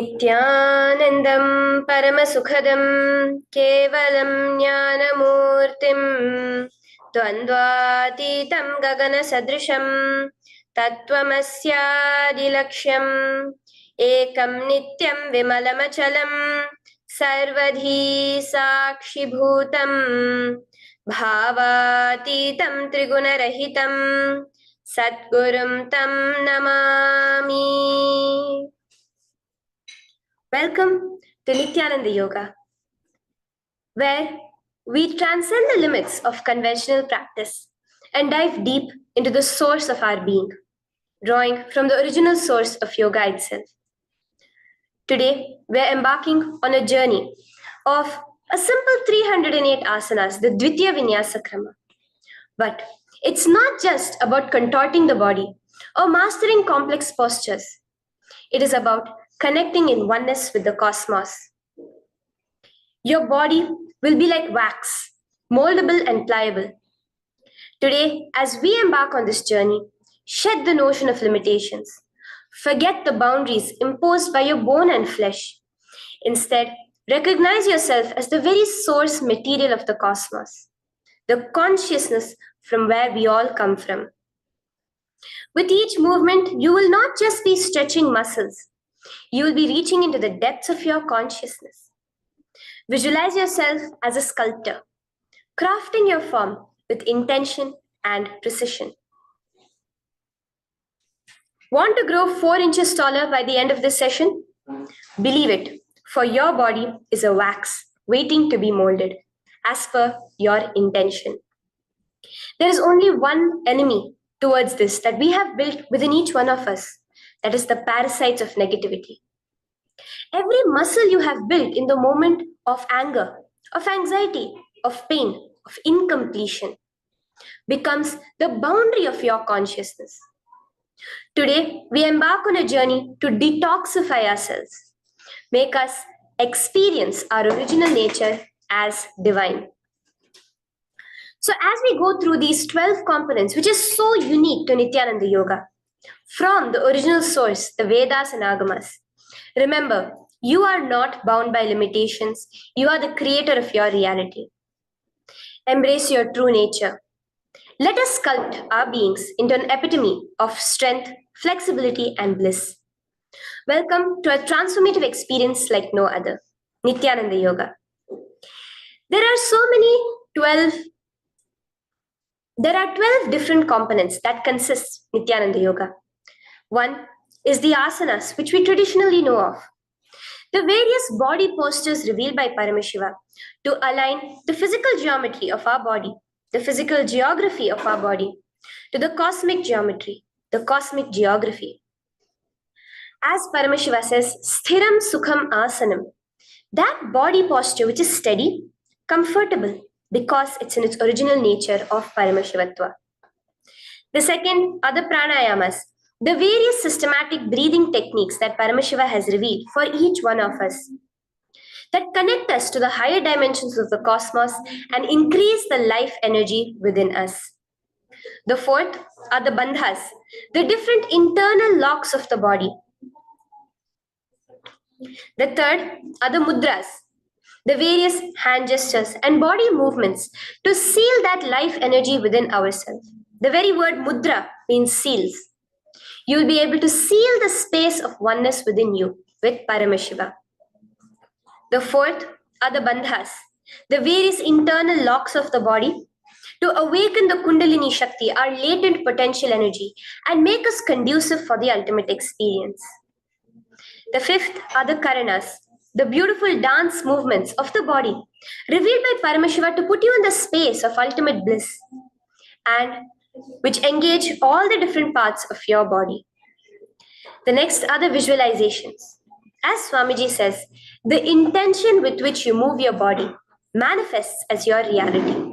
नित्यानन्दं परमसुखदं केवलं ज्ञानमूर्तिं द्वन्द्वातीतं गगनसदृशं तत्त्वमस्यादिलक्ष्यम् एकं नित्यं विमलमचलं सर्वधी साक्षिभूतं भावातीतं त्रिगुणरहितं सद्गुरुं तं Namami. Welcome to Nityananda Yoga, where we transcend the limits of conventional practice and dive deep into the source of our being, drawing from the original source of yoga itself. Today, we're embarking on a journey of a simple 308 asanas, the Dvitiya Vinyasa Krama. But it's not just about contorting the body or mastering complex postures. It is about connecting in oneness with the cosmos. Your body will be like wax, moldable and pliable. Today, as we embark on this journey, shed the notion of limitations. Forget the boundaries imposed by your bone and flesh. Instead, recognize yourself as the very source material of the cosmos, the consciousness from where we all come from. With each movement, you will not just be stretching muscles, you will be reaching into the depths of your consciousness. Visualize yourself as a sculptor, crafting your form with intention and precision. Want to grow 4 inches taller by the end of this session? Believe it, for your body is a wax waiting to be molded as per your intention. There is only one enemy towards this that we have built within each one of us, that is the parasites of negativity. Every muscle you have built in the moment of anger, of anxiety, of pain, of incompletion becomes the boundary of your consciousness. Today, we embark on a journey to detoxify ourselves, make us experience our original nature as divine. So as we go through these 12 components, which is so unique to Nityananda Yoga, from the original source, the Vedas and Agamas, remember, you are not bound by limitations. You are the creator of your reality. Embrace your true nature. Let us sculpt our beings into an epitome of strength, flexibility, and bliss. Welcome to a transformative experience like no other, Nityananda Yoga. There are 12 different components that consist Nityananda Yoga. One is the asanas, which we traditionally know of. The various body postures revealed by Paramashiva to align the physical geometry of our body, the physical geography of our body, to the cosmic geometry, the cosmic geography. As Paramashiva says, Sthiram Sukham Asanam, that body posture which is steady, comfortable, because it's in its original nature of Paramashivatva. The second are the pranayamas, the various systematic breathing techniques that Paramashiva has revealed for each one of us, that connect us to the higher dimensions of the cosmos and increase the life energy within us. The fourth are the bandhas, the different internal locks of the body. The third are the mudras, the various hand gestures and body movements to seal that life energy within ourselves. The very word mudra means seals. You will be able to seal the space of oneness within you with Paramashiva. The fourth are the bandhas, the various internal locks of the body to awaken the Kundalini Shakti, our latent potential energy, and make us conducive for the ultimate experience. The fifth are the Karanas, the beautiful dance movements of the body, revealed by Paramashiva to put you in the space of ultimate bliss, and which engage all the different parts of your body. The next are the visualizations. As Swamiji says, the intention with which you move your body manifests as your reality.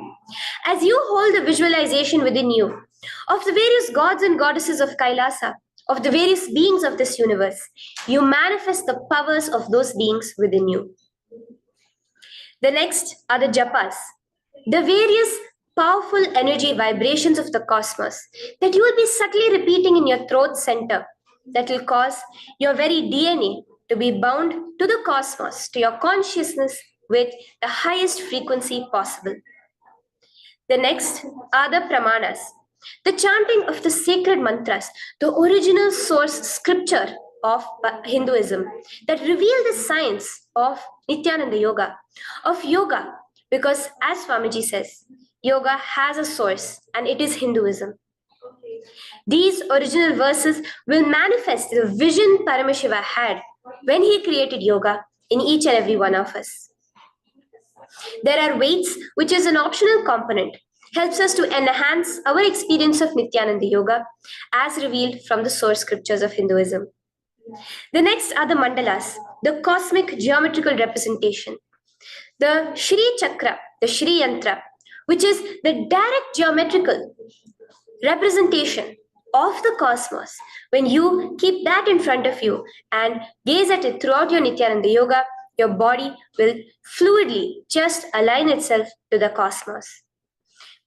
As you hold the visualization within you of the various gods and goddesses of Kailasa, of the various beings of this universe, you manifest the powers of those beings within you. The next are the japas, the various powerful energy vibrations of the cosmos that you will be subtly repeating in your throat center that will cause your very DNA to be bound to the cosmos, to your consciousness with the highest frequency possible. The next are the pramanas, the chanting of the sacred mantras, the original source scripture of Hinduism that reveal the science of Nityananda Yoga, of yoga, because as Swamiji says, yoga has a source and it is Hinduism. These original verses will manifest the vision Paramashiva had when he created yoga in each and every one of us. There are weights, which is an optional component, helps us to enhance our experience of Nityananda Yoga as revealed from the source scriptures of Hinduism. The next are the mandalas, the cosmic geometrical representation. The Shri Chakra, the Shri Yantra, which is the direct geometrical representation of the cosmos. When you keep that in front of you and gaze at it throughout your Nityananda Yoga, your body will fluidly just align itself to the cosmos.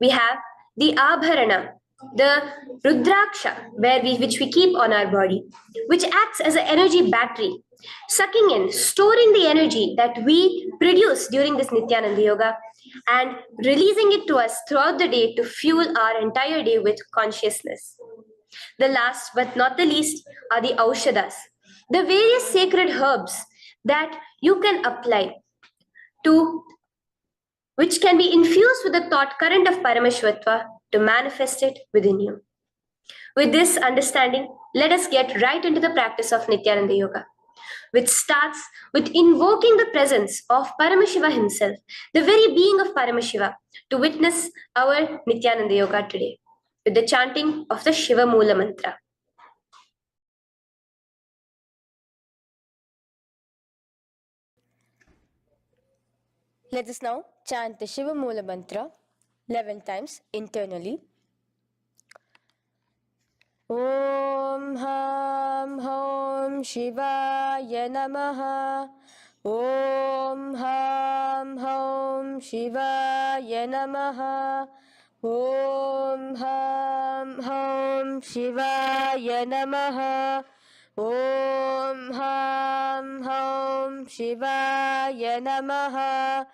We have the Abharana, the Rudraksha, which we keep on our body, which acts as an energy battery, sucking in, storing the energy that we produce during this Nityananda Yoga and releasing it to us throughout the day to fuel our entire day with consciousness. The last but not the least are the Aushadas, the various sacred herbs that you can apply to, which can be infused with the thought current of Paramashivatva to manifest it within you. With this understanding, let us get right into the practice of Nityananda Yoga, which starts with invoking the presence of Paramashiva himself, the very being of Paramashiva, to witness our Nityananda Yoga today, with the chanting of the Shiva Mula Mantra. Let us now chant the Shiva Mula Mantra 11 times internally. Om Ham Hom Shivaya Namaha. Om Ham Hom Shivaya Namaha. Om Ham Hom Shivaya Namaha. Om Ham Hom Shivaya Namaha.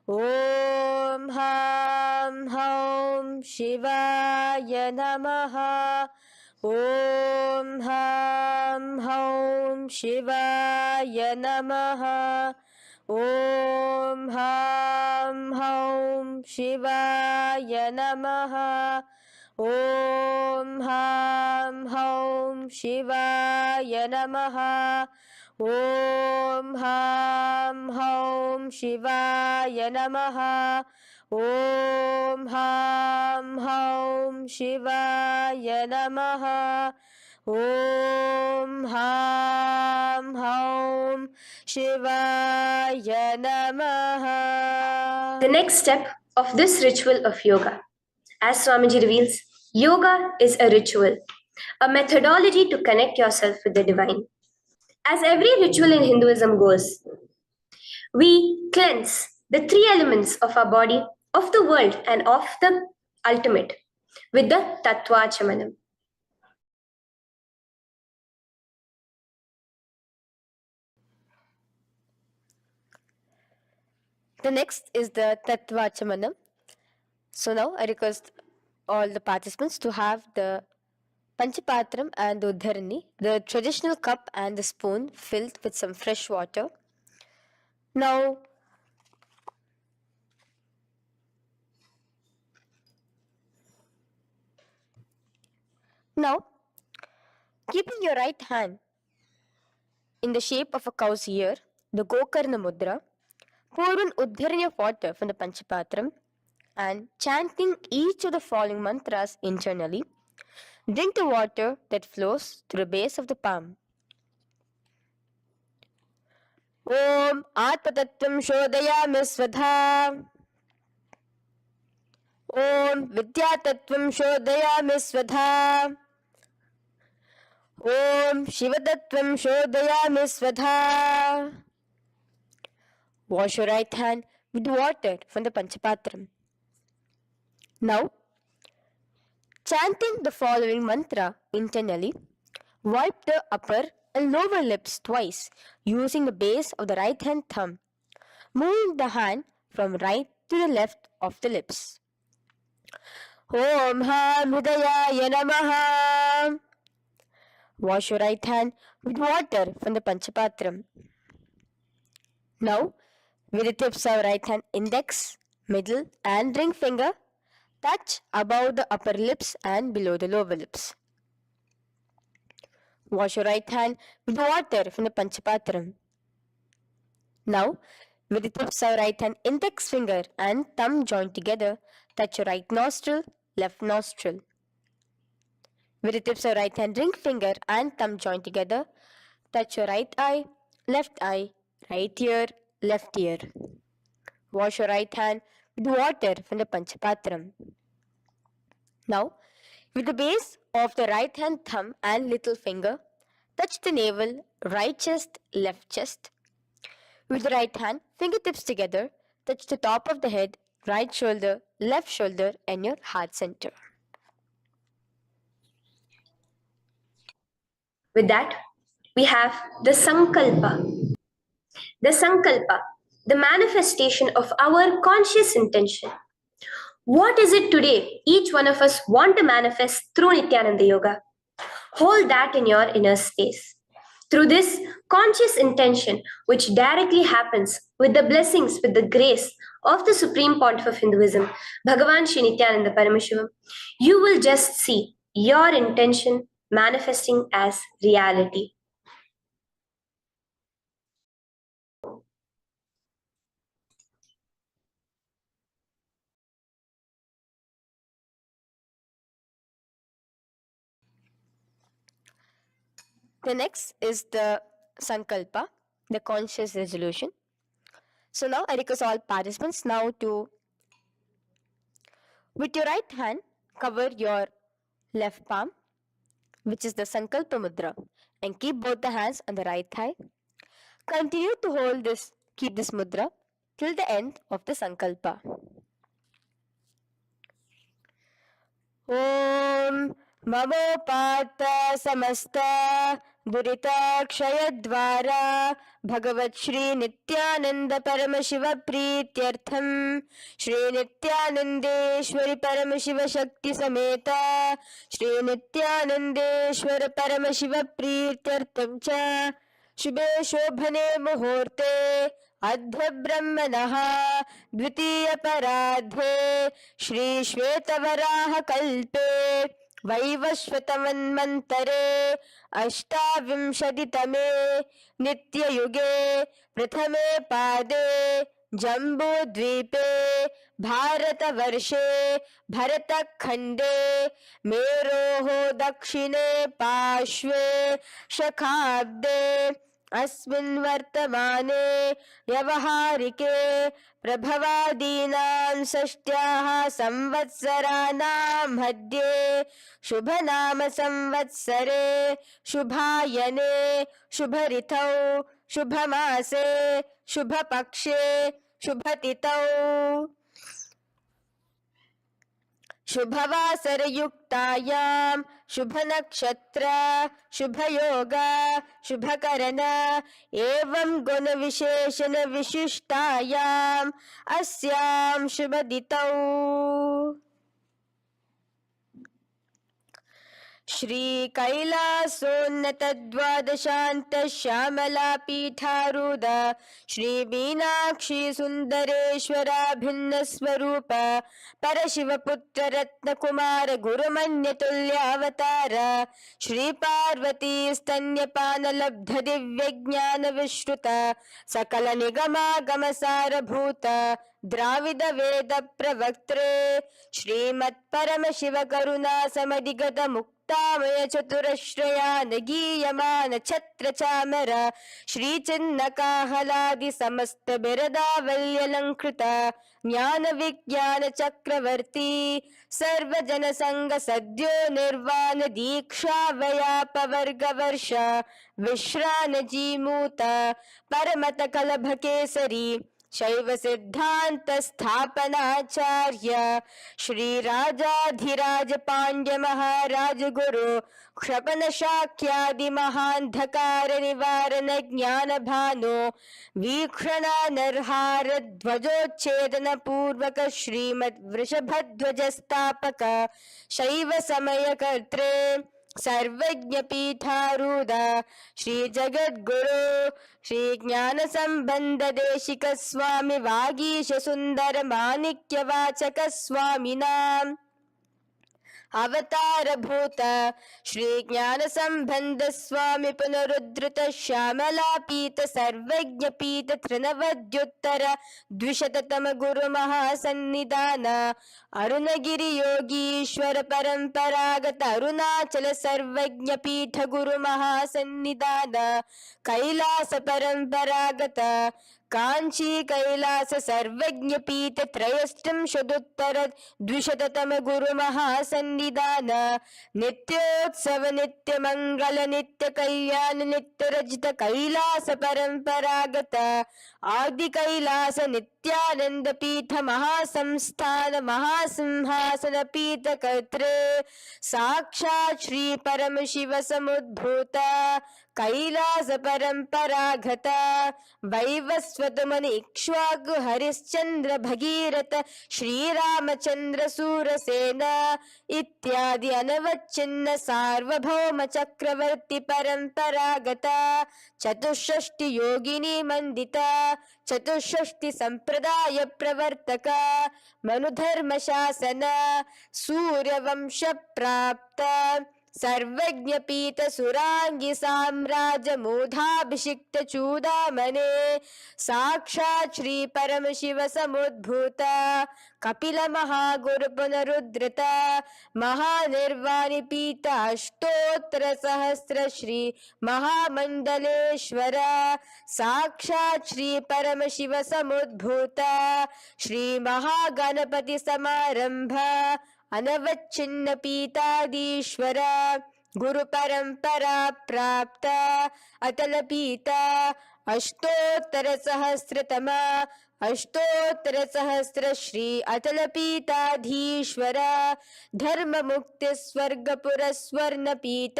Om Ham Hom Shivaya Namaha. Om Ham Hom Shivaya Namaha. Om Ham Hom Shivaya Namaha. Om Ham Hom Shivaya Namaha. Om Ham Hom Shivaya Namaha. Om Ham Hom Shivaya Namaha. Om Ham Hom Shivaya Namaha. The next step of this ritual of yoga, as Swamiji reveals, yoga is a ritual, a methodology to connect yourself with the divine. As every ritual in Hinduism goes, we cleanse the three elements of our body, of the world, and of the ultimate with the Tattvachamanam. The next is the Tattvachamanam. So now I request all the participants to have the Panchapatram and the Uddharani, the traditional cup and the spoon filled with some fresh water. Now, keeping your right hand in the shape of a cow's ear, the Gokarna Mudra, pour an Uddharani of water from the Panchapatram and chanting each of the following mantras internally, drink the water that flows through the base of the palm. Om Atmatattvam Shodayami Svadha. Om Vidyatattvam Shodayami Svadha. Om Shivatattvam Shodayami Svadha. Wash your right hand with water from the Panchapatram. Now, chanting the following mantra internally, wipe the upper and lower lips twice using the base of the right hand thumb, moving the hand from right to the left of the lips. Om Ham Hridayaya Namaha. Wash your right hand with water from the Panchapatram. Now, with the tips of right hand index, middle, and ring finger, touch above the upper lips and below the lower lips. Wash your right hand with water from the Panchapatram. Now, with the tips of right hand index finger and thumb joined together, touch your right nostril, left nostril. With the tips of right hand ring finger and thumb joined together, touch your right eye, right ear, left ear. Wash your right hand with water from the Panchapatram. Now, with the base of the right hand thumb and little finger, touch the navel, right chest, left chest. With the right hand, fingertips together, touch the top of the head, right shoulder, left shoulder, and your heart center. With that, we have the Sankalpa. The Sankalpa, the manifestation of our conscious intention. What is it today each one of us want to manifest through Nityananda Yoga? Hold that in your inner space. Through this conscious intention, which directly happens with the blessings, with the grace of the Supreme Pontiff of Hinduism, Bhagavan Shri Nityananda Paramashivoham, you will just see your intention manifesting as reality. The next is the Sankalpa, the conscious resolution. So now I request all participants now to, with your right hand, cover your left palm, which is the Sankalpa Mudra, and keep both the hands on the right thigh. Continue to keep this mudra till the end of the Sankalpa. Om Mamopata Samasta Duritakshayaddvara Bhagavat Shri Nityananda Paramashiva Prityartham Shri Nityanandeshwari Paramashiva Shakti Sameta Shri Nityanandeshwara Paramashiva Prityartham Cha Shubhe Shobhane Muhurte Adhya Brahmanah Dvitiya Paradhe Shri Shvetavaraha Kalpe Vaivashvatamanmantare Ashtavimshaditame Nityayuge Prathame Pade Jambudvipe Bharatavarshe Bharatakhande Meroho Dakshine Pashve Shakhabde अस्मिन् वर्तमाने व्यवहारिके प्रभवादीनां षष्ट्याः संवत्सराणां मध्ये शुभनाम संवत्सरे शुभायने शुभऋतौ शुभमासे शुभपक्षे शुभतिथौ शुभवासरयुक्तायां शुभनक्षत्र शुभयोग शुभकरण एवं गुणविशेषण विशिष्टायाम् अस्यां शुभदितौ श्री कैलासोन्नत द्वादशान्त श्यामला पीठारूढ श्री मीनाक्षी सुंदरेश्वरा भिन्न स्वरूप परशिवपुत्र रत्न कुमार गुरुमन्यतुल्यावतार श्री पार्वती स्तन्यपान लब्ध दिव्य ज्ञान विश्रुत सकल निगमागम सारभूत द्राविड वेद प्रवक्त्रे श्रीमत् परमशिव करुणा समधिगत मुक्तामय चतुरश्रयान गीयमान छत्र चामर श्री चिन्ह काहलादि समस्त बिरदावल्यलंकृत ज्ञान विज्ञान चक्रवर्ती सर्वजन संग सद्यो निर्वाण दीक्षा व्याप वर्ग वर्ष विश्रान जीमूत परमत कलभ केसरी शैव सिद्धांत स्थापनाचार्य श्री राजाधिराज पांड्य महाराज गुरु क्षपन शाक्यादि महांधकार निवारण ज्ञान भानु वीक्षणानर्हार ध्वजोच्छेदन पूर्वक श्रीमद् वृषभध्वज स्थापक शैव समय कर्त्रे सर्वज्ञ पीठारूढ़ श्री जगद्गुरु श्री ज्ञान संबंध देशिक स्वामी वागीश सुंदर माणिक्य वाचक स्वामिनां अवतार भूत श्री ज्ञान संबंध स्वामी पुनरुद्धृत श्यामलापीत सर्वज्ञ पीत त्रिनवद्युत्तर द्विशततम गुरु महासन्निधान अरुणगिरि योगीश्वर परंपरागत अरुणाचल सर्वज्ञ पीठ गुरु महासन्निधान कैलास परंपरागत कांची कैलास सर्वज्ञ पीठ त्रयस्त्रिंशदुत्तर द्विशततम गुरु महासन्निधान नित्योत्सव नित्य मंगल नित्य कल्याण नित्य रजित कैलास परंपरागत आदि कैलास नित्यानंद पीठ महासंस्थान महासिंहासन पीठ कर्त्रे साक्षात् श्री परमशिव समुद्भूत कैलास परंपरागत वैवस्वत मुनि इक्ष्वाकु हरिश्चंद्र भगीरथ श्रीरामचंद्र सूरसेन इत्यादि अनवच्छिन्न सार्वभौम चक्रवर्ती परंपरागत चतुष्षष्टि योगिनी मंडित चतुष्षष्टि संप्रदाय प्रवर्तक मनुधर्म शासन सूर्यवंश प्राप्त सर्वज्ञ पीठ सुरांगी साम्राज्य मूधाभिषिक्त चूडामणे साक्षात् श्री परमशिव समुद्भूत कपिल महागुरु पुनरुद्धृत महानिर्वाणि पीठ अष्टोत्तर सहस्र श्री महामंडलेश्वर साक्षात् श्री परमशिव समुद्भूत श्री महागणपति समारंभ अनवच्छिन्न पीताधीश्वर गुरु परंपरा प्राप्त अतल पीत अष्टोत्तर सहस्र श्री अतल पीताधीश्वर धर्म मुक्ति स्वर्गपुर स्वर्ण पीठ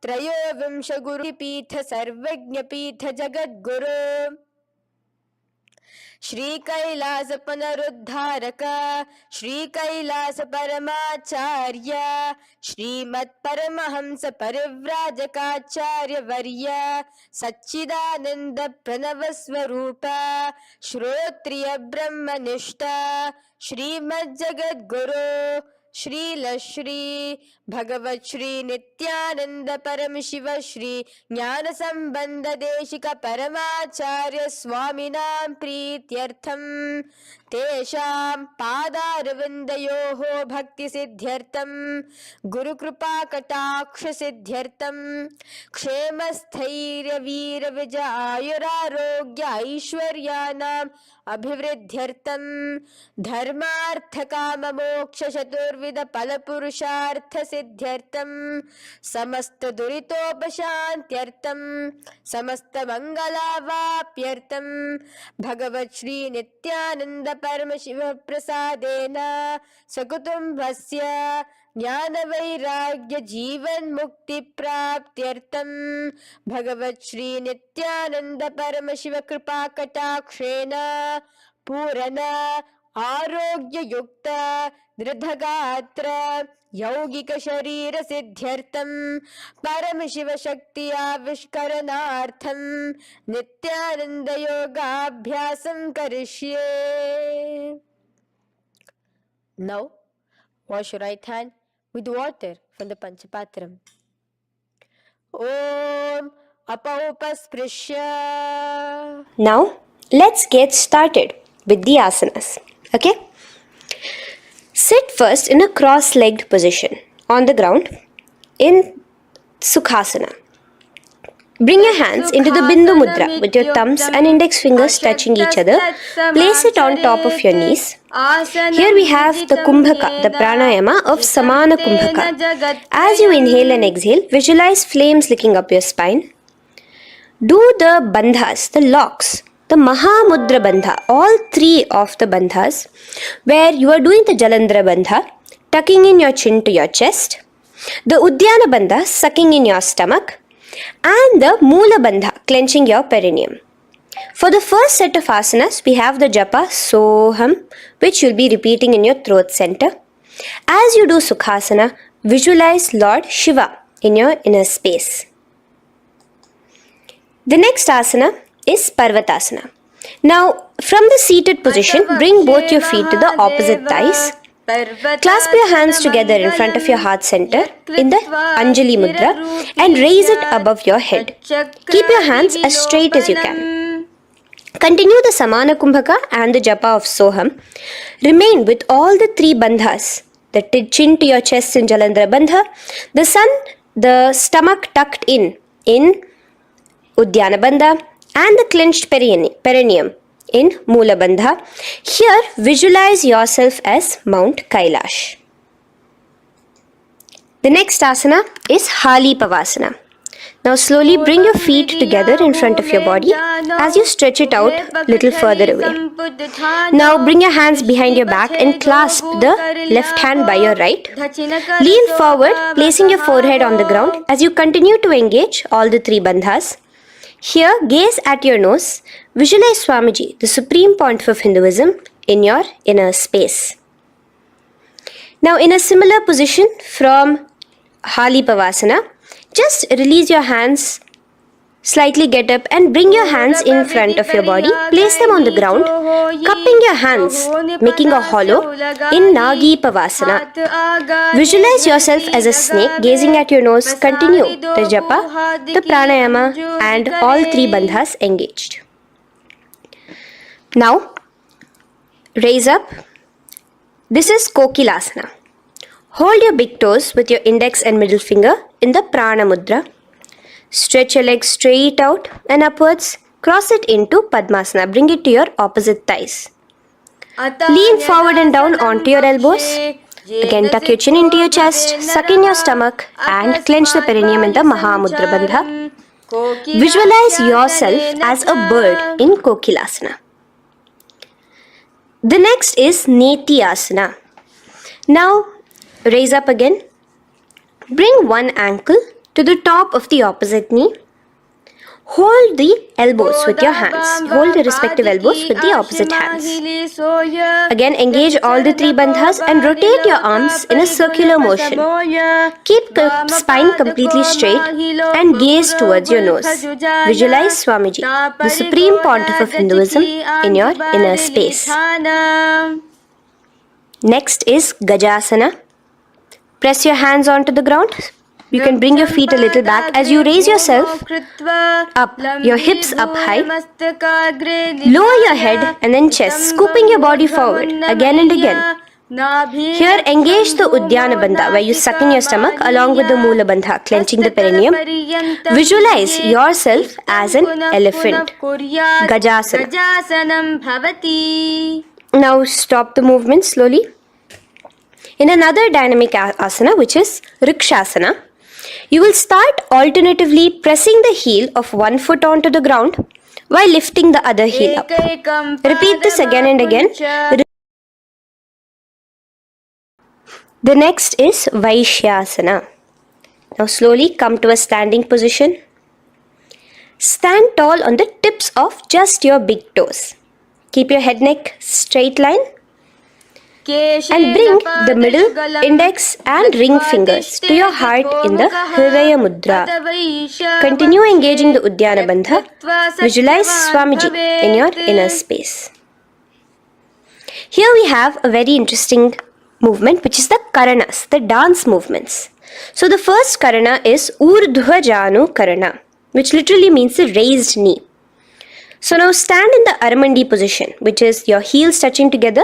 त्रयोविंश गुरु पीठ सर्वज्ञ पीठ जगद्गुरु श्री कैलास पुनरुद्धारक श्री कैलास परमाचार्य श्रीमत् परमहंस परिव्राजकाचार्य वर्य सच्चिदानंद प्रणव स्वरूप श्रोत्रिय ब्रह्मनिष्ठ श्रीमद् जगद्गुरु श्रील श्री भगवत श्री नित्यानंद परम शिव श्री ज्ञान संबंध देशिक परमाचार्य स्वामिनां प्रीत्यर्थम तेषां पादारविन्दयोः भक्ति सिद्ध्यर्थम गुरु कृपा कटाक्ष सिद्ध्यर्थम क्षेम स्थैर्य वीर विजय आयुरारोग्य ऐश्वर्यानां अभिवृद्ध्यर्थम धर्मार्थ काम मोक्ष चतुर्विध फल पुरुषार्थ सिद्ध्यर्थम समस्त दुरितोपशांत्यर्थम समस्त मंगलावाप्यर्थम भगवत श्री नित्यानंद परमशिव प्रसादेन सकुटुंबस्य ज्ञान वैराग्य जीवन मुक्ति प्राप्त्यर्थम भगवत श्री नित्यानंद परमशिव कृपा कटाक्षेन पूर्ण आरोग्य युक्त दृढ़गात्र यौगिक शरीर सिद्ध्यर्थम परम शिव शक्ति आविष्करणार्थम नित्यानंद योगाभ्यासं करिष्ये. Now wash your right hand with water from the Panchapatram. Om Apaupasprisya. Now, let's get started with the asanas. Okay? Sit first in a cross-legged position on the ground in Sukhasana. Bring your hands into the Bindu Mudra with your thumbs and index fingers touching each other. Place it on top of your knees. Here we have the Kumbhaka, the pranayama of Samana Kumbhaka. As you inhale and exhale, visualize flames licking up your spine. Do the bandhas, the locks, the Mahamudra Bandha, all three of the bandhas, where you are doing the Jalandhara Bandha, tucking in your chin to your chest, the Udyana Bandha, sucking in your stomach, and the Mula Bandha, clenching your perineum. For the first set of asanas, we have the japa Soham, which you'll be repeating in your throat center. As you do Sukhasana, visualize Lord Shiva in your inner space. The next asana is Parvatasana. Now, from the seated position, bring both your feet to the opposite thighs. Clasp your hands together in front of your heart center in the Anjali Mudra and raise it above your head. Keep your hands as straight as you can. Continue the Samana Kumbhaka and the Japa of Soham. Remain with all the three bandhas, the chin to your chest in Jalandhara Bandha, the stomach tucked in Udyana Bandha, and the clenched perineum in Mula Bandha. Here, visualize yourself as Mount Kailash. The next asana is Hali Pavasana. Now slowly bring your feet together in front of your body as you stretch it out a little further away. Now bring your hands behind your back and clasp the left hand by your right. Lean forward, placing your forehead on the ground as you continue to engage all the three bandhas. Here, gaze at your nose. Visualize Swamiji, the Supreme Pontiff of Hinduism, in your inner space. Now, in a similar position from Hali Pavasana, just release your hands, slightly get up and bring your hands in front of your body. Place them on the ground, cupping your hands, making a hollow in Nagi Pavasana. Visualize yourself as a snake, gazing at your nose. Continue the japa, the pranayama, and all three bandhas engaged. Now, raise up. This is Kokilasana. Hold your big toes with your index and middle finger in the Prana Mudra. Stretch your legs straight out and upwards. Cross it into Padmasana. Bring it to your opposite thighs. Lean forward and down onto your elbows. Again, tuck your chin into your chest, suck in your stomach, and clench the perineum in the Mahamudra Bandha. Visualize yourself as a bird in Kokilasana. The next is Neti Asana. Now, raise up again. Bring one ankle to the top of the opposite knee. Hold the elbows with your hands. Hold the respective elbows with the opposite hands. Again, engage all the three bandhas and rotate your arms in a circular motion. Keep the spine completely straight and gaze towards your nose. Visualize Swamiji, the Supreme Pontiff of Hinduism, in your inner space. Next is Gajasana. Press your hands onto the ground. You can bring your feet a little back as you raise yourself up, your hips up high. Lower your head and then chest, scooping your body forward again and again. Here, engage the Udyana Bandha, where you suck in your stomach along with the Mula Bandha, clenching the perineum. Visualize yourself as an elephant. Gajasana. Now stop the movement slowly. In another dynamic asana, which is Rikshasana, you will start alternatively pressing the heel of one foot onto the ground while lifting the other heel up. Repeat this again and again. The next is Vaishyasana. Now slowly come to a standing position. Stand tall on the tips of just your big toes. Keep your head neck straight line. And bring the middle, index and ring fingers to your heart in the Hridaya Mudra. Continue engaging the Udyana Bandha. Visualize Swamiji in your inner space. Here we have a very interesting movement, which is the Karanas, the dance movements. So the first Karana is Urdhva Janu Karana, which literally means the raised knee. So now stand in the Aramandi position, which is your heels touching together,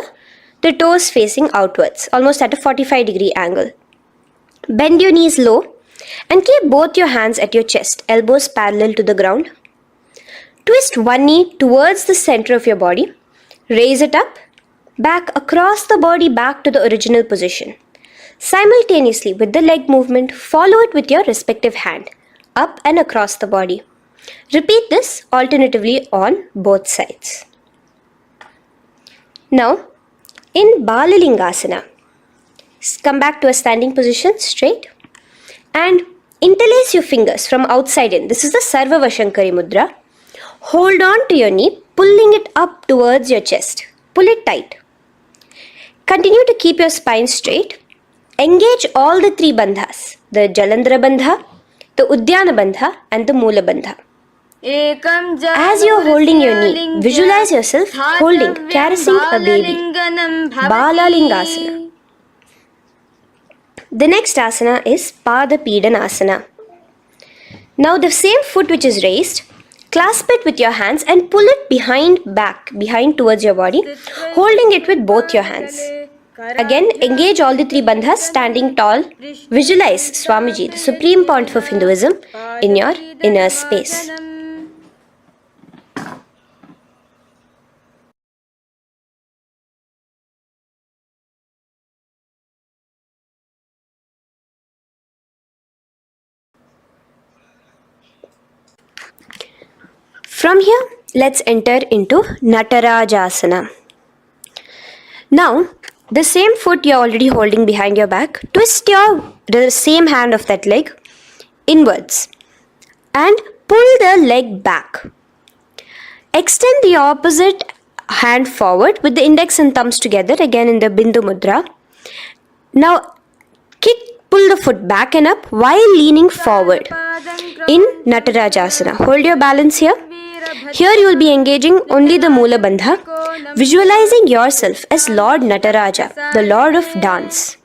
the toes facing outwards, almost at a 45-degree angle. Bend your knees low and keep both your hands at your chest, elbows parallel to the ground. Twist one knee towards the center of your body. Raise it up, back across the body back to the original position. Simultaneously with the leg movement, follow it with your respective hand, up and across the body. Repeat this alternatively on both sides. Now, in Balalingasana, come back to a standing position straight and interlace your fingers from outside in. This is the Sarva Vashankari Mudra. Hold on to your knee, pulling it up towards your chest. Pull it tight. Continue to keep your spine straight. Engage all the three bandhas, the Jalandhara Bandha, the Udyana Bandha and the Moola Bandha. As you are holding your knee, visualize yourself holding, caressing a baby. Balalingasana. The next asana is Pada Pidanasana. Now the same foot which is raised, clasp it with your hands and pull it behind towards your body, holding it with both your hands. Again, engage all the three bandhas, standing tall. Visualize Swamiji, the Supreme Pontiff of Hinduism, in your inner space. From here, let's enter into Natarajasana. Now, the same foot you're already holding behind your back, twist the same hand of that leg inwards and pull the leg back. Extend the opposite hand forward with the index and thumbs together, again in the Bindu Mudra. Now, pull the foot back and up while leaning forward in Natarajasana. Hold your balance here. Here you will be engaging only the Moola Bandha, visualizing yourself as Lord Nataraja, the Lord of Dance.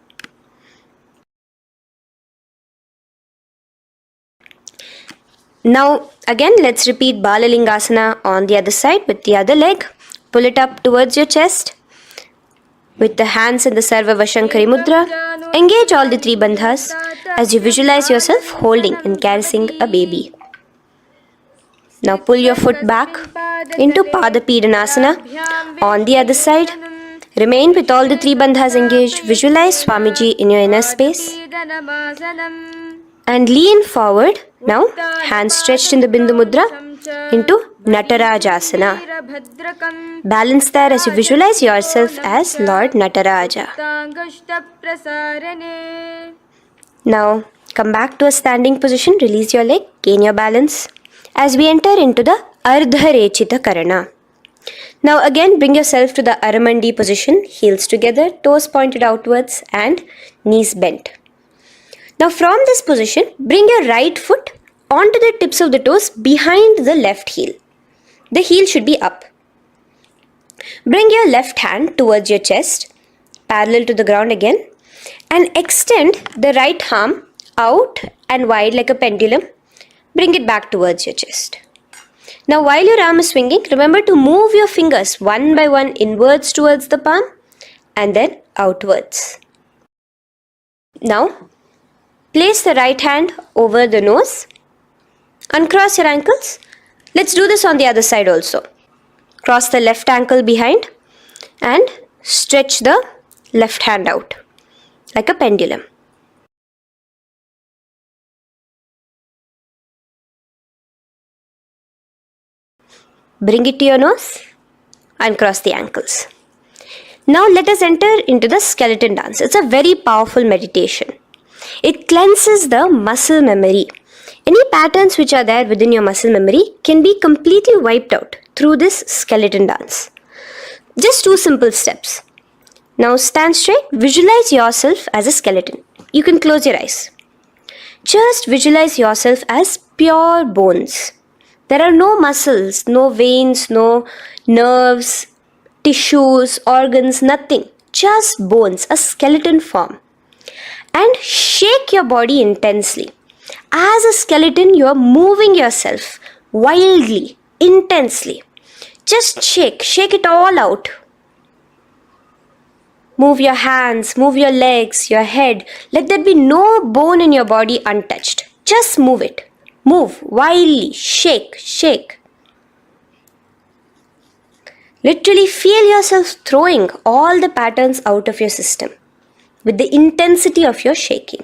Now again let's repeat Balalingasana on the other side with the other leg. Pull it up towards your chest with the hands in the Sarva Vashankari Mudra. Engage all the three bandhas as you visualize yourself holding and caressing a baby. Now pull your foot back into Pada Pidanasana on the other side. Remain with all the three bandhas engaged. Visualize Swamiji in your inner space. And lean forward. Now, hands stretched in the Bindu Mudra into Natarajasana. Balance there as you visualize yourself as Lord Nataraja. Now, come back to a standing position. Release your leg. Gain your balance. As we enter into the Ardharechita Karana. Now again bring yourself to the Aramandi position, heels together, toes pointed outwards and knees bent. Now from this position, bring your right foot onto the tips of the toes behind the left heel. The heel should be up. Bring your left hand towards your chest, parallel to the ground again, and extend the right arm out and wide like a pendulum. Bring it back towards your chest. Now while your arm is swinging, remember to move your fingers one by one inwards towards the palm and then outwards. Now place the right hand over the nose. Uncross your ankles. Let's do this on the other side also. Cross the left ankle behind and stretch the left hand out like a pendulum. Bring it to your nose, uncross the ankles. Now let us enter into the skeleton dance. It's a very powerful meditation. It cleanses the muscle memory. Any patterns which are there within your muscle memory can be completely wiped out through this skeleton dance. Just 2 simple steps. Now stand straight, visualize yourself as a skeleton. You can close your eyes. Just visualize yourself as pure bones. There are no muscles, no veins, no nerves, tissues, organs, nothing. Just bones, a skeleton form. And shake your body intensely. As a skeleton, you are moving yourself wildly, intensely. Just shake it all out. Move your hands, move your legs, your head. Let there be no bone in your body untouched. Just move it. Move wildly, shake. Literally feel yourself throwing all the patterns out of your system with the intensity of your shaking.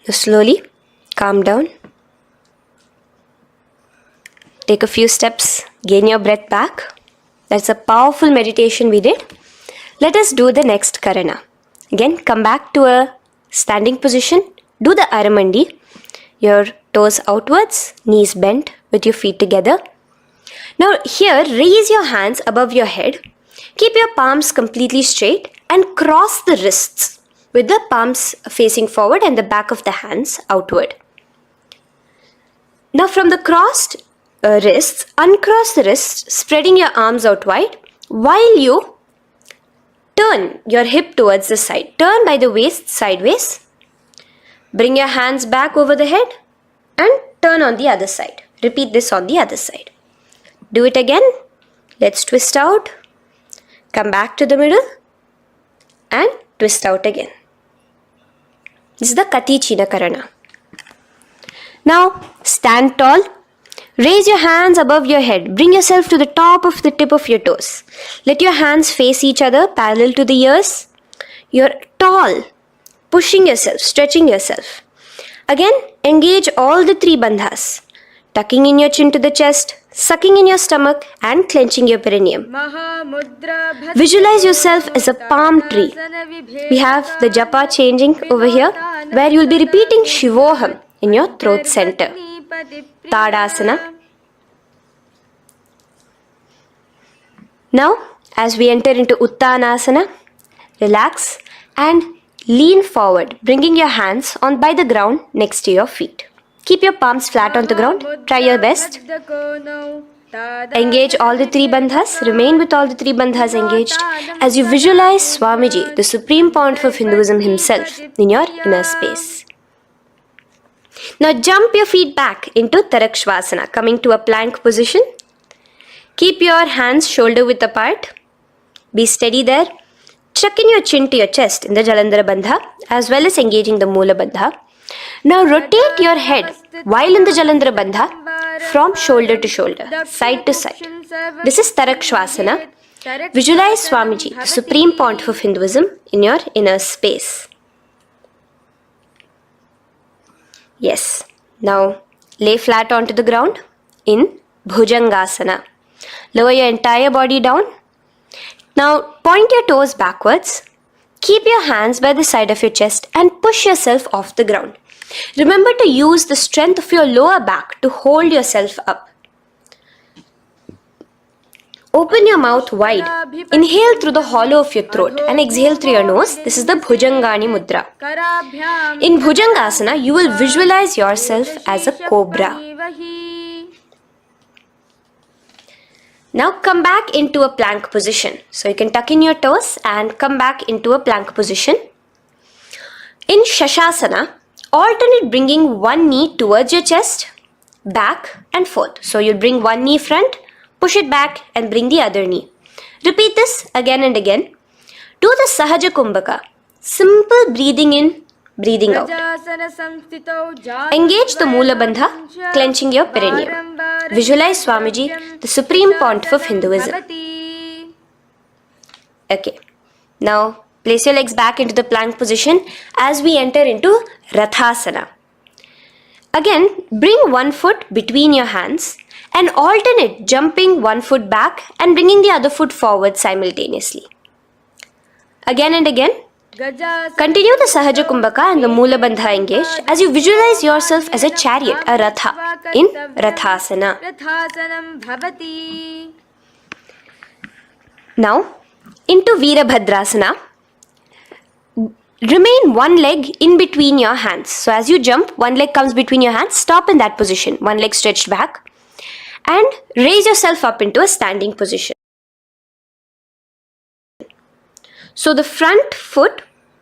Now slowly calm down. Take a few steps, gain your breath back. That's a powerful meditation we did. Let us do the next Karana. Again, come back to a standing position. Do the Aramandi. Your toes outwards, knees bent with your feet together. Now here, raise your hands above your head. Keep your palms completely straight and cross the wrists with the palms facing forward and the back of the hands outward. Now from the crossed wrists, uncross the wrists, spreading your arms out wide while you turn your hip towards the side. Turn by the waist sideways. Bring your hands back over the head and turn on the other side. Repeat this on the other side. Do it again. Let's twist out. Come back to the middle and twist out again. This is the Kati China Karana. Now stand tall. Raise your hands above your head. Bring yourself to the top of the tip of your toes. Let your hands face each other parallel to the ears. You're tall, pushing yourself, stretching yourself. Again, engage all the three bandhas. Tucking in your chin to the chest, sucking in your stomach and clenching your perineum. Visualize yourself as a palm tree. We have the japa changing over here where you will be repeating Shivoham in your throat center. Tadasana. Now, as we enter into Uttanasana, relax and lean forward, bringing your hands on by the ground next to your feet. Keep your palms flat on the ground. Try your best. Engage all the three bandhas. Remain with all the three bandhas engaged as you visualize Swamiji, the Supreme Pontiff of Hinduism himself, in your inner space. Now jump your feet back into Tarakshvasana, coming to a plank position. Keep your hands shoulder width apart. Be steady there. Chuck in your chin to your chest in the Jalandhara Bandha as well as engaging the Moola Bandha. Now rotate your head while in the Jalandhara Bandha from shoulder to shoulder, side to side. This is Tarakshvasana. Visualize Swamiji, the Supreme Pontiff of Hinduism, in your inner space. Yes. Now lay flat onto the ground in Bhujangasana. Lower your entire body down. Now point your toes backwards. Keep your hands by the side of your chest and push yourself off the ground. Remember to use the strength of your lower back to hold yourself up. Open your mouth wide. Inhale through the hollow of your throat and exhale through your nose. This is the Bhujangani Mudra. In Bhujangasana, you will visualize yourself as a cobra. Now come back into a plank position. So you can tuck in your toes and come back into a plank position. In Shashasana, alternate bringing one knee towards your chest, back and forth. So you'll bring one knee front, push it back and bring the other knee. Repeat this again and again. Do the Sahaja Kumbhaka. Simple breathing in, breathing out. Engage the Moola Bandha, clenching your perineum. Visualize Swamiji, the Supreme Pontiff of Hinduism. Okay. Now place your legs back into the plank position as we enter into Rathasana. Again, bring one foot between your hands and alternate jumping one foot back and bringing the other foot forward simultaneously. Again and again. Continue the Sahaja Kumbhaka and the Moola Bandha engaged as you visualize yourself as a chariot, a Ratha, in Rathasana. Now, into Veerabhadrasana. Remain one leg in between your hands. So as you jump, one leg comes between your hands. Stop in that position. One leg stretched back. And raise yourself up into a standing position. So the front foot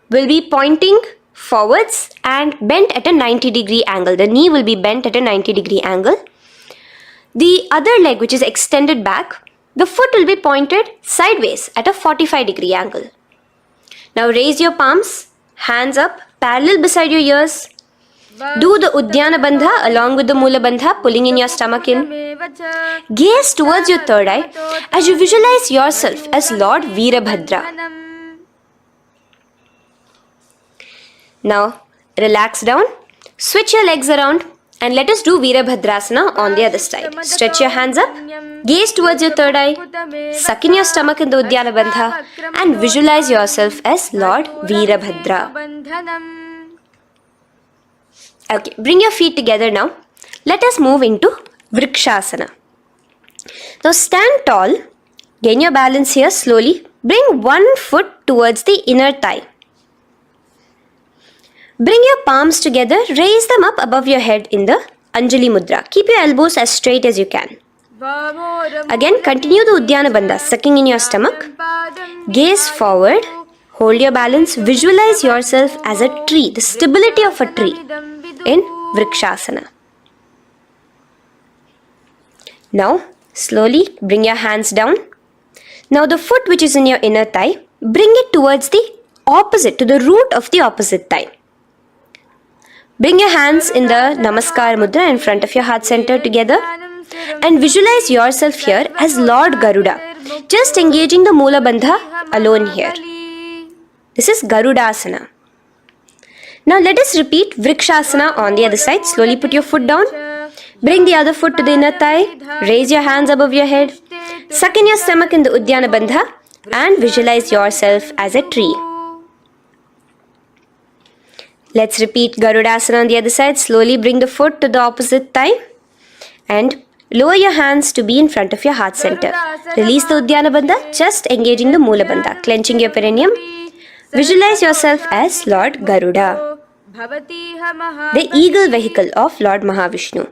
will be pointing forwards and bent at a 90-degree angle. The knee will be bent at a 90-degree angle. The other leg, which is extended back, the foot will be pointed sideways at a 45-degree angle. Now raise your palms, hands up, parallel beside your ears. Do the Uddiyana Bandha along with the Moola Bandha, pulling in your stomach in. Gaze towards your third eye as you visualize yourself as Lord Veerabhadra. Now relax down, Switch your legs around and let us do Virabhadrasana on the other side. Stretch your hands up, gaze towards your third eye, suck in your stomach in the Udyana Bandha and visualize yourself as Lord Virabhadra. Okay, bring your feet together now. Let us move into Vrikshasana. Now stand tall, gain your balance here slowly. Bring one foot towards the inner thigh. Bring your palms together, raise them up above your head in the Anjali Mudra. Keep your elbows as straight as you can. Again, continue the Udyana Bandha, sucking in your stomach. Gaze forward, hold your balance, visualize yourself as a tree, the stability of a tree in Vrikshasana. Now, slowly bring your hands down. Now the foot which is in your inner thigh, bring it towards the opposite, to the root of the opposite thigh. Bring your hands in the Namaskar Mudra in front of your heart center together and visualize yourself here as Lord Garuda, just engaging the Mula Bandha alone here. This is Garudasana. Now let us repeat Vrikshasana on the other side. Slowly put your foot down. Bring the other foot to the inner thigh. Raise your hands above your head. Suck in your stomach in the Udyana Bandha and visualize yourself as a tree. Let's repeat Garudasana on the other side. Slowly bring the foot to the opposite thigh and lower your hands to be in front of your heart center. Release the Udyana Bandha, just engaging the Mula Bandha, clenching your perineum. Visualize yourself as Lord Garuda, the eagle vehicle of Lord Mahavishnu.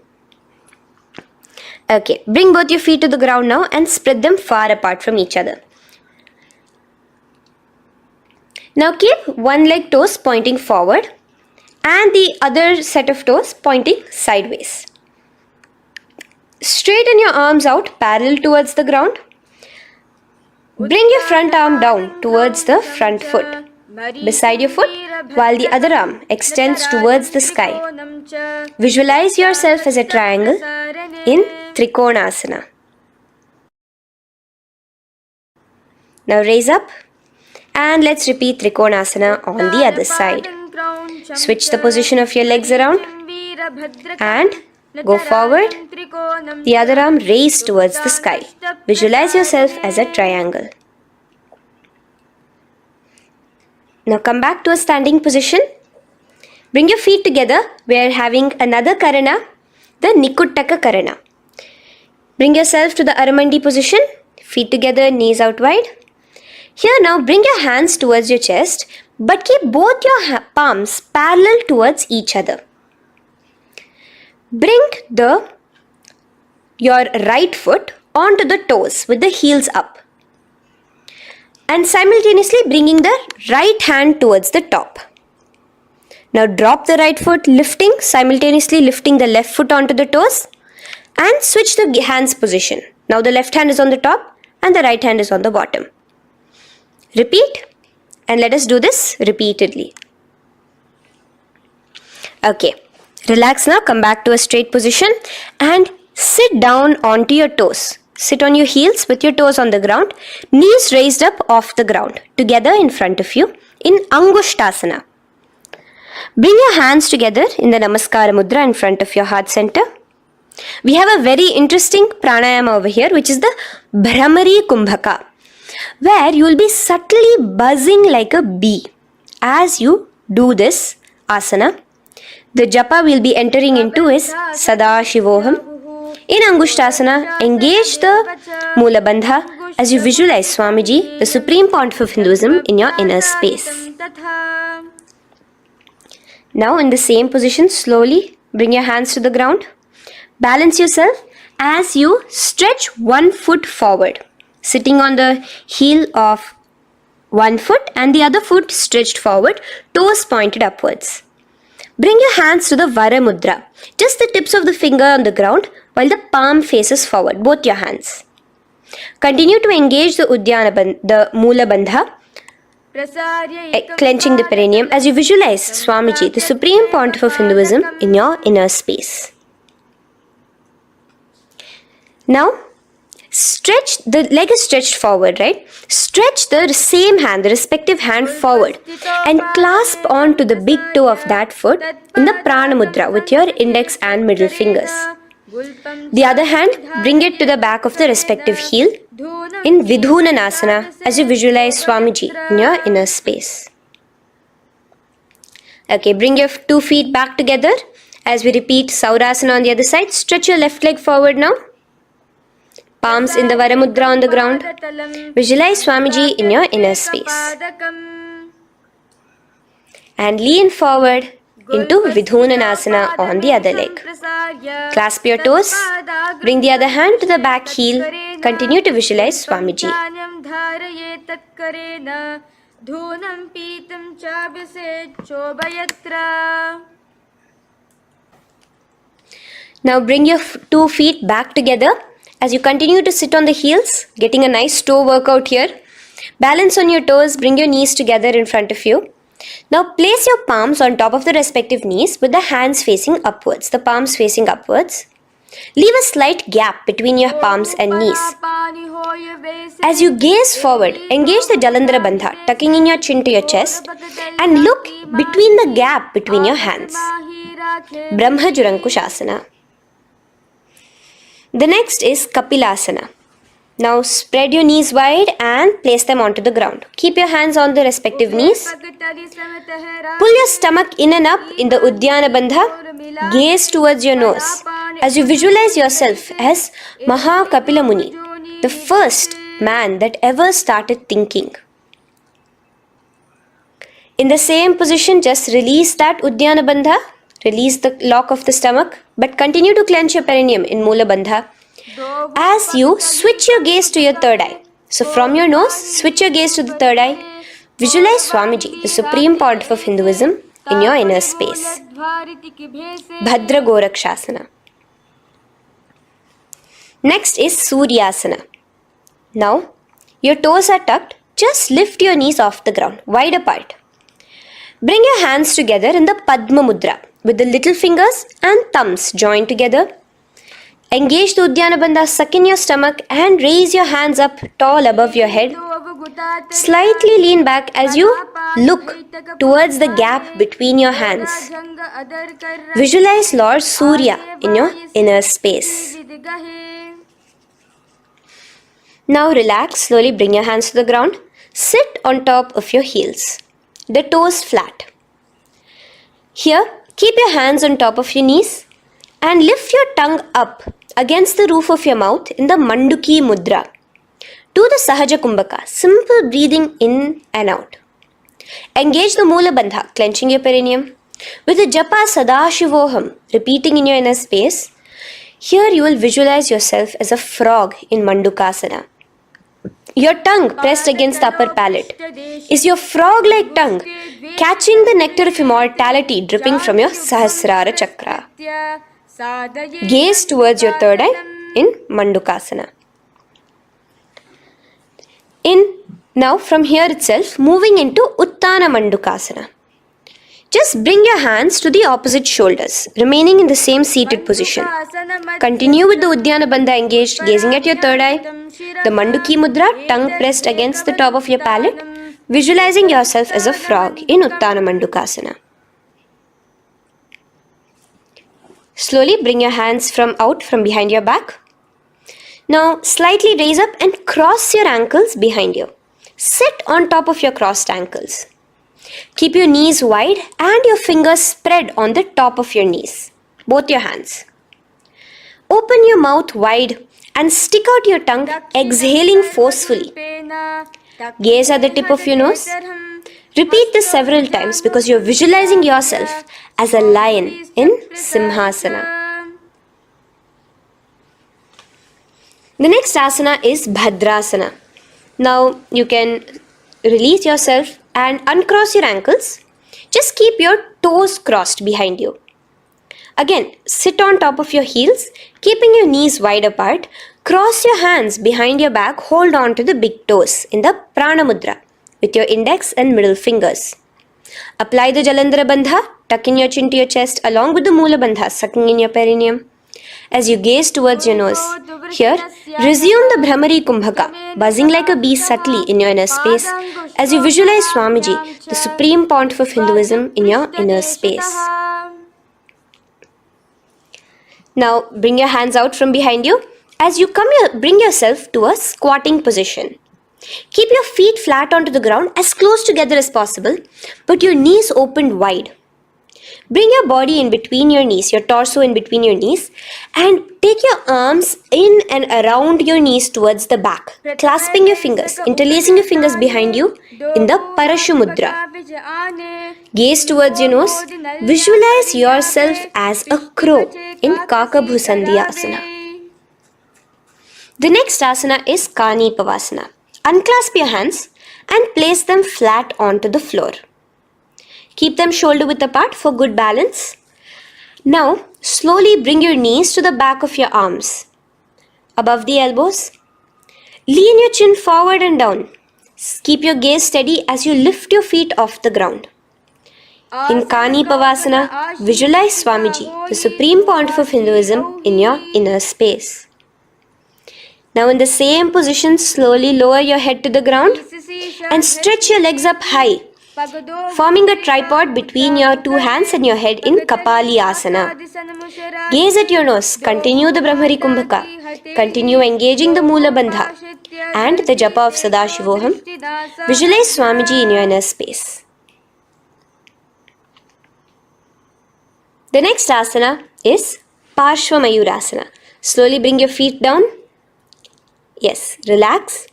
Okay, bring both your feet to the ground now and spread them far apart from each other. Now keep one leg toes pointing forward and the other set of toes pointing sideways. Straighten your arms out parallel towards the ground. Bring your front arm down towards the front foot, beside your foot, while the other arm extends towards the sky. Visualize yourself as a triangle in Trikonasana. Now raise up and let's repeat Trikonasana on the other side. Switch the position of your legs around and go forward. The other arm raised towards the sky. Visualize yourself as a triangle. Now come back to a standing position. Bring your feet together. We are having another Karana, the Nikuttaka Karana. Bring yourself to the Aramandi position. Feet together, knees out wide. Here now bring your hands towards your chest, but keep both your palms parallel towards each other. Bring your right foot onto the toes with the heels up. And simultaneously bringing the right hand towards the top. Now drop the right foot, simultaneously lifting the left foot onto the toes and switch the hands position. Now the left hand is on the top and the right hand is on the bottom. Repeat and let us do this repeatedly. Okay, relax now, come back to a straight position and sit down onto your toes. Sit on your heels with your toes on the ground, knees raised up off the ground, together in front of you in Angushtasana. Bring your hands together in the Namaskara Mudra in front of your heart center. We have a very interesting pranayama over here, which is the Bhramari Kumbhaka, where you will be subtly buzzing like a bee as you do this asana. The japa we will be entering into is Sadashivoham. In Angushtasana, engage the Mula Bandha as you visualize Swamiji, the Supreme Pontiff of Hinduism, in your inner space. Now in the same position, slowly bring your hands to the ground. Balance yourself as you stretch one foot forward, sitting on the heel of one foot and the other foot stretched forward, toes pointed upwards. Bring your hands to the Vara Mudra, just the tips of the finger on the ground while the palm faces forward, both your hands. Continue to engage the the Mula Bandha, clenching the perineum as you visualize Swamiji, the Supreme Pontiff of Hinduism, in your inner space. Now, Stretch, the leg is stretched forward, right? Stretch the same hand, the respective hand forward and clasp onto the big toe of that foot in the Prana Mudra with your index and middle fingers. The other hand, bring it to the back of the respective heel in Vidhunanasana as you visualize Swamiji in your inner space. Okay, bring your 2 feet back together as we repeat Saurasana on the other side. Stretch your left leg forward now. Palms in the Varamudra on the ground. Visualize Swamiji in your inner space. And lean forward into Vidhunanasana on the other leg. Clasp your toes. Bring the other hand to the back heel. Continue to visualize Swamiji. Now bring your 2 feet back together as you continue to sit on the heels, getting a nice toe workout here. Balance on your toes, bring your knees together in front of you. Now place your palms on top of the respective knees with the hands facing upwards, the palms facing upwards. Leave a slight gap between your palms and knees. As you gaze forward, engage the Jalandhara Bandha, tucking in your chin to your chest, and look between the gap between your hands. Brahma Jurankushasana. The next is Kapilasana. Now spread your knees wide and place them onto the ground. Keep your hands on the respective knees. Pull your stomach in and up in the Uddiyana Bandha. Gaze towards your nose as you visualize yourself as Maha Kapila Muni, the first man that ever started thinking. In the same position, just release that Uddiyana Bandha. Release the lock of the stomach, but continue to clench your perineum in Mula Bandha as you switch your gaze to your third eye. So from your nose, switch your gaze to the third eye. Visualize Swamiji, the Supreme Pontiff of Hinduism, in your inner space. Bhadra Gorakshasana. Next is Suryasana. Now, your toes are tucked. Just lift your knees off the ground, wide apart. Bring your hands together in the Padma Mudra with the little fingers and thumbs joined together. Engage the Uddiyana Bandha, suck in your stomach and raise your hands up tall above your head. Slightly lean back as you look towards the gap between your hands. Visualize Lord Surya in your inner space. Now relax, slowly bring your hands to the ground. Sit on top of your heels, the toes flat. Here, keep your hands on top of your knees and lift your tongue up against the roof of your mouth in the Manduki Mudra. Do the Sahaja Kumbhaka, simple breathing in and out. Engage the Mula Bandha, clenching your perineum. With the Japa Sadashivoham, repeating in your inner space, here you will visualize yourself as a frog in Mandukasana. Your tongue pressed against the upper palate. Is your frog-like tongue catching the nectar of immortality dripping from your Sahasrara Chakra? Gaze towards your third eye in Mandukasana. Now from here itself, moving into Uttana Mandukasana. Just bring your hands to the opposite shoulders, remaining in the same seated position. Continue with the Uddiyana Bandha engaged, gazing at your third eye. The Manduki Mudra, tongue pressed against the top of your palate, visualizing yourself as a frog in Uttana Mandukasana. Slowly bring your hands out from behind your back. Now slightly raise up and cross your ankles behind you. Sit on top of your crossed ankles. Keep your knees wide and your fingers spread on the top of your knees, both your hands. Open your mouth wide and stick out your tongue, exhaling forcefully. Gaze at the tip of your nose. Repeat this several times because you are visualizing yourself as a lion in Simhasana. The next asana is Bhadrasana. Now you can release yourself and uncross your ankles. Just keep your toes crossed behind you. Again, sit on top of your heels, keeping your knees wide apart. Cross your hands behind your back, hold on to the big toes in the Prana Mudra with your index and middle fingers. Apply the Jalandhara Bandha, tuck in your chin to your chest along with the Mula Bandha, sucking in your perineum. as you gaze towards your nose. Here, resume the Brahmari Kumbhaka, buzzing like a bee subtly in your inner space, as you visualize Swamiji, the Supreme Pontiff of Hinduism, in your inner space. Now, bring your hands out from behind you. As you bring yourself to a squatting position. Keep your feet flat onto the ground as close together as possible, but your knees opened wide. Bring your body in between your knees, your torso in between your knees, and take your arms in and around your knees towards the back, clasping your fingers, interlacing your fingers behind you in the Paramashivoham Mudra. Gaze towards your nose. Visualize yourself as a crow in Kakabhusandhiya Asana. The next asana is Kani Pavasana. Unclasp your hands and place them flat onto the floor. Keep them shoulder width apart for good balance. Now, slowly bring your knees to the back of your arms, above the elbows. Lean your chin forward and down. Keep your gaze steady as you lift your feet off the ground. In Kani Pavasana, visualize Swamiji, the Supreme Pontiff of Hinduism, in your inner space. Now in the same position, slowly lower your head to the ground and stretch your legs up high, forming a tripod between your two hands and your head in Kapali Asana. Gaze at your nose, continue the Brahmari Kumbhaka, continue engaging the Mula Bandha and the Japa of Sadashivoham. Visualize Swamiji in your inner space. The next asana is Parshva Mayurasana. Slowly bring your feet down. Yes, relax.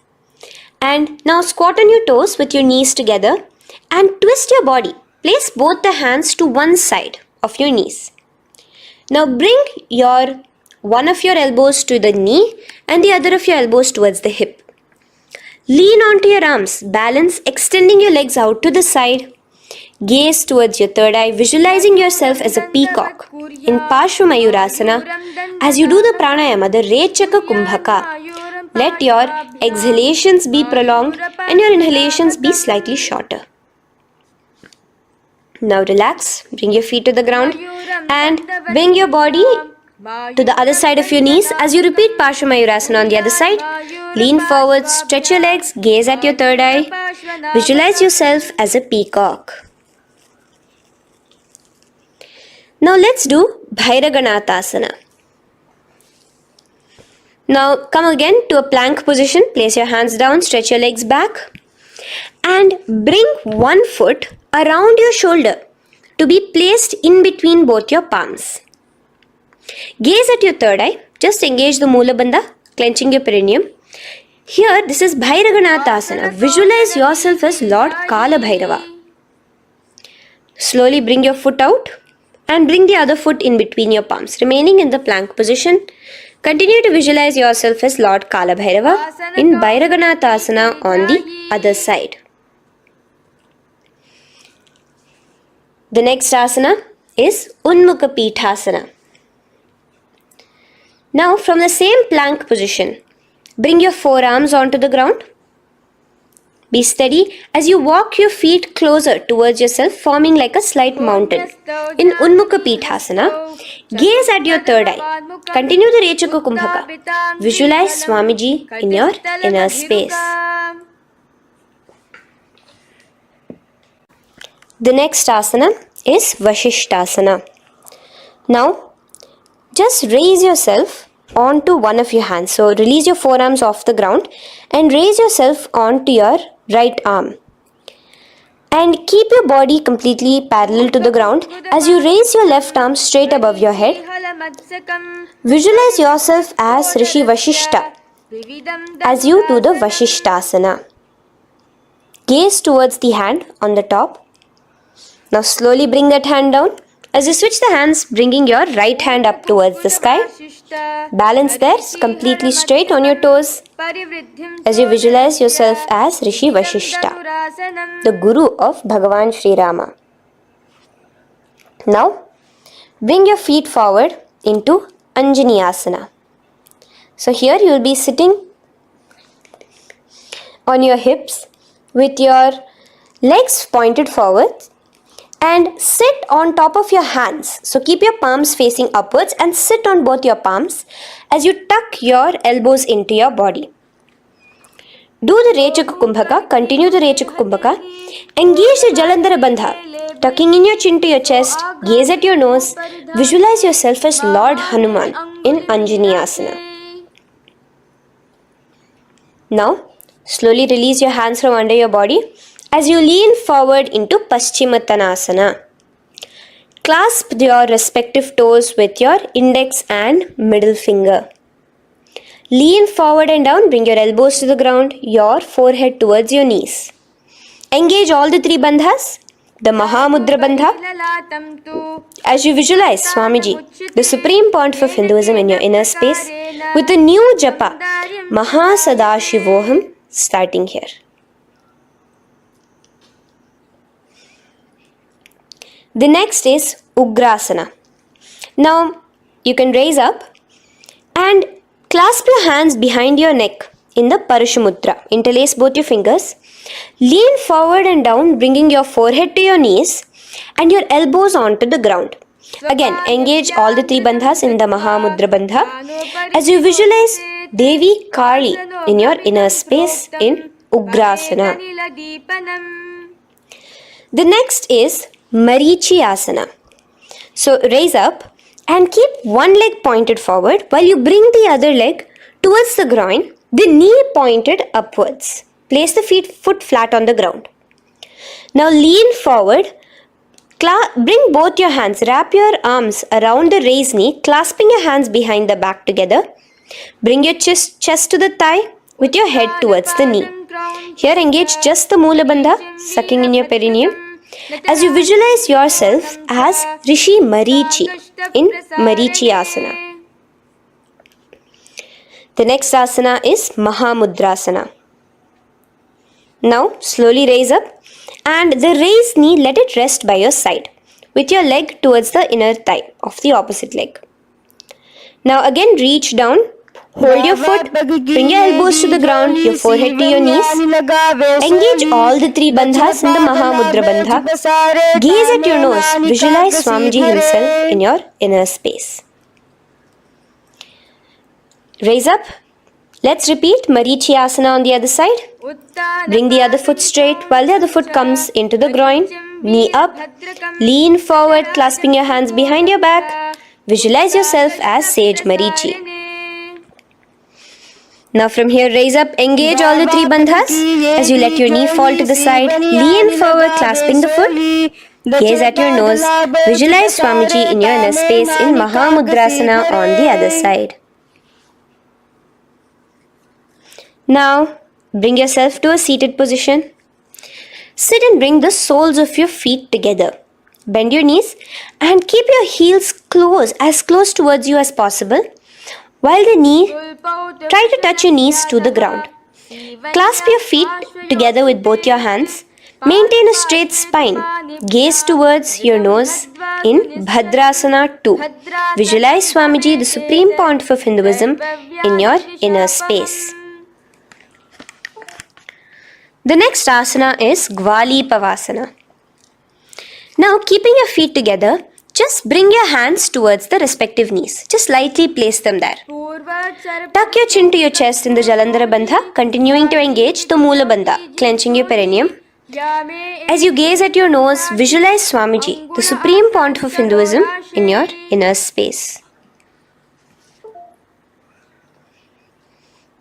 And now squat on your toes with your knees together and twist your body. Place both the hands to one side of your knees. Now bring one of your elbows to the knee and the other of your elbows towards the hip. Lean onto your arms, balance, extending your legs out to the side. Gaze towards your third eye, visualizing yourself as a peacock. In Parshva Mayurasana, as you do the pranayama, the Rechaka Kumbhaka, let your exhalations be prolonged and your inhalations be slightly shorter. Now relax, bring your feet to the ground and bring your body to the other side of your knees as you repeat Parshva Mayurasana on the other side. Lean forward, stretch your legs, gaze at your third eye. Visualize yourself as a peacock. Now let's do Bhairaganathasana. Now come again to a plank position. Place your hands down, stretch your legs back and bring one foot around your shoulder to be placed in between both your palms. Gaze at your third eye. Just engage the Mula Bandha, clenching your perineum. Here, this is Bhairaganathasana. Visualize yourself as Lord Kala Bhairava. Slowly bring your foot out and bring the other foot in between your palms, remaining in the plank position. Continue to visualize yourself as Lord Kala Bhairava in Bhairaganathasana on the other side. The next asana is Unmukha Pithasana. Now from the same plank position, bring your forearms onto the ground. Be steady as you walk your feet closer towards yourself, forming like a slight mountain. In Unmukha Pithasana, gaze at your third eye. Continue the Rechaka Kumbhaka. Visualize Swamiji in your inner space. The next asana is Vashishthasana. Now, just raise yourself onto one of your hands. So, release your forearms off the ground and raise yourself onto your right arm. And keep your body completely parallel to the ground as you raise your left arm straight above your head. Visualize yourself as Rishi Vashishta as you do the Vashishthasana. Gaze towards the hand on the top. Now slowly bring that hand down. As you switch the hands, bringing your right hand up towards the sky. Balance there, completely straight on your toes. As you visualize yourself as Rishi Vashishta, the Guru of Bhagavan Sri Rama. Now, bring your feet forward into Anjani Asana. So here you will be sitting on your hips with your legs pointed forward And sit on top of your hands. So keep your palms facing upwards and sit on both your palms as you tuck your elbows into your body. Do the Rechaka Kumbhaka, continue the Rechaka Kumbhaka. Engage the Jalandhara Bandha, tucking in your chin to your chest, gaze at your nose, visualize yourself as Lord Hanuman in Anjani Asana. Now, slowly release your hands from under your body as you lean forward into Paschimottanasana. Clasp your respective toes with your index and middle finger. Lean forward and down, bring your elbows to the ground, your forehead towards your knees. Engage all the three bandhas, the Mahamudra Bandha. As you visualize Swamiji, the Supreme Pontiff of Hinduism in your inner space, with a new japa, Mahasadashivoham, starting here. The next is Ugrasana. Now, you can raise up and clasp your hands behind your neck in the Parashamudra. Interlace both your fingers. Lean forward and down, bringing your forehead to your knees and your elbows onto the ground. Again, engage all the three bandhas in the Mahamudra Bandha as you visualize Devi Kali in your inner space in Ugrasana. The next is Marichi Asana. So raise up and keep one leg pointed forward while you bring the other leg towards the groin, the knee pointed upwards. Place the foot flat on the ground. Now lean forward, bring both your hands, wrap your arms around the raised knee, clasping your hands behind the back together. Bring your chest to the thigh with your head towards the knee. Here engage just the Moola Bandha, sucking in your perineum, as you visualize yourself as Rishi Marichi in Marichi Asana. The next asana is Mahamudrasana. Now slowly raise up and the raised knee, let it rest by your side with your leg towards the inner thigh of the opposite leg. Now again reach down, hold your foot, bring your elbows to the ground, your forehead to your knees. Engage all the three bandhas in the Mahamudra Bandha. Gaze at your nose, visualize Swamiji himself in your inner space. Raise up. Let's repeat Marichi Asana on the other side. Bring the other foot straight while the other foot comes into the groin. Knee up. Lean forward, clasping your hands behind your back. Visualize yourself as Sage Marichi. Now from here, raise up, engage all the three bandhas as you let your knee fall to the side. Lean forward, clasping the foot. Gaze at your nose. Visualize Swamiji in your inner space in Mahamudrasana on the other side. Now, bring yourself to a seated position. Sit and bring the soles of your feet together. Bend your knees and keep your heels as close towards you as possible. While try to touch your knees to the ground. Clasp your feet together with both your hands. Maintain a straight spine. Gaze towards your nose in Bhadrasana 2. Visualize Swamiji, the Supreme Pontiff of Hinduism, in your inner space. The next asana is Gwali Pavasana. Now, keeping your feet together, just bring your hands towards the respective knees. Just lightly place them there. Tuck your chin to your chest in the Jalandhara Bandha, continuing to engage the Moola Bandha, clenching your perineum. As you gaze at your nose, visualize Swamiji, the Supreme Pontiff of Hinduism, in your inner space.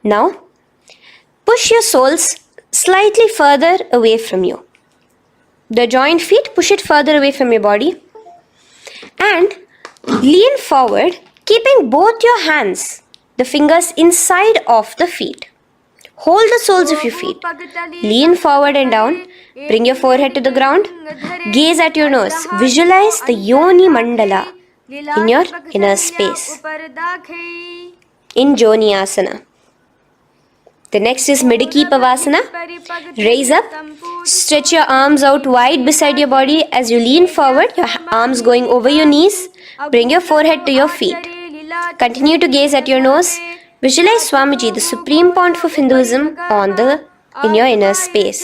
Now, push your soles slightly further away from you. The joined feet, push it further away from your body. And lean forward, keeping both your hands, the fingers inside of the feet. Hold the soles of your feet. Lean forward and down. Bring your forehead to the ground. Gaze at your nose. Visualize the Yoni Mandala in your inner space. In Joni Asana. The next is Midiki Pavasana. Raise up. Stretch your arms out wide beside your body as you lean forward, your arms going over your knees. Bring your forehead to your feet. Continue to gaze at your nose. Visualize Swamiji, the Supreme Pontiff of Hinduism, in your inner space.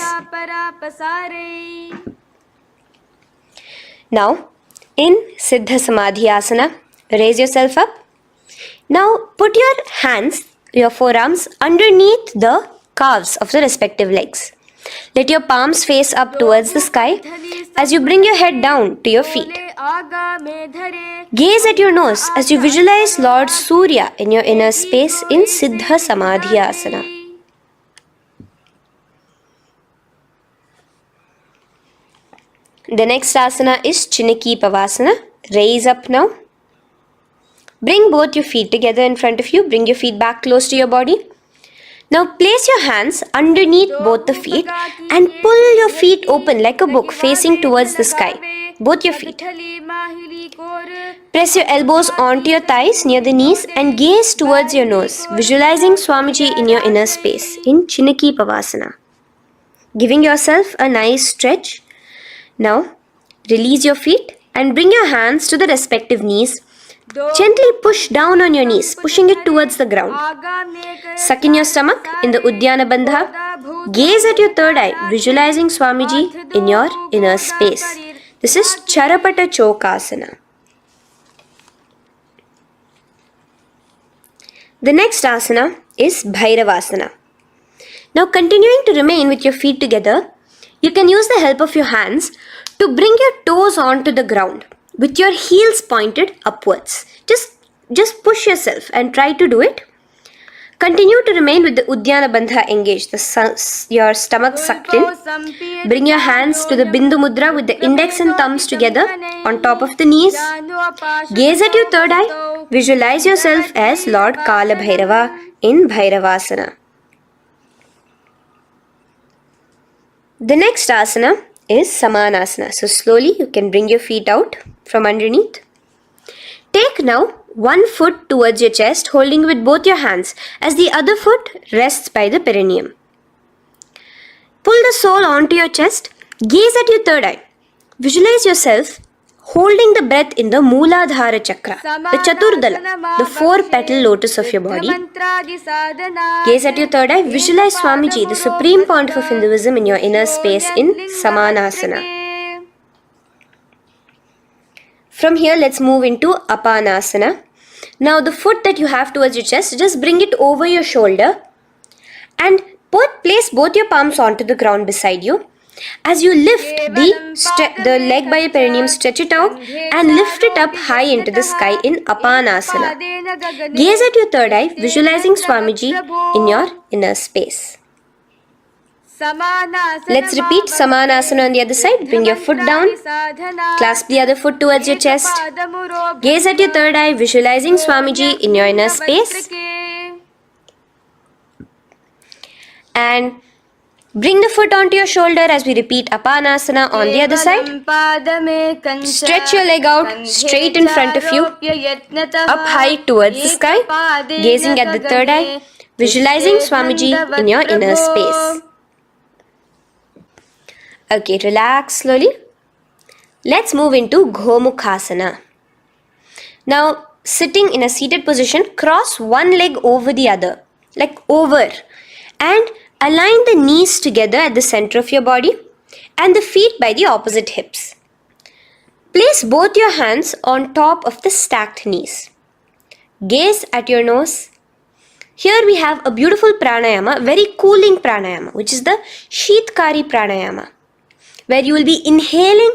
Now, in Siddha Samadhi Asana, raise yourself up. Now, put your hands, your forearms, underneath the calves of the respective legs. Let your palms face up towards the sky as you bring your head down to your feet. Gaze at your nose as you visualize Lord Surya in your inner space in Siddha Samadhi Asana. The next asana is Chinaki Pavasana. Raise up now. Bring both your feet together in front of you. Bring your feet back close to your body. Now place your hands underneath both the feet and pull your feet open like a book facing towards the sky. Both your feet. Press your elbows onto your thighs near the knees and gaze towards your nose, visualizing Swamiji in your inner space in Chinaki Pavasana. Giving yourself a nice stretch. Now, release your feet and bring your hands to the respective knees. Gently push down on your knees, pushing it towards the ground. Suck in your stomach in the Uddiyana Bandha. Gaze at your third eye, visualizing Swamiji in your inner space. This is Charapata Chokasana. The next asana is Bhairavasana. Now, continuing to remain with your feet together, you can use the help of your hands to bring your toes onto the ground with your heels pointed upwards. Just push yourself and try to do it. Continue to remain with the Uddiyana Bandha engaged, your stomach sucked in. Bring your hands to the Bindu Mudra with the index and thumbs together on top of the knees. Gaze at your third eye. Visualize yourself as Lord Kala Bhairava in Bhairavasana. The next asana is Samanasana. So slowly you can bring your feet out from underneath. Take now one foot towards your chest, holding with both your hands as the other foot rests by the perineum. Pull the sole onto your chest. Gaze at your third eye. Visualize yourself holding the breath in the Mooladhara Chakra, the Chaturdala, the 4-petal lotus of your body. Gaze at your third eye. Visualize Swamiji, the Supreme Pontiff of Hinduism, in your inner space in Samanasana. From here, let's move into Apanasana. Now, the foot that you have towards your chest, just bring it over your shoulder and place both your palms onto the ground beside you. As you lift the leg by your perineum, stretch it out and lift it up high into the sky in Apanasana. Gaze at your third eye, visualizing Swamiji in your inner space. Let's repeat Samanasana on the other side. Bring your foot down. Clasp the other foot towards your chest. Gaze at your third eye, visualizing Swamiji in your inner space. And bring the foot onto your shoulder as we repeat Apanasana on the other side. Stretch your leg out straight in front of you, up high towards the sky, gazing at the third eye, visualizing Swamiji in your inner space. Okay, relax slowly. Let's move into Gomukhasana. Now, sitting in a seated position, cross one leg over the other, like over, and align the knees together at the center of your body and the feet by the opposite hips. Place both your hands on top of the stacked knees. Gaze at your nose. Here we have a beautiful pranayama, very cooling pranayama, which is the Sheetkari pranayama, where you will be inhaling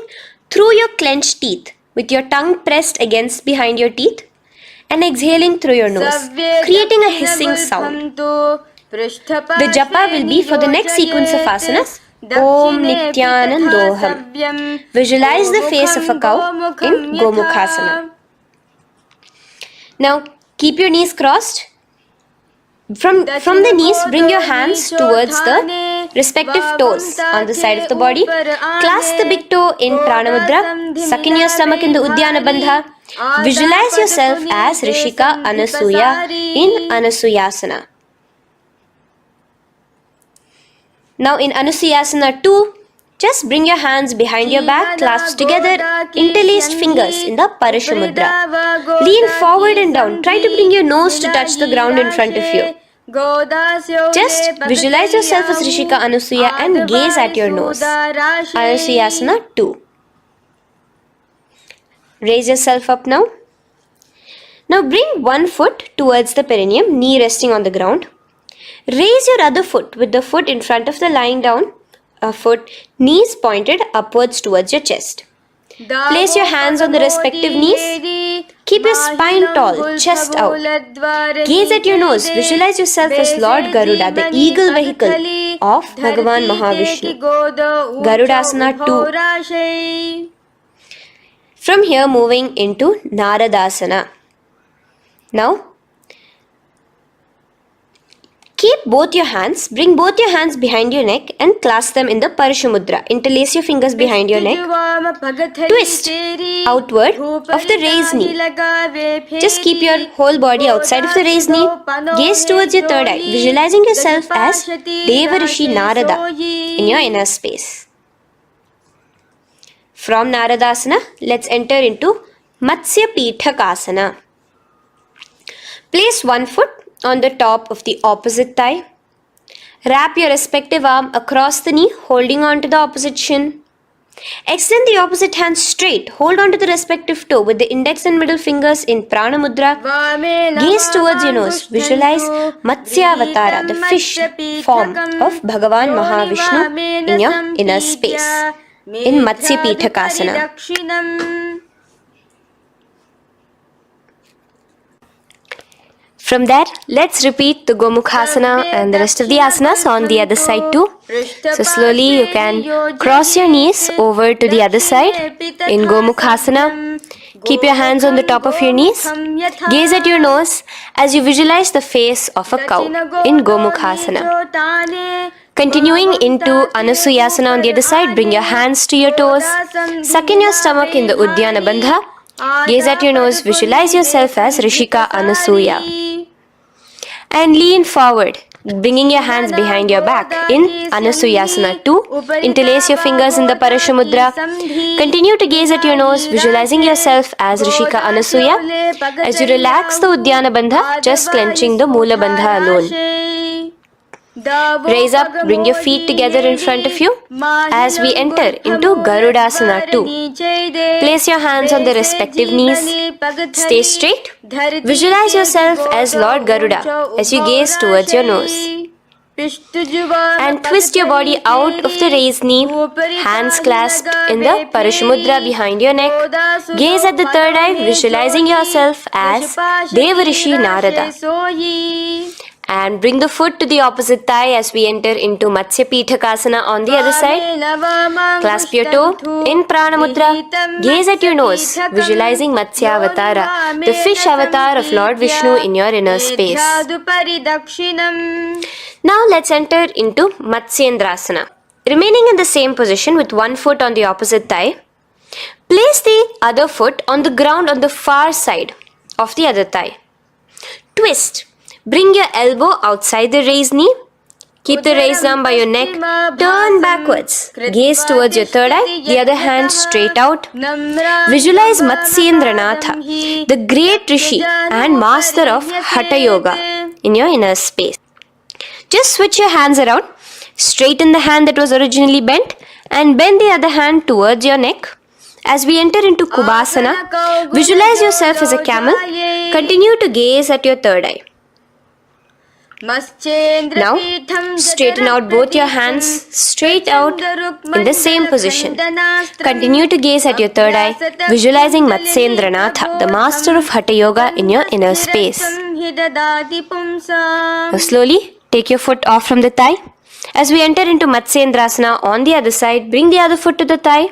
through your clenched teeth with your tongue pressed against behind your teeth and exhaling through your nose, creating a hissing sound. The japa will be for the next sequence of asanas. Om Nityanandoham. Visualize the face of a cow in Gomukhasana. Now keep your knees crossed. From the knees, bring your hands towards the respective toes on the side of the body. Clasp the big toe in Pranamudra. Suck in your stomach in the Uddiyana Bandha. Visualize yourself as Rishika Anasuya in Anasuyasana. Now in Anusuyasana 2, just bring your hands behind your back, clasp together, interlaced fingers in the Paramashivoham. Lean forward and down. Try to bring your nose to touch the ground in front of you. Just visualize yourself as Rishika Anasuya and gaze at your nose. Anusuyasana 2. Raise yourself up now. Now bring one foot towards the perineum, knee resting on the ground. Raise your other foot with the foot in front of the lying down foot, knees pointed upwards towards your chest. Place your hands on the respective knees. Keep your spine tall, chest out. Gaze at your nose. Visualize yourself as Lord Garuda, the eagle vehicle of Bhagavan Mahavishnu. Garudasana 2. From here, moving into Naradasana. Now, keep both your hands, bring both your hands behind your neck and clasp them in the Paramashivoham Mudra. Interlace your fingers behind your neck. Twist outward of the raised knee. Just keep your whole body outside of the raised knee. Gaze towards your third eye, visualizing yourself as Devarishi Narada in your inner space. From Naradasana, let's enter into Matsya Pithakasana. Place one foot on the top of the opposite thigh. Wrap your respective arm across the knee, holding on to the opposite shin. Extend the opposite hand straight. Hold on to the respective toe with the index and middle fingers in Prana Mudra. Gaze towards your nose. Visualize Matsyavatara, the fish form of Bhagavan Mahavishnu in your inner space in Matsya Pithakasana. From there, let's repeat the Gomukhasana and the rest of the asanas on the other side too. So slowly you can cross your knees over to the other side in Gomukhasana. Keep your hands on the top of your knees. Gaze at your nose as you visualize the face of a cow in Gomukhasana. Continuing into Anusuyasana on the other side, bring your hands to your toes. Suck in your stomach in the Uddiyana Bandha. Gaze at your nose, visualize yourself as Rishika Anasuya. And lean forward, bringing your hands behind your back in Anusuyasana 2. Interlace your fingers in the Paramashiva Mudra. Continue to gaze at your nose, visualizing yourself as Rishika Anasuya. As you relax the Uddiyana Bandha, just clenching the Mula Bandha alone. Raise up, bring your feet together in front of you as we enter into Garudasana 2. Place your hands on the respective knees. Stay straight. Visualize yourself as Lord Garuda as you gaze towards your nose. And twist your body out of the raised knee, hands clasped in the Paramashiva Mudra behind your neck. Gaze at the third eye, visualizing yourself as Devarishi Narada. And bring the foot to the opposite thigh as we enter into Matsya Pithakasana on the other side. Clasp your toe in Prana Mudra. Gaze at your nose, visualizing Matsyavatara, the fish avatar of Lord Vishnu in your inner space. Now let's enter into Matsyendrasana. Remaining in the same position with one foot on the opposite thigh, place the other foot on the ground on the far side of the other thigh. Twist. Bring your elbow outside the raised knee. Keep the raised arm by your neck. Turn backwards. Gaze towards your third eye, the other hand straight out. Visualize Matsyendranatha, the great Rishi and master of Hatha Yoga in your inner space. Just switch your hands around. Straighten the hand that was originally bent and bend the other hand towards your neck. As we enter into Kubhasana, visualize yourself as a camel. Continue to gaze at your third eye. Now, straighten out both your hands straight out in the same position. Continue to gaze at your third eye, visualizing Matsyendranatha, the master of Hatha Yoga in your inner space. Now slowly take your foot off from the thigh. As we enter into Matsyendrasana on the other side, bring the other foot to the thigh.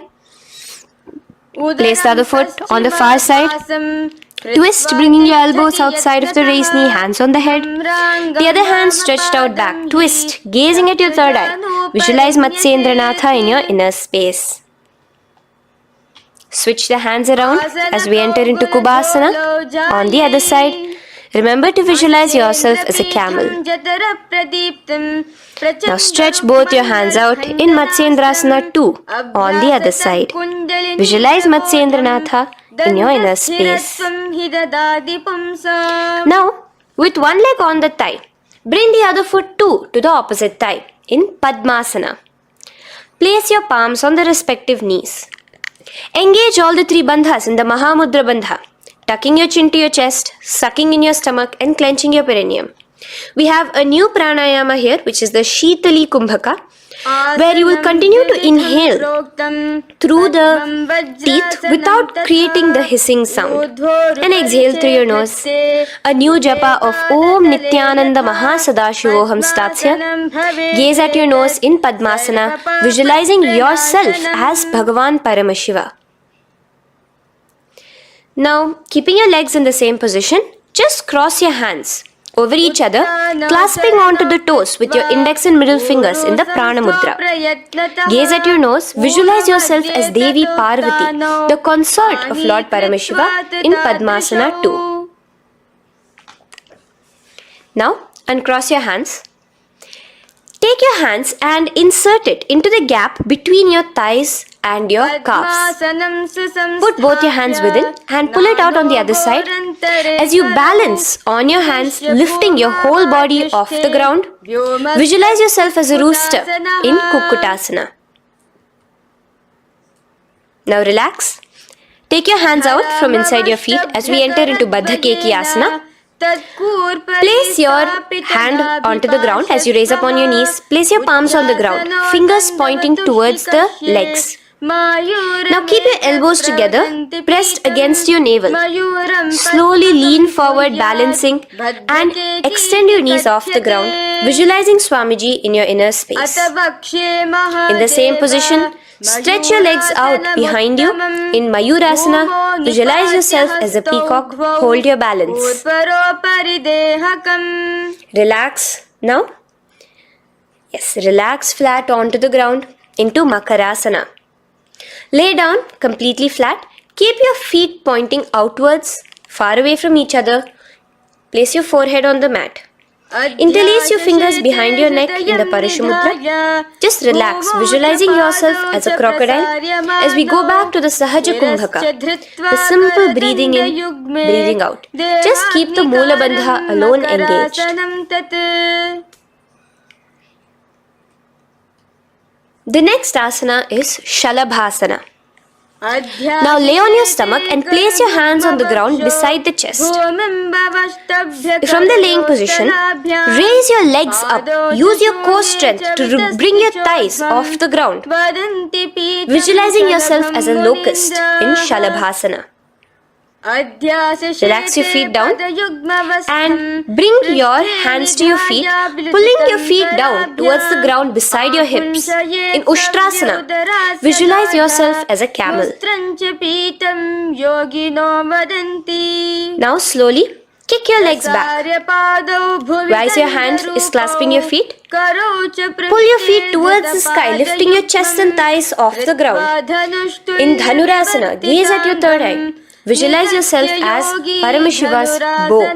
Place the other foot on the far side. Twist, bringing your elbows outside of the raised knee, hands on the head. The other hand stretched out back. Twist, gazing at your third eye. Visualize Matsyendranatha in your inner space. Switch the hands around as we enter into Kubhasana on the other side. Remember to visualize yourself as a camel. Now stretch both your hands out in Matsyendrasana 2 on the other side. Visualize Matsyendranatha in your inner space. Now, with one leg on the thigh, bring the other foot too to the opposite thigh in Padmasana. Place your palms on the respective knees. Engage all the three bandhas in the Mahamudra bandha, tucking your chin to your chest, sucking in your stomach and clenching your perineum. We have a new pranayama here, which is the Shitali Kumbhaka, where you will continue to inhale through the teeth without creating the hissing sound, and exhale through your nose. A new japa of Om Nityananda Mahasadashivoham starts here. Gaze at your nose in Padmasana, visualizing yourself as Bhagavan Paramashiva. Now, keeping your legs in the same position, just cross your hands over each other, clasping onto the toes with your index and middle fingers in the Prana Mudra. Gaze at your nose, visualize yourself as Devi Parvati, the consort of Lord Paramashiva in Padmasana 2. Now, uncross your hands. Take your hands and insert it into the gap between your thighs and your calves. Put both your hands within and pull it out on the other side. As you balance on your hands, lifting your whole body off the ground, visualize yourself as a rooster in Kukkutasana. Now relax. Take your hands out from inside your feet as we enter into Baddha Keki Asana. Place your hand onto the ground as you raise up on your knees. Place your palms on the ground, fingers pointing towards the legs. Now keep your elbows together, pressed against your navel. Slowly lean forward, balancing, and extend your knees off the ground, visualizing Swamiji in your inner space. In the same position, stretch your legs out behind you. In Mayurasana, visualize yourself as a peacock. Hold your balance. Relax now. Yes, relax flat onto the ground into Makarasana. Lay down completely flat. Keep your feet pointing outwards, far away from each other. Place your forehead on the mat. Interlace your fingers behind your neck in the Paramashiva. Just relax, visualizing yourself as a crocodile as we go back to the Sahaja Kumbhaka, the simple breathing in, breathing out. Just keep the Mula Bandha alone engaged. The next asana is Shalabhasana. Now lay on your stomach and place your hands on the ground beside the chest. From the laying position, raise your legs up. Use your core strength to bring your thighs off the ground. Visualizing yourself as a locust in Shalabhasana. Relax your feet down and bring your hands to your feet, pulling your feet down towards the ground beside your hips. In Ushtrasana, visualize yourself as a camel. Now slowly kick your legs back. Rise your hand is clasping your feet. Pull your feet towards the sky, lifting your chest and thighs off the ground. In Dhanurasana, gaze at your third eye. Visualize yourself as Paramashiva's bow.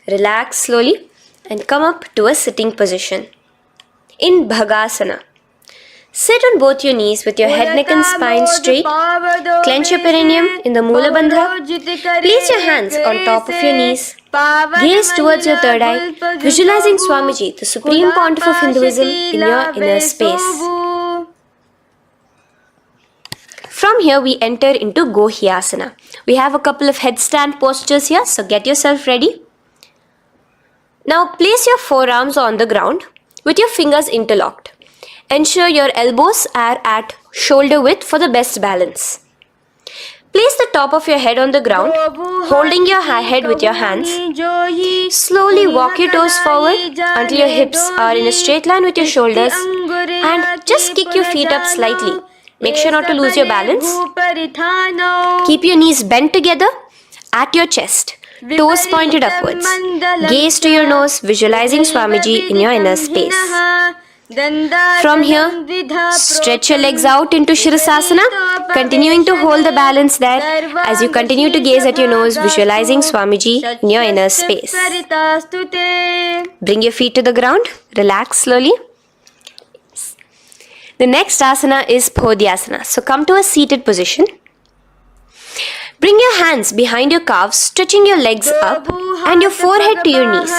Relax slowly and come up to a sitting position. In Bhagasana, sit on both your knees with your head, neck and spine straight. Clench your perineum in the Mula Bandha. Place your hands on top of your knees. Gaze towards your third eye, visualizing Swamiji, the Supreme Pontiff of Hinduism, in your inner space. From here we enter into Gohyasana. We have a couple of headstand postures here, so get yourself ready. Now place your forearms on the ground with your fingers interlocked. Ensure your elbows are at shoulder width for the best balance. Place the top of your head on the ground, holding your head with your hands. Slowly walk your toes forward until your hips are in a straight line with your shoulders, and just kick your feet up slightly. Make sure not to lose your balance. Keep your knees bent together at your chest, toes pointed upwards. Gaze to your nose, visualizing Swamiji in your inner space. From here, stretch your legs out into Shirasasana, continuing to hold the balance there as you continue to gaze at your nose, visualizing Swamiji in your inner space. Bring your feet to the ground, relax slowly. The next asana is Podhyasana. So come to a seated position. Bring your hands behind your calves, stretching your legs up and your forehead to your knees.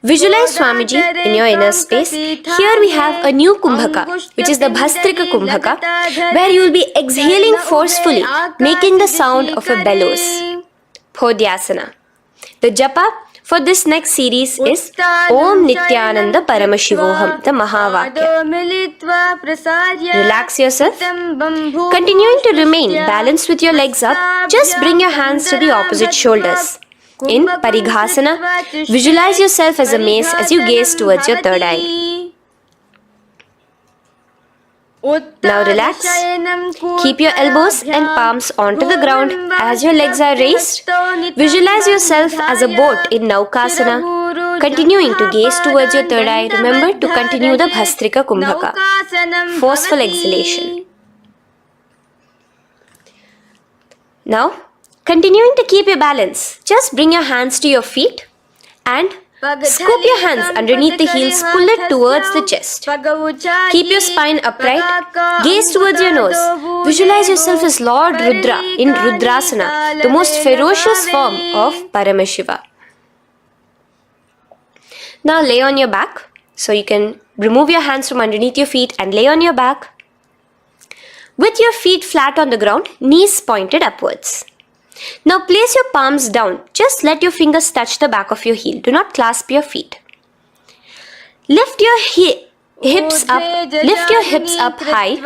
Visualize Swamiji in your inner space. Here we have a new kumbhaka, which is the Bhastrika kumbhaka, where you will be exhaling forcefully, making the sound of a bellows. Podhyasana. The japa for this next series is Om Nityananda Paramashivoham, the Mahavakya. Relax yourself. Continuing to remain balanced with your legs up, just bring your hands to the opposite shoulders. In Parighasana, visualize yourself as a mace as you gaze towards your third eye. Now relax. Keep your elbows and palms onto the ground as your legs are raised. Visualize yourself as a boat in Naukasana. Continuing to gaze towards your third eye, remember to continue the Bhastrika Kumbhaka. Forceful exhalation. Now, continuing to keep your balance, just bring your hands to your feet and scoop your hands underneath the heels, pull it towards the chest. Keep your spine upright, gaze towards your nose. Visualize yourself as Lord Rudra in Rudrasana, the most ferocious form of Paramashiva. Now lay on your back, so you can remove your hands from underneath your feet and lay on your back. With your feet flat on the ground, knees pointed upwards. Now place your palms down. Just let your fingers touch the back of your heel. Do not clasp your feet. Lift your hips up high,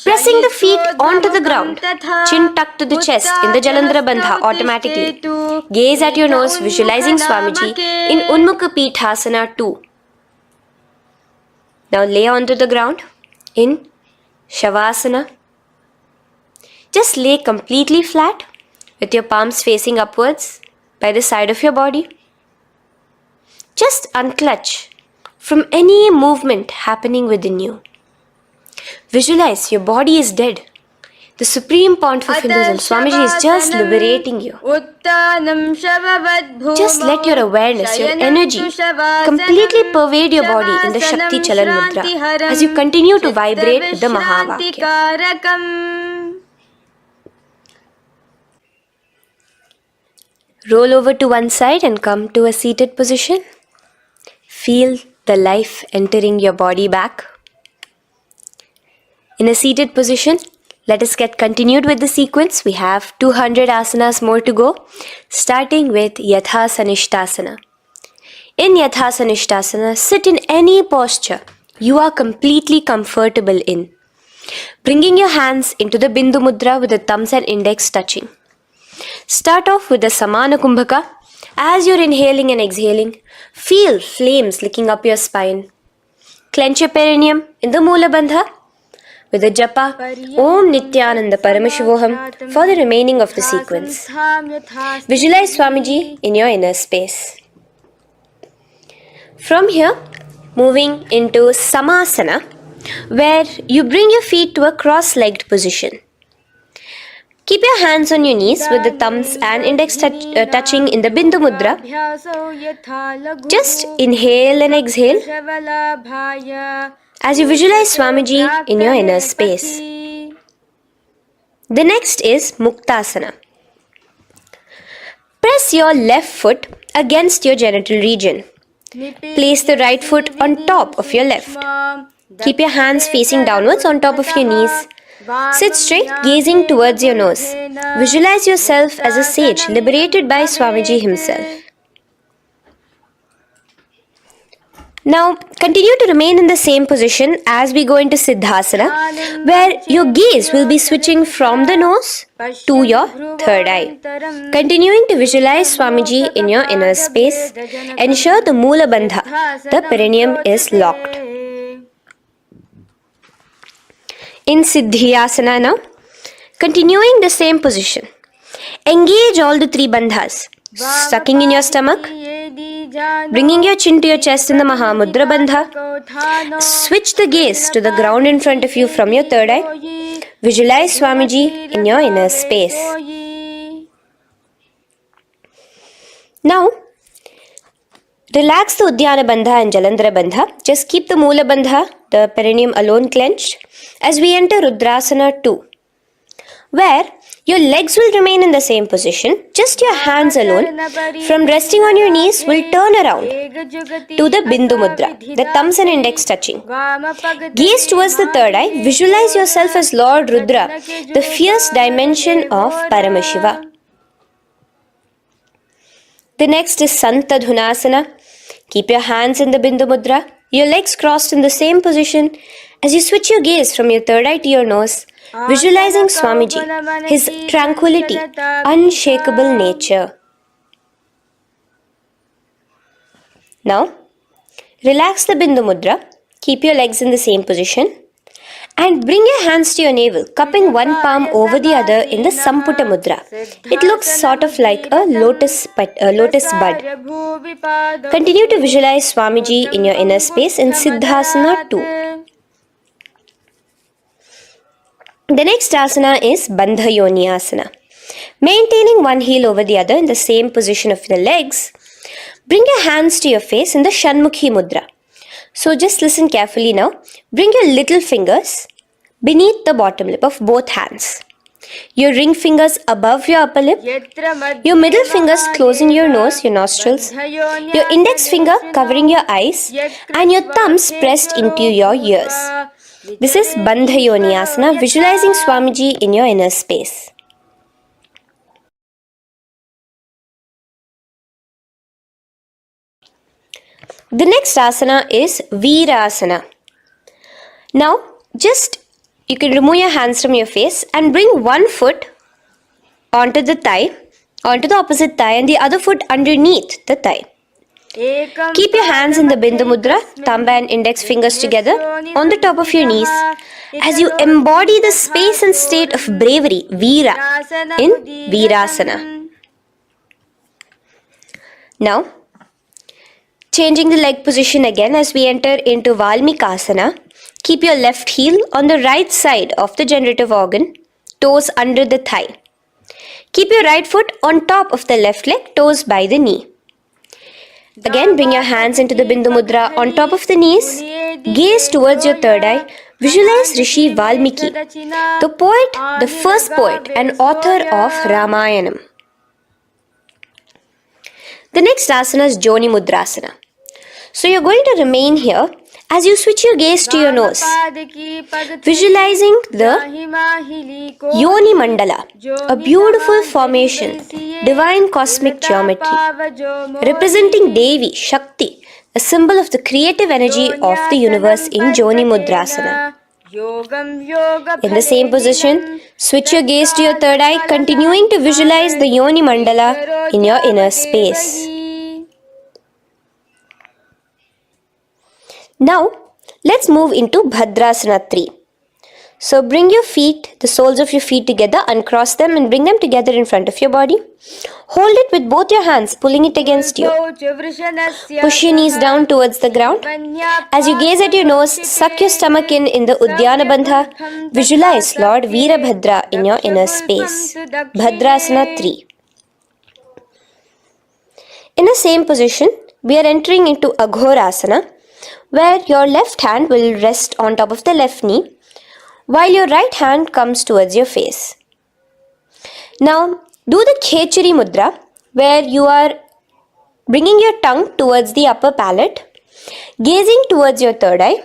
pressing the feet onto the ground. Chin tucked to the chest in the Jalandhara Bandha automatically. Gaze at your nose, visualizing Swamiji in Unmukha Pithasana 2. Now lay onto the ground in Shavasana. Just lay completely flat with your palms facing upwards by the side of your body. Just unclutch from any movement happening within you. Visualize your body is dead. The Supreme Pontiff of Hinduism, Swamiji, is just liberating you. Just let your awareness, your energy completely pervade your body in the Shakti Chalan Mudra as you continue to vibrate with the Mahavakya. Roll over to one side and come to a seated position. Feel the life entering your body back. In a seated position, let us get continued with the sequence. We have 200 asanas more to go, starting with Yatha Sanishtasana. In Yatha Sanishtasana, sit in any posture you are completely comfortable in, bringing your hands into the Bindu Mudra with the thumbs and index touching. Start off with the Samana Kumbhaka. As you're inhaling and exhaling, feel flames licking up your spine. Clench your perineum in the Moola Bandha with the japa Om Nityananda Paramashivoham for the remaining of the sequence. Visualize Swamiji in your inner space. From here, moving into Samasana, where you bring your feet to a cross-legged position. Keep your hands on your knees with the thumbs and index touching in the Bindu Mudra. Just inhale and exhale as you visualize Swamiji in your inner space. The next is Muktasana. Press your left foot against your genital region. Place the right foot on top of your left. Keep your hands facing downwards on top of your knees. Sit straight, gazing towards your nose. Visualize yourself as a sage liberated by Swamiji himself. Now, continue to remain in the same position as we go into Siddhasana, where your gaze will be switching from the nose to your third eye. Continuing to visualize Swamiji in your inner space, ensure the Moola Bandha, the perineum, is locked. In Siddhyasana now, continuing the same position. Engage all the three bandhas, sucking in your stomach, bringing your chin to your chest in the Mahamudra Bandha. Switch the gaze to the ground in front of you from your third eye. Visualize Swamiji in your inner space. Now, relax the Udyana Bandha and Jalandhara Bandha. Just keep the Moola Bandha, the perineum, alone clenched as we enter Rudrasana 2. where your legs will remain in the same position, just your hands alone, from resting on your knees, will turn around to the Bindu Mudra, the thumbs and index touching. Gaze towards the third eye, visualize yourself as Lord Rudra, the fierce dimension of Paramashiva. The next is Santadhunasana. Keep your hands in the Bindu Mudra, your legs crossed in the same position. As you switch your gaze from your third eye to your nose, visualizing Swamiji, his tranquility, unshakable nature. Now, relax the Bindu Mudra, keep your legs in the same position, and bring your hands to your navel, cupping one palm over the other in the Samputa Mudra. It looks sort of like a lotus bud. Continue to visualize Swamiji in your inner space in Siddhasana 2. The next asana is Bandha Yoni Asana. Maintaining one heel over the other in the same position of the legs, bring your hands to your face in the Shanmukhi Mudra. So just listen carefully now. Bring your little fingers beneath the bottom lip of both hands. Your ring fingers above your upper lip. Your middle fingers closing your nose, your nostrils. Your index finger covering your eyes. And your thumbs pressed into your ears. This is Bandha Yoni Asana, visualizing Swamiji in your inner space. The next asana is Virasana. Now, you can remove your hands from your face and bring one foot onto the opposite thigh, and the other foot underneath the thigh. Keep your hands in the Bindu Mudra, thumb and index fingers together on the top of your knees as you embody the space and state of bravery, Veera, in Virasana. Now, changing the leg position again as we enter into Valmikasana, keep your left heel on the right side of the generative organ, toes under the thigh. Keep your right foot on top of the left leg, toes by the knee. Again, bring your hands into the Bindu Mudra on top of the knees. Gaze towards your third eye. Visualize Rishi Valmiki, the poet, the first poet and author of Ramayanam. The next asana is Joni Mudrasana. So you're going to remain here as you switch your gaze to your nose, visualizing the Yoni Mandala, a beautiful formation, divine cosmic geometry, representing Devi, Shakti, a symbol of the creative energy of the universe in Joni Mudrasana. In the same position, switch your gaze to your third eye, continuing to visualize the Yoni Mandala in your inner space. Now, let's move into Bhadrasana 3. So bring your feet, the soles of your feet together, uncross them and bring them together in front of your body. Hold it with both your hands, pulling it against you. Push your knees down towards the ground. As you gaze at your nose, suck your stomach in the Udyana Bandha. Visualize Lord Veerabhadra in your inner space. Bhadrasana 3. In the same position, we are entering into Aghorasana, where your left hand will rest on top of the left knee, while your right hand comes towards your face. Now, do the Khechari Mudra, where you are bringing your tongue towards the upper palate, gazing towards your third eye.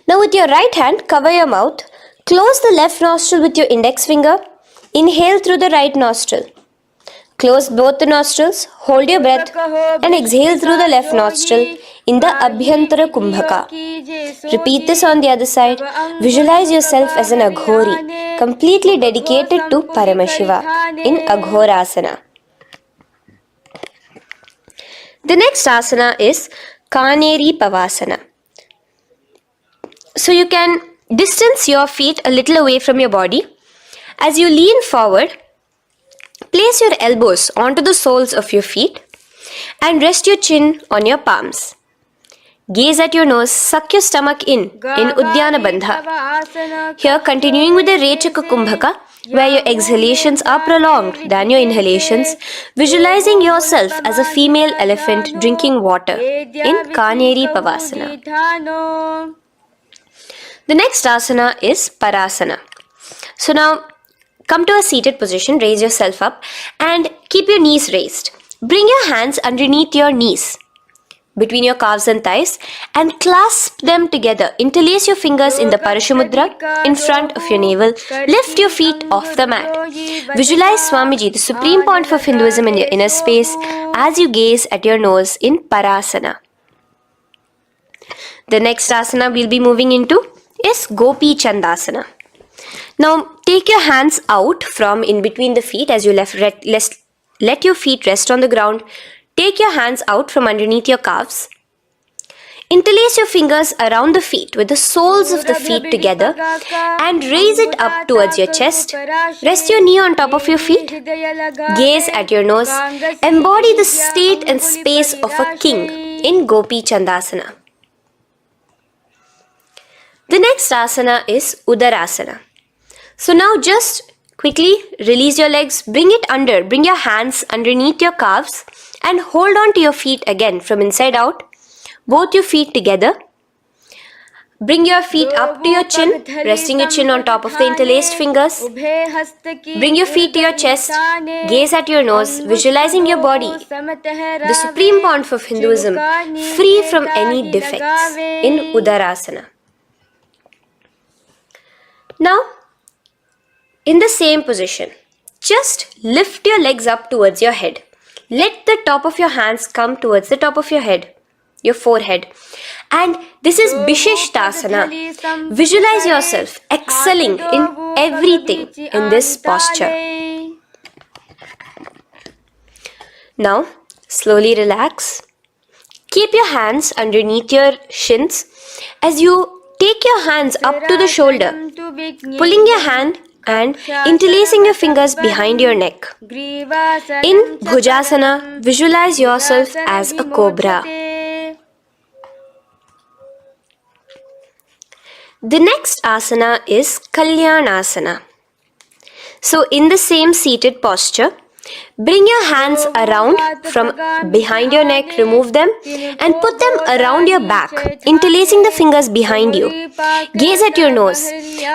Now, with your right hand, cover your mouth, close the left nostril with your index finger, inhale through the right nostril. Close both the nostrils, hold your breath and exhale through the left nostril in the Abhyantara Kumbhaka. Repeat this on the other side. Visualize yourself as an Aghori, completely dedicated to Paramashiva in Aghorasana. The next asana is Kaneri Pavasana. So you can distance your feet a little away from your body. As you lean forward, place your elbows onto the soles of your feet and rest your chin on your palms. Gaze at your nose, suck your stomach in Udyana Bandha. Here, continuing with the Rechaka Kumbhaka, where your exhalations are prolonged than your inhalations, visualizing yourself as a female elephant drinking water in Kaneri Pavasana. The next asana is Parasana. So now, come to a seated position, raise yourself up and keep your knees raised. Bring your hands underneath your knees, between your calves and thighs, and clasp them together. Interlace your fingers in the Paramashiva Mudra in front of your navel. Lift your feet off the mat. Visualize Swamiji, the Supreme Pontiff of Hinduism, in your inner space as you gaze at your nose in Parasana. The next asana we'll be moving into is Gopi Chandasana. Now take your hands out from in between the feet as you let your feet rest on the ground. Take your hands out from underneath your calves. Interlace your fingers around the feet with the soles of the feet together and raise it up towards your chest. Rest your knee on top of your feet. Gaze at your nose. Embody the state and space of a king in Gopi Chandasana. The next asana is Udarasana. So now just quickly release your legs, bring your hands underneath your calves and hold on to your feet again from inside out. Both your feet together. Bring your feet up to your chin, resting your chin on top of the interlaced fingers. Bring your feet to your chest, gaze at your nose, visualizing your body, the Supreme Pontiff of Hinduism, free from any defects in Udarasana. Now, in the same position, just lift your legs up towards your head. Let the top of your hands come towards the top of your head, your forehead. And this is Vishishtasana. Visualize yourself excelling in everything in this posture. Now, slowly relax. Keep your hands underneath your shins as you take your hands up to the shoulder, pulling your hand and interlacing your fingers behind your neck. In Bhujasana, visualize yourself as a cobra. The next asana is Kalyanasana. So in the same seated posture, bring your hands around from behind your neck, remove them and put them around your back, interlacing the fingers behind you. Gaze at your nose.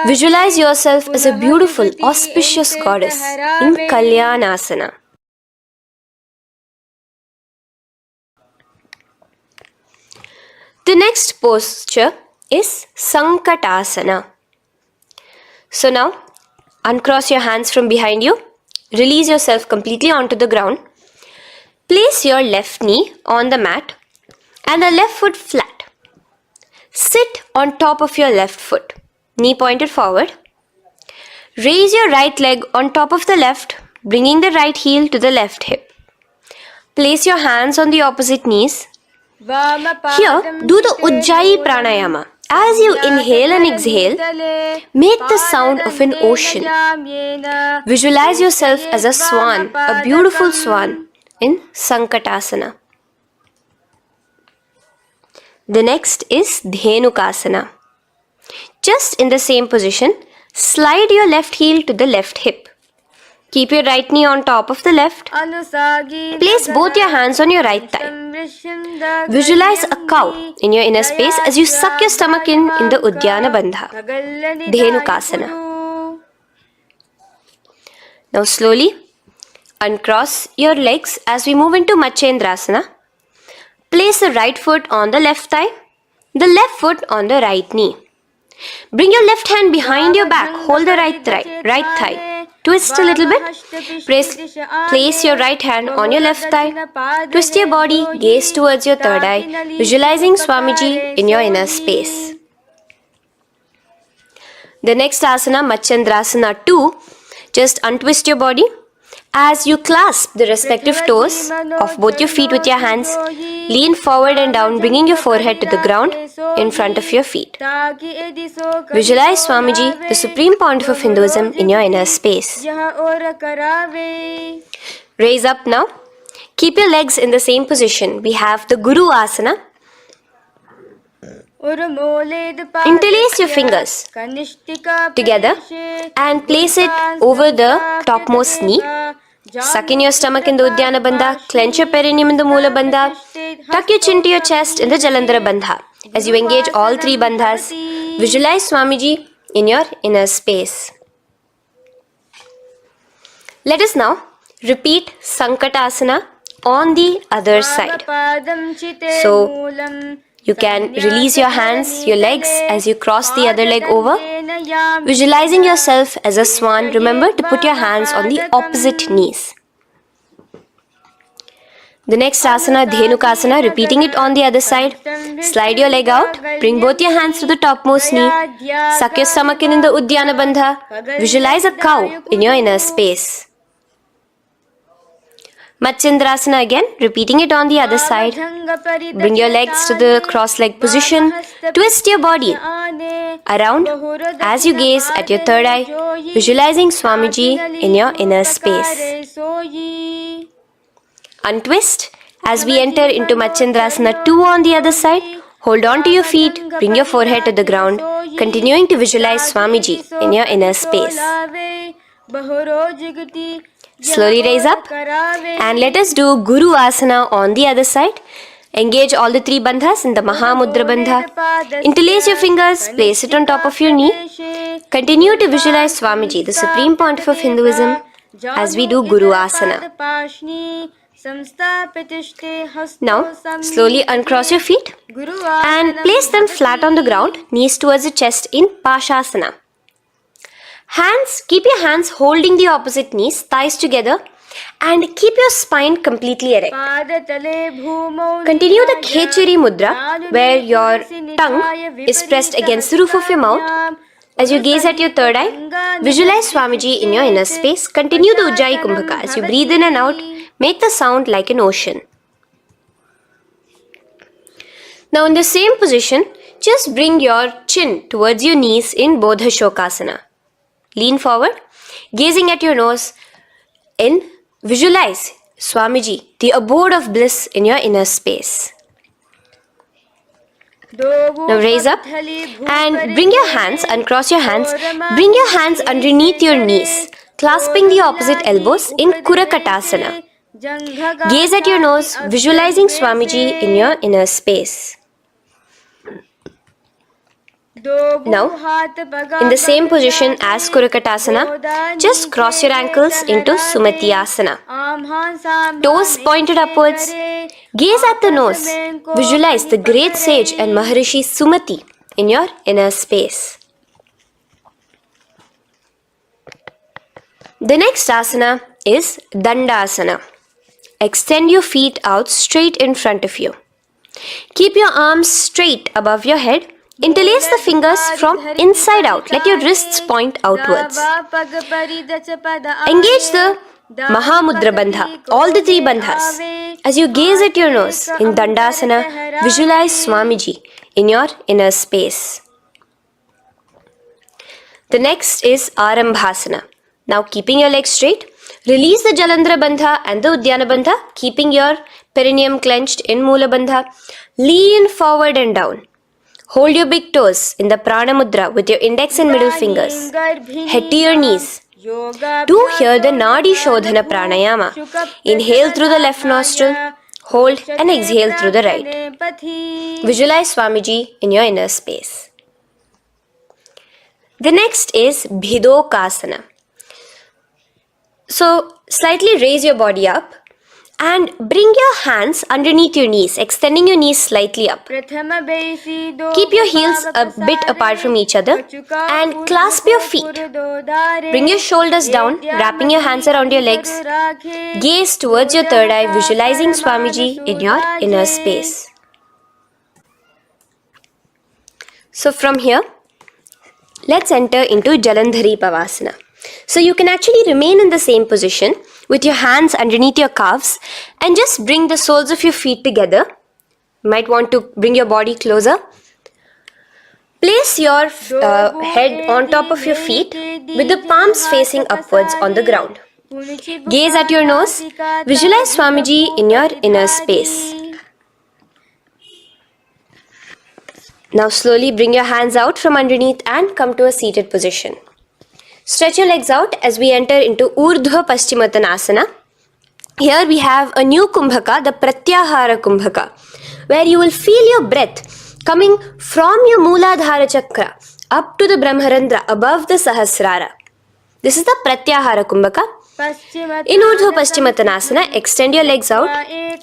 Visualize yourself as a beautiful, auspicious goddess in Kalyanasana. The next posture is Sankatasana. So now, uncross your hands from behind you. Release yourself completely onto the ground. Place your left knee on the mat and the left foot flat. Sit on top of your left foot, knee pointed forward. Raise your right leg on top of the left, bringing the right heel to the left hip. Place your hands on the opposite knees. Here, do the Ujjayi Pranayama. As you inhale and exhale, make the sound of an ocean. Visualize yourself as a swan, a beautiful swan in Sankatasana. The next is Dhenukasana. Just in the same position, slide your left heel to the left hip. Keep your right knee on top of the left. Place both your hands on your right thigh. Visualize a cow in your inner space as you suck your stomach in the Udyana Bandha, Dhenukasana. Now slowly uncross your legs as we move into Matsyendrasana. Place the right foot on the left thigh, the left foot on the right knee. Bring your left hand behind your back, hold the right thigh. Twist a little bit. Place your right hand on your left thigh. Twist your body, gaze towards your third eye, visualizing Swamiji in your inner space. The next asana, Matsyendrasana 2, just untwist your body. As you clasp the respective toes of both your feet with your hands, lean forward and down, bringing your forehead to the ground in front of your feet. Visualize Swamiji, the Supreme Pontiff of Hinduism, in your inner space. Raise up now. Keep your legs in the same position. We have the Guru Asana. Interlace your fingers together and place it over the topmost knee. Suck in your stomach in the Udyana Bandha, clench your perineum in the Moola Bandha, tuck your chin to your chest in the Jalandhara Bandha. As you engage all three bandhas, visualize Swamiji in your inner space. Let us now repeat Sankatasana on the other side. So, you can release your hands, your legs as you cross the other leg over. Visualizing yourself as a swan, remember to put your hands on the opposite knees. The next asana, Dhenukasana, repeating it on the other side. Slide your leg out, bring both your hands to the topmost knee. Suck your stomach in the Uddiyana Bandha. Visualize a cow in your inner space. Matsyendrasana again, repeating it on the other side. Bring your legs to the cross-leg position. Twist your body around as you gaze at your third eye, visualizing Swamiji in your inner space. Untwist as we enter into Matsyendrasana 2 on the other side. Hold on to your feet, bring your forehead to the ground, continuing to visualize Swamiji in your inner space. Slowly raise up and let us do Guru Asana on the other side. Engage all the 3 bandhas in the Mahamudra Bandha. Interlace your fingers, place it on top of your knee. Continue to visualize Swamiji, the Supreme Pontiff of Hinduism, as we do Guru Asana. Now, slowly uncross your feet and place them flat on the ground, knees towards the chest in Pashasana. Keep your hands holding the opposite knees, thighs together, and keep your spine completely erect. Continue the Khechari Mudra, where your tongue is pressed against the roof of your mouth. As you gaze at your third eye, visualize Swamiji in your inner space. Continue the Ujjayi Kumbhaka. As you breathe in and out, make the sound like an ocean. Now in the same position, just bring your chin towards your knees in Bodha Shokasana. Lean forward, gazing at your nose, and visualize Swamiji, the abode of bliss in your inner space. Now raise up and bring your hands, uncross your hands, bring your hands underneath your knees, clasping the opposite elbows in Kurakatasana. Gaze at your nose, visualizing Swamiji in your inner space. Now, in the same position as Kurakatasana, just cross your ankles into Sumati Asana. Toes pointed upwards. Gaze at the nose. Visualize the great sage and Maharishi Sumati in your inner space. The next asana is Dandasana. Extend your feet out straight in front of you. Keep your arms straight above your head. Interlace the fingers from inside out. Let your wrists point outwards. Engage the Mahamudra Bandha, all the 3 bandhas. As you gaze at your nose in Dandasana, visualize Swamiji in your inner space. The next is Arambhasana. Now keeping your legs straight, release the Jalandhara Bandha and the Uddiyana Bandha, keeping your perineum clenched in Mula Bandha. Lean forward and down. Hold your big toes in the Prana Mudra with your index and middle fingers. Head to your knees. Do here the Nadi Shodhana Pranayama. Inhale through the left nostril, hold and exhale through the right. Visualize Swamiji in your inner space. The next is Bhidokasana. So, slightly raise your body up and bring your hands underneath your knees, extending your knees slightly up. Keep your heels a bit apart from each other and clasp your feet. Bring your shoulders down, wrapping your hands around your legs. Gaze towards your third eye, visualizing Swamiji in your inner space. So from here, let's enter into Jalandhari Pavasana. So you can actually remain in the same position with your hands underneath your calves and just bring the soles of your feet together. You might want to bring your body closer. Place your head on top of your feet with the palms facing upwards on the ground. Gaze at your nose. Visualize Swamiji in your inner space. Now slowly bring your hands out from underneath and come to a seated position. Stretch your legs out as we enter into Urdhva Paschimottanasana. Here we have a new Kumbhaka, the Pratyahara Kumbhaka, where you will feel your breath coming from your Mooladhara Chakra up to the Brahmarandra above the Sahasrara. This is the Pratyahara Kumbhaka. In Urdhva Paschimottanasana, extend your legs out,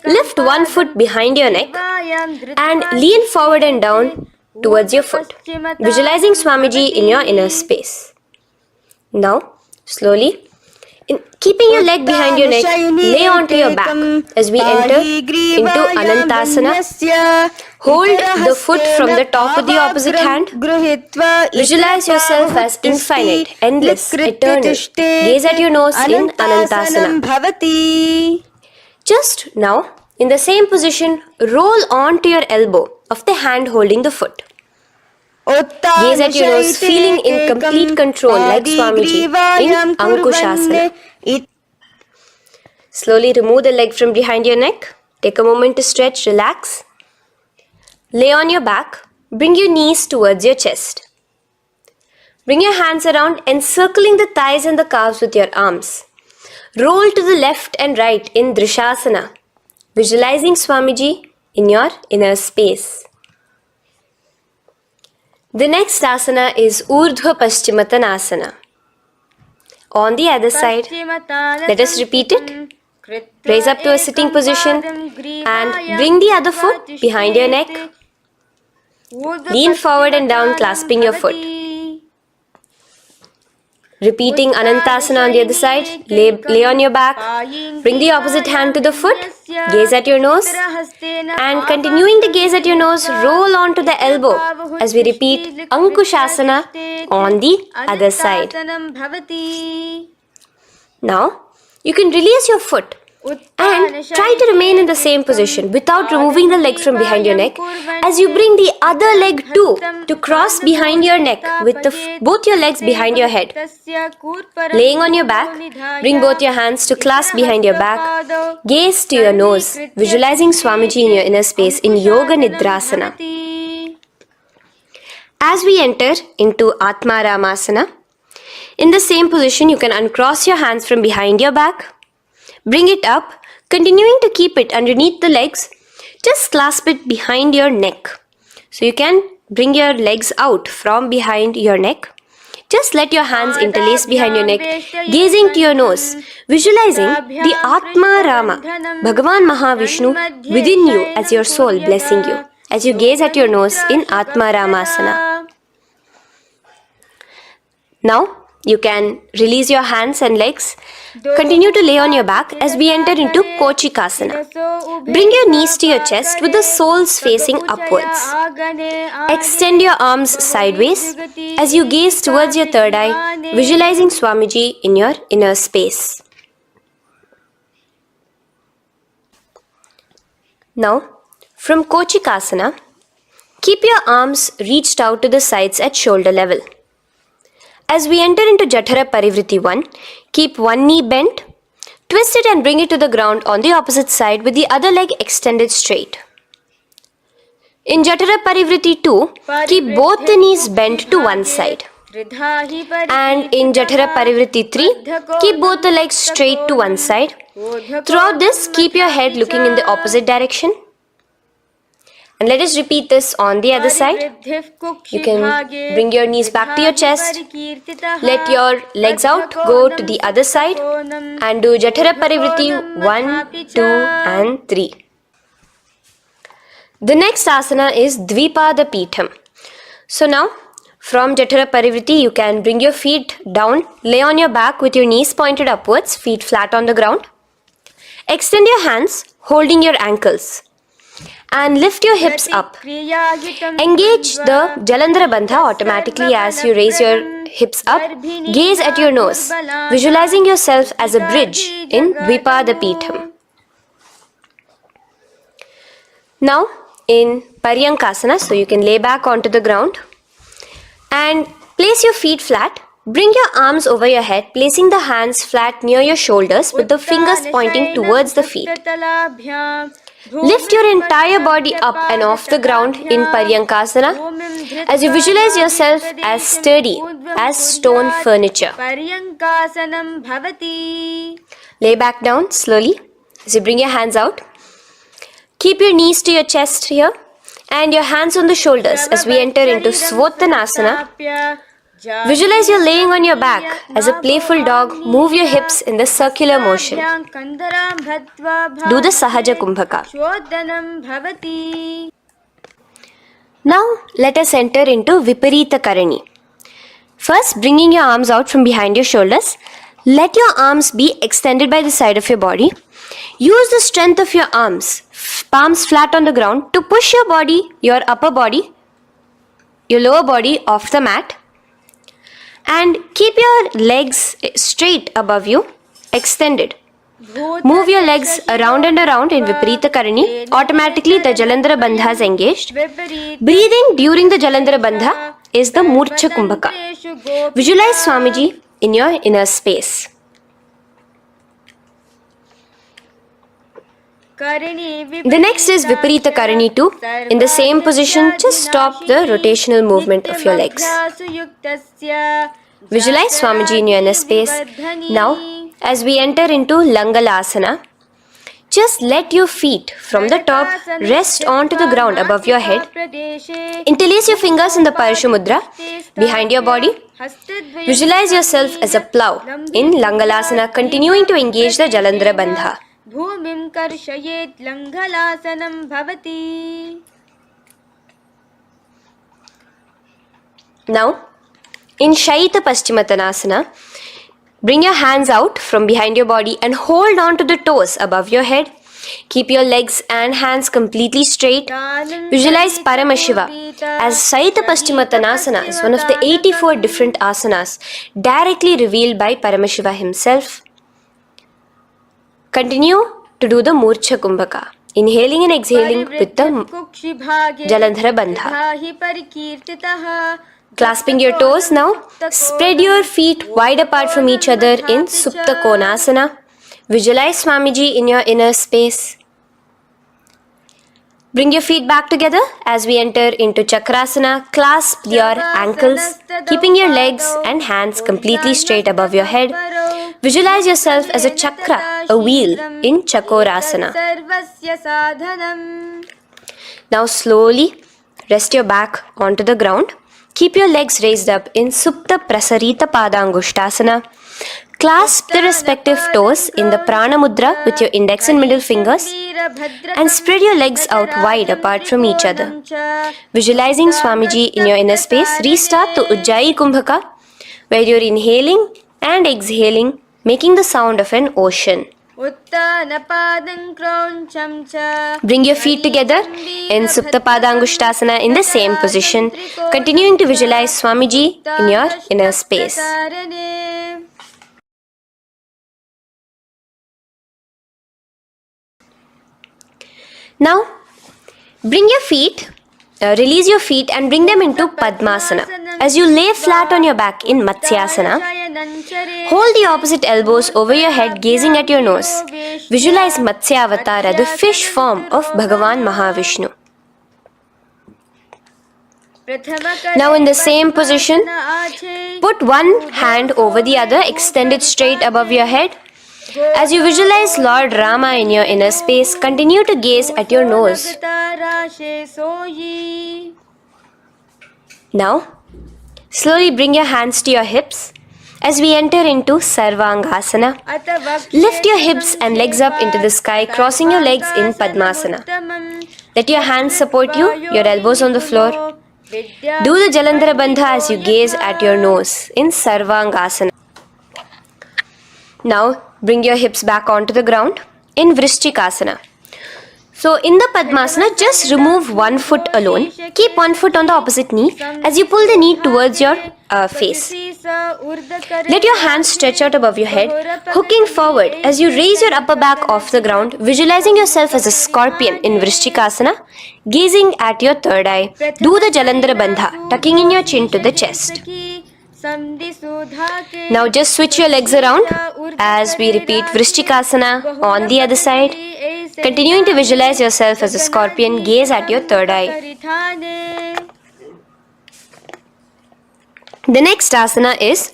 lift one foot behind your neck and lean forward and down towards your foot, visualizing Swamiji in your inner space. Now, slowly, keeping your leg behind your neck, lay onto your back as we enter into Anantasana. Hold the foot from the top of the opposite hand. Visualize yourself as infinite, endless, eternal. Gaze at your nose in Anantasana. Just now, in the same position, roll onto your elbow of the hand holding the foot. Gaze at your nose, feeling in complete control like Swamiji in Ankushasana. Slowly remove the leg from behind your neck. Take a moment to stretch, relax. Lay on your back. Bring your knees towards your chest. Bring your hands around, encircling the thighs and the calves with your arms. Roll to the left and right in Drishasana, visualizing Swamiji in your inner space. The next asana is Urdhva Paschimottanasana. On the other side, let us repeat it. Raise up to a sitting position and bring the other foot behind your neck. Lean forward and down, clasping your foot. Repeating Anantasana on the other side, lay on your back, bring the opposite hand to the foot, gaze at your nose, and continuing to gaze at your nose, roll onto the elbow as we repeat Ankushasana on the other side. Now, you can release your foot and try to remain in the same position without removing the leg from behind your neck as you bring the other leg too to cross behind your neck with both your legs behind your head. Laying on your back, bring both your hands to clasp behind your back. Gaze to your nose, visualizing Swamiji in your inner space in Yoga Nidrasana. As we enter into Atma Ramasana, in the same position you can uncross your hands from behind your back. Bring it up, continuing to keep it underneath the legs. Just clasp it behind your neck. So you can bring your legs out from behind your neck. Just let your hands interlace behind your neck, gazing to your nose, visualizing the Atma Rama, Bhagavan Mahavishnu within you as your soul blessing you, as you gaze at your nose in Atma Ramasana. Now, you can release your hands and legs. Continue to lay on your back as we enter into Kochikasana. Bring your knees to your chest with the soles facing upwards. Extend your arms sideways as you gaze towards your third eye, visualizing Swamiji in your inner space. Now, from Kochikasana, keep your arms reached out to the sides at shoulder level. As we enter into Jatara Parivritti 1, keep one knee bent, twist it and bring it to the ground on the opposite side with the other leg extended straight. In Jatara Parivritti 2, keep both the knees bent to one side. And in Jatara Parivritti 3, keep both the legs straight to one side. Throughout this, keep your head looking in the opposite direction. And let us repeat this on the other side. You can bring your knees back to your chest. Let your legs out, go to the other side and do Jatara Parivritti 1, 2 and 3. The next asana is Dvipada Pitham. So now, from Jatara Parivritti, you can bring your feet down, lay on your back with your knees pointed upwards, feet flat on the ground. Extend your hands, holding your ankles. And lift your hips up. Engage the Jalandhara Bandha automatically as you raise your hips up. Gaze at your nose, visualizing yourself as a bridge in Dvipada Pitham. Now in Paryankasana, so you can lay back onto the ground and place your feet flat. Bring your arms over your head, placing the hands flat near your shoulders with the fingers pointing towards the feet. Lift your entire body up and off the ground in Paryankasana as you visualize yourself as sturdy as stone furniture. Lay back down slowly as you bring your hands out. Keep your knees to your chest here and your hands on the shoulders as we enter into Svottanasana. Visualize you're laying on your back. As a playful dog, move your hips in the circular motion. Do the Sahaja Kumbhaka. Now, let us enter into Viparita Karani. First, bringing your arms out from behind your shoulders. Let your arms be extended by the side of your body. Use the strength of your arms, palms flat on the ground, to push your body, your upper body, your lower body off the mat. And keep your legs straight above you, extended. Move your legs around and around in Viparita Karani. Automatically the Jalandhara Bandha is engaged. Breathing during the Jalandhara Bandha is the Murcha Kumbhaka. Visualize Swamiji in your inner space. The next is Viparita Karani 2. In the same position, just stop the rotational movement of your legs. Visualize Swamiji in your inner space. Now, as we enter into Langalasana, just let your feet from the top rest onto the ground above your head. Interlace your fingers in the Paramashivoham Mudra behind your body. Visualize yourself as a plow in Langalasana, continuing to engage the Jalandhara Bandha. Bhumim karshayet Langalasanam bhavati. Now, in Shaita Paschimottanasana, bring your hands out from behind your body and hold on to the toes above your head. Keep your legs and hands completely straight. Visualize Paramashiva as Shaita Paschimottanasana is one of the 84 different asanas directly revealed by Paramashiva himself. Continue to do the Murcha Kumbhaka, inhaling and exhaling with the Jalandhara Bandha. Clasping your toes now, spread your feet wide apart from each other in Supta Konasana. Visualize Swamiji in your inner space. Bring your feet back together as we enter into Chakrasana. Clasp your ankles, keeping your legs and hands completely straight above your head. Visualize yourself as a chakra, a wheel in Chakorasana. Now slowly rest your back onto the ground. Keep your legs raised up in Supta Prasarita Padangushtasana. Clasp the respective toes in the Prana Mudra with your index and middle fingers and spread your legs out wide apart from each other. Visualizing Swamiji in your inner space, restart to Ujjayi Kumbhaka, where you're inhaling and exhaling, making the sound of an ocean. Bring your feet together in Supta Padangushtasana in the same position, continuing to visualize Swamiji in your inner space. Now, bring your feet, release your feet and bring them into Padmasana. As you lay flat on your back in Matsyasana, hold the opposite elbows over your head, gazing at your nose. Visualize Matsyavatara, the fish form of Bhagavan Mahavishnu. Now in the same position, put one hand over the other, extend it straight above your head. As you visualize Lord Rama in your inner space, continue to gaze at your nose. Now, slowly bring your hands to your hips as we enter into Sarvangasana. Lift your hips and legs up into the sky, crossing your legs in Padmasana. Let your hands support you, your elbows on the floor. Do the Jalandhara Bandha as you gaze at your nose in Sarvangasana. Now, bring your hips back onto the ground in Vrishchikasana. So, in the Padmasana, just remove one foot alone. Keep one foot on the opposite knee as you pull the knee towards your face. Let your hands stretch out above your head, hooking forward as you raise your upper back off the ground, visualizing yourself as a scorpion in Vrishchikasana, gazing at your third eye. Do the Jalandhara Bandha, tucking in your chin to the chest. Now just switch your legs around as we repeat Vrishchikasana on the other side. Continuing to visualize yourself as a scorpion, gaze at your third eye. The next asana is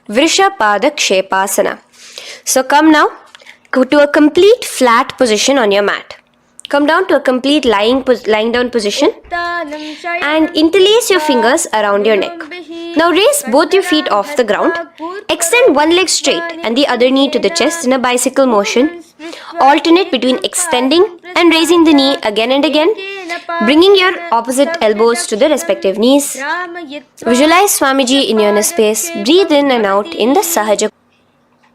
Vrishapada Kshepasana. So come now to a complete flat position on your mat. Come down to a complete lying down position and interlace your fingers around your neck. Now raise both your feet off the ground. Extend one leg straight and the other knee to the chest in a bicycle motion. Alternate between extending and raising the knee again and again, bringing your opposite elbows to the respective knees. Visualize Swamiji in your inner space. Breathe in and out in the Sahaja.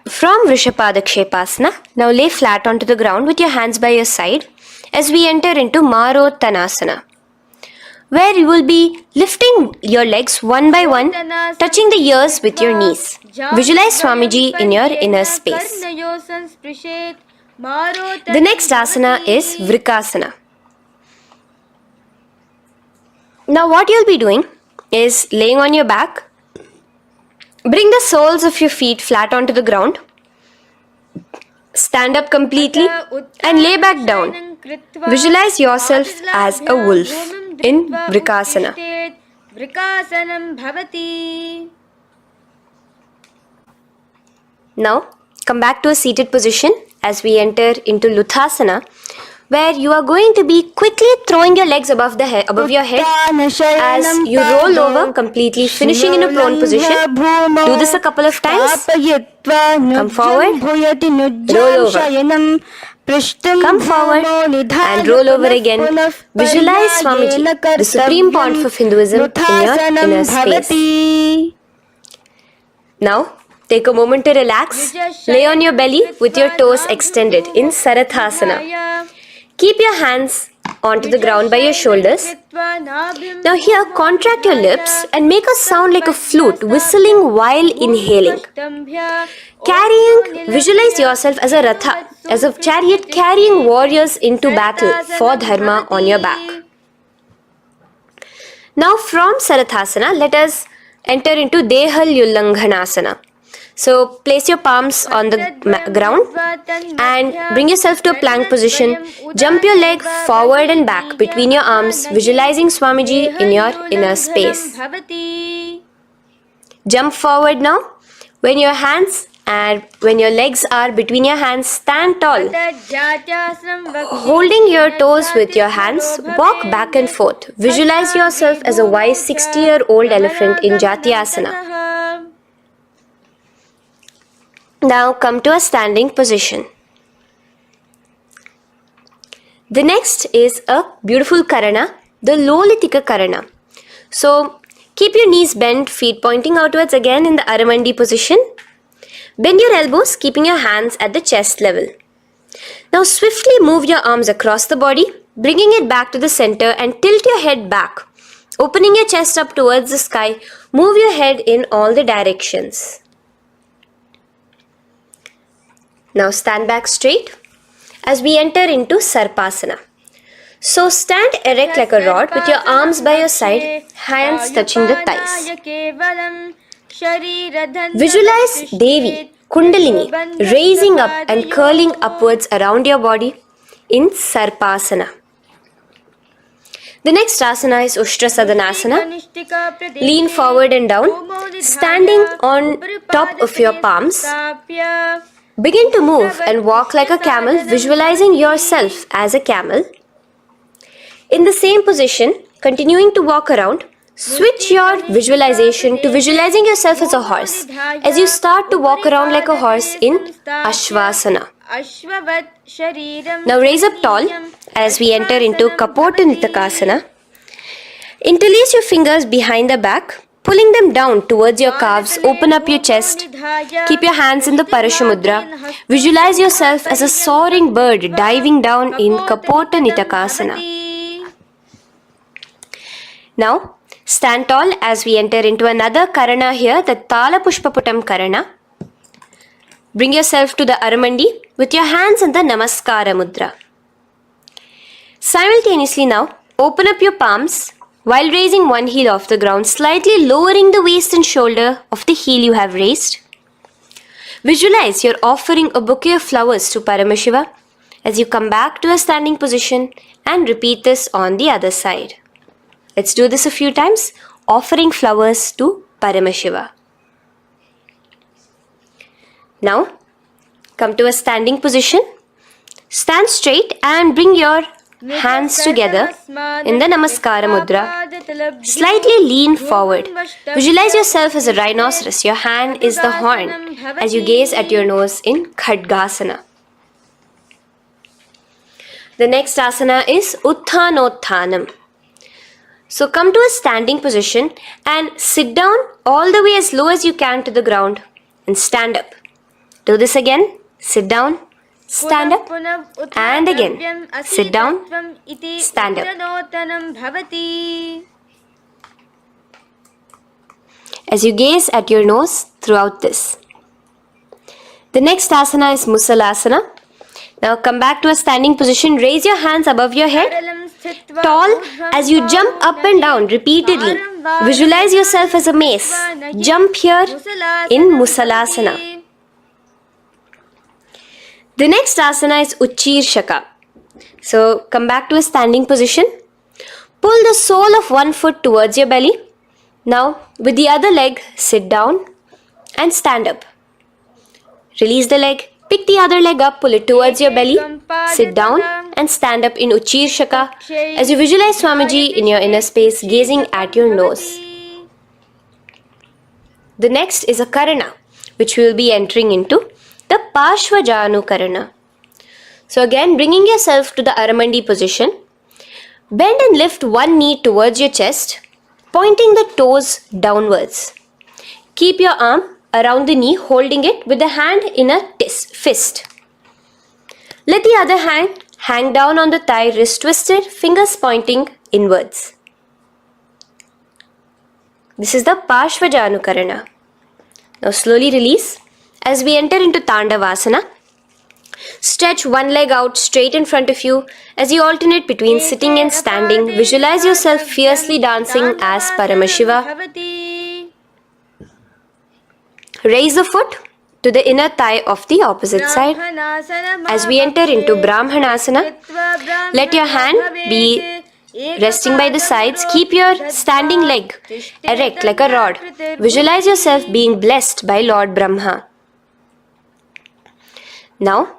From Vrishapadakshepasana, now lay flat onto the ground with your hands by your side as we enter into Marottanasana, where you will be lifting your legs one by one, touching the ears with your knees. Visualize Swamiji in your inner space. The next asana is Vrikasana. Now what you'll be doing is laying on your back. Bring the soles of your feet flat onto the ground. Stand up completely and lay back down. Visualize yourself as a wolf in Vrikasana. Now come back to a seated position as we enter into Luthasana, where you are going to be quickly throwing your legs above your head as you roll over completely, finishing in a prone position. Do this a couple of times. Come forward, roll over. Come forward and roll over again. Visualize Swamiji, the Supreme Pontiff of Hinduism, in your inner space. Now, take a moment to relax. Lay on your belly with your toes extended in Sarathasana. Keep your hands onto the ground by your shoulders. Now here, contract your lips and make a sound like a flute, whistling while inhaling. Visualize yourself as a ratha, as a chariot carrying warriors into battle for dharma on your back. Now from Sarathasana, let us enter into Dehalyullanghanasana. So place your palms on the ground and bring yourself to a plank position. Jump your leg forward and back between your arms, visualizing Swamiji in your inner space. Jump forward now. When your legs are between your hands, stand tall. Holding your toes with your hands, walk back and forth. Visualize yourself as a wise 60-year-old elephant in Jatyasana. Now come to a standing position. The next is a beautiful Karana, the Lolitika Karana. So keep your knees bent, feet pointing outwards again in the Aramandi position. Bend your elbows, keeping your hands at the chest level. Now swiftly move your arms across the body, bringing it back to the center and tilt your head back. Opening your chest up towards the sky, move your head in all the directions. Now stand back straight as we enter into Sarpasana. So stand erect like a rod with your arms by your side, hands touching the thighs. Visualize Devi, Kundalini, raising up and curling upwards around your body in Sarpasana. The next asana is Ushtra Sadanasana. Lean forward and down, standing on top of your palms. Begin to move and walk like a camel, visualizing yourself as a camel. In the same position, continuing to walk around, switch your visualization to visualizing yourself as a horse as you start to walk around like a horse in Ashvasana. Now raise up tall as we enter into Kapotanitakasana. Interlace your fingers behind the back, pulling them down towards your calves. Open up your chest. Keep your hands in the Paramashivoham. Visualize yourself as a soaring bird diving down in Kapotanitakasana. Now, stand tall as we enter into another Karana here, the Talapushpaputam Karana. Bring yourself to the Aramandi with your hands in the Namaskara Mudra. Simultaneously now, open up your palms while raising one heel off the ground, slightly lowering the waist and shoulder of the heel you have raised. Visualize you're offering a bouquet of flowers to Paramashiva as you come back to a standing position and repeat this on the other side. Let's do this a few times, offering flowers to Paramashiva. Now, come to a standing position. Stand straight and bring your hands together in the Namaskara Mudra. Slightly lean forward. Visualize yourself as a rhinoceros. Your hand is the horn as you gaze at your nose in Khadgasana. The next asana is Utthanotthanam. So come to a standing position and sit down all the way as low as you can to the ground and stand up. Do this again. Sit down, stand up, and again. Sit down, stand up. As you gaze at your nose throughout this. The next asana is Musalasana. Now come back to a standing position. Raise your hands above your head, tall as you jump up and down repeatedly. Visualize yourself as a mace. Jump here in Musalasana. The next asana is Uchirshaka. So come back to a standing position. Pull the sole of one foot towards your belly. Now with the other leg, sit down and stand up. Release the leg. Pick the other leg up, pull it towards your belly, sit down and stand up in Uchirshaka as you visualize Swamiji in your inner space gazing at your nose. The next is a Karana, which we will be entering into, the Parshvajanu Karana. So again, bringing yourself to the Aramandi position, bend and lift one knee towards your chest, pointing the toes downwards. Keep your arm around the knee, holding it with the hand in a fist. Let the other hand hang down on the thigh, wrist twisted, fingers pointing inwards. This is the Parshvajanu Karana. Now slowly release as we enter into Tandavasana. Stretch one leg out straight in front of you as you alternate between sitting and standing. Visualize yourself fiercely dancing as Paramashiva. Raise the foot to the inner thigh of the opposite side. As we enter into Brahmanasana, let your hand be resting by the sides. Keep your standing leg erect like a rod. Visualize yourself being blessed by Lord Brahma. Now,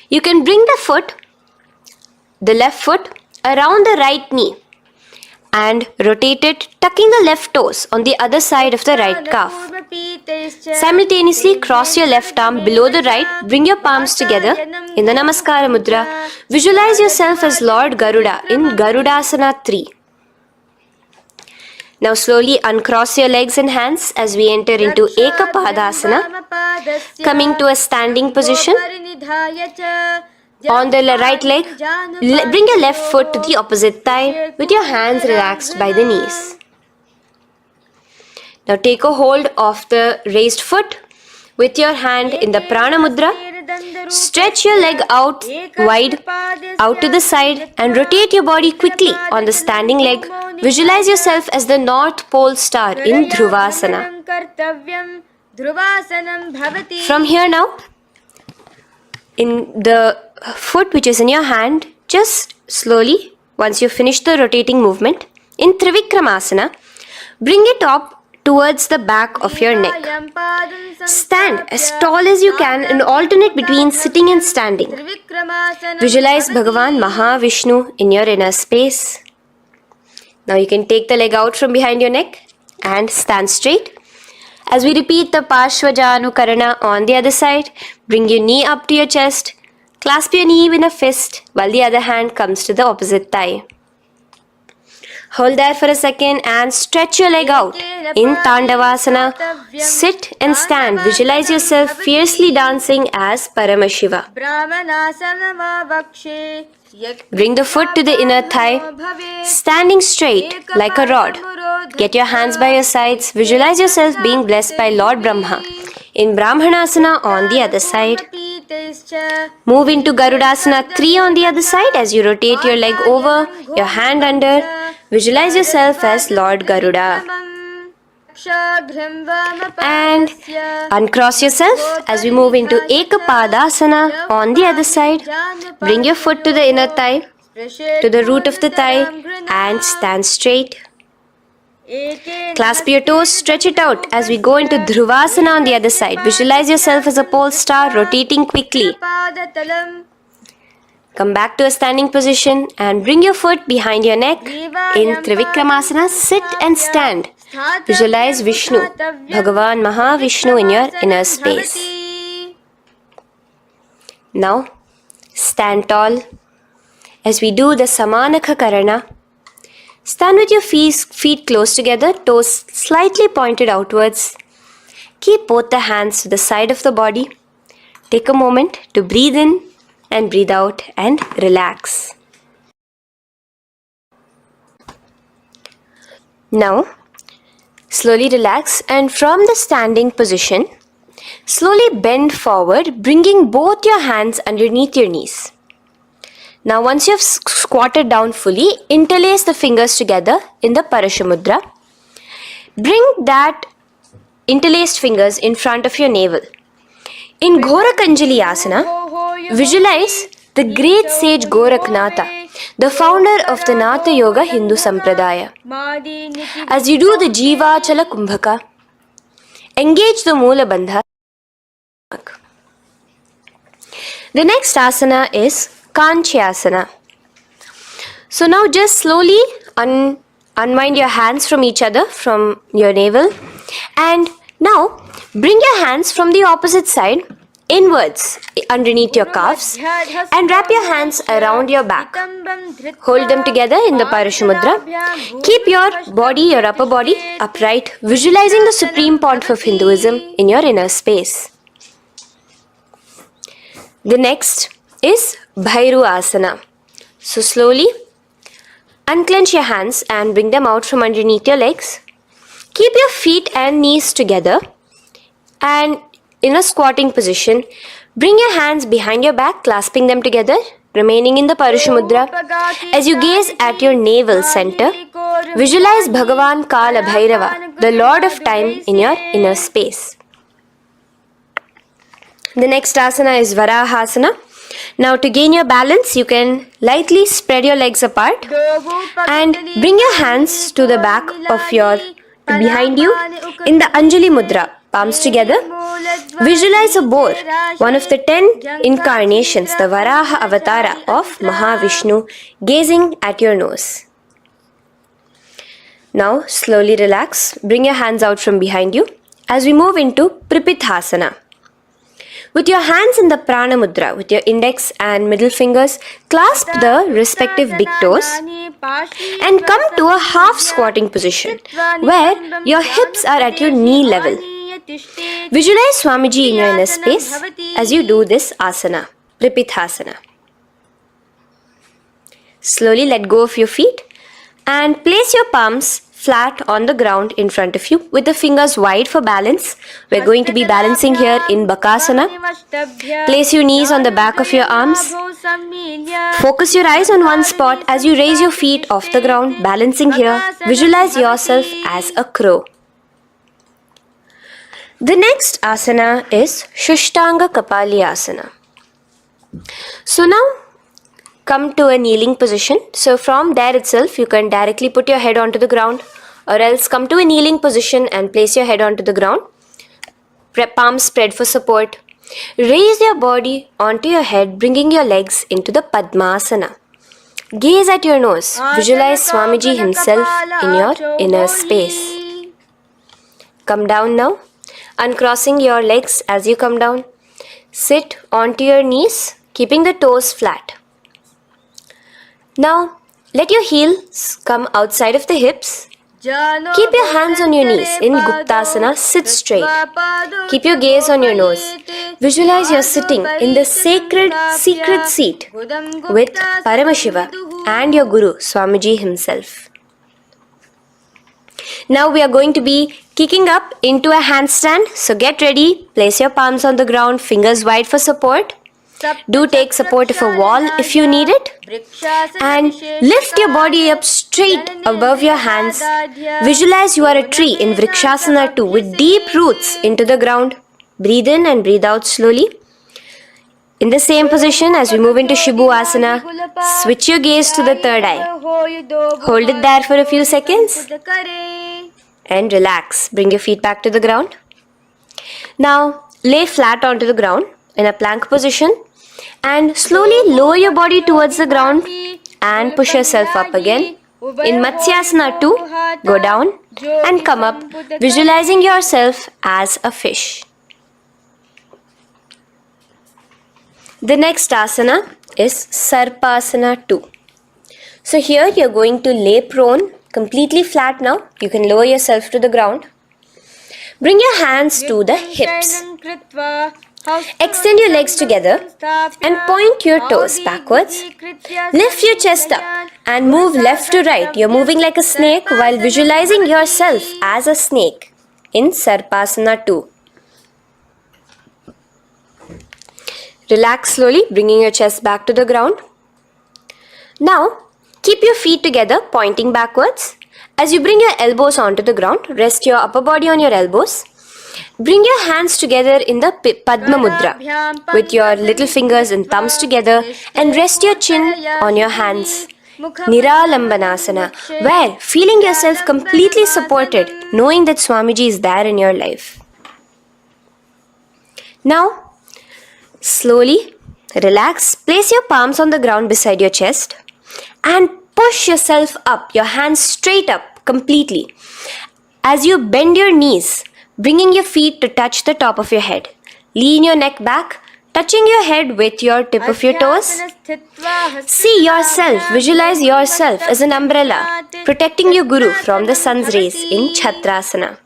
you can bring the left foot around the right knee and rotate it, tucking the left toes on the other side of the right calf. Simultaneously cross your left arm below the right, bring your palms together in the Namaskara Mudra. Visualize yourself as Lord Garuda in Garudasana 3. Now slowly uncross your legs and hands as we enter into Ekapadasana, coming to a standing position. On the right leg, bring your left foot to the opposite thigh with your hands relaxed by the knees. Now take a hold of the raised foot with your hand in the Prana Mudra. Stretch your leg out wide, out to the side and rotate your body quickly on the standing leg. Visualize yourself as the North Pole star in Dhruvasana. From here now, in the foot which is in your hand, just slowly, once you finish the rotating movement, in Trivikramasana, bring it up towards the back of your neck. Stand as tall as you can and alternate between sitting and standing. Visualize Bhagavan Mahavishnu in your inner space. Now you can take the leg out from behind your neck and stand straight. As we repeat the Parshvajanu Karana on the other side, bring your knee up to your chest, clasp your knee in a fist while the other hand comes to the opposite thigh. Hold there for a second and stretch your leg out. In Tandavasana, sit and stand. Visualize yourself fiercely dancing as Paramashiva. Bring the foot to the inner thigh, standing straight like a rod. Get your hands by your sides. Visualize yourself being blessed by Lord Brahma. In Brahmanasana on the other side. Move into Garudasana 3 on the other side as you rotate your leg over, your hand under. Visualize yourself as Lord Garuda. And uncross yourself as we move into Ekapadasana on the other side. Bring your foot to the inner thigh, to the root of the thigh and stand straight. Clasp your toes, stretch it out as we go into Dhruvasana on the other side. Visualize yourself as a pole star rotating quickly. Come back to a standing position and bring your foot behind your neck. In Trivikramasana, sit and stand. Visualize Vishnu, Bhagavan Mahavishnu in your inner space. Now, stand tall. As we do the Samanakha Karana, stand with your feet close together, toes slightly pointed outwards. Keep both the hands to the side of the body. Take a moment to breathe in and breathe out and relax. Now, slowly relax and from the standing position, slowly bend forward, bringing both your hands underneath your knees. Now, once you have squatted down fully, interlace the fingers together in the Paramashivoham. Bring that interlaced fingers in front of your navel. In Ghorakanjali Asana, visualize the great sage Goraknatha, the founder of the Natha Yoga Hindu Sampradaya. As you do the Jiva Chala Kumbhaka, engage the Moola Bandha. The next asana is Kanchyasana. So now just slowly unwind your hands from each other, from your navel, and now bring your hands from the opposite side inwards underneath your calves and wrap your hands around your back. Hold them together in the Paramashivoham. Keep your body, your upper body upright, visualizing the Supreme Pontiff of Hinduism in your inner space. The next is Bhairu Asana. So slowly unclench your hands and bring them out from underneath your legs. Keep your feet and knees together and in a squatting position, bring your hands behind your back, clasping them together, remaining in the Paramashiva Mudra. As you gaze at your navel center, visualize Bhagavan Kala Bhairava, the Lord of Time, in your inner space. The next asana is Varahasana. Now to gain your balance, you can lightly spread your legs apart and bring your hands to the back of your behind you in the Anjali Mudra, palms together. Visualize a boar, one of the 10 incarnations, the Varaha Avatara of Mahavishnu, gazing at your nose. Now slowly relax, bring your hands out from behind you as we move into Pripithasana. With your hands in the Prana Mudra, with your index and middle fingers, clasp the respective big toes and come to a half squatting position where your hips are at your knee level. Visualize Swamiji in your inner space as you do this asana, Pripithasana. Slowly let go of your feet and place your palms flat on the ground in front of you with the fingers wide for balance. We're going to be balancing here in Bakasana. Place your knees on the back of your arms. Focus your eyes on one spot as you raise your feet off the ground, balancing here. Visualize yourself as a crow. The next asana is Shushtanga Kapali Asana. So now come to a kneeling position. So from there itself, you can directly put your head onto the ground, or else come to a kneeling position and place your head onto the ground. Palms spread for support. Raise your body onto your head, bringing your legs into the Padmasana. Gaze at your nose. Visualize Swamiji himself in your inner space. Come down now, uncrossing your legs as you come down. Sit onto your knees, keeping the toes flat. Now, let your heels come outside of the hips. Keep your hands on your knees. In Guptasana, sit straight. Keep your gaze on your nose. Visualize you're sitting in the sacred secret seat with Paramashiva and your Guru, Swamiji himself. Now we are going to be kicking up into a handstand. So get ready. Place your palms on the ground, fingers wide for support. Do take support of a wall if you need it. And lift your body up straight above your hands. Visualize you are a tree in Vrikshasana 2 with deep roots into the ground. Breathe in and breathe out slowly. In the same position as we move into Shibhu Asana, switch your gaze to the third eye. Hold it there for a few seconds and relax. Bring your feet back to the ground. Now lay flat onto the ground in a plank position And slowly lower your body towards the ground and push yourself up again. In Matsyasana 2, go down and come up, visualizing yourself as a fish. The next asana is Sarpasana 2. So here you're going to lay prone, completely flat now. You can lower yourself to the ground. Bring your hands to the hips. Extend your legs together and point your toes backwards. Lift your chest up and move left to right. You're moving like a snake while visualizing yourself as a snake in Sarpasana 2. Relax slowly, bringing your chest back to the ground. Now, keep your feet together, pointing backwards. As you bring your elbows onto the ground, rest your upper body on your elbows. Bring your hands together in the Padma Mudra with your little fingers and thumbs together and rest your chin on your hands. Niralambanasana, where feeling yourself completely supported, knowing that Swamiji is there in your life. Now, slowly relax, place your palms on the ground beside your chest and push yourself up, your hands straight up completely. As you bend your knees, bringing your feet to touch the top of your head. Lean your neck back, touching your head with your tip of your toes. See yourself, visualize yourself as an umbrella, protecting your Guru from the sun's rays in Chhatrasana.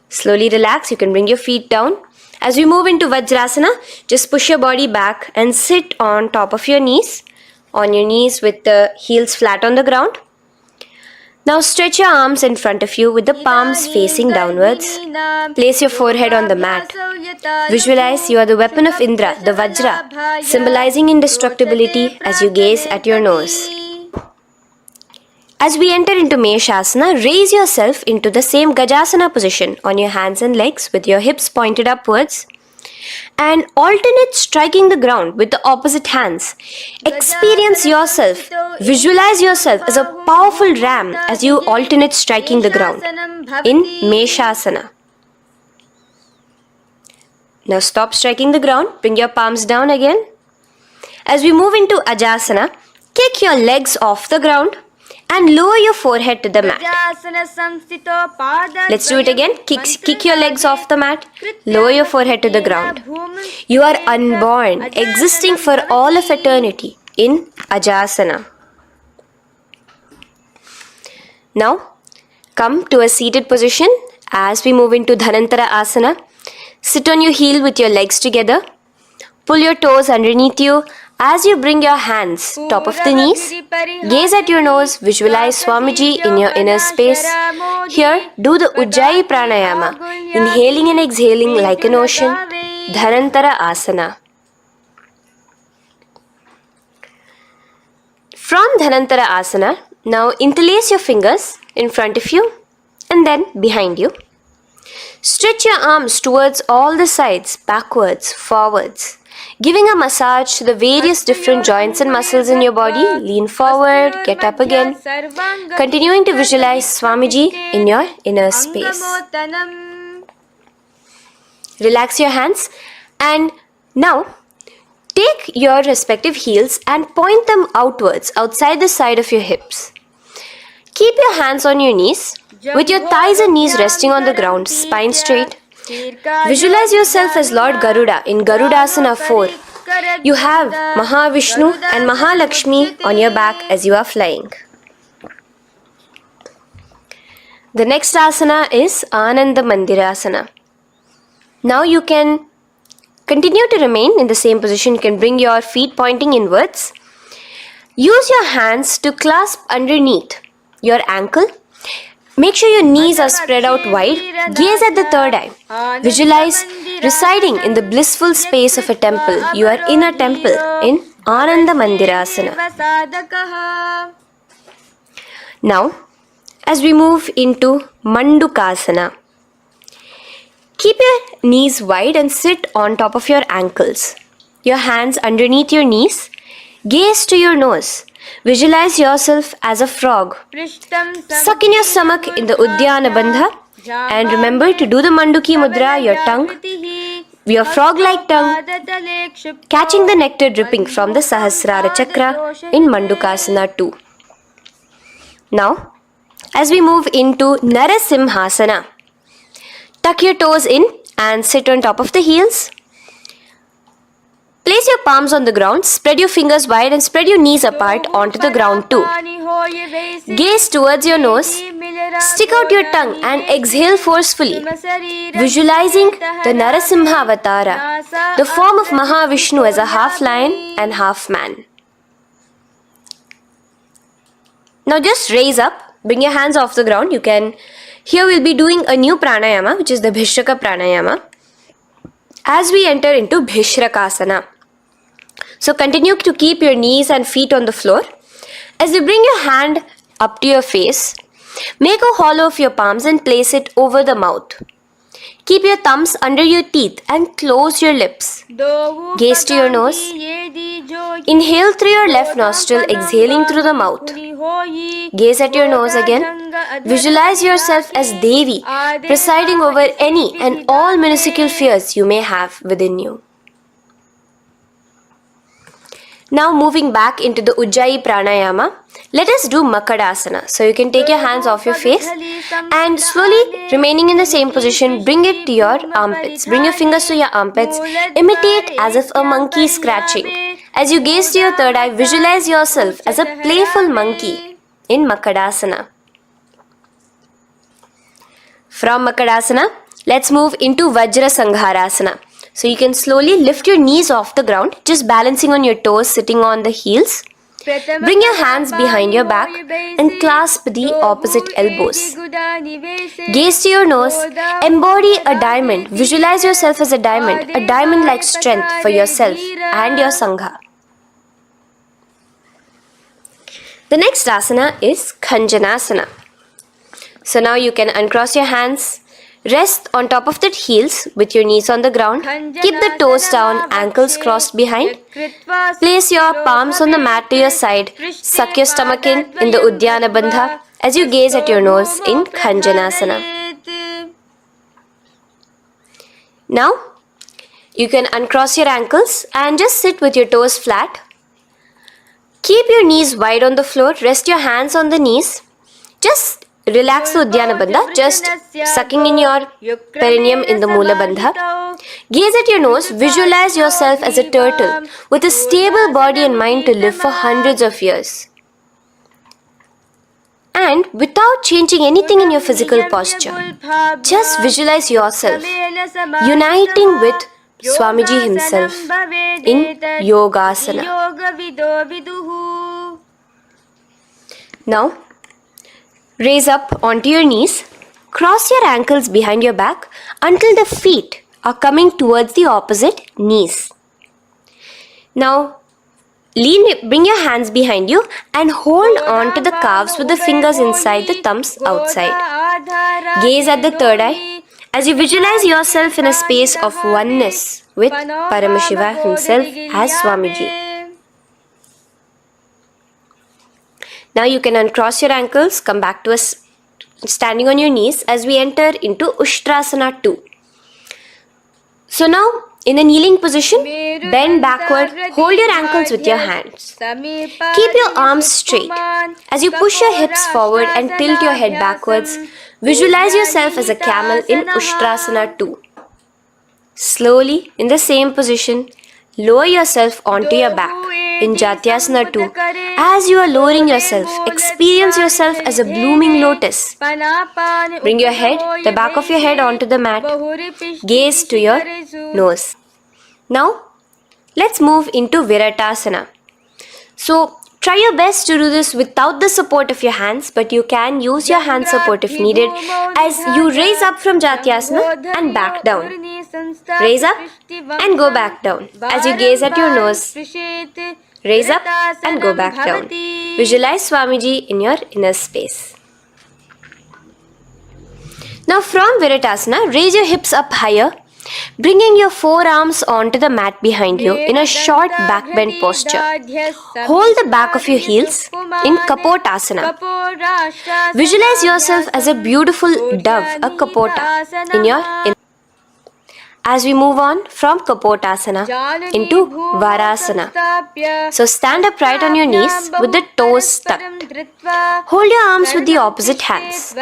Slowly relax, you can bring your feet down. As we move into Vajrasana, just push your body back and sit on top of your knees, with the heels flat on the ground. Now stretch your arms in front of you with the palms facing downwards. Place your forehead on the mat. Visualize you are the weapon of Indra, the Vajra, symbolizing indestructibility as you gaze at your nose. As we enter into Meshasana, raise yourself into the same Gajasana position on your hands and legs with your hips pointed upwards and alternate striking the ground with the opposite hands. Experience yourself, visualize yourself as a powerful ram as you alternate striking the ground in Meshasana. Now stop striking the ground, bring your palms down again. As we move into Ajasana, kick your legs off the ground and lower your forehead to the mat. Let's do it again. Kick your legs off the mat. Lower your forehead to the ground. You are unborn, existing for all of eternity in Ajasana. Now, come to a seated position as we move into Dhanantara Asana. Sit on your heel with your legs together. Pull your toes underneath you. As you bring your hands top of the knees, gaze at your nose, visualize Swamiji in your inner space. Here, do the Ujjayi Pranayama, inhaling and exhaling like an ocean, Dhanantara Asana. From Dhanantara Asana, now interlace your fingers in front of you and then behind you. Stretch your arms towards all the sides, backwards, forwards. Giving a massage to the various different joints and muscles in your body. Lean forward, get up again. Continuing to visualize Swamiji in your inner space. Relax your hands and now take your respective heels and point them outwards, outside the side of your hips. Keep your hands on your knees with your thighs and knees resting on the ground, spine straight. Visualize yourself as Lord Garuda in Garudasana 4. You have Mahavishnu and Mahalakshmi on your back as you are flying. The next asana is Ananda Mandirasana. Now you can continue to remain in the same position. You can bring your feet pointing inwards. Use your hands to clasp underneath your ankle. Make sure your knees are spread out wide. Gaze at the third eye. Visualize residing in the blissful space of a temple. You are in a temple in Ananda Mandirasana. Now, as we move into Mandukasana, keep your knees wide and sit on top of your ankles. Your hands underneath your knees. Gaze to your nose. Visualize yourself as a frog. Suck in your stomach in the Udyana Bandha and remember to do the Manduki Mudra, your tongue your frog-like tongue catching the nectar dripping from the Sahasrara Chakra in Mandukasana 2. Now, as we move into Narasimhasana, tuck your toes in and sit on top of the heels. Place your palms on the ground, spread your fingers wide and spread your knees apart onto the ground too. Gaze towards your nose, stick out your tongue and exhale forcefully, visualizing the Narasimha Avatara, the form of Mahavishnu as a half lion and half man. Now just raise up, bring your hands off the ground. Here we'll be doing a new pranayama, which is the Bhishraka pranayama, as we enter into Bhishrakasana. So continue to keep your knees and feet on the floor. As you bring your hand up to your face, make a hollow of your palms and place it over the mouth. Keep your thumbs under your teeth and close your lips. Gaze to your nose. Inhale through your left nostril, exhaling through the mouth. Gaze at your nose again. Visualize yourself as Devi, presiding over any and all minuscule fears you may have within you. Now moving back into the Ujjayi Pranayama, let us do Makadasana. So you can take your hands off your face and slowly remaining in the same position, bring it to your armpits. Bring your fingers to your armpits. Imitate as if a monkey is scratching. As you gaze to your third eye, visualize yourself as a playful monkey in Makadasana. From Makadasana, let's move into Vajra Sangharasana. So you can slowly lift your knees off the ground, just balancing on your toes, sitting on the heels. Bring your hands behind your back and clasp the opposite elbows. Gaze to your nose, embody a diamond, visualize yourself as a diamond-like strength for yourself and your Sangha. The next asana is Khanjanasana. So now you can uncross your hands, rest on top of the heels with your knees on the ground. Keep the toes down, ankles crossed behind. Place your palms on the mat to your side. Suck your stomach in the Uddiyana Bandha as you gaze at your nose in Khanjanasana. Now, you can uncross your ankles and just sit with your toes flat. Keep your knees wide on the floor. Rest your hands on the knees. Just relax the Uddiyana Bandha, just sucking in your perineum in the Mula Bandha. Gaze at your nose, visualize yourself as a turtle with a stable body and mind to live for hundreds of years. And without changing anything in your physical posture, just visualize yourself uniting with Swamiji himself in Yogasana. Now, raise up onto your knees, cross your ankles behind your back until the feet are coming towards the opposite knees. Now, bring your hands behind you and hold on to the calves with the fingers inside, the thumbs outside. Gaze at the third eye as you visualize yourself in a space of oneness with Paramashiva himself as Swamiji. Now you can uncross your ankles, come back to standing on your knees as we enter into Ushtrasana 2. So now, in a kneeling position, bend backward, hold your ankles with your hands. Keep your arms straight. As you push your hips forward and tilt your head backwards, visualize yourself as a camel in Ushtrasana 2. Slowly, in the same position, lower yourself onto your back in Jatyasana 2. As you are lowering yourself, experience yourself as a blooming lotus. Bring your head, the back of your head onto the mat. Gaze to your nose. Now, let's move into Viratasana. So, try your best to do this without the support of your hands, but you can use your hand support if needed as you raise up from Jatyasana and back down. Raise up and go back down as you gaze at your nose. Raise up and go back down. Visualize Swamiji in your inner space. Now from Viratasana, raise your hips up higher, bringing your forearms onto the mat behind you in a short back bend posture. Hold the back of your heels in Kapotasana. Visualize yourself as a beautiful dove, a kapota, as we move on from Kapotasana into Varasana. So stand upright on your knees with the toes tucked. Hold your arms with the opposite hands.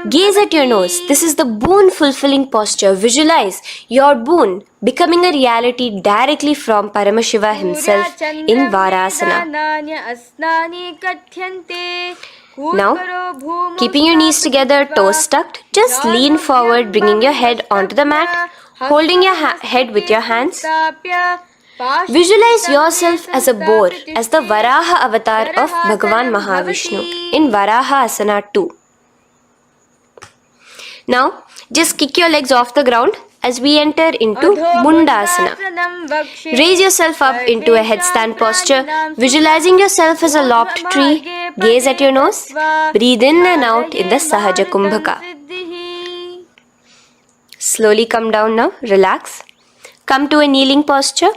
Gaze at your nose. This is the boon fulfilling posture. Visualize your boon becoming a reality directly from Paramashiva himself in Varasana. Now, keeping your knees together, toes tucked, just lean forward, bringing your head onto the mat, holding your head with your hands. Visualize yourself as a boar, as the Varaha avatar of Bhagavan Mahavishnu in Varaha Asana 2. Now, just kick your legs off the ground as we enter into Mundasana. Raise yourself up into a headstand posture, visualizing yourself as a lopped tree. Gaze at your nose. Breathe in and out in the Sahaja Kumbhaka. Slowly come down now. Relax. Come to a kneeling posture.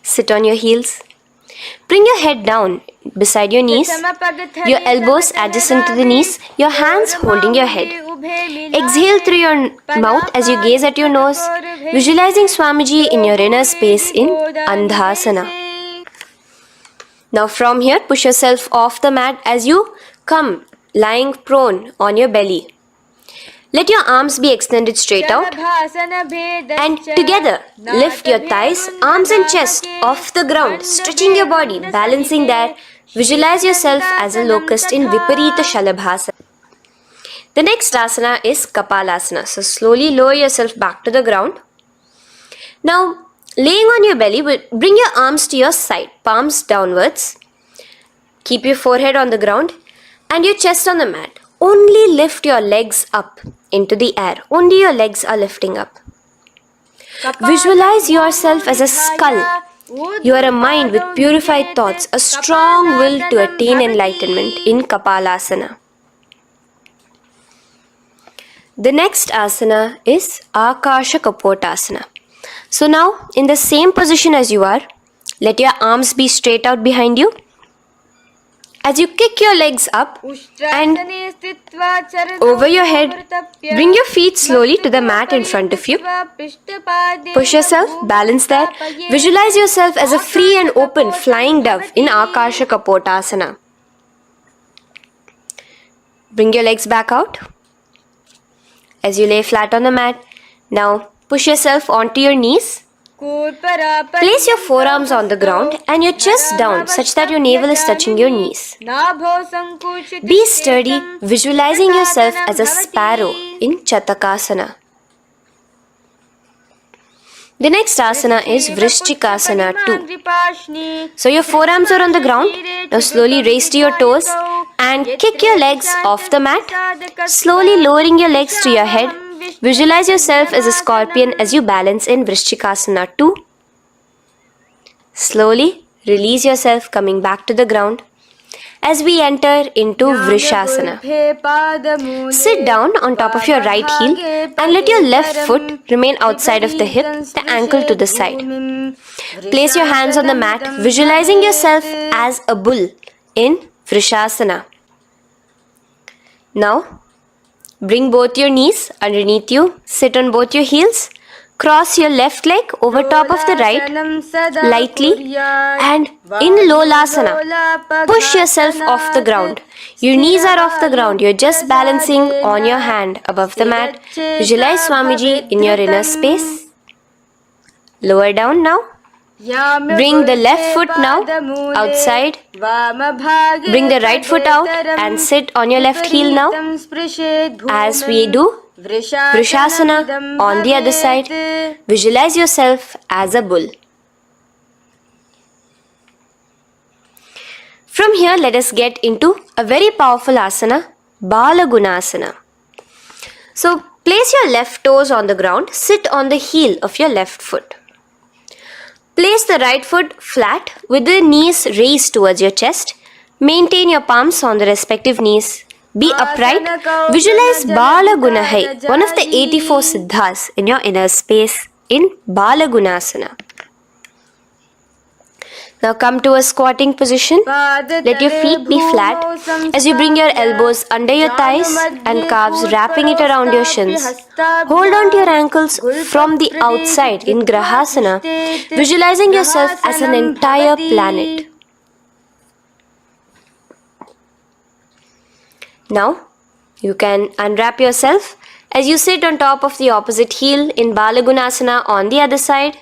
Sit on your heels. Bring your head down beside your knees, your elbows adjacent to the knees, your hands holding your head. Exhale through your mouth as you gaze at your nose, visualizing Swamiji in your inner space in Andhasana. Now from here, push yourself off the mat as you come lying prone on your belly. Let your arms be extended straight out and together lift your thighs, arms and chest off the ground, stretching your body, balancing there. Visualize yourself as a locust in Viparita Shalabhasana. The next asana is Kapalasana. So slowly lower yourself back to the ground. Now laying on your belly, bring your arms to your side, palms downwards. Keep your forehead on the ground and your chest on the mat. Only lift your legs up into the air. Only your legs are lifting up. Visualize yourself as a skull. You are a mind with purified thoughts, a strong will to attain enlightenment in Kapalasana. The next asana is Akasha Kapotasana. So now, in the same position as you are, let your arms be straight out behind you. As you kick your legs up and over your head, bring your feet slowly to the mat in front of you. Push yourself, balance there. Visualize yourself as a free and open flying dove in Akasha Kapotasana. Bring your legs back out as you lay flat on the mat. Now push yourself onto your knees. Place your forearms on the ground and your chest down such that your navel is touching your knees. Be sturdy, visualizing yourself as a sparrow in Chatakasana. The next asana is Vrishchikasana 2. So your forearms are on the ground. Now slowly raise to your toes and kick your legs off the mat. Slowly lowering your legs to your head. Visualize yourself as a scorpion as you balance in Vrishchikasana 2. Slowly release yourself, coming back to the ground as we enter into Vrishasana. Sit down on top of your right heel and let your left foot remain outside of the hip, the ankle to the side. Place your hands on the mat, visualizing yourself as a bull in Vrishasana. Now, bring both your knees underneath you, sit on both your heels, cross your left leg over top of the right lightly and in Lolasana, push yourself off the ground. Your knees are off the ground, you're just balancing on your hand above the mat. Visualize Swamiji in your inner space. Lower down now. Bring the left foot now outside. Bring the right foot out and sit on your left heel now as we do Vrishasana on the other side. Visualize yourself as a bull. From here, let us get into a very powerful asana, Balagunasana. So place your left toes on the ground, sit on the heel of your left foot. Place the right foot flat with the knees raised towards your chest. Maintain your palms on the respective knees. Be upright. Visualize Balagunahai, one of the 84 siddhas in your inner space in Balagunasana. Now come to a squatting position. Let your feet be flat as you bring your elbows under your thighs and calves, wrapping it around your shins. Hold on to your ankles from the outside in Grahasana, visualizing yourself as an entire planet. Now, you can unwrap yourself as you sit on top of the opposite heel in Balagunasana on the other side.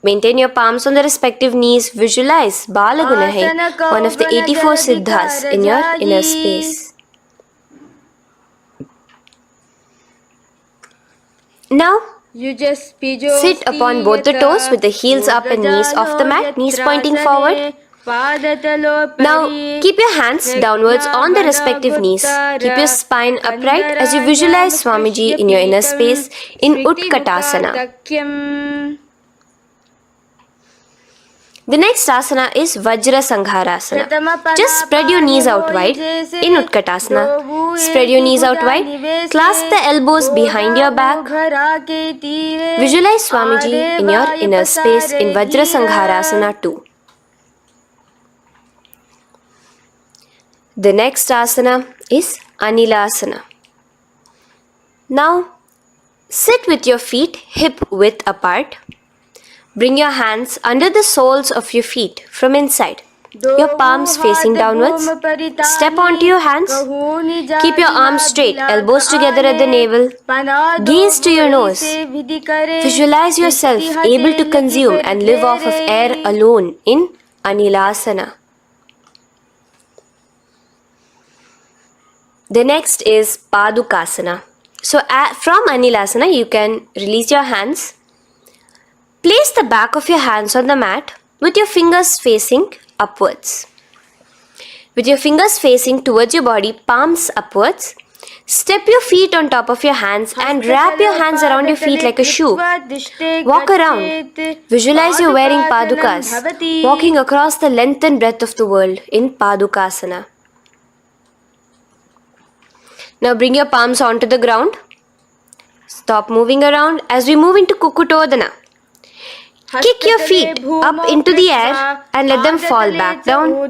Maintain your palms on the respective knees. Visualize Balagunahai, one of the 84 Siddhas in your inner space. Now, sit upon both the toes with the heels up and knees off the mat, knees pointing forward. Now, keep your hands downwards on the respective knees. Keep your spine upright as you visualize Swamiji in your inner space in Utkatasana. The next asana is Vajra Sangharasana. Just spread your knees out wide in Utkatasana. Spread your knees out wide. Clasp the elbows behind your back. Visualize Swamiji in your inner space in Vajra Sangharasana too. The next asana is Anilasana. Now, sit with your feet hip width apart. Bring your hands under the soles of your feet from inside. Your palms facing downwards. Step onto your hands. Keep your arms straight, elbows together at the navel. Gaze to your nose. Visualize yourself able to consume and live off of air alone in Anilasana. The next is Padukasana. So from Anilasana, you can release your hands. Place the back of your hands on the mat with your fingers facing upwards. With your fingers facing towards your body, palms upwards. Step your feet on top of your hands and wrap your hands around your feet like a shoe. Walk around. Visualize you're wearing padukas, walking across the length and breadth of the world in Padukasana. Now bring your palms onto the ground. Stop moving around as we move into Kukutodana. Kick your feet up into the air and let them fall back down.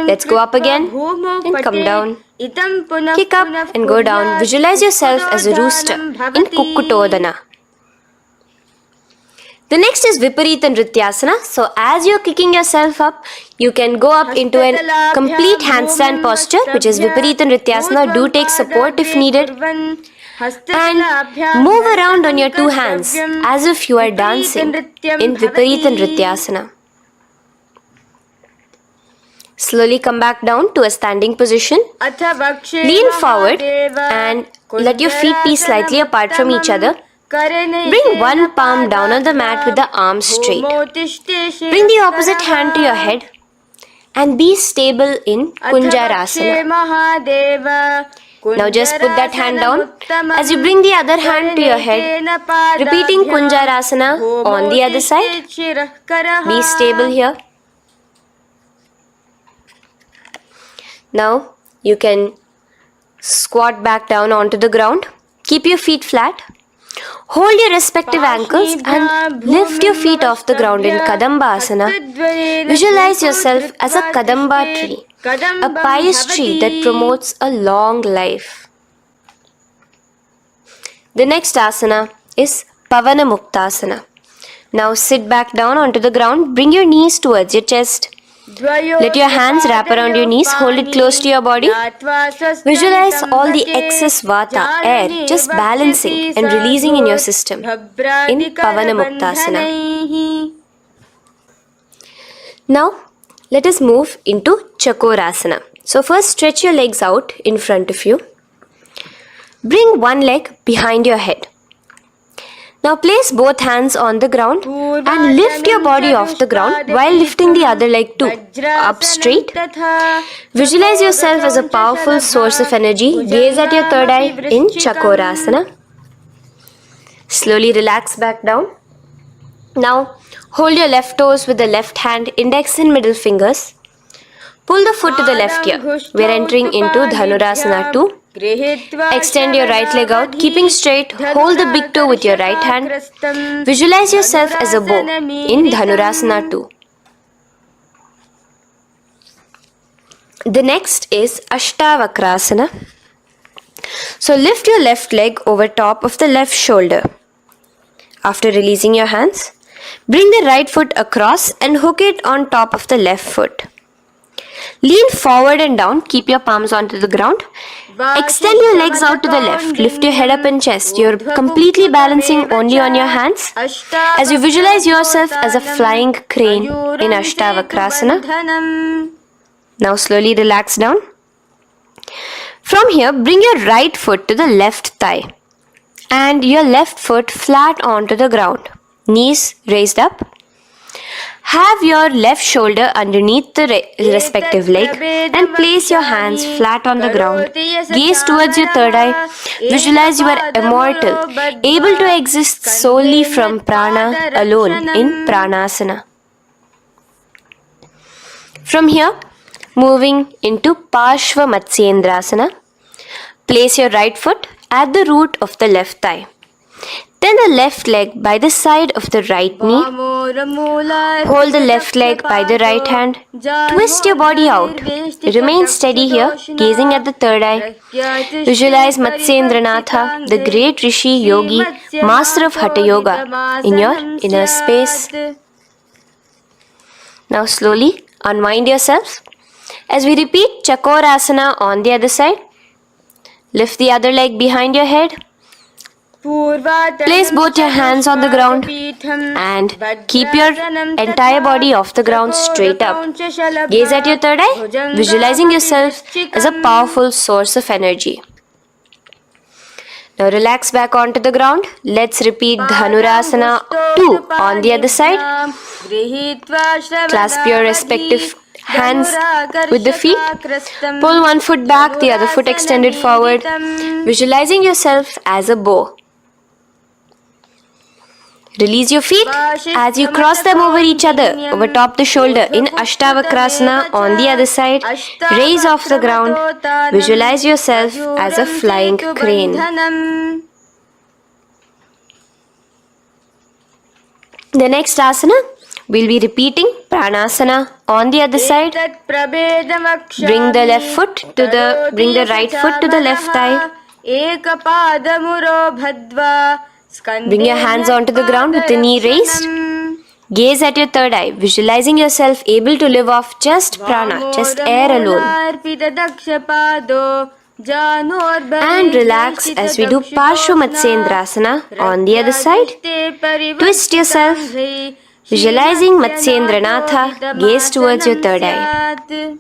Let's go up again and come down. Kick up and go down. Visualize yourself as a rooster in Kukutodana. The next is Viparita Nrityasana. So as you're kicking yourself up, you can go up into a complete handstand posture, which is Viparita Nrityasana. Do take support if needed. And move around on your two hands as if you are dancing in Viparita Nrityasana. Slowly come back down to a standing position. Lean forward and let your feet be slightly apart from each other. Bring one palm down on the mat with the arms straight. Bring the opposite hand to your head and be stable in Kunjarasana. Now just put that hand down as you bring the other hand to your head, repeating Kunjarasana on the other side. Be stable here. Now you can squat back down onto the ground. Keep your feet flat. Hold your respective ankles and lift your feet off the ground in Kadamba Asana. Visualize yourself as a Kadamba tree, a pious tree that promotes a long life. The next asana is Pavana Muktasana. Now sit back down onto the ground, bring your knees towards your chest. Let your hands wrap around your knees, hold it close to your body. Visualize all the excess vata, air, just balancing and releasing in your system in Pavana Muktasana. Now, let us move into Chakorasana. So first stretch your legs out in front of you. Bring one leg behind your head. Now place both hands on the ground and lift your body off the ground while lifting the other leg too, up straight. Visualize yourself as a powerful source of energy. Gaze at your third eye in Chakorasana. Slowly relax back down. Now hold your left toes with the left hand, index and middle fingers. Pull the foot to the left ear. We are entering into Dhanurasana 2. Extend your right leg out, keeping straight. Hold the big toe with your right hand. Visualize yourself as a bow in Dhanurasana 2. The next is Ashtavakrasana. So lift your left leg over top of the left shoulder. After releasing your hands, bring the right foot across and hook it on top of the left foot. Lean forward and down, keep your palms onto the ground. Extend your legs out to the left, lift your head up and chest. You're completely balancing only on your hands as you visualize yourself as a flying crane in Ashtavakrasana. Now slowly relax down. From here, bring your right foot to the left thigh and your left foot flat onto the ground. Knees raised up. Have your left shoulder underneath the respective leg and place your hands flat on the ground. Gaze towards your third eye. Visualize you are immortal, able to exist solely from prana alone in pranasana. From here, moving into Parshva Matsyendrasana. Place your right foot at the root of the left thigh. Then the left leg by the side of the right knee. Hold the left leg by the right hand. Twist your body out. Remain steady here, gazing at the third eye. Visualize Matsyendranatha, the great Rishi, Yogi, master of Hatha Yoga, in your inner space. Now slowly unwind yourselves. As we repeat Chakorasana on the other side, lift the other leg behind your head. Place both your hands on the ground and keep your entire body off the ground straight up. Gaze at your third eye, visualizing yourself as a powerful source of energy. Now relax back onto the ground. Let's repeat Dhanurasana 2 on the other side. Clasp your respective hands with the feet. Pull one foot back, the other foot extended forward, visualizing yourself as a bow. Release your feet as you cross them over each other, over top the shoulder in Ashtavakrasana on the other side. Raise off the ground. Visualize yourself as a flying crane. The next asana, we'll be repeating Pranasana on the other side. Bring the right foot to the left thigh. Bring your hands onto the ground with the knee raised. Gaze at your third eye, visualizing yourself able to live off just prana, just air alone. And relax as we do Parshva Matsyendrasana on the other side. Twist yourself, visualizing Matsyendranatha, gaze towards your third eye.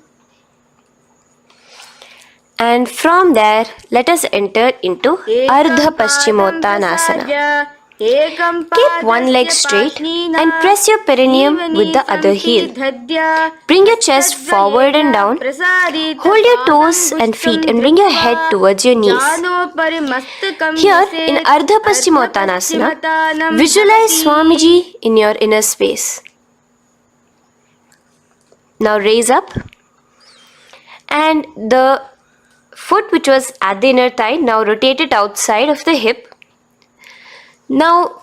And from there, let us enter into Ardha Paschimottanasana. Keep one leg straight and press your perineum with the other heel. Bring your chest forward and down. Hold your toes and feet and bring your head towards your knees. Here in Ardha Paschimottanasana, visualize Swamiji in your inner space. Now raise up, and the foot which was at the inner thigh, now rotate it outside of the hip. Now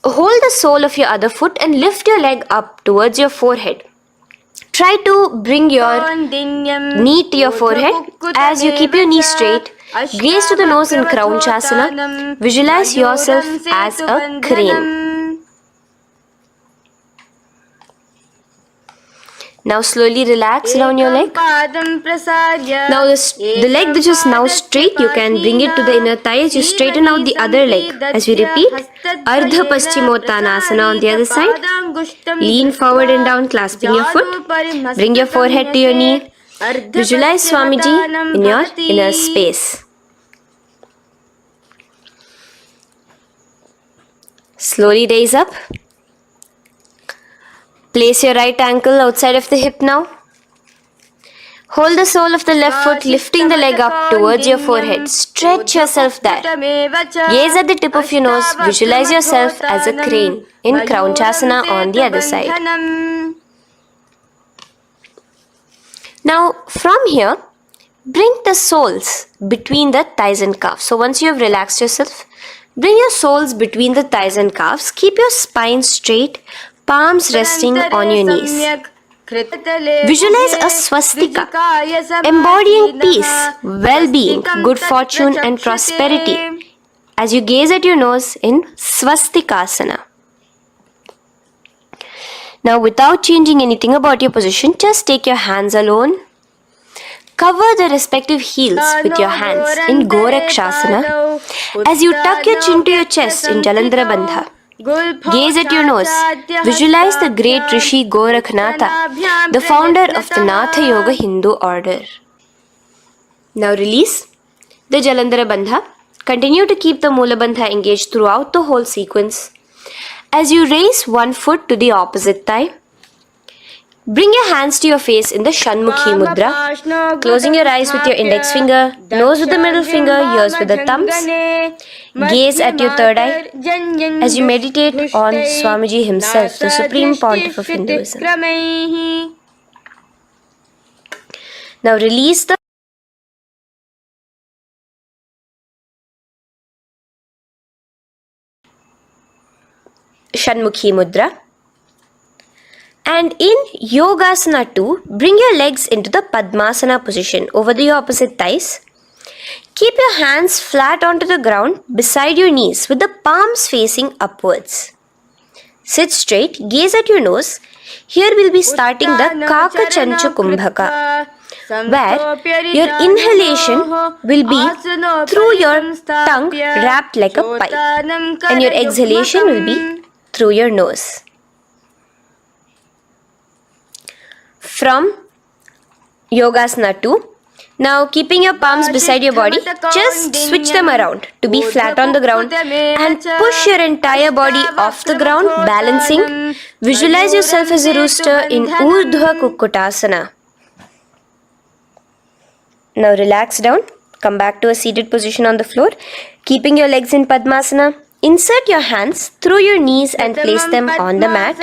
hold the sole of your other foot and lift your leg up towards your forehead. Try to bring your knee to your forehead as you keep your knee straight. Gaze to the nose in Kraunchasana. Visualize yourself as a crane. Now slowly relax down your leg. Now the leg that is now straight, you can bring it to the inner thigh as you straighten out the other leg. As we repeat, Ardha Paschimottanasana on the other side. Lean forward and down, clasping your foot. Bring your forehead to your knee. Visualize Swamiji in your inner space. Slowly raise up. Place your right ankle outside of the hip now. Hold the sole of the left foot, lifting the leg up towards your forehead. Stretch yourself there. Gaze at the tip of your nose. Visualize yourself as a crane in Kraunchasana on the other side. Now from here, bring the soles between the thighs and calves. So once you have relaxed yourself, bring your soles between the thighs and calves. Keep your spine straight. Palms resting on your knees. Visualize a swastika, embodying peace, well-being, good fortune and prosperity as you gaze at your nose in swastikasana. Now, without changing anything about your position, just take your hands alone. Cover the respective heels with your hands in Gorakshasana as you tuck your chin to your chest in Jalandhara Bandha. Gaze at your nose. Visualize the great Rishi Gorakhnatha, the founder of the Natha Yoga Hindu order. Now release the Jalandhara Bandha. Continue to keep the Mula Bandha engaged throughout the whole sequence. As you raise one foot to the opposite thigh, bring your hands to your face in the Shanmukhi Mudra, closing your eyes with your index finger, nose with the middle finger, ears with the thumbs. Gaze at your third eye as you meditate on Swamiji himself, the Supreme Pontiff of Hinduism. Now release the Shanmukhi Mudra. And in Yogasana 2, bring your legs into the Padmasana position over the opposite thighs. Keep your hands flat onto the ground beside your knees with the palms facing upwards. Sit straight, gaze at your nose. Here we'll be starting the Kaka Chanchu Kumbhaka, where your inhalation will be through your tongue wrapped like a pipe, and your exhalation will be through your nose. From Yogasana 2, now keeping your palms beside your body, just switch them around to be flat on the ground and push your entire body off the ground, balancing. Visualize yourself as a rooster in Urdhva Kukkutasana. Now relax down, come back to a seated position on the floor, keeping your legs in Padmasana. Insert your hands through your knees and place them on the mat.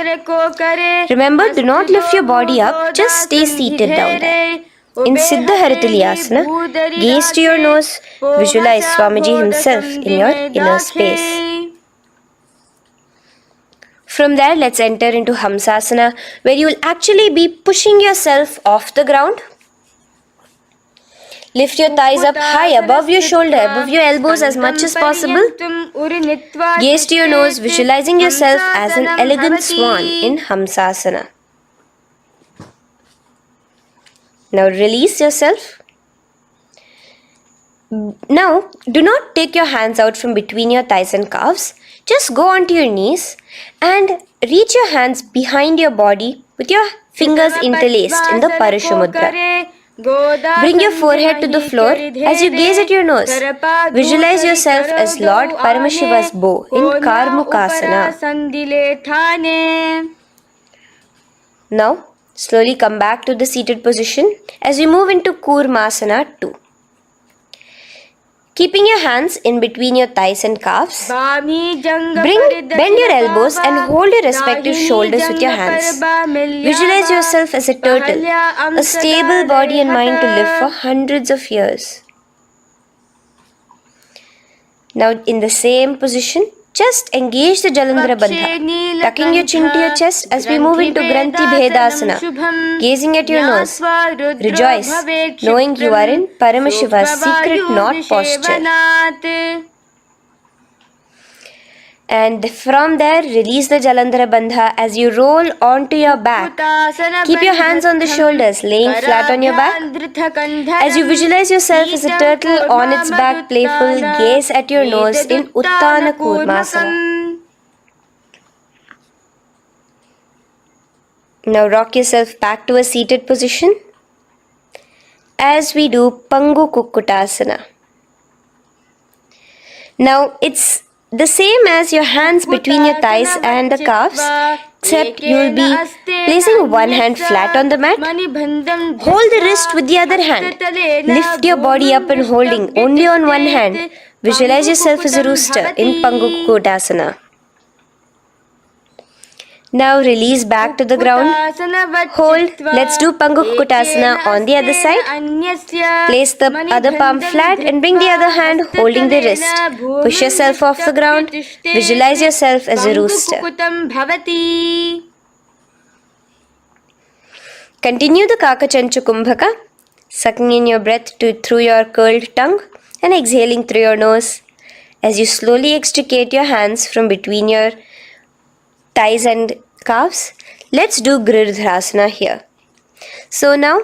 Remember, do not lift your body up, just stay seated down there. In Siddha Harituliyasana, gaze to your nose, visualize Swamiji himself in your inner space. From there, let's enter into Hamsasana, where you will actually be pushing yourself off the ground. Lift your thighs up high above your shoulder, above your elbows as much as possible. Gaze to your nose, visualizing yourself as an elegant swan in Hamsasana. Now release yourself. Now, do not take your hands out from between your thighs and calves. Just go onto your knees and reach your hands behind your body with your fingers interlaced in the Parashu Mudra. Bring your forehead to the floor as you gaze at your nose. Visualize yourself as Lord Paramashiva's bow in Karmukasana. Now, slowly come back to the seated position as we move into Kurmasana 2. Keeping your hands in between your thighs and calves, bend your elbows and hold your respective shoulders with your hands. Visualize yourself as a turtle, a stable body and mind to live for hundreds of years. Now in the same position, just engage the Jalandhara Bandha, tucking your chin to your chest as we move into Granthi Bhedasana, gazing at your nose. Rejoice, knowing you are in Paramashiva's secret knot posture. And from there, release the Jalandhara Bandha as you roll onto your back. Keep your hands on the shoulders, laying flat on your back. As you visualize yourself as a turtle on its back, playful, gaze at your nose in Uttana Kurmasana. Now rock yourself back to a seated position as we do Pangu Kukkutasana. Now it's the same as your hands between your thighs and the calves, except you will be placing one hand flat on the mat. Hold the wrist with the other hand. Lift your body up and holding only on one hand. Visualize yourself as a rooster in Pangu Kukkutasana. Now release back to the ground. Hold. Let's do Pangu Kukkutasana on the other side. Place the other palm flat and bring the other hand holding the wrist. Push yourself off the ground. Visualize yourself as a rooster. Continue the Kakachanchu Kumbhaka, sucking in your breath through your curled tongue and exhaling through your nose. As you slowly extricate your hands from between your thighs and calves, let's do Girdharasana here. So now,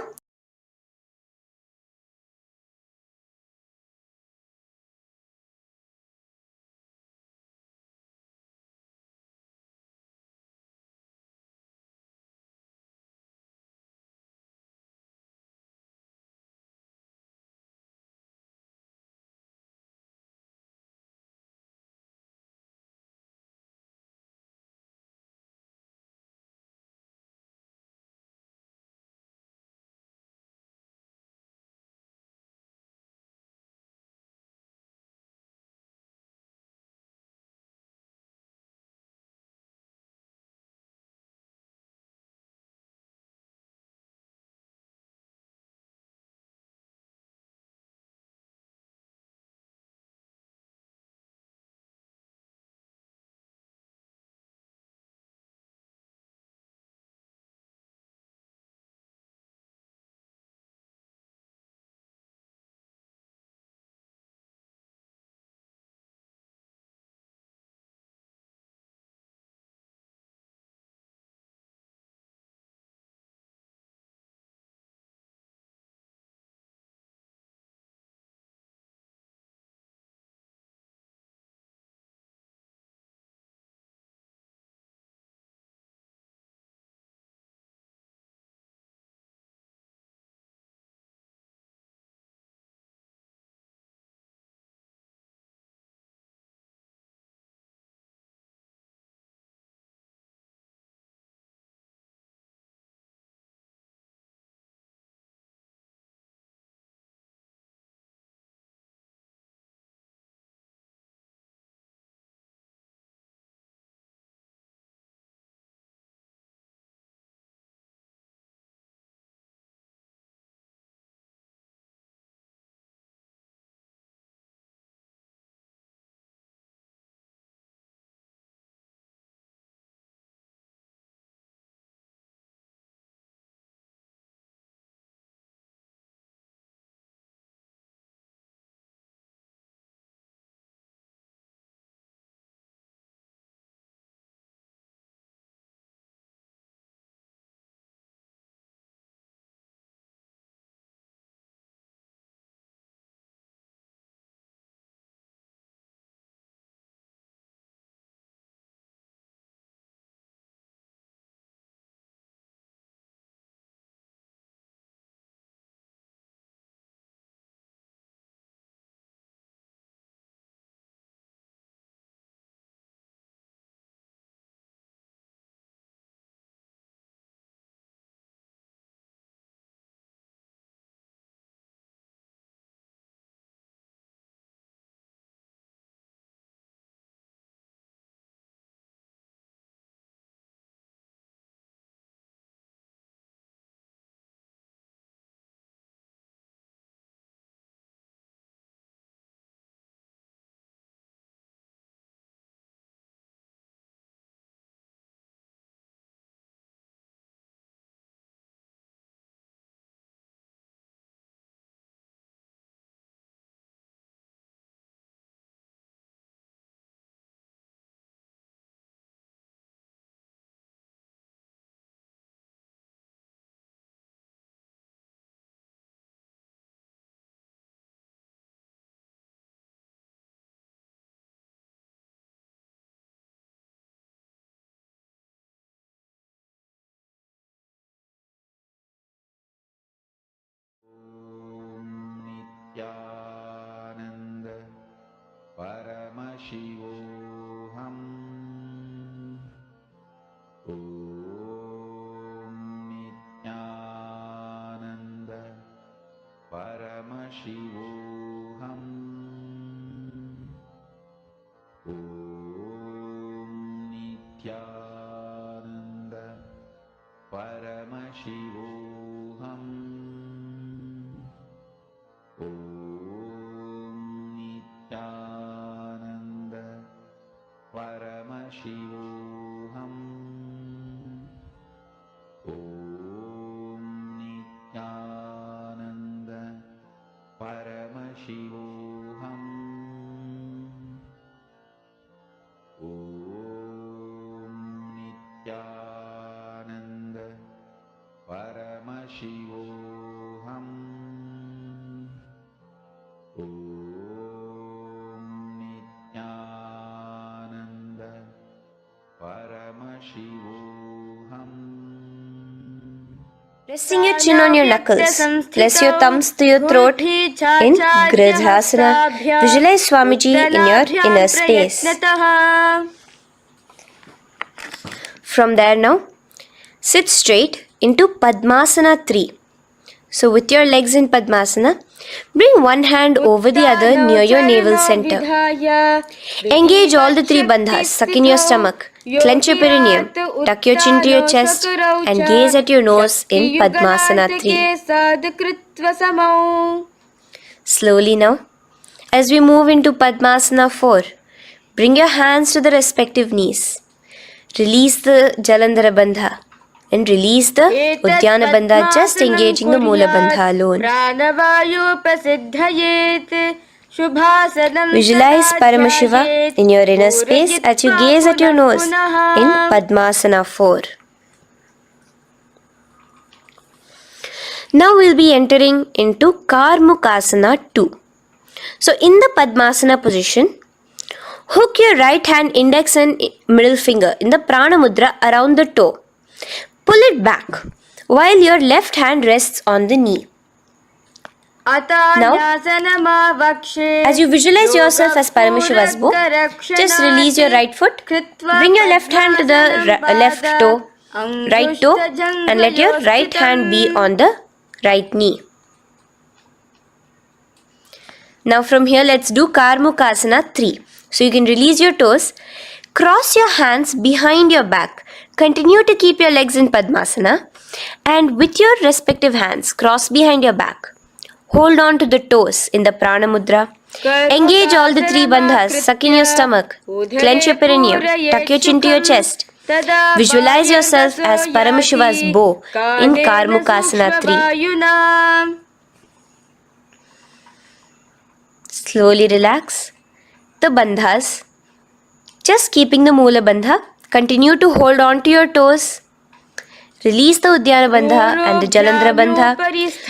Nityananda Paramashivoham Om Nityananda Paramashivoham Om Nityananda Paramashivoham Om Nityananda Paramashivoham Om Resting your chin on your knuckles, place your thumbs to your throat in Gridhasana. Visualize Swamiji in your inner space. From there now, sit straight into Padmasana 3. So with your legs in Padmasana, bring one hand over the other near your navel center. Engage all the three bandhas, suck in your stomach, clench your perineum, tuck your chin to your chest and gaze at your nose in Padmasana 3. Slowly now, as we move into Padmasana 4, bring your hands to the respective knees. Release the Jalandhara Bandha and release the Udyana Bandha, just engaging the Mula Bandha alone. Visualize Paramashiva in your inner space as you gaze at your nose in Padmasana 4. Now we'll be entering into Karmukasana 2. So in the Padmasana position, hook your right hand index and middle finger in the Prana Mudra around the toe. Pull it back while your left hand rests on the knee. Now, as you visualize yourself as Paramashiva's bow, just release your right foot, bring your left hand to the left toe, right toe, and let your right hand be on the right knee. Now from here, let's do Karmukasana 3. So you can release your toes, cross your hands behind your back, continue to keep your legs in Padmasana, and with your respective hands, cross behind your back. Hold on to the toes in the Prana Mudra. Engage all the three bandhas, suck in your stomach, clench your perineum, tuck your chin to your chest. Visualize yourself as Paramashiva's bow in Karmukasana 3. Slowly relax the bandhas, just keeping the Mula Bandha. Continue to hold on to your toes. Release the Udyana Bandha and the Jalandhara Bandha.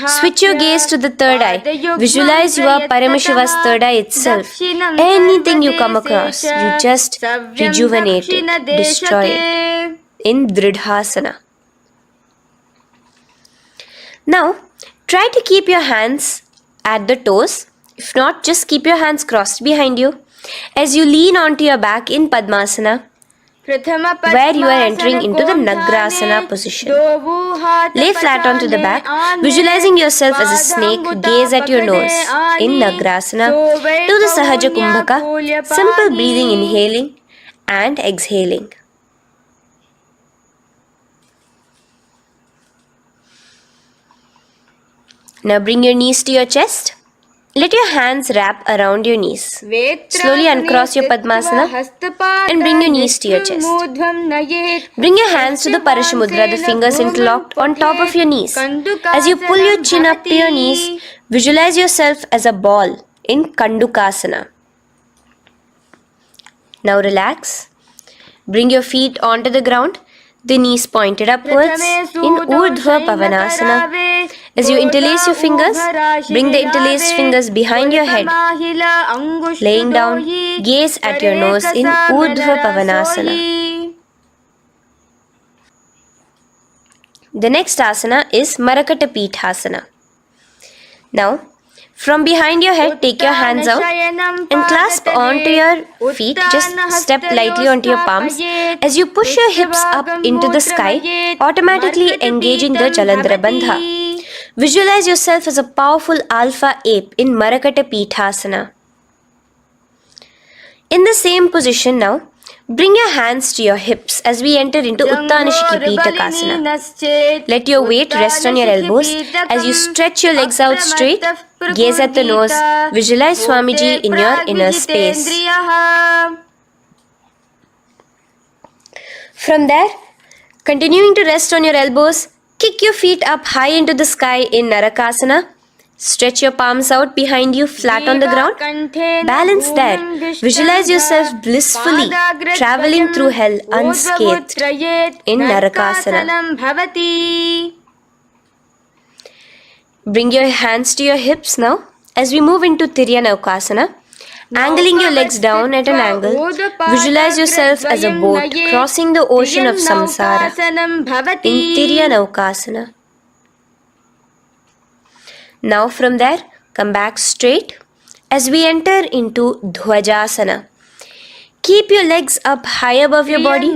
Switch your gaze to the third eye. Visualize you are Paramashiva's third eye itself. Anything you come across, you just rejuvenate it, destroy it in Dridhasana. Now, try to keep your hands at the toes. If not, just keep your hands crossed behind you as you lean onto your back in Padmasana, where you are entering into the Nagrasana position. Lay flat onto the back, visualizing yourself as a snake, gaze at your nose in Nagrasana. Do the Sahaja Kumbhaka, simple breathing, inhaling and exhaling. Now bring your knees to your chest. Let your hands wrap around your knees. Slowly uncross your Padmasana and bring your knees to your chest. Bring your hands to the Paramashiva, the fingers interlocked on top of your knees. As you pull your chin up to your knees, visualize yourself as a ball in Kandukasana. Now relax. Bring your feet onto the ground, the knees pointed upwards in Urdhva Pavanasana. As you interlace your fingers, bring the interlaced fingers behind your head. Laying down, gaze at your nose in Urdhva Pavanasana. The next asana is Marakata Pithasana. Now, from behind your head, take your hands out and clasp onto your feet. Just step lightly onto your palms. As you push your hips up into the sky, automatically engaging the Jalandhara Bandha. Visualize yourself as a powerful alpha ape in Marakata Pithasana. In the same position now, bring your hands to your hips as we enter into Uttanashiki Pitakasana. Let your weight rest on your elbows as you stretch your legs out straight. Gaze at the nose. Visualize Swamiji in your inner space. From there, continuing to rest on your elbows, kick your feet up high into the sky in Narakasana. Stretch your palms out behind you, flat on the ground. Balance there. Visualize yourself blissfully traveling through hell unscathed in Narakasana. Bring your hands to your hips now as we move into Tiryanaukasana. Angling your legs down at an angle, visualize yourself as a boat crossing the ocean of samsara in Tirya Naukasana. Now from there, come back straight as we enter into Dhwajasana. Keep your legs up high above your body,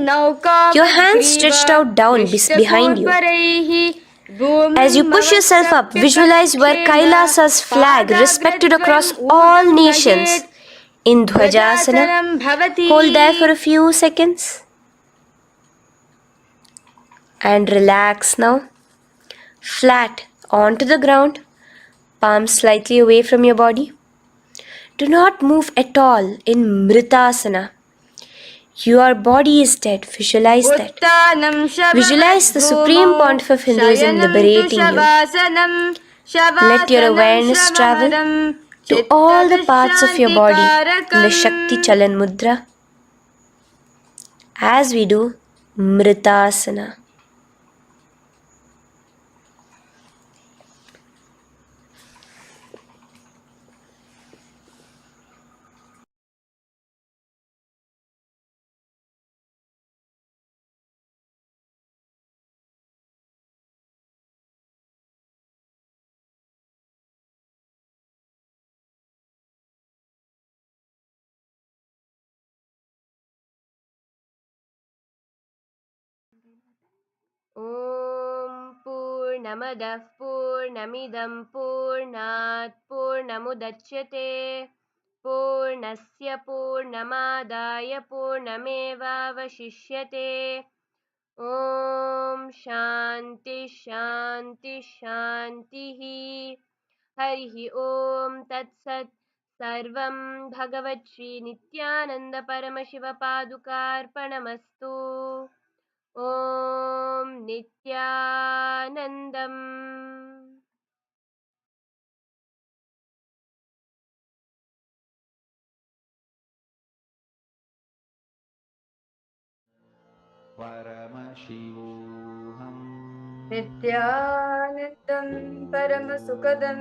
your hands stretched out down behind you. As you push yourself up, visualize where Kailasa's flag respected across all nations in Dhwajasana. Hold there for a few seconds and relax now. Flat onto the ground, palms slightly away from your body. Do not move at all in Mritasana. Your body is dead. Visualize that. Visualize the Supreme Pontiff of Hinduism liberating you. Let your awareness travel to all the parts of your body in the Shakti Chalan Mudra as we do Mritasana. Om Purnamadah Purnamidam Purnat Purnamudachyate Purnasya Purnamadaya Purnamevavashishyate Om Shanti Shanti Shantihi Harihi Om Tat Sat Sarvam Bhagavat Shri Nityananda Paramashiva Padukarpanamastu Om Nityanandam. Paramashivoham Nityanandam Paramasukadam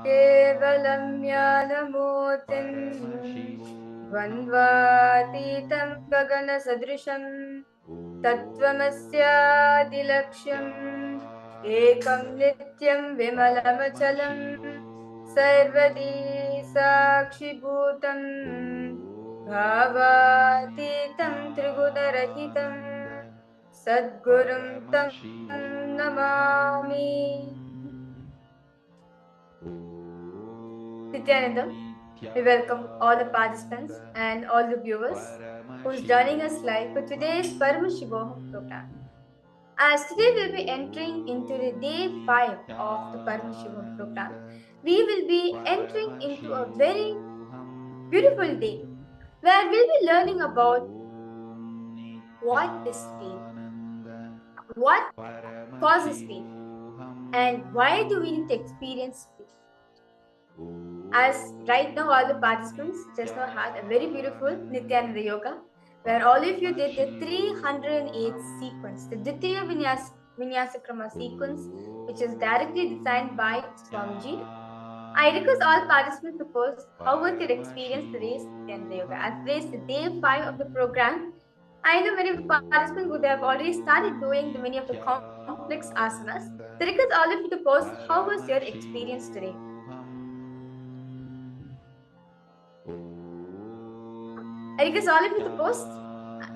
Kevalam Jnanamurtin Dvandvatitam Gagana Sadrisham Tattvamasyadilaksham Ekam Nityam Vimalamachalam Sarvadi Sakshibhutam Bhavatitam Trigudarahitam Sadgurum Tam Namami. Nityanandam, we welcome all the participants and all the viewers who's joining us live for today's Paramashivoham program. As today we'll be entering into the day 5 of the Paramashivoham program, we will be entering into a very beautiful day where we'll be learning about what is pain, what causes pain, and why do we need to experience pain. As right now all the participants just now had a very beautiful Nityananda Yoga where all of you did the 308 sequence, the Ditya Vinyasakrama sequence, which is directly designed by Swamiji. I request all participants to post how was your experience today's Nityananda Yoga. As today's the day 5 of the program, I know many of the participants would have already started doing many of the complex asanas. So request all of you to post how was your experience today. I request all of you to post.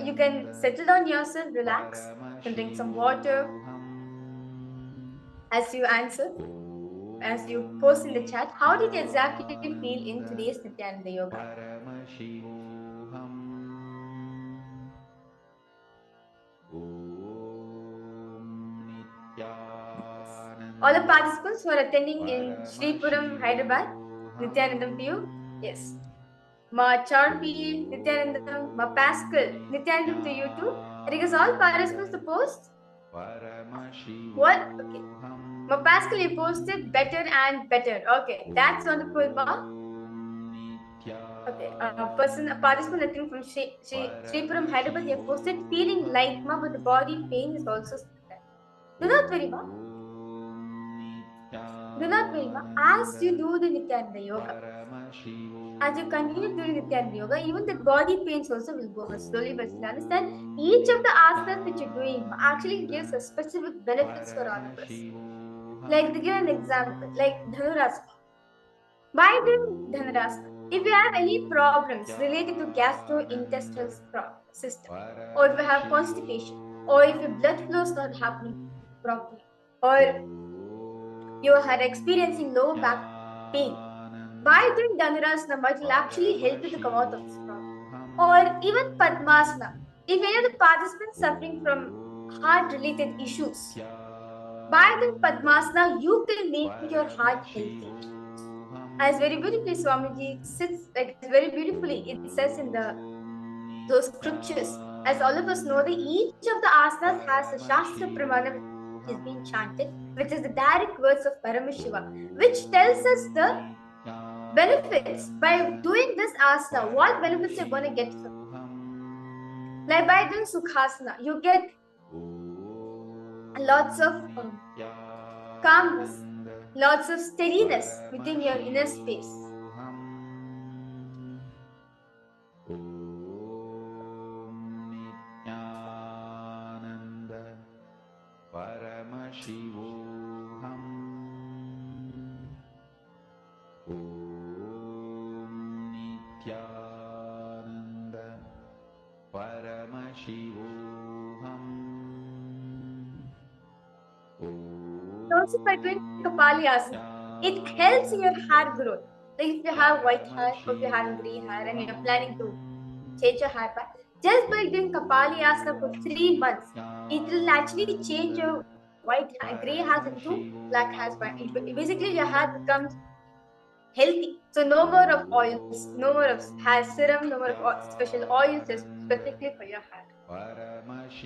You can settle down yourself, relax, you can drink some water as you answer, as you post in the chat. How did you exactly feel in today's Nityananda Yoga? All the participants who are attending in Shripuram, Hyderabad, Nityanandam to you. Yes. Ma Charpi, Nityanandam, Ma Pascal, Nityanandam to you too. I request all participants to post. What? Okay. Ma Pascal, you posted better and better. Okay, that's wonderful, Ma. Okay, a participant I think from Shripuram, Hyderabad, they have posted feeling light, Ma, but the body pain is also there. Do not worry, Ma. Do not worry, Ma. As you do the Nityananda Yoga, as you continue doing Nityananda Yoga, even the body pains also will go away slowly but slowly. Understand, each of the asanas that you're doing actually gives a specific benefits for all of us. Like to give an example, like Dhanurasana. By doing Dhanurasana, if you have any problems related to gastrointestinal system, or if you have constipation, or if your blood flow is not happening properly, or you are experiencing low back pain, by doing Dhanurasana, it will actually help you to come out of this problem. Or even Padmasana. If any of the participants suffering from heart-related issues, by doing Padmasana, you can make your heart healthy. As very beautifully Swamiji sits, like very beautifully it says in those scriptures. As all of us know, that each of the asanas has a Shastra Pramana which is being chanted, which is the direct words of Paramashiva, which tells us the benefits. By doing this asana, what benefits you're going to get from it. Like by doing Sukhasana, you get lots of calmness, lots of steadiness within your inner space. Paramashivoham Nityananda Paramashivoham. Also by doing Kapali Asana, it helps in your hair growth. Like if you have white hair or if you have grey hair and you're planning to change your hair back, just by doing Kapali Asana for 3 months, it will actually change your white hair, grey hairs into black hairs. Basically, your hair becomes healthy. So no more of oils, no more of hair serum, no more of special oils just specifically for your hair.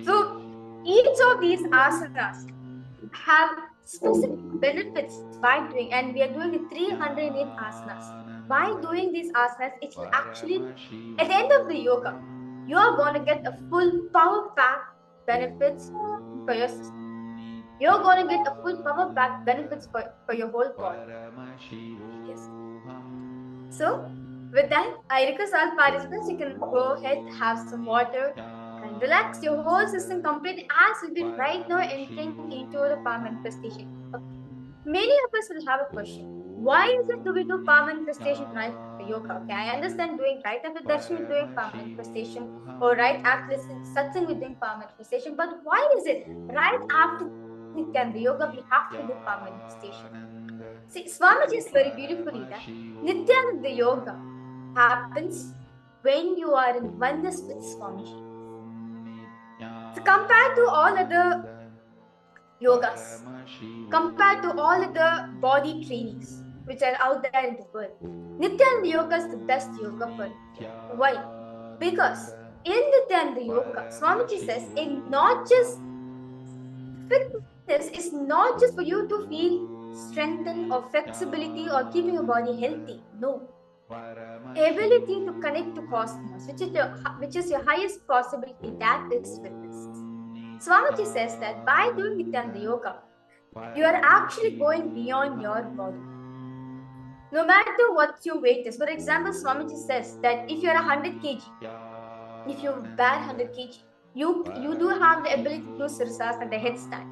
So each of these asanas have specific benefits by doing, and we are doing the 308 asanas. By doing these asanas, it will actually, at the end of the yoga, you are going to get a full power pack benefits for your system. You're going to get a full power pack benefits for your whole body. Yes. So, with that, I request all participants, you can go ahead, have some water, and relax your whole system completely as we'll be right now entering into the power manifestation. Okay. Many of us will have a question. Why is it do we do power manifestation right after yoga? Okay, I understand doing right after darshan we're doing power manifestation, or right after satsang we're doing power manifestation. But why is it right after Nityananda Yoga we have to do power manifestation? See, Swamiji is very beautifully that Nityananda Yoga happens when you are in oneness with Swamiji. So compared to all other yogas, compared to all other body trainings which are out there in the world, Nityananda Yoga is the best yoga for Nitya. Why? Because in Nityananda Yoga, Swamiji says, it's not just fitness is not just for you to feel strengthened or flexibility or keeping your body healthy. No. Ability to connect to cosmos, which is your highest possibility, that is fitness. Swamiji says that by doing Nityananda Yoga, you are actually going beyond your body. No matter what your weight is. For example, Swamiji says that if you are 100 kg, if you bear 100 kg, you do have the ability to do sirsas and the headstand.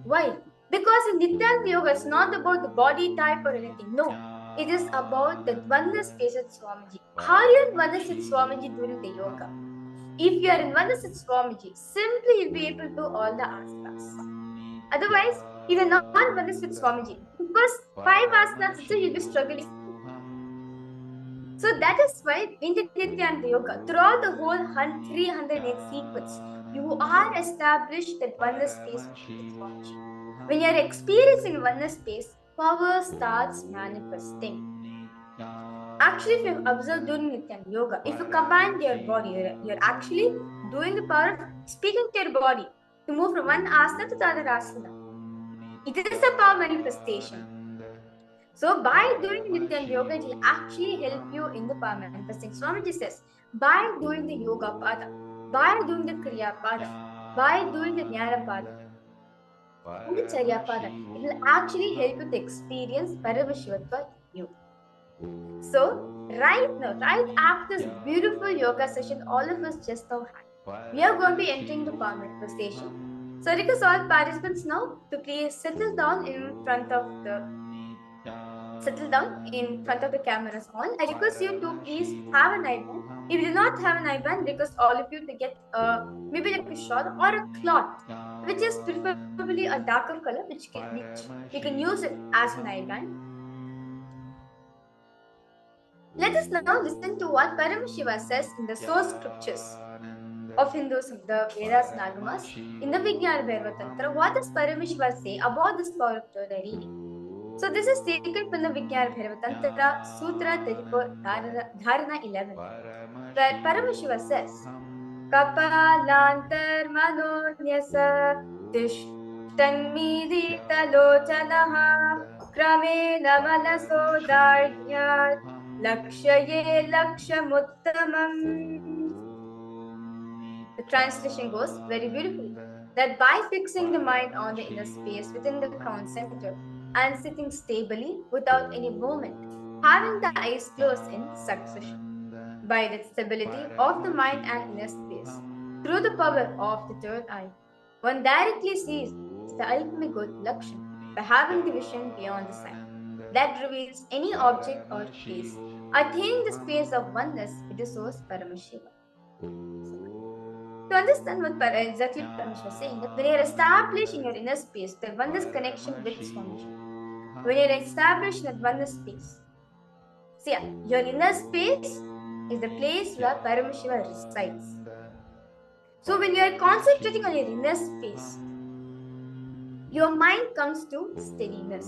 Why? Because in Nityananda Yoga, it's not about the body type or anything. No. It is about the oneness space with Swamiji. How are you in oneness with Swamiji during the yoga? If you are in oneness with Swamiji, simply you'll be able to do all the asanas. Otherwise, if you're not oneness with Swamiji, the first 5 asanas, you'll be struggling. So that is why in the Nityananda Yoga, throughout the whole 308 sequence, you are established that oneness space with Swamiji. When you are experiencing oneness space, power starts manifesting. Actually, if you observe during Nityananda Yoga, if you command your body, you're actually doing the power of speaking to your body to move from one asana to the other asana. It is a power manifestation. So by doing Nityananda Yoga, it will actually help you in the power manifesting. Swamiji says, by doing the Yoga Pada, by doing the Kriya Pada, by doing the Jnana Pada, and the Charya Pada, it will actually help you to experience Paramashivatva in you. So, right now, right after this beautiful yoga session, all of us just now had, we are going to be entering the conversation. So, I request all participants now to please settle down in front of the cameras on. I request you to please have an eye band. If you do not have an eye band, request all of you to get maybe like a shawl or a cloth, which is preferably a darker color, which we can use it as an eye band. Let us now listen to what Paramashiva says in the source scriptures of Hinduism, the Vedas and Agamas. In the Vijnana Bhairava Tantra, what does Paramashiva say about this power of third eye reading? So this is taken from the Vijnana Bhairava Tantra, Sutra 34, Dharana 11, where Paramashiva says, Kapalantar manonyasa tishtanmidita lochanaha kramena manaso daryat lakshaye lakshamuttamam. The translation goes very beautifully that by fixing the mind on the inner space within the crown center and sitting stably without any movement, having the eyes closed in succession, by the stability of the mind and inner space, through the power of the third eye, one directly sees the ultimate good Lakshan by having the vision beyond the sight that reveals any object or place, attaining the space of oneness with the source Paramashiva. To understand what exactly Paramashiva is saying, that when you are established in your inner space, the oneness connection with Swamiji, when you are established in that oneness space, see, your inner space is the place where Paramashiva resides. So when you are concentrating on your inner space, your mind comes to steadiness.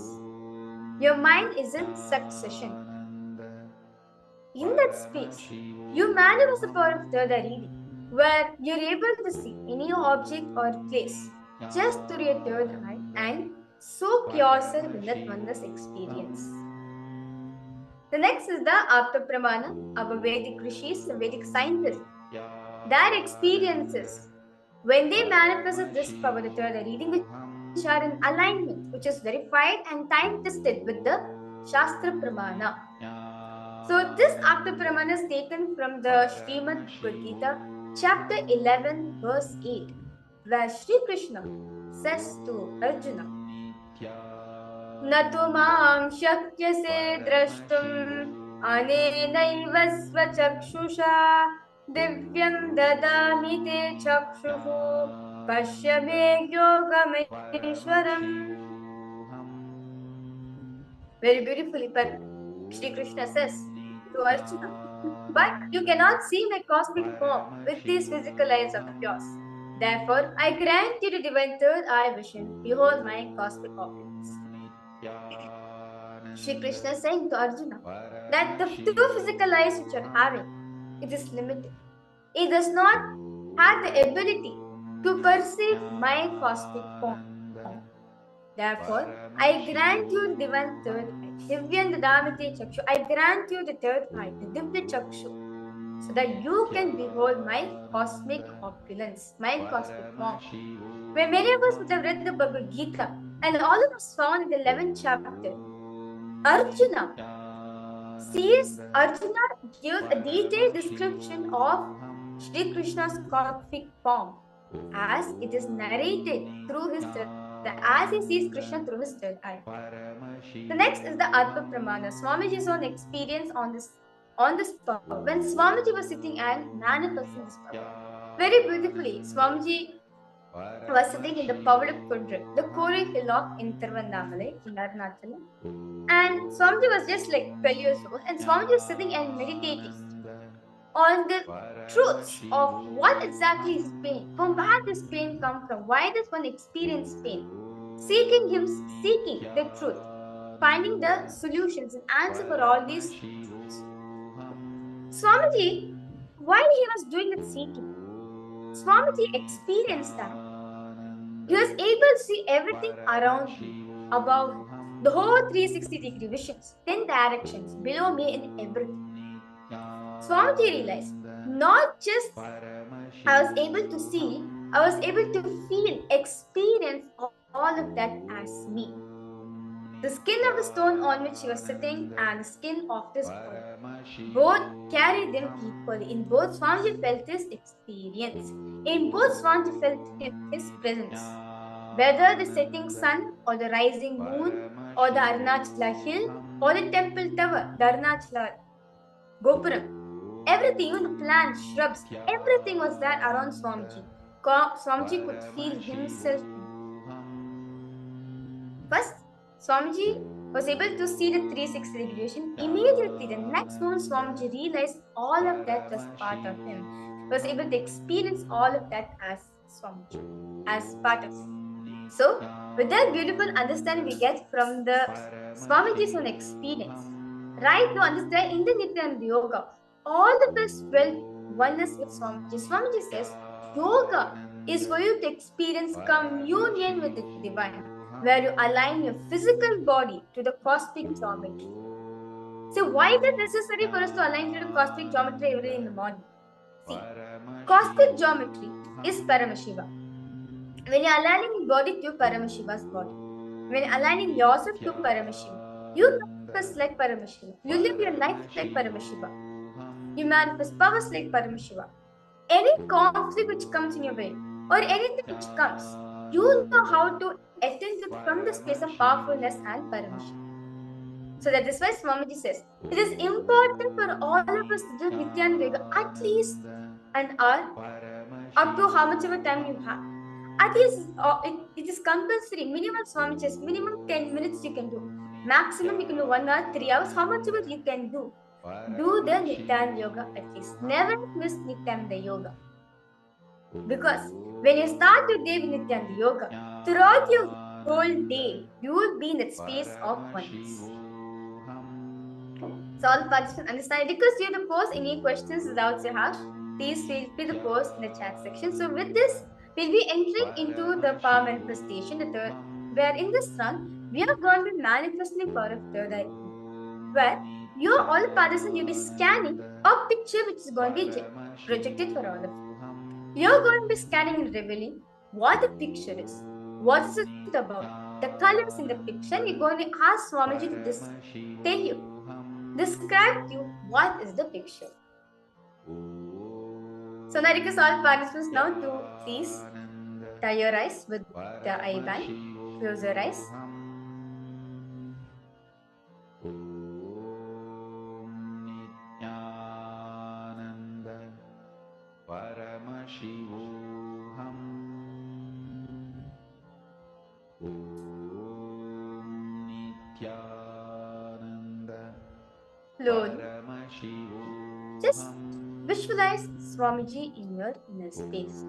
Your mind is in succession. In that space, you manifest the power of third eye reading, where you're able to see any object or place just through your third eye and soak yourself in that oneness experience. The next is the Apta Pramana, our Vedic rishis and Vedic scientists. Their experiences, when they manifested this power, the third eye reading, which are in alignment, which is verified and time tested with the Shastra Pramana. So this Apta Pramana is taken from the Srimad Bhagavad Gita, chapter 11, verse 8, where Sri Krishna says to Arjuna, न तु मां शक्यसे द्रष्टुम् अनेनैव स्वचक्षुषा दिव्यं ददामि ते चक्षुः पश्य मे योगमैश्वरम्. Very beautifully, but Shri Krishna says to Arjuna, but you cannot see my cosmic form with these physical eyes of yours. Therefore, I grant you the divine third eye vision. Behold my cosmic opulence. Shri Krishna is saying to Arjuna that the two physical eyes which you are having, it is limited. It does not have the ability to perceive my cosmic form. Therefore, I grant you the divine third eye. Divyan dadamite chakshu. I grant you the third eye, the divya chakshu, so that you can behold my cosmic opulence, my cosmic form. When many of us would have read the Bhagavad Gita, and all of us found in the 11th chapter, Arjuna gives a detailed description of Shri Krishna's cosmic form as it is narrated through his third eye, as he sees Krishna through his third eye. The next is the Atma Pramana, Swamiji's own experience on this power. When Swamiji was sitting and manifesting this power, very beautifully, Swamiji was sitting in the Pavlik Kundra, the Kori hillock in Tiruvannamala, in Arunachala. And Swamiji was just like 12 years old, and Swamiji was sitting and meditating on the truths of what exactly is pain, from where does pain come from, why does one experience pain, seeking the truth, finding the solutions and answer for all these truths. Swamiji, while he was doing that seeking, Swamiji experienced that he was able to see everything around him, above him, the whole 360-degree visions, 10 directions, below me, and everything. Swamiji realized, not just I was able to see, I was able to feel, experience all of that as me. The skin of the stone on which he was sitting and the skin of this body. Both carried them equally. In both, Swamiji felt his experience. In both, Swamiji felt his presence. Whether the setting sun or the rising moon or the Arunachala hill or the temple tower, the Arunachala Gopuram, everything, even the plants, shrubs, everything was there around Swamiji. Swamiji could feel himself. First, Swamiji was able to see the 360 regulation. Immediately, the next moment, Swamiji realized all of that was part of him. He was able to experience all of that as Swamiji, as part of him. So, with that beautiful understanding we get from the Swamiji's own experience, right now understand in the Nityananda Yoga, all of us felt oneness with Swamiji. Swamiji says, yoga is for you to experience communion with the divine, where you align your physical body to the cosmic geometry. So why is it necessary for us to align to the cosmic geometry every day in the morning? See, cosmic geometry is Paramashiva. When you're aligning your body to Paramashiva's body, when you're aligning yourself to Paramashiva, you manifest like Paramashiva. You live your life like Paramashiva. You manifest powers like Paramashiva. Any conflict which comes in your way or anything which comes, you know how to attend it from the space of powerfulness and Paramashiva. So that is why Swamiji says, it is important for all of us to do Nityananda Yoga at least an hour, up to how much of a time you have. At least it is compulsory. Minimum Swami says, minimum 10 minutes you can do. Maximum you can do 1 hour, 3 hours, how much of it you can do. Do the Nityananda Yoga at least. Never miss Nityananda Yoga. Because when you start your day with Nityananda Yoga, throughout your whole day, you will be in that space of oneness. So all participants understand. Because you have to post any questions, doubts you have, please feel free to post in the chat section. So with this, we'll be entering into the power manifestation, the third, where in this run, we are going to be manifesting power of third eye, where you all participants, you'll be scanning a picture which is going to be projected for all of you. You're going to be scanning and revealing what the picture is, what is it about, the colors in the picture, and you're going to ask Swamiji to describe to you what is the picture. So now I request all participants now to please tie your eyes with the eye band. Close your eyes. Paramashivoham Nityananda Slowly, just visualize Swamiji in your inner space.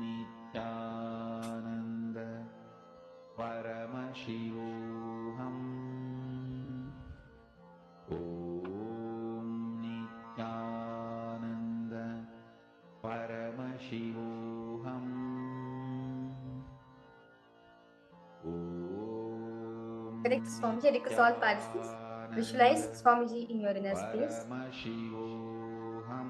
Nityananda Paramashivoham Nityananda Paramashivoham Correct, Swamiji. I request all participants visualize Swamiji in your inner space. Paramashivoham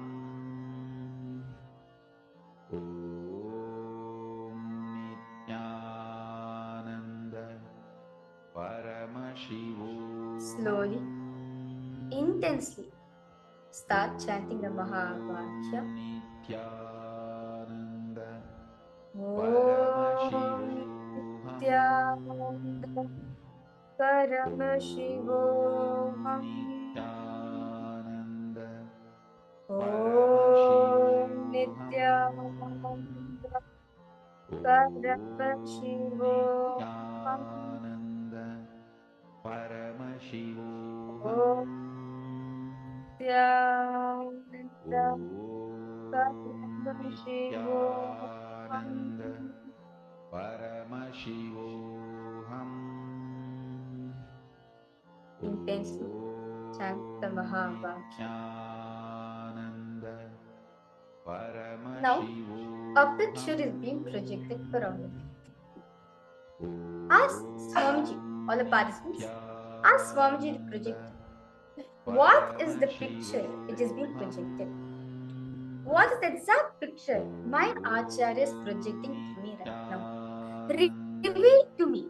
Nityananda Paramashivoham Slowly, intensely, start chanting the Mahavakya. Nityananda Om Nityananda Paramashivoham. Nityananda Om Nityananda Paramashivoham. Nityananda Paramashivoham Om Nityananda Paramashivoham. Paramashivoham Intensely chant the Mahavakya. Now, a picture is being projected for all of you. Ask Swamiji, all the participants, ask Swamiji to project. What is the picture which is being projected? What is the exact picture my Acharya is projecting to me right now? Reveal to me.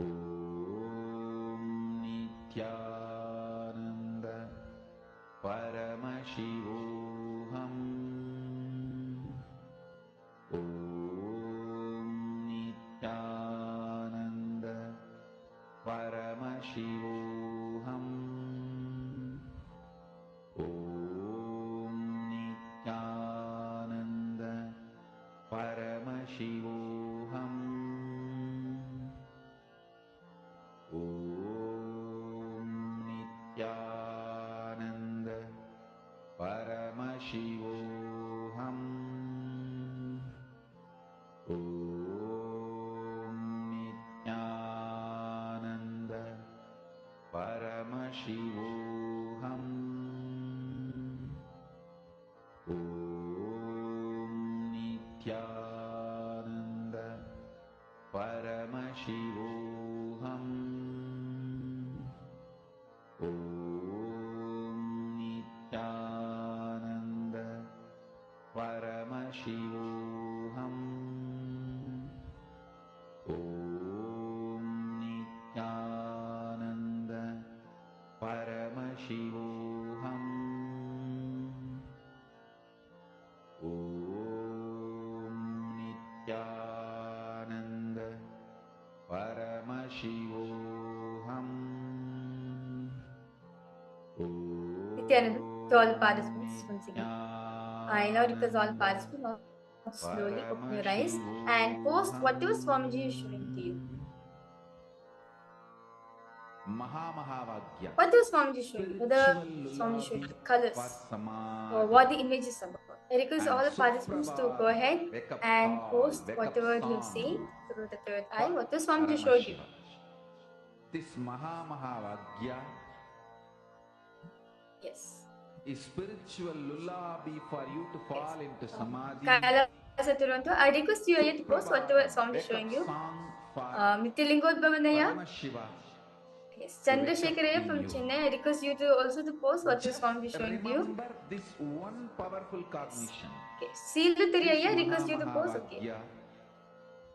Om Nityananda Paramashivoham. Om Nityananda Paramashivoham. Paramashivoham Om Nityananda Paramashivoham Om Nityananda Paramashivoham Om Nityananda Paramashivoham Om Nityananda Paramashivoham Om Nityananda Paramashivoham Nityananda, to all the participants once again. I now request all participants now slowly open your eyes and post whatever Swamiji is showing to you. What is Swamiji showing you? Whether Swamiji showing the colors or what the image is about. I request all the participants to go ahead and post whatever you see through the third eye. What is Swamiji showed you? This Mahavagya Yes. is spiritual lullaby for you to fall into samadhi. I request you to post whatever Swamiji is showing you. Nityalingodbhavanaya. Yes. Chandrasekharaya from Chennai. I request you to also to post what is Swamiji showing you. Remember this one powerful cognition. Okay. Seelutiraya. I request you to post. Okay.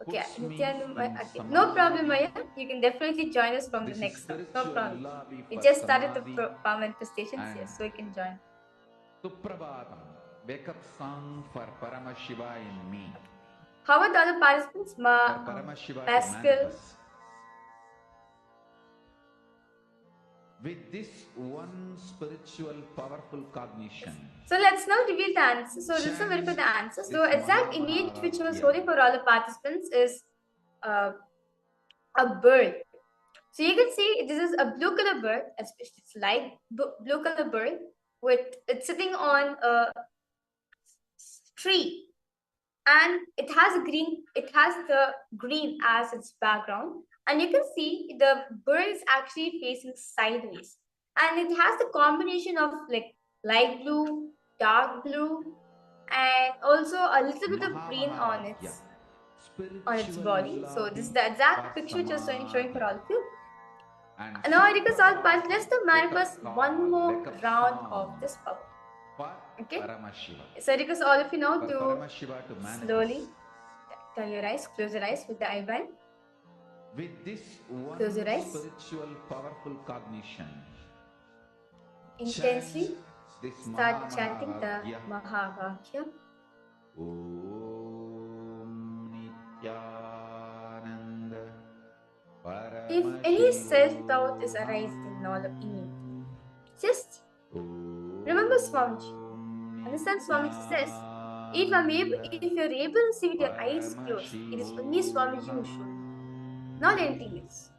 Okay, Nityananda, okay. No problem, Maya. You can definitely join us from the next round. No problem. We just started the manifestations, yes, so you can join. Suprabhatam, wake up song for Paramashiva in me. How about the other participants? Paramashiva Pascal. With this one spiritual powerful cognition. So let's now reveal the answers. So let's now verify the answers. So exact image which was holding for all the participants is a bird. So you can see this is a blue color bird, especially it's light blue color bird it's sitting on a tree, and it has the green as its background, and you can see the bird is actually facing sideways, and it has the combination of like light blue, dark blue, and also a little bit of green on its body. So this is the exact picture which is showing for all of you. And now I request all parts, let's manifest one more round of this power. Okay? So I request all of you now to slowly turn your eyes, close your eyes with the eye band. With this one close your eyes. Spiritual powerful cognition. Intensely start chanting the Mahavakya. If any self-doubt is arising in all of you, just remember Swamiji. Understand Swamiji says, if you're able to see with your eyes closed, it is only Swamiji who should, not anything else.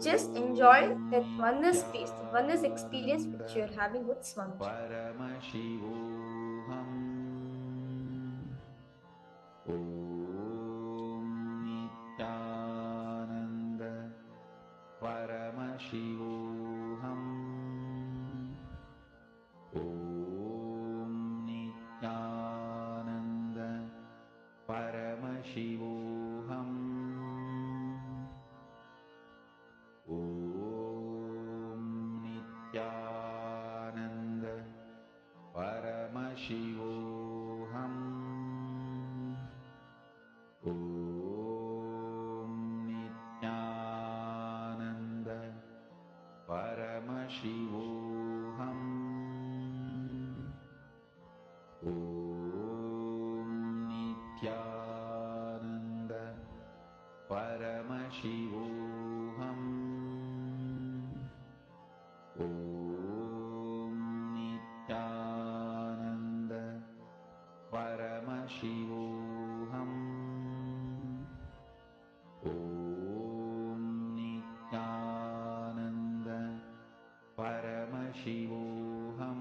Just enjoy that oneness space, the oneness experience which you're having with Swamiji. Paramashivoham Om Nityananda Paramashivoham Om Nityananda Paramashivoham Om Nityananda Paramashivoham Om Nityananda Paramashivoham Om Nityananda Paramashivoham Om Nityananda Paramashivoham Om Nityananda Paramashivoham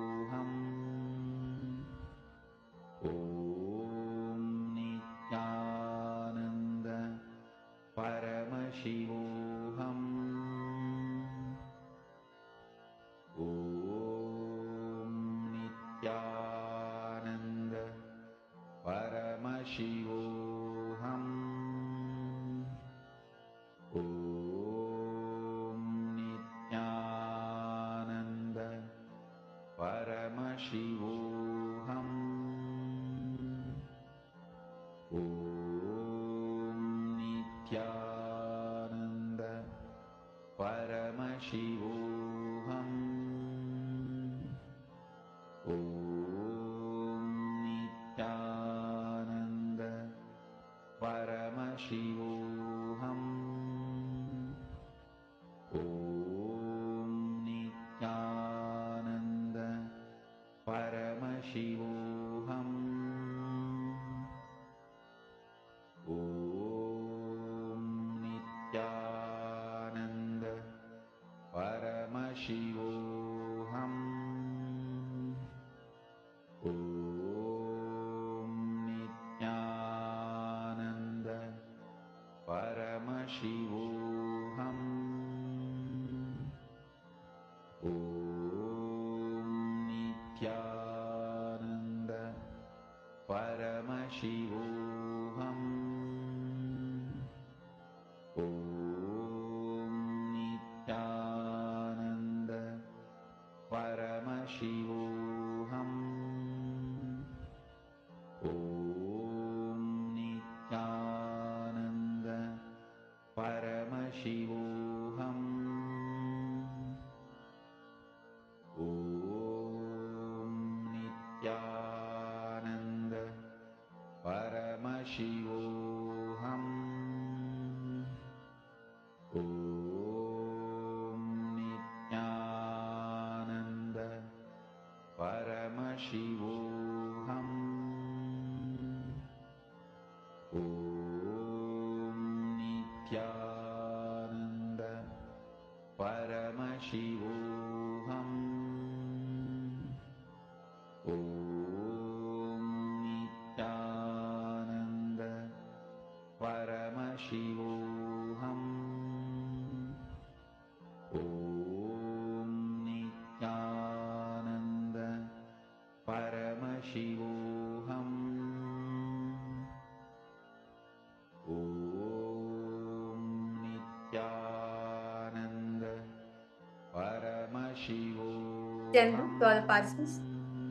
Gently to all the participants.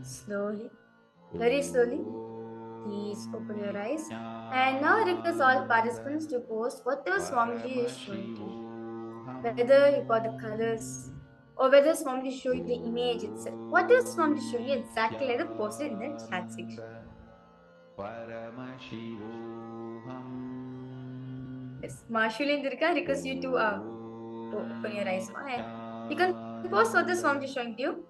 Slowly, very slowly, please open your eyes. And now I request all participants to post whatever Swamiji is showing to you. Whether you got the colors or whether Swamiji is showing the image itself. Whatever Swamiji is showing you exactly like the post it in the chat section. Yes, Marshall and Durga request you to open your eyes now and you can post what the Swamiji is showing to you.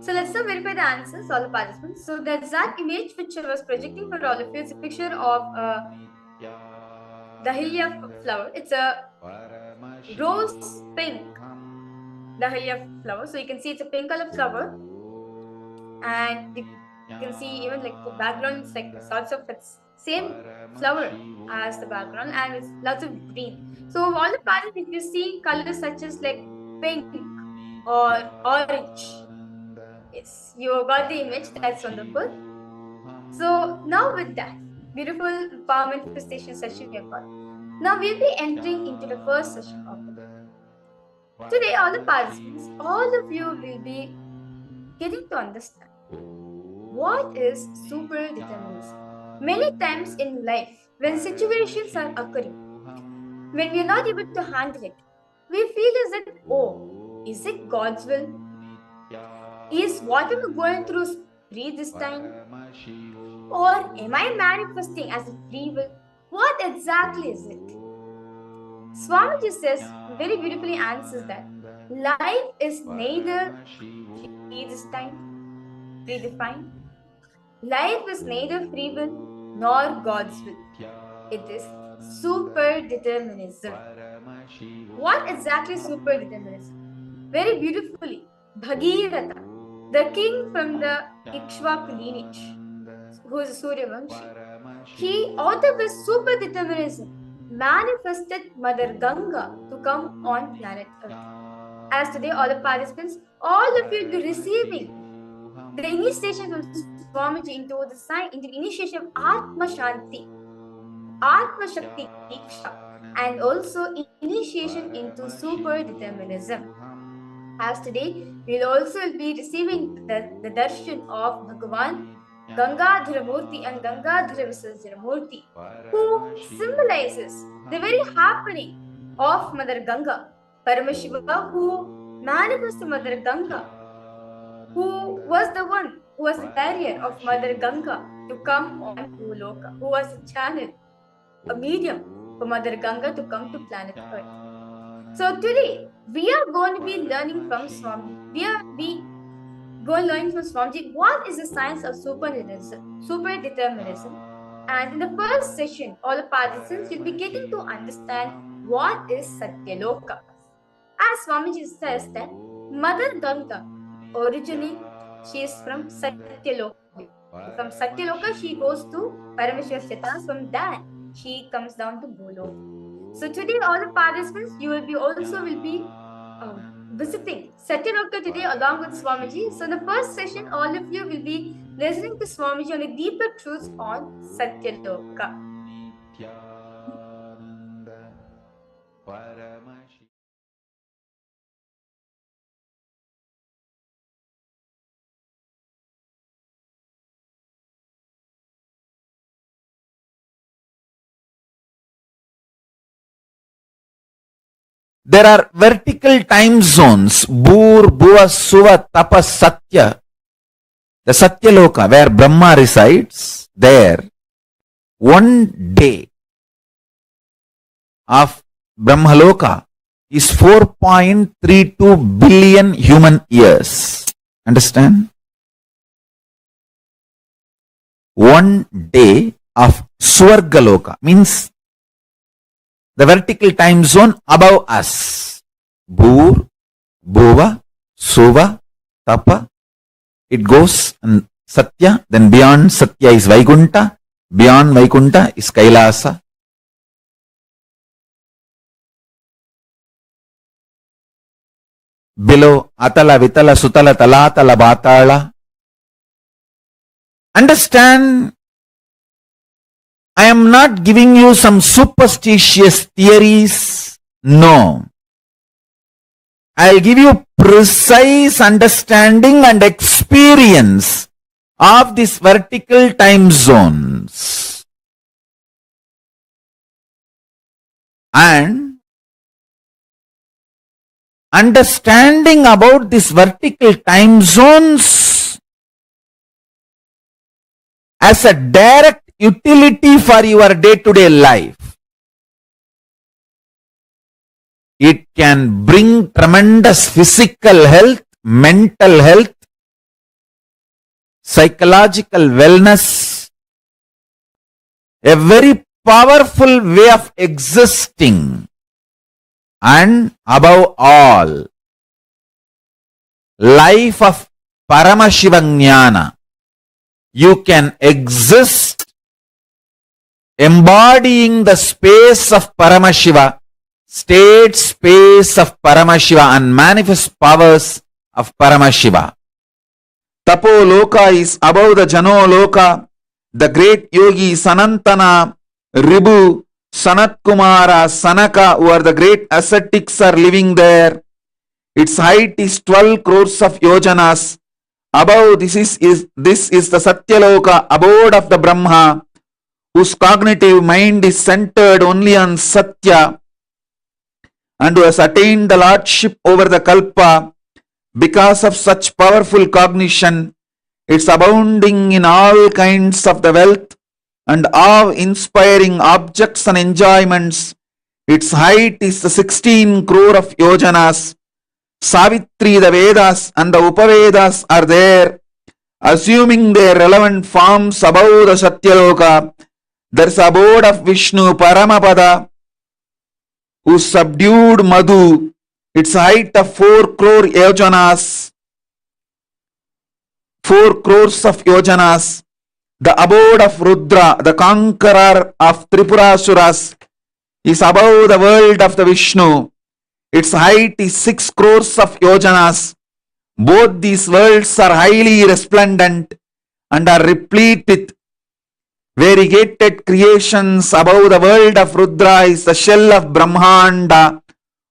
So let's now verify the answers, all the participants. So the exact image which I was projecting for all of you is a picture of dahlia flower. It's a rose pink dahlia flower. So you can see it's a pink color flower, and you can see even like the background is like sorts of its same flower as the background, and it's lots of green. So all the participants, if you see colors such as like pink or orange, yes, you got the image. That's wonderful. So now with that beautiful power manifestation session we have got, now we'll be entering into the first session of the day. Today, all the participants, all of you will be getting to understand what is super-determinism. Many times in life, when situations are occurring, when we are not able to handle it, we feel as if, oh, is it God's will? Is what I'm going through predestined? Or am I manifesting as a free will? What exactly is it? Swamiji says, very beautifully answers that life is neither predestined, predefined. Life is neither free will nor God's will. It is super-determinism. What exactly is super-determinism? Very beautifully, Bhagiratha, the king from the Ikshvaku lineage, who is a Suryavamshi. He, out of his super-determinism, manifested Mother Ganga to come on planet Earth. As today, all the participants, all of you will be receiving the initiation from Swamiji into the initiation of Atma Shanti, Atma Shakti Diksha, and also initiation into super-determinism. As today, we will also be receiving the darshan of Bhagavan Gangadhara Murti and Gangadhara Visarjana Murti, who symbolizes the very happening of Mother Ganga, Paramashiva, who manifested Mother Ganga, who was the one who was the carrier of Mother Ganga to come on Bhuloka, who was a channel, a medium for Mother Ganga to come to planet Earth. So today, we are going to be learning from Swami. We going to learn from Swamiji what is the science of super-determinism. And in the first session, all the participants will be getting to understand what is Satyaloka. As Swamiji says that Mother Ganga, originally she is from Satyaloka. From Satyaloka, she goes to Paramashiva's Chaitanya. From that, she comes down to Bhuloka. So today, all the participants, you will be visiting Satyaloka today along with Swamiji. So in the first session, all of you will be listening to Swamiji on the deeper truths on Satyaloka. There are vertical time zones, Bhur, Bhuva, Suva, Tapa, Satya. The Satyaloka, where Brahma resides, there, 1 day of Brahmaloka is 4.32 billion human years. Understand? 1 day of Swargaloka means the vertical time zone above us. Bhur, Bhuva, Suva, Tapa. It goes and Satya, then beyond Satya is Vaikunta, beyond Vaikunta is Kailasa. Below Atala, Vitala, Sutala, Talatala, Batala. Understand, I am not giving you some superstitious theories. No. I'll give you precise understanding and experience of these vertical time zones. And understanding about these vertical time zones as a direct utility for your day-to-day life. It can bring tremendous physical health, mental health, psychological wellness, a very powerful way of existing, and above all, life of Paramashiva Jnana. You can exist embodying the space of Paramashiva, state space of Paramashiva and manifest powers of Paramashiva. Tapo Loka is above the Jano Loka. The great yogi Sanantana, Ribu, Sanat Kumara, Sanaka, who are the great ascetics, are living there. Its height is 12 crores of yojanas. Above this is the Satyaloka, abode of the Brahma, whose cognitive mind is centered only on Satya, and who has attained the lordship over the Kalpa. Because of such powerful cognition, it's abounding in all kinds of the wealth and awe-inspiring objects and enjoyments. Its height is the 16 crore of yojanas. Savitri, the Vedas and the Upavedas are there, assuming their relevant forms above the Satyaloka. There is abode of Vishnu, Paramapada, who subdued Madhu. Its height of 4 crore yojanas. 4 crores of yojanas, the abode of Rudra, the conqueror of Tripurasuras, is above the world of the Vishnu. Its height is 6 crores of yojanas. Both these worlds are highly resplendent and are replete with variegated creations. Above the world of Rudra is the shell of Brahmanda,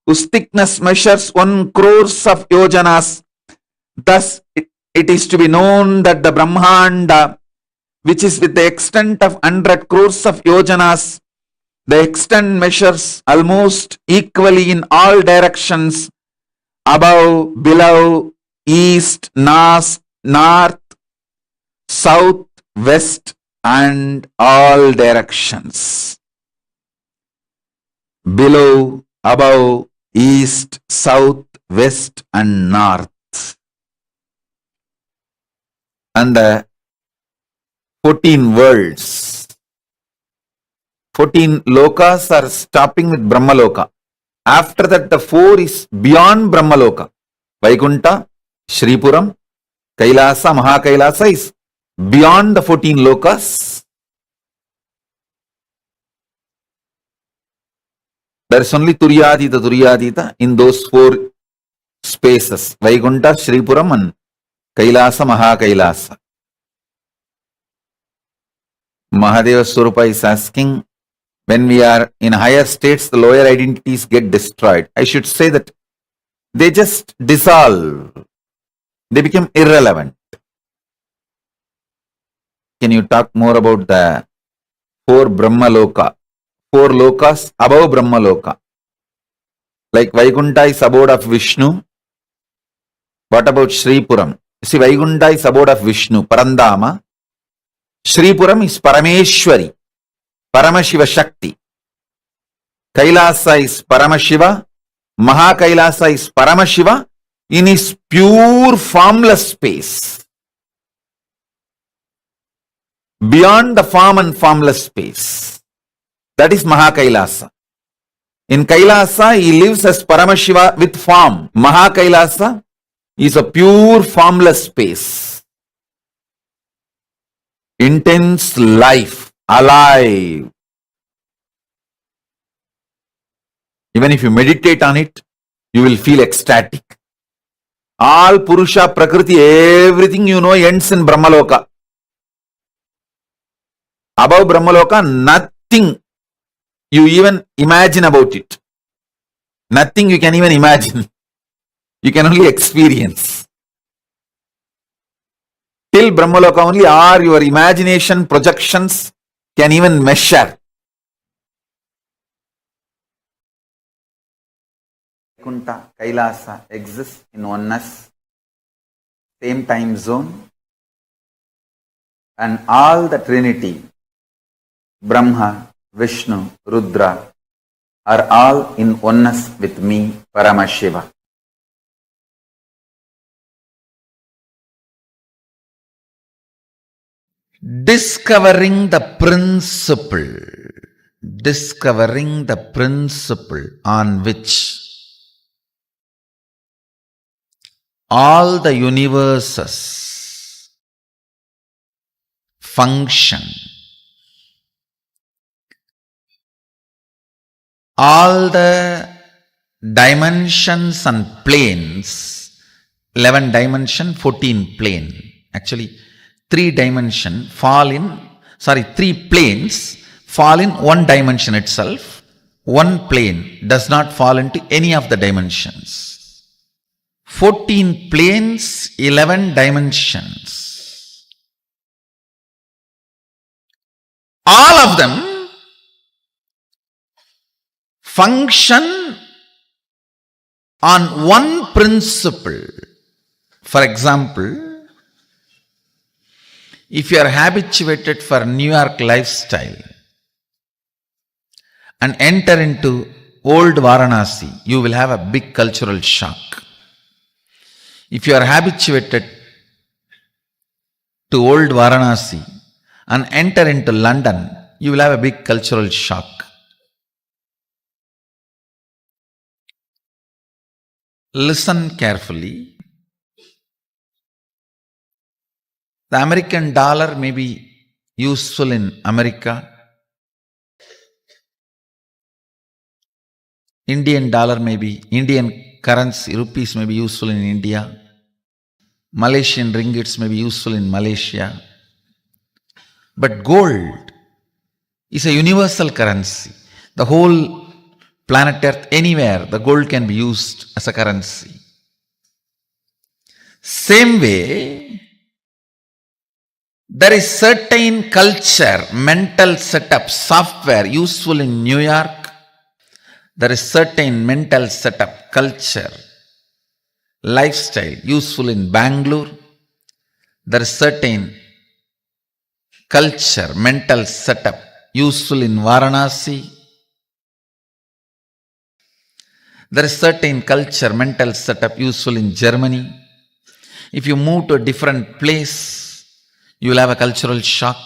whose thickness measures 1 crores of yojanas. Thus, it is to be known that the Brahmanda, which is with the extent of 100 crores of yojanas, the extent measures almost equally in all directions, above, below, east, north, south, west, and all directions. Below, above, east, south, west, and north. And the 14 worlds, 14 lokas are stopping with Brahmaloka. After that, the 4 is beyond Brahmaloka. Vaikunta, Shripuram, Kailasa, Mahakailasa is beyond the 14 lokas. There is only Turyadita in those 4 spaces. Vaikunta, Shripuram, and Kailasa, Mahakailasa. Mahadeva Swarupa is asking, when we are in higher states, the lower identities get destroyed. I should say that they just dissolve. They become irrelevant. Can you talk more about the 4 Brahmaloka? 4 lokas above Brahmaloka. Like Vaikunta is abode of Vishnu. What about Shripuram? See, Vaikunta is abode of Vishnu, Parandama. Shripuram is Parameshwari, Paramashiva Shakti. Kailasa is Paramashiva. Mahakailasa is Paramashiva in his pure formless space. Beyond the form and formless space. That is Mahakailasa. In Kailasa, he lives as Paramashiva with form. Mahakailasa is a pure formless space. Intense life, alive. Even if you meditate on it, you will feel ecstatic. All Purusha, Prakriti, everything you know ends in Brahmaloka. Above Brahmaloka, nothing you even imagine about it. Nothing you can even imagine. You can only experience. Till Brahmaloka only, or your imagination projections can even measure. Vaikuntha, Kailasa exists in oneness, same time zone, and all the Trinity, Brahma, Vishnu, Rudra, are all in oneness with me, Paramashiva. Discovering the principle on which all the universes function, all the dimensions and planes, 11 dimension, 14 plane, actually 3 planes fall in 1 dimension itself. 1 plane does not fall into any of the dimensions. 14 planes, 11 dimensions. All of them function on one principle. For example, if you are habituated for New York lifestyle and enter into old Varanasi, you will have a big cultural shock. If you are habituated to old Varanasi and enter into London, you will have a big cultural shock. Listen carefully. The American dollar may be useful in America. Indian dollar may be, Indian currency, rupees may be useful in India. Malaysian ringgits may be useful in Malaysia. But gold is a universal currency. The whole planet Earth, anywhere, the gold can be used as a currency. Same way, there is certain culture, mental setup, software useful in New York. There is certain mental setup, culture, lifestyle useful in Bangalore. There is certain culture, mental setup useful in Varanasi. There is certain culture, mental setup useful in Germany. If you move to a different place, you will have a cultural shock.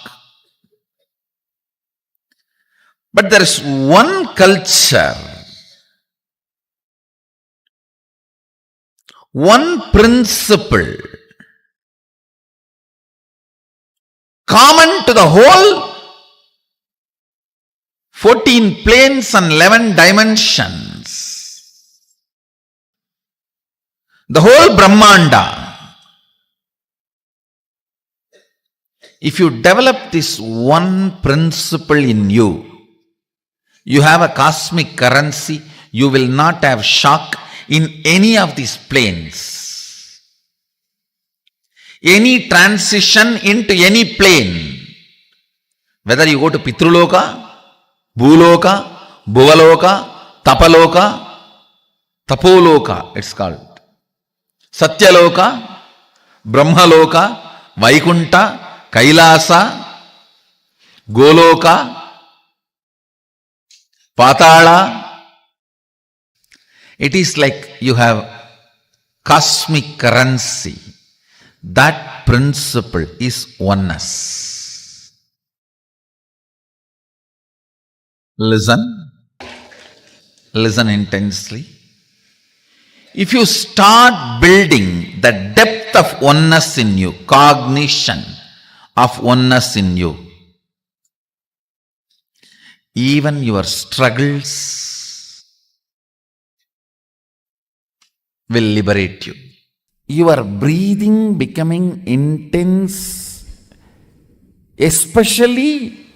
But there is one culture, one principle common to the whole 14 planes and 11 dimensions. The whole Brahmanda. If you develop this one principle in you, you have a cosmic currency, you will not have shock in any of these planes. Any transition into any plane, whether you go to Pitruloka, Bhuloka, Bhuvaloka, Tapaloka, Tapoloka, it's called, Satyaloka, Brahmaloka, Vaikunta, Kailasa, Goloka, Patala. It is like you have cosmic currency. That principle is oneness. Listen intensely. If you start building the depth of oneness in you, cognition of oneness in you, even your struggles will liberate you. Your breathing becoming intense, especially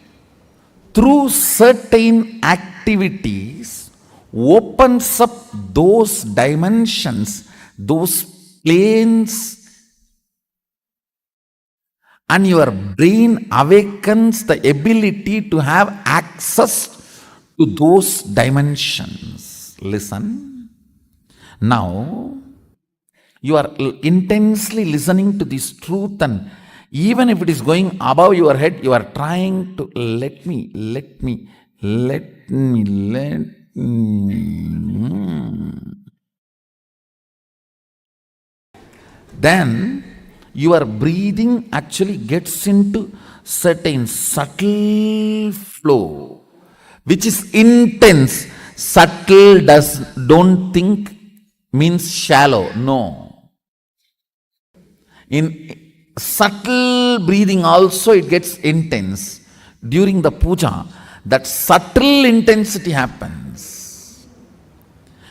through certain activities, opens up those dimensions, those planes, and your brain awakens the ability to have access to those dimensions. Listen. Now, you are intensely listening to this truth, and even if it is going above your head, you are trying to let me. Then your breathing actually gets into certain subtle flow, which is intense. Subtle don't think means shallow. No. In subtle breathing also it gets intense. During the puja, that subtle intensity happens.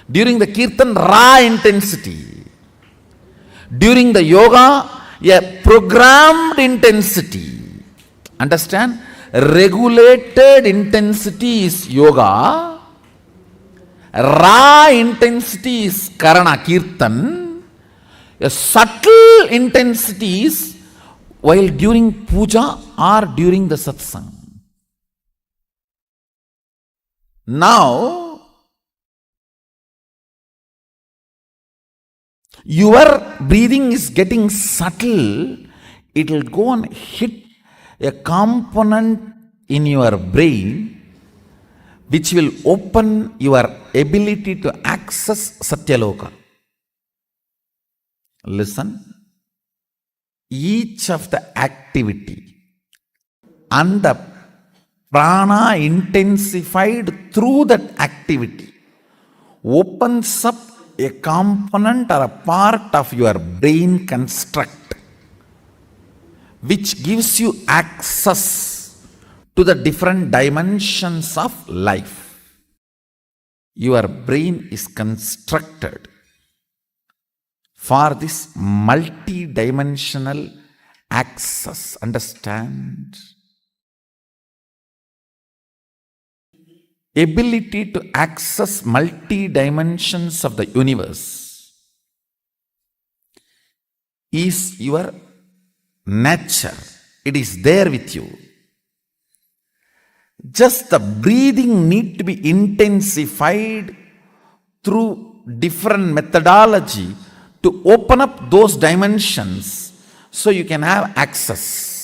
During the kirtan, raw intensity. During the yoga, a programmed intensity. Understand? Regulated intensity is yoga. Raw intensity is karana, kirtan. A subtle intensity is while during puja or during the satsang. Now, your breathing is getting subtle. It will go and hit a component in your brain which will open your ability to access Satyaloka. Listen. Each of the activity and the prana intensified through that activity opens up a component or a part of your brain construct which gives you access to the different dimensions of life. Your brain is constructed for this multi-dimensional access. Understand? Ability to access multi-dimensions of the universe is your nature. It is there with you. Just the breathing need to be intensified through different methodology to open up those dimensions so you can have access.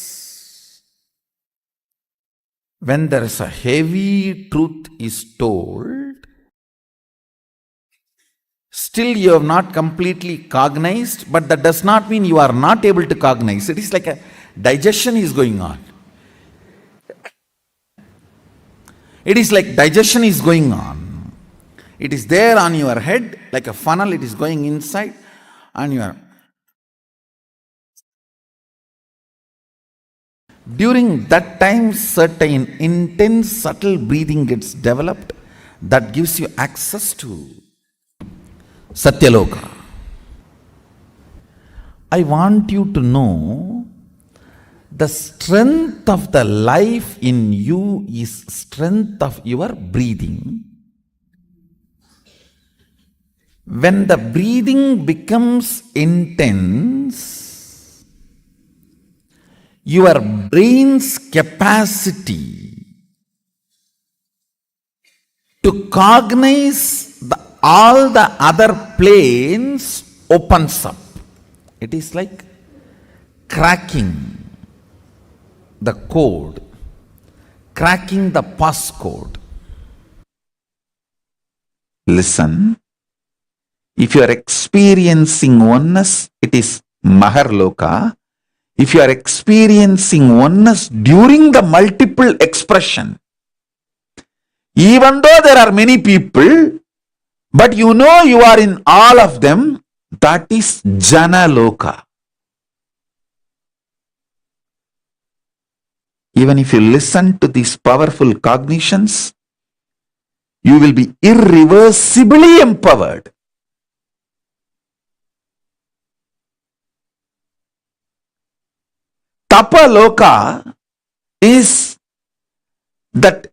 When there is a heavy truth is told, still you have not completely cognized, but that does not mean you are not able to cognize. It is like a digestion is going on. It is like digestion is going on. It is there on your head like a funnel, it is going inside and you are. During that time, certain intense, subtle breathing gets developed that gives you access to Satyaloka. I want you to know the strength of the life in you is strength of your breathing. When the breathing becomes intense, your brain's capacity to cognize all the other planes opens up. It is like cracking the code, cracking the passcode. Listen, if you are experiencing oneness, it is Maharloka. If you are experiencing oneness during the multiple expression, even though there are many people, but you know you are in all of them, that is Janaloka. Even if you listen to these powerful cognitions, you will be irreversibly empowered. Tapaloka is that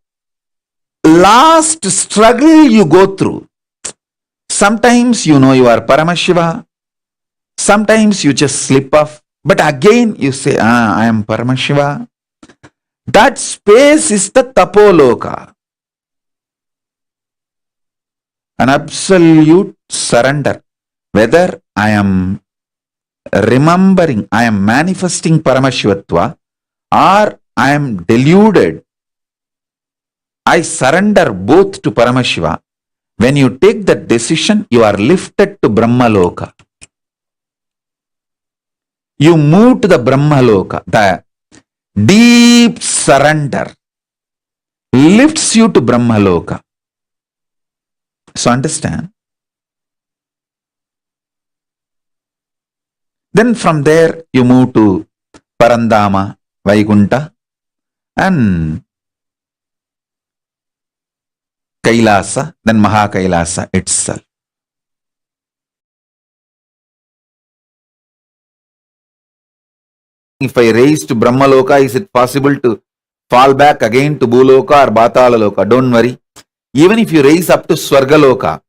last struggle you go through. Sometimes you know you are Paramashiva, sometimes you just slip off, but again you say, I am Paramashiva. That space is the Tapoloka. An absolute surrender. Whether I am remembering, I am manifesting Paramashivatva, or I am deluded, I surrender both to Paramashiva. When you take that decision, you are lifted to Brahmaloka. You move to the Brahmaloka. The deep surrender lifts you to Brahmaloka. So understand? Then from there you move to Parandama, Vaikunta and Kailasa, then Mahakailasa itself. If I raise to Brahmaloka, is it possible to fall back again to Bhuloka or Bhatalaloka? Don't worry. Even if you raise up to Swargaloka,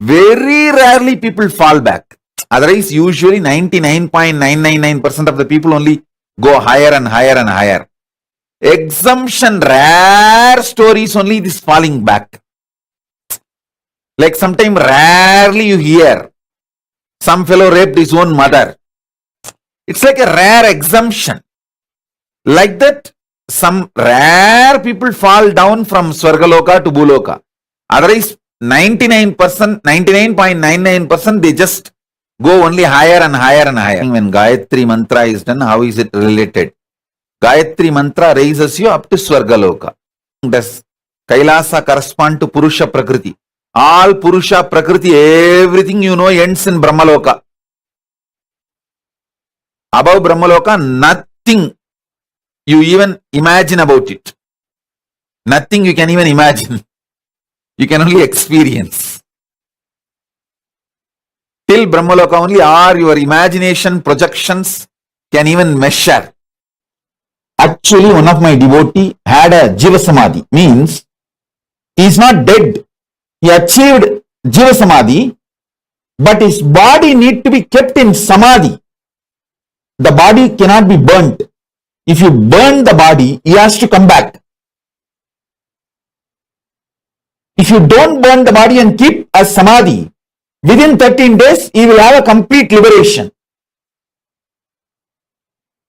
very rarely people fall back. Otherwise, usually 99.999% of the people only go higher and higher and higher. Exemption, rare stories only this falling back. Like sometime rarely you hear some fellow raped his own mother. It's like a rare exemption. Like that, some rare people fall down from Swargaloka to Bhuloka. Otherwise, 99.99% they just go only higher and higher and higher. When Gayatri Mantra is done, how is it related? Gayatri Mantra raises you up to Swargaloka. Does Kailasa correspond to Purusha Prakriti? All Purusha Prakriti, everything you know ends in Brahmaloka. Above Brahmaloka, nothing nothing you even imagine about it. Nothing you can even imagine. You can only experience. Till Brahmaloka only, or your imagination projections can even measure. Actually, one of my devotee had a Jiva Samadhi, means he is not dead. He achieved Jiva Samadhi, but his body need to be kept in Samadhi. The body cannot be burnt. If you burn the body, he has to come back. If you don't burn the body and keep as Samadhi, within 13 days, he will have a complete liberation.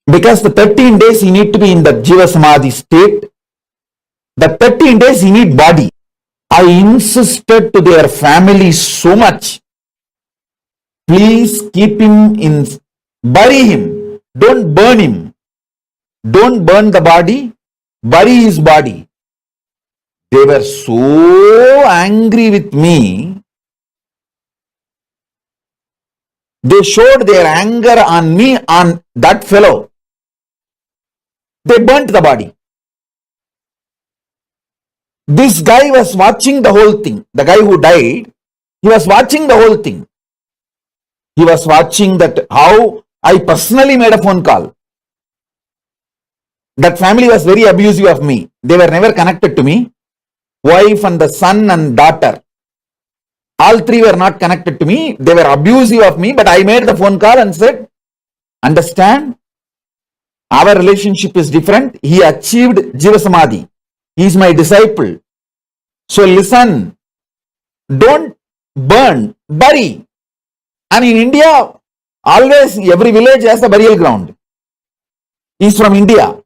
Because the 13 days he need to be in the Jiva Samadhi state. The 13 days he need body. I insisted to their family so much. Please keep him in, bury him. Don't burn him. Don't burn the body. Bury his body. They were so angry with me. They showed their anger on me, on that fellow. They burnt the body. This guy was watching the whole thing. The guy who died, he was watching the whole thing. He was watching that how I personally made a phone call. That family was very abusive of me. They were never connected to me. Wife and the son and daughter. All three were not connected to me. They were abusive of me, but I made the phone call and said, understand, our relationship is different. He achieved Jiva Samadhi. He is my disciple. So listen, don't burn, bury. And in India, always every village has a burial ground. He is from India.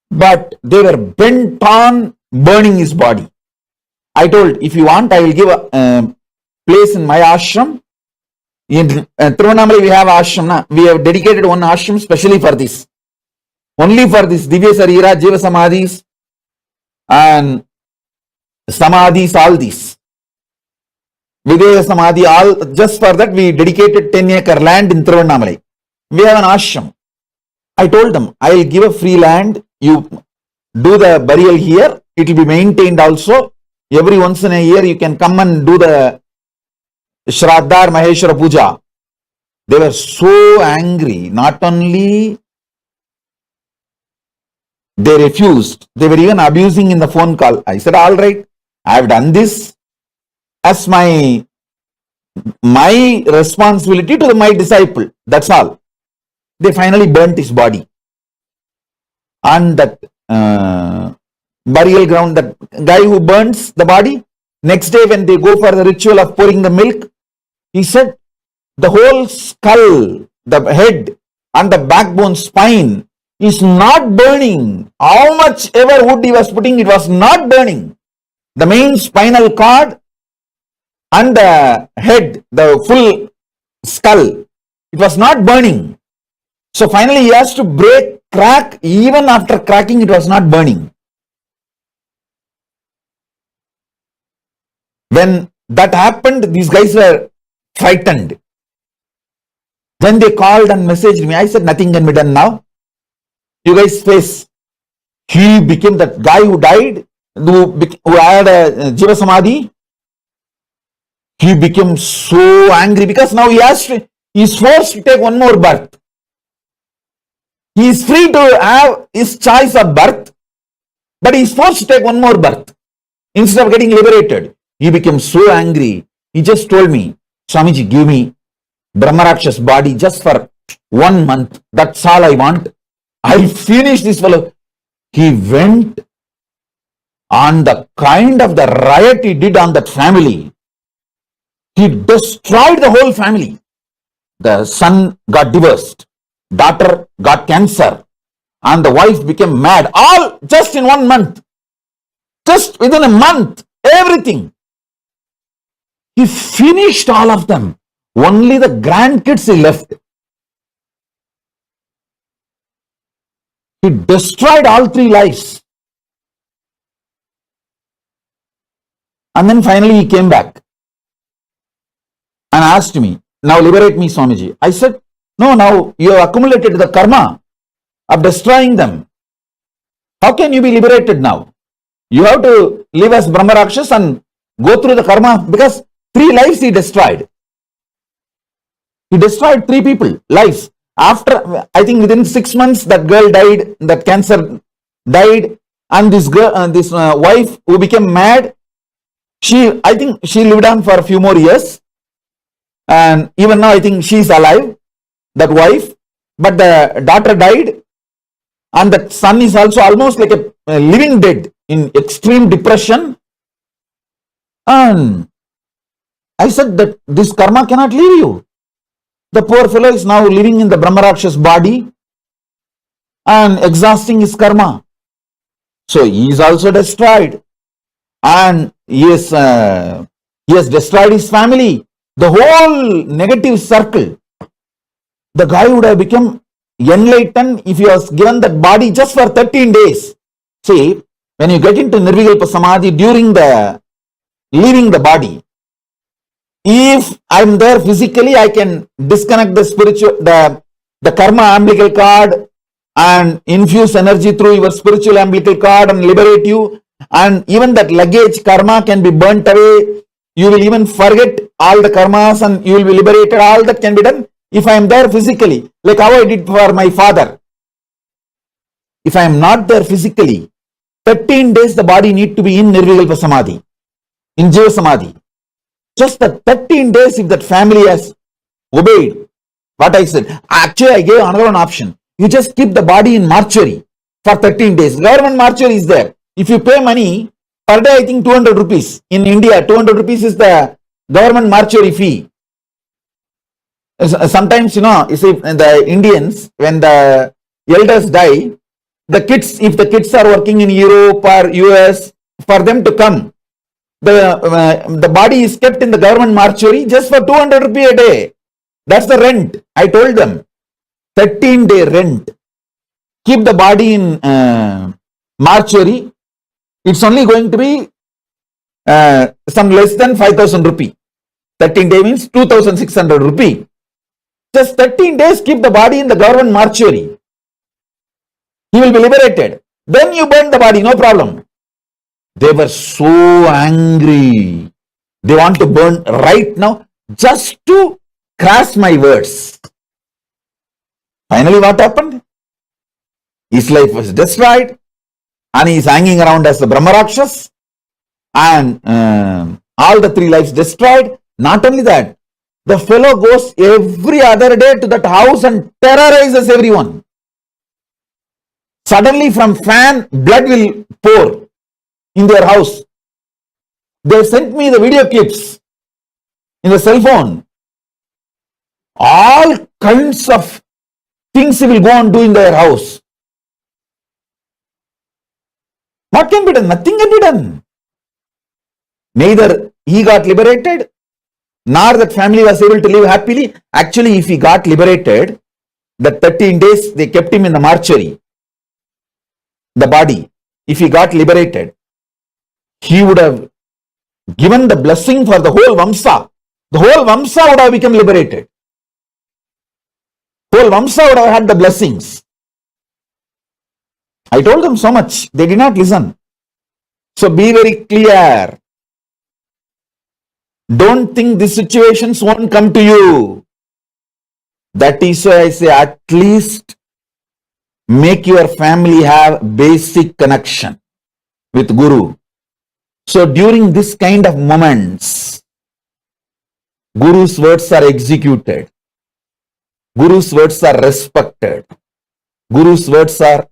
But they were bent on burning his body. I told, if you want, I will give a place in my ashram. In Tiruvannamalai we have ashram. We have dedicated one ashram specially for this. Only for this Divya Sarira, Jiva Samadhis and Samadhis, all these. Videha Samadhi, all, just for that we dedicated 10-acre land in Tiruvannamalai. We have an ashram. I told them, I will give a free land. You do the burial here. It will be maintained also. Every once in a year you can come and do the Shraddhar Maheshwara Puja. They were so angry. Not only they refused, they were even abusing in the phone call. I said, all right, I have done this as my responsibility to my disciple. That's all. They finally burnt his body. And that burial ground, that guy who burns the body, next day when they go for the ritual of pouring the milk, he said the whole skull, the head and the backbone, spine is not burning. How much ever wood he was putting, it was not burning. The main spinal cord and the head, the full skull, it was not burning. So finally he has to crack, even after cracking it was not burning. When that happened, these guys were frightened. Then they called and messaged me. I said, nothing can be done now. You guys face. He became that guy who died, who had a Jiva Samadhi. He became so angry because now he is forced to take one more birth. He is free to have his choice of birth, but he is forced to take one more birth instead of getting liberated. He became so angry. He just told me, Swamiji, give me Brahmaraksha's body just for 1 month. That's all I want. I'll finish this fellow. He went on the kind of the riot he did on that family. He destroyed the whole family. The son got divorced. Daughter got cancer. And the wife became mad. All just in 1 month. Just within a month. Everything. He finished all of them. Only the grandkids he left. He destroyed all 3 lives. And then finally he came back and asked me, now liberate me, Swamiji. I said, no, now you have accumulated the karma. of destroying them. How can you be liberated now? You have to live as Brahma Rakshas and go through the karma, because 3 lives he destroyed. He destroyed 3 people, lives. After, I think within 6 months, that girl died, that cancer died, and this girl, this wife who became mad, I think she lived on for a few more years, and even now I think she is alive, that wife, but the daughter died, and the son is also almost like a living dead in extreme depression. And I said that this karma cannot leave you. The poor fellow is now living in the Brahma Rakshas body and exhausting his karma. So he is also destroyed, and he has destroyed his family. The whole negative circle. The guy would have become enlightened if he was given that body just for 13 days. See, when you get into Nirvikalpa Samadhi during the leaving the body, if I'm there physically, I can disconnect the karma umbilical cord and infuse energy through your spiritual umbilical cord and liberate you. And even that luggage karma can be burnt away. You will even forget all the karmas and you will be liberated. All that can be done if I am there physically, like how I did for my father. If I am not there physically, 13 days the body need to be in Nirvikalpa Samadhi, in Jiva Samadhi. Just the 13 days, if that family has obeyed what I said. Actually, I gave another one option. You just keep the body in mortuary for 13 days. Government mortuary is there. If you pay money, per day I think 200 rupees. In India, 200 rupees is the government mortuary fee. Sometimes, you see, the Indians, when the elders die, the kids, if the kids are working in Europe or US, for them to come, the body is kept in the government mortuary just for 200 rupees a day. That's the rent. I told them, 13-day rent. Keep the body in mortuary. It's only going to be some less than 5,000 rupee. 13 day means 2,600 rupee. Just 13 days, keep the body in the government mortuary. He will be liberated. Then you burn the body, no problem. They were so angry. They want to burn right now just to crash my words. Finally, what happened? His life was destroyed and he is hanging around as a Brahma Rakshas, and all the 3 lives destroyed. Not only that, the fellow goes every other day to that house and terrorizes everyone. Suddenly from fan, blood will pour in their house. They sent me the video clips in the cell phone. All kinds of things he will go and do in their house. What can be done? Nothing can be done. Neither he got liberated, nor that family was able to live happily. Actually, if he got liberated, the 13 days they kept him in the mortuary, the body. If he got liberated, he would have given the blessing for the whole Vamsa. The whole Vamsa would have become liberated. Whole Vamsa would have had the blessings. I told them so much. They did not listen. So be very clear. Don't think these situations won't come to you. That is why I say, at least make your family have basic connection with Guru. So during this kind of moments, Guru's words are executed. Guru's words are respected. Guru's words are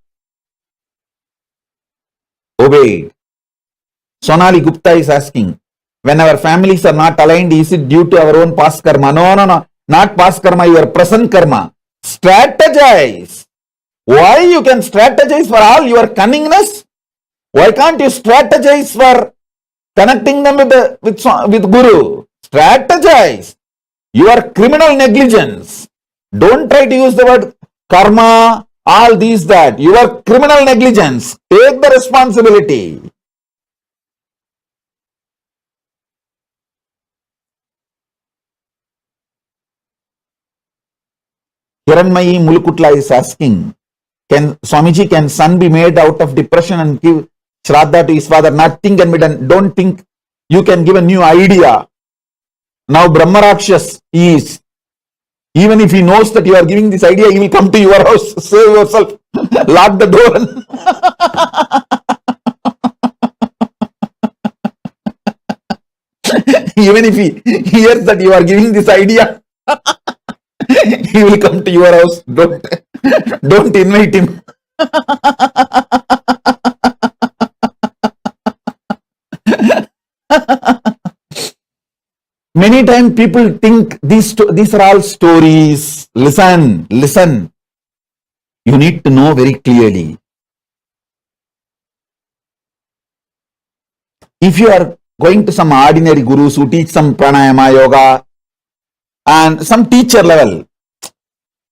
obeyed. Sonali Gupta is asking, when our families are not aligned, is it due to our own past karma? No. Not past karma, your present karma. Strategize. Why you can strategize for all your cunningness? Why can't you strategize for connecting them with Guru? Strategize. Your criminal negligence. Don't try to use the word karma, all these, that. Your criminal negligence. Take the responsibility. Hiranmayi Mulukutla is asking, Can Swamiji, can son be made out of depression and give Shraddha to his father? Nothing can be done. Don't think you can give a new idea. Now Brahma Rakshas is, even if he knows that you are giving this idea, he will come to your house, save yourself, lock the door. Even if he hears that you are giving this idea, he will come to your house. Don't invite him. Many times people think these are all stories. Listen. You need to know very clearly. If you are going to some ordinary gurus who teach some pranayama, yoga, and some teacher level,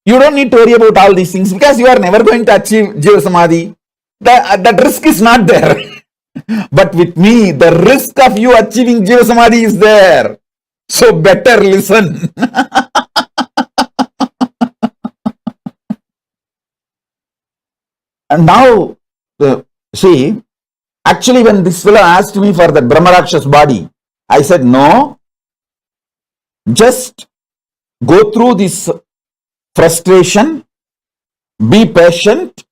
you don't need to worry about all these things because you are never going to achieve Jiva Samadhi. That risk is not there. But with me, the risk of you achieving Jiva Samadhi is there. So better listen. And now, see, actually when this fellow asked me for the Brahma Rakshas body, I said, no, just go through this frustration, be patient,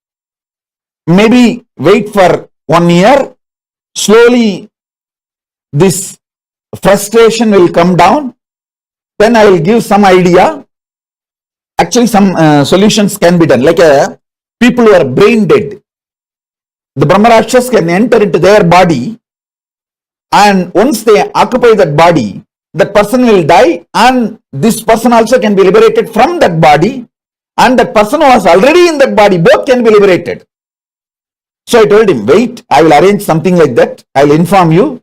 maybe wait for 1 year, slowly this frustration will come down, then I will give some idea. Actually, some solutions can be done. Like people who are brain dead, the Brahma Rakshas can enter into their body, and once they occupy that body, that person will die, and this person also can be liberated from that body, and that person who was already in that body, both can be liberated. So I told him, wait, I will arrange something like that. I will inform you.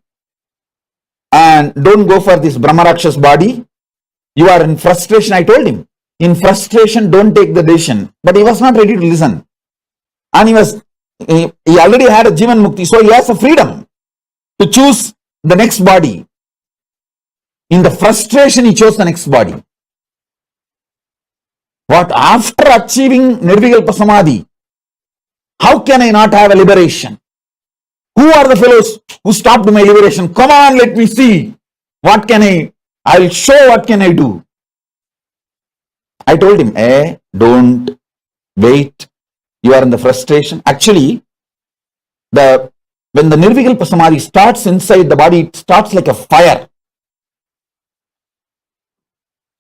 And don't go for this Brahma Rakshas body. You are in frustration. I told him, in frustration, don't take the decision. But he was not ready to listen. And he already had a Jivan Mukti. So he has a freedom to choose the next body. In the frustration, he chose the next body. What? After achieving Nirvikalpa Samadhi, how can I not have a liberation? Who are the fellows who stopped my liberation? Come on, let me see. What can I'll show what can I do. I told him, don't wait. You are in the frustration. Actually, when the Nirvikalpa Samadhi starts inside the body, it starts like a fire.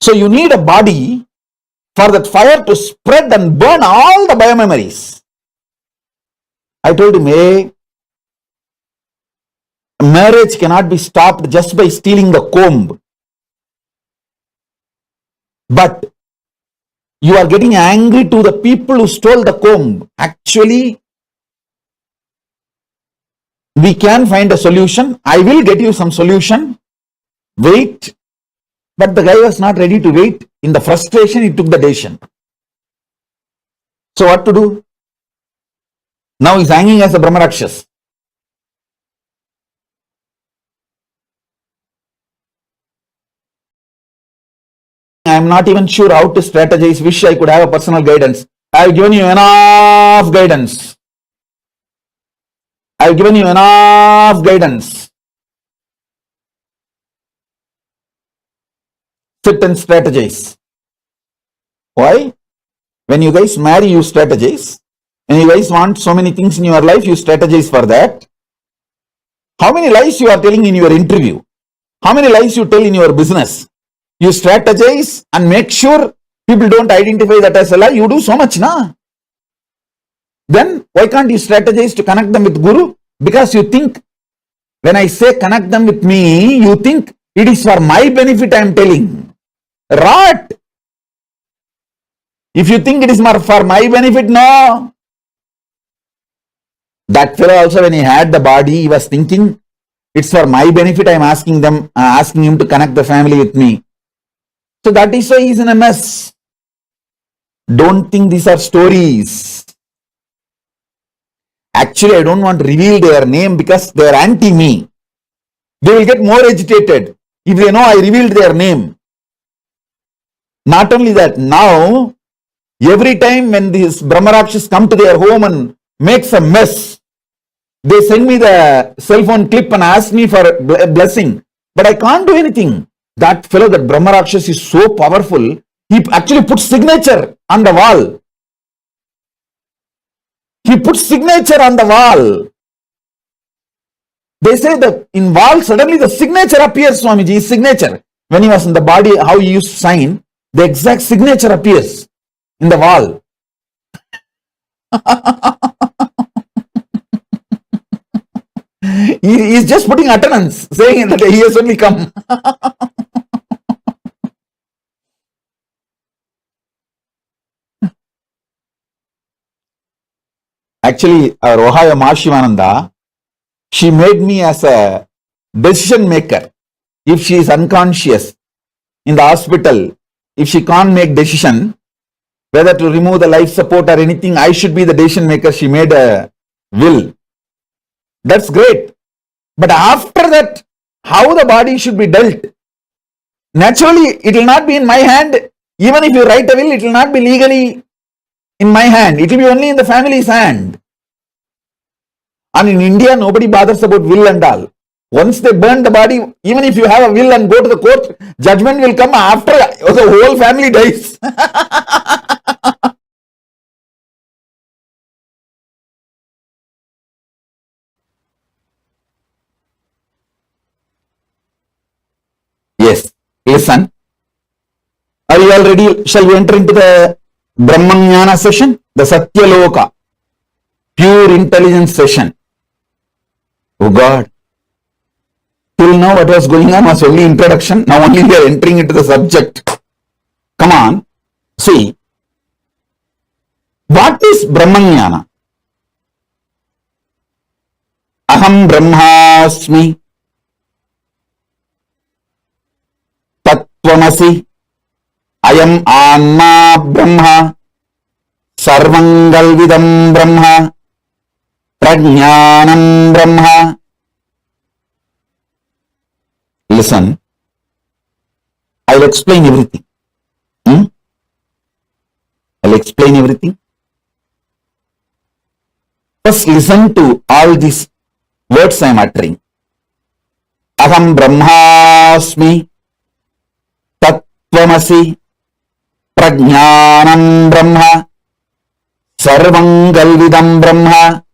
So you need a body for that fire to spread and burn all the biomemories. I told him, marriage cannot be stopped just by stealing the comb. But you are getting angry to the people who stole the comb. Actually, we can find a solution. I will get you some solution. Wait. But the guy was not ready to wait. In the frustration, he took the decision. So what to do? Now he's hanging as a Brahma Rakshas. I am not even sure how to strategize. Wish I could have a personal guidance. I have given you enough guidance. I have given you enough guidance. Sit and strategize. Why? When you guys marry, you strategize. When you guys want so many things in your life, you strategize for that. How many lies you are telling in your interview? How many lies you tell in your business? You strategize and make sure people don't identify that as a lie. You do so much, na? Then why can't you strategize to connect them with Guru? Because you think, when I say connect them with me, you think it is for my benefit I am telling. Rot! If you think it is for my benefit, no. That fellow also, when he had the body, he was thinking, it's for my benefit I am asking him to connect the family with me. So that is why he is in a mess. Don't think these are stories. Actually, I don't want to reveal their name because they are anti-me. They will get more agitated if they know I revealed their name. Not only that, now Every time when these Brahmarakshas come to their home and makes a mess, they send me the cell phone clip and ask me for a blessing. But I can't do anything. That fellow, that Brahmarakshas is so powerful, he actually puts signature on the wall. He puts signature on the wall. They say that in wall, suddenly the signature appears, Swamiji, his signature. When he was in the body, how he used to sign, the exact signature appears in the wall. He is just putting attendance, saying that he has only come. Actually, our Ohio Mahashivananda, she made me as a decision maker. If she is unconscious in the hospital, if she can't make decision, whether to remove the life support or anything, I should be the decision maker. She made a will. That's great. But after that, how the body should be dealt? Naturally, it will not be in my hand. Even if you write a will, it will not be legally in my hand. It will be only in the family's hand. And in India, nobody bothers about will and all. Once they burn the body, even if you have a will and go to the court, judgment will come after the whole family dies. Yes, listen. Are you all ready? Shall we enter into the Brahmanyana session? The Satyaloka, pure intelligence session. Oh God. Till now what was going on was only introduction. Now only we are entering into the subject. Come on. See. What is Brahmanyana? Aham Brahmasmi. Tattvamasi. Ayam Anma Brahma. Sarvangalvidam Brahma. Prajnanam Brahma. Listen, I'll explain everything. I'll explain everything. First listen to all these words I am uttering. Aham Brahmasmi, Tattvamasi, Prajnanam Brahma, Sarvangalvidam Brahma,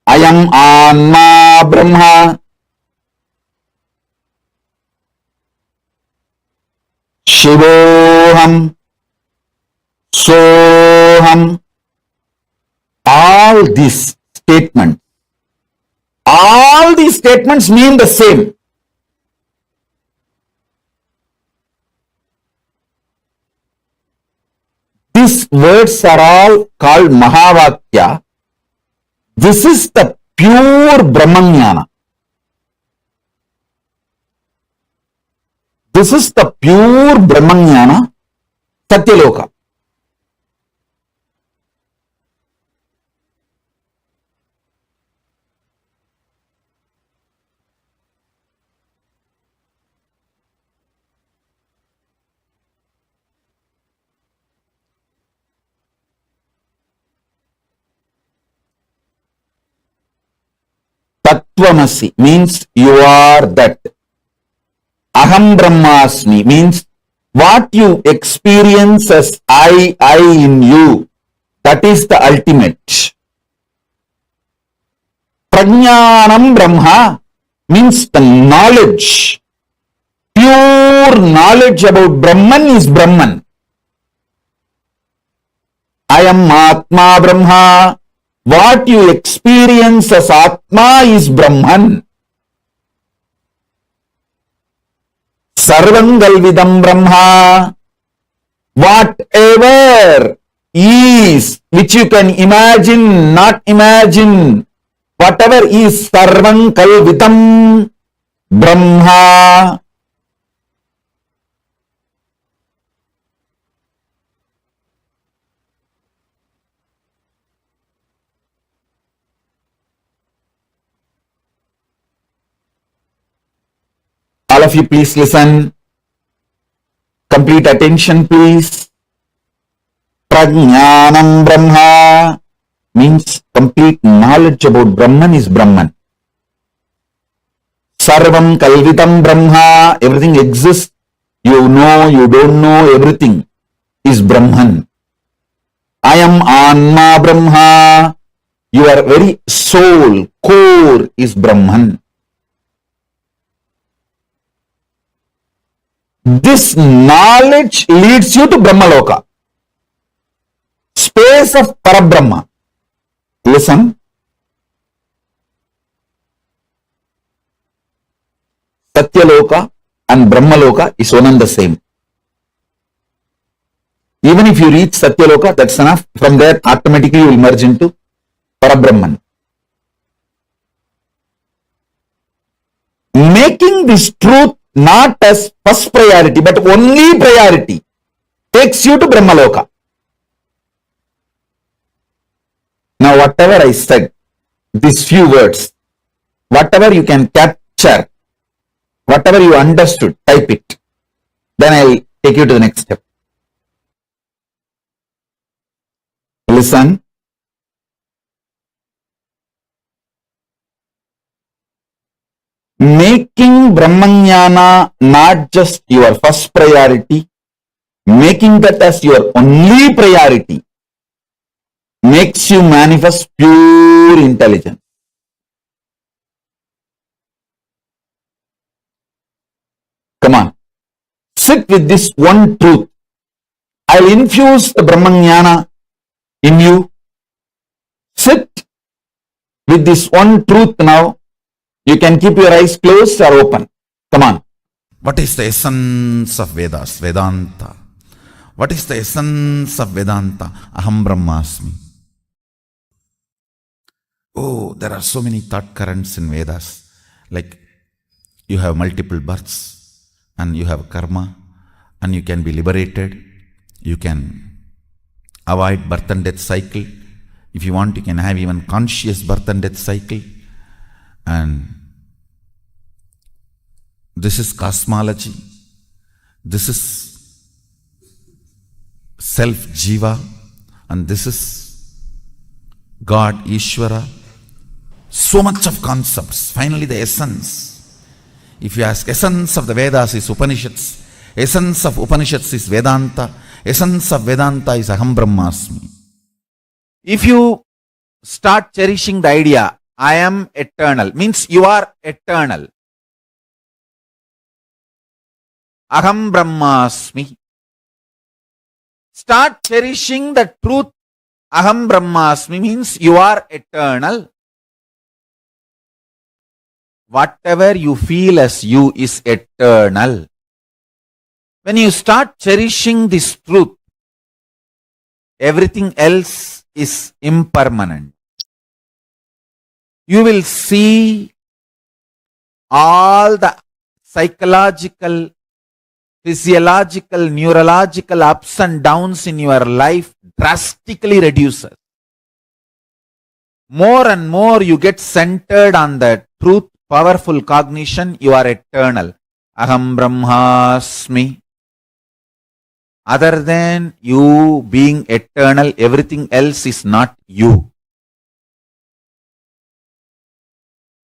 Ayam Anma Brahma, Shivoham, Soham. All these statements mean the same. These words are all called Mahavakya. This is the pure Brahmanyana. This is the pure Brahmanyana, Satyaloka. Tattvamasi means you are that. Aham Brahmasmi means what you experience as I in you. That is the ultimate. Prajnanam Brahma means the knowledge. Pure knowledge about Brahman is Brahman. I am Atma Brahma. What you experience as Atma is Brahman. Sarvangalvidam Brahma. Whatever is, which you can imagine, not imagine, whatever is Sarvangalvidam Brahma. All of you please listen. Complete attention please. Prajnanam Brahma means complete knowledge about Brahman is Brahman. Sarvam Kalvitam Brahma, everything exists. You know, you don't know, everything is Brahman. I am Anma Brahma. Your very soul, core is Brahman. This knowledge leads you to Brahmaloka, space of Parabrahma. Listen. Satyaloka and Brahmaloka is one and the same. Even if you reach Satyaloka, that's enough. From there, automatically you will merge into Parabrahman. Making this truth not as first priority, but only priority, takes you to Brahmaloka. Now, whatever I said, these few words, whatever you can capture, whatever you understood, type it. Then I'll take you to the next step. Listen. Making Brahmanyana not just your first priority, making that as your only priority, makes you manifest pure intelligence. Come on. Sit with this one truth. I'll infuse the Brahmanyana in you. Sit with this one truth now. You can keep your eyes closed or open. Come on. What is the essence of Vedas? Vedanta. What is the essence of Vedanta? Aham Brahmasmi. Oh, there are so many thought currents in Vedas. Like you have multiple births and you have karma and you can be liberated. You can avoid birth and death cycle. If you want, you can have even conscious birth and death cycle. And this is cosmology. This is self-jiva. And this is God, Ishvara. So much of concepts. Finally, the essence. If you ask, essence of the Vedas is Upanishads. Essence of Upanishads is Vedanta. Essence of Vedanta is Aham Brahmasmi. If you start cherishing the idea, I am eternal, means you are eternal. Aham Brahmasmi. Start cherishing the truth. Aham Brahmasmi means you are eternal. Whatever you feel as you is eternal. When you start cherishing this truth, everything else is impermanent. You will see all the psychological, physiological, neurological ups and downs in your life drastically reduces. More and more you get centered on the truth, powerful cognition, you are eternal. Aham Brahmasmi. Other than you being eternal, everything else is not you.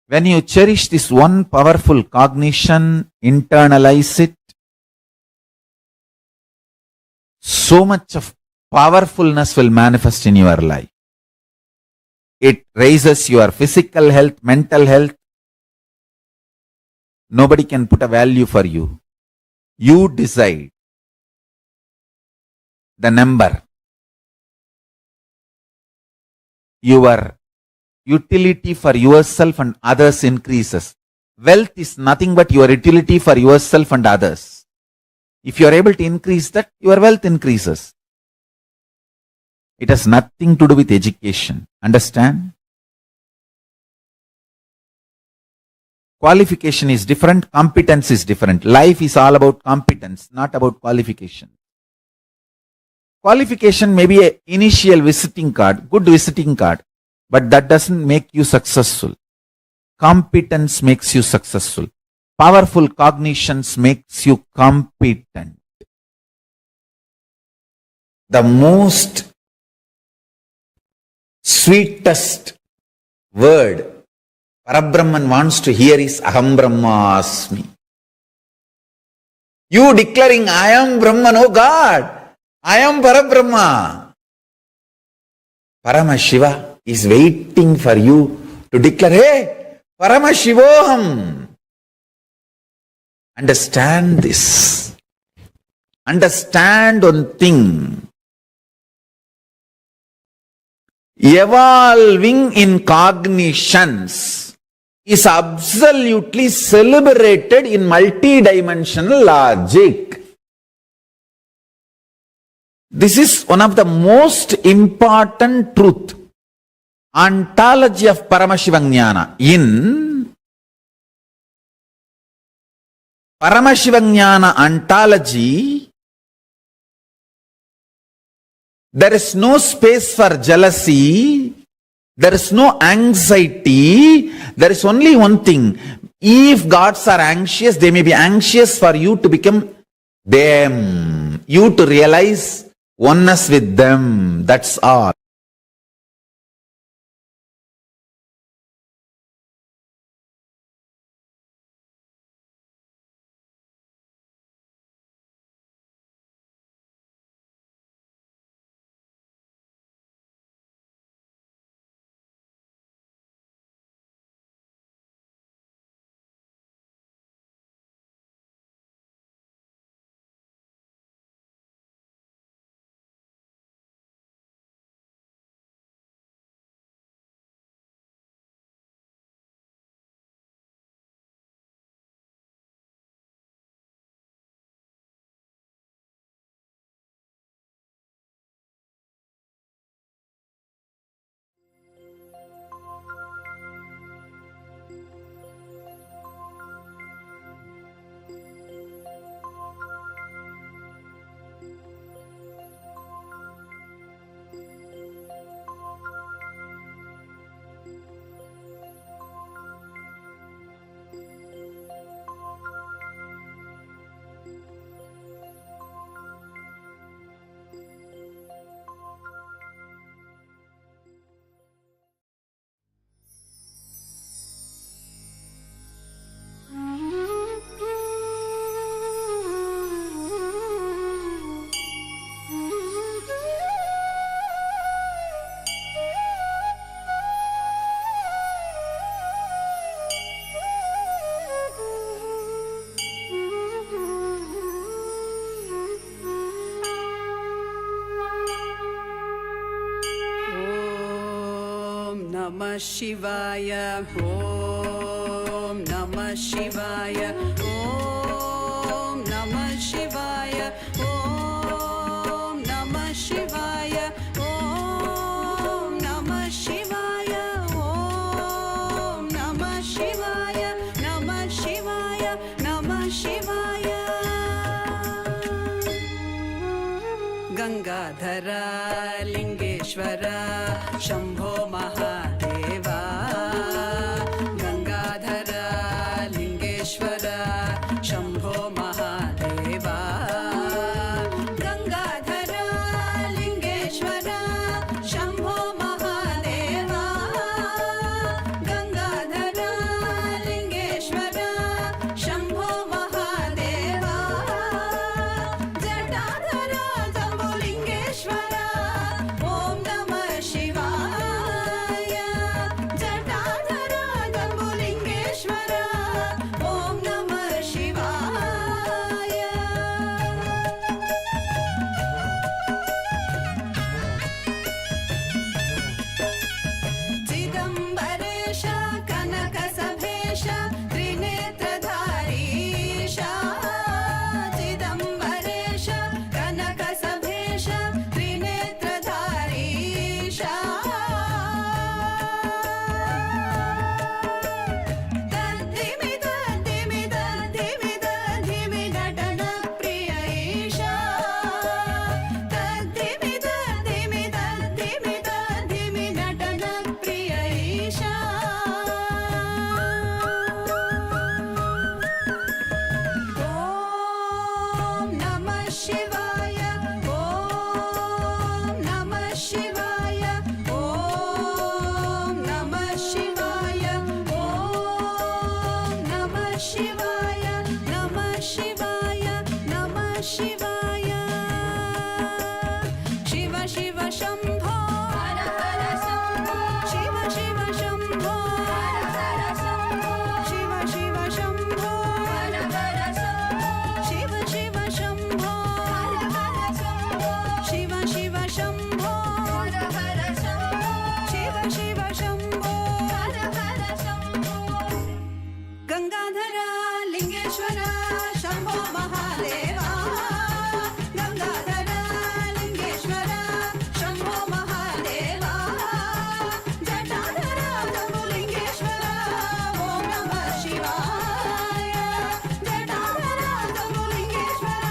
When you cherish this one powerful cognition, internalize it, so much of powerfulness will manifest in your life. It raises your physical health, mental health. Nobody can put a value for you. You decide the number. Your utility for yourself and others increases. Wealth is nothing but your utility for yourself and others. If you are able to increase that, your wealth increases. It has nothing to do with education. Understand? Qualification is different, competence is different. Life is all about competence, not about qualification. Qualification may be an initial visiting card, good visiting card, but that doesn't make you successful. Competence makes you successful. Powerful cognitions makes you competent. the most sweetest word Parabrahman wants to hear is Aham Brahmasmi. You declaring, I am Brahman, oh God, I am Parabrahma. Paramashiva is waiting for you to declare, hey, Paramashivoham. Understand this. Understand one thing. Evolving in cognitions is absolutely celebrated in multidimensional logic. This is one of the most important truth. Ontology of Paramashiva in Paramashiva ontology, there is no space for jealousy, there is no anxiety, there is only one thing. If gods are anxious, they may be anxious for you to become them, you to realize oneness with them, that's all. Namah Shivaya, Om Namah Shivaya, Om Namah Shivaya, Om Namah Shivaya, Om Namah Shivaya, Om Namah Shivaya, Namah Shivaya, Namah Shivaya. Gangadhara Lingeshwara Shambho Mahadeva, Gangadhara Lingeshwara Shambho Mahadeva, Gangadhara Lingeshwara Shambho Mahadeva, Gangadhara Lingeshwara Shambho Mahadeva, Jatadhara Jambulingeshwara Om Namah Shivaya. Shambho हर हर शम्भो शिव शिव शम्भो हर हर शम्भो गंगाधर लिंगेश्वर शम्भो महादेवा गंगाधर लिंगेश्वर शम्भो महादेवा जटाधर तमुलिंगेश्वर ओम नमः शिवाय जटाधर तमुलिंगेश्वर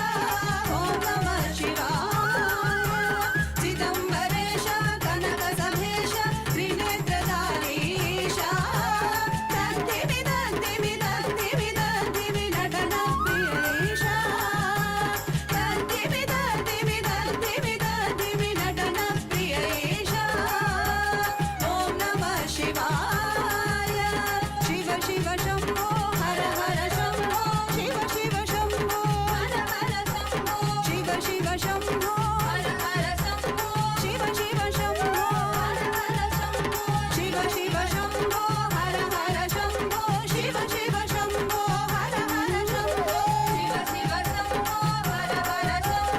ओम नमः शिवाय चिदंबरेश कनक समेश त्रिनेत्रधारीश दन्ति विदन्ति विदन्ति विदन्ति विनटन प्रियेश दन्ति विदन्ति विदन्ति विदन्ति विनटन प्रियेश ओम नमः शिवाय शिव शिव शम्भो हर हर शम्भो शिव शिव शम्भो हर हर शम्भो शिव शिव शम्भो हर हर शम्भो शिव शिव शम्भो हर हर शम्भो शिव शिव शम्भो हर हर शम्भो शिव शिव शम्भो हर हर शम्भो शिव शिव शम्भो हर हर शम्भो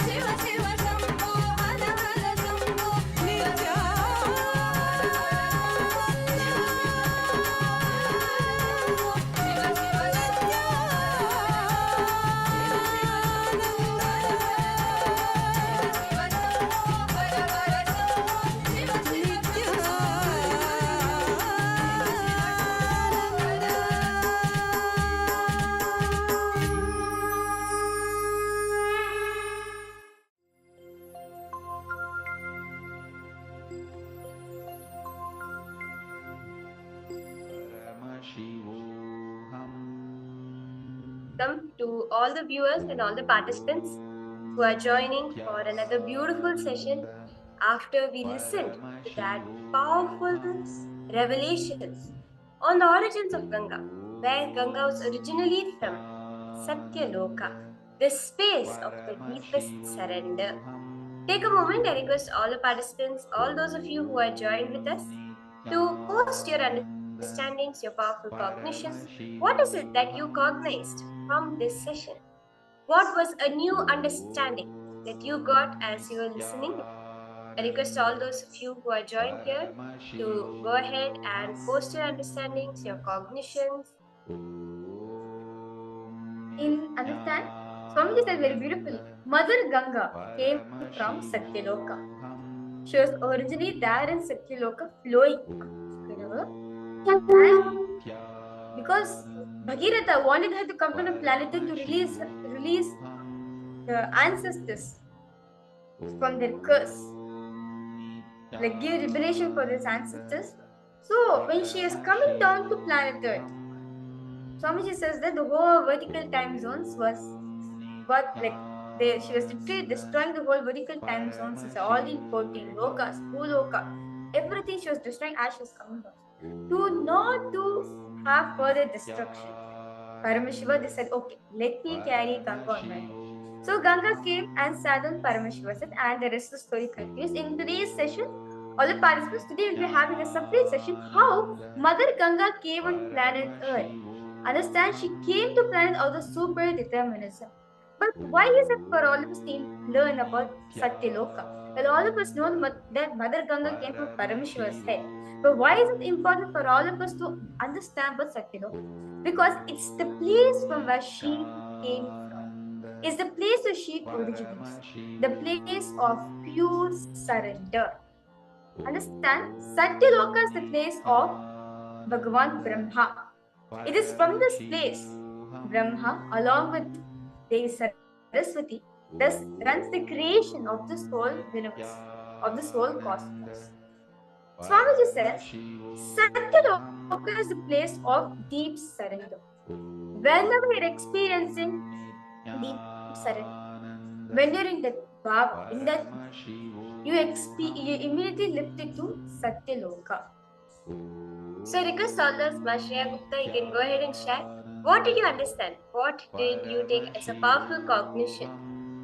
शिव शिव शम्भो हर हर Shambho Welcome to all the viewers and all the participants who are joining for another beautiful session after we listened to that powerful revelations on the origins of Ganga, where Ganga was originally from Satyaloka, the space of the deepest surrender. Take a moment. I request all the participants, all those of you who are joined with us, to post your understandings, your powerful cognitions. What is it that you cognized from this session? What was a new understanding that you got as you were listening? I request all those of you who are joined here to go ahead and post your understandings, your cognitions. In understand, Swamiji said very beautifully, Mother Ganga came from Satyaloka. She was originally there in Satyaloka flowing. And because Bhagirath wanted her to come to the planet to release the ancestors from their curse, like give liberation for these ancestors. So when she is coming down to planet Earth, Swamiji says that the whole vertical time zones was what she was literally destroying the whole vertical time zones. It's all in 14 lokas, Bhuloka, everything she was destroying as she was coming down. To have further destruction, Paramashiva, they said, okay, let me carry Ganga on my head. So Ganga came and sat on Paramashiva's head, and the rest of the story continues. In today's session, all the participants today will be having a separate session how Mother Ganga came on planet Earth. Understand, she came to planet out of super-determinism. But why is it for all of us to learn about Satyaloka? Well, all of us know that Mother Ganga came from Paramashiva's head. But why is it important for all of us to understand about Satyaloka? Because it's the place from where she came from. It's the place where she originates. The place of pure surrender. Understand? Satyaloka is the place of Bhagavan Brahma. It is from this place, Brahma, along with Devi Saraswati, thus runs the creation of this whole universe, of this whole cosmos. Swamiji says, Satyaloka is the place of deep surrender. Whenever you're experiencing deep surrender, when you're in that bhava, in that, you immediately lift it to Satyaloka. So I request all those, Mashriya Gupta, you can go ahead and share. What did you understand? What did you take as a powerful cognition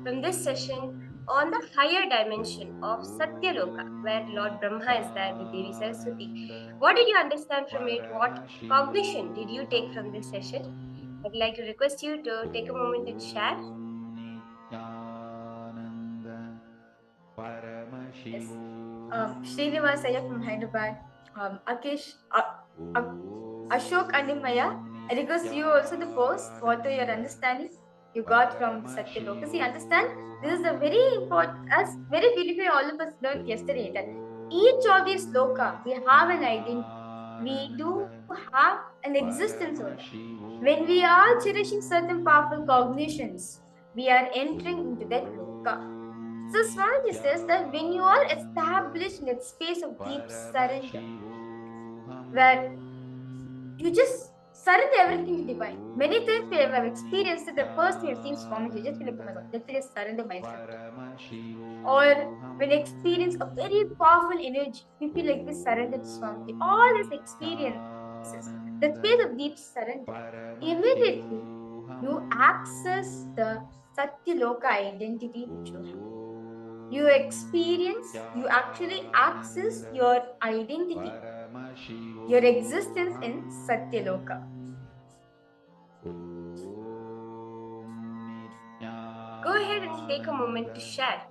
from this session on the higher dimension of Satyaloka, where Lord Brahma is there with Devi Saraswati? What did you understand from it? What cognition did you take from this session? I'd like to request you to take a moment and share. Yes. Srinivasaya from Hyderabad, Akish, Ashok Animaya. I request you also to post what are your understanding you got from Satyaloka. See, understand this is a very important, as very beautifully all of us learned yesterday that each of these loka we have an identity. We do have an existence over there. When we are cherishing certain powerful cognitions, we are entering into that loka. So Swamiji says that when you are established in that space of deep surrender, where you just surrender everything to divine. Many times we have experienced it, the first we have seen Swamiji, just feel like, oh my god, let me just surrender myself. Or when we experience a very powerful energy, we feel like we surrender to Swamiji. All these experiences, the space of deep surrender, immediately you access the Satyaloka identity which you have. You experience, you actually access your identity, your existence in Satyaloka. Go ahead and take a moment to share.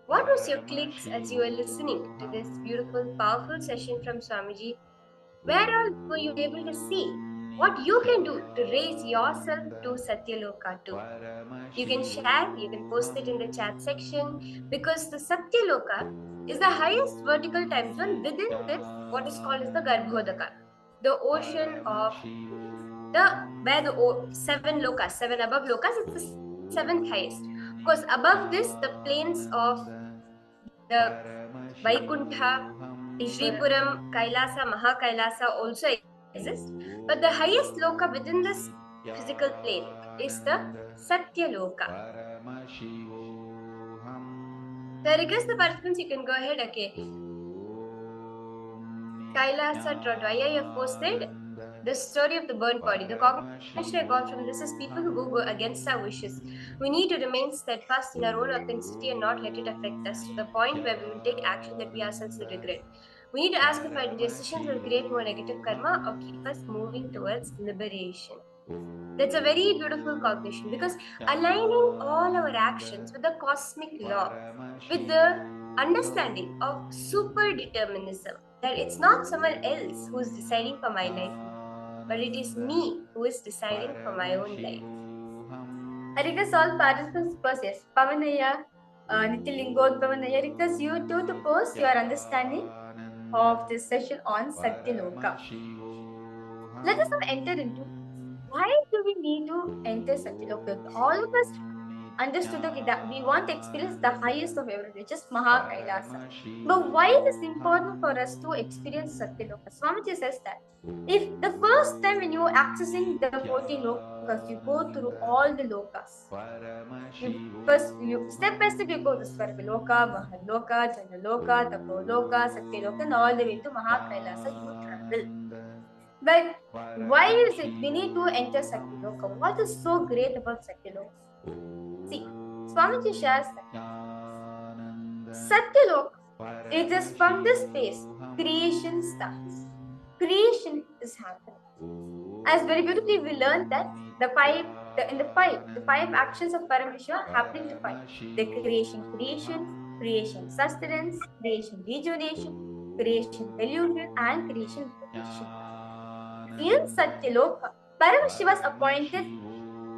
What was your clicks as you were listening to this beautiful, powerful session from Swamiji? Where all were you able to see what you can do to raise yourself to Satyaloka too? You can share, you can post it in the chat section because the Satyaloka is the highest vertical time zone within this, what is called as the Garbhodaka, the ocean of where the seven lokas, seven above lokas, it's the seventh highest. Of course, above this, the plains of the Vaikuntha, Tishripuram, Kailasa, Mahakailasa also exist. But the highest loka within this physical plane is the Satya Loka. So I request the participants, you can go ahead, okay. Kailasa Trotwaya, you have posted the story of the burnt body. The cognition I got from this is people who go against our wishes. We need to remain steadfast in our own authenticity and not let it affect us to the point where we will take action that we ourselves will regret. We need to ask if our decisions will create more negative karma or keep us moving towards liberation. That's a very beautiful cognition because aligning all our actions with the cosmic law, with the understanding of super-determinism, that it's not someone else who is deciding for my life, but it is me who is deciding for my own life. I request all participants first, yes, Pavanaya, Nithilingodhavanaya, I request you too to post your understanding of this session on Satyaloka. Let us now enter into why do we need to enter Satyaloka? All of us understood that we want to experience the highest of everything, which is Mahakailasa. But why it is important for us to experience Satyaloka? Swamiji says that if the first time when you are accessing the 14 lokas, you go through all the lokas. You step by step you go to Svargaloka, Mahaloka, Janaloka, Tapoloka, Satyaloka, and all the way to Mahakailasa you travel. But why is it we need to enter Satyaloka? What is so great about Satyaloka? See, Swamiji shares that Satyaloka, it is from this space creation starts. Creation is happening. As very beautifully we learned that the five actions of Paramashiva are happening to five. The creation sustenance, creation rejuvenation, creation delusion, and creation liberation. In Satyaloka, Paramashiva is appointed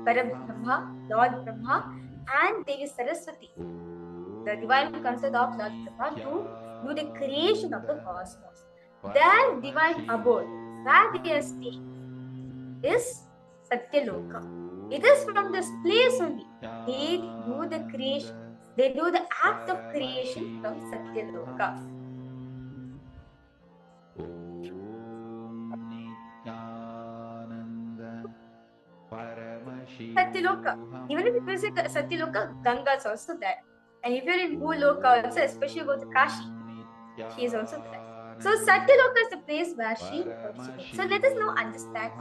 Parabrahma, Lord Brahma, and Devi Saraswati, the divine consort of Lord Brahma, to do the creation of the cosmos. Their divine abode, where they are staying, is Satyaloka. It is from this place only they do the creation. They do the act of creation from Satyaloka. Satyaloka. Even if you visit Satyaloka, Ganga is also there. And if you're in Bhuloka also, especially go to Kashi, she is also there. So Satyaloka is the place where she originates. So let us now understand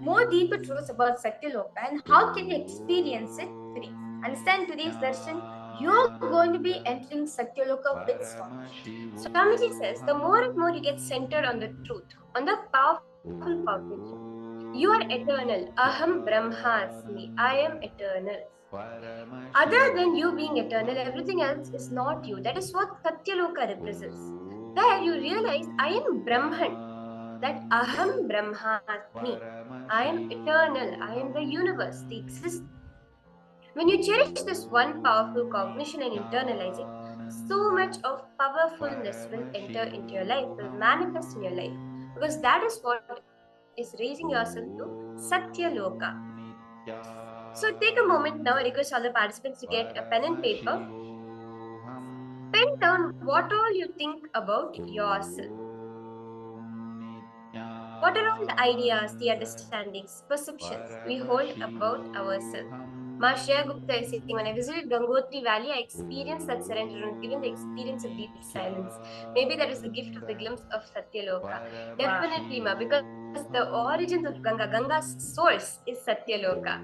more deeper truths about Satyaloka and how can you experience it today. Understand today's darshan, you're going to be entering Satyaloka with Swamiji. Swamiji says the more and more you get centered on the truth, on the powerful cognition, you are eternal. Aham Brahmasmi. I am eternal. Other than you being eternal, everything else is not you. That is what Satyaloka represents. Where you realize I am Brahman, that Aham Brahmasmi. I am eternal, I am the universe, the existence. When you cherish this one powerful cognition and internalize it, so much of powerfulness will enter into your life, will manifest in your life, because that is what is raising yourself to Satyaloka. So take a moment now, I request all the participants to get a pen and paper. Pen down what all you think about yourself. What are all the ideas, the understandings, perceptions we hold about ourselves? Marcia Gupta is saying, when I visited Gangotri Valley, I experienced that surrender and was given the experience of deep silence. Maybe that is the gift of the glimpse of Satyaloka. Definitely, Ma, because the origins of Ganga's source is Satyaloka.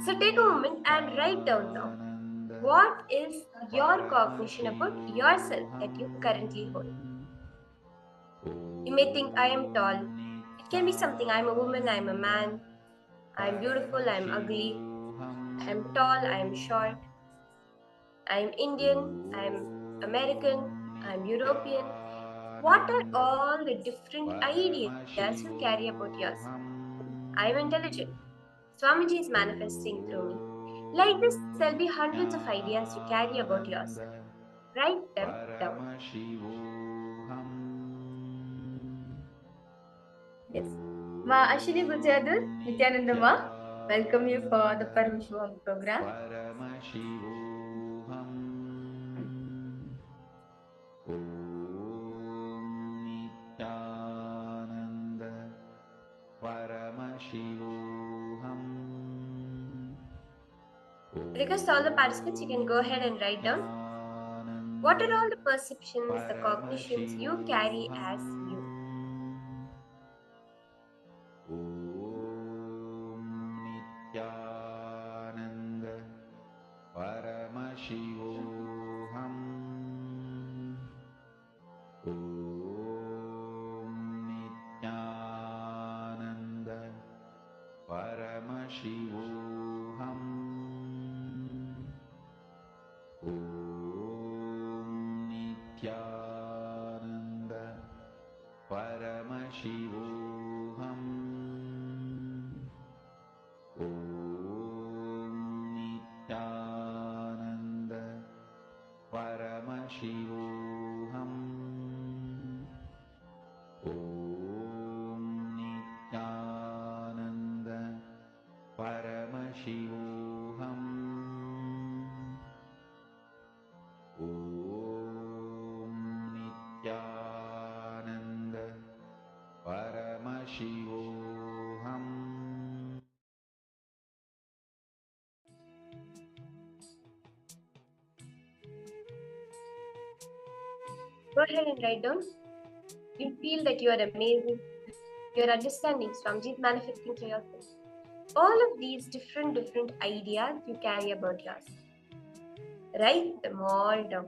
So take a moment and write down now. What is your cognition about yourself that you currently hold? You may think I am tall. It can be something. I'm a woman, I'm a man, I'm beautiful, I'm ugly, I'm tall, I'm short, I'm Indian, I'm American, I'm European. What are all the different ideas you carry about yourself? I'm intelligent. Swamiji is manifesting through me. Like this, there'll be hundreds of ideas you carry about yourself. Write them down. Yes. Ma Ashini Gujadul, Nityananda Ma, welcome you for the Paramashivoham program. Request all the participants, you can go ahead and write down. What are all the perceptions, the cognitions you carry as you? Go ahead and write down. You feel that you are amazing. Your understanding, Swamiji is manifesting to yourself. All of these different ideas you carry about yourself. Write them all down.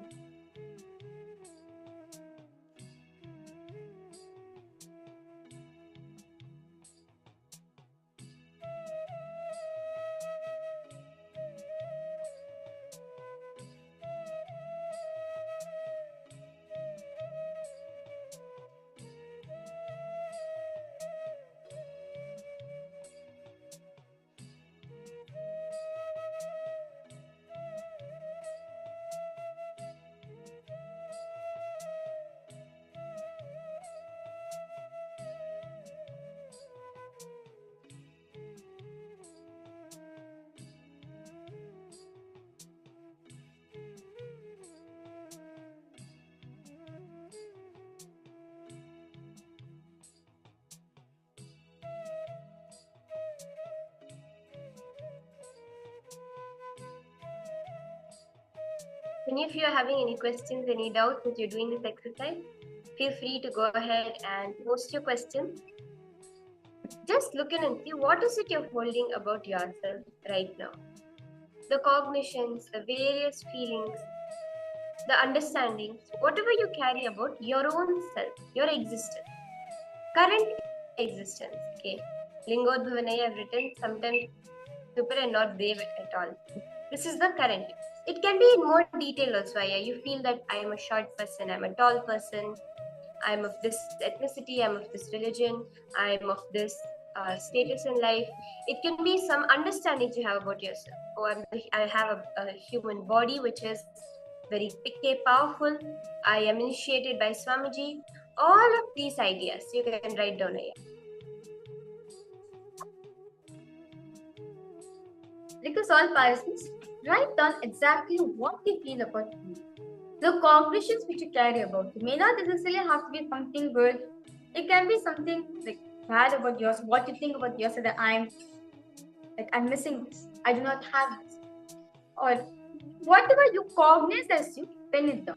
Any of you are having any questions, any doubts as you're doing this exercise, feel free to go ahead and post your questions. Just look in and see what is it you're holding about yourself right now. The cognitions, the various feelings, the understandings, whatever you carry about your own self, your existence, current existence. Okay. Lingodbhavanai I've written, sometimes super and not they at all. This is the current. It can be in more detail also. Yeah, you feel that I am a short person, I'm a tall person, I'm of this ethnicity, I'm of this religion, I'm of this status in life. It can be some understandings you have about yourself. Oh, I have a human body which is very powerful. I am initiated by Swamiji. All of these ideas you can write down here. Because all participants write down exactly what they feel about you. The cognitions which you carry about you may not necessarily have to be something good. It can be something like bad about yourself, what you think about yourself, that I'm missing this, I do not have this. Or whatever you cognize as you pen it down.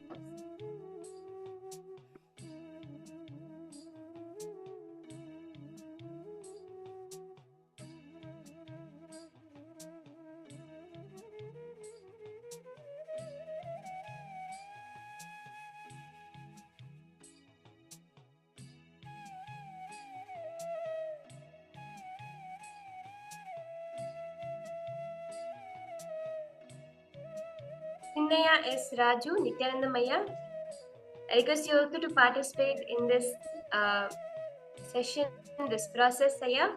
Chinnaya S. Raju, Nityanandamaya. I request you also to participate in this session, this process, Saya.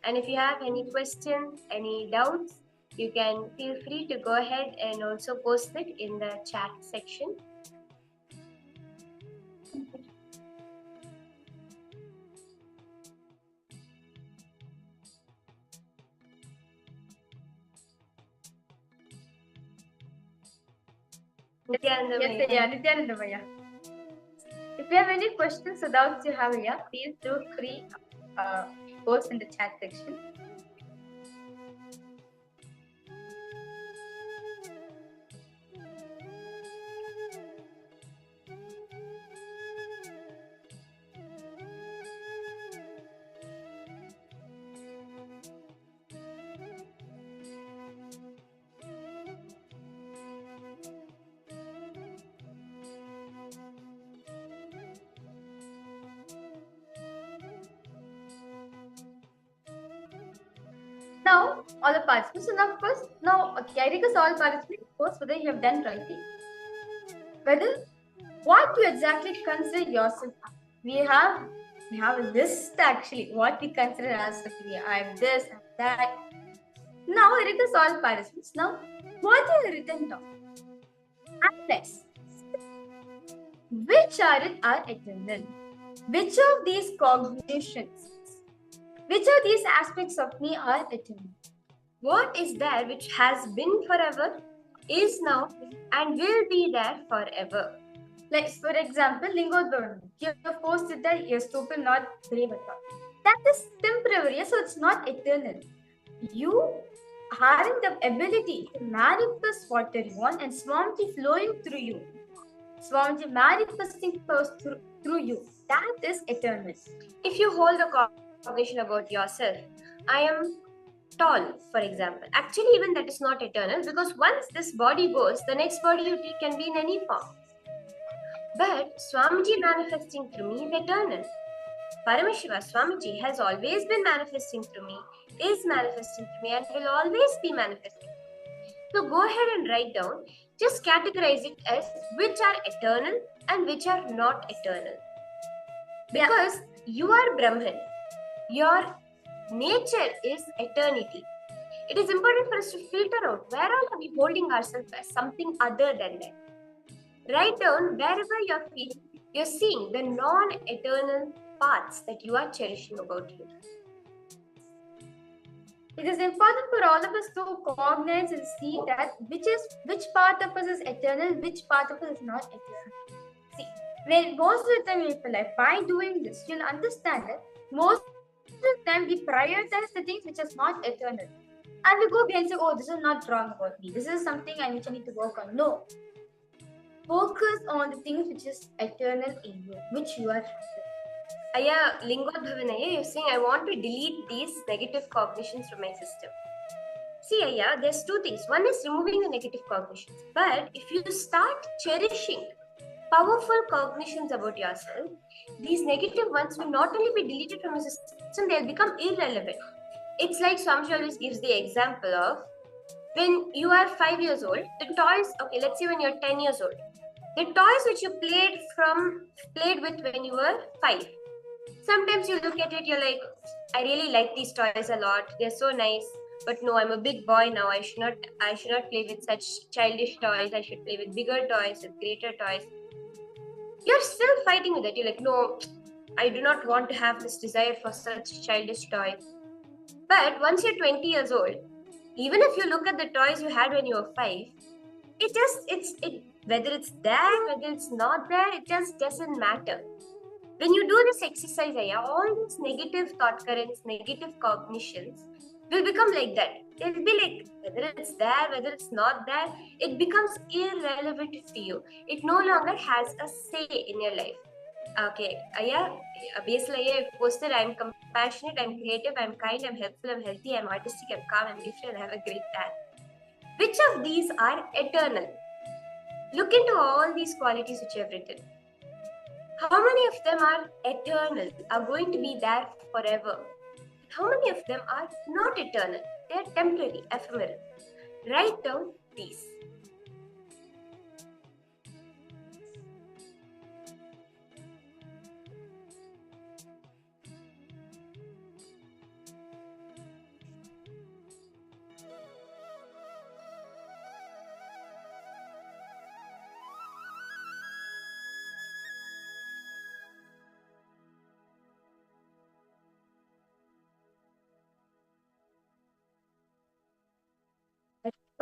And if you have any questions, any doubts, you can feel free to go ahead and also post it in the chat section. Yes, yeah, Nityanandamaya. If you have any questions or doubts you have here, please feel free post in the chat section. Now, all the participants, so now first, I request all participants first whether you have done writing, whether what you exactly consider yourself. We have a list actually, what we consider as I'm this, I'm that. Now, I request all participants, now, what is written down? Unless, which are eternal? Which of these cognitions, which of these aspects of me are eternal? What is there which has been forever, is now, and will be there forever? Like, for example, Lingodvaram. You have posted that you're stupid, not brave at all. That is temporary, so it's not eternal. You having the ability to manifest what you want and Swamiji flowing through you, Swamiji manifesting first through you, that is eternal. If you hold a cognition about yourself, I am tall, for example. Actually, even that is not eternal, because once this body goes, the next body you take can be in any form. But Swamiji manifesting through me is eternal. Paramashiva, Swamiji, has always been manifesting through me, is manifesting through me, and will always be manifesting. So go ahead and write down, just categorize it as which are eternal and which are not eternal. Because you are Brahman, your nature is eternity. It is important for us to filter out where are we holding ourselves as something other than that. Write down wherever you're seeing the non-eternal parts that you are cherishing about you. It is important for all of us to cognize and see that which part of us is eternal, which part of us is not eternal. See, when most of the time in your life, by doing this, you'll understand that most of the time we prioritize the things which is not eternal. And we go behind and say, oh, this is not wrong about me. This is something I need to work on. No. Focus on the things which is eternal in you, which you are happy. Aya, Lingodbhavanaya, you're saying I want to delete these negative cognitions from my system. See, Aya, there's two things. One is removing the negative cognitions. But if you start cherishing powerful cognitions about yourself, these negative ones will not only be deleted from your system, they'll become irrelevant. it's like Swamiji always gives the example of when you are 5 years old, the toys, okay, let's say when you're 10 years old, the toys which you played with when you were 5. Sometimes you look at it, you're like, I really like these toys a lot. They're so nice. But no, I'm a big boy now. I should not play with such childish toys. I should play with bigger toys, with greater toys. You're still fighting with it. You're like, no, I do not want to have this desire for such childish toys. But once you're 20 years old, even if you look at the toys you had when you were 5, whether it's there, whether it's not there, it just doesn't matter. When you do this exercise, all these negative thought currents, negative cognitions will become like that. It will be like, whether it's there, whether it's not there, it becomes irrelevant to you. It no longer has a say in your life. Okay, basically, I posted, I'm compassionate, I'm creative, I'm kind, I'm helpful, I'm healthy, I'm artistic, I'm calm, I'm gifted, and I have a great time. Which of these are eternal? Look into all these qualities which you have written. How many of them are eternal, are going to be there forever? How many of them are not eternal? They are temporary, ephemeral. Write down these.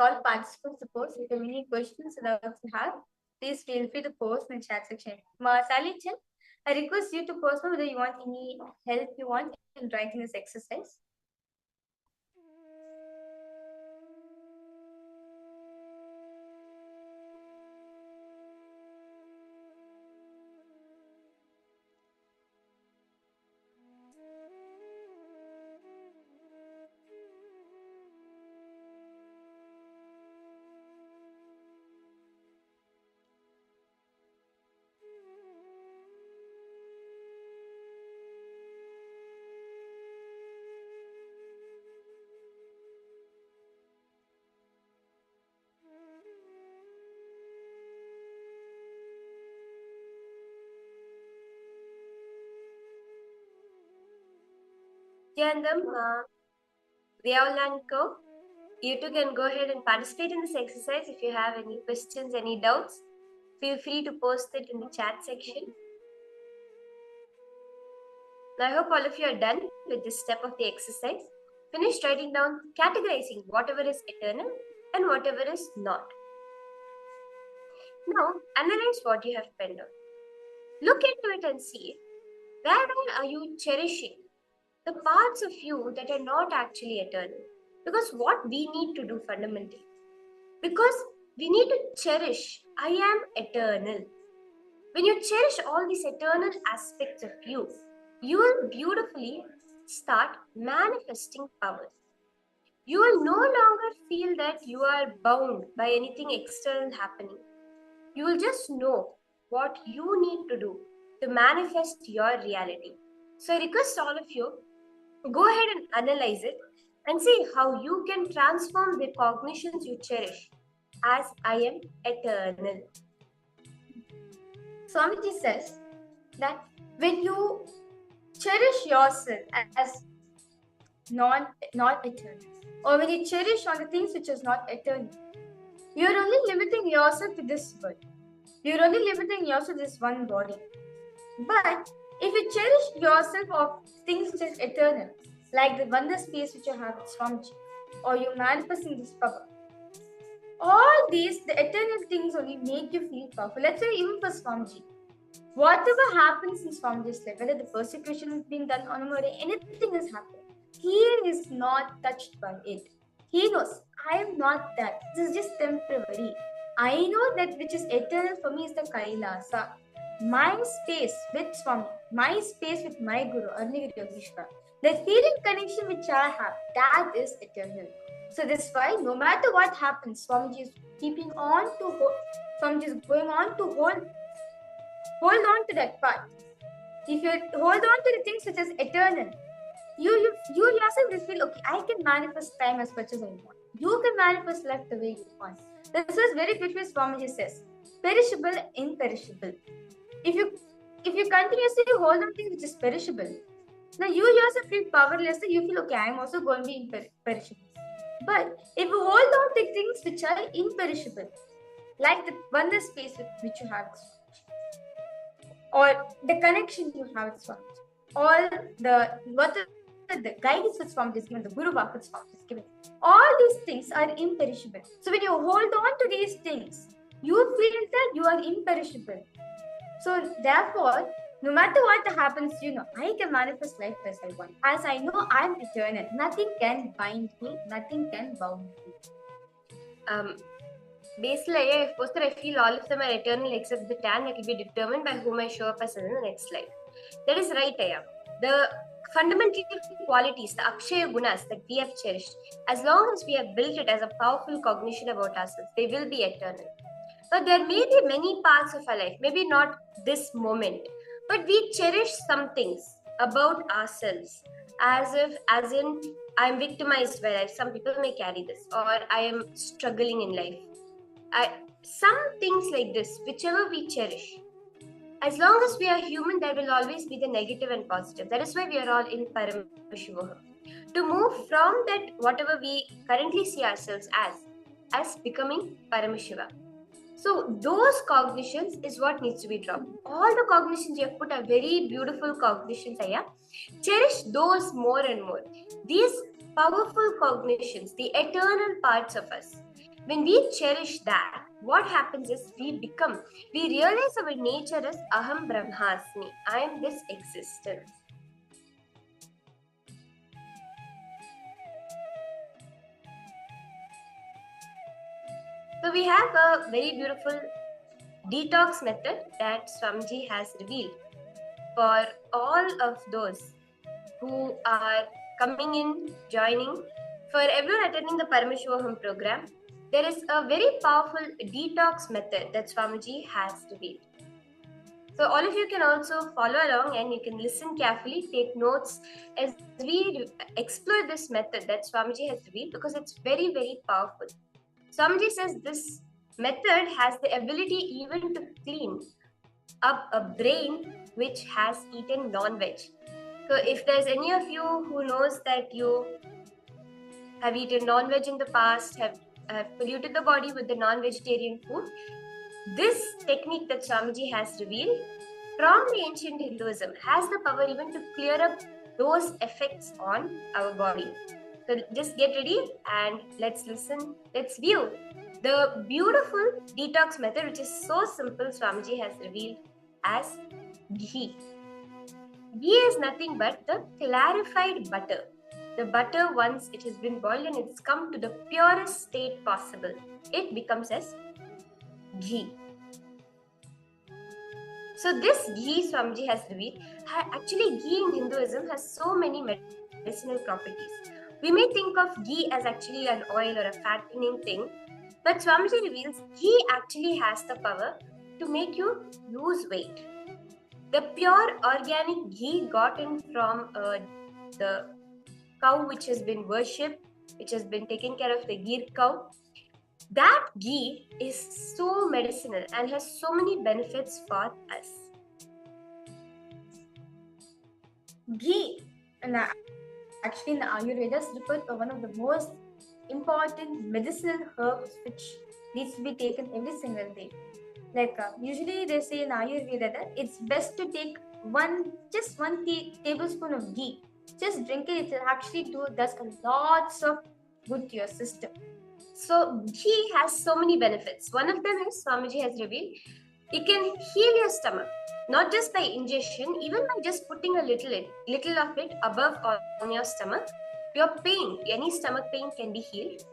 All participants, suppose if you have any questions or doubts you have, please feel free to post in the chat section. Sally Chen, I request you to post whether you want any help you want in writing this exercise. Jandam, Vyalanko, you two can go ahead and participate in this exercise. If you have any questions, any doubts, feel free to post it in the chat section. Now, I hope all of you are done with this step of the exercise. Finish writing down, categorizing whatever is eternal and whatever is not. Now, analyze what you have penned down. Look into it and see where all are you cherishing the parts of you that are not actually eternal. Because what we need to do fundamentally, because we need to cherish, I am eternal. When you cherish all these eternal aspects of you, you will beautifully start manifesting powers. You will no longer feel that you are bound by anything external happening. You will just know what you need to do to manifest your reality. So I request all of you, go ahead and analyze it and see how you can transform the cognitions you cherish as I am eternal. Swamiji says that when you cherish yourself as not eternal, or when you cherish on the things which is not eternal, you're only limiting yourself to this world. You're only limiting yourself to this one body. But if you cherish yourself of things which is eternal, like the wonder space which you have with Swamiji, or you manifesting this power, all these, the eternal things only make you feel powerful. Let's say even for Swamiji, whatever happens in Swamiji's life, whether the persecution is being done on him or anything is happening, he is not touched by it. He knows, I am not that. This is just temporary. I know that which is eternal for me is the Kailasa. My space with Swami, my space with my Guru, Arnigiri Yogeshwara, the feeling connection which I have, that is eternal. So that's why no matter what happens, Swamiji is keeping on to Swamiji is going on to hold on to that part. If you hold on to the things which is eternal, you yourself will feel, okay, I can manifest time as much as I want. You can manifest life the way you want. This is very beautiful. Swamiji says, perishable, imperishable. If you continuously hold on things which is perishable, now you yourself feel powerless. You feel, okay, I am also going to be perishable. But if you hold on to things which are imperishable, like the oneness space with which you have with Swamiji, or the connection you have with Swamiji, or the guidance which Swamiji is given, the Guru Vak which Swamiji is given, all these things are imperishable. So when you hold on to these things, you feel that you are imperishable. So therefore, no matter what happens, I can manifest life as I want. As I know, I am eternal. Nothing can bind me. Nothing can bound me. Basically, if post that I feel all of them are eternal except the tan that will be determined by whom I show up as in the next life. That is right, Aya. The fundamental qualities, the Akshaya Gunas that we have cherished, as long as we have built it as a powerful cognition about ourselves, they will be eternal. But there may be many parts of our life, maybe not this moment, but we cherish some things about ourselves as in I'm victimized by life. Some people may carry this, or I am struggling in life. Some things like this, whichever we cherish, as long as we are human, there will always be the negative and positive. That is why we are all in Paramashivoham. To move from that, whatever we currently see ourselves as becoming Paramashiva. So those cognitions is what needs to be dropped. All the cognitions you have put are very beautiful cognitions, Aya. Cherish those more and more. These powerful cognitions, the eternal parts of us, when we cherish that, what happens is we realize our nature is Aham Brahmasmi. I am this existence. So we have a very beautiful detox method that Swamiji has revealed for all of those who are coming in, joining. For everyone attending the Paramashivoham program, there is a very powerful detox method that Swamiji has revealed. So all of you can also follow along and you can listen carefully, take notes as we explore this method that Swamiji has revealed, because it's very, very powerful. Swamiji says this method has the ability even to clean up a brain which has eaten non-veg. So if there's any of you who knows that you have eaten non-veg in the past, have polluted the body with the non-vegetarian food, this technique that Swamiji has revealed from the ancient Hinduism has the power even to clear up those effects on our body. So just get ready and let's listen, let's view the beautiful detox method, which is so simple. Swamiji has revealed as ghee. Ghee is nothing but the clarified butter. The butter, once it has been boiled and it's come to the purest state possible, it becomes as ghee. So this ghee Swamiji has revealed, actually ghee in Hinduism has so many medicinal properties. We may think of ghee as actually an oil or a fattening thing, but Swamiji reveals ghee actually has the power to make you lose weight. The pure organic ghee gotten from the cow which has been worshipped, which has been taken care of, the gir cow, that ghee is so medicinal and has so many benefits for us. Ghee, and actually in the Ayurveda, is referred to one of the most important medicinal herbs which needs to be taken every single day. Like usually they say in Ayurveda that it's best to take just one tablespoon of ghee. Just drink it; it will actually does lots of good to your system. So ghee has so many benefits. One of them is Swamiji has revealed it can heal your stomach, not just by ingestion, even by just putting a little of it above on your stomach. Your pain, any stomach pain, can be healed.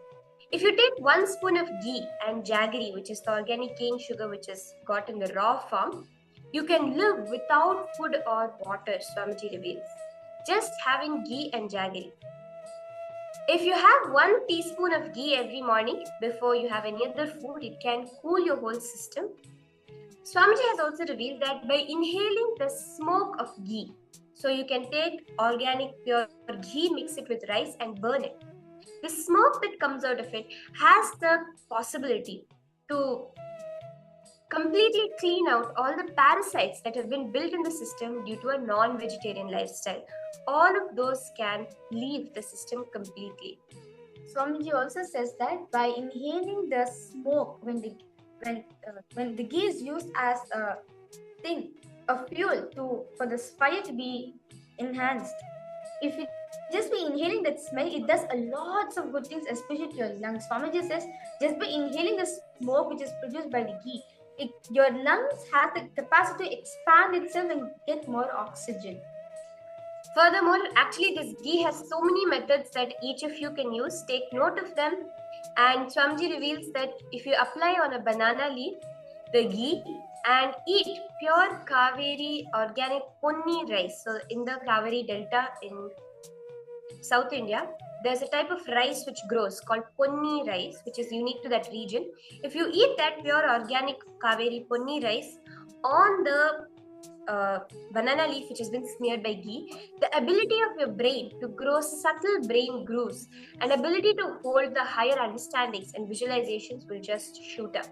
If you take 1 spoon of ghee and jaggery, which is the organic cane sugar which is got in the raw form, you can live without food or water, Swamiji reveals. Just having ghee and jaggery. If you have 1 teaspoon of ghee every morning before you have any other food, it can cool your whole system. Swamiji has also revealed that by inhaling the smoke of ghee, So you can take organic pure ghee, mix it with rice and burn it. The smoke that comes out of it has the possibility to completely clean out all the parasites that have been built in the system due to a non-vegetarian lifestyle. All of those can leave the system completely. Swamiji also says that by inhaling the smoke when the ghee is used as a fuel for the fire to be enhanced. If you just by inhaling that smell, it does a lots of good things, especially to your lungs. Swamiji says just by inhaling the smoke which is produced by the ghee, your lungs have the capacity to expand itself and get more oxygen. Furthermore, actually, this ghee has so many methods that each of you can use. Take note of them. And Swamiji reveals that if you apply on a banana leaf, the ghee, and eat pure Kaveri organic punni rice. So, in the Kaveri Delta in South India, there's a type of rice which grows called punni rice, which is unique to that region. If you eat that pure organic Kaveri punni rice on the banana leaf which has been smeared by ghee, the ability of your brain to grow subtle brain grooves and ability to hold the higher understandings and visualizations will just shoot up.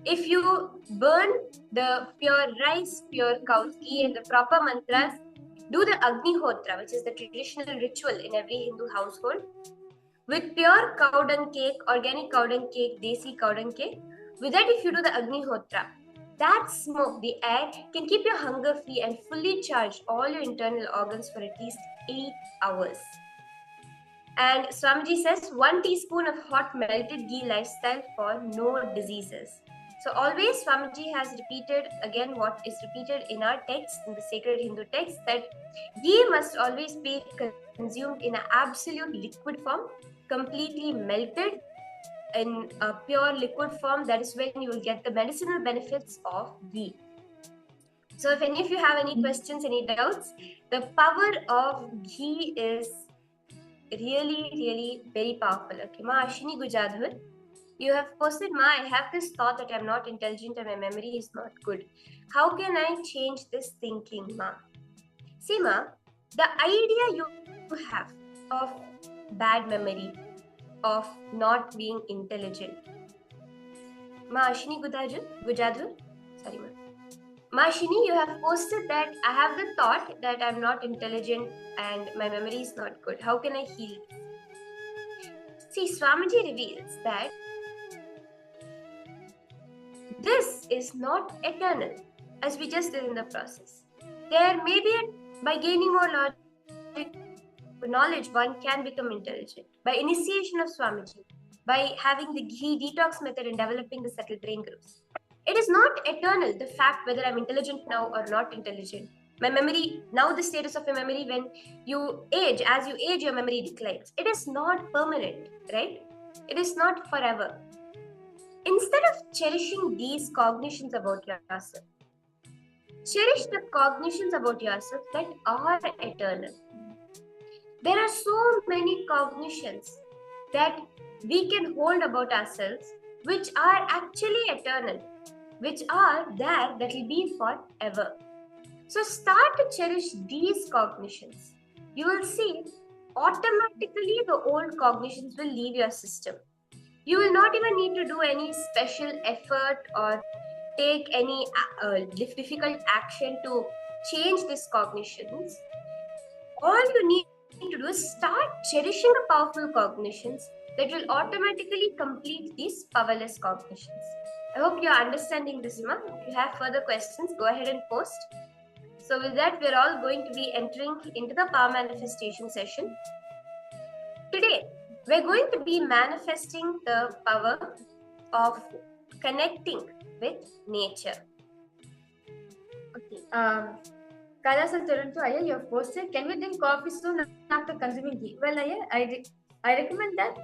If you burn the pure rice, pure cow's ghee and the proper mantras, do the Agnihotra, which is the traditional ritual in every Hindu household, with pure cow dung cake, organic cow dung cake, desi cow dung cake. With that, if you do the Agnihotra, that smoke, the air, can keep your hunger free and fully charge all your internal organs for at least 8 hours. And Swamiji says 1 teaspoon of hot melted ghee lifestyle for no diseases. So always Swamiji has repeated again what is repeated in our text, in the sacred Hindu text, that ghee must always be consumed in an absolute liquid form, completely melted in a pure liquid form. That is when you will get the medicinal benefits of ghee. So if any of you have any questions, any doubts, the power of ghee is really very powerful. Okay, Ma Ashini Gujadhur, you have posted, Ma, I have this thought that I'm not intelligent and my memory is not good. How can I change this thinking, Ma? See, Ma, the idea you have of bad memory, of not being intelligent. Ma Ashini Gujadhur, sorry, Ma. Ma Ashini, you have posted that I have the thought that I'm not intelligent and my memory is not good. How can I heal? See, Swamiji reveals that this is not eternal, as we just did in the process. There may be, by gaining more knowledge, one can become intelligent. By initiation of Swamiji, by having the ghee detox method and developing the subtle brain grooves. It is not eternal, the fact whether I'm intelligent now or not intelligent. My memory, now the status of your memory, when you age, as you age, your memory declines. It is not permanent, right? It is not forever. Instead of cherishing these cognitions about yourself, cherish the cognitions about yourself that are eternal. There are so many cognitions that we can hold about ourselves which are actually eternal, which are there that will be forever. So start to cherish these cognitions. You will see automatically the old cognitions will leave your system. You will not even need to do any special effort or take any difficult action to change these cognitions. All you need to do is start cherishing the powerful cognitions that will automatically complete these powerless cognitions. I hope you are understanding this, Ma. If you have further questions, go ahead and post. So with that, we're all going to be entering into the power manifestation session. Today, we're going to be manifesting the power of connecting with nature. Okay. Karanas and Toronto, Aya, you have posted, can we drink coffee soon after consuming ghee? Well, Aya, I recommend that.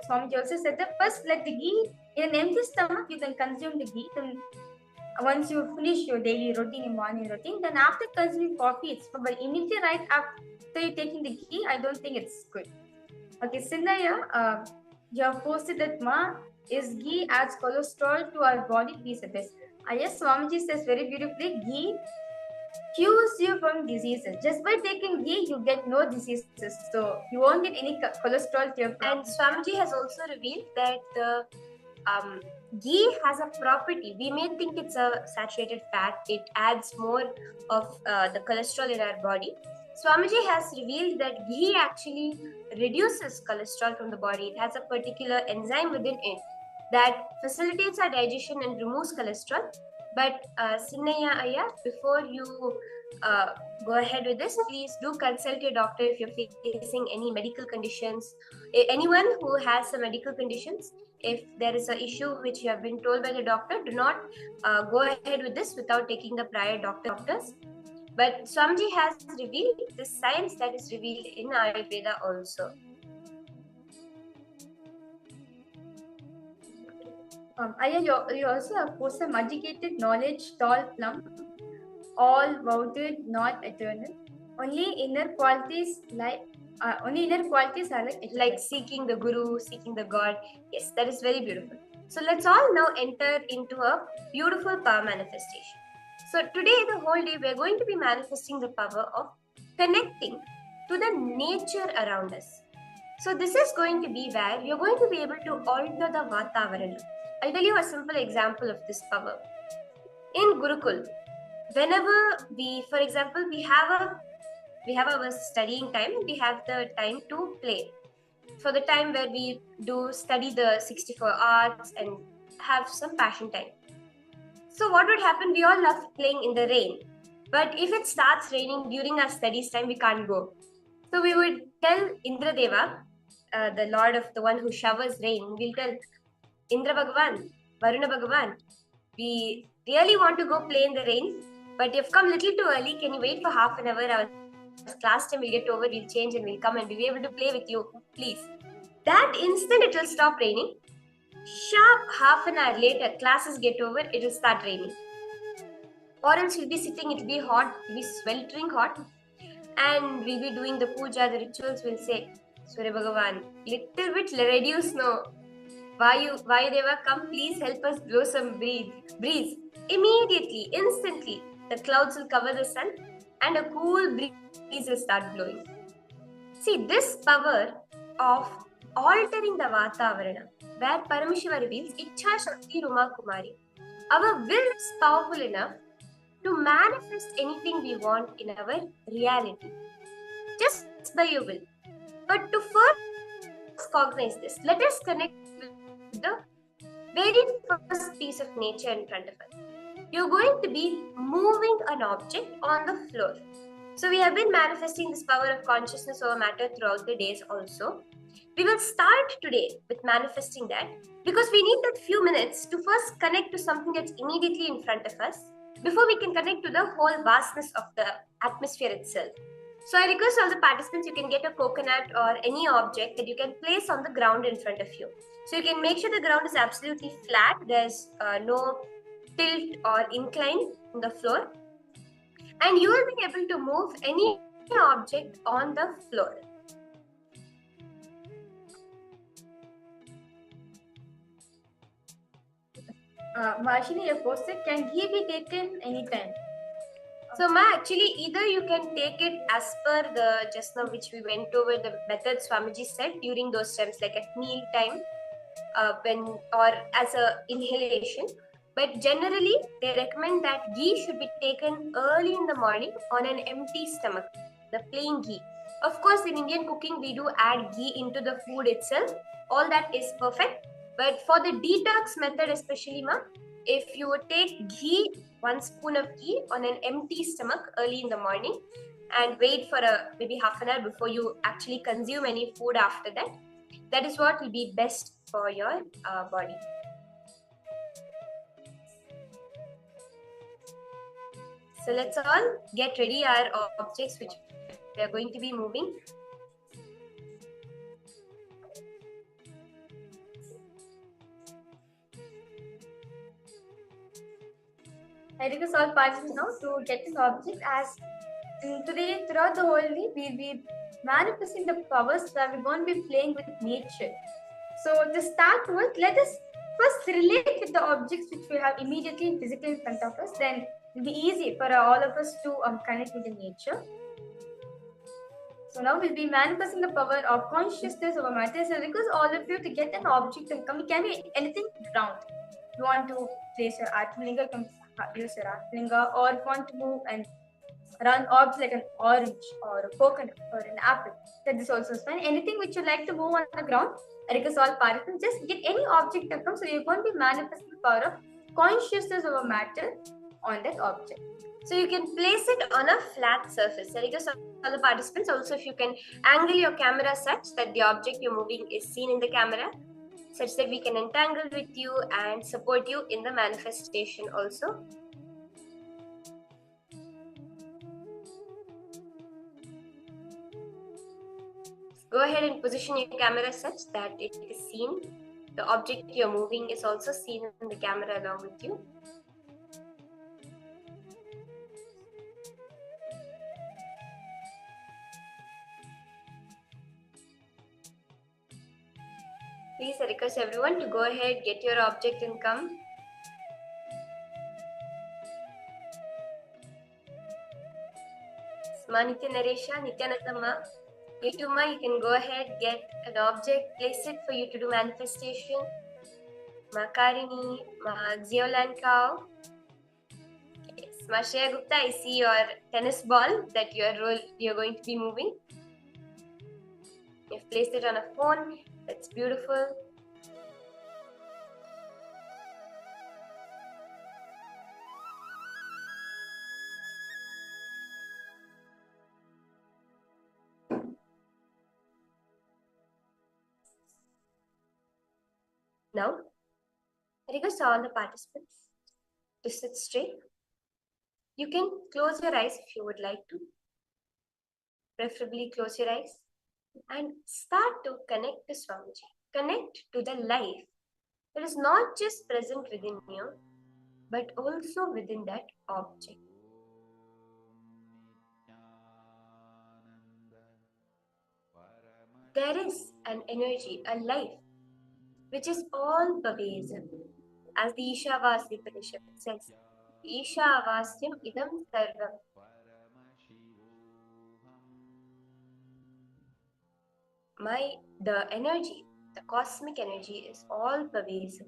Swamiji also said that first let the ghee, in an empty stomach, you can consume the ghee. Then once you finish your daily routine, your morning routine, then after consuming coffee, it's fine. But immediately right after you taking the ghee, I don't think it's good. Okay, Sindhaya, you have posted that, Ma, is ghee adds cholesterol to our body? Please address. Yes, Swamiji says very beautifully, ghee cures you from diseases. Just by taking ghee, you get no diseases. So you won't get any cholesterol to your body. And Swamiji has also revealed that the ghee has a property. We may think it's a saturated fat. It adds more of the cholesterol in our body. Swamiji has revealed that ghee actually reduces cholesterol from the body. It has a particular enzyme within it that facilitates our digestion and removes cholesterol. But Sinnaya Ayya, before you go ahead with this, please do consult your doctor if you're facing any medical conditions. Anyone who has some medical conditions, if there is an issue which you have been told by the doctor, do not go ahead with this without taking the prior doctors. But Swamiji has revealed the science that is revealed in Ayurveda also. Ayya, you also have some educated knowledge, tall, plump, all voted, not eternal. Only inner qualities are like seeking the Guru, seeking the God. Yes, that is very beautiful. So let's all now enter into a beautiful power manifestation. So today, the whole day, we're going to be manifesting the power of connecting to the nature around us. So this is going to be where you're going to be able to alter the Vatavarana. I'll tell you a simple example of this power. In Gurukul, whenever for example, we have our studying time, we have the time to play. For the time where we do study the 64 arts and have some passion time. So what would happen? We all love playing in the rain. But if it starts raining during our studies time, we can't go. So we would tell Indradeva, the Lord of the one who showers rain, we'll tell Indra Bhagavan, Varuna Bhagavan, we really want to go play in the rain, but you've come little too early. Can you wait for half an hour? Our class time will get over, we'll change and we'll come and we'll be able to play with you, please. That instant it will stop raining. Sharp half an hour later, classes get over, it will start raining. Or else we'll be sitting, it will be hot, it will be sweltering hot, and we'll be doing the puja, the rituals. We'll say, Surya Bhagavan, little bit reduce, no. Vayudeva, come, please help us blow some breeze. Immediately, instantly, the clouds will cover the sun and a cool breeze will start blowing. See, this power of altering the Vatavarana, where Paramashiva reveals Ichha Shakti Ruma Kumari. Our will is powerful enough to manifest anything we want in our reality, just by your will. But to first cognize this, let us connect with the very first piece of nature in front of us. You're going to be moving an object on the floor. So we have been manifesting this power of consciousness over matter throughout the days also. We will start today with manifesting that because we need that few minutes to first connect to something that's immediately in front of us before we can connect to the whole vastness of the atmosphere itself. So I request all the participants, you can get a coconut or any object that you can place on the ground in front of you. So you can make sure the ground is absolutely flat. There's no tilt or incline in the floor. And you will be able to move any object on the floor. Marshini, you posted, can he be taken anytime? So Ma, actually either you can take it as per the just now which we went over the method Swamiji said during those times, like at meal time, when or as a inhalation. But generally they recommend that ghee should be taken early in the morning on an empty stomach, the plain ghee. Of course, in Indian cooking we do add ghee into the food itself. All that is perfect. But for the detox method especially, Ma, if you would take ghee, 1 spoon of ghee on an empty stomach early in the morning and wait for maybe half an hour before you actually consume any food after that, that is what will be best for your body. So let's all get ready our objects which we are going to be moving. I request all participants now to get this object as today, throughout the whole day, we'll be manifesting the powers that we're going to be playing with nature. So to start with, let us first relate with the objects which we have immediately and physically in front of us. Then It'll be easy for all of us to connect with the nature. So now we'll be manifesting the power of consciousness over matter. So because all of you to get an object and come, it can be anything ground. You want to place your Atmalinga, you can use your Atmalinga, or if you want to move and run objects like an orange or a coconut or an apple. That is also fine. Anything which you like to move on the ground, because all particles, just get any object that comes. So you're going to be manifesting the power of consciousness over matter on that object. So you can place it on a flat surface. So because all the participants, also if you can angle your camera such that the object you're moving is seen in the camera, such that we can entangle with you and support you in the manifestation also. Go ahead and position your camera such that it is seen. The object you're moving is also seen in the camera along with you. Please, I request everyone to go ahead, get your object and come. Nitya Naresha, Nityanandama, you too, Ma, you can go ahead, get an object, place it for you to do manifestation. Ma Karini, Ma Xiolan Cow. Yes, Ma Shreya Gupta, I see your tennis ball that you're going to be moving. You've placed it on a phone. That's beautiful. Now, I request all the participants to sit straight. You can close your eyes if you would like to. Preferably close your eyes and start to connect to Swamiji. Connect to the life that is not just present within you, but also within that object. There is an energy, a life, which is all pervasive. As the Ishavasya Upanishad says, Ishavasyam idam sarvam. The energy, the cosmic energy is all pervasive.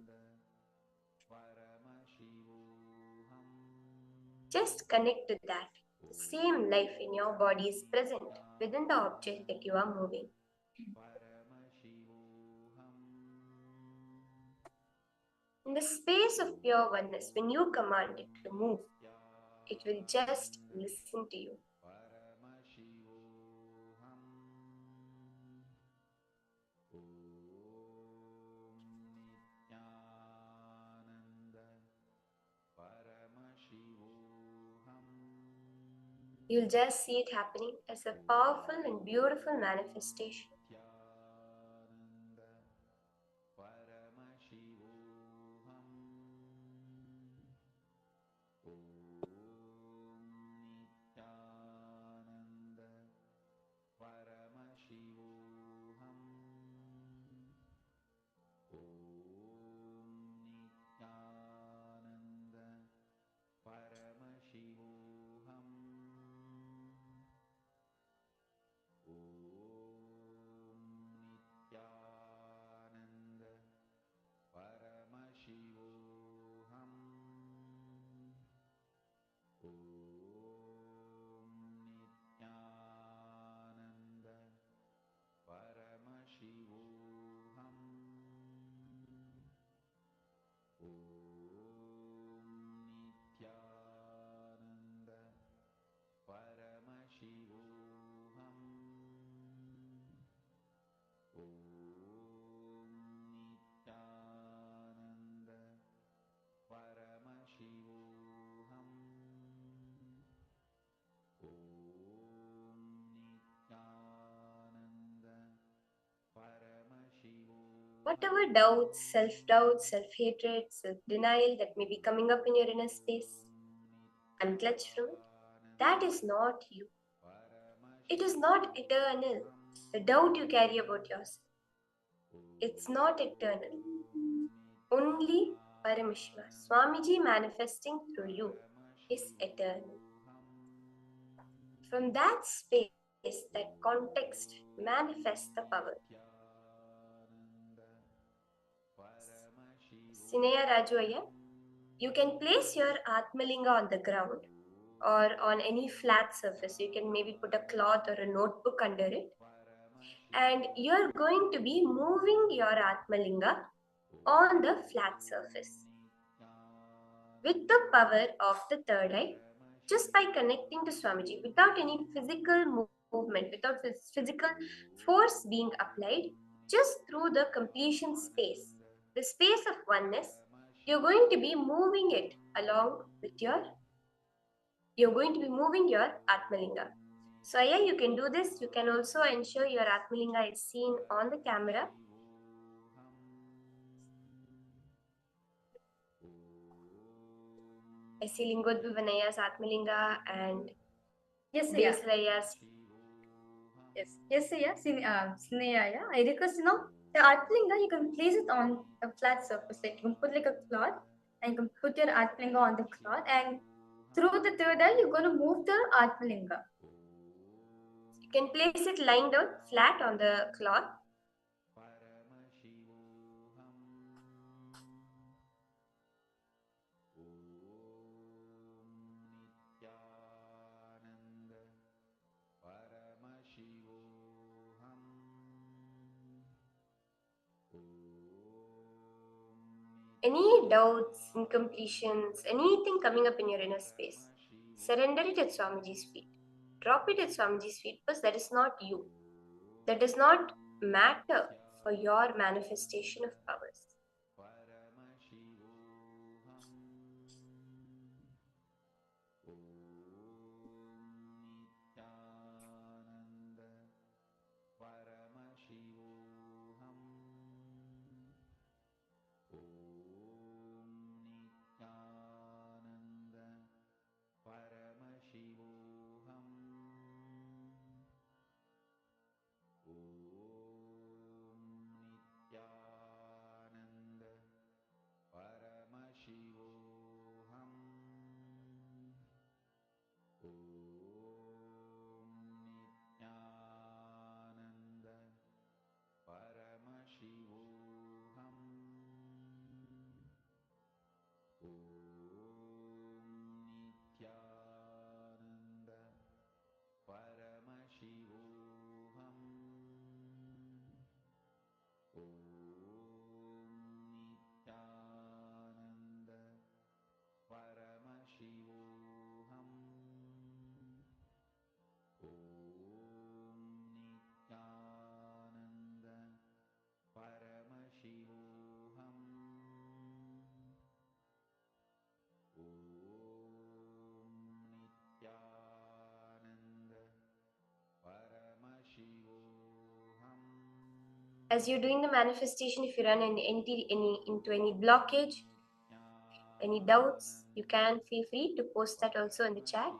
Just connect to that. The same life in your body is present within the object that you are moving. In the space of pure oneness, when you command it to move, it will just listen to you. You'll just see it happening as a powerful and beautiful manifestation. Whatever doubts, self-doubt, self-hatred, self-denial that may be coming up in your inner space, unclutch from it. That is not you. It is not eternal. The doubt you carry about yourself, it's not eternal. Only Paramashiva, Swamiji manifesting through you, is eternal. From that space, that context manifests the power. Sineya Raju, you can place your Atmalinga on the ground or on any flat surface. You can maybe put a cloth or a notebook under it. And you're going to be moving your Atmalinga on the flat surface. With the power of the third eye, just by connecting to Swamiji, without any physical movement, without physical force being applied, just through the completion space, the space of oneness, you're going to be moving it along with you're going to be moving your Atmalinga. So yeah, you can do this. You can also ensure your Atmalinga is seen on the camera. I see Lingodvivanaya's Atmalinga and Yes, yeah. Deslaya's. Yes, yeah. Sneha, yeah. I request, the Atlinga, you can place it on a flat surface. Like you can put like a cloth and you can put your Atlinga on the cloth, and through the third eye, you're going to move the Atlinga. You can place it lying down flat on the cloth. Any doubts, incompletions, anything coming up in your inner space, surrender it at Swamiji's feet. Drop it at Swamiji's feet because that is not you. That does not matter for your manifestation of powers. As you're doing the manifestation, if you run into any blockage, any doubts, you can feel free to post that also in the chat.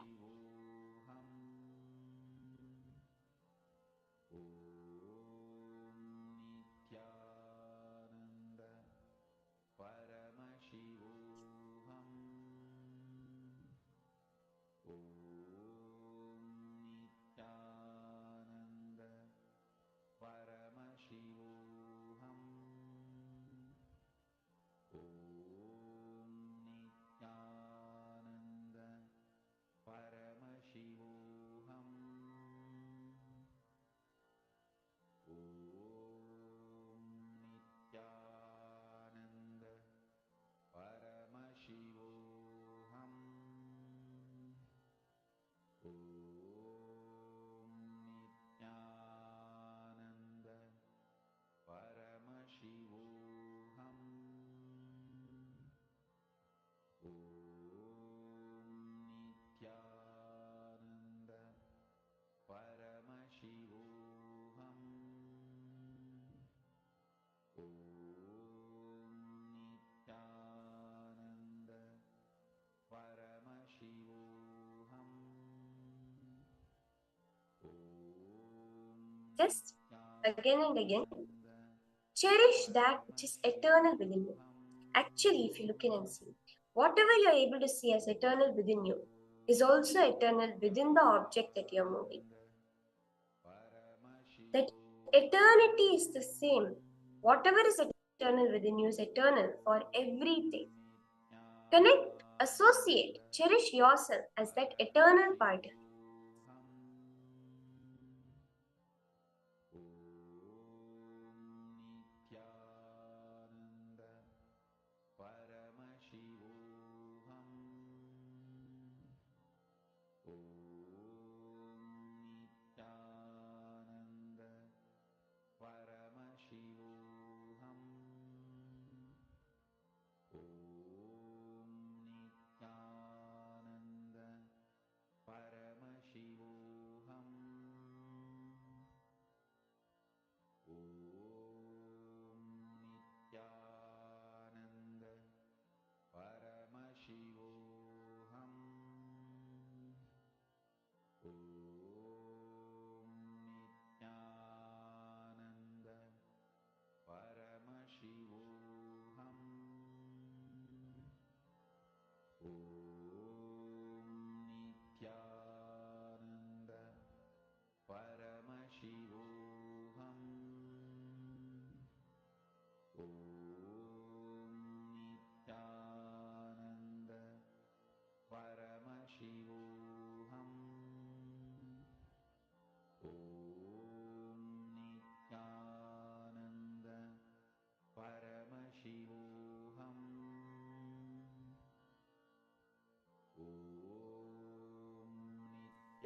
Just again and again, cherish that which is eternal within you. Actually, if you look in and see, whatever you're able to see as eternal within you is also eternal within the object that you're moving. That eternity is the same. Whatever is eternal within you is eternal for everything. Connect, associate, cherish yourself as that eternal part.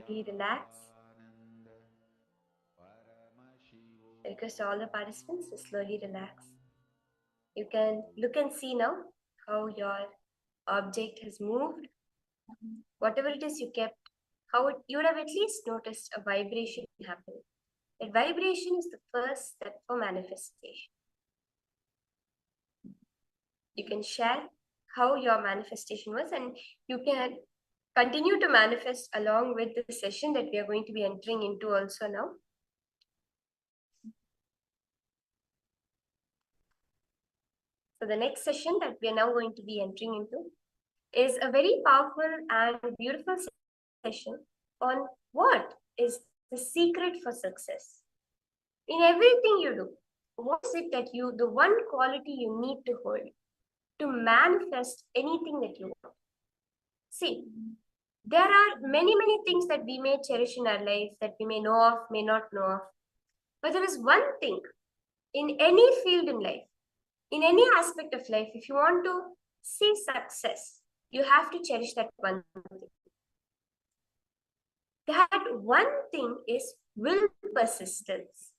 Relax. Request all the participants to slowly relax. You can look and see now how your object has moved. Whatever it is you kept, you would have at least noticed a vibration happening. That vibration is the first step for manifestation. You can share how your manifestation was, and you can continue to manifest along with the session that we are going to be entering into also now. So the next session that we are now going to be entering into is a very powerful and beautiful session on what is the secret for success. In everything you do, what is it that the one quality you need to hold to manifest anything that you want? See, there are many things that we may cherish in our life that we may know of, may not know of. But there is one thing in any field in life, in any aspect of life, if you want to see success, you have to cherish that one thing. That one thing is will persistence.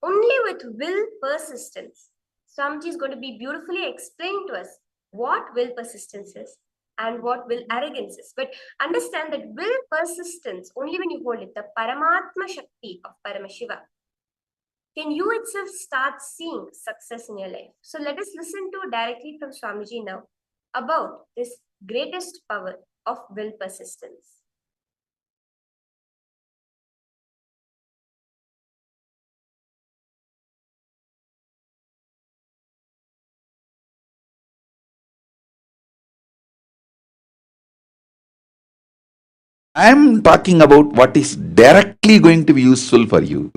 Only with will persistence, Swamiji is going to be beautifully explained to us what will persistence is and what will arrogance is. But understand that will persistence, only when you hold it, the Paramatma Shakti of Paramashiva, can you itself start seeing success in your life. So let us listen to directly from Swamiji now about this greatest power of will persistence. I'm talking about what is directly going to be useful for you.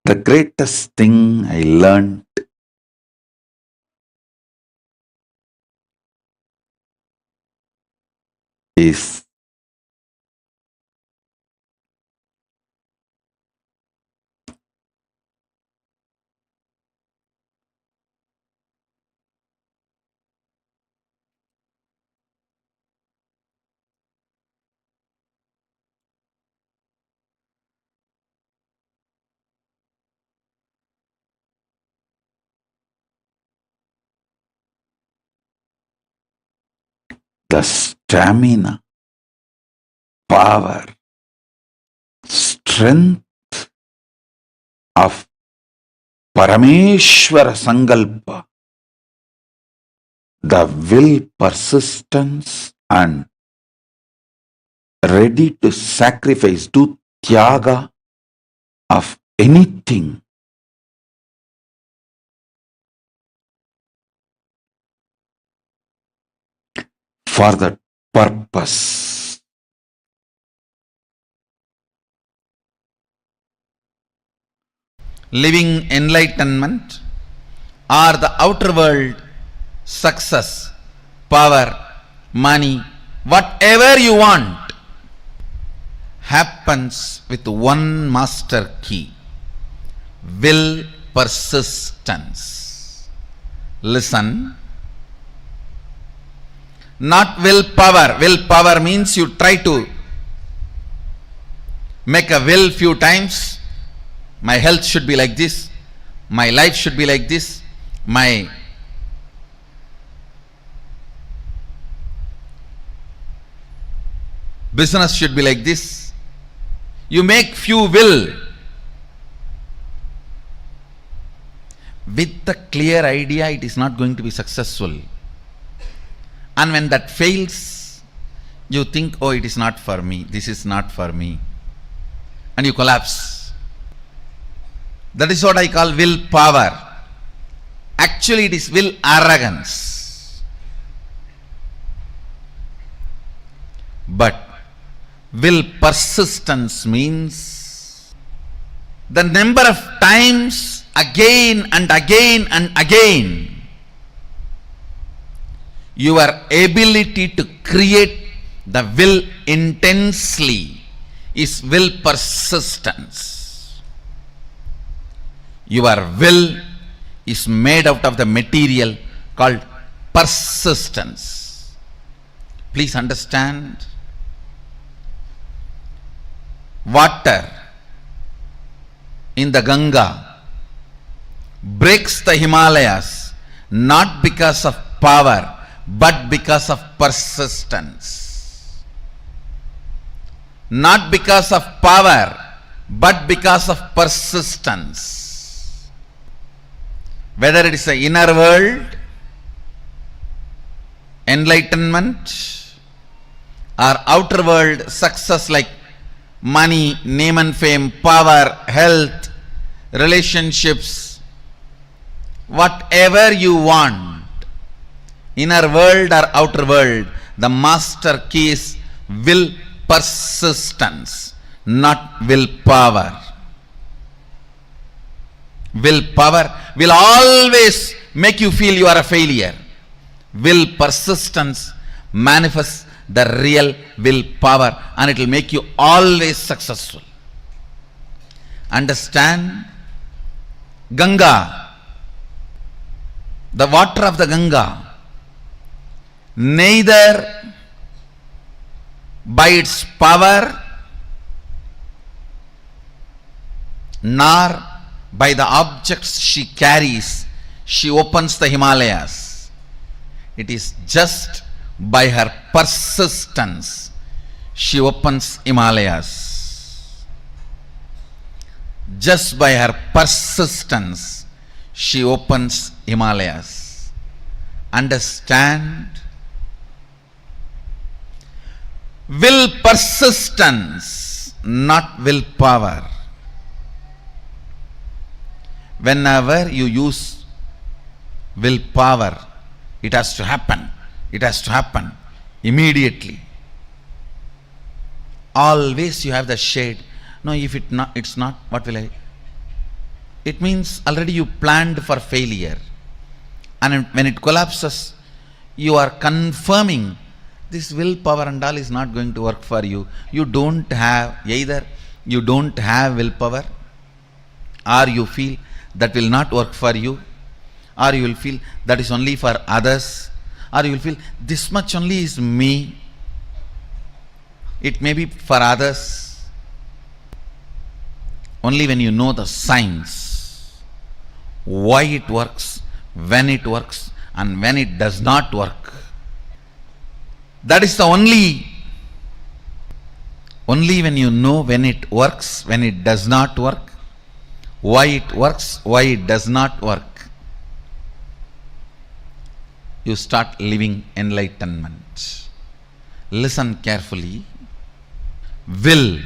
The greatest thing I learned is the stamina, power, strength of Parameshwara Sankalpa, the will, persistence, and ready to sacrifice, do tyaga of anything for that purpose. Living enlightenment or the outer world, success, power, money, whatever you want, happens with one master key: will, persistence. Listen. Not willpower. Willpower means you try to make a will few times. My health should be like this. My life should be like this. My business should be like this. You make few will with the clear idea it is not going to be successful. And when that fails, you think, oh, it is not for me, this is not for me, and you collapse. That is what I call willpower. Actually, it is will arrogance. But will persistence means the number of times again and again and again your ability to create the will intensely is will persistence. Your will is made out of the material called persistence. Please understand. Water in the Ganga breaks the Himalayas not because of power but because of persistence. Not because of power but because of persistence. Whether it is the inner world, enlightenment, or outer world success like money, name and fame, power, health, relationships, whatever you want, inner world or outer world, the master key is will persistence, not willpower. Willpower will always make you feel you are a failure. Will persistence manifests the real willpower and it will make you always successful. Understand? Ganga, the water of the Ganga, neither by its power nor by the objects she carries, she opens the Himalayas. It is just by her persistence she opens Himalayas. Just by her persistence she opens Himalayas. Understand? Will persistence, not willpower. Whenever you use willpower, it has to happen. It has to happen immediately. Always you have the shade. No, if it's not, what will I? It means already you planned for failure. And when it collapses, you are confirming this willpower and all is not going to work for you. You don't have, either you don't have willpower, or you feel that will not work for you, or you will feel that is only for others, or you will feel this much only is me, it may be for others. Only when you know the science, why it works, when it works, and when it does not work. That is the only when you know when it works, when it does not work, why it works, why it does not work, you start living enlightenment. Listen carefully. Will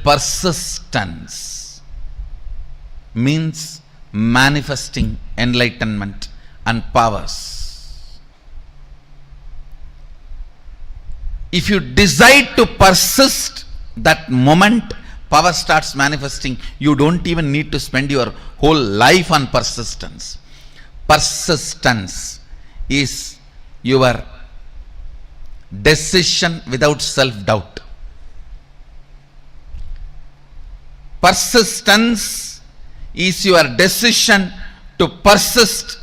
persistence means manifesting enlightenment and powers. If you decide to persist, that moment power starts manifesting. You don't even need to spend your whole life on persistence. Persistence is your decision without self-doubt. Persistence is your decision to persist.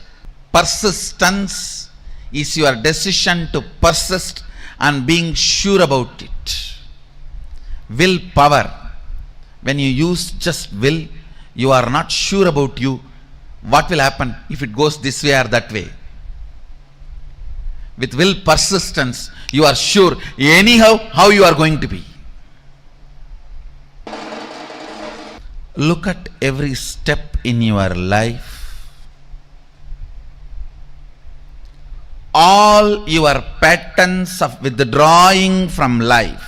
Persistence is your decision to persist and being sure about it. Willpower, when you use just will, you are not sure about you. What will happen if it goes this way or that way? With will persistence, you are sure anyhow how you are going to be. Look at every step in your life. All your patterns of withdrawing from life,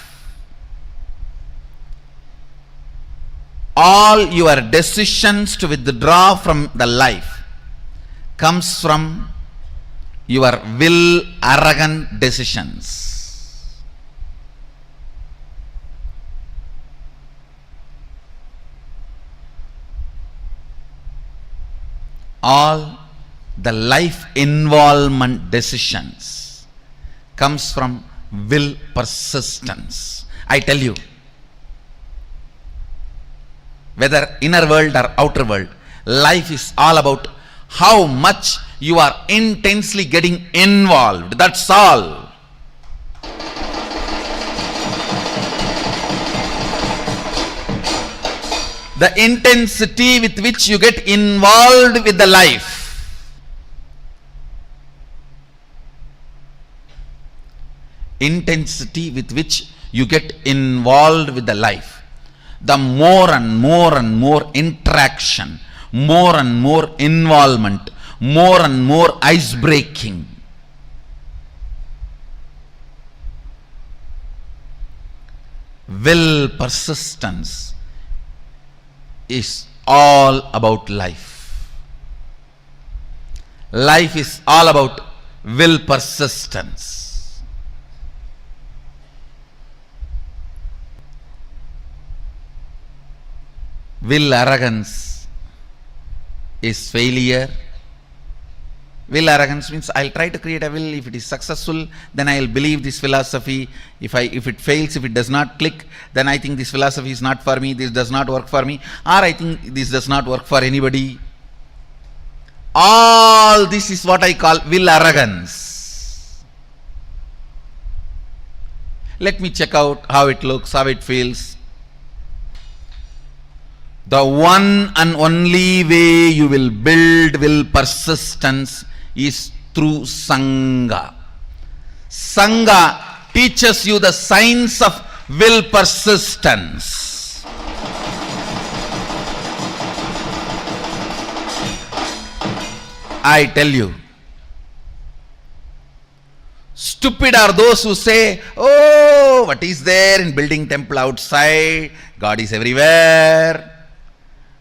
all your decisions to withdraw from the life comes from your will arrogant decisions. All the life involvement decisions comes from will persistence. I tell you, whether inner world or outer world, life is all about how much you are intensely getting involved. That's all. The intensity with which you get involved with the life. Intensity with which you get involved with the life. The more and more interaction, more and more involvement, more and more ice breaking. Will persistence is all about life. Life is all about will persistence. Will arrogance is failure. Will arrogance means I'll try to create a will. If it is successful, then I'll believe this philosophy. If it fails, if it does not click, then I think this philosophy is not for me. This does not work for me. Or I think this does not work for anybody. All this is what I call will arrogance. Let me check out how it looks, how it feels. The one and only way you will build will persistence is through Sangha. Sangha teaches you the science of will persistence. I tell you, stupid are those who say, oh, what is there in building temple outside? God is everywhere.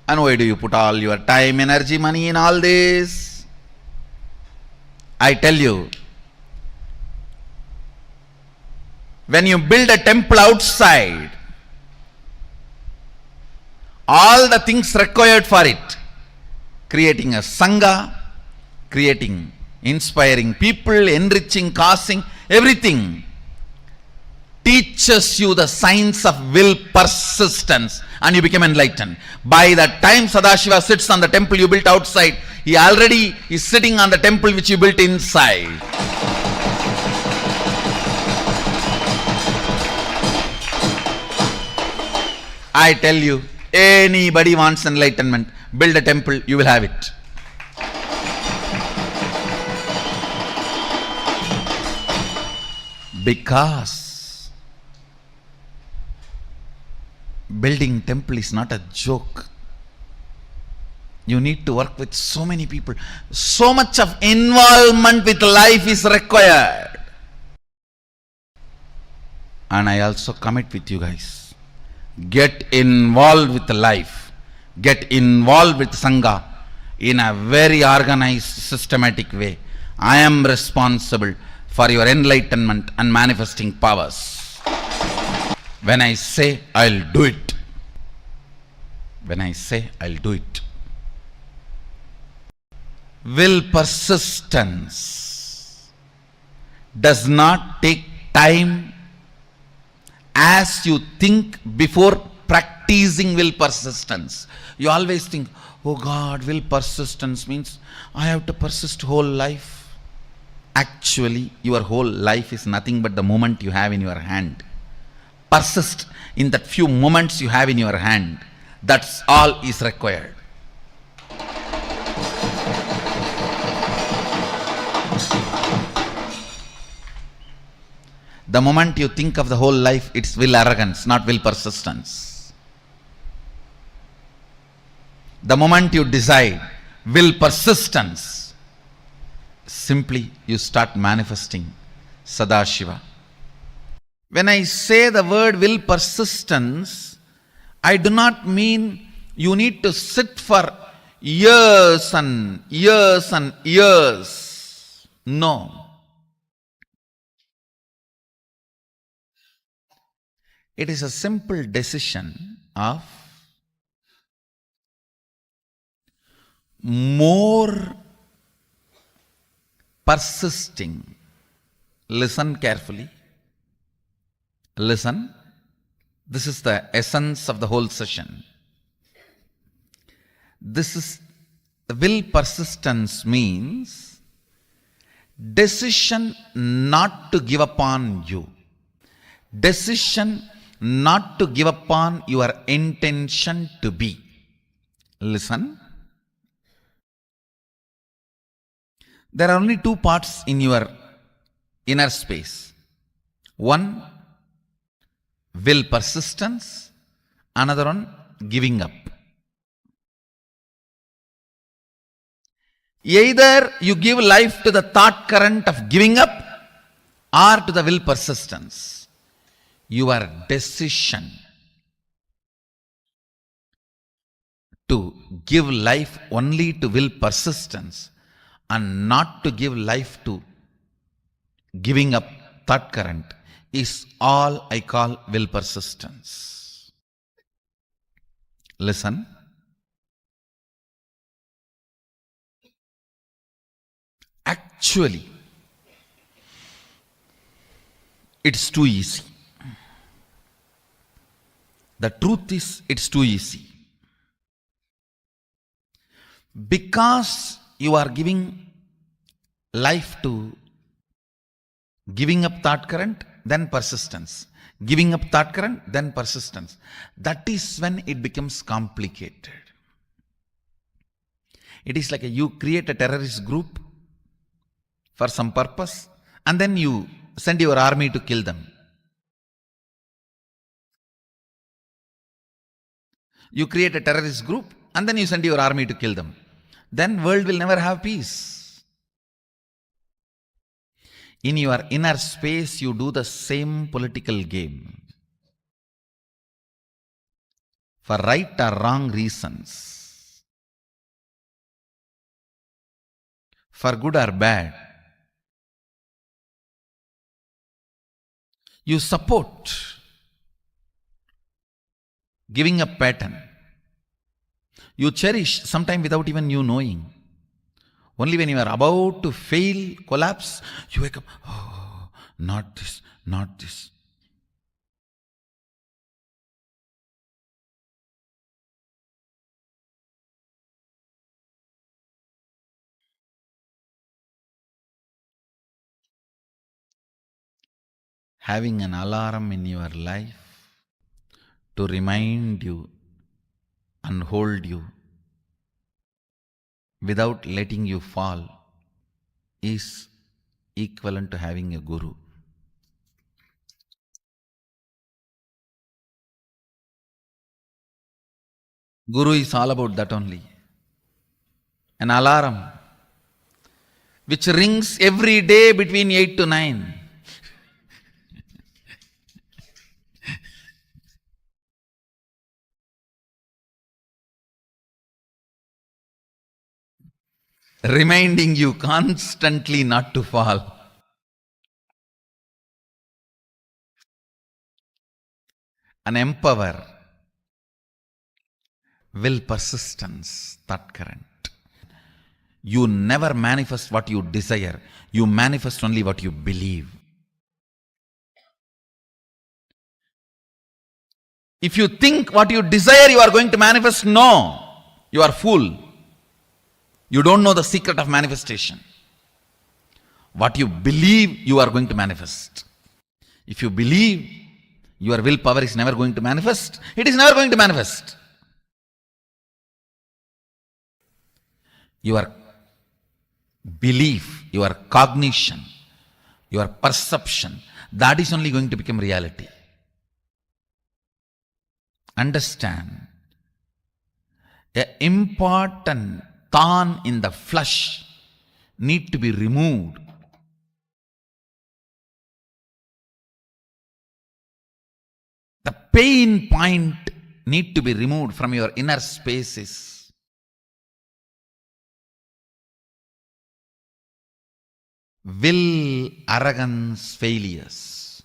And why do you put all your time, energy, money in all this? I tell you, when you build a temple outside, all the things required for it, creating a Sangha, creating, inspiring people, enriching, causing, everything, teaches you the science of will persistence, and you become enlightened. By the time Sadashiva sits on the temple you built outside, he already is sitting on the temple which you built inside. I tell you, anybody wants enlightenment, build a temple, you will have it. Because building temple is not a joke. You need to work with so many people. So much of involvement with life is required. And I also commit with you guys. Get involved with life. Get involved with Sangha in a very organized, systematic way. I am responsible for your enlightenment and manifesting powers. When I say, I'll do it. When I say, I'll do it. Will persistence does not take time as you think before practicing will persistence. You always think, oh God, will persistence means I have to persist whole life. Actually, your whole life is nothing but the moment you have in your hand. Persist in that few moments you have in your hand. That's all is required. The moment you think of the whole life, it's will arrogance, not will persistence. The moment you decide will persistence, simply you start manifesting Sadashiva. When I say the word will persistence, I do not mean you need to sit for years and years and years. No. It is a simple decision of more persisting. Listen carefully. Listen. This is the essence of the whole session. This is the will persistence means decision not to give up on you. Decision not to give up on your intention to be. Listen. There are only two parts in your inner space. One, will persistence. Another one, giving up. Either you give life to the thought current of giving up or to the will persistence. Your decision to give life only to will persistence and not to give life to giving up thought current is all I call will persistence. Listen. Actually, it's too easy. The truth is, it's too easy. Because you are giving life to giving up thought current, then persistence. Giving up thought current, then persistence. That is when it becomes complicated. It is like you create a terrorist group for some purpose and then you send your army to kill them. You create a terrorist group and then you send your army to kill them. Then world will never have peace. In your inner space, you do the same political game. For right or wrong reasons. For good or bad. You support giving up pattern. You cherish sometime without even you knowing. Only when you are about to fail, collapse, you wake up, oh, not this, not this. Having an alarm in your life to remind you and hold you without letting you fall is equivalent to having a guru. Guru is all about that only. An alarm which rings every day between 8 to 9. Reminding you constantly not to fall. An empower, will persistence, thought current. You never manifest what you desire. You manifest only what you believe. If you think what you desire you are going to manifest, no. You are fool. You don't know the secret of manifestation. What you believe you are going to manifest. If you believe your willpower is never going to manifest, it is never going to manifest. Your belief, your cognition, your perception, that is only going to become reality. Understand, an important thorn in the flesh need to be removed. The pain point need to be removed from your inner spaces. Will, arrogance, failures.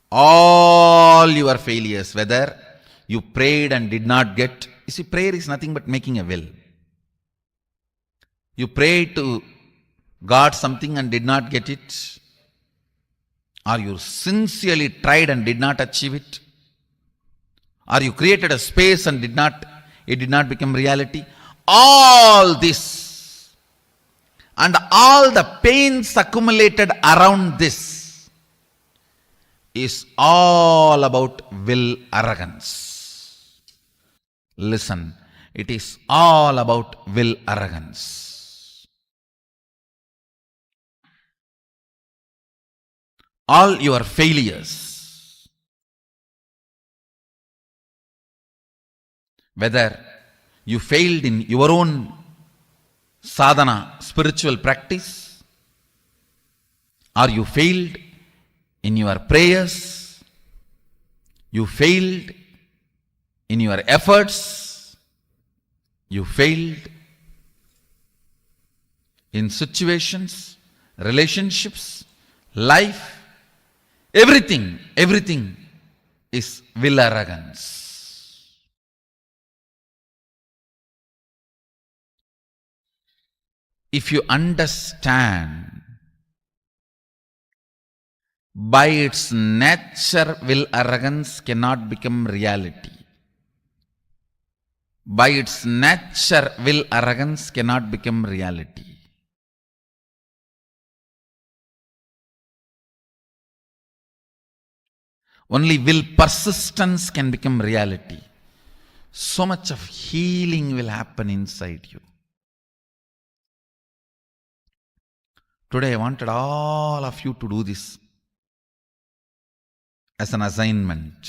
All your failures, whether you prayed and did not get. You see, prayer is nothing but making a will. You prayed to God something and did not get it. Or you sincerely tried and did not achieve it. Or you created a space and it did not become reality. All this and all the pains accumulated around this is all about will arrogance. Listen, it is all about will arrogance. All your failures, whether you failed in your own sadhana, spiritual practice, or you failed in your prayers, you failed in your efforts, you failed in situations, relationships, life, everything is will arrogance. If you understand, by its nature, will arrogance cannot become reality. By its nature, will arrogance cannot become reality. Only will persistence can become reality. So much of healing will happen inside you. Today I wanted all of you to do this as an assignment.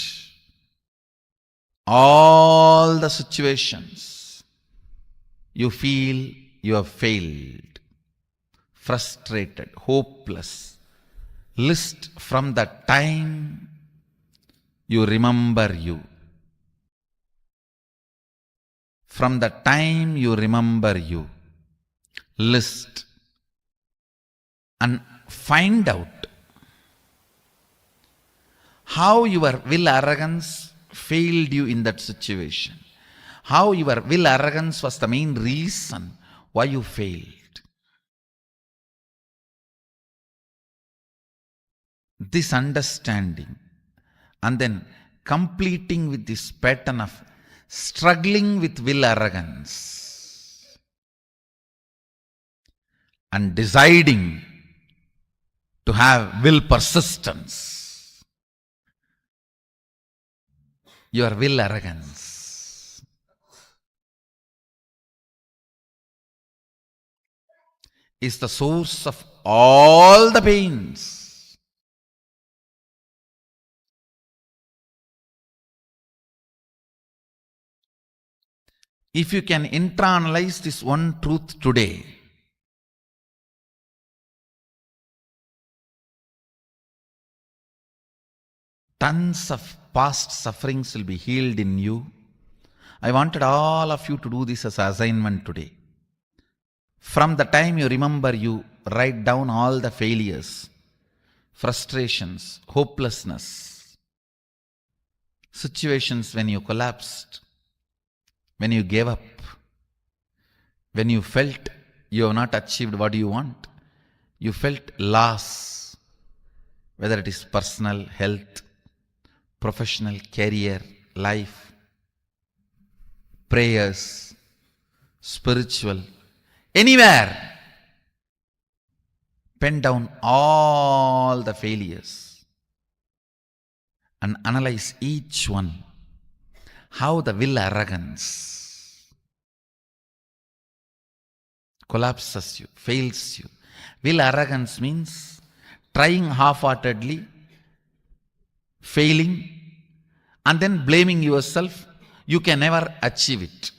All the situations you feel you have failed, frustrated, hopeless, list from the time you remember you. From the time you remember you, list and find out how your will arrogance failed you in that situation. How your will arrogance was the main reason why you failed. This understanding and then completing with this pattern of struggling with will arrogance and deciding to have will persistence. Your will arrogance is the source of all the pains. If you can internalize this one truth today, tons of past sufferings will be healed in you. I wanted all of you to do this as an assignment today. From the time you remember, you write down all the failures, frustrations, hopelessness, situations when you collapsed, when you gave up, when you felt you have not achieved what you want, you felt loss, whether it is personal, health, professional, career, life, prayers, spiritual, anywhere. Pen down all the failures and analyze each one. How the will arrogance collapses you, fails you. Will arrogance means trying half-heartedly, failing, and then blaming yourself. You can never achieve it.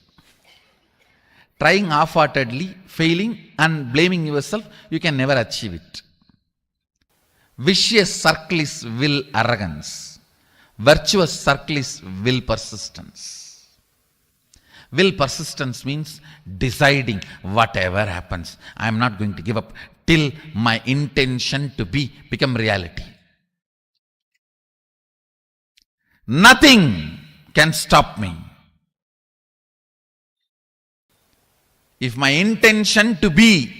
Trying half-heartedly, failing, and blaming yourself, you can never achieve it. Vicious circle is will arrogance. Virtuous circle is will persistence. Will persistence means deciding whatever happens, I am not going to give up till my intention to become reality. Nothing can stop me. If my intention to be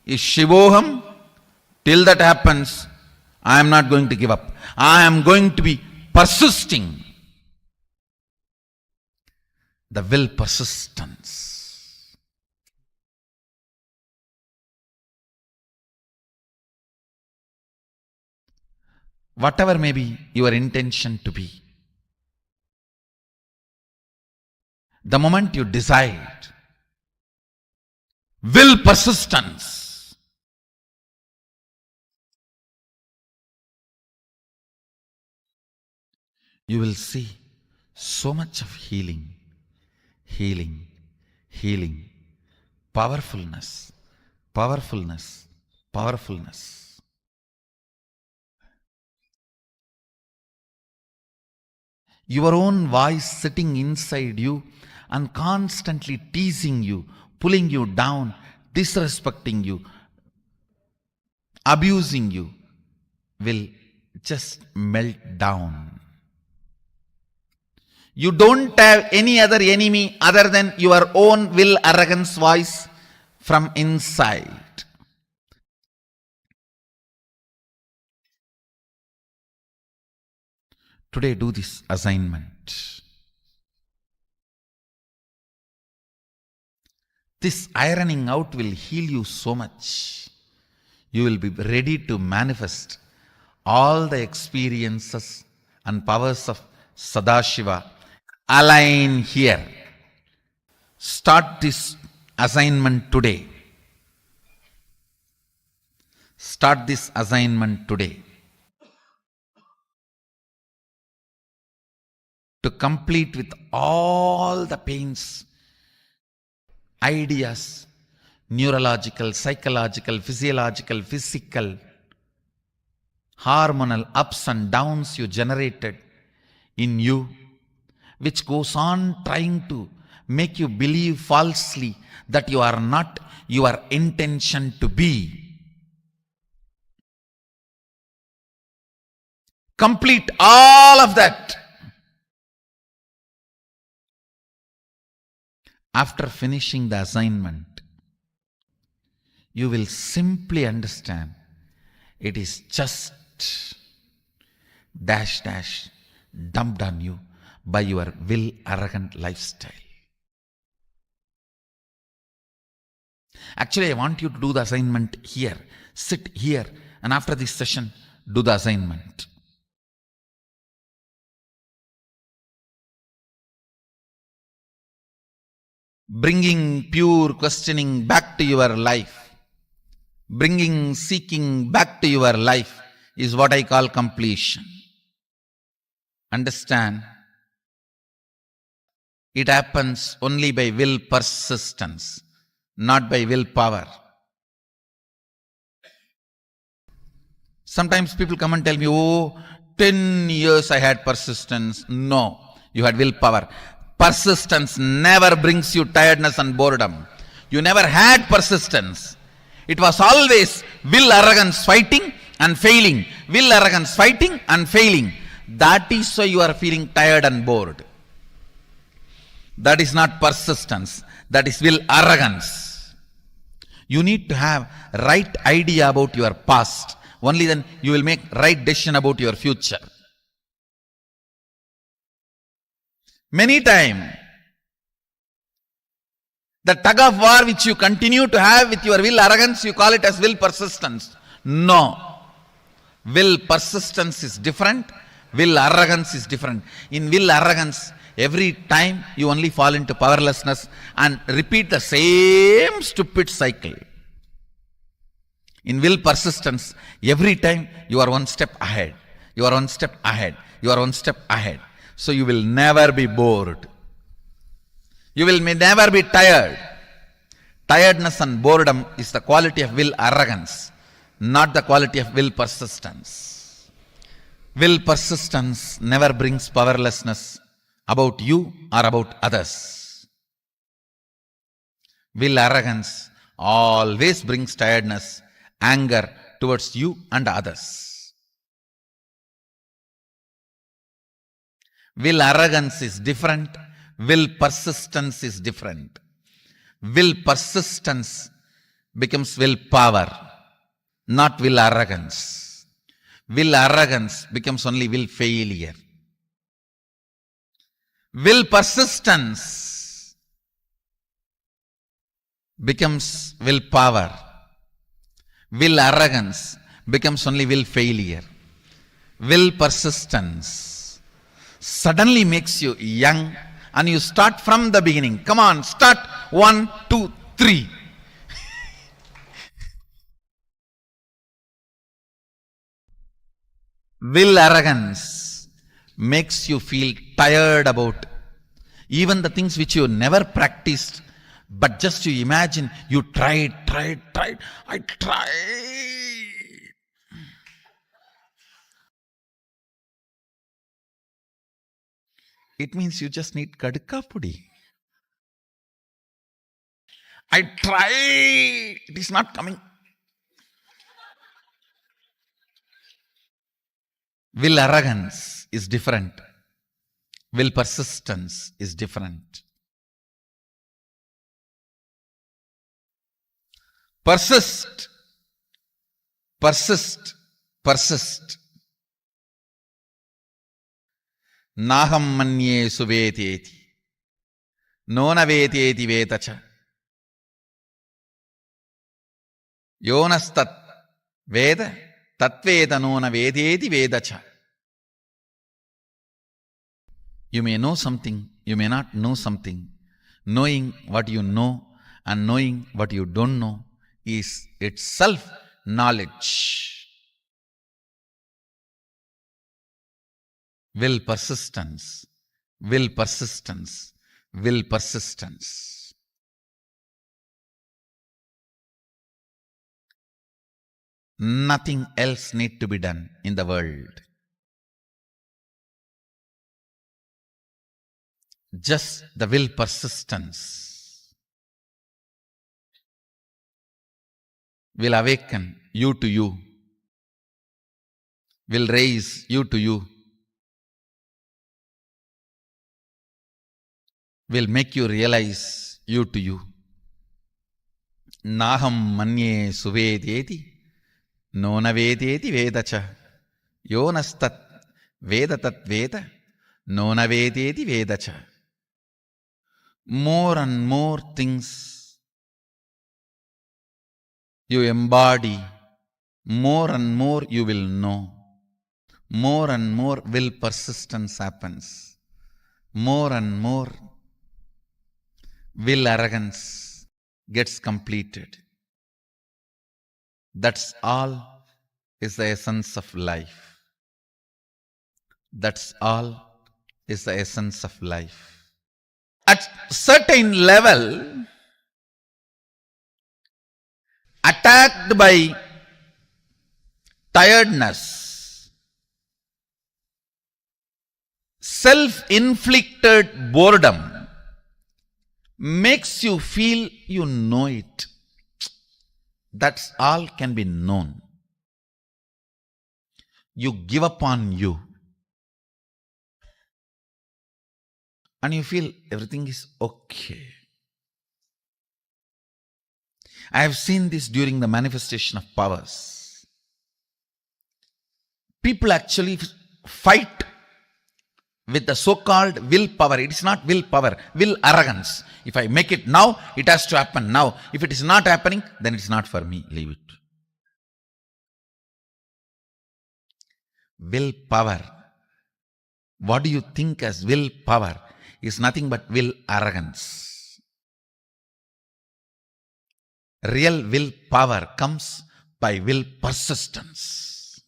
is Shivoham, till that happens, I am not going to give up. I am going to be persisting. The will persistence. Whatever may be your intention to be, the moment you decide, will persistence, you will see so much of healing, healing, healing, powerfulness, powerfulness, powerfulness. Your own voice sitting inside you and constantly teasing you, pulling you down, disrespecting you, abusing you, will just melt down. You don't have any other enemy other than your own will arrogance voice from inside. Today do this assignment. This ironing out will heal you so much. You will be ready to manifest all the experiences and powers of Sadashiva. Align here. Start this assignment today. Start this assignment today. To complete with all the pains, ideas, neurological, psychological, physiological, physical, hormonal ups and downs you generated in you, which goes on trying to make you believe falsely that you are not your intention to be. Complete all of that. After finishing the assignment, you will simply understand it is just dash dash dumped on you by your will arrogant lifestyle. Actually, I want you to do the assignment here. Sit here, and after this session, do the assignment. Bringing pure questioning back to your life, bringing seeking back to your life is what I call completion. Understand? It happens only by will persistence, not by willpower. Sometimes people come and tell me, oh, 10 years I had persistence. No, you had willpower. Persistence never brings you tiredness and boredom. You never had persistence. It was always will, arrogance fighting and failing. Will, arrogance fighting and failing. That is why you are feeling tired and bored. That is not persistence. That is will, arrogance. You need to have right idea about your past. Only then you will make right decision about your future. Many times, the tug of war which you continue to have with your will arrogance, you call it as will persistence. No. Will persistence is different. Will arrogance is different. In will arrogance, every time you only fall into powerlessness and repeat the same stupid cycle. In will persistence, every time you are one step ahead. You are one step ahead. You are one step ahead. So you will never be bored. You will never be tired. Tiredness and boredom is the quality of will arrogance, not the quality of will persistence. Will persistence never brings powerlessness about you or about others. Will arrogance always brings tiredness, anger towards you and others. Will arrogance is different. Will persistence is different. Will persistence becomes will power, not will arrogance. Will arrogance becomes only will failure. Will persistence becomes will power. Will arrogance becomes only will failure. Will persistence suddenly makes you young and you start from the beginning. Come on, start 1, 2, 3. Will arrogance makes you feel tired about even the things which you never practiced, but just you imagine you tried. I tried. It means you just need kadka pudi. I tried. It is not coming. Will arrogance is different. Will persistence is different. Persist. Persist. Persist. Naham manye suveteti. Nona veteti vetacha. Yonastat veda. Tatveda nona vedeti vedacha. You may know something, you may not know something. Knowing what you know and knowing what you don't know is itself knowledge. Will persistence, will persistence, will persistence. Nothing else need to be done in the world. Just the will persistence will awaken you to you, will raise you to you, will make you realize you to you. Naham manye suvedeti, nona vedeti vedacha, yonastat vedatat veda, nona vedeti vedacha. More and more things you embody, more and more you will know. More and more will persistence happens. More and more will arrogance gets completed. That's all is the essence of life. That's all is the essence of life. at certain level, attacked by tiredness, self-inflicted boredom, makes you feel you know it. That's all can be known. You give up on you. And you feel everything is okay. I have seen this during the manifestation of powers. People actually fight with the so-called willpower. It is not willpower, will arrogance. If I make it now, it has to happen now. If it is not happening, then it is not for me. Leave it. Willpower. What do you think as willpower? Is nothing but will arrogance. Real willpower comes by will persistence.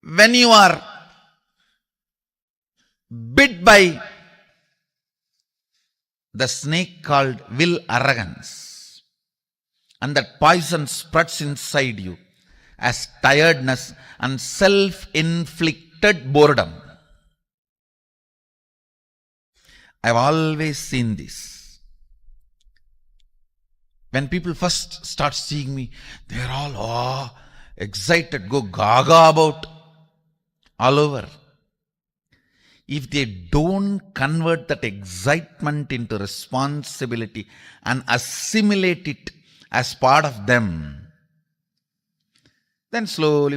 When you are bit by the snake called will arrogance, and that poison spreads inside you as tiredness and self-inflicted boredom. I've always seen this. When people first start seeing me, they're all excited, go gaga about all over. If they don't convert that excitement into responsibility and assimilate it as part of them, then slowly,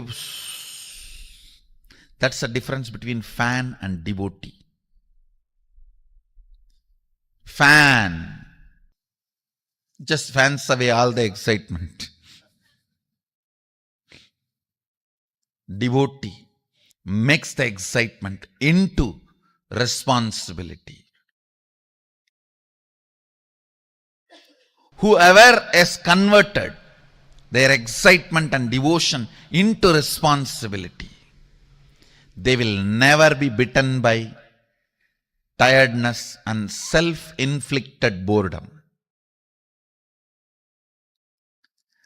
that's the difference between fan and devotee. Fan just fans away all the excitement. Devotee makes the excitement into responsibility. Whoever has converted their excitement and devotion into responsibility, they will never be bitten by tiredness and self-inflicted boredom.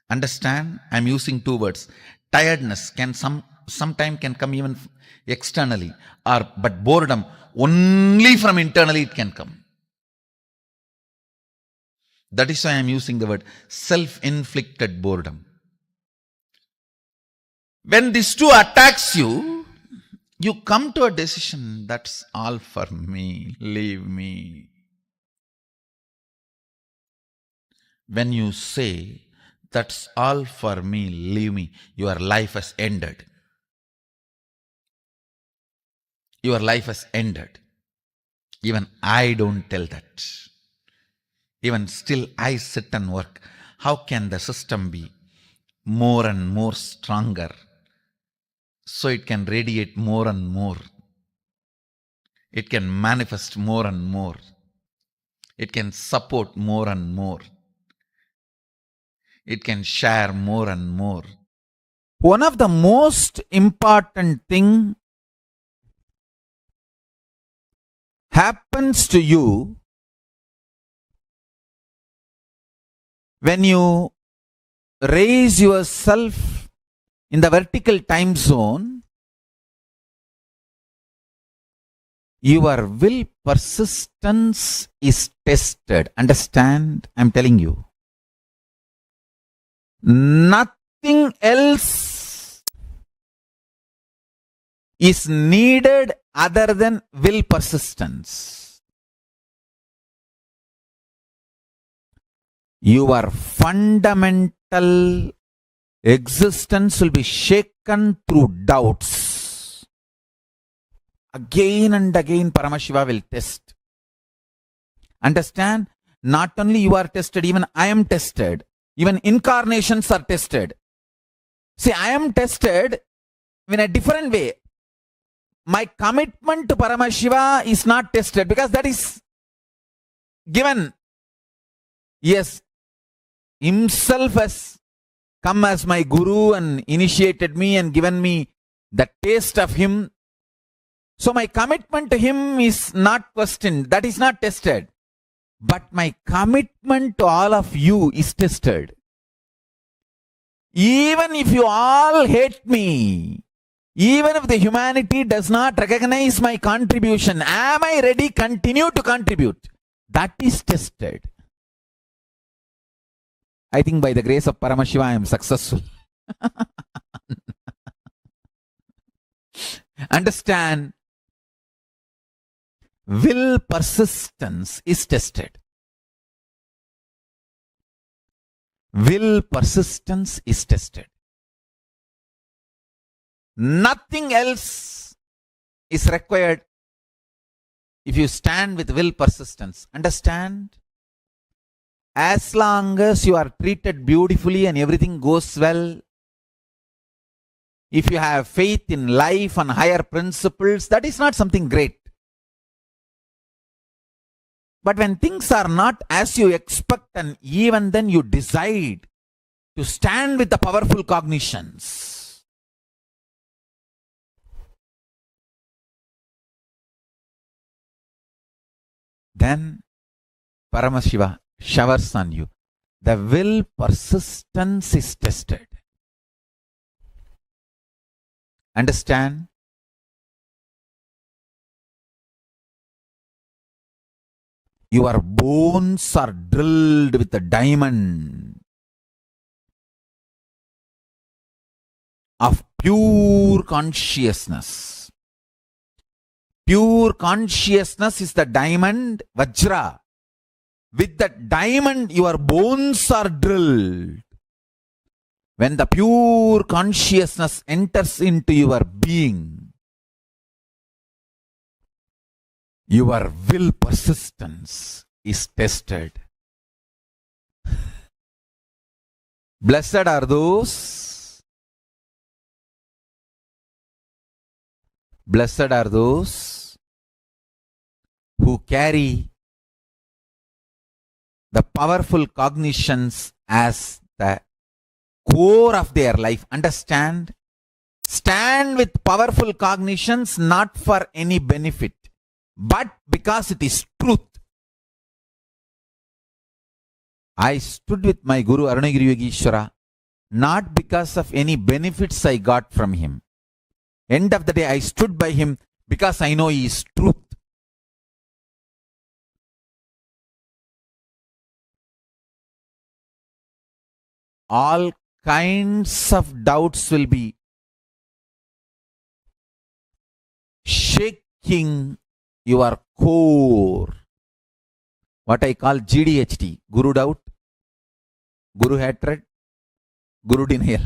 Understand? I am using two words. Tiredness can sometime can come even externally, but boredom only from internally it can come. That is why I am using the word self-inflicted boredom. When these two attacks you, you come to a decision, that's all for me, leave me. When you say, that's all for me, leave me, your life has ended. Your life has ended. Even I don't tell that. Even still I sit and work. How can the system be more and more stronger, so it can radiate more and more? It can manifest more and more. It can support more and more. It can share more and more. One of the most important thing happens to you when you raise yourself in the vertical time zone. Your will persistence is tested. Understand? I'm telling you. Nothing else is needed other than will persistence. Your fundamental existence will be shaken through doubts. Again and again Paramashiva will test. Understand? Not only you are tested, even I am tested. Even incarnations are tested. See, I am tested in a different way. My commitment to Paramashiva is not tested because that is given. Yes, himself has come as my guru and initiated me and given me the taste of him. So my commitment to him is not questioned, that is not tested. But my commitment to all of you is tested. Even if you all hate me, even if the humanity does not recognize my contribution, am I ready to continue to contribute? That is tested. I think by the grace of Paramashiva, I am successful. Understand, will persistence is tested. Will persistence is tested. Nothing else is required if you stand with will persistence. Understand? As long as you are treated beautifully and everything goes well, if you have faith in life and higher principles, that is not something great. But when things are not as you expect, and even then you decide to stand with the powerful cognitions, then Paramashiva showers on you. The will persistence is tested. Understand? Your bones are drilled with a diamond of pure consciousness. Pure consciousness is the diamond Vajra. With the diamond, your bones are drilled. When the pure consciousness enters into your being, your will persistence is tested. Blessed are those who carry the powerful cognitions as the core of their life. Understand? Stand with powerful cognitions not for any benefit, but because it is truth. I stood with my Guru Arunagiri Yogeshwara not because of any benefits I got from him. End of the day, I stood by him because I know he is truth. All kinds of doubts will be shaking your core. What I call GDHT, Guru doubt, Guru hatred, Guru denial.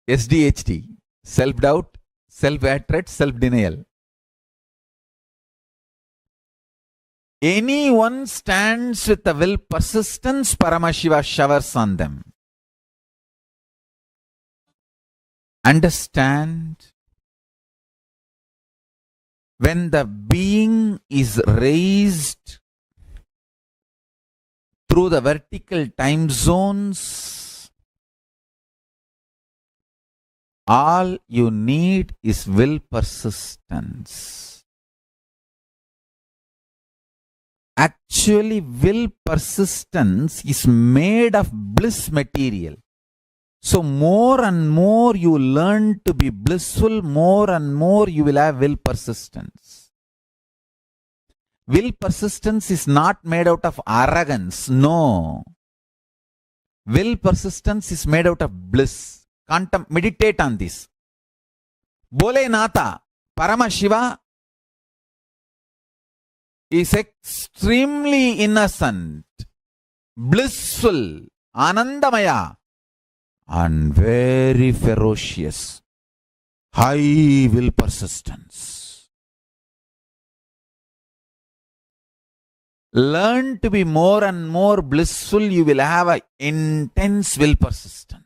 SDHT, self doubt, self hatred, self denial. Anyone stands with the will persistence, Paramashiva showers on them. Understand? When the being is raised through the vertical time zones, all you need is will persistence. Actually, will persistence is made of bliss material. So more and more you learn to be blissful, more and more you will have will persistence. Will persistence is not made out of arrogance. No. Will persistence is made out of bliss. Meditate on this. Bole Nata, Paramashiva is extremely innocent, blissful, Anandamaya, and very ferocious, high will persistence. Learn to be more and more blissful, you will have an intense will persistence.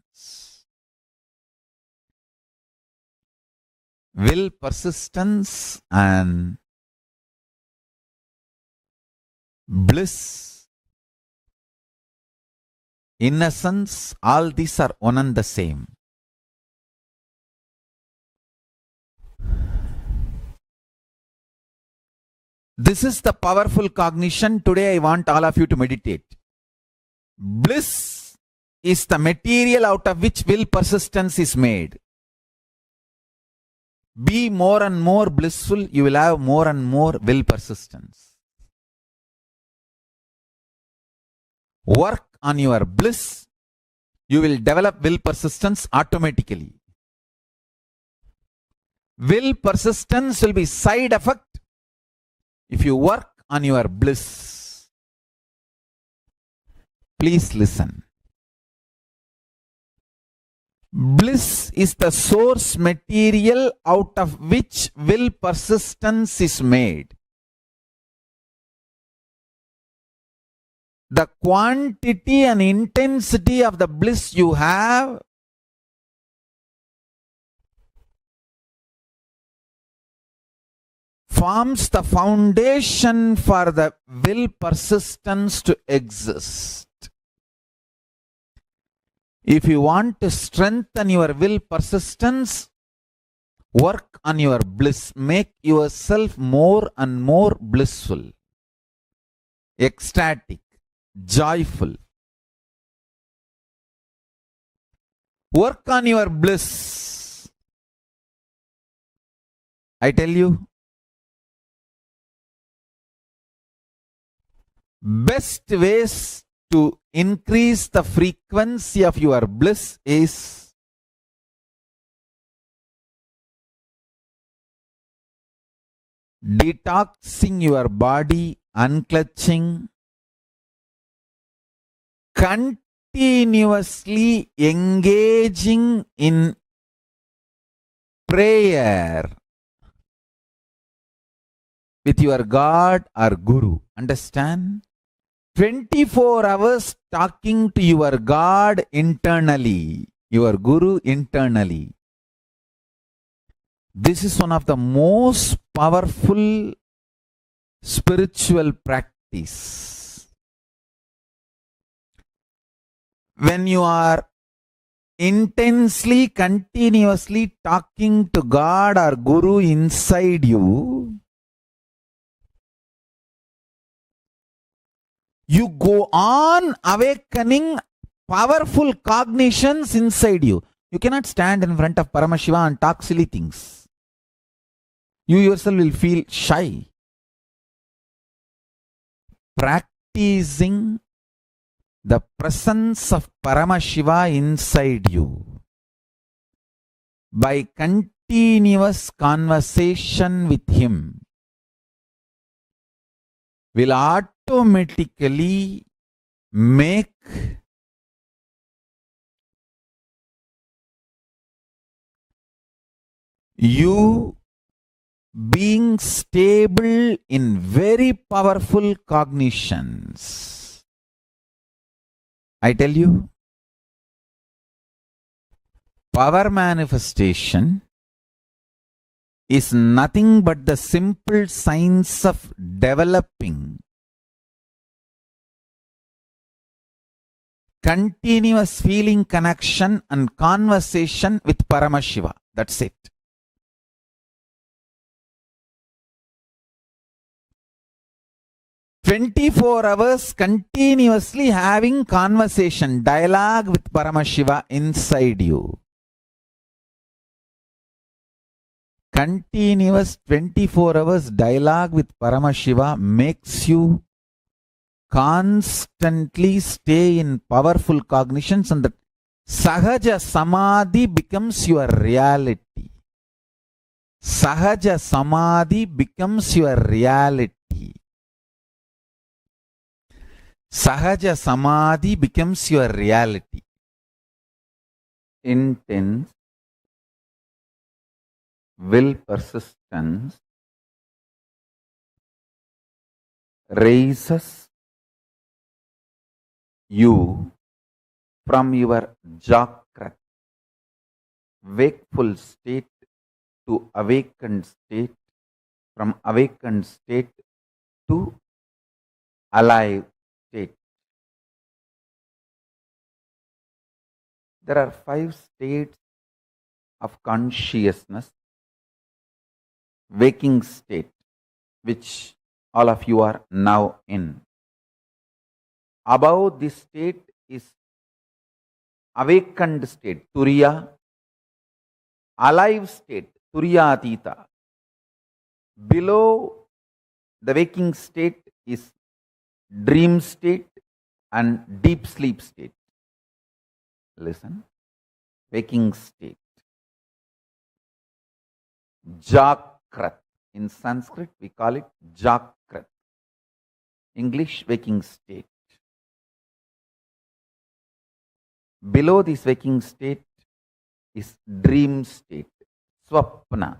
Will persistence and bliss, innocence, all these are one and the same. This is the powerful cognition. Today I want all of you to meditate. Bliss is the material out of which will persistence is made. Be more and more blissful, you will have more and more will persistence. Work on your bliss, you will develop will persistence automatically. Will persistence will be side effect if you work on your bliss. Please listen. Bliss is the source material out of which will persistence is made. The quantity and intensity of the bliss you have forms the foundation for the will persistence to exist. If you want to strengthen your will persistence, work on your bliss. Make yourself more and more blissful, ecstatic, joyful. Work on your bliss. I tell you, best ways to increase the frequency of your bliss is detoxing your body, unclutching, continuously engaging in prayer with your God or Guru. Understand? 24 hours talking to your God internally, your Guru internally. This is one of the most powerful spiritual practice. When you are intensely, continuously talking to God or Guru inside you, you go on awakening powerful cognitions inside you. You cannot stand in front of Paramashiva and talk silly things. You yourself will feel shy. Practicing the presence of Paramashiva inside you by continuous conversation with him will automatically make you being stable in very powerful cognitions. I tell you, power manifestation is nothing but the simple science of developing continuous feeling connection and conversation with Paramashiva. That's it. "24 hours continuously having conversation, dialogue with Paramashiva inside you. Continuous 24 hours dialogue with Paramashiva makes you constantly stay in powerful cognitions, and that Sahaja Samadhi becomes your reality. Sahaja Samadhi becomes your reality. Sahaja Samadhi becomes your reality. Intense will persistence raises you from your Jakrat, wakeful state, to awakened state, from awakened state to alive state. There are 5 states of consciousness: waking state, which all of you are now in. Above this state is awakened state, Turiya, alive state, Turiyatita. Below the waking state is dream state and deep sleep state. Listen, waking state. Jakrat. In Sanskrit, we call it Jakrat. English, waking state. Below this waking state is dream state, Swapna.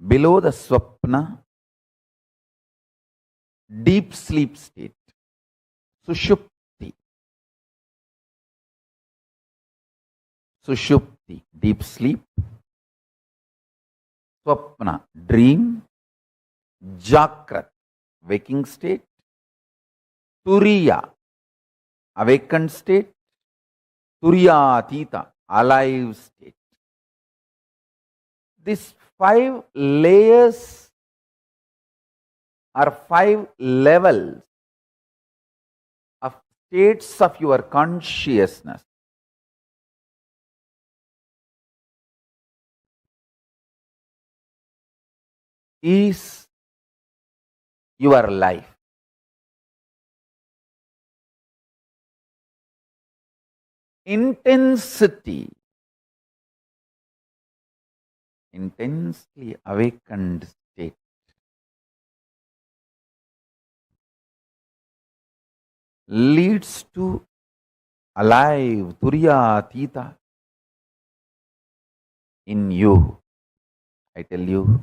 Below the Swapna, deep sleep state, Sushupti. Sushupti, deep sleep. Swapna, dream. Jakrat, waking state. Turiya, awakened state. Turiyatita, alive state. These 5 layers are 5 levels of states of your consciousness. Is your life. Intensity, intensely awakened state, leads to alive Turiyatita in you. I tell you,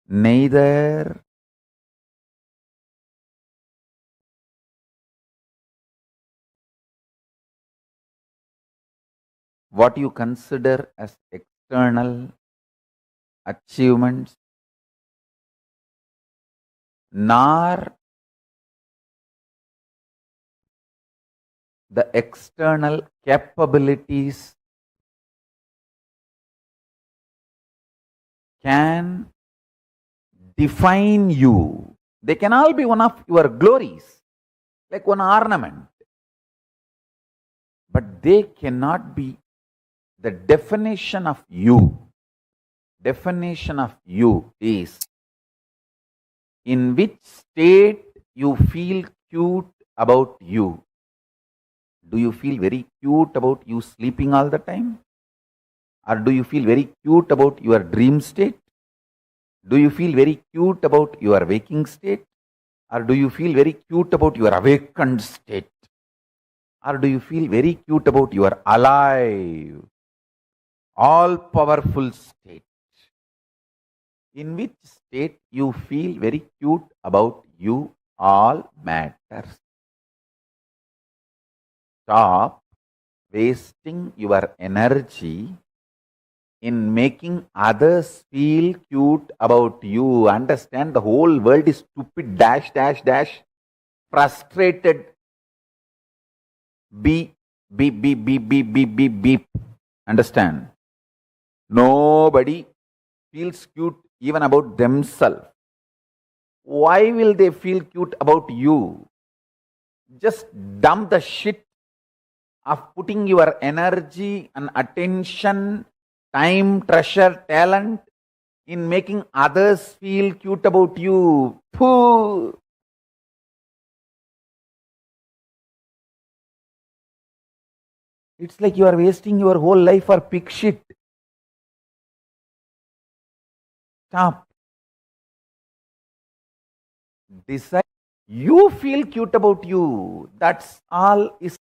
neither what you consider as external achievements, nor the external capabilities can define you. They can all be one of your glories, like one ornament. But they cannot be the definition of you. Definition of you is in which state you feel cute about you. Do you feel very cute about you sleeping all the time? Or do you feel very cute about your dream state? Do you feel very cute about your waking state? Or do you feel very cute about your awakened state? Or do you feel very cute about your alive, all-powerful state? In which state you feel very cute about you all matters. Stop wasting your energy in making others feel cute about you. Understand, the whole world is stupid, dash, dash, dash, frustrated, beep, beep, beep, beep, beep, beep, beep, beep. Understand? Nobody feels cute even about themselves. Why will they feel cute about you? Just dump the shit of putting your energy and attention, time, treasure, talent in making others feel cute about you. Pooh. It's like you are wasting your whole life for pig shit. Stop. Decide. You feel cute about you. That's all is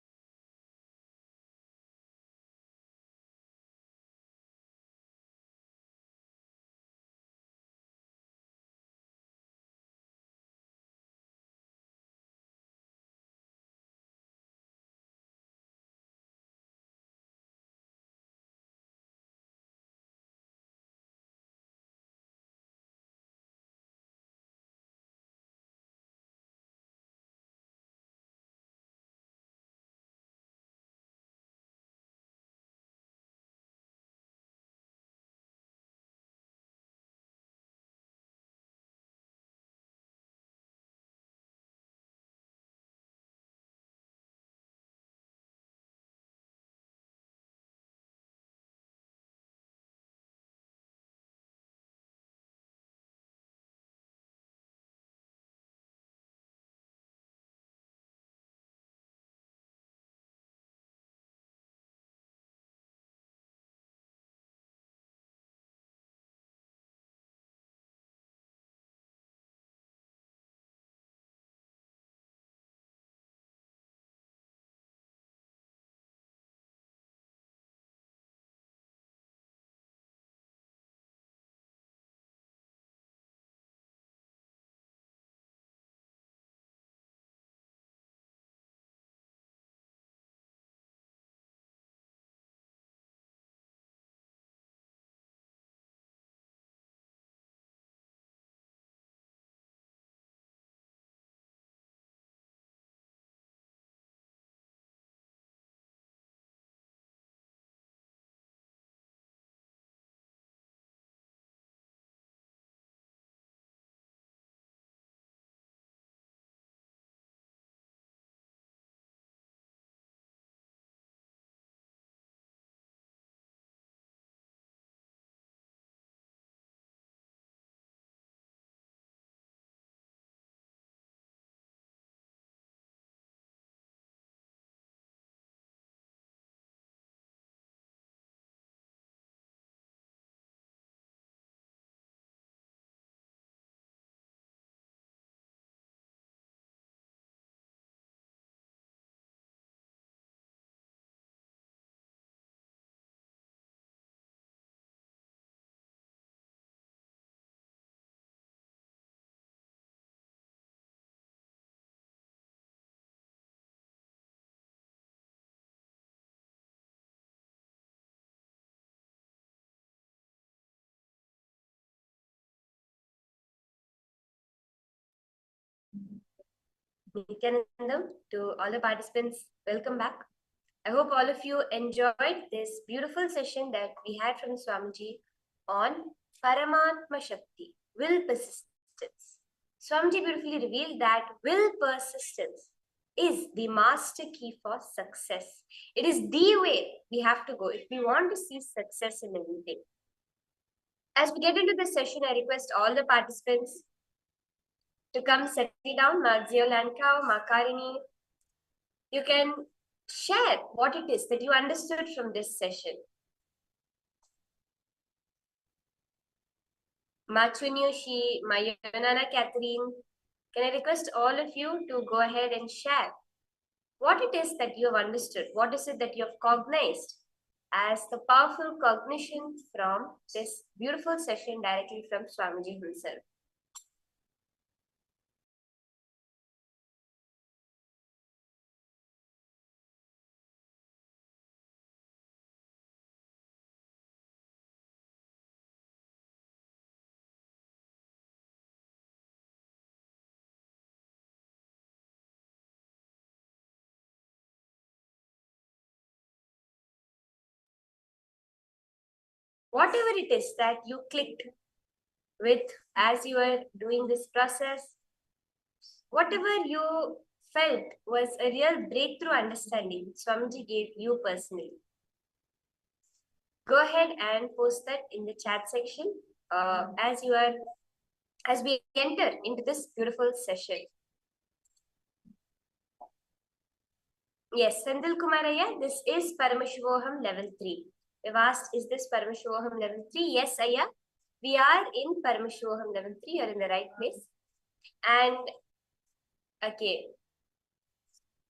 Nityanandam. To all the participants, welcome back. I hope all of you enjoyed this beautiful session that we had from Swamiji on Paramatma Shakti, will persistence. Swamiji beautifully revealed that will persistence is the master key for success. It is the way we have to go if we want to see success in anything. As we get into this session, I request all the participants to come settle down. Marzio Lankau, Makarini, you can share what it is that you understood from this session. Machunyoshi, Mayonana Catherine, can I request all of you to go ahead and share what it is that you have understood? What is it that you have cognized as the powerful cognition from this beautiful session directly from Swamiji himself? Whatever it is that you clicked with as you were doing this process, whatever you felt was a real breakthrough understanding Swamiji gave you personally. Go ahead and post that in the chat section as we enter into this beautiful session. Yes, Sendil Kumaraya, this is Paramashivoham Level 3. We've asked, is this Paramashivoham Level 3? Yes, Aya. We are in Paramashivoham Level 3. You're in the right place. And, okay.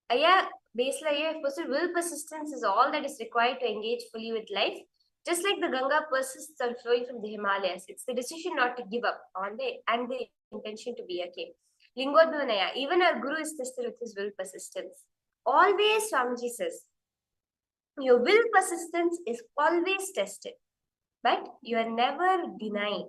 Aya, basically, Aya, will persistence is all that is required to engage fully with life. Just like the Ganga persists on flowing from the Himalayas, it's the decision not to give up on the and the intention to be okay. Lingodvanaya, even our Guru is tested with his will persistence. Always, Swamiji says, your will persistence is always tested, but you are never denied.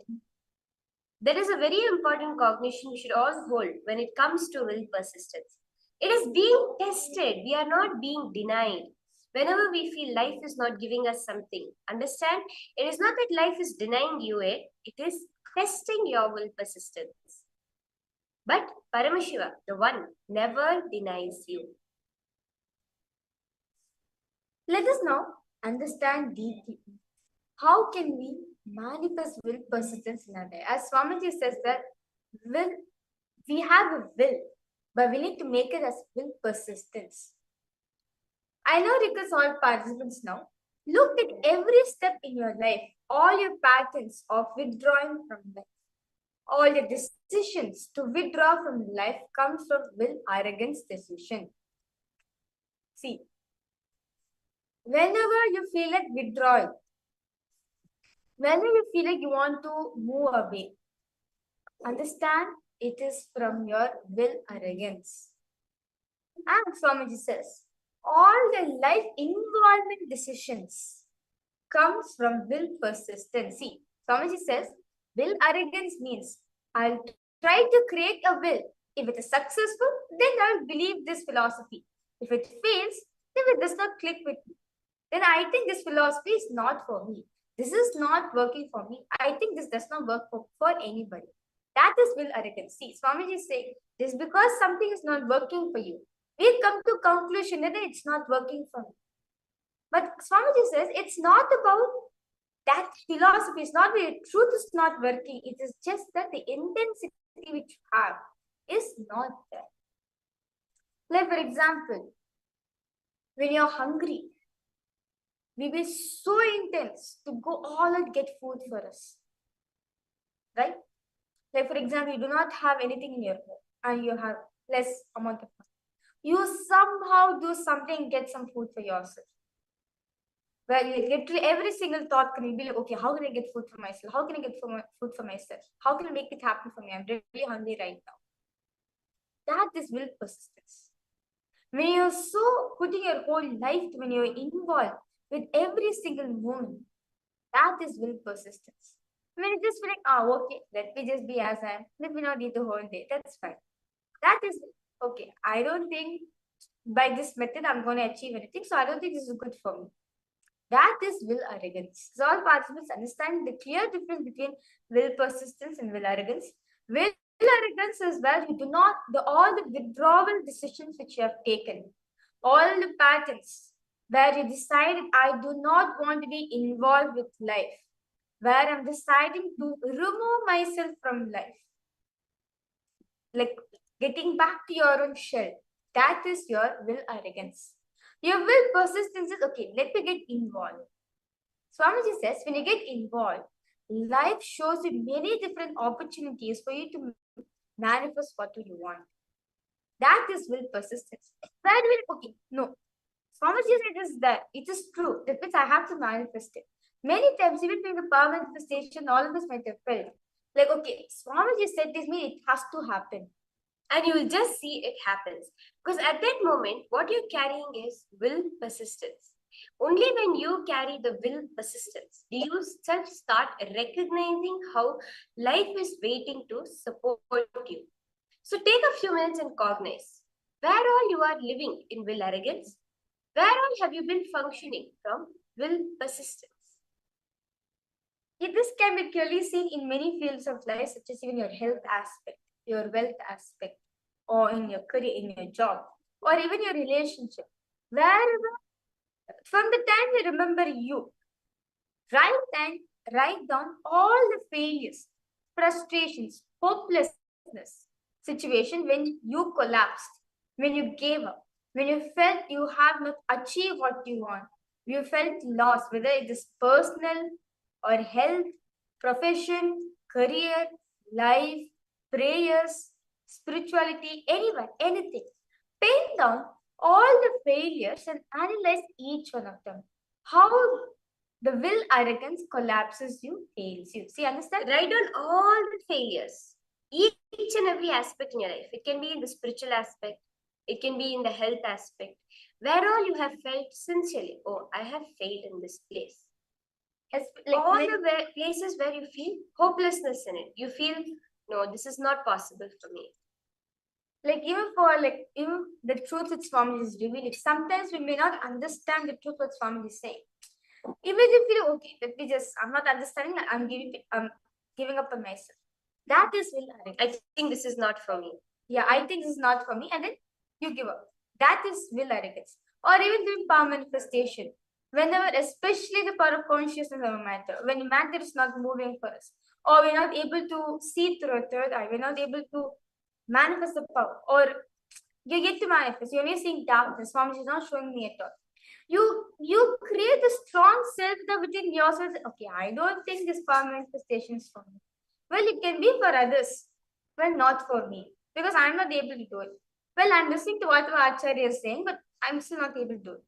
There is a very important cognition we should all hold when it comes to will persistence. It is being tested. We are not being denied. Whenever we feel life is not giving us something, understand, it is not that life is denying you it is testing your will persistence. But Paramashiva, the one, never denies you. Let us now understand deeply how can we manifest will persistence in our life. As Swamiji says that we have a will, but we need to make it as will persistence. I now request all participants now, look at every step in your life, all your patterns of withdrawing from life. All your decisions to withdraw from life comes from will arrogance decision. See, whenever you feel like withdrawing, whenever you feel like you want to move away, understand it is from your will arrogance. And Swamiji says, all the life involvement decisions comes from will persistence. See, Swamiji says, will arrogance means I'll try to create a will. If it is successful, then I'll believe this philosophy. If it fails, then it does not click with me. Then I think this philosophy is not for me. This is not working for me. I think this does not work for anybody. That is will arrogance. See, Swamiji is saying, this because something is not working for you. We come to conclusion that it's not working for me. But Swamiji says it's not about that philosophy. It's not the truth is not working. It is just that the intensity which you have is not there. Like for example, when you're hungry, we be so intense to go all and get food for us. Right? Like for example, you do not have anything in your home and you have less amount of money. You somehow do something, get some food for yourself. Well, literally every single thought can be like, okay, how can I get food for myself? How can I get food for myself? How can I make it happen for me? I'm really hungry right now. That is will persistence. When you're so putting your whole life, when you're involved with every single moment, that is will persistence. When you just feel like, okay, let me just be as I am. Let me not eat the whole day. That's fine. That is okay, I don't think by this method I'm going to achieve anything, so I don't think this is good for me. That is will arrogance. So all participants understand the clear difference between will persistence and will arrogance. Will arrogance is where you do not, all the withdrawal decisions which you have taken, all the patterns where you decided, I do not want to be involved with life, where I'm deciding to remove myself from life, like getting back to your own shell. That is your will arrogance. Your will persistence is, okay, let me get involved. Swamiji says, when you get involved, life shows you many different opportunities for you to manifest what you want. That is will persistence. That will, okay, no. Swamiji said it is that. It is true. That means I have to manifest it. Many times, even during the power manifestation, all of us might have felt like, okay, Swamiji said this means it has to happen. And you will just see it happens. Because at that moment, what you're carrying is will persistence. Only when you carry the will persistence do you start recognizing how life is waiting to support you. So take a few minutes and cognize where all you are living in will arrogance, where all have you been functioning from will persistence. This can be clearly seen in many fields of life, such as even your health aspect, your wealth aspect, or in your career, in your job, or even your relationship. Wherever, from the time you remember you, write down all the failures, frustrations, hopelessness, situation when you collapsed, when you gave up, when you felt you have not achieved what you want, you felt lost, whether it is personal or health, profession, career, life, prayers, spirituality, anywhere, anything. Pen down all the failures and analyze each one of them. How the will arrogance collapses you, fails you. See, understand? Write down all the failures, each and every aspect in your life. It can be in the spiritual aspect, it can be in the health aspect, where all you have felt sincerely, oh, I have failed in this place. All the places where you feel hopelessness in it, you feel, no, this is not possible for me. Like even the truth which Swami is revealing, sometimes we may not understand the truth what Swami is saying. Even if you feel, okay, let me just, I'm not understanding, I'm giving up on myself. That is will arrogance. I think this is not for me. Yeah, I think this is not for me, and then you give up. That is will arrogance. Or even doing power manifestation. Whenever, especially the power of consciousness of a matter, when matter is not moving for us, or we're not able to see through a third eye, we're not able to manifest the power, or you get to manifest, you're only seeing darkness, Swami is not showing me at all. You create a strong self within yourself. Okay, I don't think this power manifestation is for me. Well, it can be for others. Well, not for me, because I'm not able to do it. Well, I'm listening to what Acharya is saying, but I'm still not able to do it.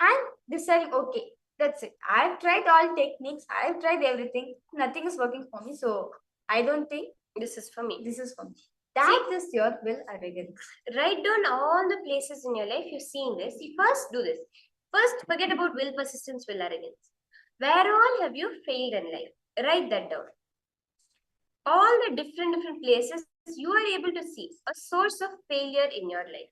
And deciding, okay, that's it. I've tried all techniques. I've tried everything. Nothing is working for me. So I don't think this is for me. This is for me. That is your will arrogance. Write down all the places in your life you've seen this. You first do this. First, forget about will persistence, will arrogance. Where all have you failed in life? Write that down. All the different places you are able to see a source of failure in your life.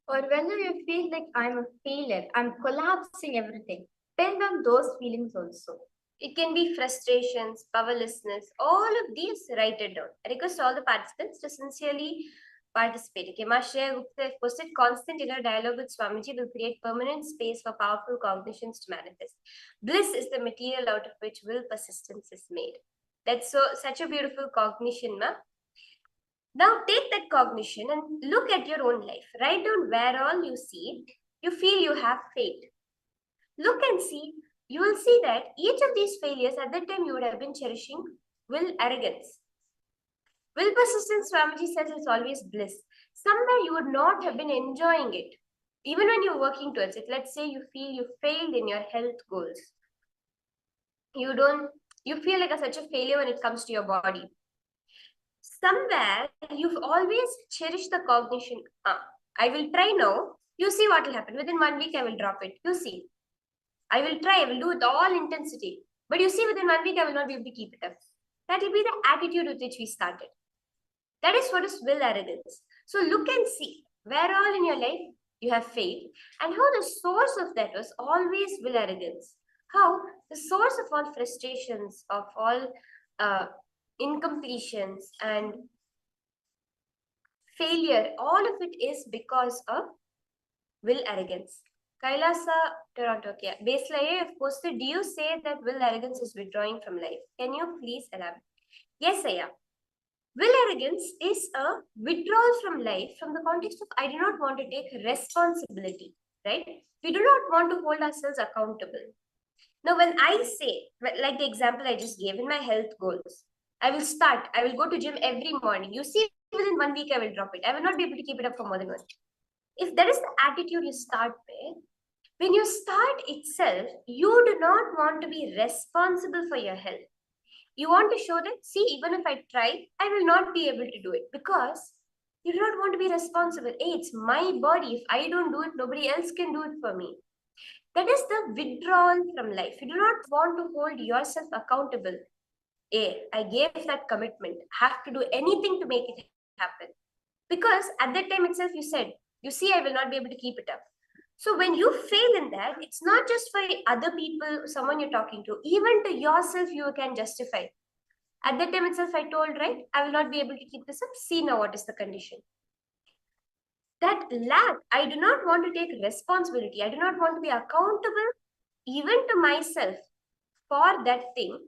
Or whenever you feel like I'm a failure, I'm collapsing everything, pen down those feelings also. It can be frustrations, powerlessness, all of these, write it down. I request all the participants to sincerely participate. Okay, Mashya Gupta posted, constant inner dialogue with Swamiji will create permanent space for powerful cognitions to manifest. Bliss is the material out of which will persistence is made. That's such a beautiful cognition, ma. Now take that cognition and look at your own life. Write down where all you see, you feel you have failed. Look and see, you will see that each of these failures at that time you would have been cherishing will arrogance. Will persistence, Swamiji says, is always bliss. Somewhere you would not have been enjoying it. Even when you're working towards it, let's say you feel you failed in your health goals. You feel like such a failure when it comes to your body. Somewhere you've always cherished the cognition. I will try now. You see what will happen. Within 1 week, I will drop it. You see. I will try. I will do it all intensity. But you see, within 1 week, I will not be able to keep it up. That will be the attitude with which we started. That is what is will arrogance. So look and see. where all in your life you have failed, and how the source of that was always will arrogance. How the source of all frustrations, of all incompletions and failure, all of it is because of will arrogance. Kailasa, Toronto, okay. Baseline, of course, do you say that will arrogance is withdrawing from life? Can you please elaborate? Yes, Aya. Will arrogance is a withdrawal from life from the context of I do not want to take responsibility, right? We do not want to hold ourselves accountable. Now, when I say, like the example I just gave in my health goals, I will go to gym every morning. You see, within 1 week, I will drop it. I will not be able to keep it up for more than 1 week. If that is the attitude you start with, when you start itself, you do not want to be responsible for your health. You want to show that, see, even if I try, I will not be able to do it because you do not want to be responsible. Hey, it's my body. If I don't do it, nobody else can do it for me. That is the withdrawal from life. You do not want to hold yourself accountable. Hey, I gave that commitment. I have to do anything to make it happen. Because at that time itself, you said, you see, I will not be able to keep it up. So when you fail in that, it's not just for other people, someone you're talking to, even to yourself, you can justify. At that time itself, I told, right, I will not be able to keep this up. See now what is the condition. That lack, I do not want to take responsibility. I do not want to be accountable even to myself for that thing.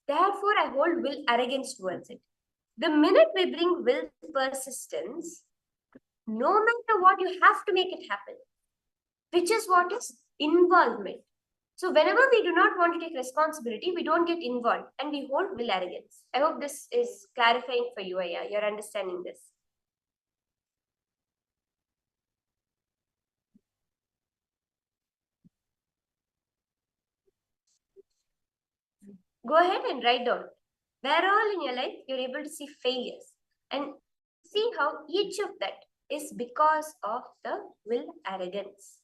Therefore, I hold will arrogance towards it. The minute we bring will persistence, no matter what, you have to make it happen, which is what is involvement. So whenever we do not want to take responsibility, we don't get involved and we hold will arrogance. I hope this is clarifying for you, Aya. You're understanding this. Go ahead and write down where all in your life you're able to see failures and see how each of that is because of the will arrogance.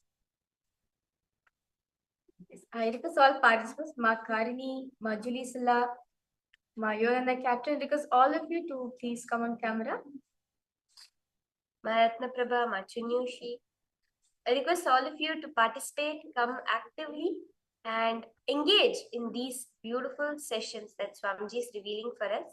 Yes, I request all participants, Ma Karini, Ma Julisala, Ma and the captain, because all of you to please come on camera. Maratna Prabha, Machunyushi. I request all of you to participate, come actively and engage in these beautiful sessions that Swamiji is revealing for us.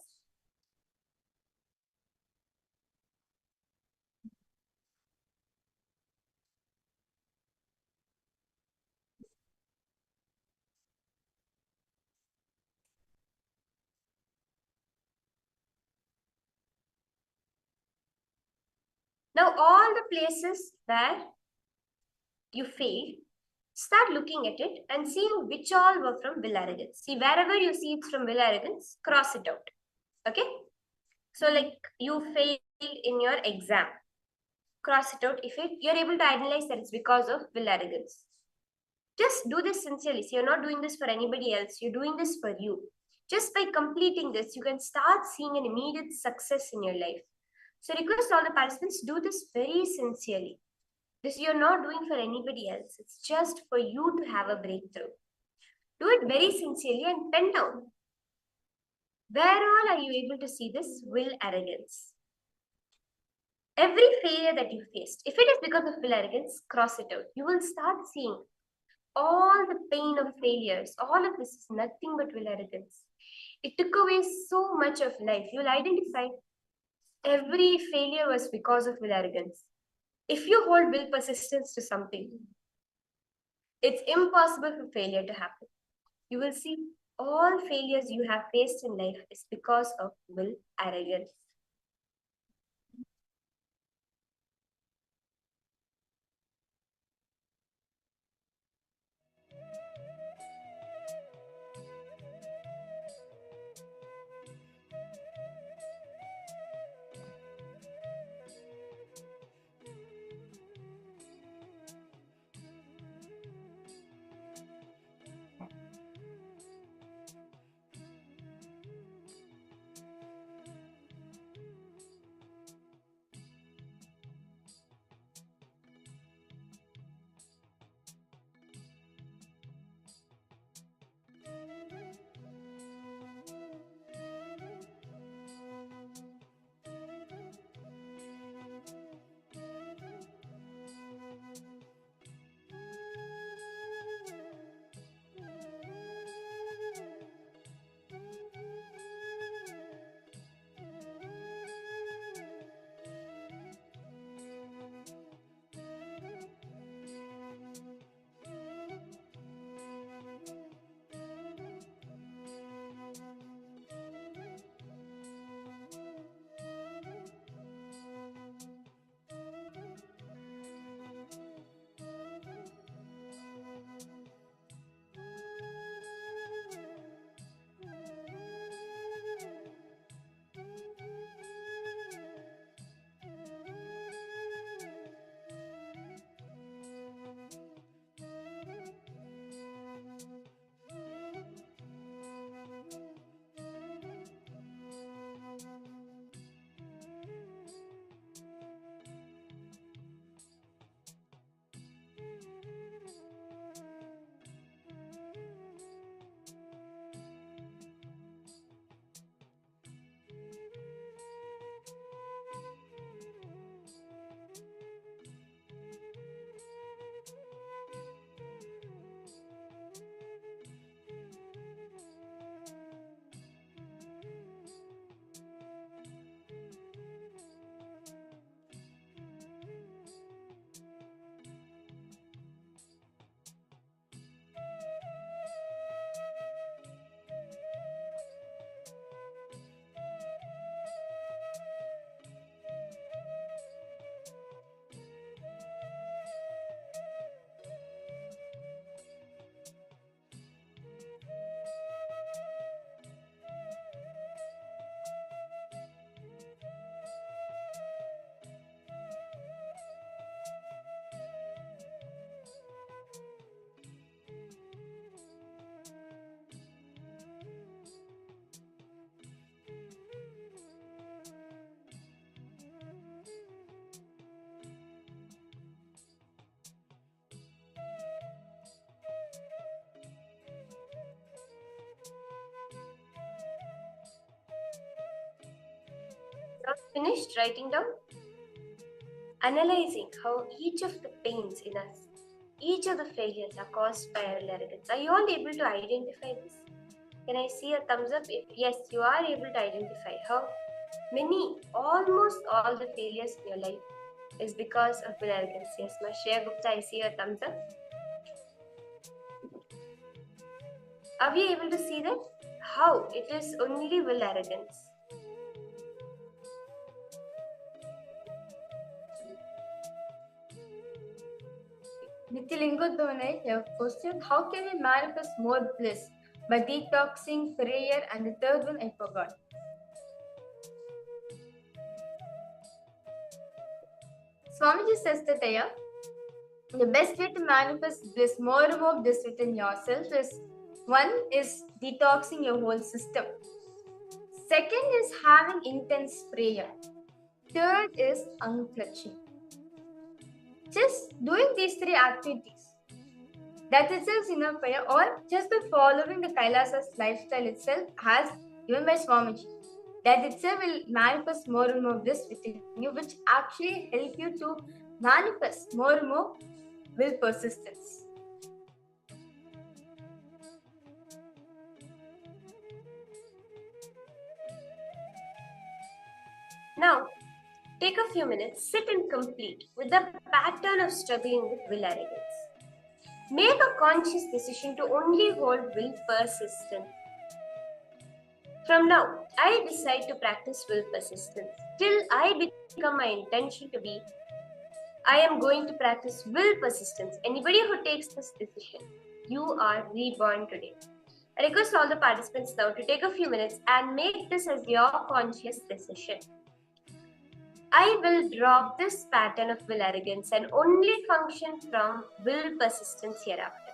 Now, all the places where you failed, start looking at it and seeing which all were from will arrogance. See, wherever you see it's from will arrogance, cross it out. Okay? So, like you failed in your exam, cross it out. If you're able to analyze that it's because of will arrogance. Just do this sincerely. So, you're not doing this for anybody else, you're doing this for you. Just by completing this, you can start seeing an immediate success in your life. So, request all the participants do this very sincerely. This you're not doing for anybody else. It's just for you to have a breakthrough. Do it very sincerely and pen down. Where all are you able to see this will arrogance? Every failure that you faced, if it is because of will arrogance, cross it out. You will start seeing all the pain of failures. All of this is nothing but will arrogance. It took away so much of life. You'll identify every failure was because of will arrogance. If you hold will persistence to something, it's impossible for failure to happen. You will see all failures you have faced in life is because of will arrogance. finished writing down? Analyzing how each of the pains in us, each of the failures are caused by our arrogance. Are you all able to identify this? Can I see a thumbs up if yes, you are able to identify how many, almost all the failures in your life is because of will arrogance? Yes, Shreya Gupta, I see a thumbs up. Are we able to see that? How it is only will arrogance? Nithilingodone, your question: how can we manifest more bliss? By detoxing, prayer, and the third one I forgot. Swamiji says that the best way to manifest bliss, more and more bliss within yourself, is one is detoxing your whole system. Second is having intense prayer. Third is unclutching. Just doing these three activities, that itself is enough prayer, or just by following the Kailasa's lifestyle itself, as given by Swamiji, that itself will manifest more and more bliss within you, which actually help you to manifest more and more will persistence. Now, take a few minutes, sit and complete with the pattern of struggling with will arrogance. Make a conscious decision to only hold will persistent. From now, I decide to practice will persistence. Till I become my intention to be, I am going to practice will persistence. Anybody who takes this decision, you are reborn today. I request all the participants now to take a few minutes and make this as your conscious decision. I will drop this pattern of will arrogance and only function from will persistence hereafter.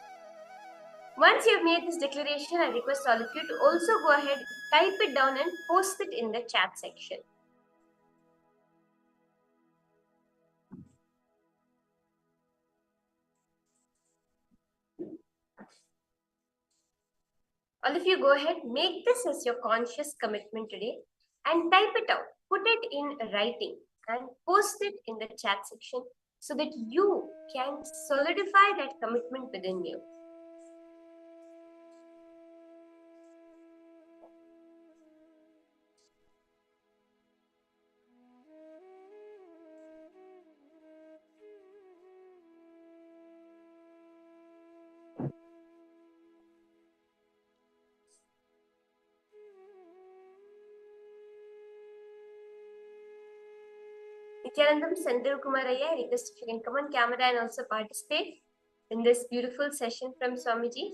Once you have made this declaration, I request all of you to also go ahead, type it down and post it in the chat section. All of you go ahead, make this as your conscious commitment today and type it out. Put it in writing and post it in the chat section so that you can solidify that commitment within you. Nityanandam Sandil Kumaraya, I request if you can come on camera and also participate in this beautiful session from Swamiji.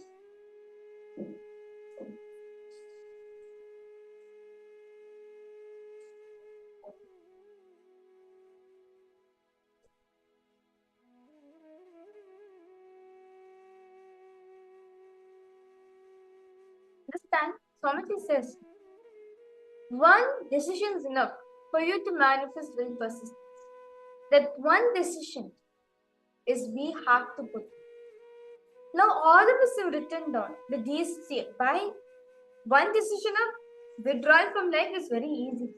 This time, Swamiji says, one decision is enough for you to manifest will persistence. That one decision is we have to put. Now all of us have written down that these by one decision of withdrawal from life is very easy.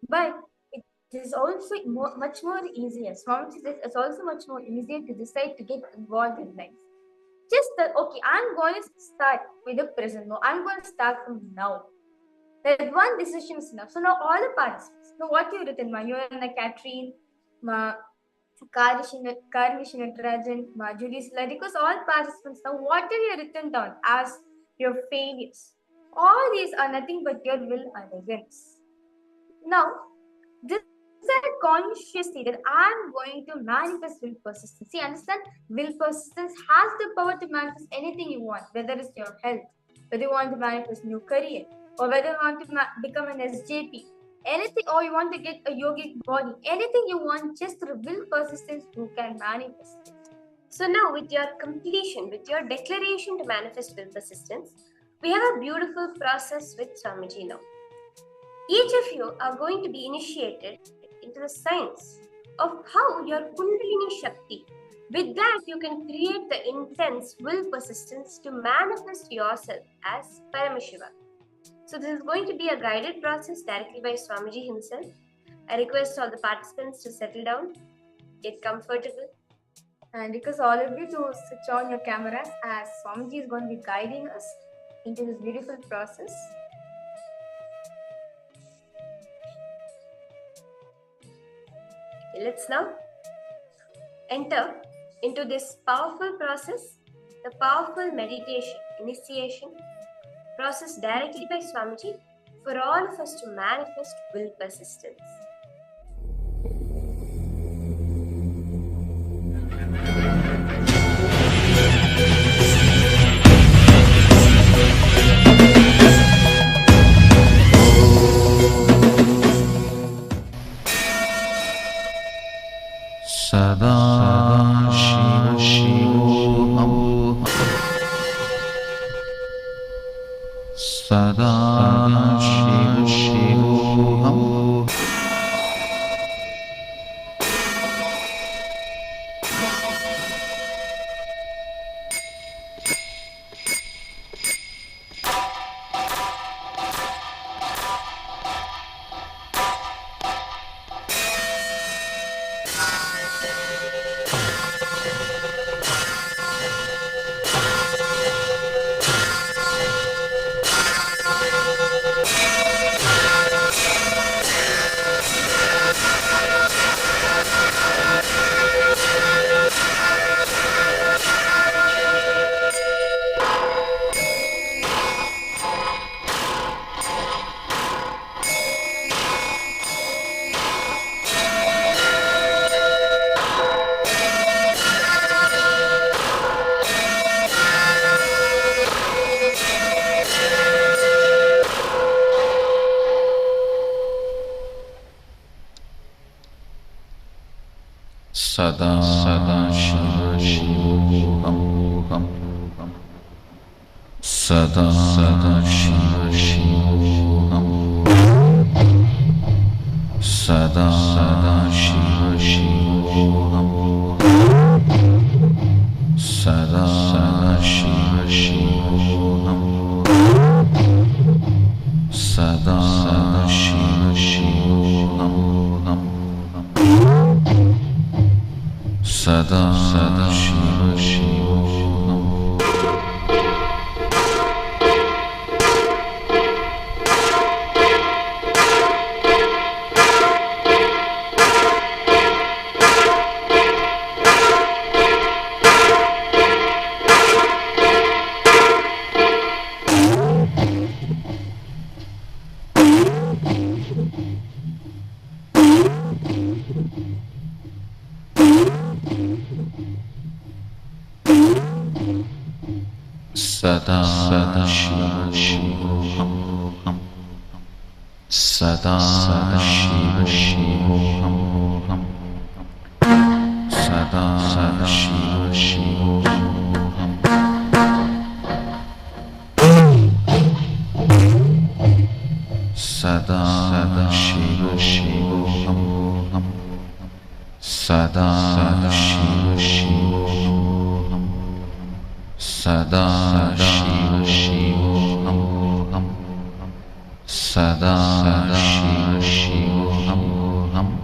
But it is also much more easier. Swamiji says it's also much more easier to decide to get involved in life. Just that, okay, I'm going to start with the present. No, I'm going to start from now. That one decision is enough. So now all the participants, now what you've written, Ma, you're in the Catherine, Ma, Karnish Natarajan, Ma, Judy Silla, because all participants, now what have you written down as your failures? All these are nothing but your will arrogance. Now, this is a consciously that I'm going to manifest will persistence. See, understand? Will persistence has the power to manifest anything you want, whether it's your health, whether you want to manifest new career, or whether you want to become an SJP, anything, or you want to get a yogic body, anything you want, just through will persistence, you can manifest it. So now with your completion, with your declaration to manifest will persistence, we have a beautiful process with Swamiji now. Each of you are going to be initiated into the science of how your Kundalini Shakti, with that you can create the intense will persistence to manifest yourself as Paramashiva. So this is going to be a guided process directly by Swamiji himself. I request all the participants to settle down, get comfortable. And request all of you to switch on your cameras as Swamiji is going to be guiding us into this beautiful process. Let's now enter into this powerful process, the powerful meditation, initiation process directly by Swamiji for all of us to manifest will persistence. Paramashivoham Paramashivoham Sadashivoham Sadashivoham Sadashivoham Sadashivoham Sadashivoham Sadashivoham Sadashivoham Sadashivoham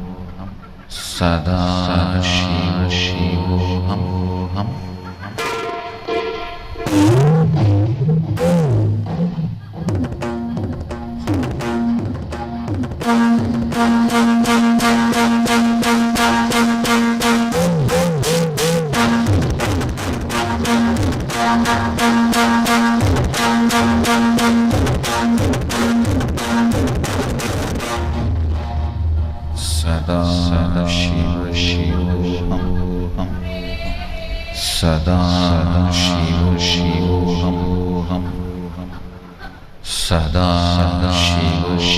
Sadashivoham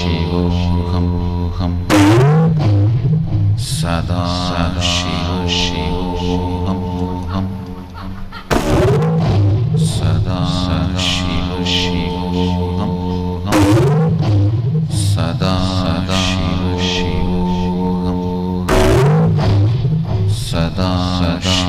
Sadashivoham Sadashivoham Sadashivoham Sadashivoham Sadashivoham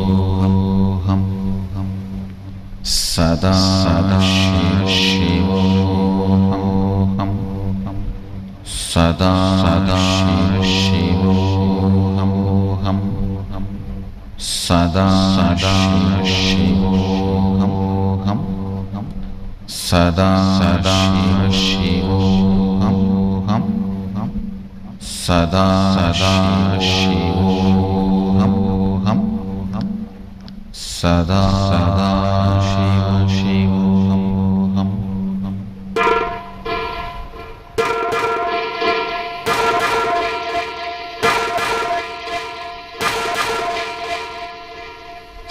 Sadashivoham, Sadashivoham, Sadashivoham, Sadashivoham, Sadashivoham, Sadashivoham. Sadashivoham,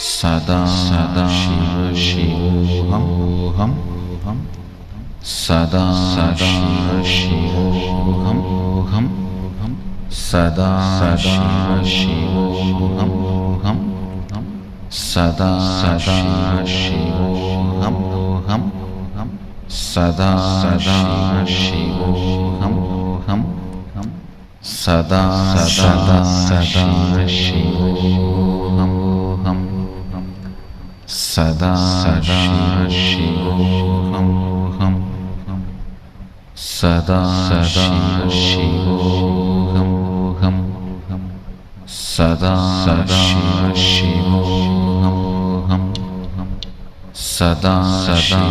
Sadashivoham, Sadashivoham, Sadashivoham, Sadashivoham, Sadashivoham, Sadashivoham, Sadashivoham, Sadashivoham, Sadashivoham, Sadashivoham.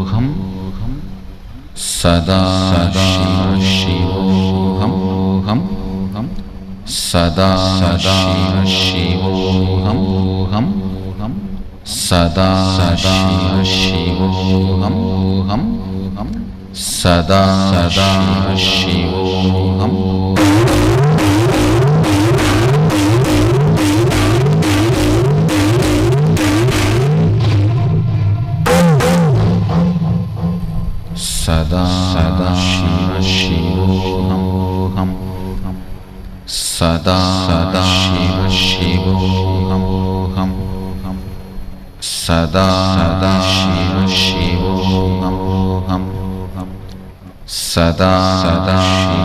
Sadashivoham, Sadashivoham, Sadashivoham, Sadashivoham, Sadashivoham. Sadashivoham, Sadashivoham, Sadashivoham, Sadashivoham,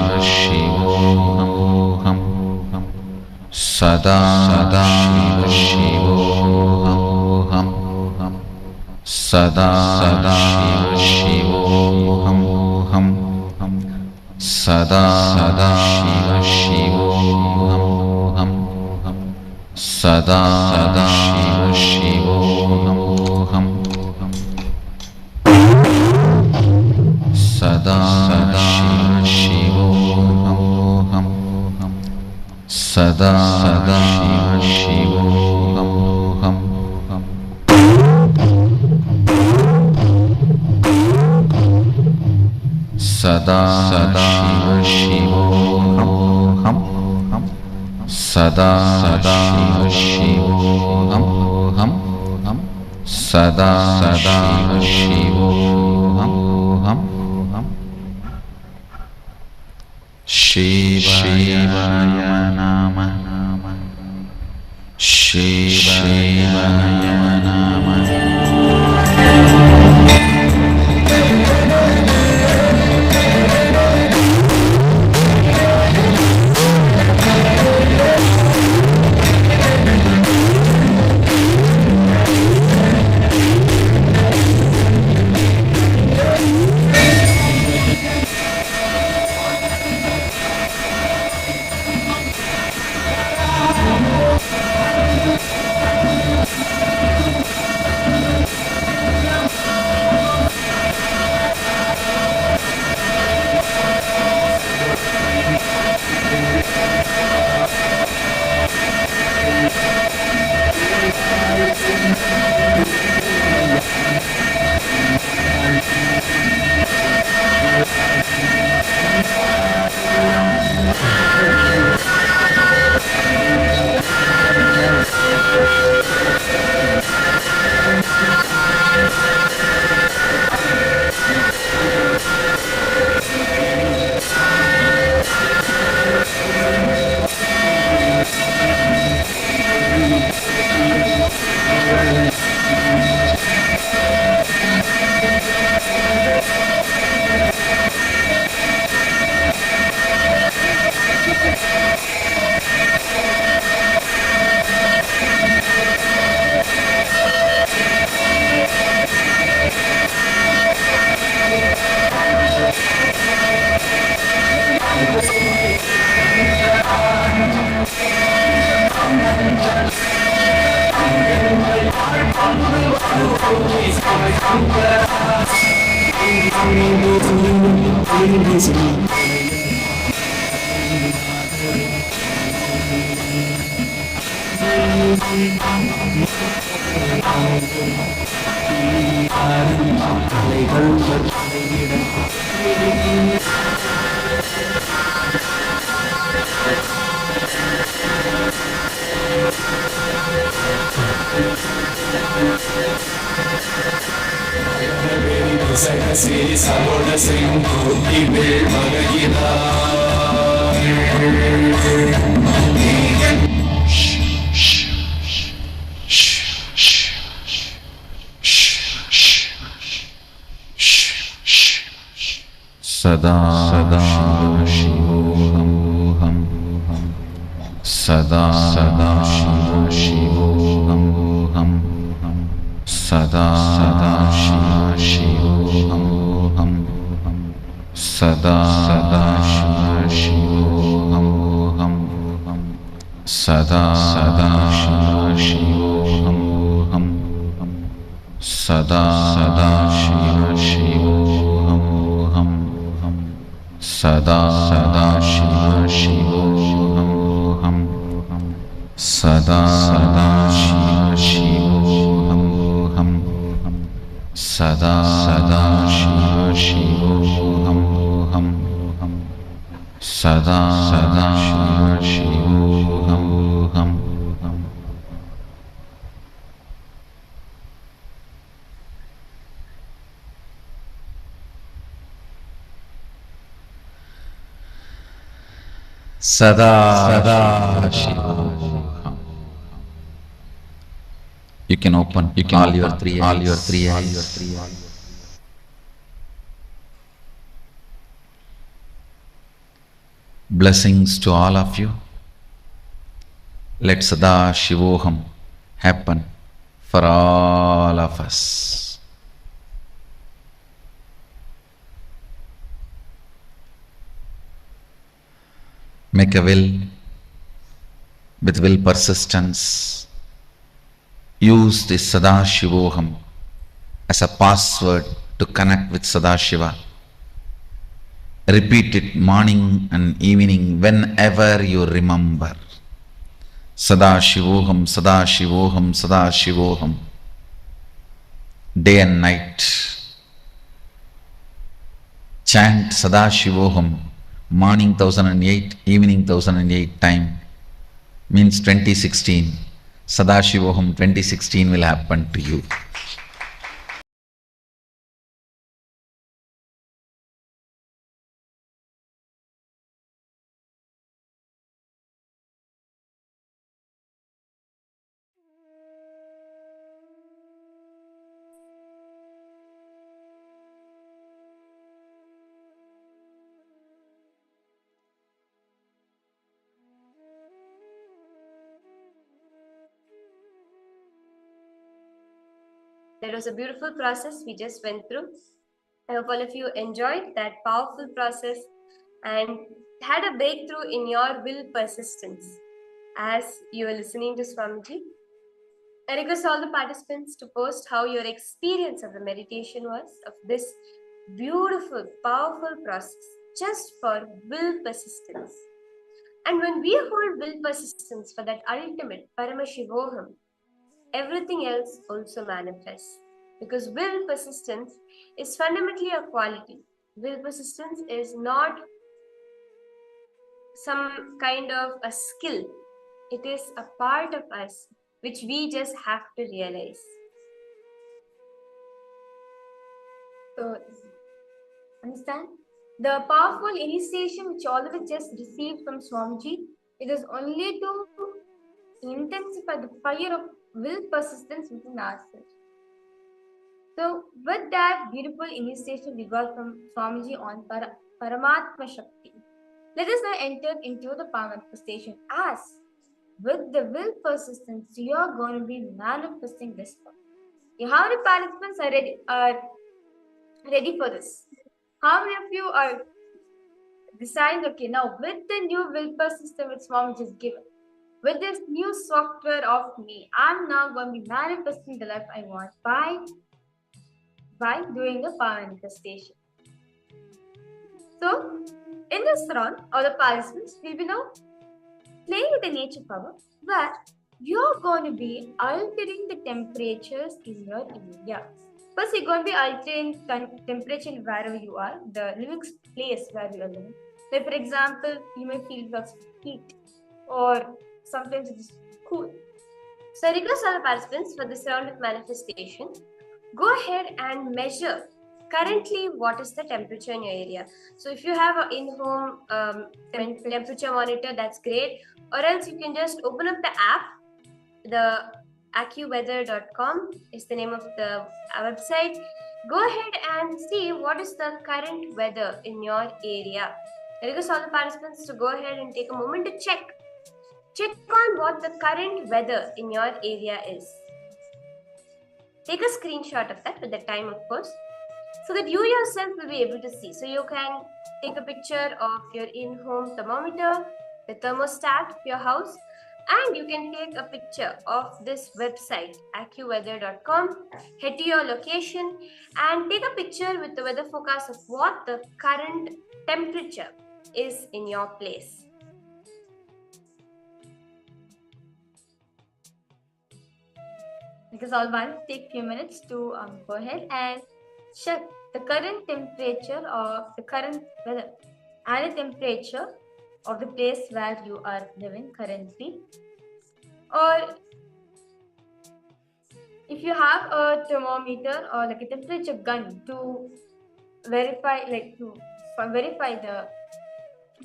Sadashivoham, Sadashivoham, Sadashivoham, Sadashivoham, Sadashivoham, Sadashivoham. Sadashivoham, Sadashivoham, Sadashivoham. Shivaya Namah, Shivaya Namah. Sada Shivoham Sada Shivoham Sada Shivoham Sada Shivoham Sada Shivoham Sada Shivoham Sada Shivoham Sada Shivoham Sada Shivoham Sada Shivoham Sada Shivoham. You can open all your three eyes. Blessings to all of you. Let Sada Shivoham happen for all of us. Make a will with will persistence. Use this Sada Shivoham as a password to connect with Sada Shiva. Repeat it morning and evening whenever you remember. Sada Shivoham, Sada Shivoham, Sada Shivoham. Day and night. Chant Sada Shivoham. Morning 1008, evening 1008 time. Means 2016. Sada Shivoham 2016 will happen to you. That was a beautiful process we just went through. I hope all of you enjoyed that powerful process and had a breakthrough in your will persistence as you were listening to Swamiji. I request all the participants to post how your experience of the meditation was, of this beautiful, powerful process just for will persistance. And when we hold will persistence for that ultimate Paramashivoham, everything else also manifests. Because will persistence is fundamentally a quality. Will persistence is not some kind of a skill. It is a part of us which we just have to realize. So, understand? The powerful initiation which all of us just received from Swamiji, it is only to intensify the fire of will persistence within ourselves. So, with that beautiful initiation we got from Swamiji on Paramatma Shakti, let us now enter into the power manifestation. As with the will persistence, you are going to be manifesting this power. How many participants are ready for this? How many of you are deciding, okay, now with the new willpower system which Swamiji is given, with this new software of me, I'm now going to be manifesting the life I want by doing the power manifestation. So, in this round, all the participants will be now playing with the nature power, where you're going to be altering the temperatures in your area. First, you're going to be altering temperature wherever you are, the living place where you are living. Like, for example, you may feel lots of heat, or sometimes it is cool. So I request all the participants for this round of manifestation, go ahead and measure currently what is the temperature in your area. So if you have an in-home temperature monitor, that's great. Or else you can just open up the app. The accuweather.com is the name of the website. Go ahead and see what is the current weather in your area. I request all the participants to go ahead and take a moment to check on what the current weather in your area is. Take a screenshot of that with the time, of course, so that you yourself will be able to see. So you can take a picture of your in-home thermometer, the thermostat of your house, and you can take a picture of this website, accuweather.com, head to your location and take a picture with the weather forecast of what the current temperature is in your place. Because all one take few minutes to go ahead and check the current temperature of the current weather and the temperature of the place where you are living currently. Or if you have a thermometer or like a temperature gun to verify the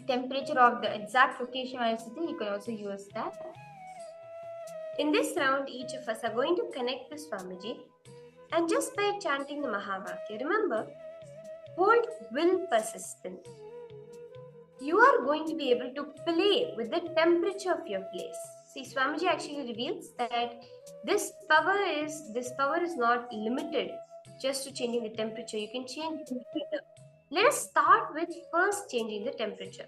temperature of the exact location where you're sitting, you can also use that. In this round, each of us are going to connect with Swamiji, and just by chanting the Mahavakya, remember, hold will persistent. You are going to be able to play with the temperature of your place. See, Swamiji actually reveals that this power is not limited just to changing the temperature. You can change it later. Let us start with first changing the temperature.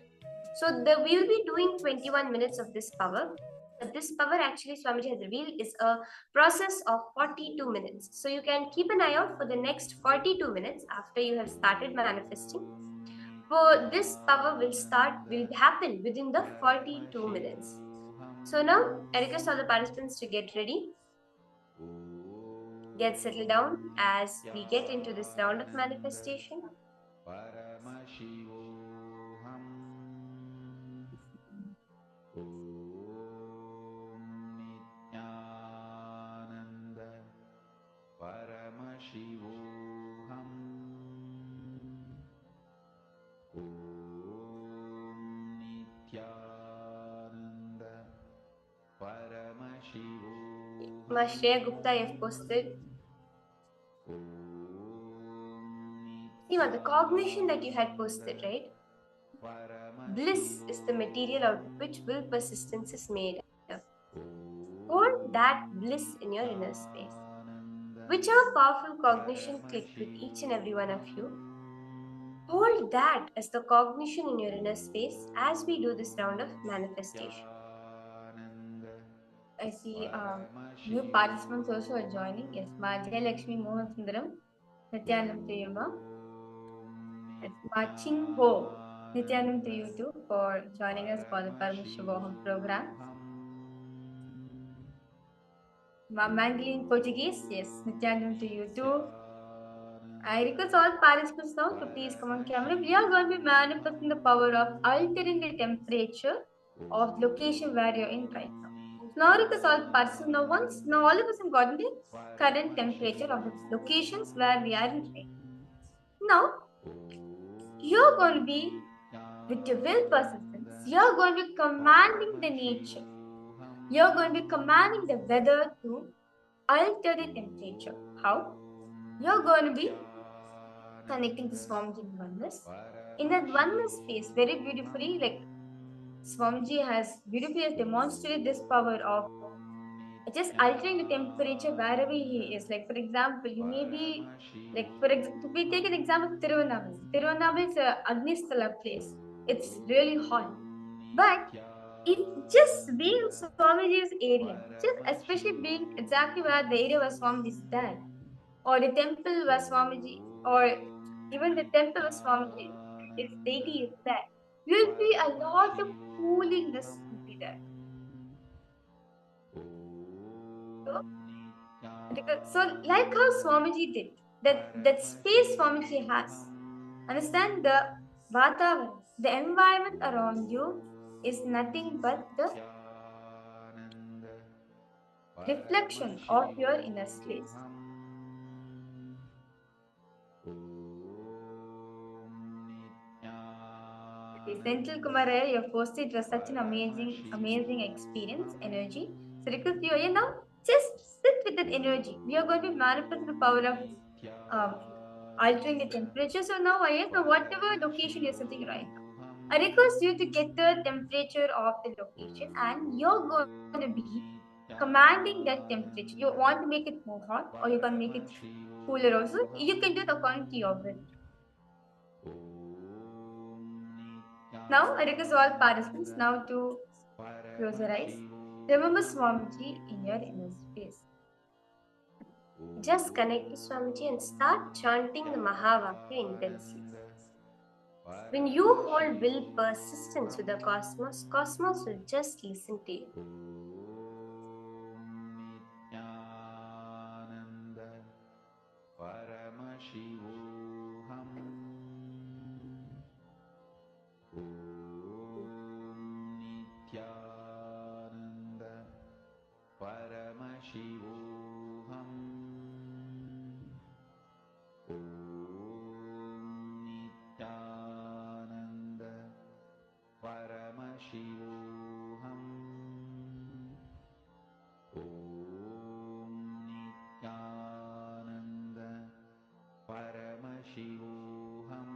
So we will be doing 21 minutes of this power. But this power actually Swamiji has revealed is a process of 42 minutes. So you can keep an eye out for the next 42 minutes after you have started manifesting. For this power will happen within the 42 minutes. So now I request all the participants to get ready. Get settled down as we get into this round of manifestation. Paramashivoham Nityananda Paramashivoham Nityananda Paramashivoham Mashreya Gupta, you've posted. The cognition that you had posted, right? Bliss is the material out of which will persistence is made up. Hold that bliss in your inner space. Whichever powerful cognition clicked with each and every one of you, hold that as the cognition in your inner space as we do this round of manifestation. I see new participants also are joining. Yes, Majaya Lakshmi Mohan Sundaram, Nityanam to you, ma. It's Marching Ho. Nityanam to you too for joining us for the Paramashivoham program. Mandarin Portuguese, yes, Nityanam to you too. I request all participants now to please come on camera. We are going to be manifesting the power of altering the temperature of the location where you're in right now. Now request all participants now all of us have gotten the current temperature of the locations where we are in right now. You're going to be with your will persistence, you're going to be commanding the nature. You're going to be commanding the weather to alter the temperature. How? You're going to be connecting to Swamiji in oneness. In that oneness space, very beautifully, like Swamiji has beautifully demonstrated this power of just altering the temperature wherever he is. Like, for example, you may be, like, we take an example of Tiruvannamai. Tiruvannamai is a Agnisthala place. It's really hot. But it just being Swamiji's area, just especially being exactly where the area where Swamiji's died, or the temple where Swamiji, or even the temple where Swamiji, its deity is there, you'll see a lot of coolingness will be there. So, so like how Swamiji did, that space Swamiji has. Understand the Vatavaran, the environment around you is nothing but the reflection of your inner space. Okay, Senthil Kumara, your first it was such an amazing experience, energy. So because you now just sit with that energy. We are going to manifest the power of um, altering the temperature. So now I guess whatever location you're sitting right now, I request you to get the temperature of the location, and you're going to be commanding that temperature. You want to make it more hot, or you can make it cooler also. You can do it according to your will. Now, I request all participants now to close your eyes. Remember Swamiji in your inner space. Just connect to Swamiji and start chanting the Mahavakya intensely. When you hold will persistence with the cosmos, cosmos will just listen to you. Paramashivoham Nityananda Paramashivoham Nityananda Paramashivoham Nityananda Paramashivoham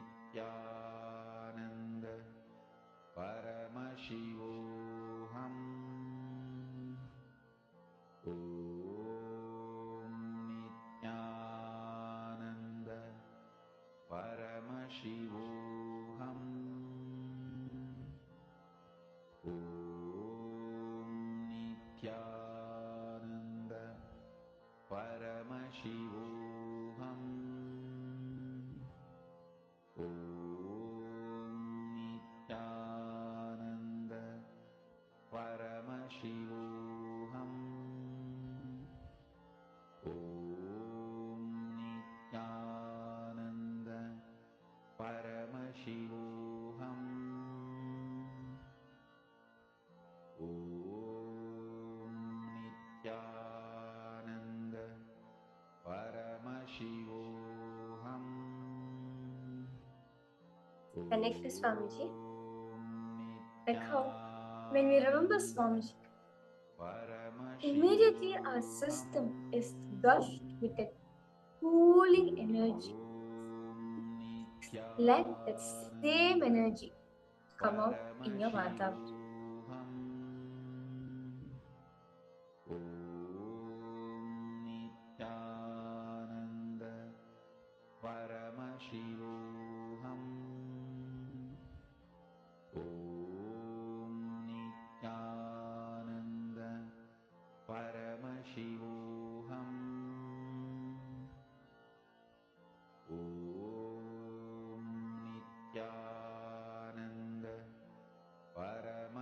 Nityananda Paramashivoham Nityananda Paramashivoham Nityananda Paramashivoham Nityananda Paramashivoham Nityananda Paramashivoham Nityananda Paramashivoham Connect to Swamiji. Like how when we remember Swamiji, immediately our system is gushed with a cooling energy. Let that same energy come out in your Vata. Nityananda Paramashivoham Nityananda Paramashivoham Nityananda Paramashivoham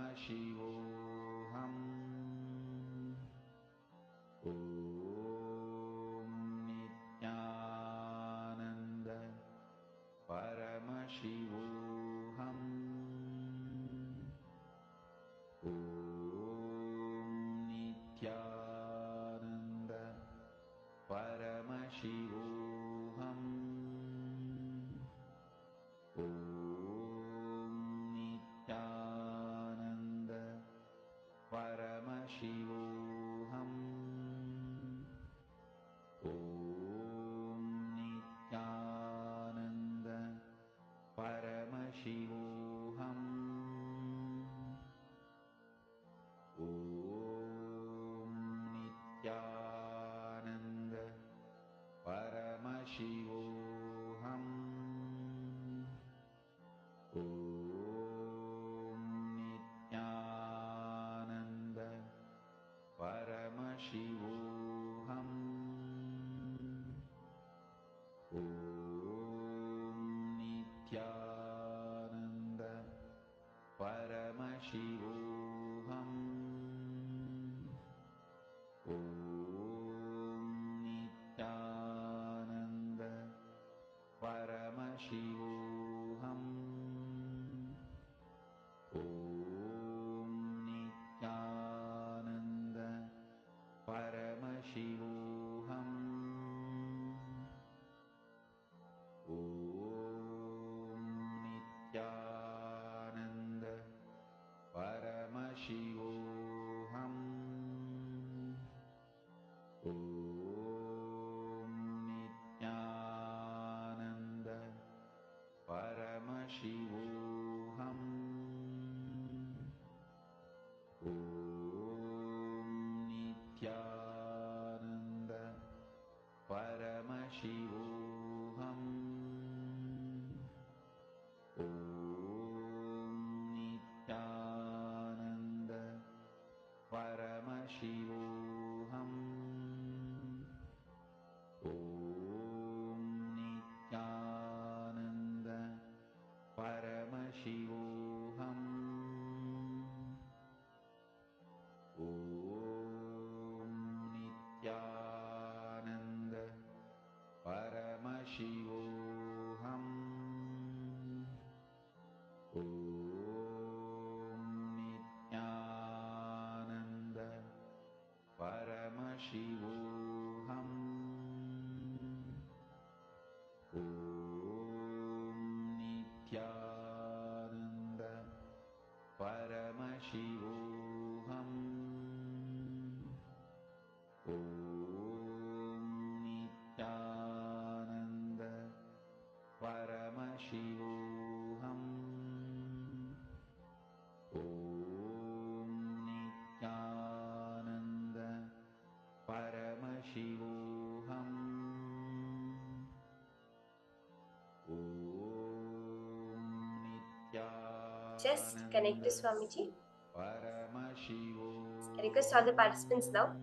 Just connect to Swamiji. I request all the participants now.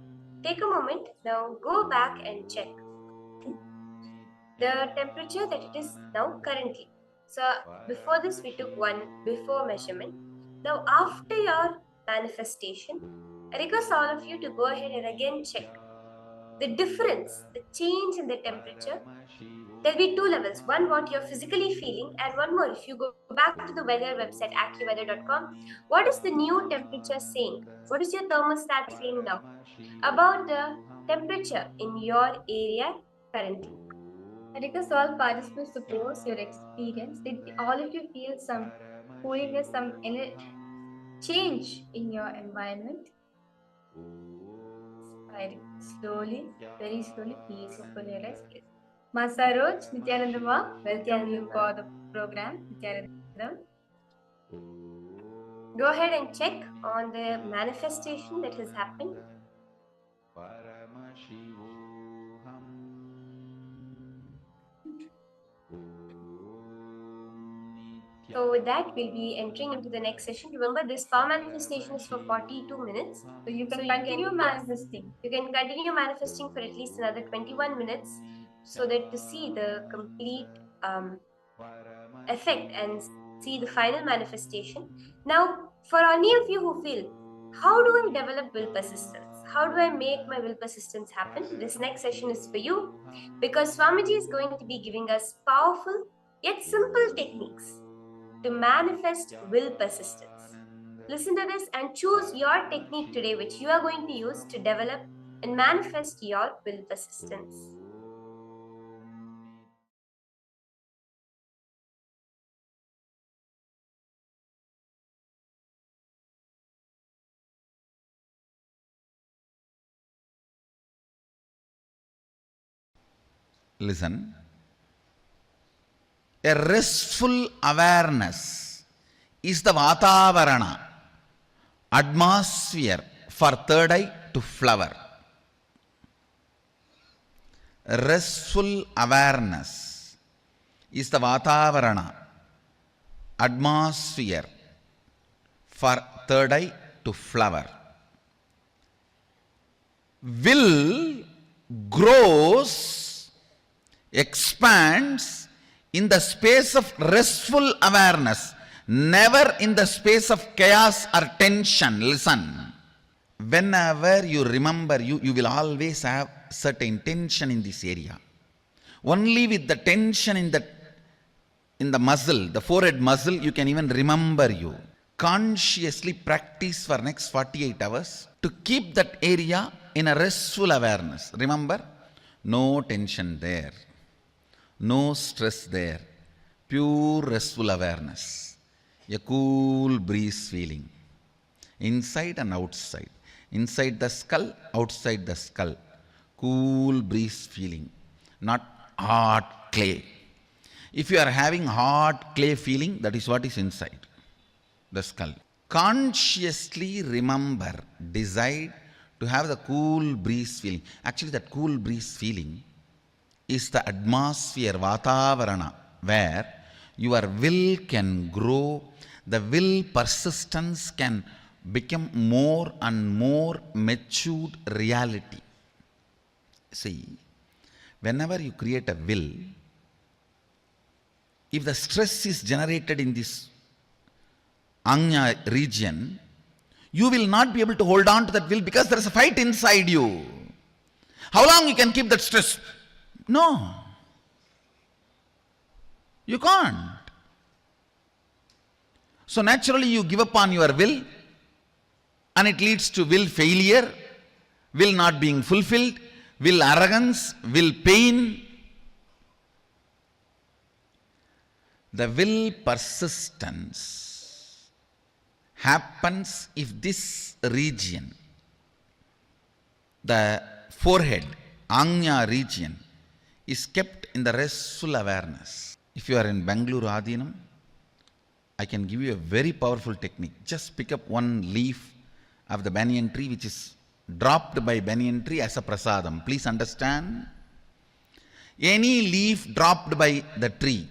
Take a moment, now go back and check the temperature that it is now currently. So before this we took one before measurement. Now after your manifestation, I request all of you to go ahead and again check the difference, the change in the temperature. There'll be two levels. One, what you're physically feeling, and one more. If you go back to the weather website, accuweather.com, what is the new temperature saying? What is your thermostat saying now about the temperature in your area currently? I request all participants to post your experience. Did all of you feel some cooliness, some change in your environment? Inspiring. Slowly, very slowly, peacefully rest. Masaroj, Nityanandama, welcome you for the program. Nityanandam. Go ahead and check on the manifestation that has happened. So with that, we'll be entering into the next session. Remember, this power manifestation is for 42 minutes. So you can continue manifesting. You can continue manifesting for at least another 21 minutes so that to see the complete effect and see the final manifestation. Now, for any of you who feel, how do I develop will persistence? How do I make my will persistence happen? This next session is for you because Swamiji is going to be giving us powerful yet simple techniques to manifest will persistence. Listen to this and choose your technique today which you are going to use to develop and manifest your will persistence. Listen. A restful awareness is the Vatavarana, atmosphere for third eye to flower. Restful awareness is the Vatavarana, atmosphere for third eye to flower. Will grows, expands in the space of restful awareness, never in the space of chaos or tension. Listen, whenever you remember, you will always have certain tension in this area. Only with the tension in the in the muscle, the forehead muscle, you can even remember you. Consciously practice for next 48 hours to keep that area in a restful awareness. Remember, no tension there, no stress there, pure restful awareness, a cool breeze feeling, inside and outside, inside the skull, outside the skull, cool breeze feeling, not hard clay. If you are having hard clay feeling, that is what is inside the skull. Consciously remember, decide to have the cool breeze feeling. Actually, that cool breeze feeling is the atmosphere, Vatavarana, where your will can grow, the will persistence can become more and more matured reality. See, whenever you create a will, if the stress is generated in this Anya region, you will not be able to hold on to that will because there is a fight inside you. How long you can keep that stress? No. You can't. So naturally you give up on your will and it leads to will failure, will not being fulfilled, will arrogance, will pain. The will persistence happens if this region, the forehead, Anya region, is kept in the restful awareness. If you are in Bangalore Adinam, I can give you a very powerful technique. Just pick up one leaf of the banyan tree which is dropped by banyan tree as a prasadam. Please understand, any leaf dropped by the tree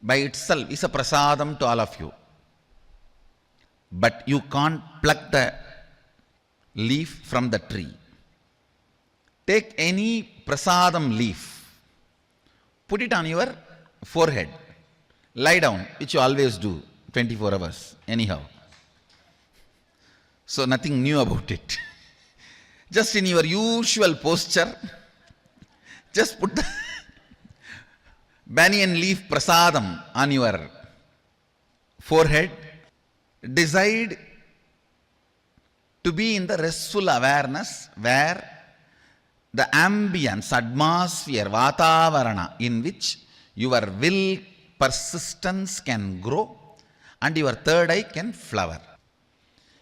by itself is a prasadam to all of you. But you can't pluck the leaf from the tree. Take any prasadam leaf, put it on your forehead, lie down, which you always do, 24 hours, anyhow. So nothing new about it. Just in your usual posture, just put the banyan leaf prasadam on your forehead. Decide to be in the restful awareness where the ambience, atmosphere, vatavarana in which your will persistence can grow and your third eye can flower.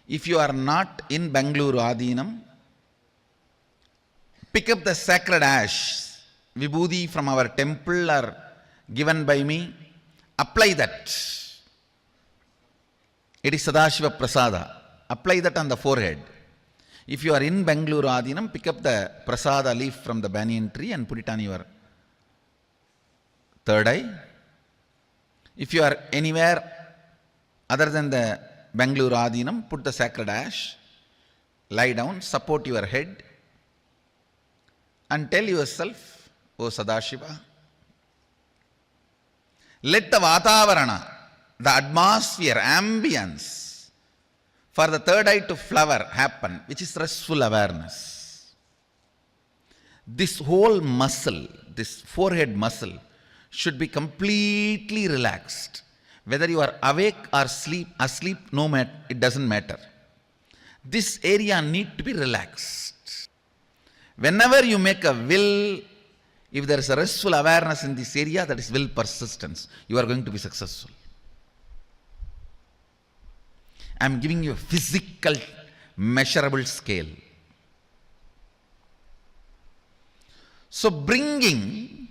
If you are not in Bangalore Adinam, pick up the sacred ash, vibhuti from our temple or given by me, apply that. It is Sadashiva Prasada. Apply that on the forehead. If you are in Bangalore Adinam, pick up the Prasada leaf from the banyan tree and put it on your third eye. If you are anywhere other than the Bangalore Adinam, put the sacred ash, lie down, support your head and tell yourself, O Sadashiva, let the Vatavarana, the atmosphere, ambience for the third eye to flower happen, which is restful awareness. This whole muscle, this forehead muscle, should be completely relaxed. Whether you are awake or asleep, no matter, it doesn't matter. This area need to be relaxed. Whenever you make a will, if there is a restful awareness in this area, that is will persistence, you are going to be successful. I am giving you a physical, measurable scale. So bringing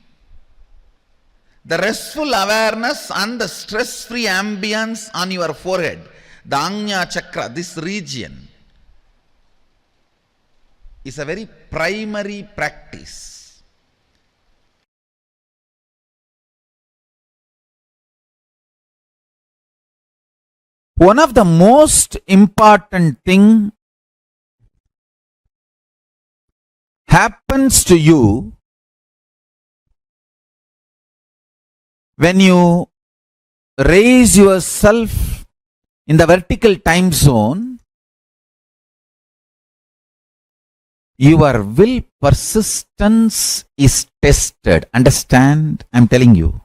the restful awareness and the stress-free ambience on your forehead, the Anya Chakra, this region, is a very primary practice. One of the most important thing happens to you when you raise yourself in the vertical time zone. Your will persistence is tested. Understand? I'm telling you.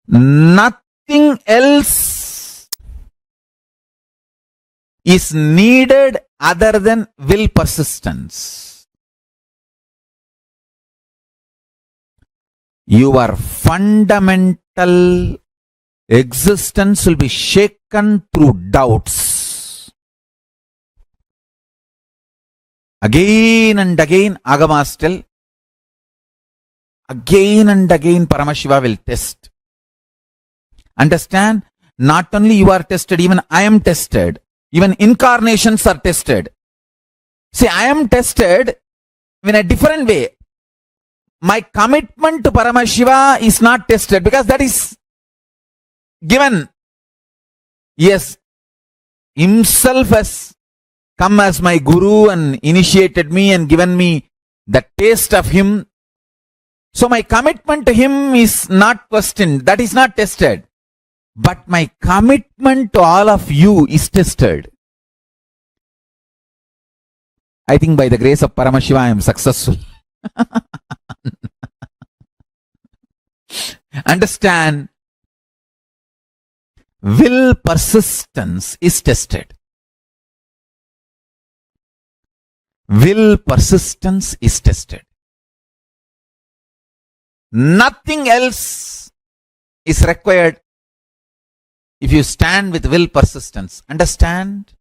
Nothing else is needed other than will persistence. Your fundamental existence will be shaken through doubts. Again and again, Agamas tell, again and again Paramashiva will test. Understand? Not only you are tested, even I am tested. Even incarnations are tested. See, I am tested in a different way. My commitment to Paramashiva is not tested because that is given. Yes, himself has come as my guru and initiated me and given me the taste of him. So my commitment to him is not questioned. That is not tested. But my commitment to all of you is tested. I think by the grace of Paramashiva I am successful. Understand? Will persistence is tested. Will persistence is tested. Nothing else is required if you stand with will persistence. Understand?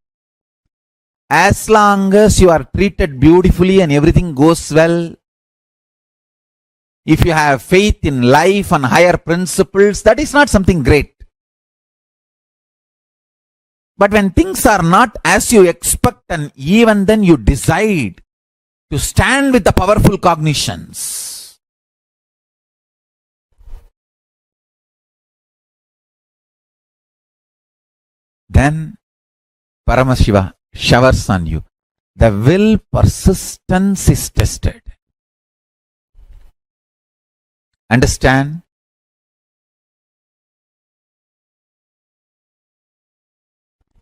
As long as you are treated beautifully and everything goes well, if you have faith in life and higher principles, that is not something great. But when things are not as you expect, and even then you decide to stand with the powerful cognitions, then Paramashiva showers on you. The will persistence is tested. Understand?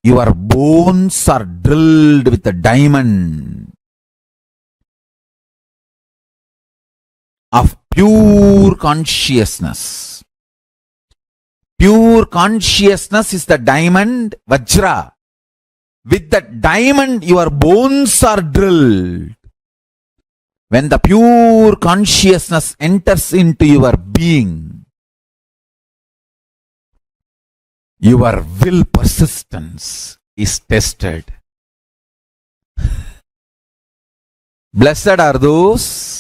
Your bones are drilled with a diamond of pure consciousness. Pure consciousness is the diamond Vajra. With the diamond, your bones are drilled. When the pure consciousness enters into your being, your will persistence is tested. Blessed are those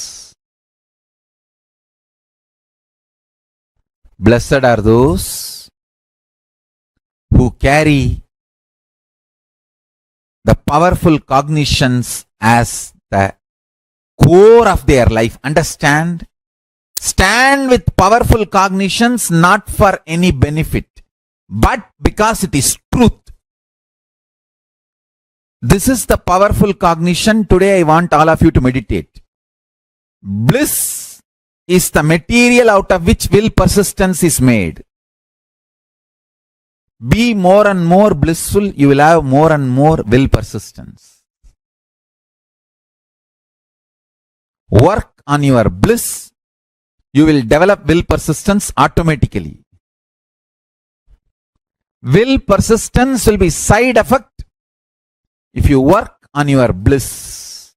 who carry the powerful cognitions as the core of their life. Understand? Stand with powerful cognitions not for any benefit, but because it is truth. This is the powerful cognition. Today I want all of you to meditate. Bliss is the material out of which will persistence is made. Be more and more blissful, you will have more and more will persistence. Work on your bliss, you will develop will persistence automatically. Will persistence will be side effect if you work on your bliss.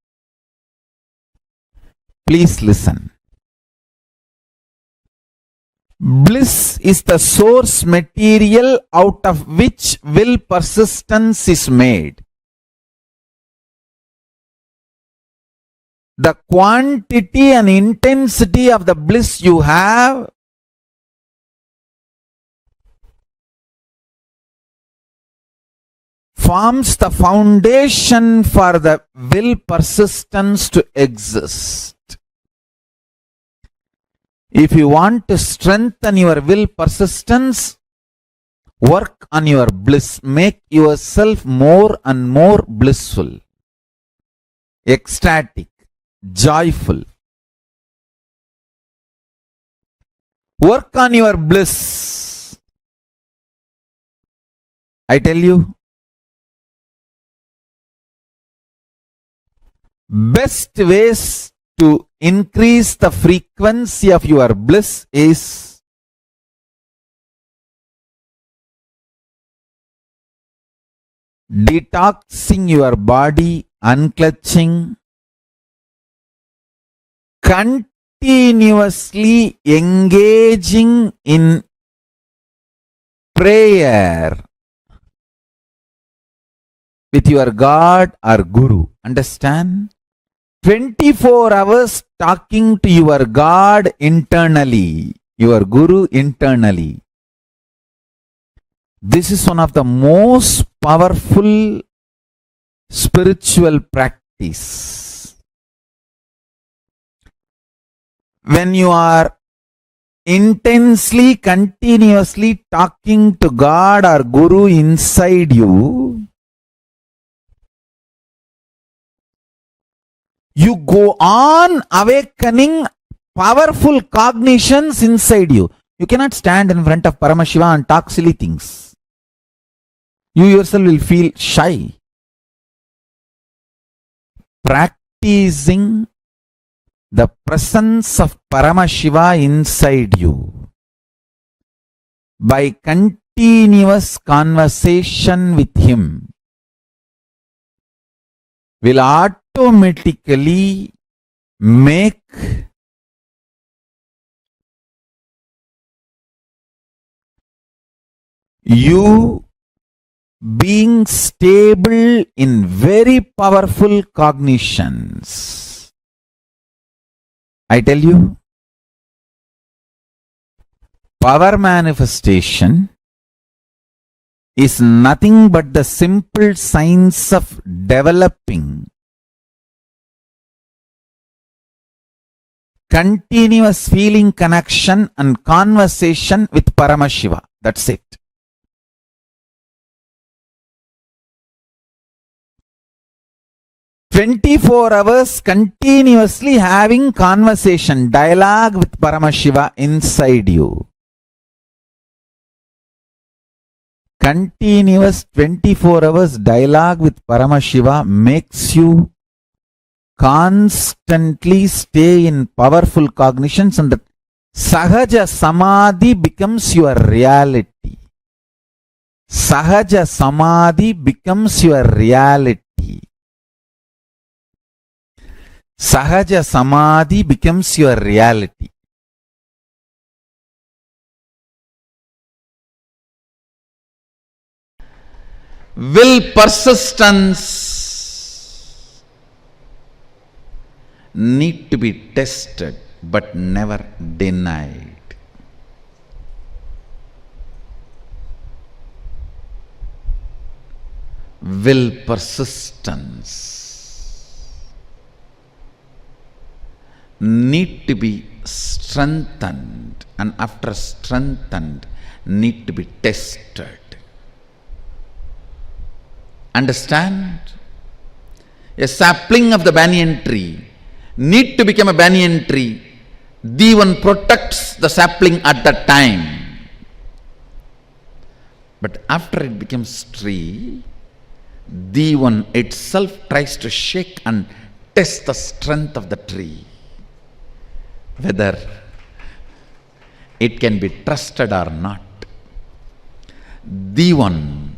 Please listen. Bliss is the source material out of which will persistence is made. The quantity and intensity of the bliss you have forms the foundation for the will persistence to exist. If you want to strengthen your will persistence, work on your bliss. Make yourself more and more blissful, ecstatic, joyful. Work on your bliss. I tell you, best ways to increase the frequency of your bliss is detoxing your body, unclutching, continuously engaging in prayer with your God or Guru. Understand? 24 hours talking to your God internally, your Guru internally. This is one of the most powerful spiritual practice. When you are intensely, continuously talking to God or Guru inside you, you go on awakening powerful cognitions inside you. You cannot stand in front of Paramashiva and talk silly things. You yourself will feel shy. Practicing the presence of Paramashiva inside you by continuous conversation with him will automatically make you being stable in very powerful cognitions. I tell you, power manifestation is nothing but the simple science of developing continuous feeling connection and conversation with Paramashiva. That's it. "24 hours continuously having conversation, dialogue with Paramashiva inside you. Continuous 24 hours dialogue with Paramashiva makes you constantly stay in powerful cognitions, and the Sahaja Samadhi becomes your reality. Sahaja Samadhi becomes your reality. Sahaja Samadhi becomes your reality. Will persistence need to be tested but never denied. Will persistance need to be strengthened, and after strengthened need to be tested. Understand? A sapling of the banyan tree need to become a banyan tree. The one protects the sapling at that time. But after it becomes tree, the one itself tries to shake and test the strength of the tree, whether it can be trusted or not. The one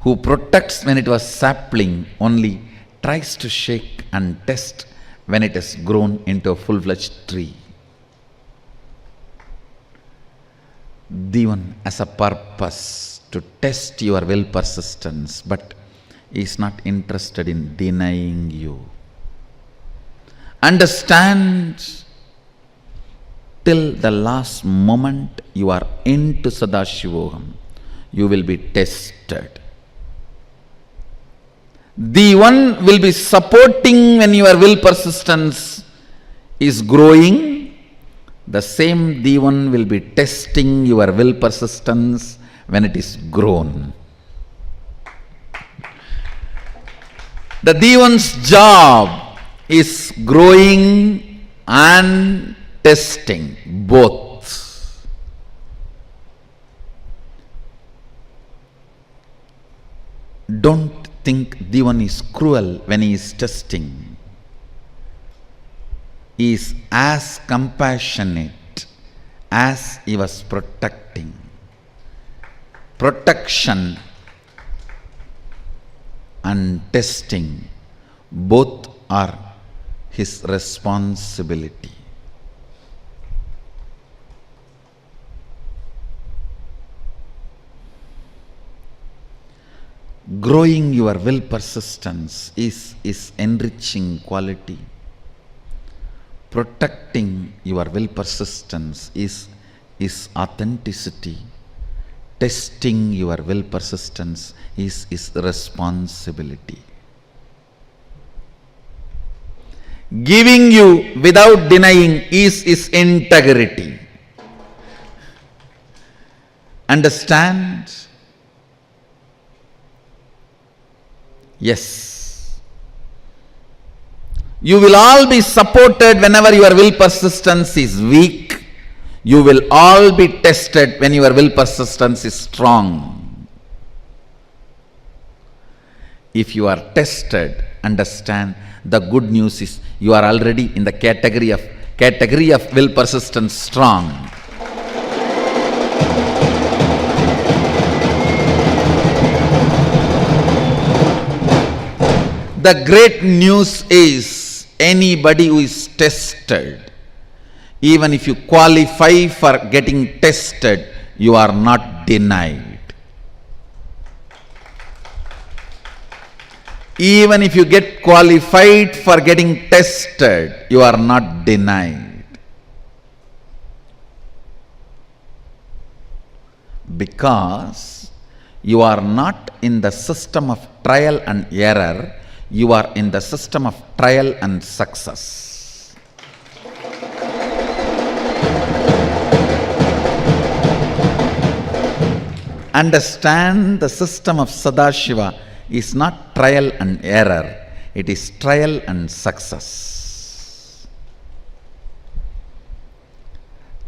who protects when it was sapling only tries to shake and test when it has grown into a full-fledged tree. The one has a purpose to test your will persistence, but is not interested in denying you. Understand, till the last moment you are into Sadashivoham, you will be tested. The one will be supporting when your will persistence is growing. The same the one will be testing your will persistence when it is grown. The Devan's job is growing and testing both. Don't think Devan is cruel when he is testing. He is as compassionate as he was protecting. Protection and testing, both are his responsibility. Growing your will persistence is enriching quality. Protecting your will persistence is authenticity. Testing your will persistence is responsibility. Giving you without denying is integrity. Understand? Yes. You will all be supported whenever your will persistence is weak. You will all be tested when your will persistence is strong. If you are tested, understand, the good news is you are already in the category of will persistence strong. The great news is anybody who is tested, even if you qualify for getting tested, you are not denied. Even if you get qualified for getting tested, you are not denied. Because you are not in the system of trial and error, you are in the system of trial and success. Understand, the system of Sadashiva is not trial and error, it is trial and success.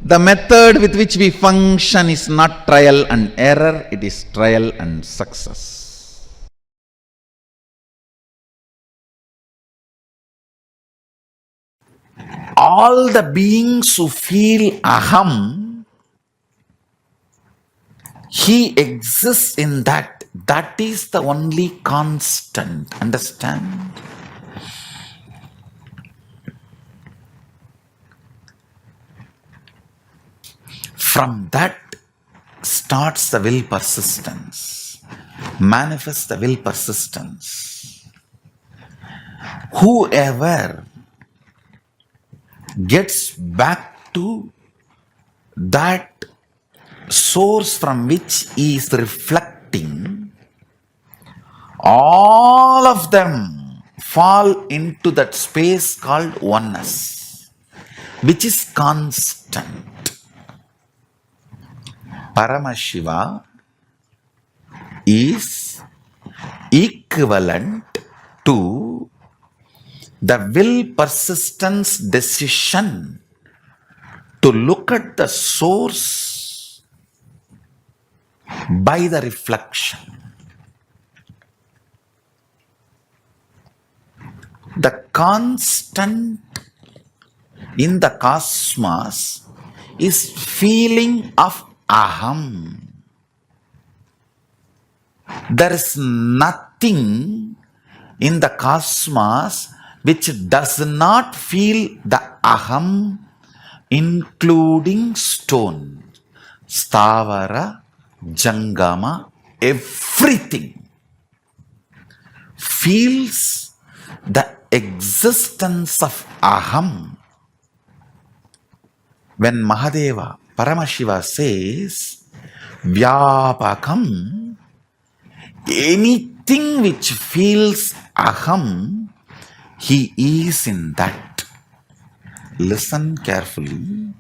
The method with which we function is not trial and error, it is trial and success. All the beings who feel aham, he exists in that. That is the only constant. Understand? From that starts the will persistence. Manifests the will persistence. Whoever gets back to that source from which he is reflecting, all of them fall into that space called oneness, which is constant. Paramashiva is equivalent to the will persistence decision to look at the source by the reflection. The constant in the cosmos is feeling of aham. There is nothing in the cosmos which does not feel the aham, including stone, stavara, jangama, everything feels the existence of aham. When Mahadeva, Paramashiva says, Vyapakam, anything which feels aham, he is in that. Listen carefully.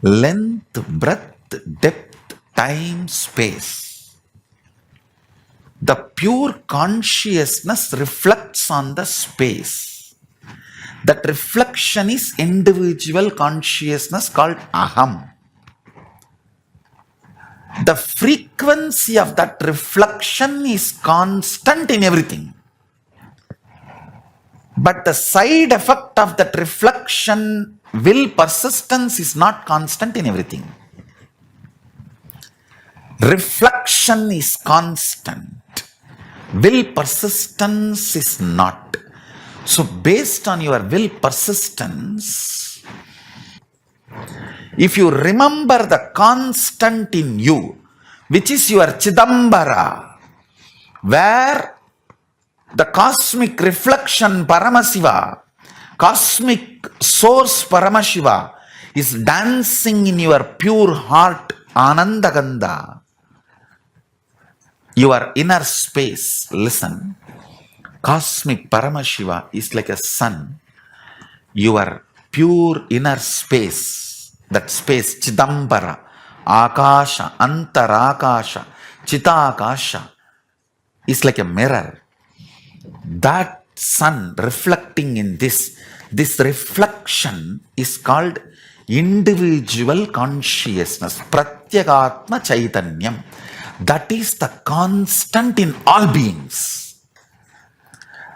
Length, breadth, depth, time, space. The pure consciousness reflects on the space. That reflection is individual consciousness called aham. The frequency of that reflection is constant in everything. But the side effect of that reflection, will persistence, is not constant in everything. Reflection is constant. Will persistence is not. So based on your will persistence, if you remember the constant in you, which is your Chidambara, where the cosmic reflection Paramashiva, cosmic source Paramashiva is dancing in your pure heart Anandagandha, your inner space. Listen, cosmic Paramashiva is like a sun. Your pure inner space, that space Chidambara, Akasha, Antarakasha, Chitakasha, is like a mirror. That sun reflecting in this reflection is called individual consciousness, Pratyagatma Chaitanyam. That is the constant in all beings.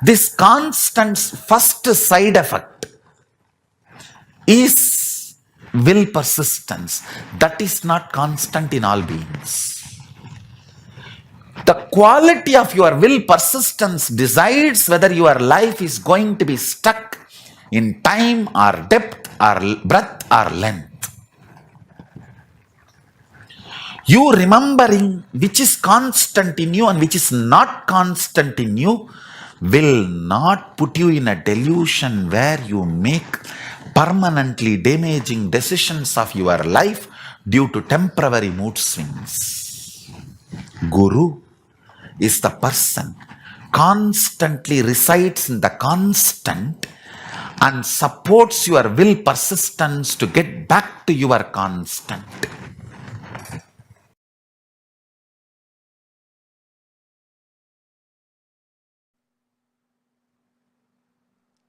This constant's first side effect is will persistence. That is not constant in all beings. The quality of your will persistence decides whether your life is going to be stuck in time or depth or breadth or length. You remembering which is constant in you and which is not constant in you will not put you in a delusion where you make permanently damaging decisions of your life due to temporary mood swings. Guru is the person constantly resides in the constant and supports your will persistence to get back to your constant.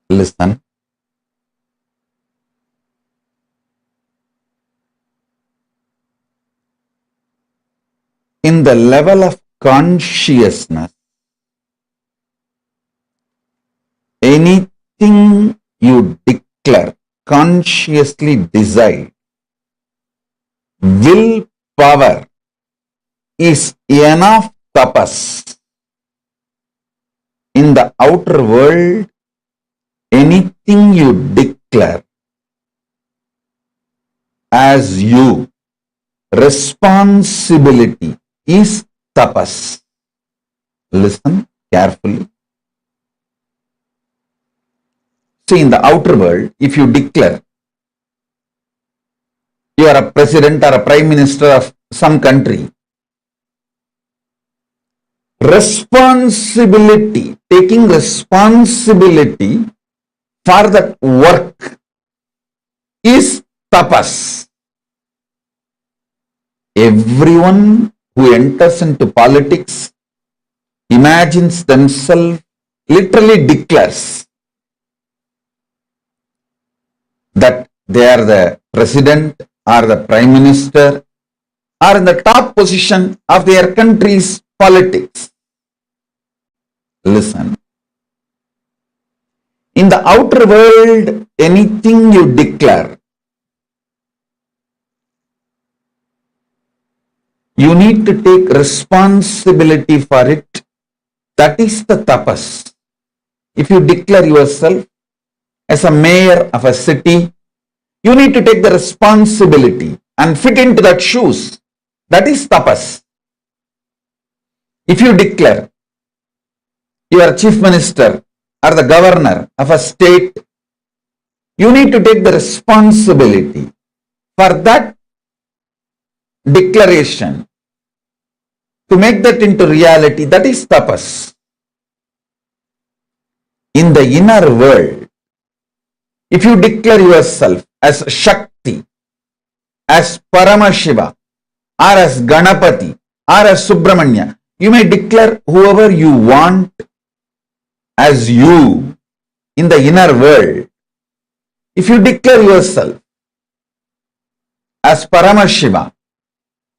Listen. In the level of consciousness, anything you declare, consciously decide, willpower is enough tapas. In the outer world, anything you declare as you, responsibility is tapas. Listen carefully. See, in the outer world, if you declare you are a president or a prime minister of some country, responsibility, taking responsibility for that work is tapas. Everyone who enters into politics imagines themselves, literally declares that they are the president or the prime minister or in the top position of their country's politics. Listen. In the outer world, anything you declare, you need to take responsibility for it. That is the tapas. If you declare yourself as a mayor of a city, you need to take the responsibility and fit into that shoes. That is tapas. If you declare you are chief minister or the governor of a state, you need to take the responsibility for that declaration to make that into reality. That is tapas. In the inner world, if you declare yourself as Shakti, as Paramashiva, or as Ganapati, or as Subramanya, you may declare whoever you want as you in the inner world. If you declare yourself as Paramashiva,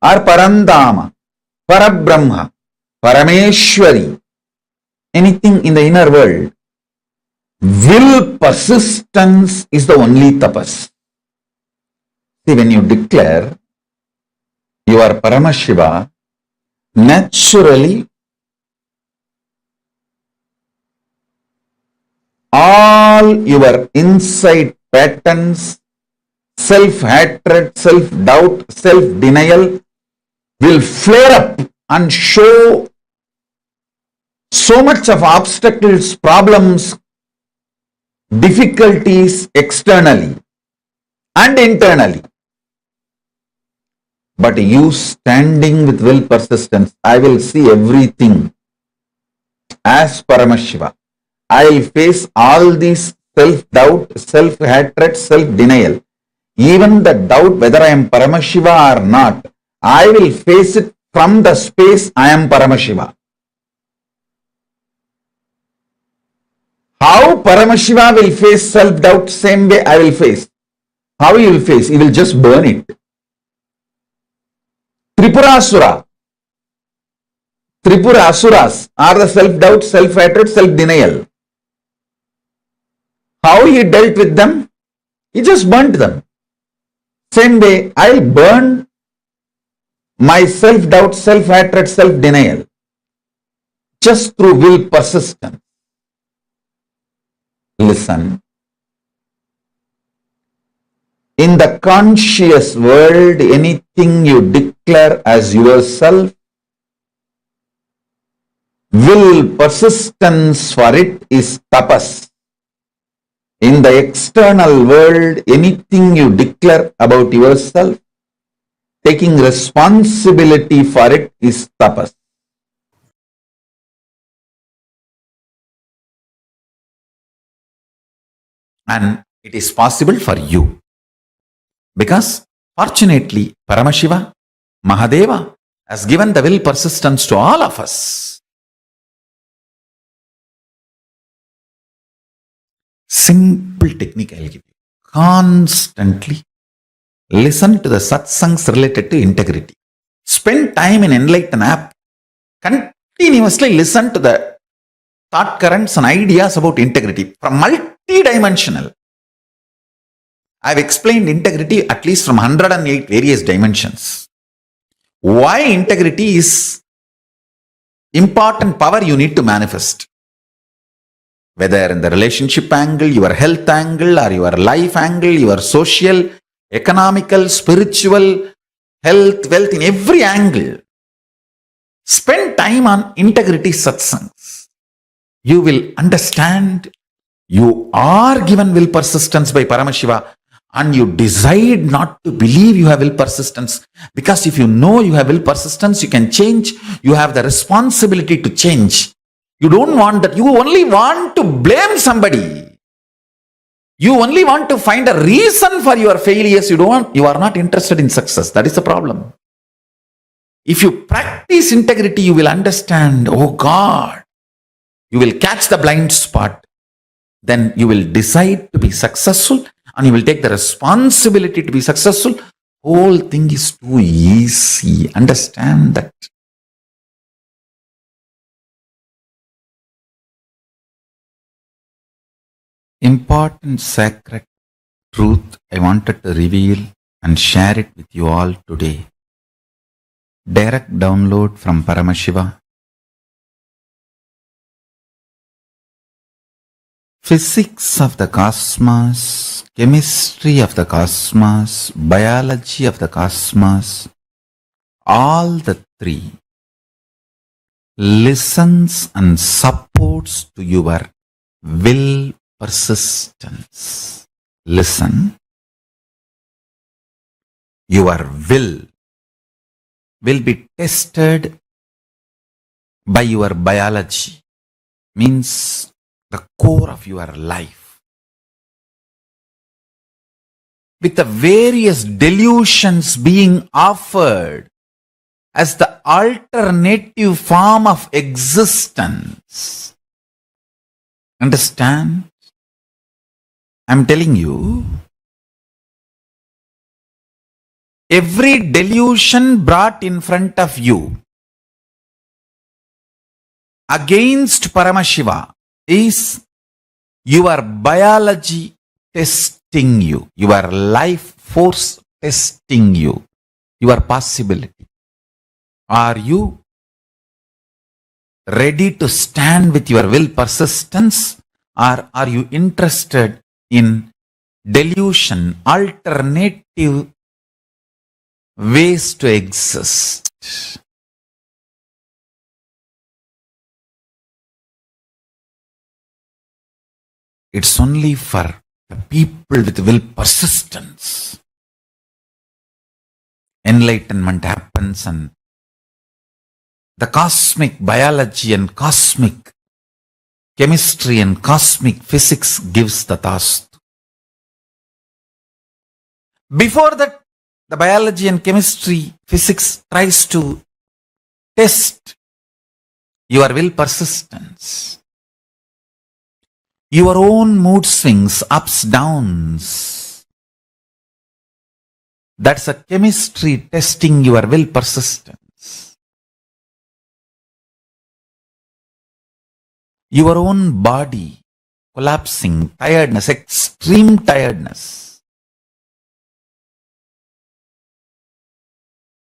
or Parandama, Parabrahma, Parameshwari, anything in the inner world, Will persistence is the only tapas. See, when you declare you are Paramashiva, naturally all your inside patterns, self-hatred, self-doubt, self-denial will flare up and show so much of obstacles, problems, difficulties externally and internally. But you standing with will persistence, I will see everything as Paramashiva. I will face all these self-doubt, self-hatred, self-denial. Even the doubt whether I am Paramashiva or not, I will face it from the space I am Paramashiva. How Paramashiva will face self-doubt, same way I will face. How he will face? He will just burn it. Tripura Asuras are the self-doubt, self-hatred, self-denial. How he dealt with them? He just burnt them. Same way, I will burn my self-doubt, self-hatred, self-denial just through will persistence. Listen. In the conscious world, anything you declare as yourself, will persistence for it is tapas. In the external world, anything you declare about yourself, taking responsibility for it is tapas. And it is possible for you. Because fortunately, Paramashiva, Mahadeva, has given the will persistence to all of us. Simple technique I will give you. Constantly listen to the satsangs related to integrity. Spend time in Enlighten app. Continuously listen to the thought currents and ideas about integrity from multi-dimensional. I have explained integrity at least from 108 various dimensions. Why integrity is important power you need to manifest. Whether in the relationship angle, your health angle, or your life angle, your social, economical, spiritual, health, wealth, in every angle. Spend time on integrity satsangs. You will understand you are given will persistence by Paramashiva, and you decide not to believe you have will persistence, because if you know you have will persistence, you can change. You have the responsibility to change. You don't want that. You only want to blame somebody. You only want to find a reason for your failures. You are not interested in success. That is the problem. If you practice integrity, you will understand, oh God, you will catch the blind spot. Then you will decide to be successful and you will take the responsibility to be successful. Whole thing is too easy. Understand that. Important sacred truth I wanted to reveal and share it with you all today. Direct download from Paramashiva. Physics of the cosmos, chemistry of the cosmos, biology of the cosmos, all the three listens and supports to your will persistence. Listen. Your will be tested by your biology, means the core of your life. With the various delusions being offered as the alternative form of existence. Understand? I'm telling you, every delusion brought in front of you against Paramashiva is your biology testing you, your life force testing you, your possibility. Are you ready to stand with your will persistence, or are you interested in delusion, alternative ways to exist? It's only for the people with will persistence. Enlightenment happens, and the cosmic biology and cosmic chemistry and cosmic physics gives the task. Before that, the biology and chemistry physics tries to test your will persistence, your own mood swings, ups, downs. That's a chemistry testing your will persistence. Your own body collapsing, tiredness, extreme tiredness,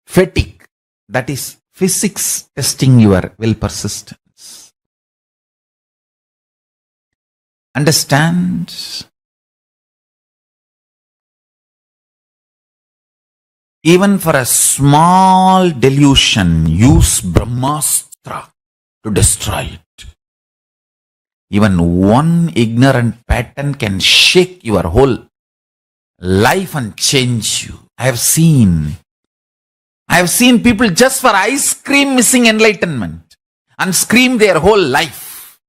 fatigue, that is physics testing your will persistence. Understand? Even for a small delusion, use Brahmastra to destroy it. Even one ignorant pattern can shake your whole life and change you. I have seen people just for ice cream missing enlightenment and scream their whole life.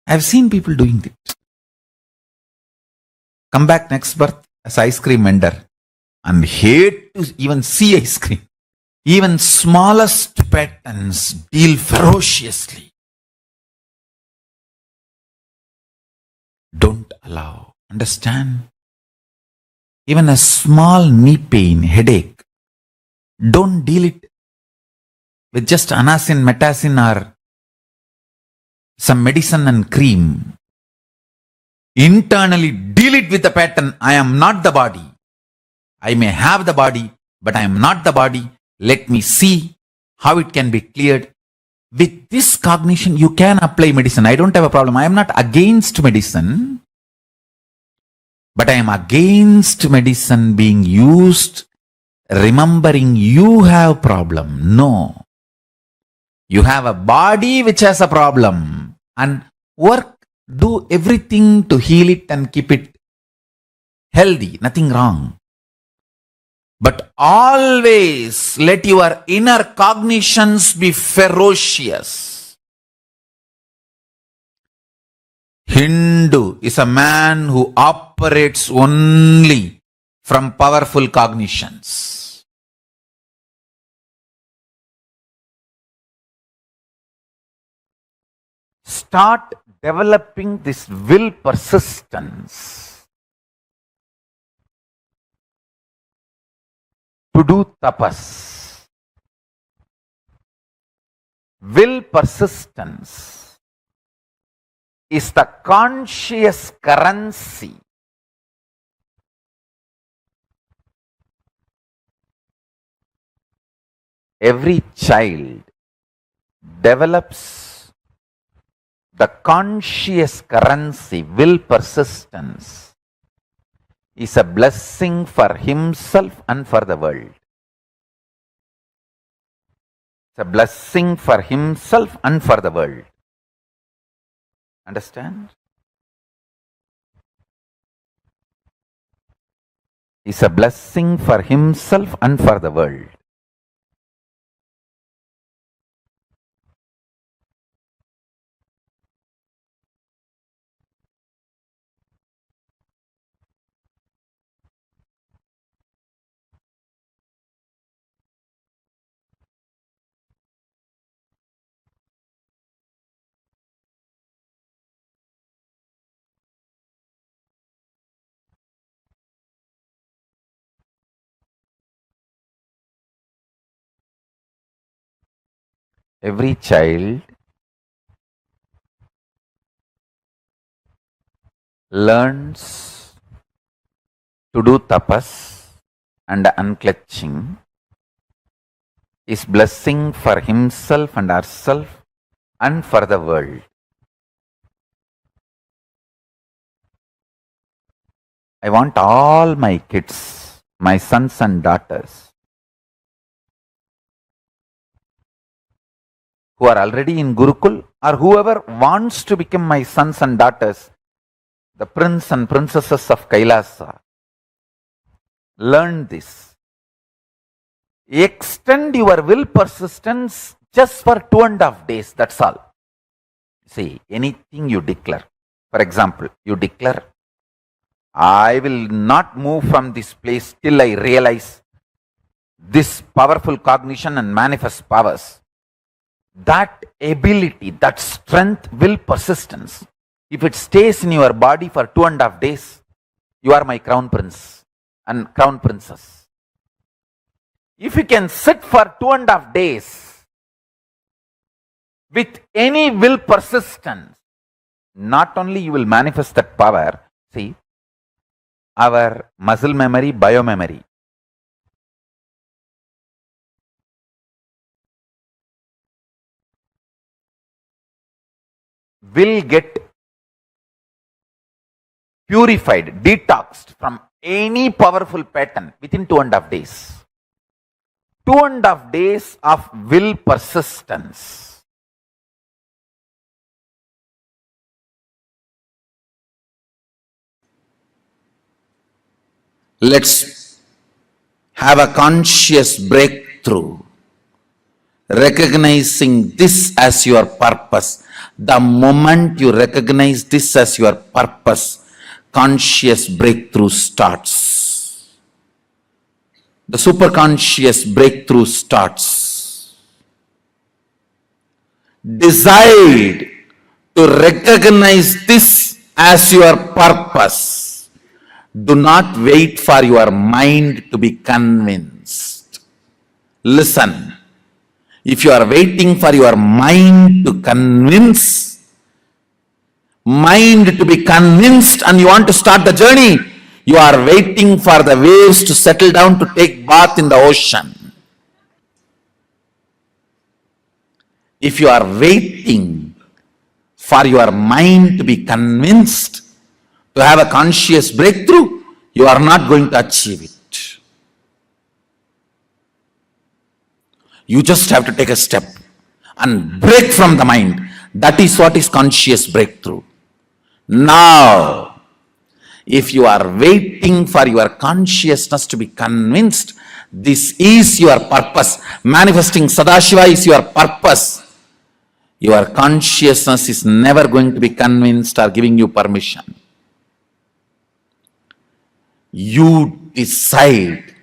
I have seen people doing it. Come back next birth as ice cream vendor and hate to even see ice cream. Even smallest patterns deal ferociously. Don't allow. Understand? Even a small knee pain, headache, don't deal it with just anasin, metacin, or some medicine and cream. Internally deal it with the pattern. I am not the body. I may have the body, but I am not the body. Let me see how it can be cleared. With this cognition, you can apply medicine. I don't have a problem. I am not against medicine, but I am against medicine being used remembering you have problem. No. You have a body which has a problem, and do everything to heal it and keep it healthy. Nothing wrong. But always let your inner cognitions be ferocious. Hindu is a man who operates only from powerful cognitions. Start developing this will persistence to do tapas. Will persistence is the conscious currency every child develops. The conscious currency, will persistence, is a blessing for himself and for the world. It's a blessing for himself and for the world. Understand? It's a blessing for himself and for the world. Every child learns to do tapas and unclutching is blessing for himself and herself and for the world. I want all my kids, my sons and daughters, who are already in Gurukul or whoever wants to become my sons and daughters, the prince and princesses of Kailasa, learn this. Extend your will persistence just for 2.5 days, that's all. See, anything you declare. For example, you declare, I will not move from this place till I realize this powerful cognition and manifest powers. That ability, that strength, will persistence. If it stays in your body for 2.5 days, you are my crown prince and crown princess. If you can sit for 2.5 days with any will persistence, not only you will manifest that power, see, our muscle memory, biomemory, will get purified, detoxed from any powerful pattern within 2.5 days. 2.5 days of will persistence. Let's have a conscious breakthrough, recognizing this as your purpose. The moment you recognize this as your purpose, conscious breakthrough starts. The superconscious breakthrough starts. Decide to recognize this as your purpose. Do not wait for your mind to be convinced. Listen, if you are waiting for your mind to be convinced and you want to start the journey, you are waiting for the waves to settle down to take bath in the ocean. If you are waiting for your mind to be convinced to have a conscious breakthrough, you are not going to achieve it. You just have to take a step and break from the mind. That is what is conscious breakthrough. Now, if you are waiting for your consciousness to be convinced, this is your purpose. Manifesting Sadashiva is your purpose. Your consciousness is never going to be convinced or giving you permission. You decide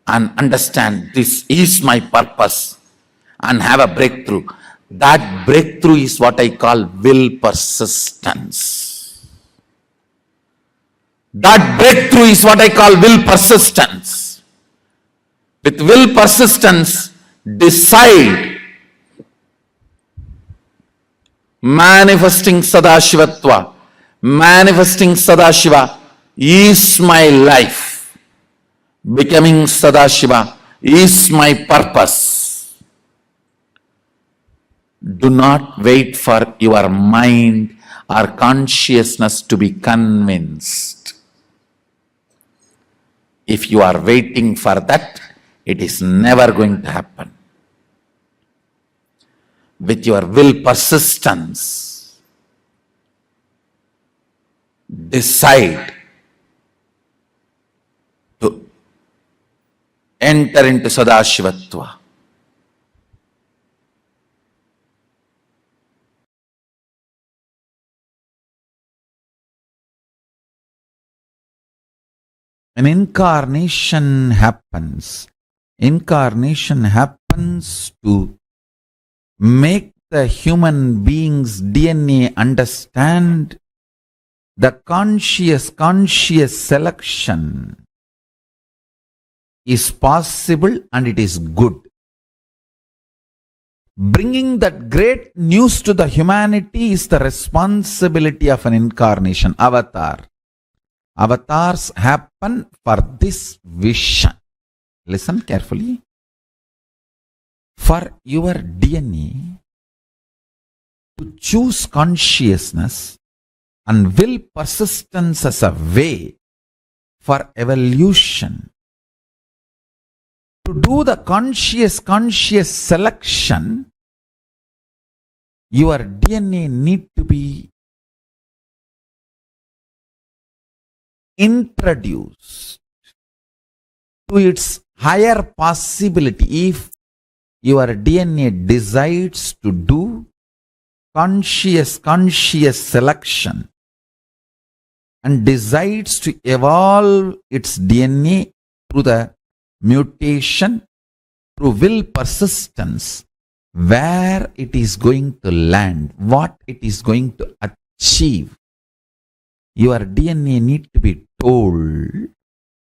and understand this is my purpose and have a breakthrough. That breakthrough is what I call will persistence. That breakthrough is what I call will persistence. With will persistence, decide manifesting Sadashivatva. Manifesting Sadashiva is my life. Becoming Sadashiva is my purpose. Do not wait for your mind or consciousness to be convinced. If you are waiting for that, it is never going to happen. With your will persistence, decide to enter into Sadashivatva. An incarnation happens. Incarnation happens to make the human being's DNA understand the conscious selection is possible and it is good. bringing that great news to the humanity is the responsibility of an incarnation, avatar. Avatars happen for this vision. Listen carefully. For your DNA to choose consciousness and will persistence as a way for evolution, to do the conscious selection, your DNA need to be introduced to its higher possibility. If your DNA decides to do conscious selection and decides to evolve its DNA through the mutation, through will persistence, where it is going to land, what it is going to achieve, your DNA need to be told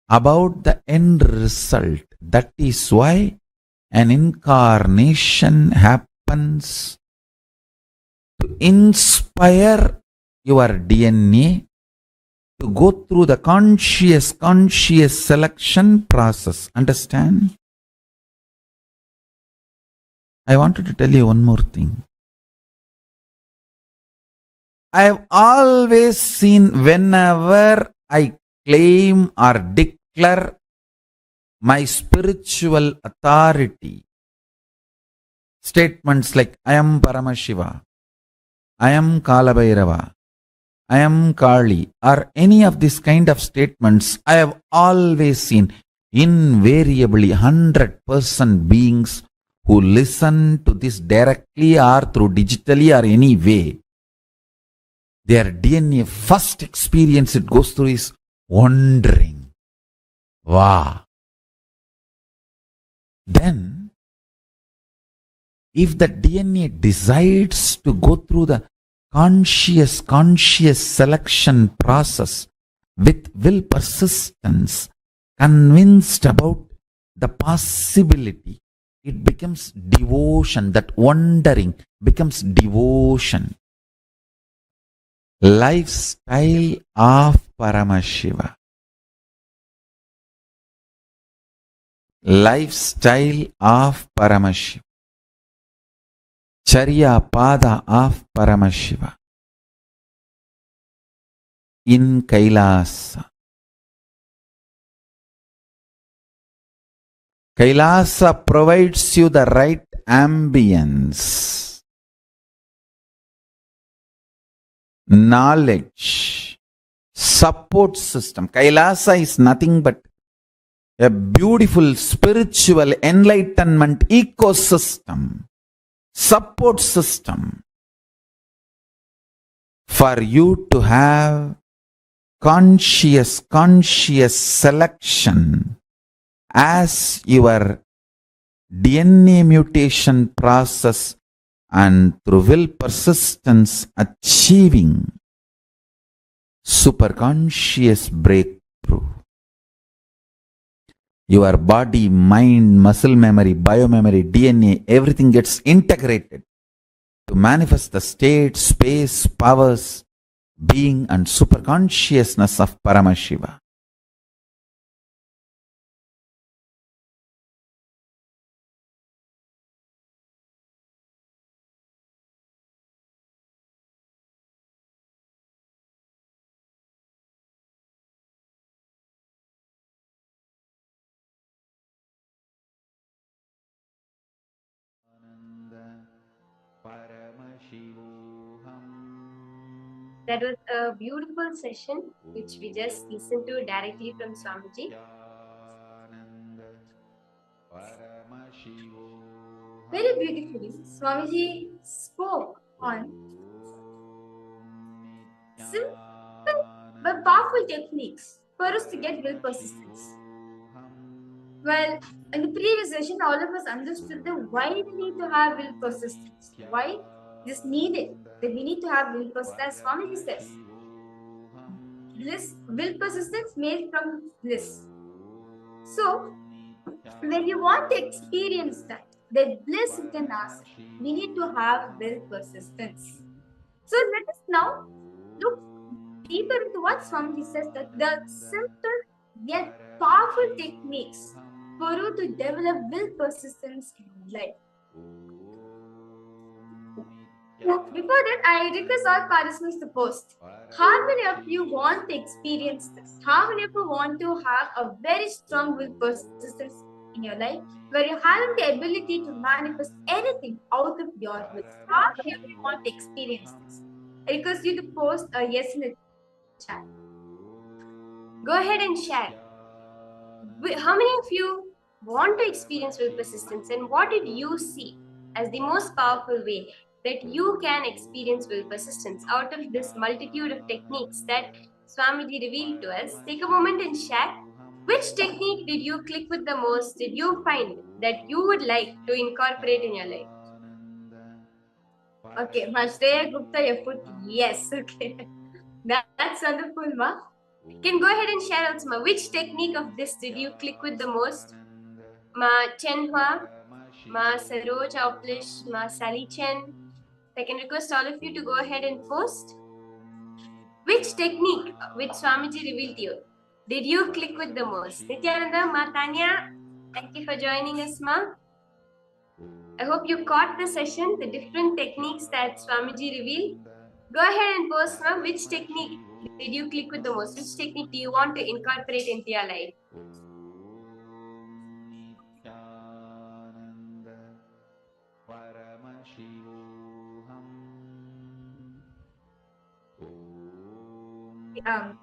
about the end result. That is why an incarnation happens to inspire your DNA to go through the conscious selection process. Understand? I wanted to tell you one more thing. I have always seen, whenever I claim or declare my spiritual authority, statements like I am Paramashiva, I am Kalabhairava, I am Kali, or any of these kind of statements, I have always seen invariably 100% beings who listen to this directly or through digitally or any way, their DNA first experience it goes through is wondering. Wow. Then, if the DNA decides to go through the conscious selection process with will persistence, convinced about the possibility, it becomes devotion. That wondering becomes devotion. Lifestyle of Paramashiva. Lifestyle of Paramashiva. Charya Pada of Paramashiva. In Kailasa. Kailasa provides you the right ambience, knowledge, support system. Kailasa is nothing but a beautiful spiritual enlightenment ecosystem, support system for you to have conscious selection as your DNA mutation process and through will persistence achieving superconscious breakthrough. Your body, mind, muscle memory, biomemory, DNA, everything gets integrated to manifest the state, space, powers, being and superconsciousness of Paramashiva. That was a beautiful session which we just listened to directly from Swamiji. Very beautifully, Swamiji spoke on simple but powerful techniques for us to get will persistence. Well, in the previous session, all of us understood the why we need to have will persistence. Why this needed that we need to have will persistence. Swamiji says, bliss, will persistence made from bliss. So, when you want to experience that, that bliss within us, we need to have will persistence. So let us now look deeper into what Swamiji says, that the simple yet powerful techniques for you to develop will persistence in your life. Before that, I request all participants to post. How many of you want to experience this? How many of you want to have a very strong will persistence in your life, where you're having the ability to manifest anything out of your will? How many of you want to experience this? I request you to post a yes in the chat. Go ahead and share. How many of you want to experience will persistence, and what did you see as the most powerful way that you can experience will persistence out of this multitude of techniques that Swamiji revealed to us? Take a moment and share. Which technique did you click with the most? Did you find that you would like to incorporate in your life? Okay, Shreya Gupta, you put yes. Okay, that's wonderful, ma. Can go ahead and share also, ma. Which technique of this did you click with the most? Ma Chenhua, Ma Saroj Auplish, Ma Sally Chen. I can request all of you to go ahead and post. Which technique which Swamiji revealed to you did you click with the most? Nityananda, Ma Tanya, thank you for joining us, ma. I hope you caught the session, the different techniques that Swamiji revealed. Go ahead and post, ma. Which technique did you click with the most? Which technique do you want to incorporate into your life?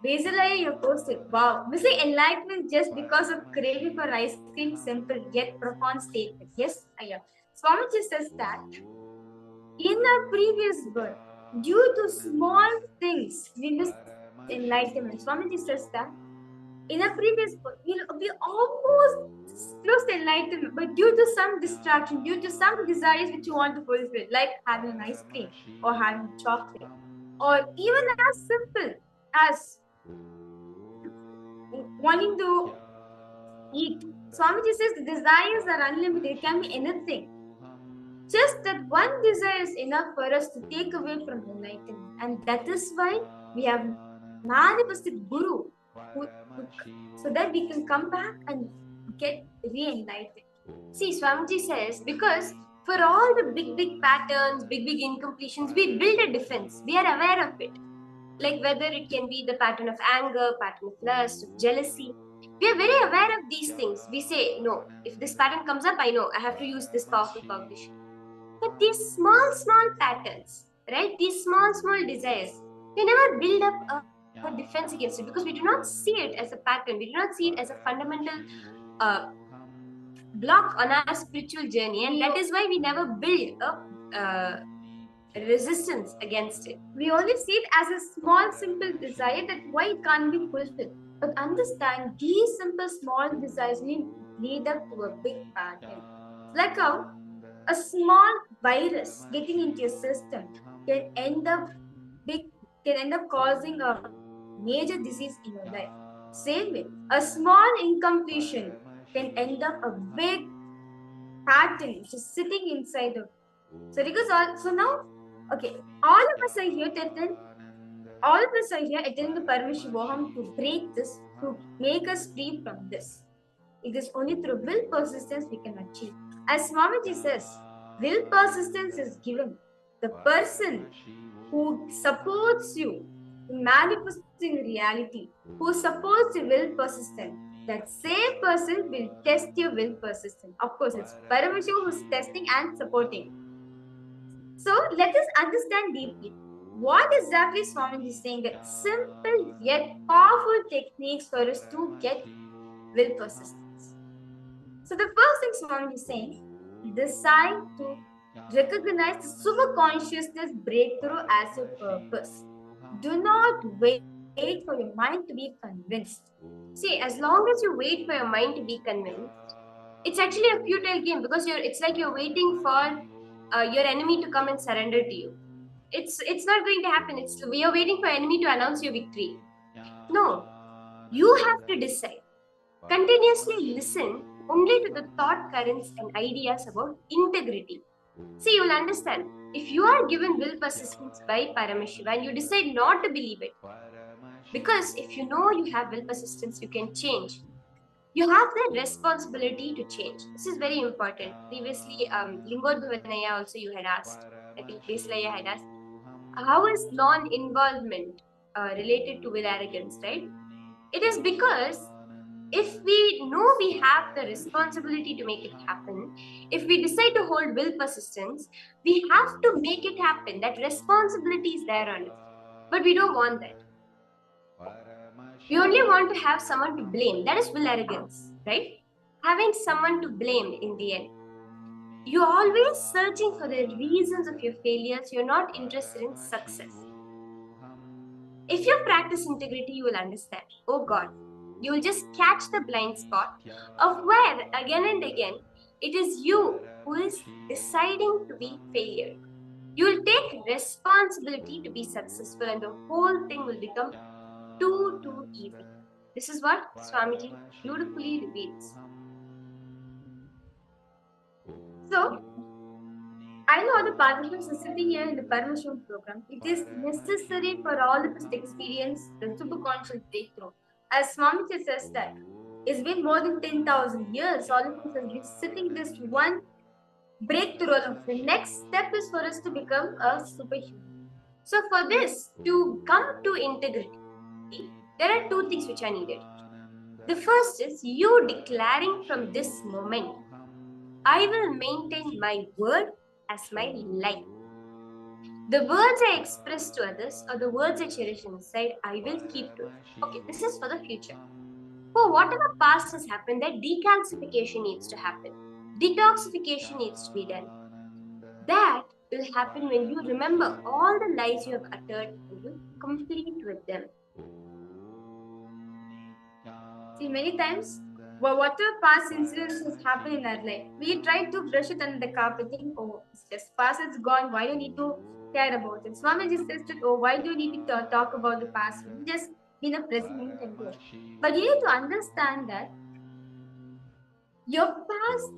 Basil, you posted, wow, missing enlightenment just because of craving for ice cream, simple yet profound statement. Yes, Aya. Swamiji says that in our previous birth, due to small things, we missed enlightenment. Swamiji says that in a previous birth, we almost close to enlightenment, but due to some distraction, due to some desires which you want to fulfill, like having an ice cream or having chocolate, or even as simple as wanting to eat. Swamiji says the desires are unlimited, it can be anything. Just that one desire is enough for us to take away from enlightenment, and that is why we have manifested Guru, so that we can come back and get re-enlightened. See, Swamiji says, because for all the big patterns, big incompletions, we build a defense. We are aware of it. Like whether it can be the pattern of anger, pattern of lust, of jealousy. We are very aware of these things. We say, no, if this pattern comes up, I know I have to use this powerful cognition. But these small patterns, right? These small desires, we never build up a defense against it because we do not see it as a pattern. We do not see it as a fundamental block on our spiritual journey, and that is why we never build a resistance against it. We only see it as a small, simple desire that why it can't be fulfilled. But understand, these simple, small desires lead up to a big pattern. Like how a small virus getting into your system can end up causing a major disease in your life. Same way, a small incompletion can end up a big pattern which is sitting inside of. So now, okay, all of us are here attending the Paramashivoham to break this, to make us free from this. It is only through will persistence we can achieve. As Swamiji says, will persistence is given. The person who supports you in manifesting reality, who supports the will persistence, that same person will test your will persistence. Of course, it's Paramashiva who's testing and supporting. So let us understand deeply what exactly Swamiji is saying, that simple yet powerful techniques for us to get will persistence. So the first thing Swamiji is saying, decide to recognize the super consciousness breakthrough as your purpose. Do not wait for your mind to be convinced. See, as long as you wait for your mind to be convinced, it's actually a futile game because it's like you're waiting for your enemy to come and surrender to you. It's not going to happen. We are waiting for enemy to announce your victory. No, you have to decide. Continuously listen only to the thought currents and ideas about integrity. See, you'll understand. If you are given will persistence by Paramashiva and you decide not to believe it, because if you know you have will persistence, you can change. You have the responsibility to change. This is very important. Previously, Lingodhuvanaya also you had asked. I think Deslaya had asked, how is non-involvement related to will arrogance, right? It is because if we know we have the responsibility to make it happen, if we decide to hold will persistence, we have to make it happen. That responsibility is there on us. But we don't want that. We only want to have someone to blame. That is will arrogance, right? Having someone to blame in the end. You're always searching for the reasons of your failures. You're not interested in success. If you practice integrity, you will understand. Oh God, you will just catch the blind spot of where again and again it is you who is deciding to be failure. You will take responsibility to be successful and the whole thing will become too easy. This is what Swamiji beautifully reveals. So, I know the participants are sitting here in the Paramashivoham program. It is necessary for all of us to experience the superconscious breakthrough. As Swamiji says that it's been more than 10,000 years, all of us have been sitting this one breakthrough. Of the next step is for us to become a superhuman. So for this to come to integrity, there are two things which are needed. The first is you declaring from this moment, I will maintain my word as my life. The words I express to others or the words I cherish inside, I will keep to it. Okay, this is for the future. For whatever past has happened, that decalcification needs to happen. Detoxification needs to be done. That will happen when you remember all the lies you have uttered and you complete with them. See, many times, whatever past incidents has happened in our life, we try to brush it under the carpet, think, oh, it's just past, it's gone. Why do you need to care about it? Swami just says that, oh, why do you need to talk about the past? Just be in the present moment and go. But you need to understand that your past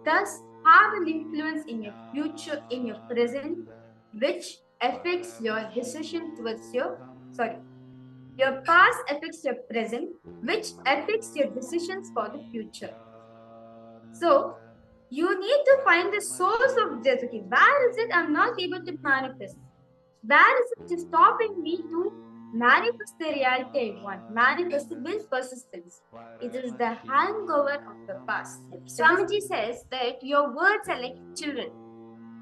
does have an influence in your future, in your present, which affects your decision towards your past affects your present, which affects your decisions for the future. So, you need to find the source of this. Okay, where is it I'm not able to manifest? Where is it stopping me to manifest the reality I want? Manifest the will persistence. It is the hangover of the past. Swamiji says that your words are like children.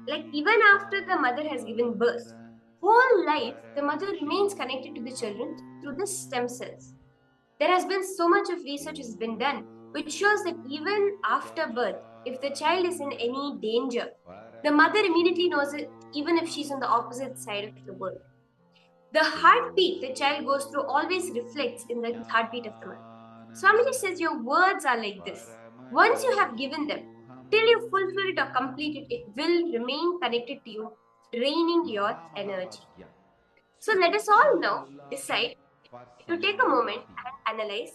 Like even after the mother has given birth, whole life the mother remains connected to the children through the stem cells. There has been so much of research has been done which shows that even after birth, if the child is in any danger, the mother immediately knows it even if she's on the opposite side of the world. The heartbeat the child goes through always reflects in the heartbeat of the mother. Swamiji says your words are like this. Once you have given them, till you fulfill it or complete it, it will remain connected to you, draining your energy. So let us all now decide to take a moment and analyze,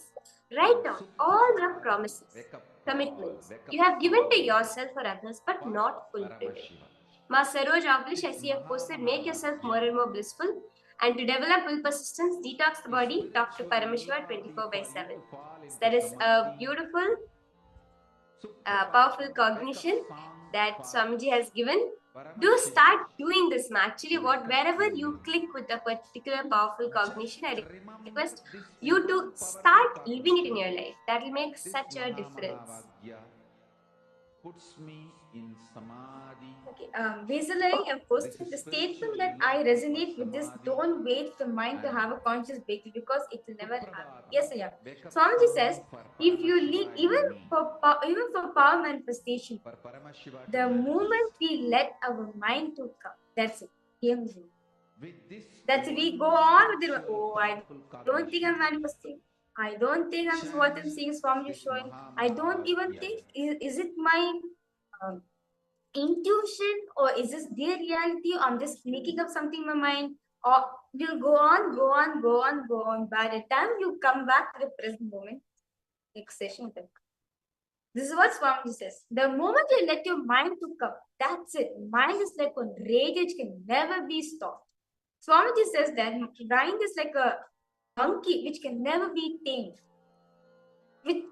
write down all your promises, commitments you have given to yourself or others but not fulfilled it. Ma Saroj Avlish, I see have posted, make yourself more and more blissful. And to develop will persistence, detox the body, talk to Paramashiva 24/7. So that is a beautiful, powerful cognition that Swamiji has given. Do start doing this. Actually, wherever you click with a particular powerful cognition, I request you to start living it in your life. That will make such a difference. Okay, basically, of course, the statement that I resonate with this, don't wait for mind to have a conscious breakthrough because it will never happen. Yes, yeah. Swamiji says, if you leave, even for power manifestation, the moment we let our mind to come, that's it. Game is over. That's it. We go on with it. Oh, I don't think I'm manifesting. I don't think what I'm seeing is Swamiji showing. I don't even think, is it my um, intuition or is this their reality? I'm just making up something in my mind, or we'll go on, go on, go on, go on. By the time you come back to the present moment, next session will come. This is what Swamiji says. The moment you let your mind to come, that's it. Mind is like a rage which can never be stopped. Swamiji says that mind is like a monkey which can never be tamed.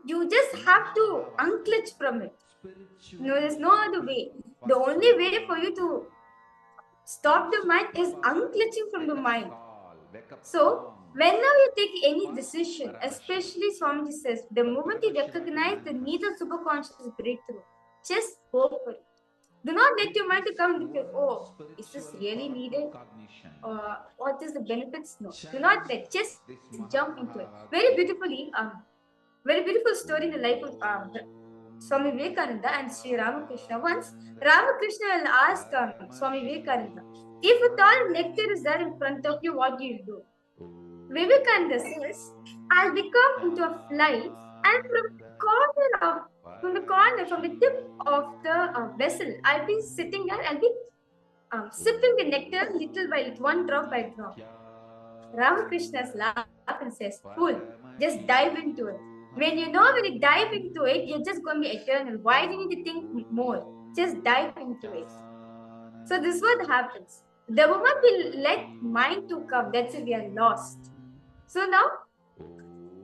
You just have to unclitch from it. No, there's no other way. The only way for you to stop the mind is unclitching from the mind. So, whenever you take any decision, especially Swamiji says, the moment you recognize the need of superconscious breakthrough, just go for it. Do not let your mind to come and think, oh, is this really needed? What is the benefits? No. Do not let, just jump into it. Very beautiful story in the life of Swami Vivekananda and Sri Ramakrishna. Once, Ramakrishna will ask Swami Vivekananda, if at all nectar is there in front of you, what do you do? Vivekananda says, I'll become into a fly and from the tip of the vessel, I'll be sitting there, I'll be sipping the nectar little by little, one drop by drop. Ramakrishna's laugh and says, fool, just dive into it. When you dive into it, you're just going to be eternal. Why do you need to think more? Just dive into it. So this is what happens. The moment we let mind to come, that's it, we are lost. So now,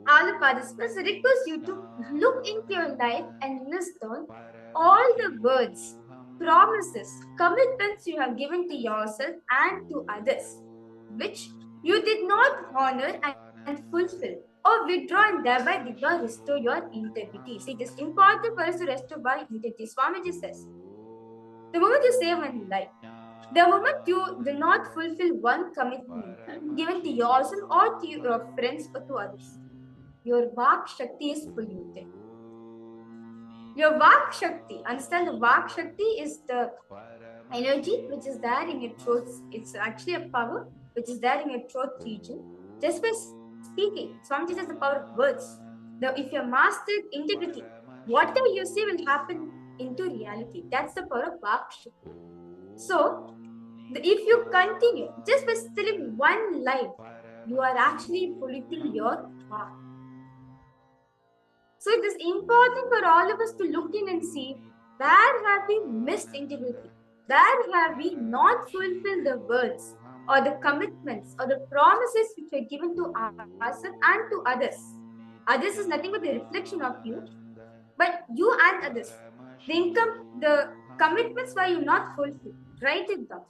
all the participants request you to look into your life and list down all the words, promises, commitments you have given to yourself and to others, which you did not honor and fulfill, or withdraw and thereby did not restore your integrity. See, it is important for us to restore our integrity. Swamiji says, the moment you save one life, the moment you do not fulfill one commitment given to yourself or to your friends or to others, your Vak Shakti is polluted. Your Vak Shakti, understand the Vak Shakti is the energy which is there in your throat. It's actually a power which is there in your throat region. Just by speaking, Swamiji says the power of words. If you mastered integrity, whatever you say will happen into reality. That's the power of Vak Shakti. So, if you continue just by living one life, you are actually polluting your heart. So it is important for all of us to look in and see where have we missed integrity, where have we not fulfilled the words or the commitments or the promises which were given to ourselves and to others. Others is nothing but the reflection of you, but you and others. The commitments were you not fulfilled. Write it down.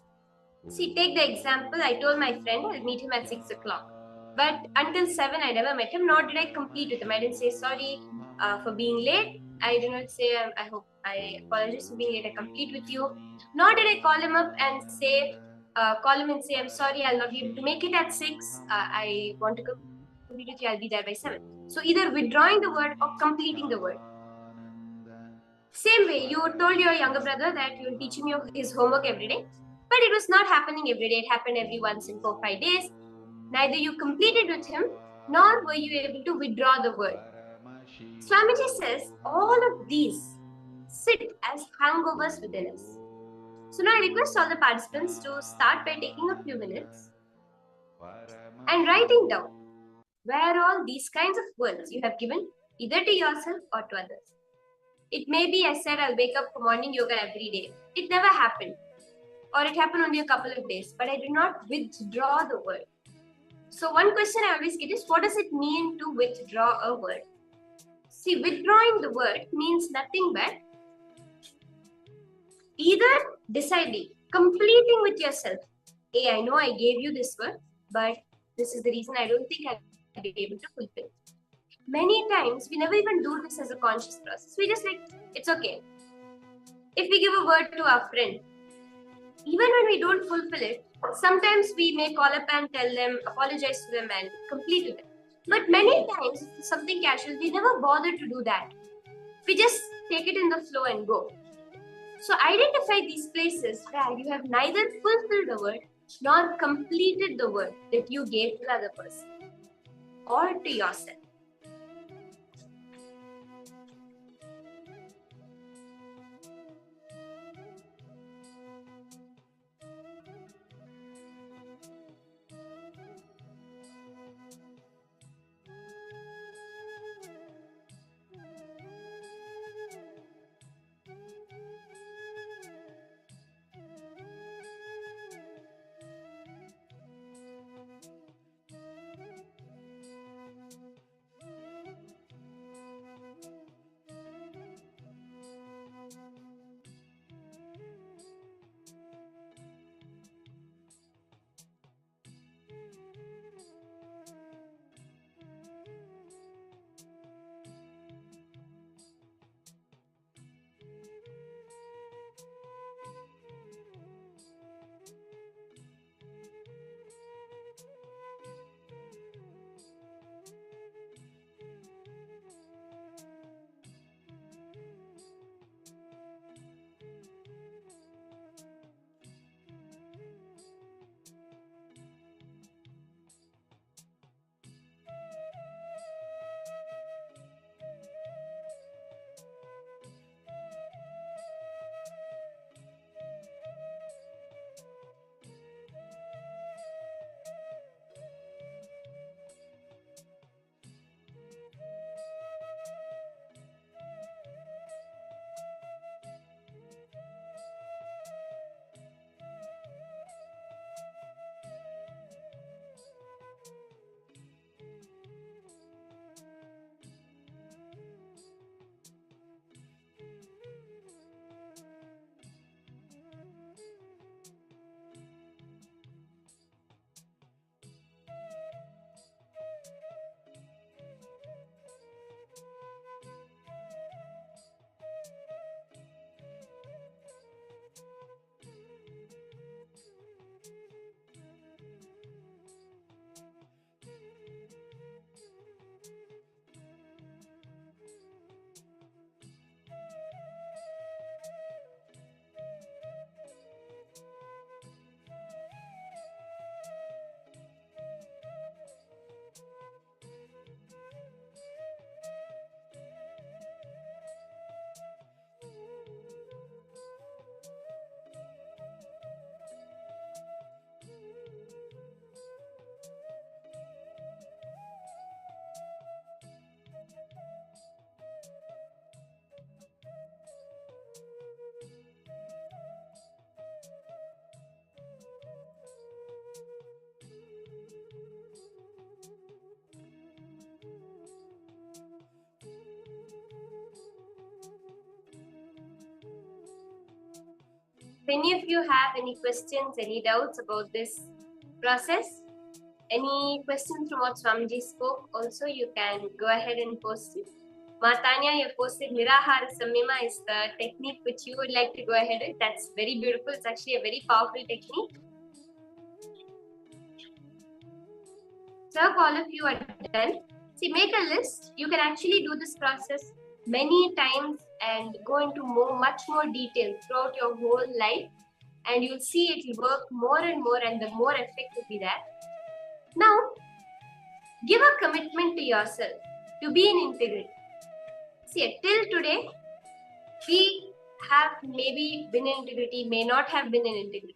See, take the example. I told my friend I'll meet him at 6 o'clock. But until 7, I never met him, nor did I complete with him. I didn't say sorry for being late. I did not say, I apologize for being late, I complete with you. Nor did I call him up and say, I'm sorry, I'll not be able to make it at 6. I want to complete with you, I'll be there by 7. So either withdrawing the word or completing the word. Same way, you told your younger brother that you will teach him his homework every day. But it was not happening every day. It happened every once in 4-5 days. Neither you completed with him, nor were you able to withdraw the word. Swamiji says all of these sit as hangovers within us. So now I request all the participants to start by taking a few minutes and writing down where all these kinds of words you have given either to yourself or to others. It may be, I said, I'll wake up for morning yoga every day. It never happened. Or it happened only a couple of days, but I did not withdraw the word. So one question I always get is, what does it mean to withdraw a word? See, withdrawing the word means nothing but either deciding, completing with yourself. Hey, I know I gave you this word, but this is the reason I don't think I'll be able to fulfill. Many times, we never even do this as a conscious process. We just like, it's okay. If we give a word to our friend, even when we don't fulfill it, sometimes we may call up and tell them, apologize to them and complete with them. But many times, if it's something casual, we never bother to do that. We just take it in the flow and go. So identify these places where you have neither fulfilled the word nor completed the word that you gave to the other person or to yourself. any of you have any questions, any doubts about this process, any questions from what Swamiji spoke, also you can go ahead and post it. Matanya, you posted Nirahara Samyama is the technique which you would like to go ahead with. That's very beautiful. It's actually a very powerful technique. So all of you are done. See, make a list. You can actually do this process many times and go into much more detail throughout your whole life, and you'll see it will work more and more, and the more effect will be there. Now, give a commitment to yourself to be in integrity. See, till today, we have maybe been in integrity, may not have been in integrity.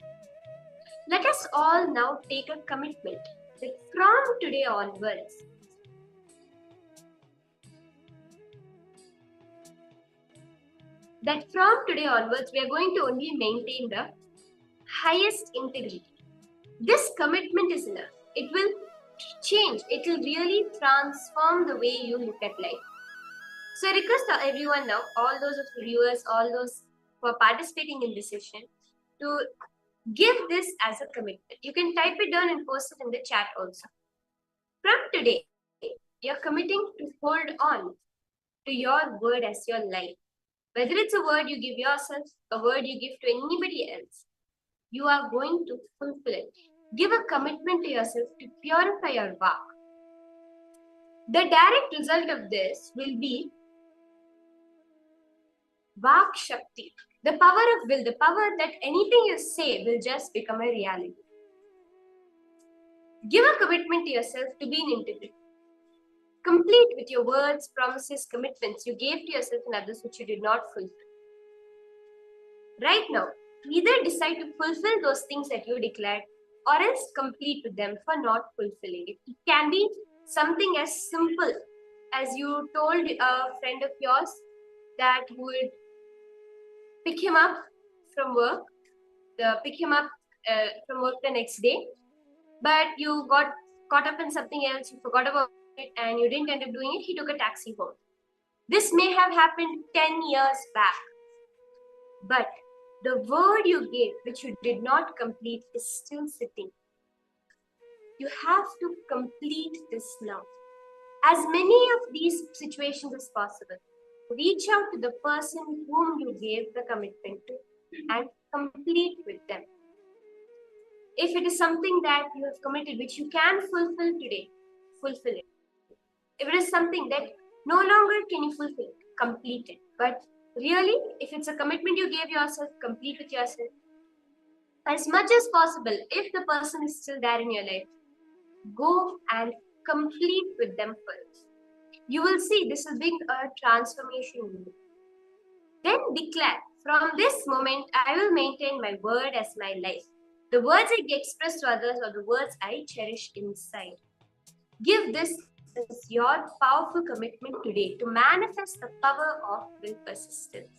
Let us all now take a commitment that from today onwards, we are going to only maintain the highest integrity. This commitment is enough. It will change. It will really transform the way you look at life. So I request everyone now, all those of the viewers, all those who are participating in this session, to give this as a commitment. You can type it down and post it in the chat also. From today, you're committing to hold on to your word as your life. Whether it's a word you give yourself, a word you give to anybody else, you are going to fulfill it. Give a commitment to yourself to purify your vak. The direct result of this will be Vak Shakti, the power of will, the power that anything you say will just become a reality. Give a commitment to yourself to be in integrity. Complete with your words, promises, commitments you gave to yourself and others which you did not fulfill. Right now, either decide to fulfill those things that you declared or else complete with them for not fulfilling it. It can be something as simple as you told a friend of yours that would pick him up from work, from work the next day, but you got caught up in something else, you forgot about it, and you didn't end up doing it. He took a taxi home. This may have happened 10 years back, but the word you gave, which you did not complete, is still sitting. You have to complete this now. As many of these situations as possible, reach out to the person whom you gave the commitment to and complete with them. If it is something that you have committed which you can fulfill today, fulfill it. If it is something that no longer can you fulfill, complete it. But really, if it's a commitment you gave yourself, complete with yourself. As much as possible, if the person is still there in your life, go and complete with them first. You will see this will bring a transformation in you. Then declare, from this moment, I will maintain my word as my life. The words I express to others are the words I cherish inside. Give this as your powerful commitment today to manifest the power of will persistence.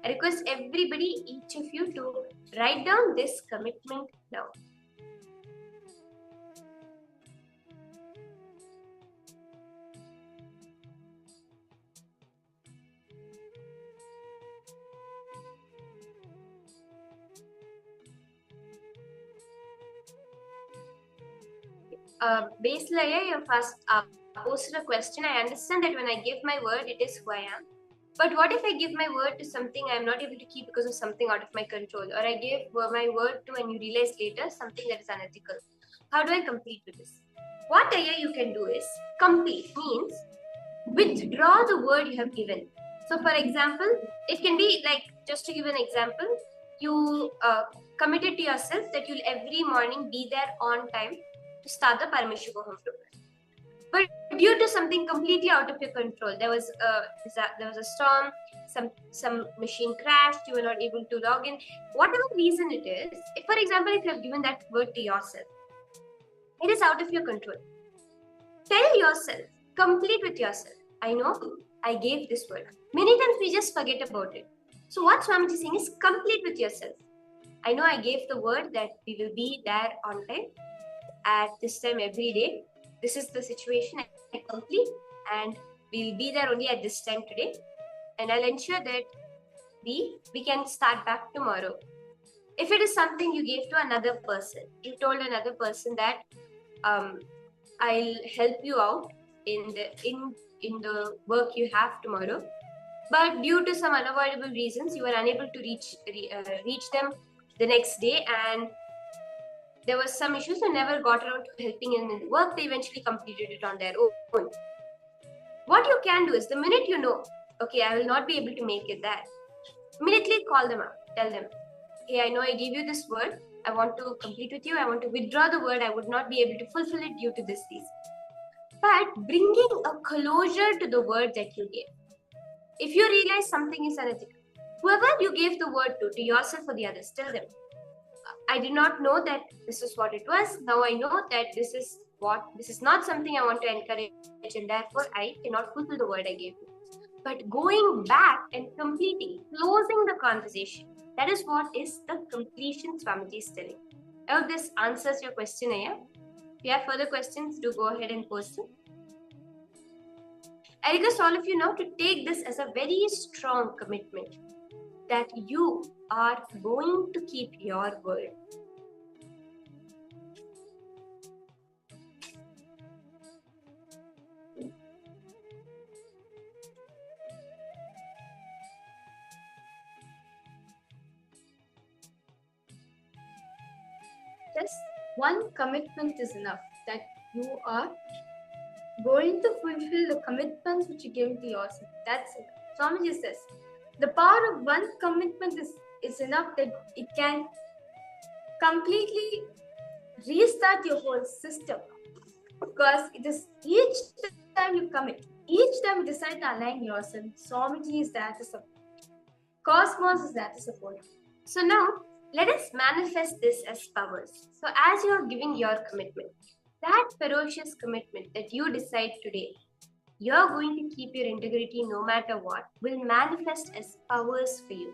I request everybody, each of you, to write down this commitment now. Base layer, you first posted a question. I understand that when I give my word, it is who I am. But what if I give my word to something I'm not able to keep because of something out of my control? Or I give my word to and you realize later something that is unethical. How do I complete with this? What you can do is complete means withdraw the word you have given. So for example, it can be like, just to give an example, you committed to yourself that you'll every morning be there on time to start the Paramashivoham program. But due to something completely out of your control, there was a storm, some machine crashed, you were not able to log in. Whatever reason it is, if for example, if you have given that word to yourself, it is out of your control. Tell yourself, complete with yourself. I know I gave this word. Many times we just forget about it. So what Swamiji is saying is complete with yourself. I know I gave the word that we will be there on time at this time every day. This is the situation I complete, and we'll be there only at this time today. And I'll ensure that we can start back tomorrow. If it is something you gave to another person, you told another person that I'll help you out in the work you have tomorrow, but due to some unavoidable reasons, you were unable to reach them the next day, and there was some issues and never got around to helping them in the work. They eventually completed it on their own. What you can do is, the minute you know, okay, I will not be able to make it there, immediately call them up, tell them, hey, I know I gave you this word, I want to complete with you, I want to withdraw the word, I would not be able to fulfill it due to this reason. But bringing a closure to the word that you gave. If you realize something is unethical, whoever you gave the word to yourself or the others, tell them, I did not know that this is what it was. Now I know that this is not something I want to encourage, and therefore I cannot fulfill the word I gave you. But going back and completing, closing the conversation, that is what is the completion Swamiji is telling. I hope this answers your question, Aya. If you have further questions, do go ahead and post them. I request all of you now to take this as a very strong commitment that you are going to keep your word. Just one commitment is enough, that you are going to fulfill the commitments which you gave to yourself. That's it. Swamiji says, the power of one commitment is enough that it can completely restart your whole system. Because it is each time you commit, each time you decide to align yourself, Swamiji is there to support. Cosmos is there to support. So now, let us manifest this as powers. So as you are giving your commitment, that ferocious commitment that you decide today, you are going to keep your integrity no matter what, will manifest as powers for you.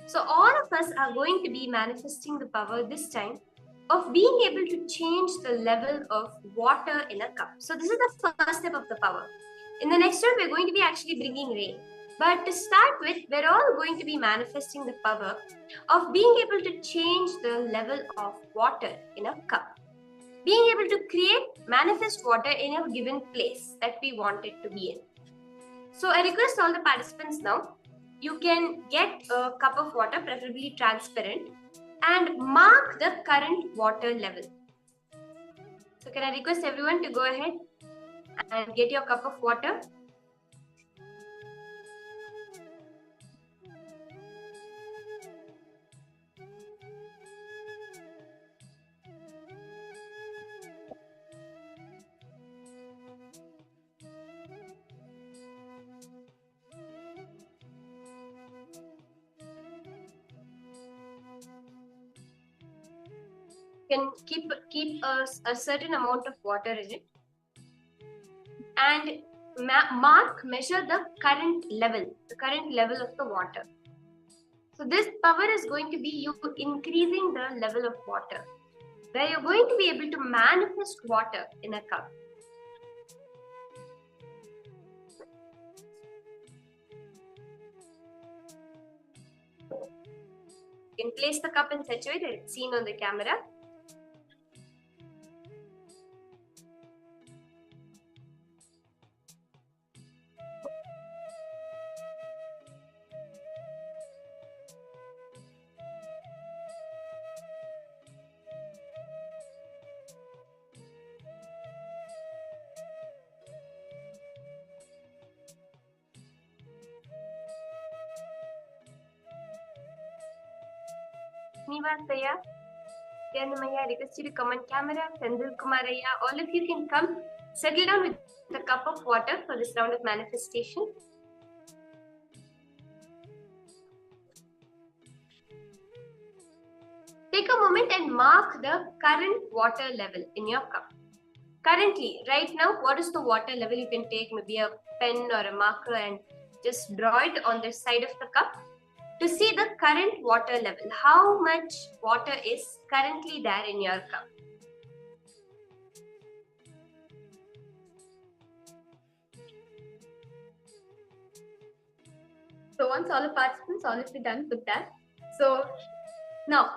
So all of us are going to be manifesting the power this time of being able to change the level of water in a cup. So this is the first step of the power. In the next step, we're going to be actually bringing rain. But to start with, we're all going to be manifesting the power of being able to change the level of water in a cup. Being able to manifest water in a given place that we want it to be in. So I request all the participants now, you can get a cup of water, preferably transparent, and mark the current water level. So can I request everyone to go ahead and get your cup of water? Can keep a certain amount of water in it and measure the current level of the water. So this power is going to be you increasing the level of water, where you're going to be able to manifest water in a cup. You can place the cup in such a way that it's seen on the camera. Nivasaya, Yanamaya, I request you to come on camera. Sandil Kumaraya, all of you can come, settle down with a cup of water for this round of manifestation. Take a moment and mark the current water level in your cup. Currently, right now, what is the water level? You can take maybe a pen or a marker and just draw it on the side of the cup to see the current water level. How much water is currently there in your cup? So once all the participants, all of you done with that. So Now,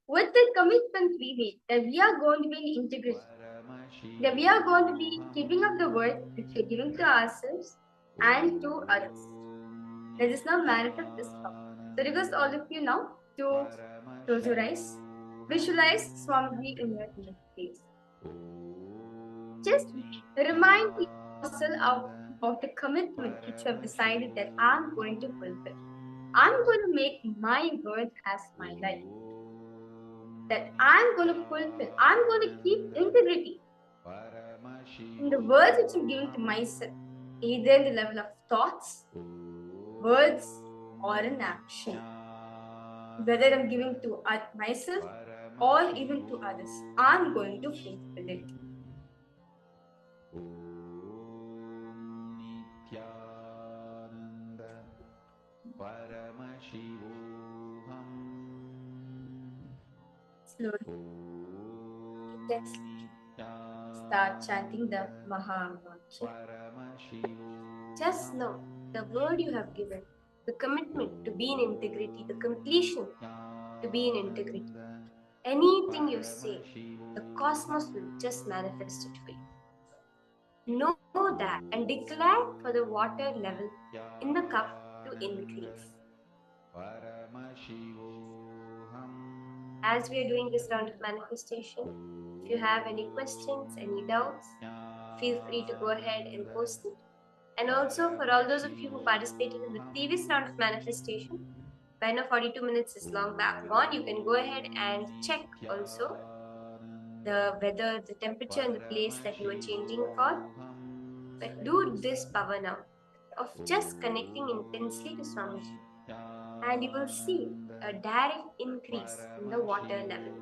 with the commitment we made that we are going to be in integrity, that we are going to be keeping up the word which we are giving to ourselves and to others. Let us now manifest this power. So request all of you now to close your eyes. Visualize Swamiji in your inner face. Just remind yourself of the commitment which you have decided that I'm going to fulfill. I'm going to make my word as my life. That I'm going to fulfill. I'm going to keep integrity in the words which I'm giving to myself, either in the level of thoughts, words, or in action. Whether I'm giving to myself or even to others, I'm going to fulfill it. Slowly, intensely, start chanting the Maha Mantra. Just know the word you have given, the commitment to be in integrity, the completion to be in integrity. Anything you say, the cosmos will just manifest it for you. Know that and declare for the water level in the cup to increase. As we are doing this round of manifestation, if you have any questions, any doubts, feel free to go ahead and post it. And also for all those of you who participated in the previous round of manifestation, by now 42 minutes is long back gone, you can go ahead and check also the weather, the temperature and the place that you are changing for. But do this power now of just connecting intensely to Swamiji, and you will see a direct increase in the water level.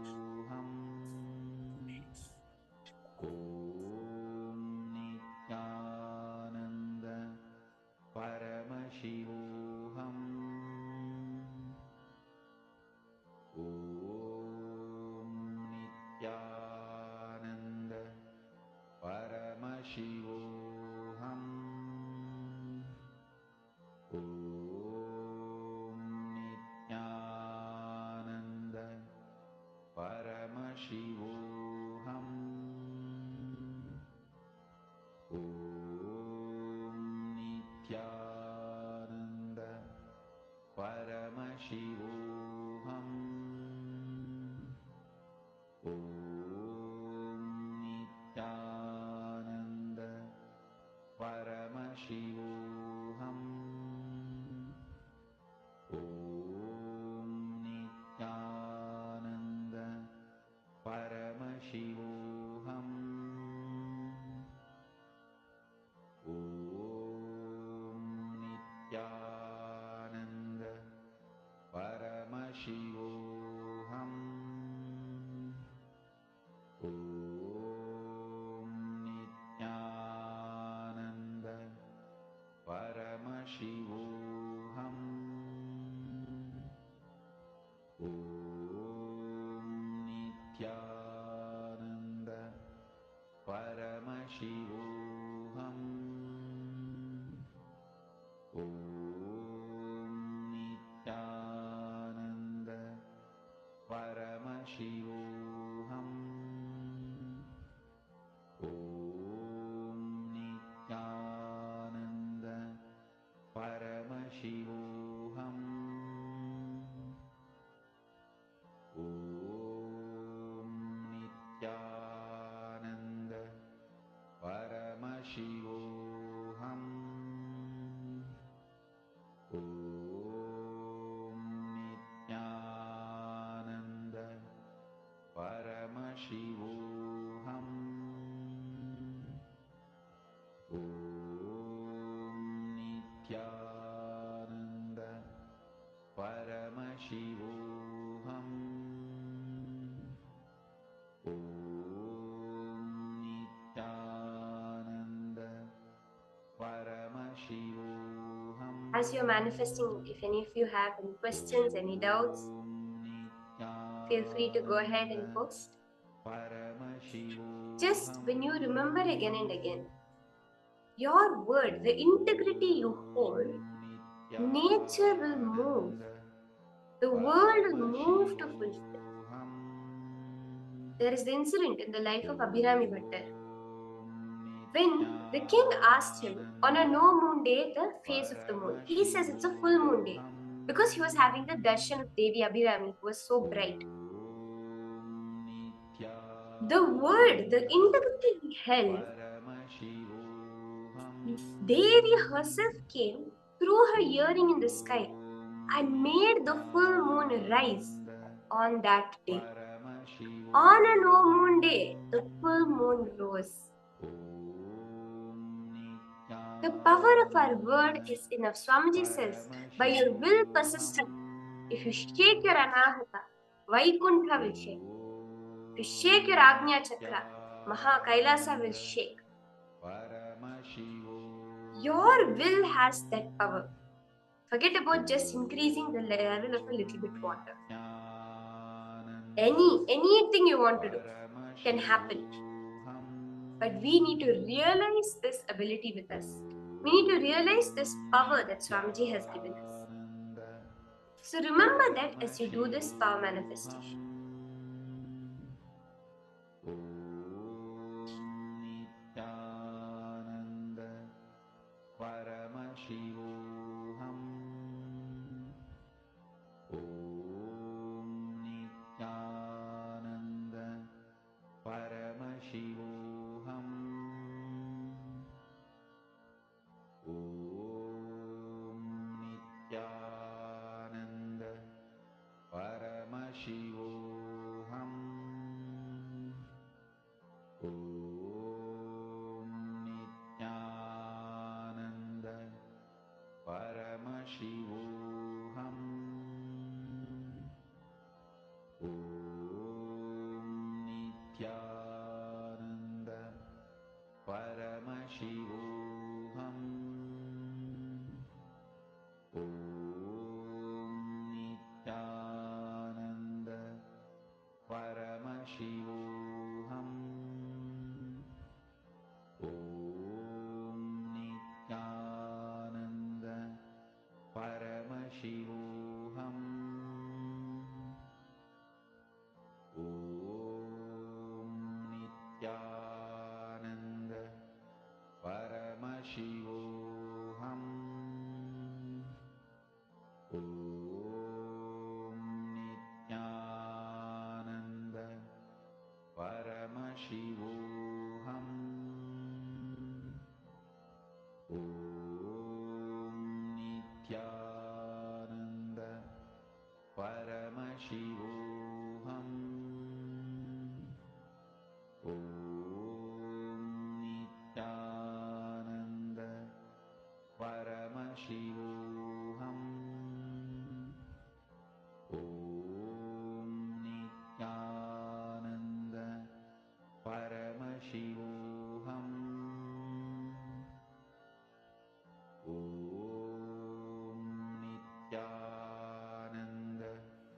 As you're manifesting, if any of you have any questions, any doubts, feel free to go ahead and post. Just when you remember again and again, your word, the integrity you hold, nature will move the world will move to fulfill. There is the incident in the life of Abhirami Bhattar. When the king asked him on a no moon day the phase of the moon, he says it's a full moon day because he was having the darshan of Devi Abhirami, who was so bright. The word, the interpreter he held, Devi herself came, threw her earring in the sky, and made the full moon rise on that day. On a no moon day, the full moon rose. The power of our word is enough. Swamiji says, by your will persistent, if you shake your anahata, Vaikuntha will shake. If you shake your Agnya Chakra, Maha Kailasa will shake. Your will has that power. Forget about just increasing the level of a little bit water. Anything you want to do can happen. But we need to realize this ability with us. We need to realize this power that Swamiji has given us. So remember that as you do this power manifestation.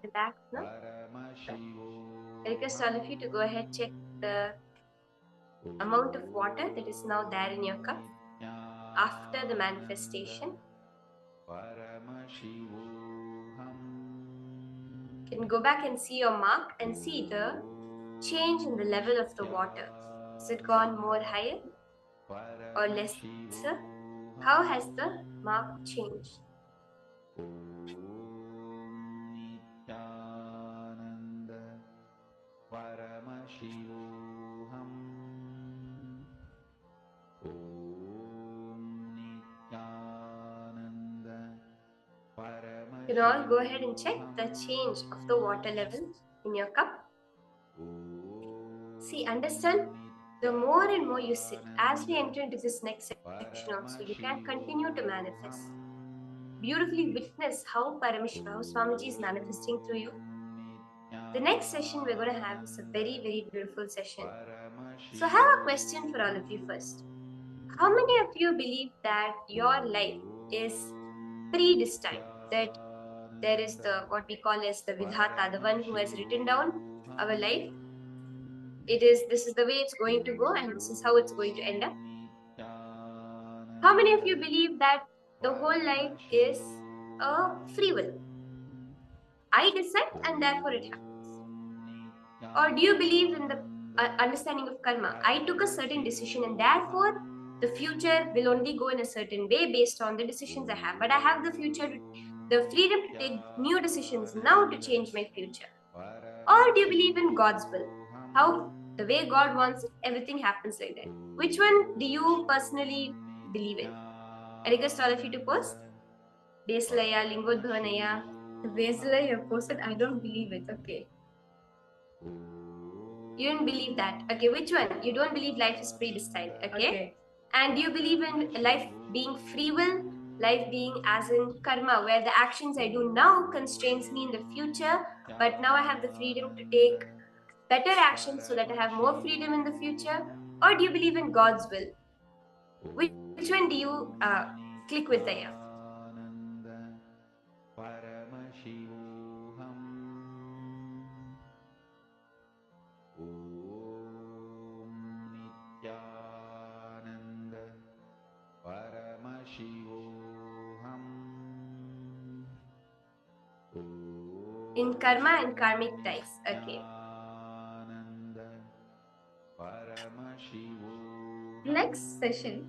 Relax now. I request all of you to go ahead check the amount of water that is now there in your cup after the manifestation. You can go back and see your mark and see the change in the level of the water. Has it gone more higher or lesser? How has the mark changed? You can all go ahead and check the change of the water level in your cup. See, understand, the more and more you sit, as we enter into this next section also, you can continue to manifest. Beautifully witness how Paramashiva, how Swamiji is manifesting through you. The next session we're going to have is a very, very beautiful session. So I have a question for all of you first. How many of you believe that your life is predestined? That there is the what we call as the Vidhata, the one who has written down our life. This is the way it's going to go, and this is how it's going to end up. How many of you believe that the whole life is a free will? I decide and therefore it happens? Or do you believe in the understanding of karma? I took a certain decision and therefore the future will only go in a certain way based on the decisions I have. But I have the the freedom to take new decisions now to change my future. Or do you believe in God's will? How the way God wants it, everything happens like that. Which one do you personally believe in? I request all of you to post. Deslaya, Lingodbhavanaya. The Vasila you have posted, I don't believe it. Okay. You don't believe that. Okay, which one? You don't believe life is predestined. Okay. And do you believe in life being free will? Life being as in karma, where the actions I do now constrains me in the future, but now I have the freedom to take better actions so that I have more freedom in the future? Or do you believe in God's will? Which one do you click with there? In karma and karmic ties. Okay. Next session.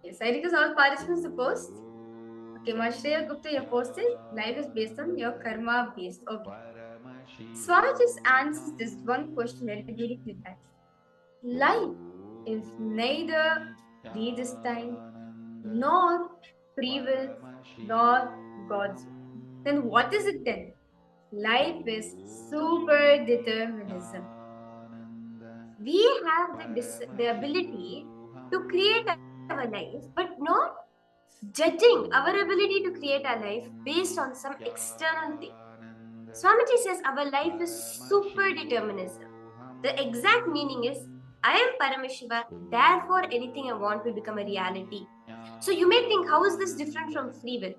Yes, I request all participants to post. Okay, Mashreya Gupta, you posted. Life is based on your karma based. Okay. Swami just answers this one question very beautifully that life is neither predestined nor free will nor God's will. Then what is it then? Life is super determinism. We have the ability to create our life, but not judging our ability to create our life based on some external thing. Swamiji says our life is super determinism. The exact meaning is I am Paramashiva, therefore anything I want will become a reality. So you may think, how is this different from free will?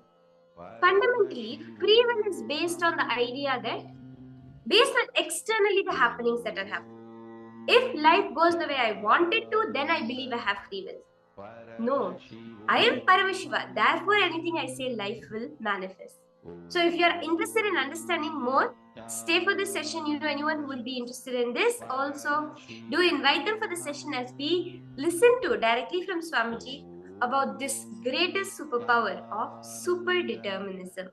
Fundamentally, free will is based on the idea that based on externally the happenings that are happening. If life goes the way I want it to, then I believe I have free will. No, I am Paramashiva, therefore anything I say life will manifest. So if you are interested in understanding more, stay for this session. You know anyone who would be interested in this, also do invite them for the session as we listen to directly from Swamiji about this greatest superpower of super determinism.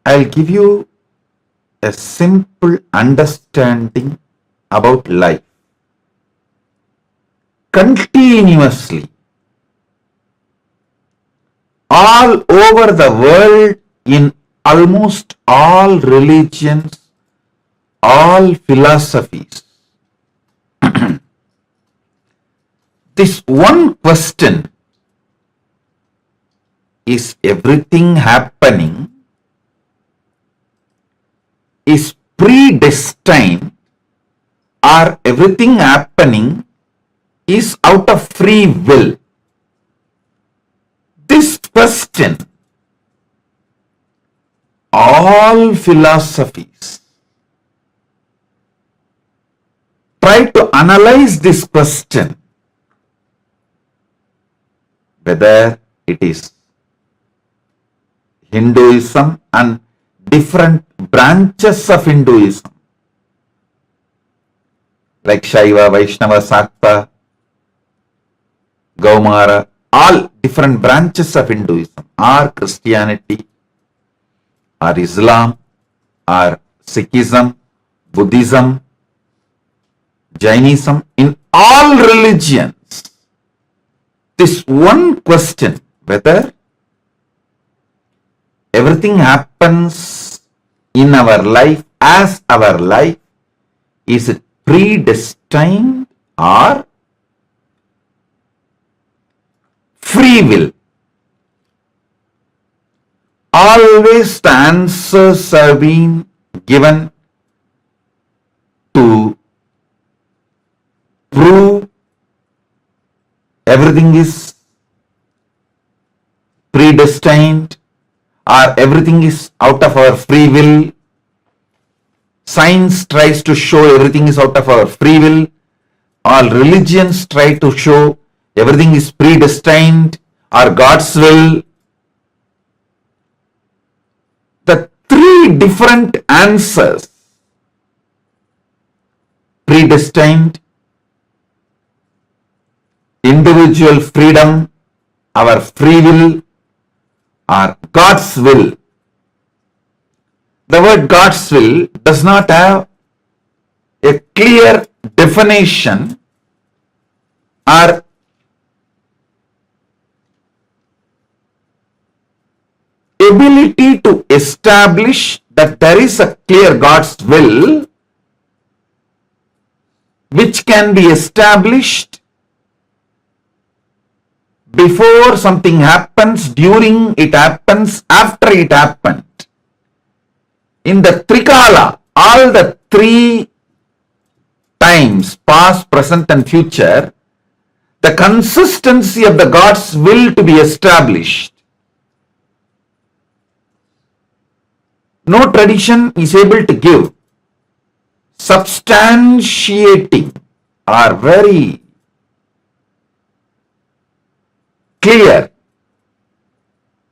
I'll give you a simple understanding about life. Continuously, all over the world, in almost all religions, all philosophies, this one question, is everything happening, is predestined, or everything happening is out of free will? This question, all philosophies try to analyze this question, whether it is Hinduism and different branches of Hinduism, like Shaiva, Vaishnava, Sakta, Gaumara, all different branches of Hinduism, or Christianity, or Islam, or Sikhism, Buddhism, Jainism, in all religions, this one question, whether everything happens in our life as our life, is it predestined or free will? Always the answers are being given to prove everything is predestined or everything is out of our free will. Science tries to show everything is out of our free will. All religions try to show everything is predestined or God's will. The three different answers, predestined, individual freedom, our free will, or God's will. The word God's will does not have a clear definition or ability to establish that there is a clear God's will which can be established before something happens, during it happens, after it happened. In the Trikala, all the three times, past, present and future, the consistency of the God's will to be established. No tradition is able to give substantiating or very clear,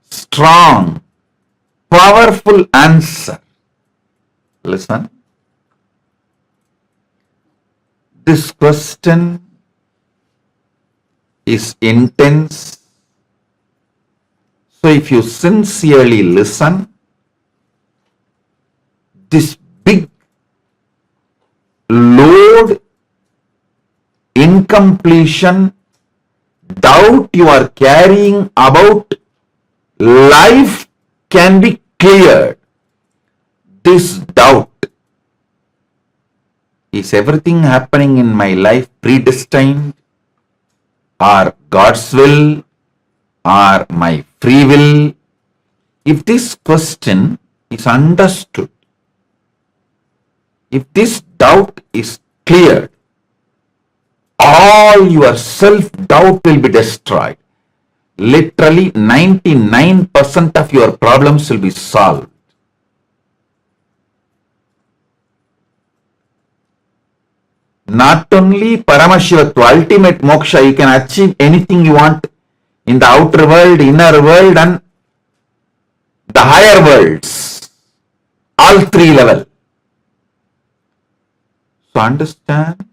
strong, powerful answer. Listen. This question is intense. So if you sincerely listen, this big load, incompletion, doubt you are carrying about life can be cleared. This doubt, is everything happening in my life predestined or God's will or my free will? If this question is understood, if this doubt is cleared, all your self-doubt will be destroyed. Literally 99% of your problems will be solved. Not only Paramashiva, to ultimate moksha, you can achieve anything you want in the outer world, inner world and the higher worlds. All three levels. So understand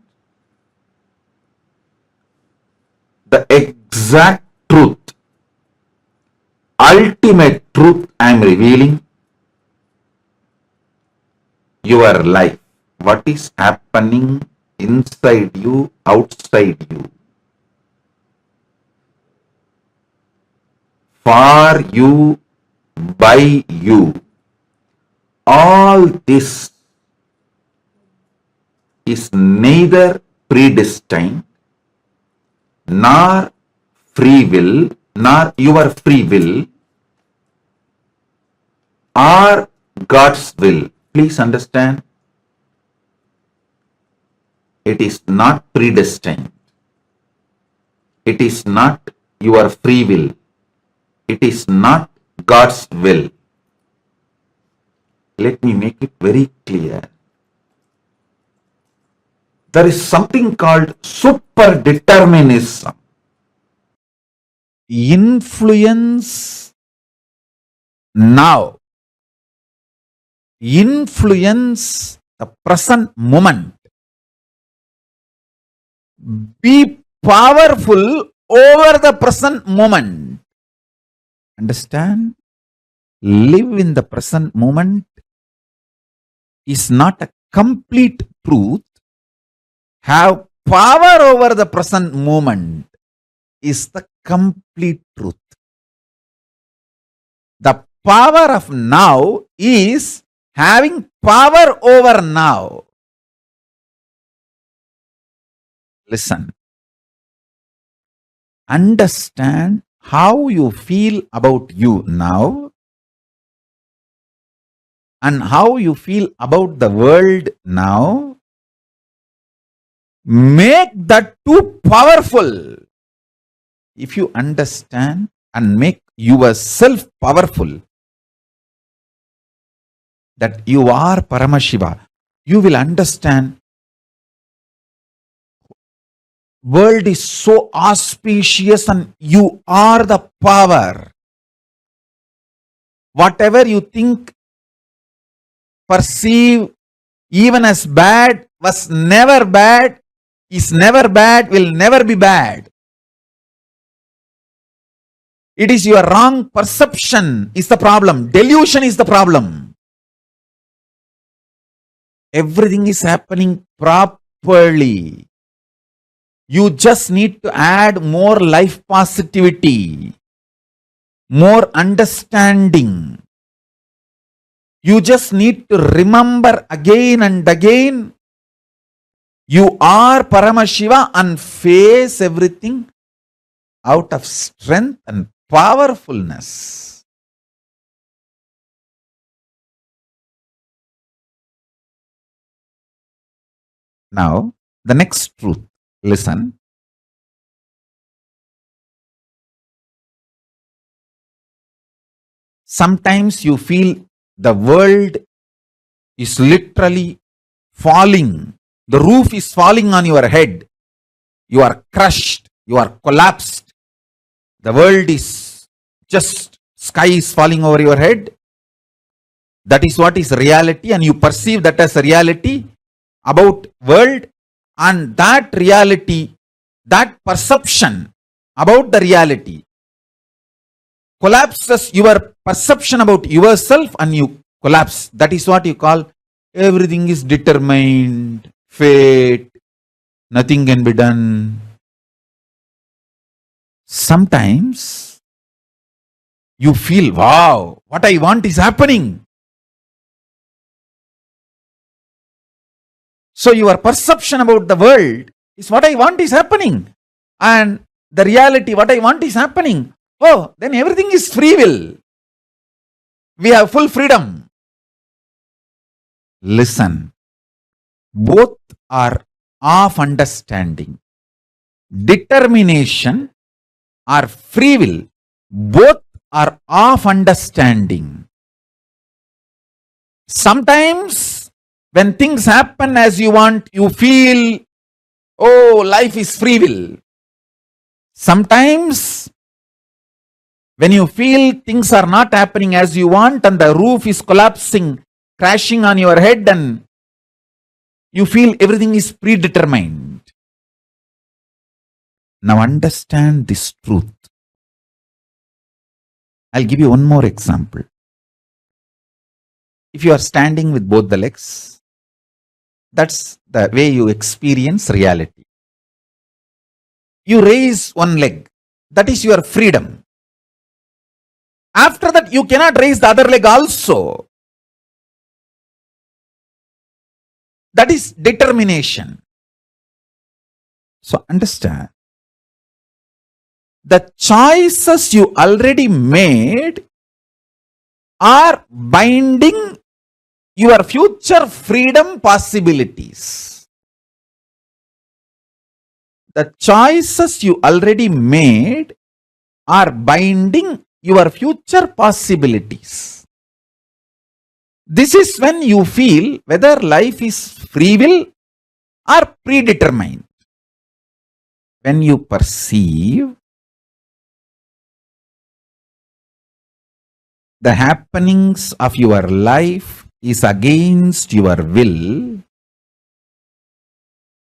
the exact truth, ultimate truth I am revealing. Your life, what is happening inside you, outside you, for you, by you, all this is neither predestined nor free will, nor your free will or God's will. Please understand, it is not predestined. It is not your free will. It is not God's will. Let me make it very clear. There is something called super-determinism. Influence now. Influence the present moment. Be powerful over the present moment. Understand? Live in the present moment is not a complete truth. Have power over the present moment is the complete truth. The power of now is having power over now. Listen. Understand how you feel about you now and how you feel about the world now. Make that too powerful. If you understand and make yourself powerful, that you are Paramashiva, you will understand world is so auspicious and you are the power. Whatever you think, perceive, even as bad, was never bad, is never bad, will never be bad. It is your wrong perception is the problem. Delusion is the problem. Everything is happening properly. You just need to add more life positivity, more understanding. You just need to remember again and again, you are Paramashiva, and face everything out of strength and powerfulness. Now, the next truth. Listen. Sometimes you feel the world is literally falling. The roof is falling on your head. You are crushed. You are collapsed. The world is just, sky is falling over your head. That is what is reality, and you perceive that as a reality about world, and that reality, that perception about the reality collapses your perception about yourself, and you collapse. That is what you call everything is determined, fate, nothing can be done. Sometimes you feel, wow, what I want is happening. So your perception about the world is what I want is happening. And the reality, what I want is happening. Oh, then everything is free will. We have full freedom. Listen, both are of understanding. Determination or free will, both are of understanding. Sometimes when things happen as you want, you feel, oh, life is free will. Sometimes when you feel things are not happening as you want and the roof is collapsing, crashing on your head, and you feel everything is predetermined. Now understand this truth. I'll give you one more example. If you are standing with both the legs, that's the way you experience reality. You raise one leg, that is your freedom. After that, you cannot raise the other leg also. That is determination. So understand, the choices you already made are binding your future freedom possibilities. The choices you already made are binding your future possibilities. This is when you feel whether life is free will or predetermined. When you perceive the happenings of your life is against your will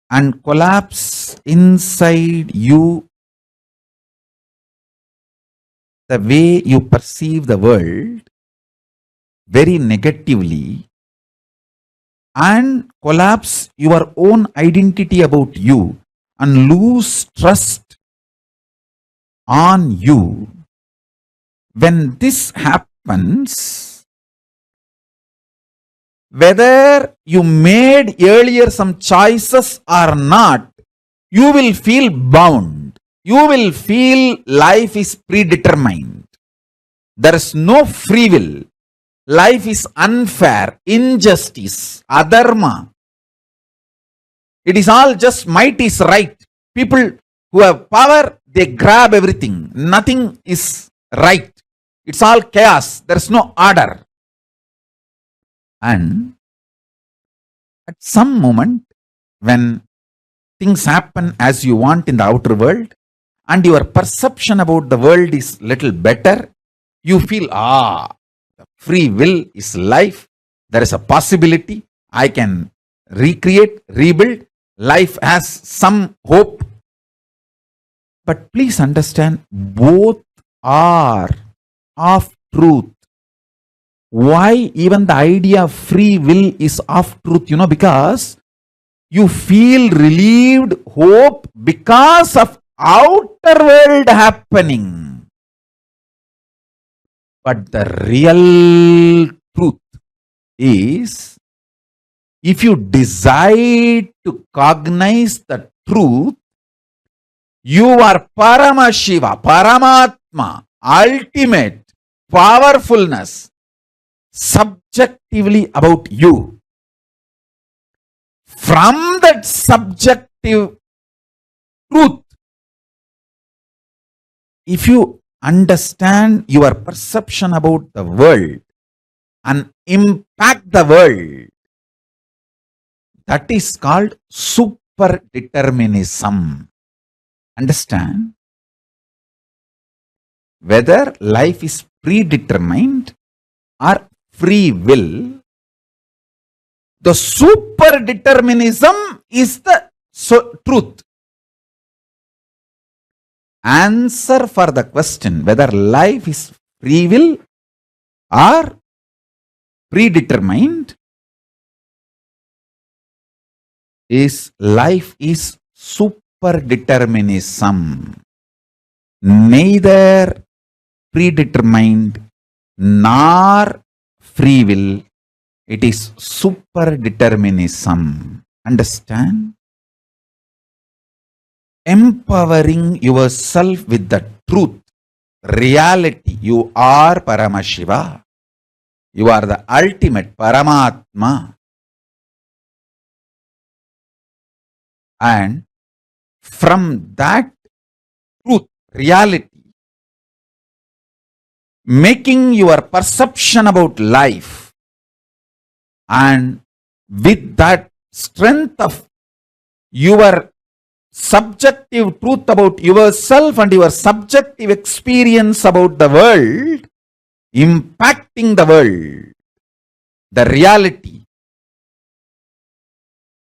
and collapse inside you, the way you perceive the world very negatively, and collapse your own identity about you and lose trust on you. When this happens, whether you made earlier some choices or not, you will feel bound. You will feel life is predetermined. There is no free will. Life is unfair, injustice, adharma. It is all just might is right. People who have power, they grab everything. Nothing is right. It's all chaos. There is no order. And at some moment, when things happen as you want in the outer world, and your perception about the world is little better, you feel, free will is life. There is a possibility. I can recreate, rebuild. Life has some hope. But please understand, both are of truth. Why even the idea of free will is of truth? Because you feel relieved, hope because of outer world happening. But the real truth is, if you decide to cognize the truth, you are Paramashiva, Paramatma, ultimate powerfulness, subjectively about you. From that subjective truth, if you understand your perception about the world and impact the world, that is called super-determinism. Understand? Whether life is predetermined or free will, the super-determinism is the truth. Answer for the question whether life is free will or predetermined is life is super-determinism. Neither predetermined nor free will. It is super-determinism. Understand? Empowering yourself with the truth, reality. You are Paramashiva. You are the ultimate Paramatma. And from that truth, reality, making your perception about life, and with that strength of your subjective truth about yourself and your subjective experience about the world, impacting the world, the reality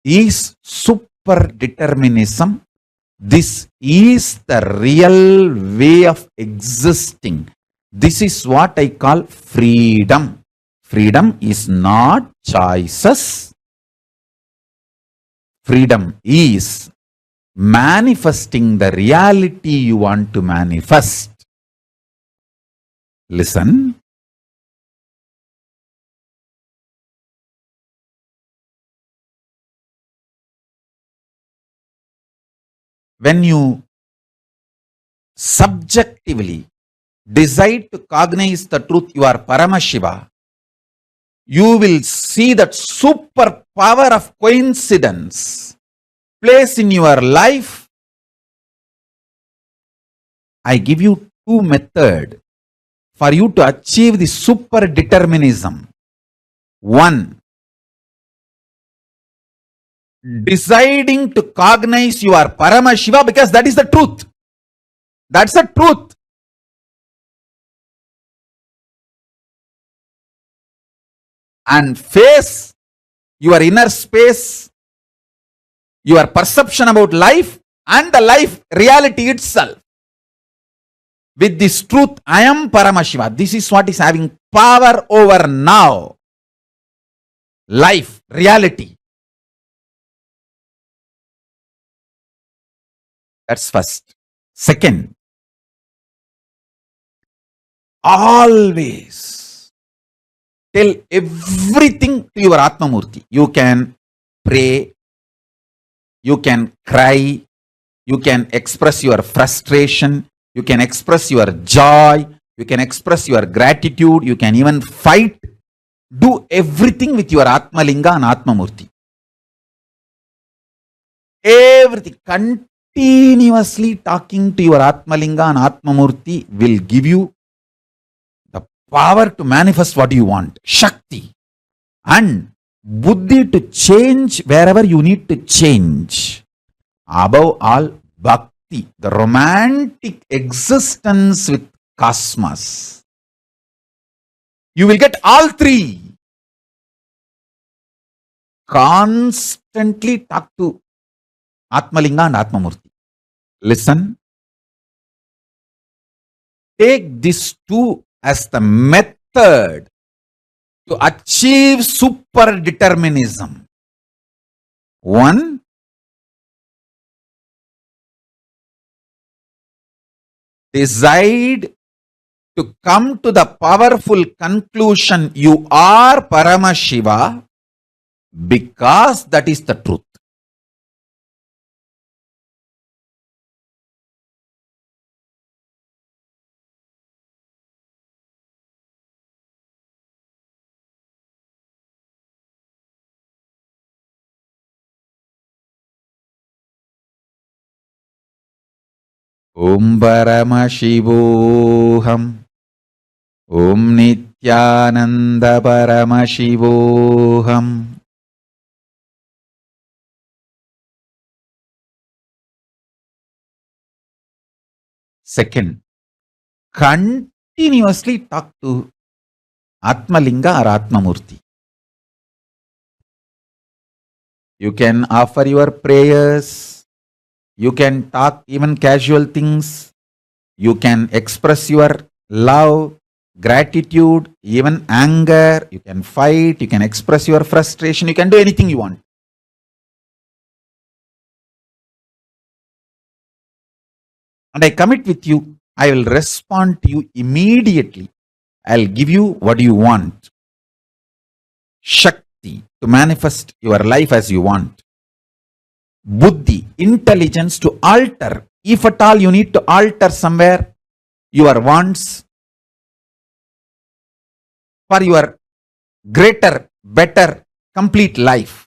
is super-determinism. This is the real way of existing. This is what I call freedom. Freedom is not choices. Freedom is manifesting the reality you want to manifest. Listen. When you subjectively decide to cognize the truth, you are Paramashiva, you will see that super power of coincidence place in your life. I give you two methods for you to achieve the super determinism. One, deciding to cognize you are Paramashiva, because that is the truth. That's the truth. And face your inner space, your perception about life and the life reality itself. With this truth, I am Paramashiva. This is what is having power over now. Life, reality. That's first. Second, always tell everything to your Atmamurti. You can pray, you can cry, you can express your frustration, you can express your joy, you can express your gratitude, you can even fight. Do everything with your Atmalinga and Atmamurti. Everything. Continuously talking to your Atmalinga and Atmamurti will give you the power to manifest what you want. Shakti. and buddhi to change wherever you need to change. Above all, bhakti, the romantic existence with cosmos. You will get all three. Constantly talk to Atmalinga and Atmamurti. Listen. Take these two as the method to achieve super-determinism. One, decide to come to the powerful conclusion you are Paramashiva because that is the truth. Om Paramashivoham. Om Nityananda Paramashivoham. Second, continuously talk to Atmalinga or Atmamurti. You can offer your prayers. You can talk even casual things. You can express your love, gratitude, even anger. You can fight. You can express your frustration. You can do anything you want. And I commit with you, I will respond to you immediately. I'll give you what you want. Shakti, to manifest your life as you want. Buddhi, intelligence to alter. If at all you need to alter somewhere your wants for your greater, better, complete life.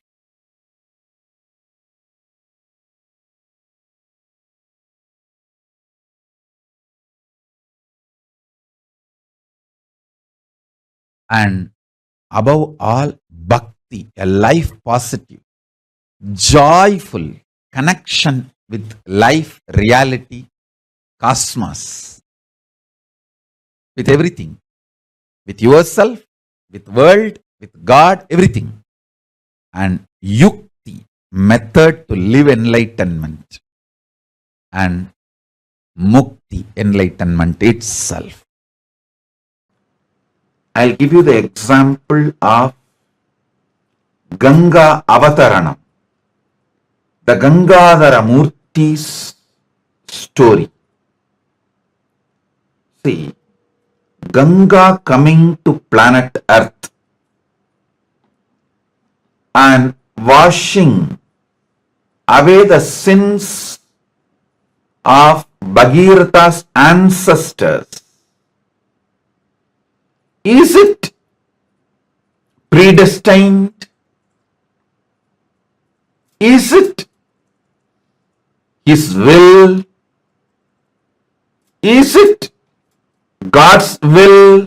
And above all, bhakti, a life positive, joyful connection with life, reality, cosmos, with everything, with yourself, with world, with God, everything. And yukti, method to live enlightenment. And mukti, enlightenment itself. I'll give you the example of Ganga Avataranam, the Gangadhara Murti's story. See, Ganga coming to planet Earth and washing away the sins of Bhagirath's ancestors. Is it predestined? Is it His will? Is it God's will?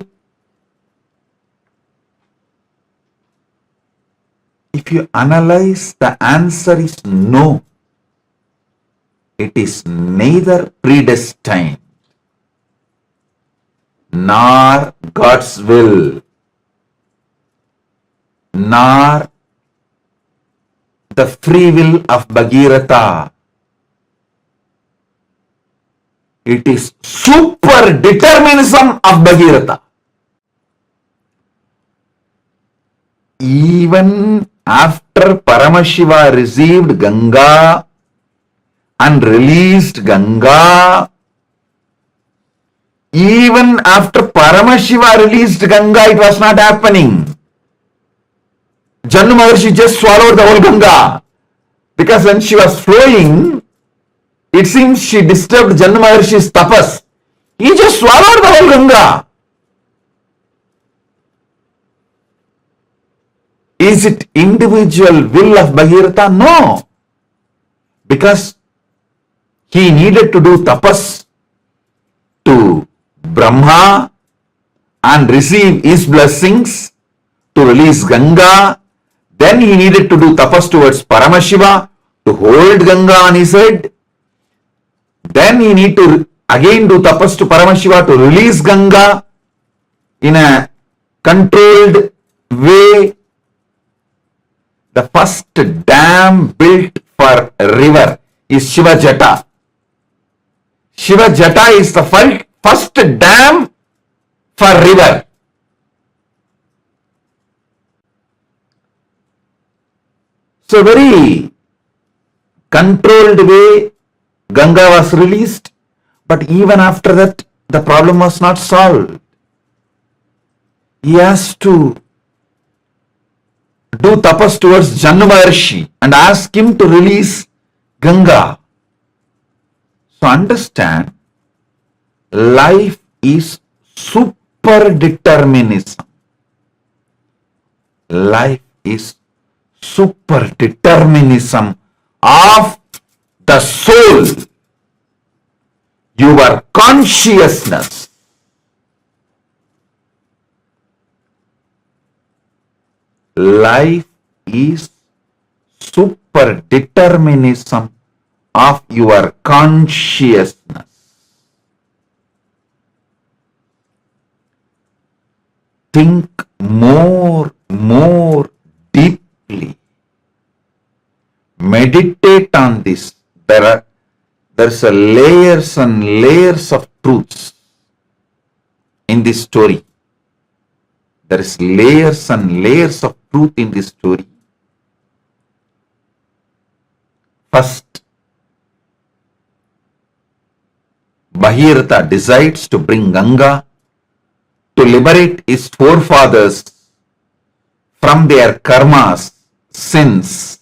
If you analyze, the answer is no. It is neither predestined nor God's will, nor the free will of Bhagiratha. It is super-determinism of Bhagiratha. Even after Paramashiva received Ganga and released Ganga, even after Paramashiva released Ganga, it was not happening. Jannu Maharshi just swallowed the whole Ganga, because when she was flowing, it seems she disturbed Jannu Maharshi's tapas. He just swallowed the whole Ganga. Is it individual will of Bhagiratha? No. Because he needed to do tapas to Brahma and receive his blessings to release Ganga. Then he needed to do tapas towards Paramashiva to hold Ganga on his head. Then he need to again do tapas to Paramashiva to release Ganga in a controlled way. The first dam built for a river is Shiva Jata. Shiva Jata is the first dam for river. So very controlled way Ganga was released, but even after that the problem was not solved. He has to do tapas towards Jannu Maharshi and ask him to release Ganga. So understand, life is super-determinism. Life is super-determinism of the soul, your consciousness. Life is super-determinism of your consciousness. Think more deeply. Meditate on this. There's a layers and layers of truths in this story. There is layers and layers of truth in this story. First, Bhagirath decides to bring Ganga to liberate his forefathers from their karmas, sins,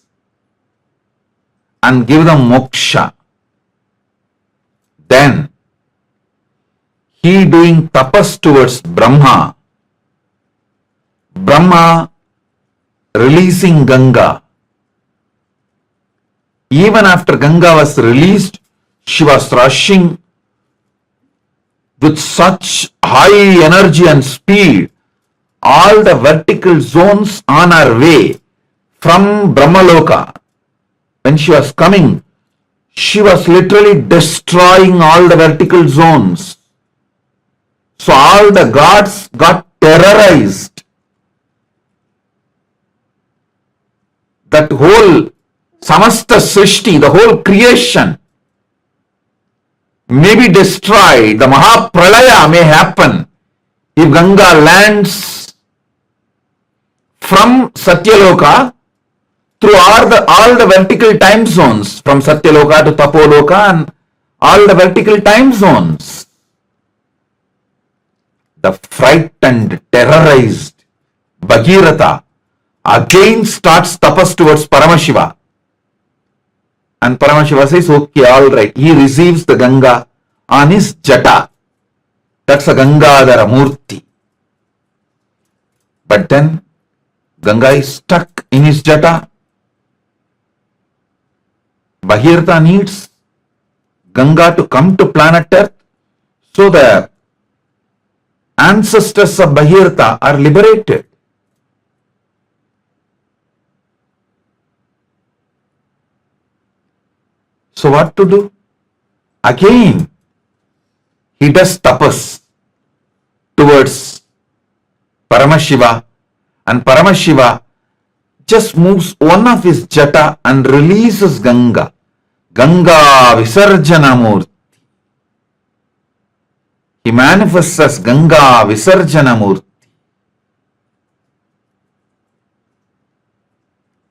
and give them moksha. Then, he doing tapas towards Brahma, Brahma releasing Ganga. Even after Ganga was released, she was rushing with such high energy and speed. All the vertical zones on her way from Brahmaloka. When she was coming, she was literally destroying all the vertical zones. So all the gods got terrorized. That whole Samasta Srishti, the whole creation may be destroyed. The Mahapralaya may happen if Ganga lands from Satyaloka through all the vertical time zones, from Satyaloka to Tapoloka and all the vertical time zones. The frightened, terrorized Bhagiratha again starts tapas towards Paramashiva. And Paramashiva says, okay, all right. He receives the Ganga on his jata. That's a Gangadhara Murti. But then Ganga is stuck in his jata. Bhagirath needs Ganga to come to planet Earth so the ancestors of Bhagirath are liberated. So what to do? Again, he does tapas towards Paramashiva, and Paramashiva just moves one of his jata and releases Ganga. Ganga Visarjana Murti. He manifests as Ganga Visarjana Murti.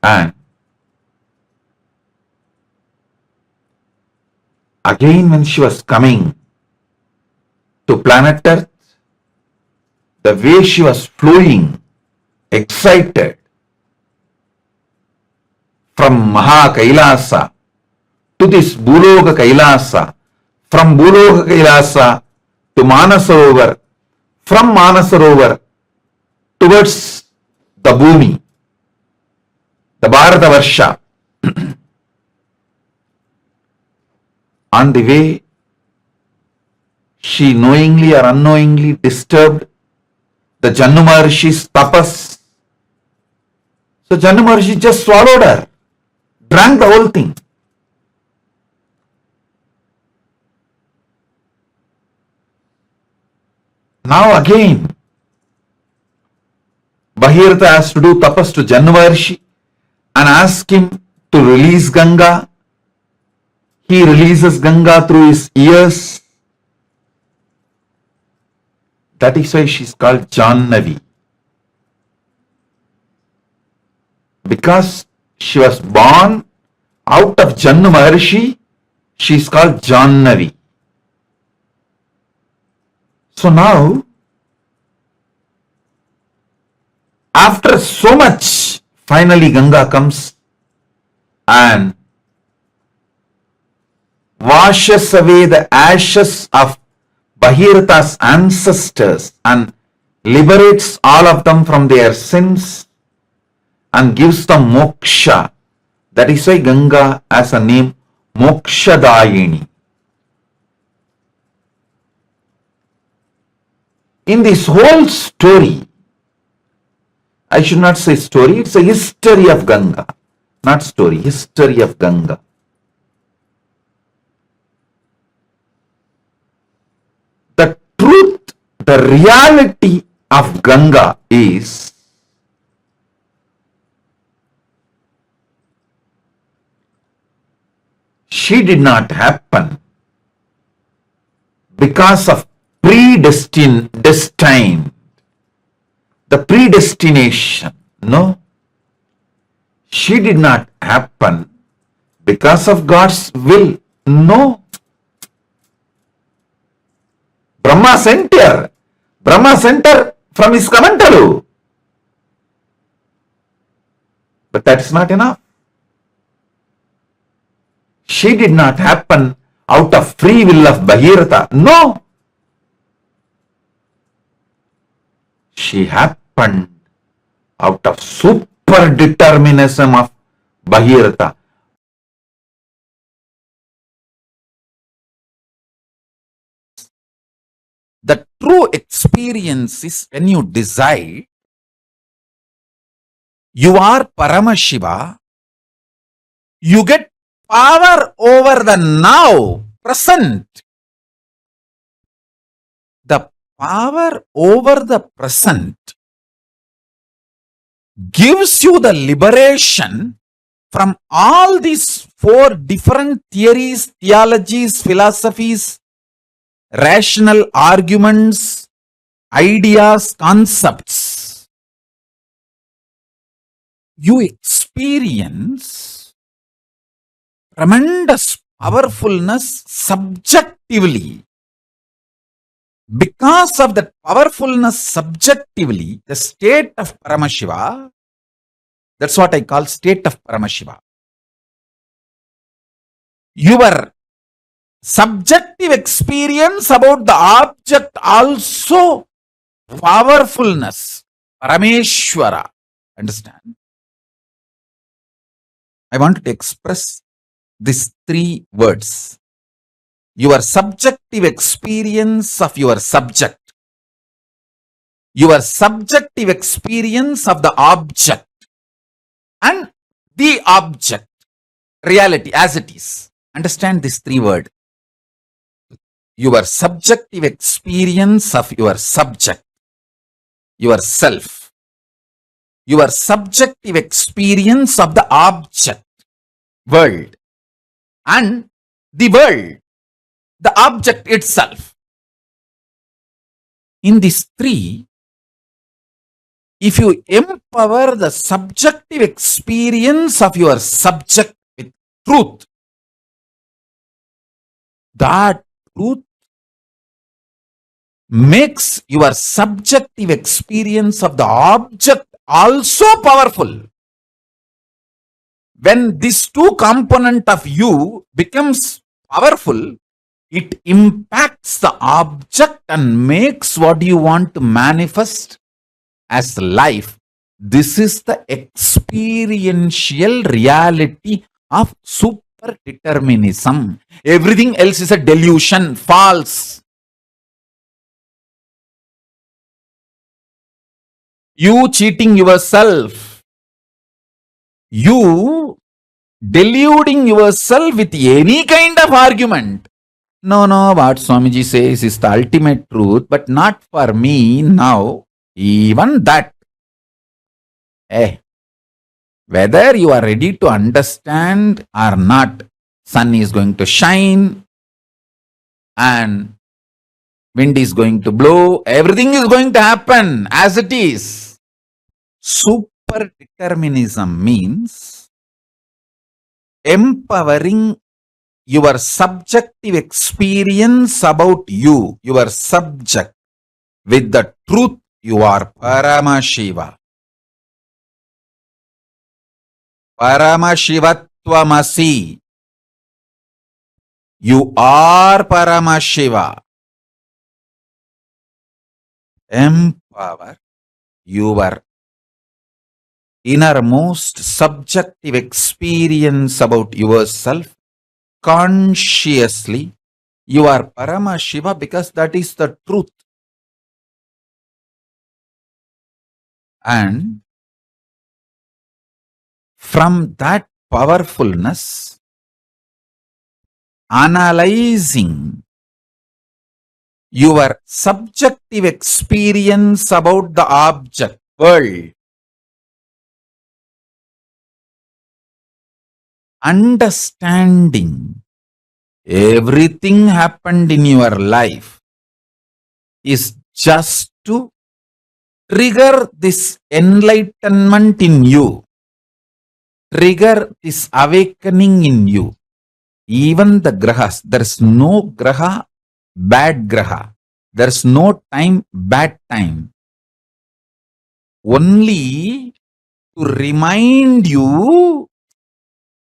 And again, when she was coming to planet Earth, the way she was flowing, excited, from Maha Kailasa to this Bhuloka Kailasa, from Bhuloka Kailasa to Manasarovar, from Manasarovar towards the Bhumi, the Bharatavarsha. On the way, she knowingly or unknowingly disturbed the Jannu Maharishi's tapas So Janna Maharshi just swallowed her, drank the whole thing. Now again, Bhagirath has to do tapas to Janna Maharshi and ask him to release Ganga. He releases Ganga through his ears. That is why she is called Jannavi. Because she was born out of Janna Maharshi, she is called Jannavi. So now, after so much, finally Ganga comes and washes away the ashes of Bhagiratha's ancestors and liberates all of them from their sins and gives them moksha. That is why Ganga has a name Mokshadayini. In this whole story, I should not say story, it's a history of Ganga. Not story, history of Ganga. The truth, the reality of Ganga is she did not happen because of destined, the predestination. No, she did not happen because of God's will. No. Brahma sent her. Brahma sent her from his Kamantalu. But that's not enough. She did not happen out of free will of Bhagiratha. No. She happened out of super-determinism of Bhagiratha. The true experience is when you decide you are Paramashiva, you get power over the now, present. The power over the present gives you the liberation from all these four different theories, theologies, philosophies, rational arguments, ideas, concepts. You experience tremendous powerfulness subjectively. Because of that powerfulness subjectively, the state of Paramashiva, that's what I call state of Paramashiva. Your subjective experience about the object also powerfulness, Parameshwara. Understand? I want to express these three words. Your subjective experience of your subject, your subjective experience of the object, and the object, reality as it is. Understand these three words. Your subjective experience of your subject, yourself, your subjective experience of the object, world, and the world, the object itself. In these three, if you empower the subjective experience of your subject with truth, that truth makes your subjective experience of the object also powerful. When these two components of you becomes powerful, it impacts the object and makes what you want to manifest as life. This is the experiential reality of super-determinism. Everything else is a delusion, false. You cheating yourself, you deluding yourself with any kind of argument. No, what Swamiji says is the ultimate truth, but not for me now. Even that. Whether you are ready to understand or not, sun is going to shine and wind is going to blow, everything is going to happen as it is. Super-Determinism means empowering your subjective experience about you, your subject, with the truth you are Paramashiva. Paramashivatvamasi. You are Paramashiva. Empower your innermost subjective experience about yourself consciously. You are Paramashiva because that is the truth. And from that powerfulness, analyzing your subjective experience about the object, world, understanding everything happened in your life is just to trigger this enlightenment in you, trigger this awakening in you. Even the grahas, there is no graha, bad graha. There is no time, bad time. Only to remind you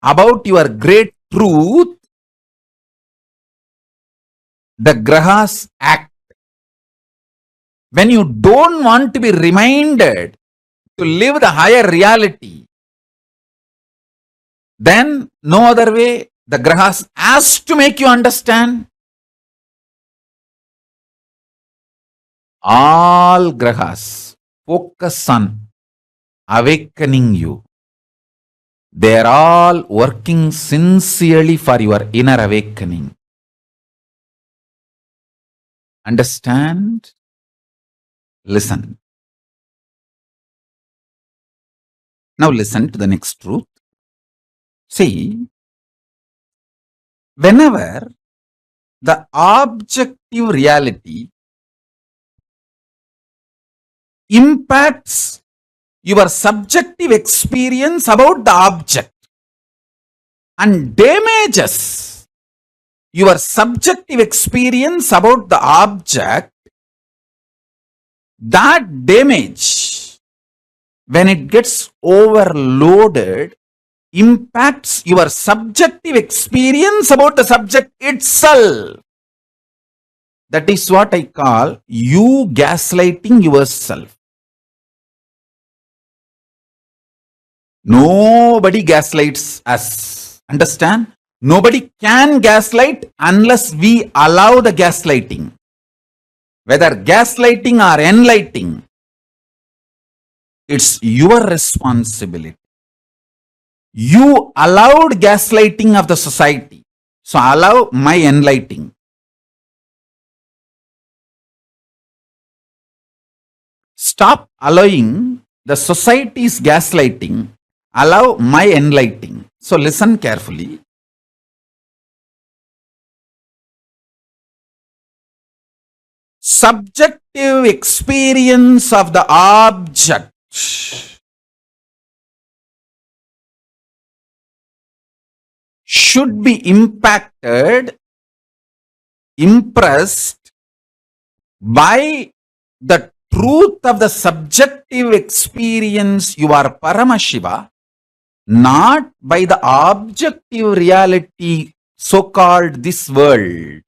about your great truth, the grahas act. When you don't want to be reminded to live the higher reality, then no other way, the grahas has to make you understand. All grahas focus on awakening you. They are all working sincerely for your inner awakening. Understand? Listen. Now listen to the next truth. See, whenever the objective reality impacts your subjective experience about the object and damages your subjective experience about the object, that damage, when it gets overloaded, impacts your subjective experience about the subject itself. That is what I call you gaslighting yourself. Nobody gaslights us. Understand? Nobody can gaslight unless we allow the gaslighting. Whether gaslighting or enlightening, it's your responsibility. You allowed gaslighting of the society, so allow my enlightening. Stop allowing the society's gaslighting, allow my enlightening. So listen carefully. Subjective experience of the object should be impacted, impressed by the truth of the subjective experience you are Paramashiva, not by the objective reality so-called this world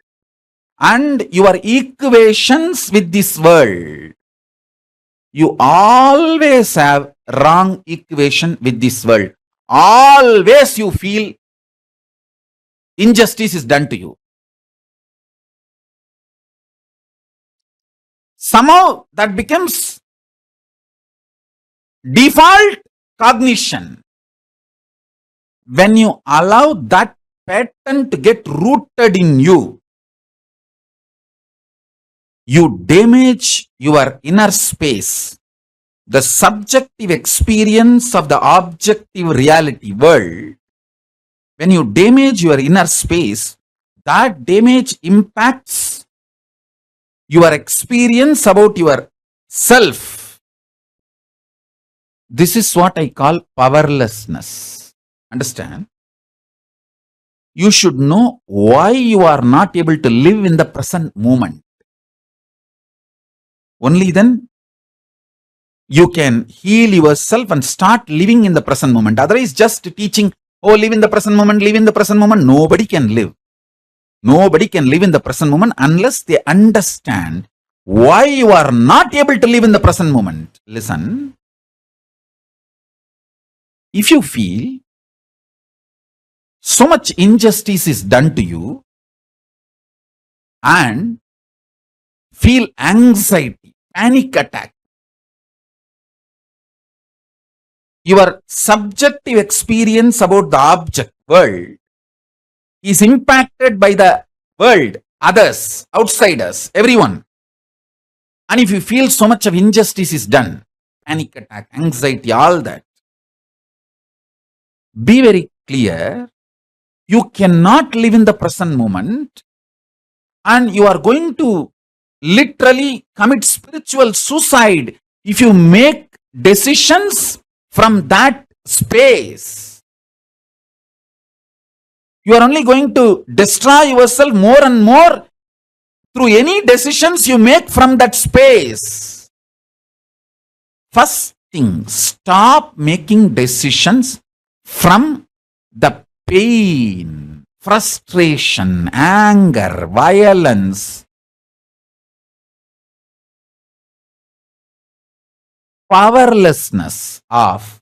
and your equations with this world. You always have wrong equation with this world. Always you feel injustice is done to you. Somehow that becomes default cognition. when you allow that pattern to get rooted in you, you damage your inner space, the subjective experience of the objective reality world. When you damage your inner space, that damage impacts your experience about your self. This is what I call powerlessness. Understand? You should know why you are not able to live in the present moment. Only then you can heal yourself and start living in the present moment. Otherwise, just teaching, oh, live in the present moment, live in the present moment. Nobody can live. Nobody can live in the present moment unless they understand why you are not able to live in the present moment. Listen. If you feel so much injustice is done to you and feel anxiety, panic attack, your subjective experience about the object world is impacted by the world, others, outsiders, everyone. And if you feel so much of injustice is done, panic attack, anxiety, all that, be very clear, you cannot live in the present moment and you are going to literally commit spiritual suicide if you make decisions from that space. You are only going to destroy yourself more and more through any decisions you make from that space. First thing, stop making decisions from the pain, frustration, anger, violence, powerlessness of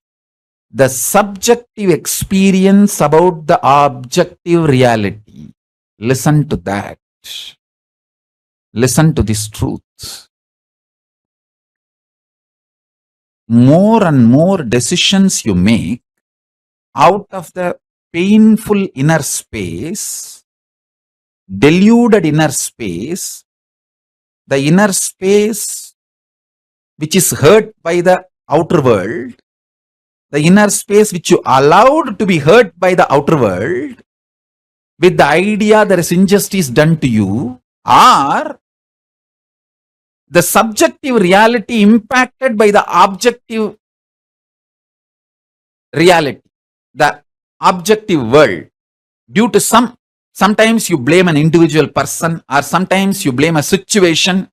the subjective experience about the objective reality. Listen to that. Listen to this truth. More and more decisions you make out of the painful inner space, deluded inner space, the inner space which is hurt by the outer world, the inner space which you allowed to be hurt by the outer world, with the idea there is injustice done to you, or the subjective reality impacted by the objective reality, the objective world, due to sometimes you blame an individual person, or sometimes you blame a situation,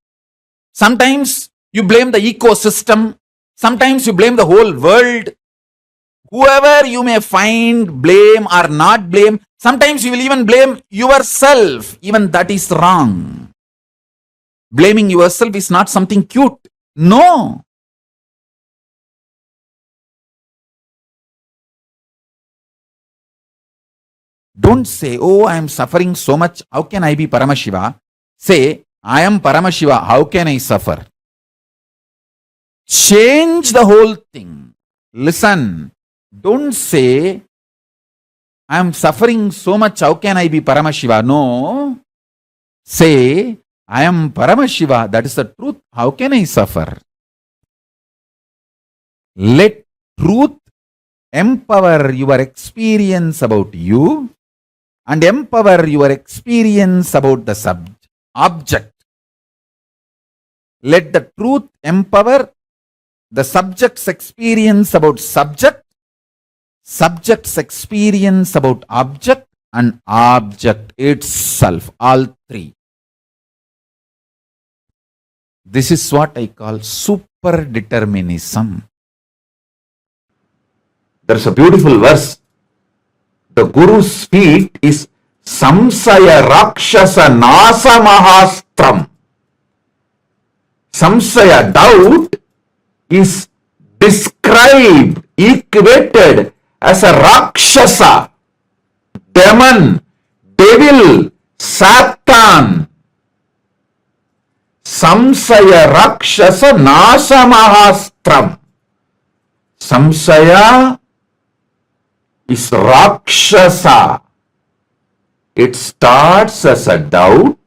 sometimes you blame the ecosystem, sometimes you blame the whole world. Whoever you may find, blame or not blame, sometimes you will even blame yourself. Even that is wrong. Blaming yourself is not something cute. No. Don't say, oh, I am suffering so much. How can I be Paramashiva? Say, I am Paramashiva. How can I suffer? Change the whole thing. Listen. Don't say, I am suffering so much. How can I be Paramashiva? No. Say, I am Paramashiva. That is the truth. How can I suffer? Let truth empower your experience about you and empower your experience about the object. Let the truth empower the subject's experience about subject, subject's experience about object, and object itself, all three. This is what I call super-determinism. There's a beautiful verse. The Guru's feet is Samsaya Rakshasa Nasa Mahastram. Samsaya, doubt, is described, equated as a Rakshasa, demon, devil, Satan. Samsaya Rakshasa Nasa Mahastram. Samsaya is Rakshasa. It starts as a doubt,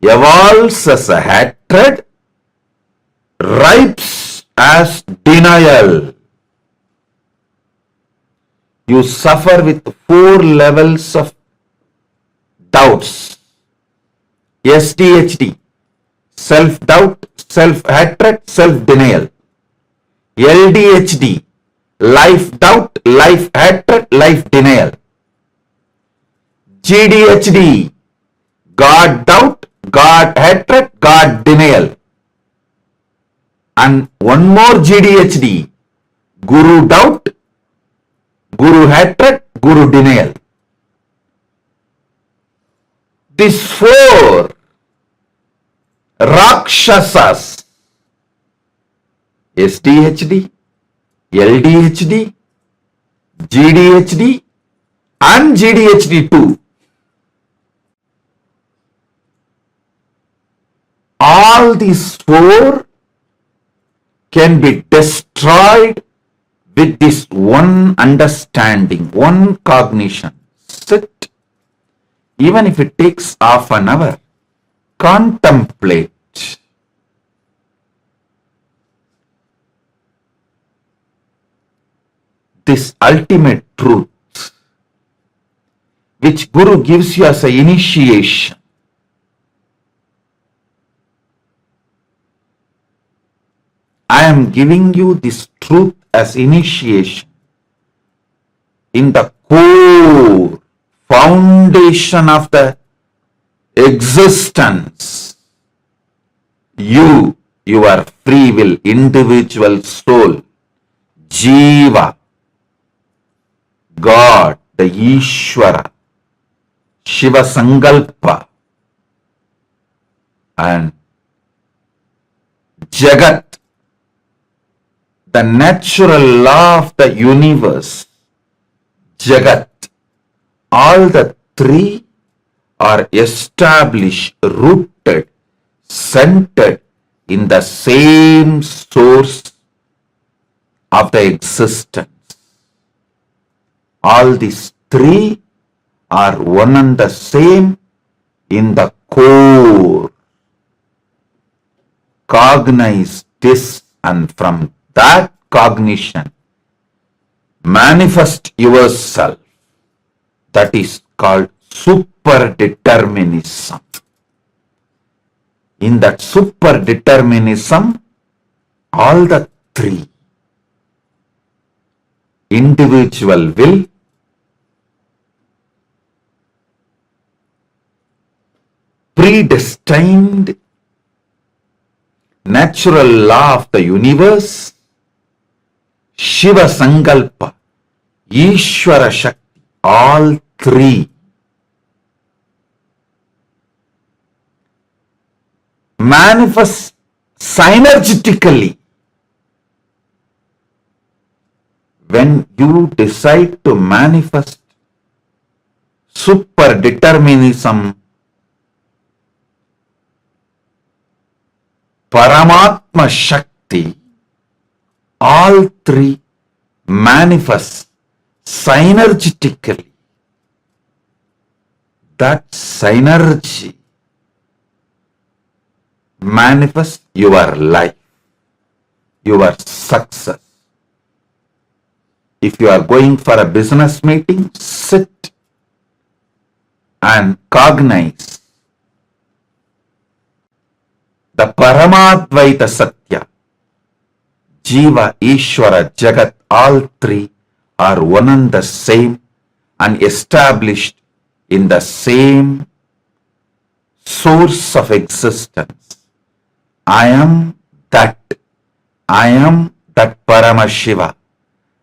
evolves as a hatred, ripes as denial. You suffer with 4 levels of doubts. SDHD, self-doubt, self-hatred, self-denial. LDHD, life-doubt, life-hatred, life-denial. GDHD, God-doubt, God-hatred, God-denial. And one more GDHD, Guru-doubt, Guru-hatred, Guru-denial. These 4 Rakshasas, SDHD, LDHD, GDHD and GDHD2, all these 4 can be destroyed with this one understanding, one cognition. Sit, even if it takes half an hour, contemplate. This ultimate truth, which Guru gives you as an initiation. I am giving you this truth as initiation in the core foundation of the existence. You, your free will, individual soul, Jiva, God, the Ishvara, Shiva Sankalpa, and Jagat, the natural law of the universe, Jagat, all the 3 are established, rooted, centered in the same source of the existence. All these 3 are one and the same in the core. Cognize this, and from that cognition, manifest yourself. That is called super-determinism. In that super-determinism, all the 3, individual will, predestined, natural law of the universe, Shiva Sankalpa, Ishvara Shakti, all 3 manifest synergetically when you decide to manifest super-determinism, Paramatma Shakti, all 3 manifest synergetically. That synergy manifests your life, your success. If you are going for a business meeting, sit and cognize the Paramadvaita Satya. Jiva, Ishvara, Jagat, all 3 are one and the same and established in the same source of existence. I am that. I am that Paramashiva.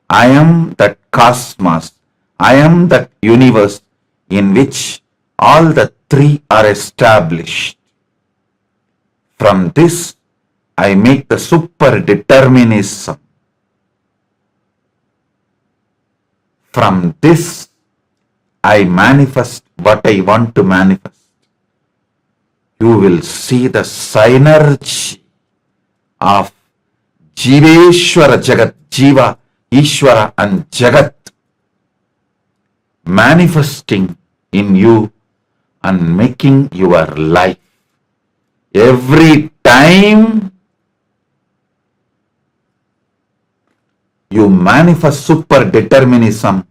I am that cosmos. I am that universe in which all the 3 are established. From this, I make the super-determinism. From this, I manifest what I want to manifest. You will see the synergy of Jiveshwara Jagat, Jiva, Ishvara and Jagat manifesting in you and making your life. Every time you manifest super-determinism,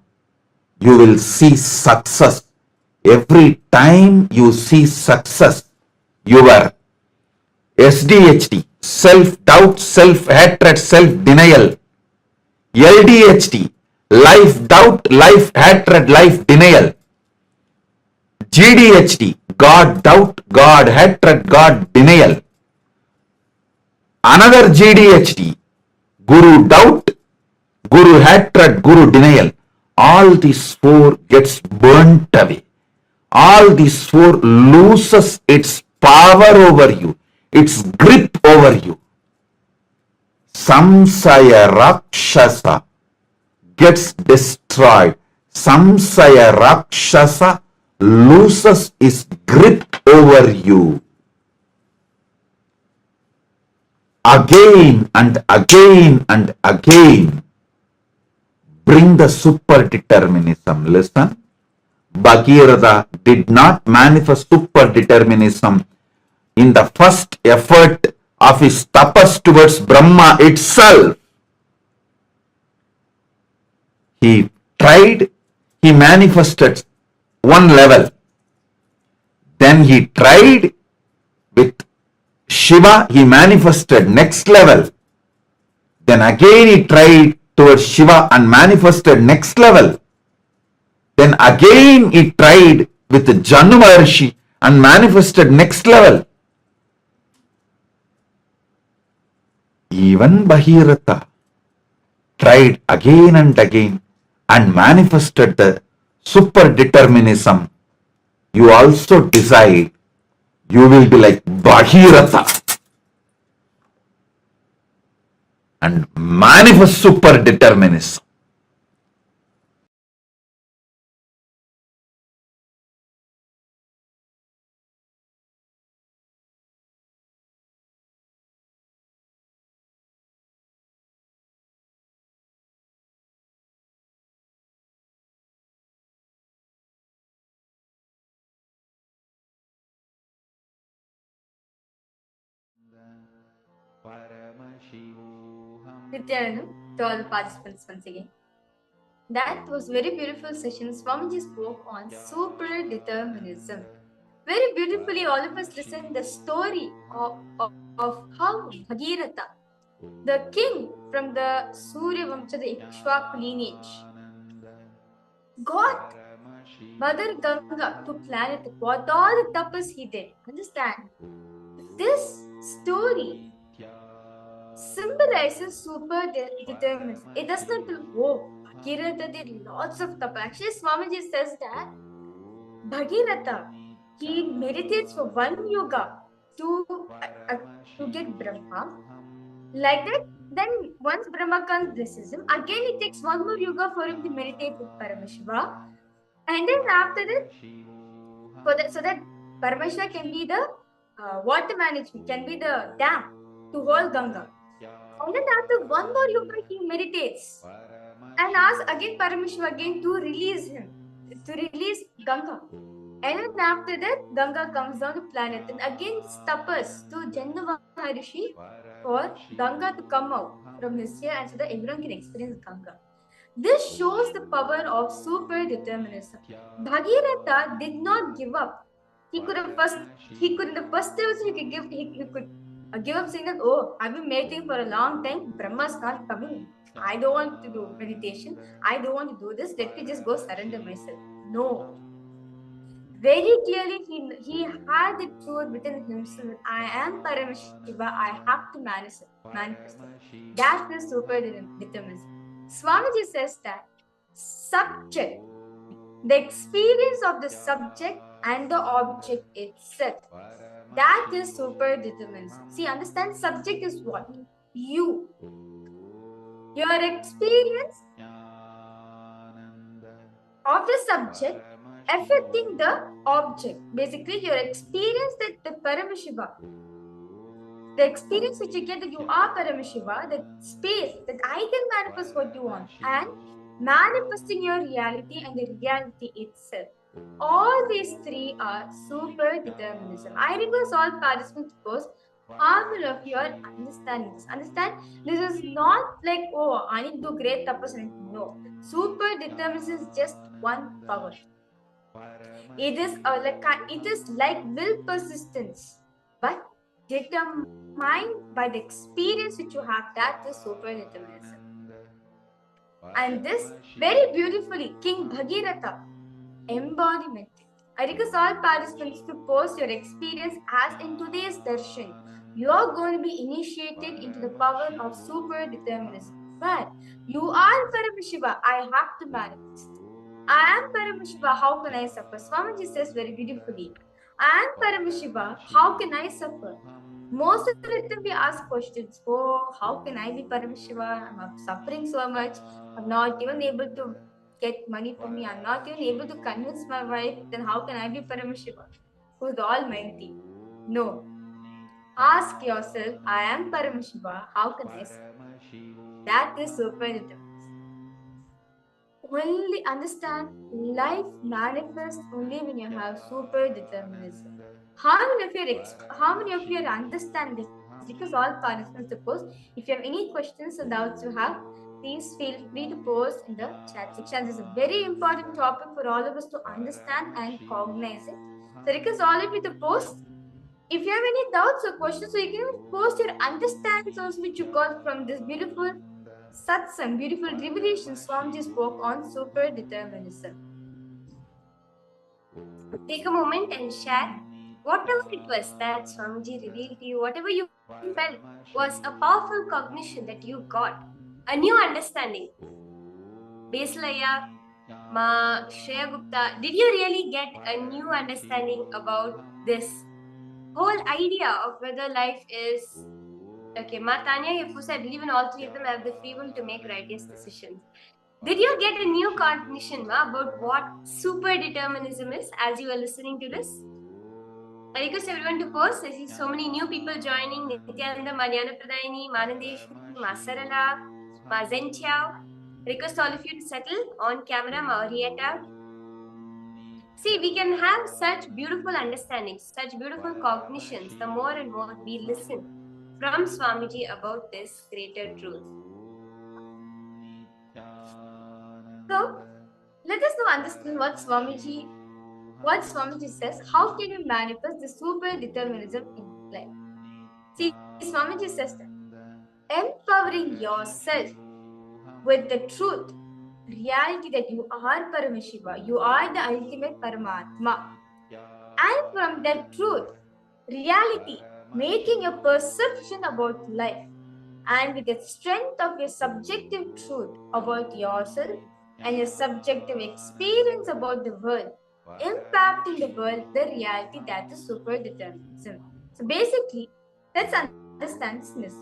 you will see success. Every time you see success, your SDHD, self-doubt, self-hatred, self-denial, LDHD, life-doubt, life-hatred, life-denial, GDHD, God-doubt, God-hatred, God-denial, another GDHD, Guru-doubt, Guru-hatred, Guru-denial. All these four gets burnt away. All these four loses its power over you, its grip over you. Samsaya Rakshasa gets destroyed. Samsaya Rakshasa loses its grip over you. Again and again and again, bring the super-determinism. Listen, Bhagirath did not manifest super-determinism in the first effort of his tapas towards Brahma itself. He tried, he manifested one level. Then he tried with Shiva, he manifested next level. Then again he tried towards Shiva and manifested next level. Then again he tried with Janu Maharshi and manifested next level. Even Bhagirath tried again and again and manifested the super-determinism. You also decide you will be like Bhagirath and manifest super-determinism. Nityanandam, to all the participants once again. That was very beautiful session. Swamiji spoke on super-determinism. Very beautifully, all of us listened the story of how Bhagirath, the king from the Surya Vamsha, the Ikshvaku lineage, got Mother Ganga to planet, what all the tapas he did. Understand? This story symbolizes super-determinism. It does not tell, oh, Bhagirath did lots of tapas. Actually, Swamiji says that Bhagirath, he meditates for one yoga to get Brahma. Like that, then once Brahma comes, blesses him. Again, it takes one more yoga for him to meditate with Paramashiva. And then after that, so that Paramashiva can be the water management, can be the dam to hold Ganga. And then after one more yoga, he meditates and asks again Paramashiva again to release him, to release Ganga. And then after that, Ganga comes down to planet. And again, tapas to Janna Maharishi for Ganga to come out from his here and so that everyone can experience Ganga. This shows the power of super-determinism. Bhagirath did not give up. He could in the first days he could give up saying that, oh, I've been meditating for a long time, Brahma's not coming. I don't want to do meditation. I don't want to do this. Let me just go surrender myself. No. Very clearly, he had the truth within himself. I am Paramashiva. I have to manifest it. That is super-determinism. Swamiji says that subject, the experience of the subject and the object itself, that is super-determinism. See, understand, subject is what? You. Your experience of the subject affecting the object. Basically, your experience that the Paramashiva The experience which you get that you are Paramashiva, the space that I can manifest what you want, and manifesting your reality and the reality itself. All these three are super determinism. I request all participants to post how many of you are understanding this. Understand? This is not like, oh, I need to do great tapas. No. Super determinism is just one power. It is like will persistence, but determined by the experience which you have. That is super determinism. And this very beautifully, King Bhagirath embodiment. I request all participants to post your experience as in today's darshan. You are going to be initiated into the power of super determinism. But you are Paramashiva. I have to manifest. I am Paramashiva. How can I suffer? Swamiji says very beautifully. I am Paramashiva. How can I suffer? Most of the time we ask questions. Oh, how can I be Paramashiva? I'm suffering so much. I'm not even able to get money from me. I'm not even able to convince my wife. Then how can I be Paramashiva? Who's the Almighty? No. Ask yourself, I am Paramashiva. How can I suffer? That is super determinism. Only understand life manifests only when you have super determinism. How many of you understand this? Because all participants, of course, if you have any questions or doubts you have, please feel free to post in the chat section. This is a very important topic for all of us to understand and cognize it. So request all of you to post. If you have any doubts or questions, so you can post your understandings also which you got from this beautiful satsang, beautiful revelation Swamiji spoke on super determinism. Take a moment and share whatever it was that Swamiji revealed to you, whatever you felt was a powerful cognition that you got, a new understanding. Basilaya, Ma Shreya Gupta, did you really get a new understanding about this whole idea of whether life is okay? Ma Tanya Yafusa, I believe in all three of them have the free will to make righteous decisions. Did you get a new cognition about what super determinism is as you are listening to this? I request everyone to post. I see so many new people joining. Nityananda, Mariana Pradayani, Manandeshwari, Masarala, Mazentiao. Request all of you to settle on camera, orient out. See, we can have such beautiful understandings, such beautiful cognitions, the more and more we listen from Swamiji about this greater truth. So let us now understand what Swamiji says. How can you manifest the super determinism in life? See, Swamiji says that empowering yourself with the truth, reality that you are Paramashiva, you are the ultimate Paramatma. And from that truth, reality, making a perception about life, and with the strength of your subjective truth about yourself and your subjective experience about the world, impacting the world, the reality that is super determinism. So basically, let's understand this.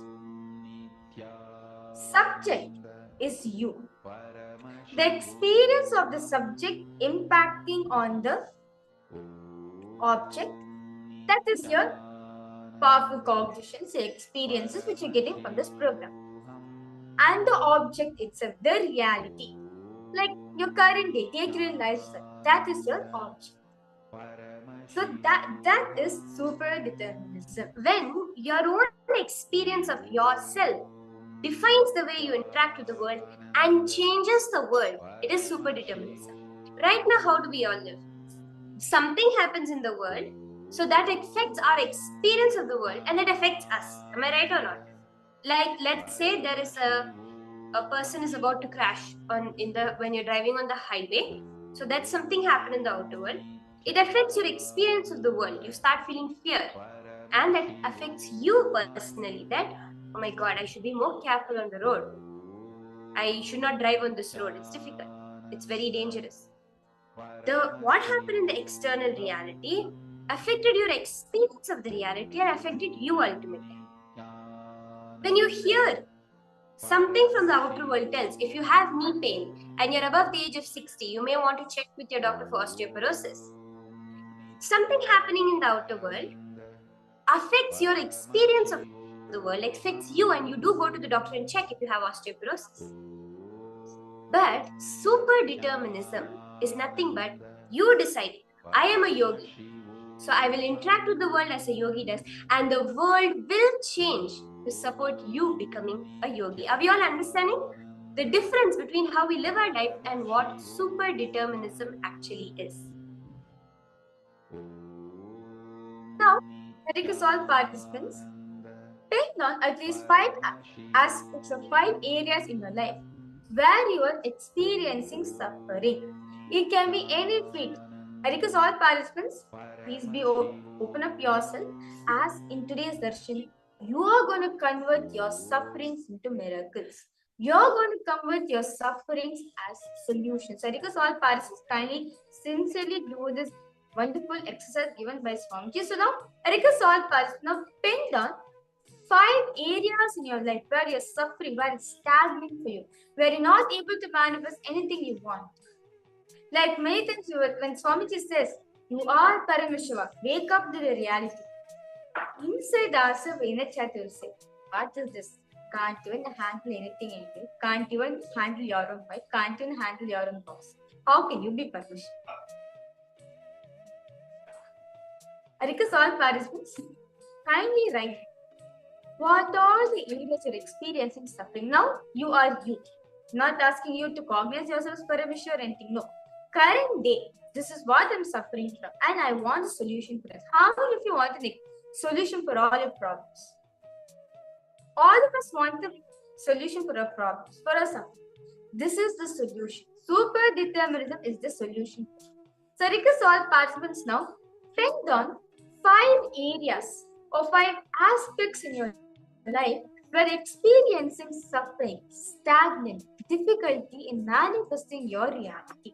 Subject is you. The experience of the subject impacting on the object, that is your powerful cognitions, your experiences which you're getting from this program. And the object itself, the reality, like your current day, day-to-day lifestyle, that is your object. So that is super determinism. When your own experience of yourself defines the way you interact with the world and changes the world, it is super determinism. Right now, how do we all live? Something happens in the world, so that affects our experience of the world and it affects us. Am I right or not? Like, let's say there is a person is about to crash when you're driving on the highway. So that's something happened in the outer world. It affects your experience of the world. You start feeling fear, and that affects you personally. That, oh my God, I should be more careful on the road. I should not drive on this road. It's difficult. It's very dangerous. What happened in the external reality affected your experience of the reality and affected you ultimately. When you hear something from the outer world tells, if you have knee pain and you're above the age of 60, you may want to check with your doctor for osteoporosis. Something happening in the outer world affects your experience of The world affects you, and you do go to the doctor and check if you have osteoporosis. But super determinism is nothing but you deciding, I am a yogi, so I will interact with the world as a yogi does, and the world will change to support you becoming a yogi. Are we all understanding the difference between how we live our life and what super determinism actually is? Now, I request all participants take down at least 5 aspects of 5 areas in your life where you are experiencing suffering. It can be any field. I request all participants, please be open up yourself, as in today's darshan, you are going to convert your sufferings into miracles. You're going to convert your sufferings as solutions. I request all participants kindly, sincerely do this wonderful exercise given by Swamiji. So now, I request all participants now pin down 5 areas in your life where you're suffering, where it's stagnant for you, where you're not able to manifest anything you want. Like many times when Swamiji says, you are Paramashiva, wake up to the reality. Inside ourselves, inner chat will say, what is this? Can't even handle anything anyway. Can't even handle your own wife. Can't even handle your own boss. How can you be Paramashiva? I request all participants, kindly write what are the areas you're experiencing suffering. Now you are you. Not asking you to cognize yourself as Paramashiva or anything. No. Current day, this is what I'm suffering from, and I want a solution for it. How many of you want a solution for all your problems? All of us want the solution for our problems, for our suffering. This is the solution. Super determinism is the solution. So, request all participants now pen down 5 areas or 5 aspects in your life where experiencing suffering, stagnant, difficulty in manifesting your reality.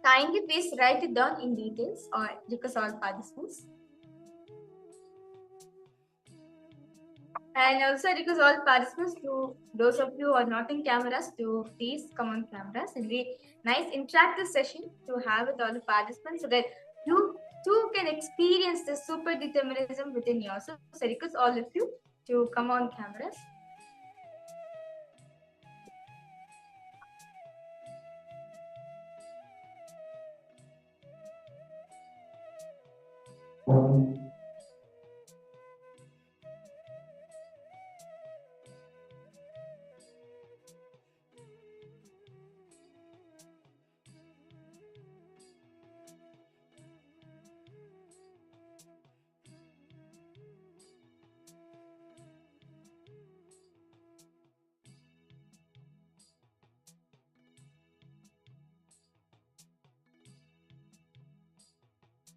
Kindly please write it down in details or request all participants. And also request all participants to, those of you who are not in cameras, to please come on cameras and be nice interactive session to have with all the participants so that you too can experience the super determinism within yourself. So request all of you to come on cameras.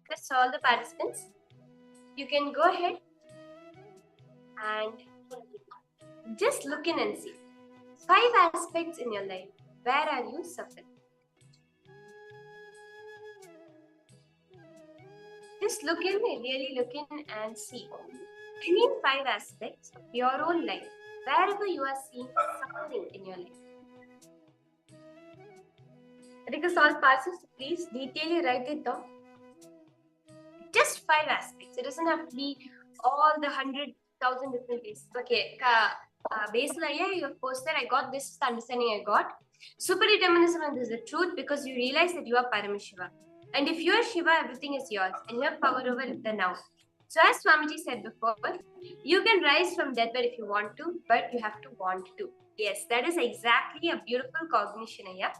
That's all the participants. You can go ahead and just look in and see 5 aspects in your life. Where are you suffering? Just look in, really look in and see. Any 5 aspects of your own life, wherever you are seeing suffering in your life. Request all participants to please detailedly write it down. Just 5 aspects. It doesn't have to be all the 100,000 different ways. Okay, baseline, you have posted, I got this, the understanding I got. Super determinism is the truth because you realize that you are Paramashiva. And if you are Shiva, everything is yours and you have power over the now. So as Swamiji said before, you can rise from deathbed if you want to, but you have to want to. Yes, that is exactly a beautiful cognition. Yeah.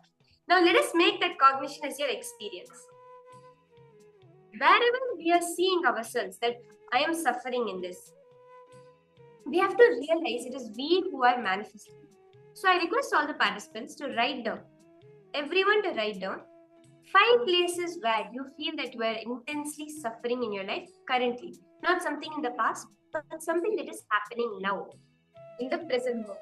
Now let us make that cognition as your experience. Wherever we are seeing ourselves that I am suffering in this, we have to realize it is we who are manifesting. So I request all the participants to write down, everyone to write down 5 places where you feel that you are intensely suffering in your life currently. Not something in the past, but something that is happening now, in the present moment.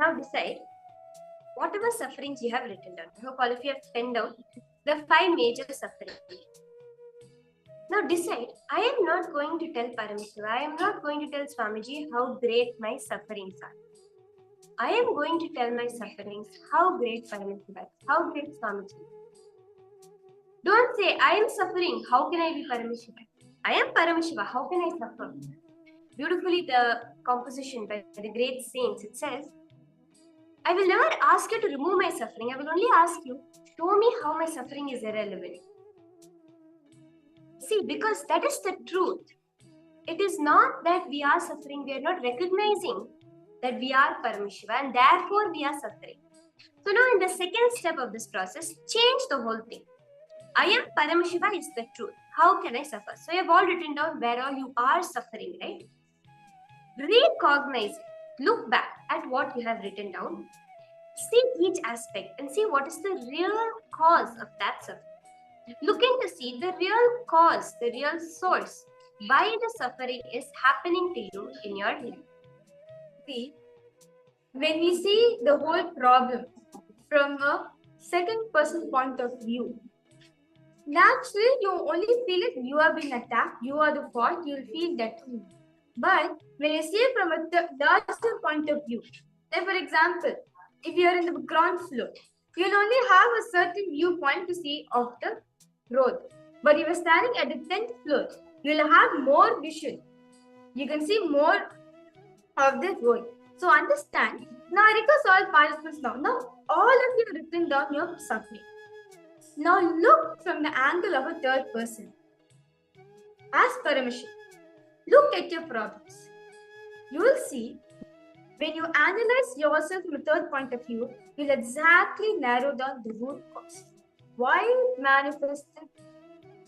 Now decide whatever sufferings you have written down. I hope all of you have penned down the 5 major sufferings. Now decide, I am not going to tell Paramashiva, I am not going to tell Swamiji how great my sufferings are. I am going to tell my sufferings how great Paramashiva is, how great Swamiji is. Don't say, I am suffering, how can I be Paramashiva? I am Paramashiva, how can I suffer? Beautifully, the composition by the great saints, it says, I will never ask you to remove my suffering, I will only ask you, show me how my suffering is irrelevant. See, because that is the truth. It is not that we are suffering, we are not recognizing that we are Paramashiva and therefore we are suffering. So now in the second step of this process, change the whole thing. I am Paramashiva is the truth. How can I suffer? So you have all written down where all you are suffering, right? Recognize it. Look back at what you have written down. See each aspect and see what is the real cause of that suffering. Looking to see the real cause, the real source, why the suffering is happening to you in your life. See, when we see the whole problem from a second person point of view, naturally you only feel it you are being attacked, you are the fault, you'll feel that. But when you see it from a third point of view, say for example, if you are in the ground floor, you'll only have a certain viewpoint to see of the road. But if you're standing at the 10th floor, you'll have more vision. You can see more of the road. So understand. Now I request all participants now all of you have written down your suffering. Now look from the angle of a third person. As Paramashiva, look at your problems. You will see when you analyze yourself from a third point of view, you'll exactly narrow down the root cause. Why it manifested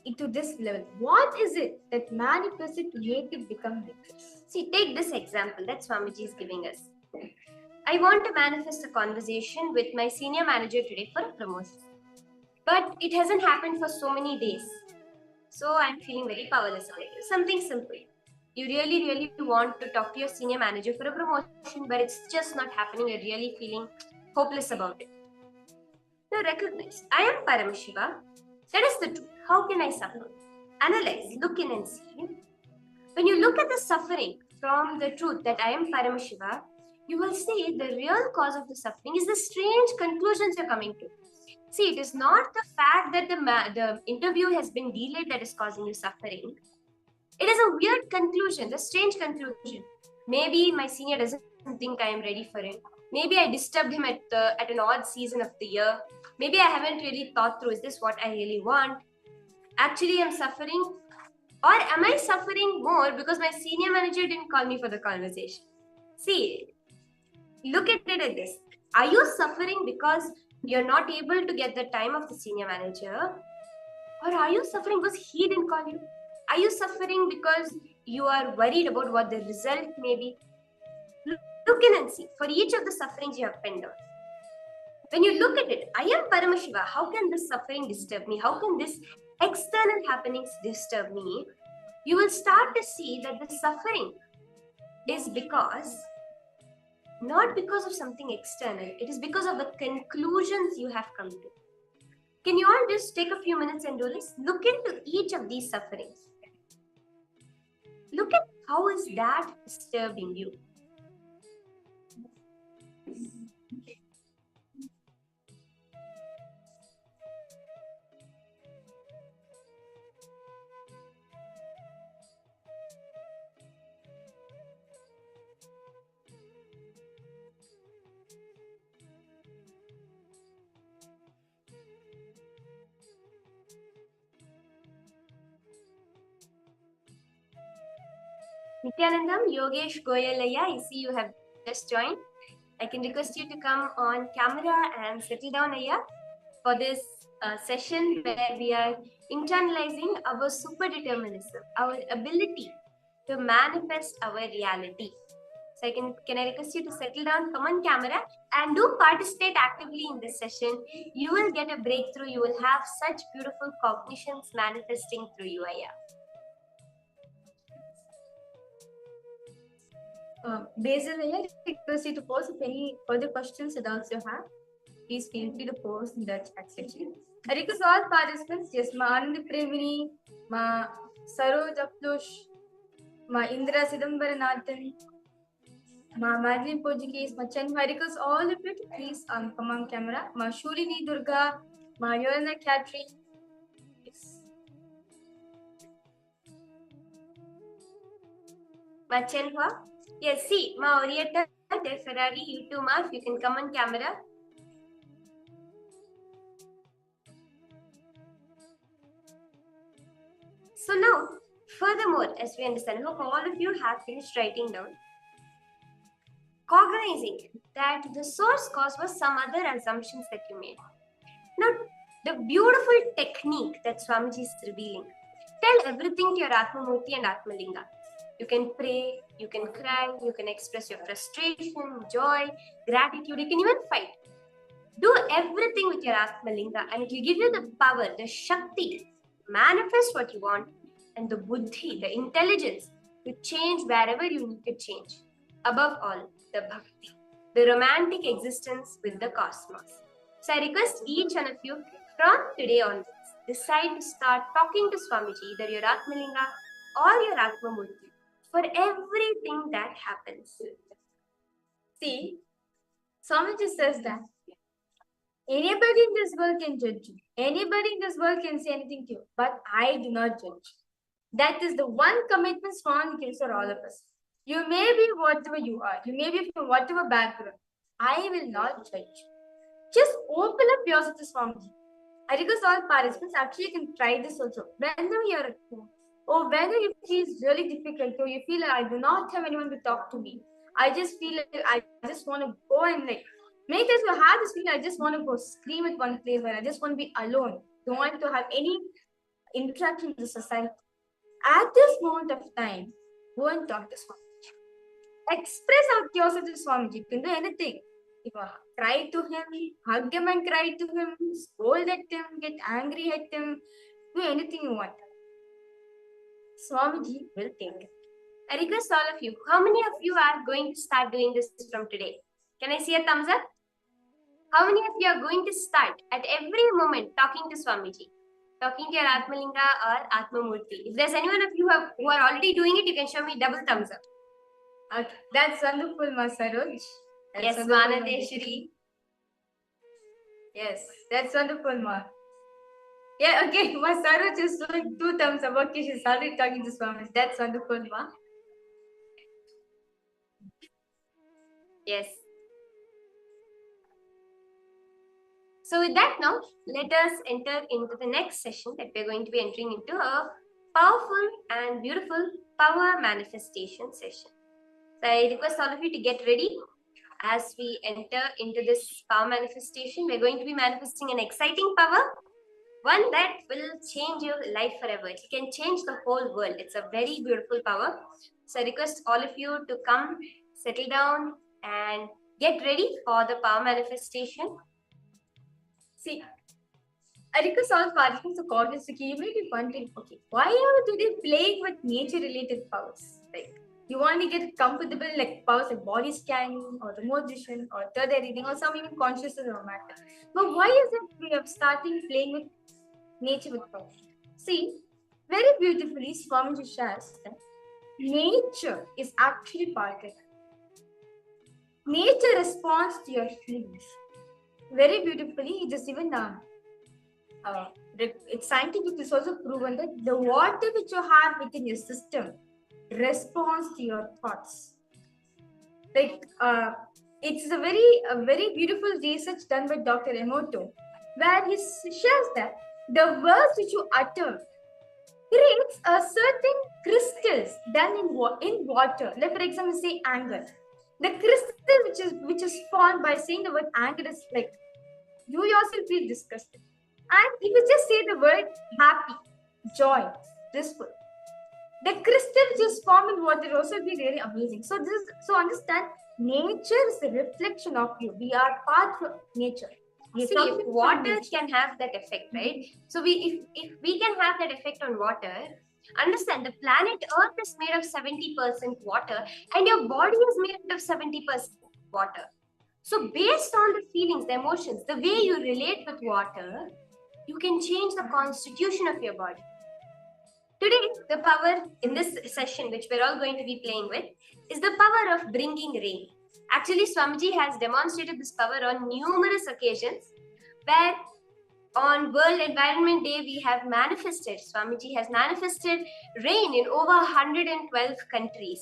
into this level? What is it that manifested to make it become like this? See, take this example that Swamiji is giving us. I want to manifest a conversation with my senior manager today for a promotion. But it hasn't happened for so many days. So I'm feeling very powerless about it. Something simple. You really want to talk to your senior manager for a promotion, but it's just not happening. You're really feeling hopeless about it. Now recognize, I am Paramashiva. That is the truth. How can I suffer? Analyze, look in and see. When you look at the suffering from the truth that I am Paramashiva, you will see the real cause of the suffering is the strange conclusions you're coming to. See, it is not the fact that the interview has been delayed that is causing you suffering. It is a weird conclusion, a strange conclusion. Maybe my senior doesn't think I am ready for it. Maybe I disturbed him at an odd season of the year. Maybe I haven't really thought through, is this what I really want? Actually, I'm suffering. Or am I suffering more because my senior manager didn't call me for the conversation? See, look at it like this. Are you suffering because you're not able to get the time of the senior manager? Or are you suffering because he didn't call you? Are you suffering because you are worried about what the result may be? Look in and see. For each of the sufferings you have penned down. When you look at it, I am Paramashiva. How can this suffering disturb me? How can this external happenings disturb me? You will start to see that the suffering is not because of something external. It is because of the conclusions you have come to. Can you all just take a few minutes and do this? Look into each of these sufferings. Look at how is that disturbing you. Nityanandam, Yogesh Goyalaya, I see you have just joined. I can request you to come on camera and settle down, Aya, for this session where we are internalizing our super-determinism, our ability to manifest our reality. So can I request you to settle down, come on camera, and do participate actively in this session. You will get a breakthrough. You will have such beautiful cognitions manifesting through you, Aya. Basil, I request you to post if any further questions or doubts you have. Please feel free to post in the chat section. I request all participants, yes, ma Anand Premini, ma Saroj Aplush, ma Indra Sidambaranathan, ma Madeline Portuguese, ma Chen, I request all of you to please come on camera. Ma Shurini Durga, ma Yolanda Catherine. Yes. Ma Chenhua? Yes, see, Ma Orietta De Ferrari, you too, Ma, if you can come on camera. So now, furthermore, as we understand, hope all of you have finished writing down, cognizing that the source cause was some other assumptions that you made. Now, the beautiful technique that Swamiji is revealing, tell everything to your Atmamurti and Atmalinga. You can pray, you can cry, you can express your frustration, joy, gratitude, you can even fight. Do everything with your Atmalinga and it will give you the power, the Shakti, manifest what you want, and the Buddhi, the intelligence to change wherever you need to change. Above all, the Bhakti, the romantic existence with the cosmos. So I request each one of you from today onwards, decide to start talking to Swamiji, either your Atmalinga or your Atmamurti, for everything that happens. See, Swamiji says that anybody in this world can judge you. Anybody in this world can say anything to you, but I do not judge. That is the one commitment Swami gives for all of us. You may be whatever you are. You may be from whatever background. I will not judge. Just open up yourself to Swamiji. I request all participants, actually you can try this also. Whenever you're at home, or whenever you feel it's really difficult, or you feel like I do not have anyone to talk to me. I just feel like I just want to go and make us you have this feeling, I just want to go scream at one place where I just want to be alone. Don't want to have any interaction with the society. At this moment of time, go and talk to Swamiji. Express out yourself to Swamiji. You can do anything. You can cry to him, hug him and cry to him, scold at him, get angry at him, do anything you want. Swamiji will take it. I request all of you, how many of you are going to start doing this from today? Can I see a thumbs up? How many of you are going to start at every moment talking to Swamiji? Talking to your Atmalinga or Atmamurti. If there's anyone of you who are already doing it, you can show me double thumbs up. Okay. That's wonderful, Ma Saroj. Yes, Manadeshwari. Yes, that's wonderful, Ma. Yeah, okay, Ma Saroj is doing 2 thumbs up. Okay, she's already talking to Swami. That's wonderful, Ma. Yes. So with that now, let us enter into the next session that we're going to be entering into a powerful and beautiful power manifestation session. So I request all of you to get ready as we enter into this power manifestation. We're going to be manifesting an exciting power, one that will change your life forever. It can change the whole world. It's a very beautiful power. So I request all of you to come, settle down and get ready for the power manifestation. See, I request all participants to call this, okay, you may be wondering, okay, why are today playing with nature-related powers? Like, you want to get comfortable, like powers like body scanning, or remote vision, or third eye reading, or some even consciousness or matter. But why is it we are starting playing with nature with power? See, very beautifully, Swamiji shares that nature is actually part of it. Nature responds to your feelings. Very beautifully, it is even it's scientifically it's also proven that the water which you have within your system responds to your thoughts. Like it's a very beautiful research done by Dr. Emoto, where he shares that the words which you utter creates a certain crystals done in water. Like for example, say anger. The crystal which is formed by saying the word anger is like you yourself feel disgusted. And if you just say the word happy, joy, blissful, the crystal which is formed in water also will be really amazing. So understand, nature is a reflection of you. We are part of nature. See, if water can have that effect, right? So if we can have that effect on water, Understand, the planet Earth is made of 70% water, and your body is made of 70% water. So, based on the feelings, the emotions, the way you relate with water, you can change the constitution of your body. Today, the power in this session, which we're all going to be playing with, is the power of bringing rain. Actually, Swamiji has demonstrated this power on numerous occasions, where on World Environment Day, we have manifested, Swamiji has manifested rain in over 112 countries,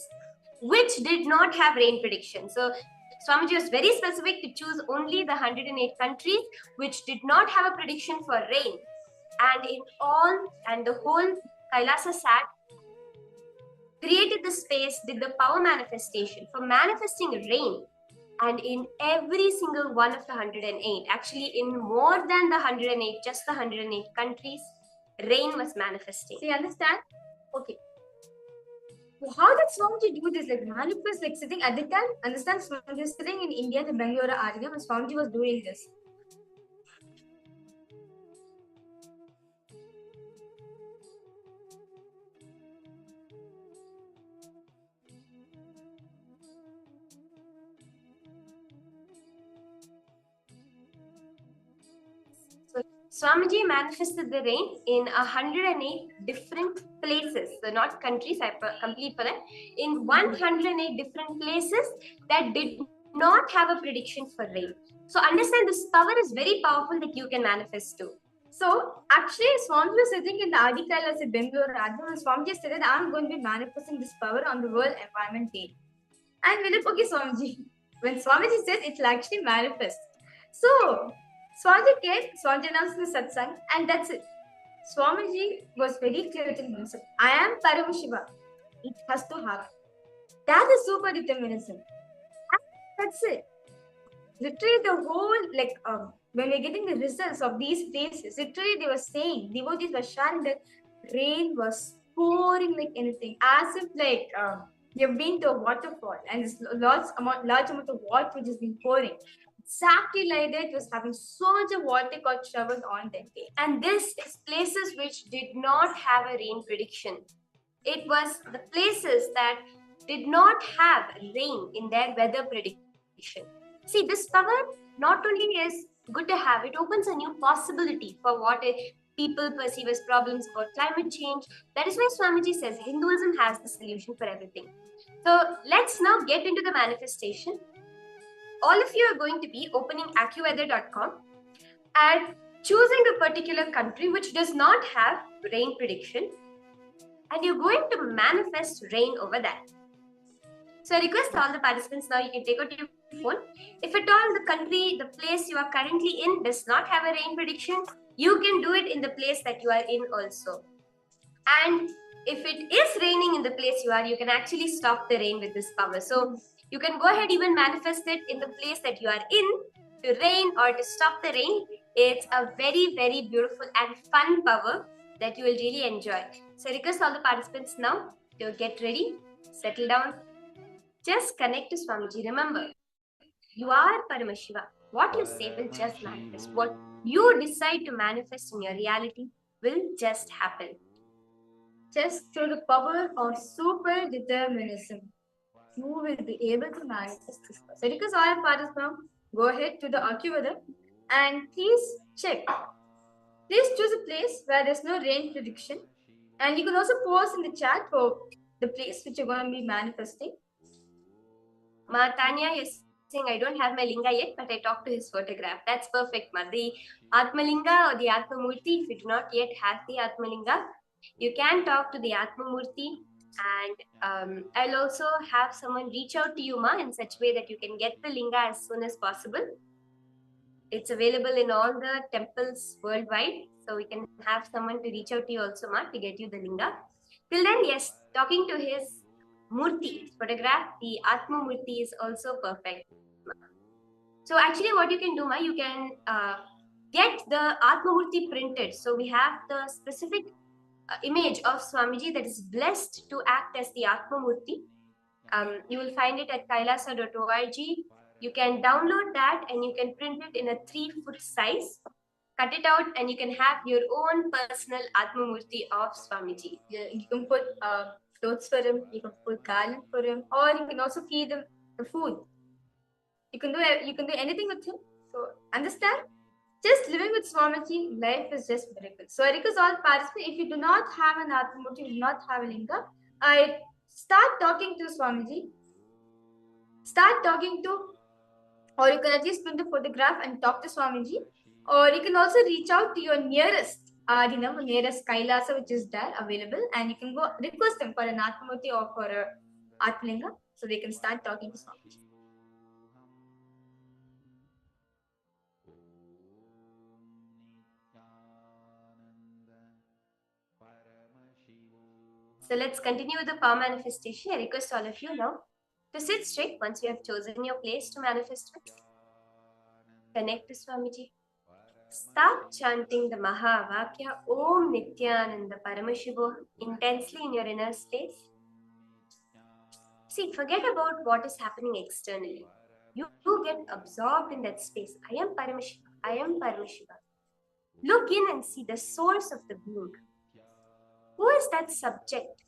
which did not have rain prediction. So, Swamiji was very specific to choose only the 108 countries which did not have a prediction for rain. And the whole Kailasa sat, created the space, did the power manifestation for manifesting rain. And in every single one of the 108, actually in more than the 108, just the 108 countries, rain was manifesting. So you understand? Okay. How did Swamiji do this? Like manifest, like sitting at the time? Understand? Swamiji was sitting in India, the Bangalore area, and Swamiji was doing this. Swamiji manifested the rain in 108 different places. So not countries, I complete for that. In 108 different places that did not have a prediction for rain. So understand, this power is very powerful that you can manifest too. So actually, Swamiji was sitting in the article as a Bangalore Radha, and Swamiji said that I'm going to be manifesting this power on the World Environment Day. And we're like, okay, Swamiji. When Swamiji says it will actually manifest. So Swamiji came, Swamiji announced the satsang, and that's it. Swamiji was very clear within himself. I am Paramashiva. It has to happen. That is super-determinism. That's it. Literally, the whole, when we're getting the results of these places, literally they were saying, devotees were sharing that rain was pouring like anything, as if you've been to a waterfall and there's large amount of water which has been pouring. Exactly like that, it was having so much of water got showered on that day. And this is places which did not have a rain prediction. It was the places that did not have rain in their weather prediction. See, this power not only is good to have, it opens a new possibility for what people perceive as problems or climate change. That is why Swamiji says Hinduism has the solution for everything. So let's now get into the manifestation. All of you are going to be opening AccuWeather.com and choosing a particular country which does not have rain prediction, and you're going to manifest rain over that. So I request all the participants now, you can take out your phone. If at all the country, the place you are currently in does not have a rain prediction, you can do it in the place that you are in also. And if it is raining in the place you are, you can actually stop the rain with this power. So you can go ahead even manifest it in the place that you are in to rain or to stop the rain. It's a very, very beautiful and fun power that you will really enjoy. So I request all the participants now to get ready, settle down. Just connect to Swamiji. Remember, you are Paramashiva. What you say will just manifest. What you decide to manifest in your reality will just happen. Just through the power of super-determinism, you will be able to manifest this. So because all participants now, go ahead to the AccuWeather and please check. Please choose a place where there's no rain prediction, and you can also post in the chat for the place which you're going to be manifesting. Ma Tanya is saying, I don't have my linga yet, but I talked to his photograph. That's perfect, Ma. The Atmalinga or the Atmamurti, if you do not yet have the Atmalinga, you can talk to the Atmamurti, and I'll also have someone reach out to you, Ma, in such a way that you can get the linga as soon as possible. It's available in all the temples worldwide, so we can have someone to reach out to you also, Ma, to get you the linga. Till then, yes, talking to his Murti photograph, the Atma Murti is also perfect. So actually what you can do, Ma, you can get the Atma Murti printed. So we have the specific image of Swamiji that is blessed to act as the Atma Murti. You will find it at kailasa.org. You can download that and you can print it in a 3-foot size. cut it out and you can have your own personal Atmamurti of Swamiji. Yeah, you can put clothes for him, you can put garland for him, or you can also feed him the food. You can do anything with him. So understand? Just living with Swamiji, life is just miracle. So I request all participants, if you do not have an Atmamurti, you do not have a linga, I start talking to Swamiji. Start talking to, or you can at least print the photograph and talk to Swamiji, or you can also reach out to your nearest Adinam, nearest Kailasa, which is there available, and you can go request them for an Atmamurti or for a Atmalinga, so they can start talking to Swamiji. So let's continue with the power manifestation. I request all of you now to sit straight once you have chosen your place to manifest with. Connect to Swamiji. Start chanting the Mahavakya Om Nityananda Paramashivoham intensely in your inner space. See, forget about what is happening externally. You get absorbed in that space. I am Paramashiva. I am Paramashiva. Look in and see the source of the being. Who is that subject?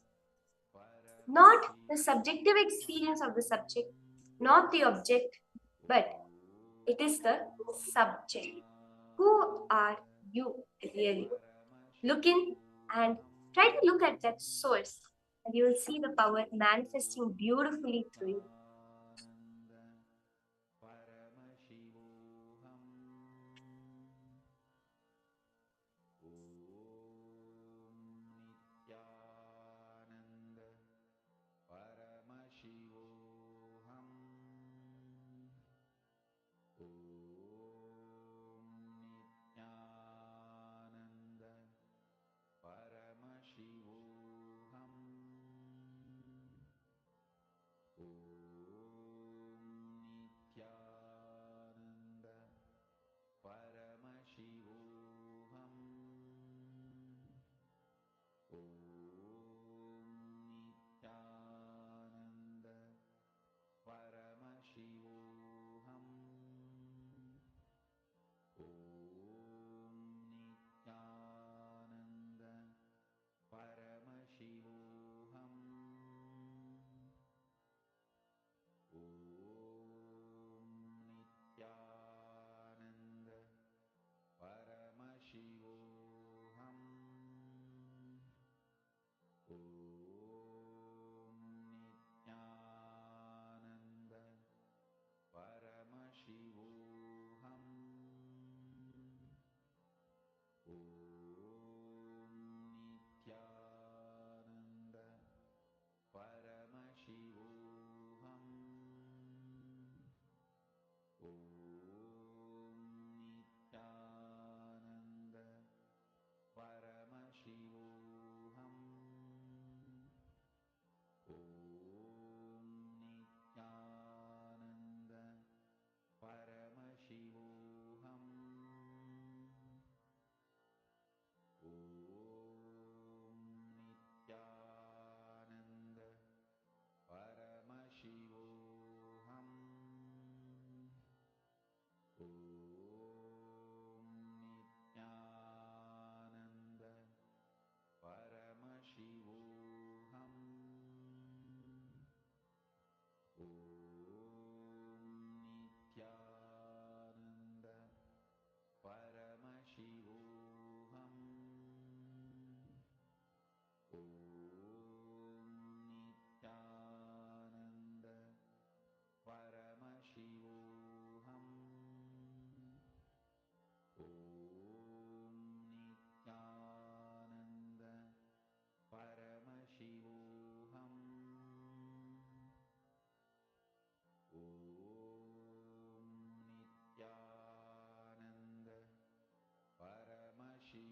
Not the subjective experience of the subject, not the object, but it is the subject. Who are you really? Look in and try to look at that source, and you will see the power manifesting beautifully through you.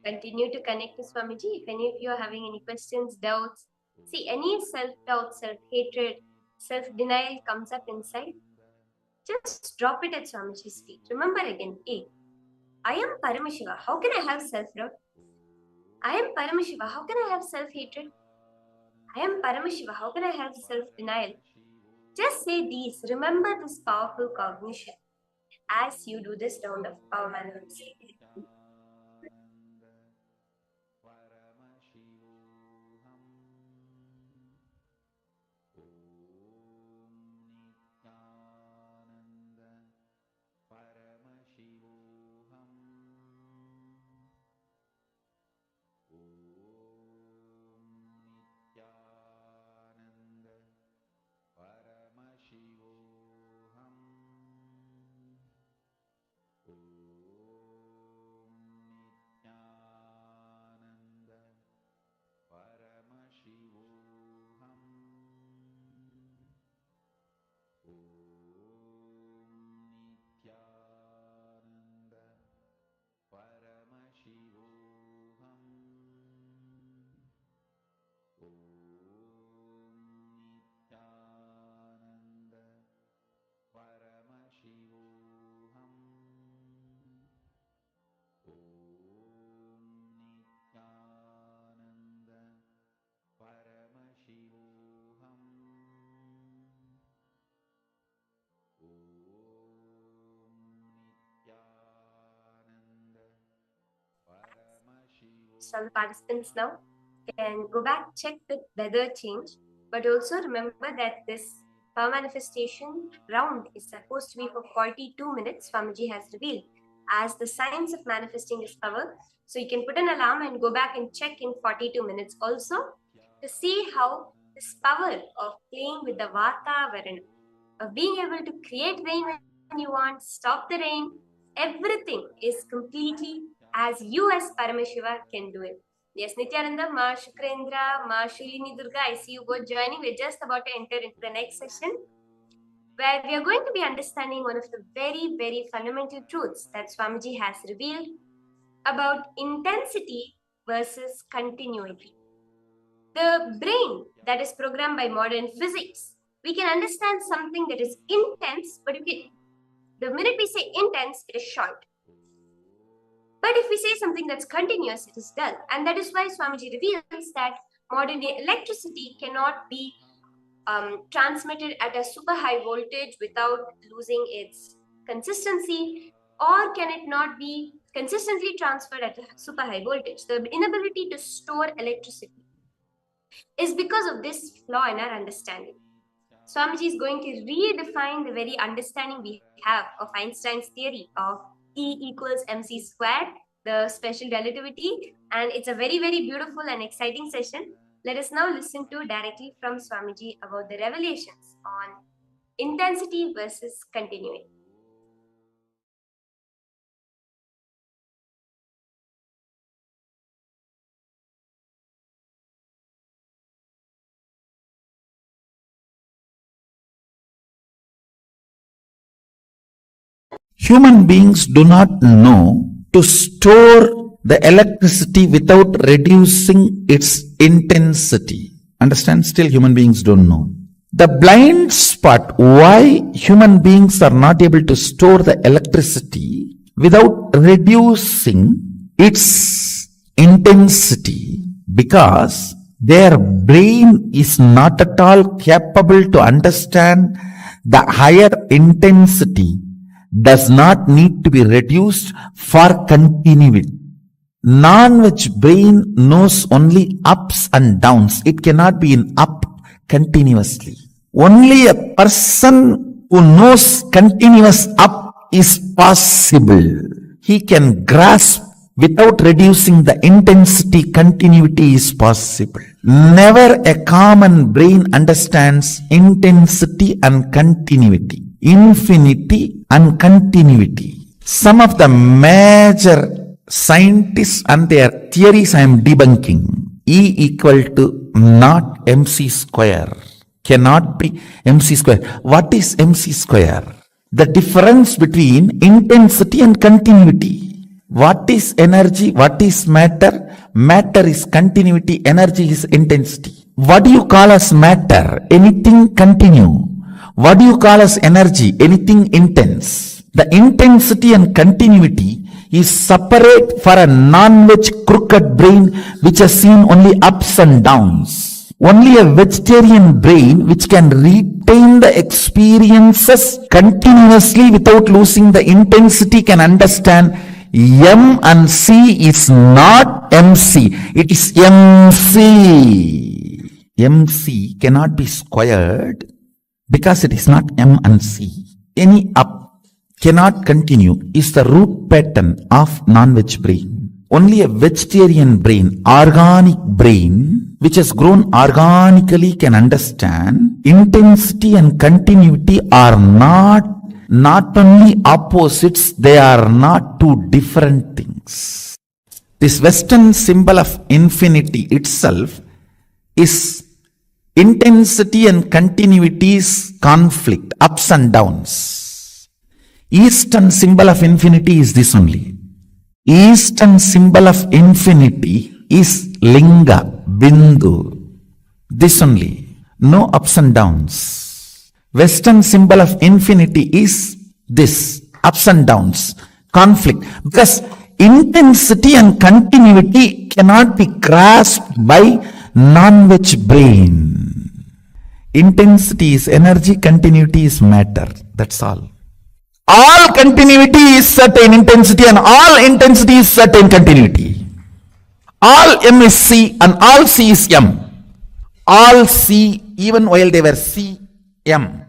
Continue to connect to Swamiji. If any of you are having any questions, doubts, see, any self-doubt, self-hatred, self-denial comes up inside, just drop it at Swamiji's feet. Remember again, hey, I am Paramashiva. How can I have self-doubt? I am Paramashiva. How can I have self-hatred? I am Paramashiva. How can I have self-denial? Just say these. Remember this powerful cognition as you do this round of power manifestation. So the participants now can go back, check the weather change, but also remember that this power manifestation round is supposed to be for 42 minutes, Swamiji has revealed, as the science of manifesting is power. So you can put an alarm and go back and check in 42 minutes also to see how this power of playing with the Vatavarana, of being able to create rain when you want, stop the rain, everything is completely as you as Paramashiva can do it. Yes, Nityananda, Ma Shukrendra, Ma Shalini Durga, I see you both joining. We're just about to enter into the next session, where we are going to be understanding one of the very, very fundamental truths that Swamiji has revealed about intensity versus continuity. The brain that is programmed by modern physics, we can understand something that is intense, but the minute we say intense, it is short. But if we say something that's continuous, it is dull. And that is why Swamiji reveals that modern day electricity cannot be transmitted at a super high voltage without losing its consistency, or can it not be consistently transferred at a super high voltage? The inability to store electricity is because of this flaw in our understanding. Swamiji is going to redefine the very understanding we have of Einstein's theory of E equals mc squared, the special relativity, and it's a very, very beautiful and exciting session. Let us now listen to directly from Swamiji about the revelations on intensity versus continuity. Human beings do not know to store the electricity without reducing its intensity. Understand? Still human beings don't know. The blind spot why human beings are not able to store the electricity without reducing its intensity, because their brain is not at all capable to understand the higher intensity does not need to be reduced for continuity. Non-veg brain knows only ups and downs. It cannot be in up continuously. Only a person who knows continuous up is possible. He can grasp without reducing the intensity. Continuity is possible. Never a common brain understands intensity and continuity, infinity and continuity. Some of the major scientists and their theories I am debunking. E equal to not mc square. Cannot be mc square. What is mc square? The difference between intensity and continuity. What is energy? What is matter? Matter is continuity. Energy is intensity. What do you call as matter? Anything continue. What do you call as energy? Anything intense. The intensity and continuity is separate for a non-veg crooked brain which has seen only ups and downs. Only a vegetarian brain which can retain the experiences continuously without losing the intensity can understand M and C is not MC. It is MC. MC cannot be squared because it is not M and C. Any up cannot continue is the root pattern of non-veg brain. Only a vegetarian brain, organic brain, which has grown organically can understand intensity and continuity are not only opposites, they are not two different things. This Western symbol of infinity itself is intensity and continuity's conflict, ups and downs. Eastern symbol of infinity is this only. Eastern symbol of infinity is linga, bindu. This only. No ups and downs. Western symbol of infinity is this, ups and downs, conflict. Because intensity and continuity cannot be grasped by non-veg brain. Intensity is energy, continuity is matter. That's all. All continuity is certain intensity and all intensity is certain continuity. All M is C and all C is M. All C even while they were C, M.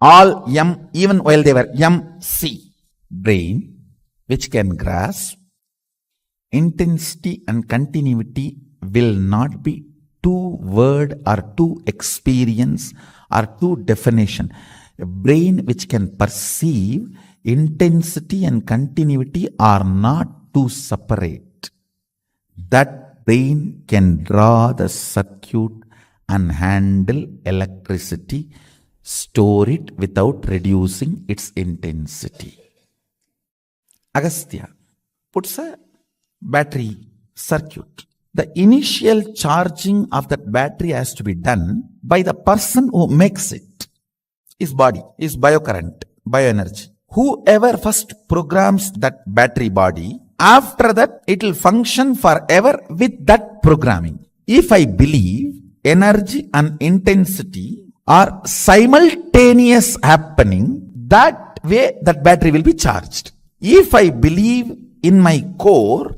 All M even while they were M, C. Brain, which can grasp intensity and continuity, will not be two word or two experience or two definition. A brain which can perceive intensity and continuity are not two separate. That brain can draw the circuit and handle electricity, store it without reducing its intensity. Agastya puts a battery circuit. The initial charging of that battery has to be done by the person who makes it. His body, his biocurrent, bioenergy. Whoever first programs that battery body, after that it will function forever with that programming. If I believe energy and intensity are simultaneous happening, that way that battery will be charged. If I believe in my core,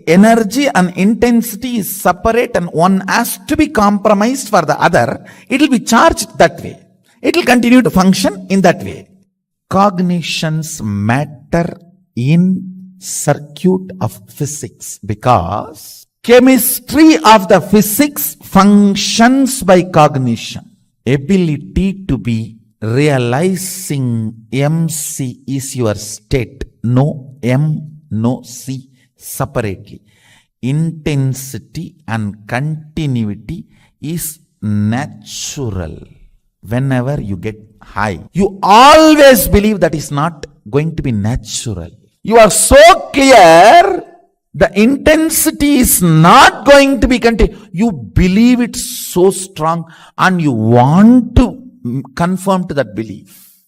energy and intensity is separate and one has to be compromised for the other, it will be charged that way. It will continue to function in that way. Cognitions matter in circuit of physics because chemistry of the physics functions by cognition. Ability to be realizing MC is your state. No M, no C separately. Intensity and continuity is natural. Whenever you get high, you always believe that is not going to be natural. You are so clear the intensity is not going to be continued. You believe it so strong and you want to conform to that belief.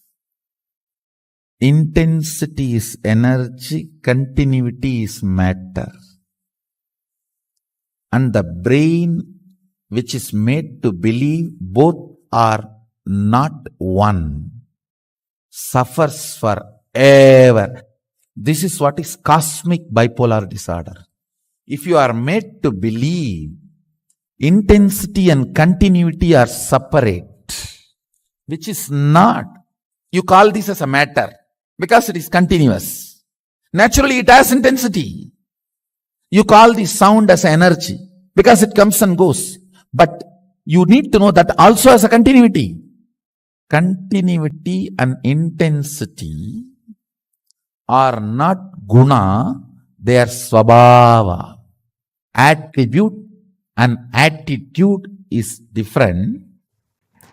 Intensity is energy, continuity is matter. And the brain, which is made to believe both are not one, suffers forever. This is what is cosmic bipolar disorder. If you are made to believe intensity and continuity are separate, which is not, you call this as a matter because it is continuous. Naturally, it has intensity. You call the sound as energy because it comes and goes. But you need to know that also as a continuity. Continuity and intensity are not guna, they are svabhava. Attribute and attitude is different.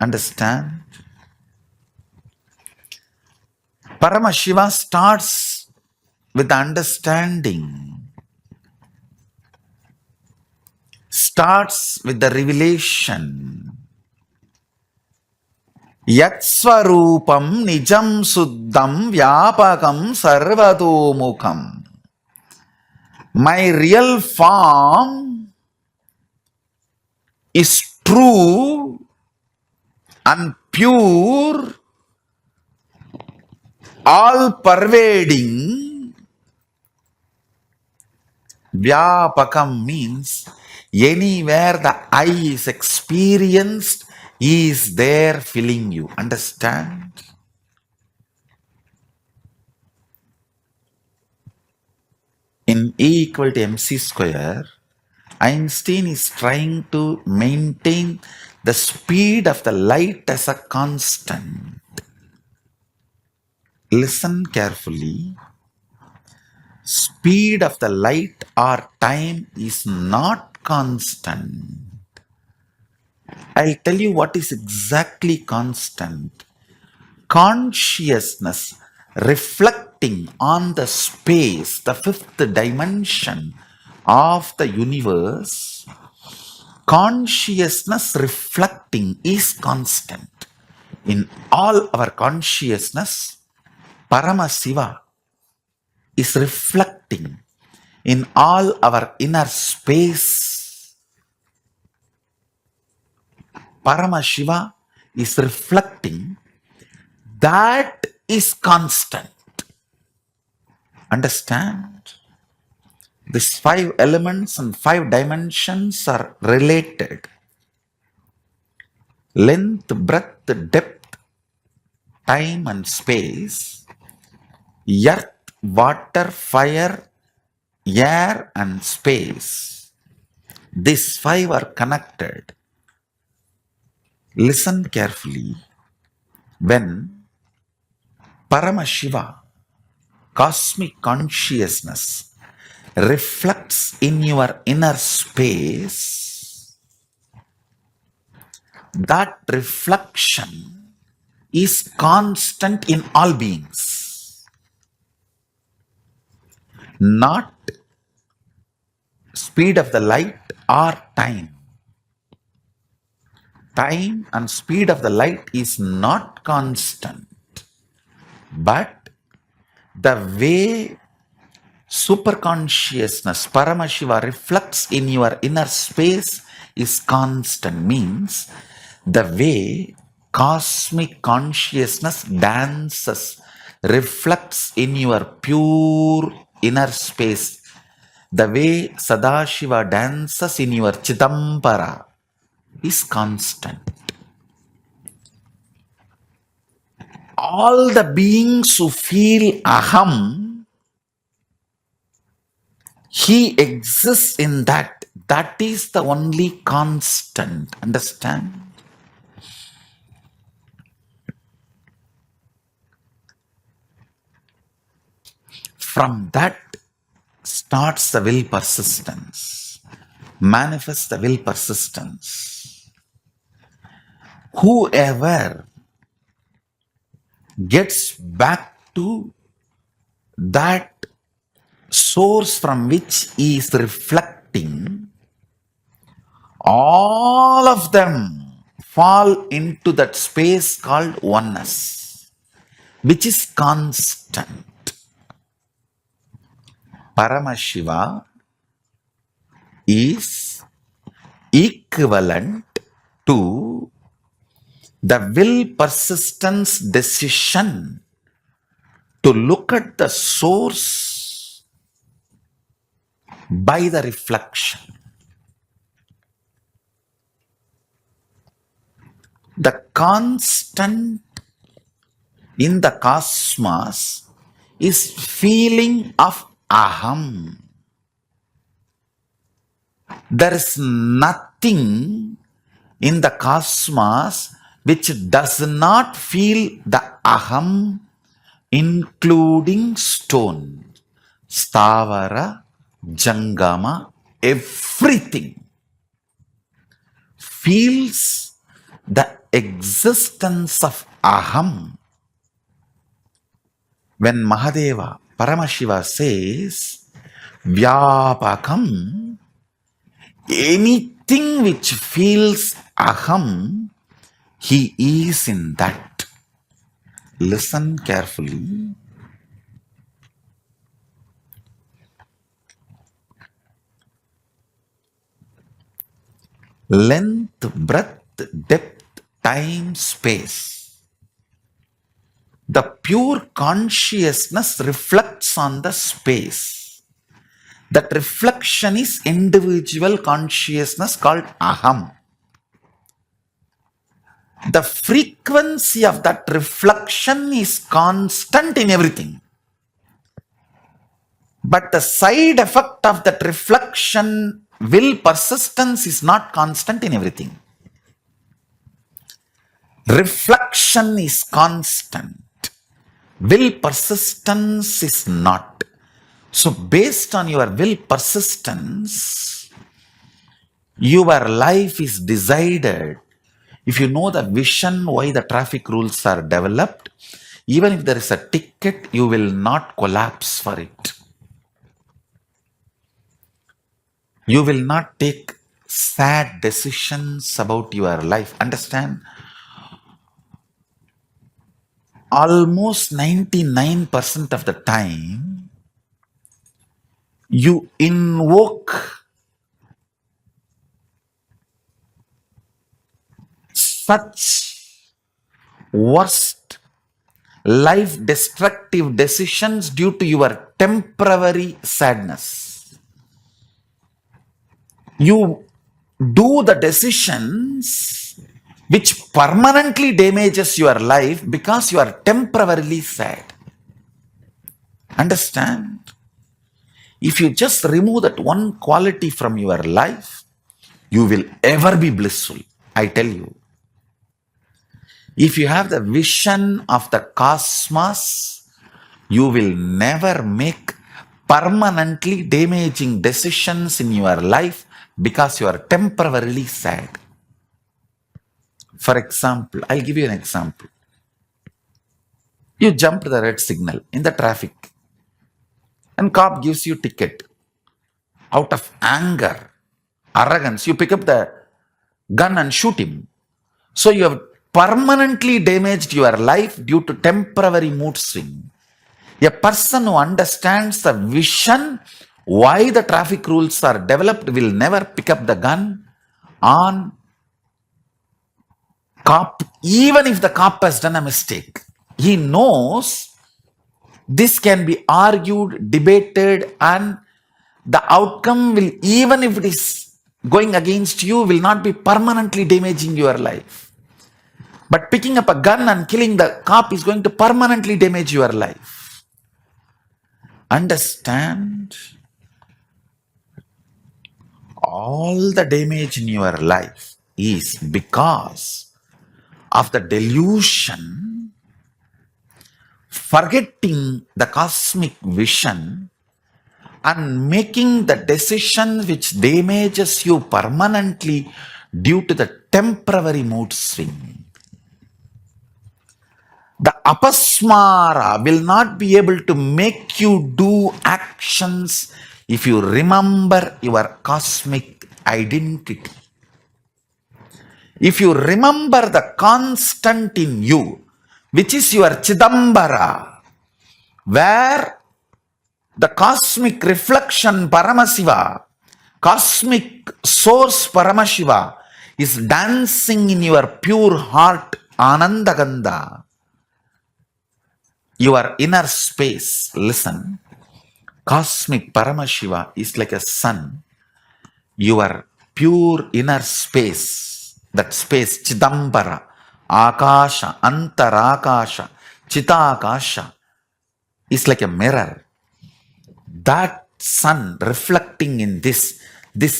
Understand? Paramashiva starts with understanding. Starts with the revelation. Yatsvarupam nijam suddham vyapakam sarvatomukam. My real form is true and pure, all pervading. Vyapakam means anywhere the I is experienced, he is there filling you. Understand? In E equal to mc square, Einstein is trying to maintain the speed of the light as a constant. Listen carefully. Speed of the light or time is not constant. I'll tell you what is exactly constant. Consciousness reflecting on the space, the fifth dimension of the universe. Consciousness reflecting is constant. In all our consciousness, Paramashiva is reflecting in all our inner space. Paramashiva is reflecting, that is constant. Understand? These 5 elements and 5 dimensions are related. Length, breadth, depth, time and space, earth, water, fire, air and space. These 5 are connected. Listen carefully. When Paramashiva, cosmic consciousness, reflects in your inner space, that reflection is constant in all beings, not speed of the light or time. Time and speed of the light is not constant, but the way superconsciousness, Paramashiva, reflects in your inner space is constant. Means the way cosmic consciousness dances, reflects in your pure inner space. The way Sadashiva dances in your Chidambara is constant. All the beings who feel Aham, he exists in that. That is the only constant. Understand? From that starts the will persistence. Manifests the will persistence. Whoever gets back to that source from which he is reflecting, all of them fall into that space called oneness, which is constant. Paramashiva is equivalent to the will persistence decision to look at the source by the reflection. The constant in the cosmos is feeling of Aham. There is nothing in the cosmos which does not feel the Aham, including stone, Stavara, Jangama, everything feels the existence of Aham. When Mahadeva, Paramashiva says, Vyapakam, anything which feels Aham, he is in that. Listen carefully. Length, breadth, depth, time, space. The pure consciousness reflects on the space. That reflection is individual consciousness called Aham. The frequency of that reflection is constant in everything. But the side effect of that reflection, will persistence, is not constant in everything. Reflection is constant. Will persistence is not. So based on your will persistence, your life is decided. If you know the vision why the traffic rules are developed, even if there is a ticket, you will not collapse for it. You will not take sad decisions about your life. Understand? Almost 99% of the time, you invoke such worst life destructive decisions due to your temporary sadness. you do the decisions which permanently damages your life because you are temporarily sad. Understand? If you just remove that one quality from your life, you will ever be blissful. I tell you. If you have the vision of the cosmos, you will never make permanently damaging decisions in your life because you are temporarily sad. For example, I'll give you an example. You jump the red signal in the traffic and cop gives you ticket. Out of anger, arrogance, you pick up the gun and shoot him. So you have permanently damaged your life due to temporary mood swing. A person who understands the vision why the traffic rules are developed will never pick up the gun on cop, even if the cop has done a mistake. He knows this can be argued, debated, and the outcome will, even if it is going against you, will not be permanently damaging your life. But picking up a gun and killing the cop is going to permanently damage your life. Understand? All the damage in your life is because of the delusion, forgetting the cosmic vision and making the decision which damages you permanently due to the temporary mood swing. The apasmara will not be able to make you do actions if you remember your cosmic identity. If you remember the constant in you, which is your Chidambara, where the cosmic reflection Paramashiva, cosmic source Paramashiva is dancing in your pure heart Anandagandha, your inner space. Listen, cosmic Paramashiva is like a sun. Your pure inner space, that space Chidambara, Akasha, Antarakasha, Chitakasha, is like a mirror. That sun reflecting in this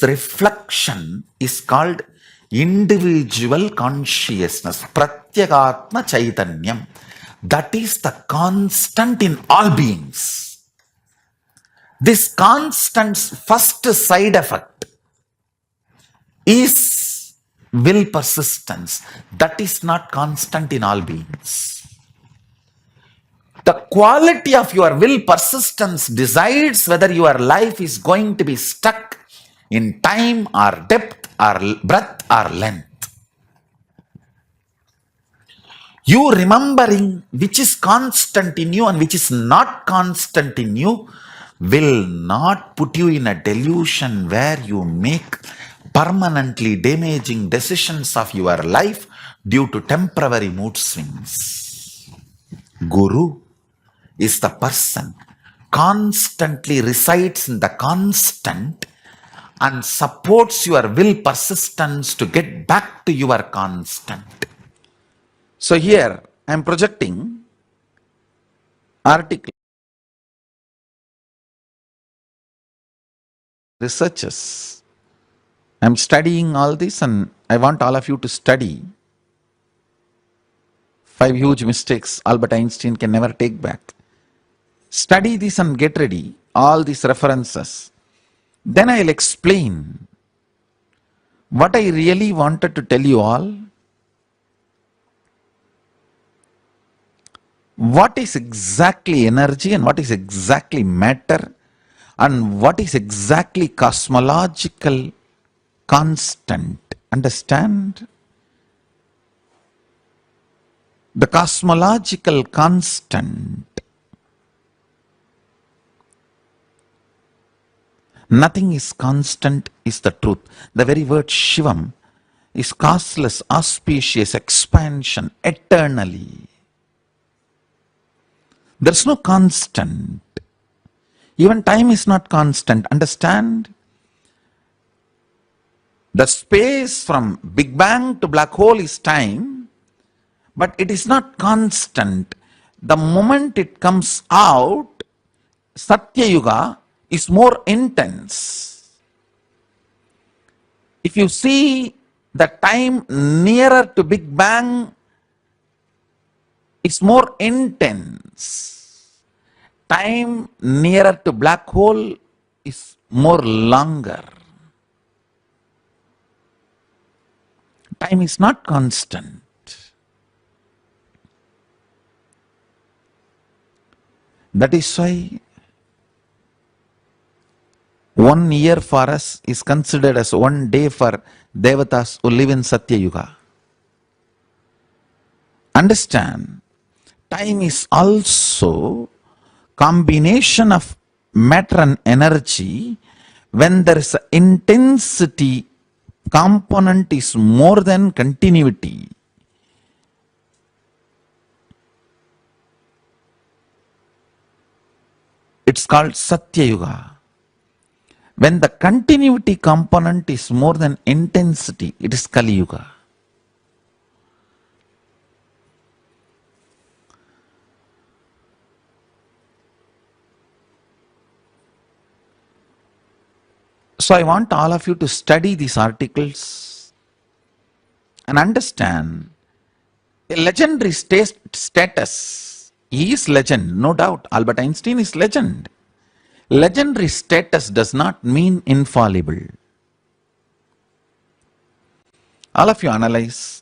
reflection is called individual consciousness, Pratyagatma Chaitanyam. That is the constant in all beings. This constant's first side effect is will persistence. That is not constant in all beings. The quality of your will persistence decides whether your life is going to be stuck in time or depth or breadth or length. You remembering which is constant in you and which is not constant in you will not put you in a delusion where you make permanently damaging decisions of your life due to temporary mood swings. Guru is the person constantly resides in the constant and supports your will persistence to get back to your constant. So here I am projecting article researches. I am studying all this and I want all of you to study 5 huge mistakes Albert Einstein can never take back. Study this and get ready, all these references. Then I'll explain what I really wanted to tell you all. What is exactly energy and what is exactly matter and what is exactly cosmological constant. Understand? The cosmological constant. Nothing is constant is the truth. The very word Shivam is causeless, auspicious, expansion, eternally. There's no constant. Even time is not constant. Understand? The space from Big Bang to black hole is time, but it is not constant. The moment it comes out, Satya Yuga is more intense. If you see the time nearer to Big Bang is more intense. Time nearer to black hole is more longer. Time is not constant. That is why 1 year for us is considered as 1 day for Devatas who live in Satya Yuga. Understand, time is also combination of matter and energy. When there is an intensity component is more than continuity. It's called Satya Yuga. When the continuity component is more than intensity, it is Kali Yuga. So I want all of you to study these articles and understand a legendary status. He is legend, no doubt. Albert Einstein is legend. Legendary status does not mean infallible. All of you analyze,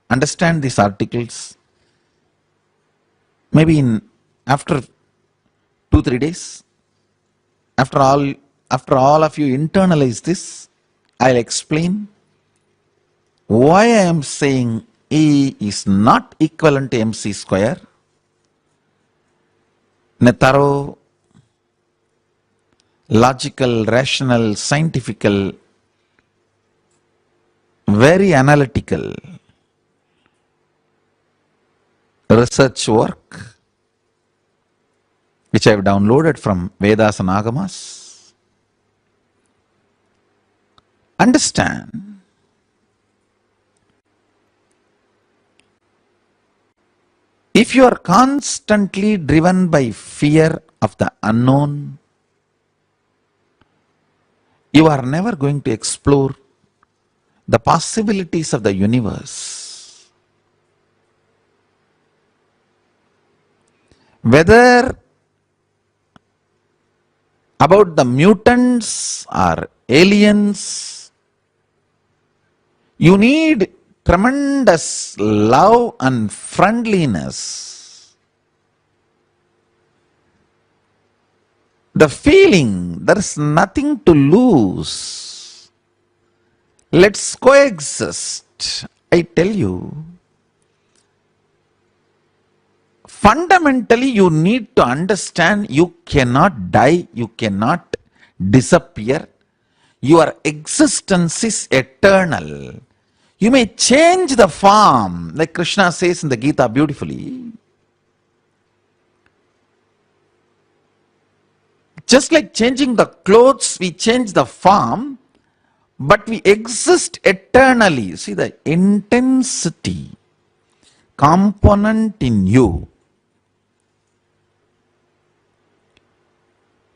understand these articles. Maybe after 2-3 days, after all of you internalize this, I'll explain why I am saying E is not equivalent to MC square. In a thorough, logical, rational, scientifical, very analytical research work which I have downloaded from Vedas and Agamas. Understand, if you are constantly driven by fear of the unknown, you are never going to explore the possibilities of the universe. Whether about the mutants or aliens, you need tremendous love and friendliness. The feeling there is nothing to lose. Let's coexist. I tell you, fundamentally you need to understand you cannot die, you cannot disappear. Your existence is eternal. You may change the form, like Krishna says in the Gita beautifully. Just like changing the clothes, we change the form, but we exist eternally. See the intensity component in you.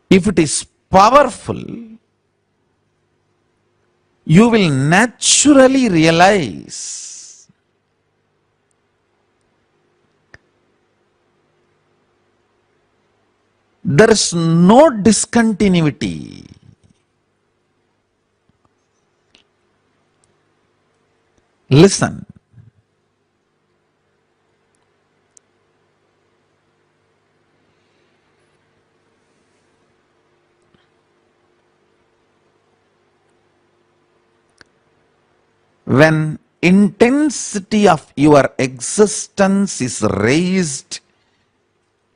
If it is powerful, you will naturally realize there is no discontinuity. Listen. When intensity of your existence is raised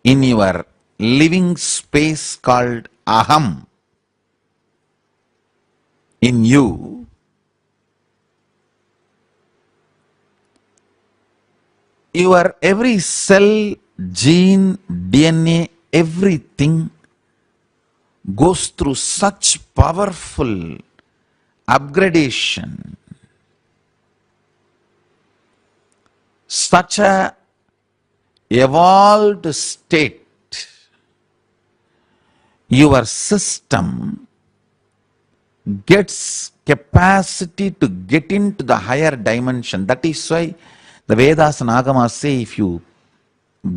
in your living space called Aham in you, your every cell, gene, DNA, everything goes through such powerful upgradation, such a evolved state, your system gets capacity to get into the higher dimension. That is why the Vedas and Agamas say if you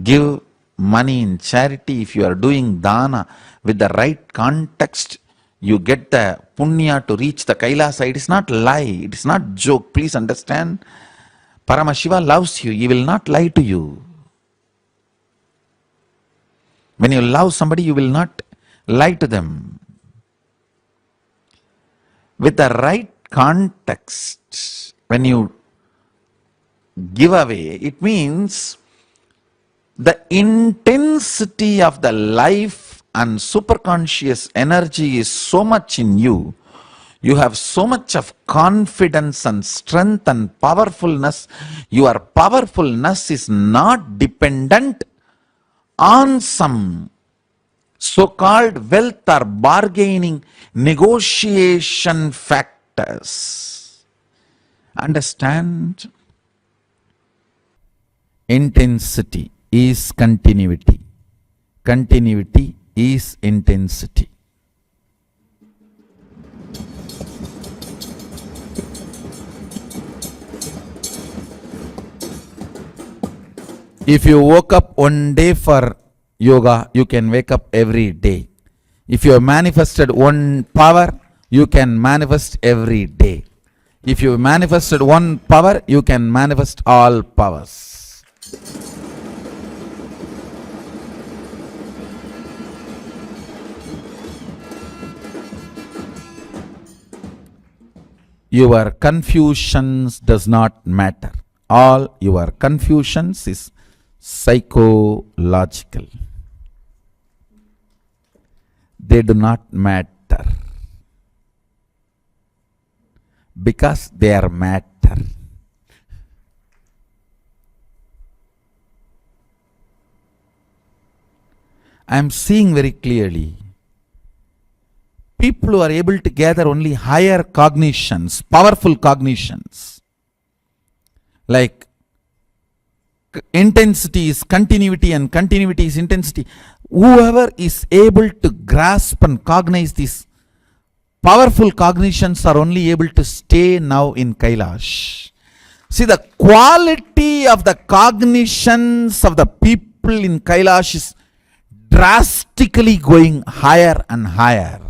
give money in charity, if you are doing dana with the right context, you get the punya to reach the Kailasa. It is not lie, it is not joke. Please understand, Paramashiva loves you, he will not lie to you. When you love somebody, you will not lie to them. With the right context, when you give away, it means the intensity of the life and superconscious energy is so much in you. You have so much of confidence and strength and powerfulness. Your powerfulness is not dependent on some so-called wealth or bargaining negotiation factors. Understand? Intensity is continuity. Continuity is intensity. If you woke up one day for yoga, you can wake up every day. If you have manifested one power, you can manifest every day. If you manifested one power, you can manifest all powers. Your confusions does not matter. All your confusions is psychological. They do not matter because they are matter. I am seeing very clearly people who are able to gather only higher cognitions, powerful cognitions, like intensity is continuity and continuity is intensity. Whoever is able to grasp and cognize these powerful cognitions are only able to stay now in Kailash. See, the quality of the cognitions of the people in Kailash is drastically going higher and higher.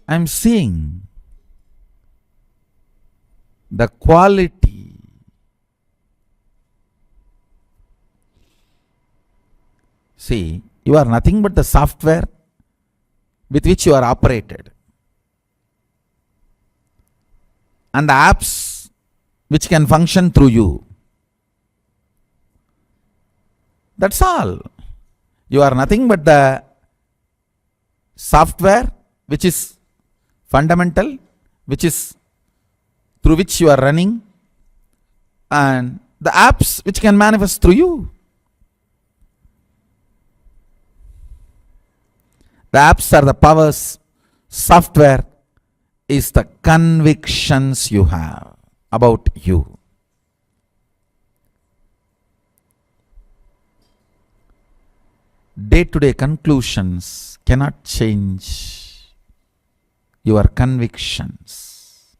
I am seeing the quality. See, you are nothing but the software with which you are operated, and the apps which can function through you. That's all. You are nothing but the software which is fundamental, which is through which you are running, and the apps which can manifest through you. The apps are the powers, software is the convictions you have about you. Day-to-day conclusions cannot change your convictions.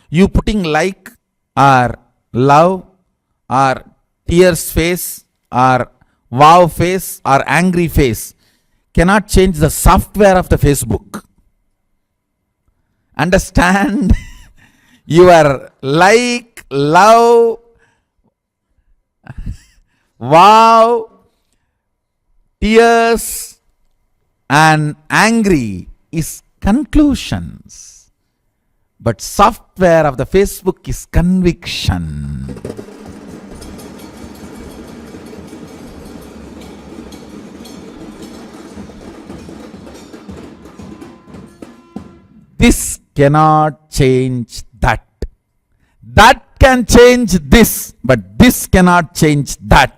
You putting like or love or tears face or wow face or angry face cannot change the software of the Facebook. Understand? Your like, love, wow, tears and angry is conclusions, but software of the Facebook is conviction. This cannot change that. That can change this, but this cannot change that.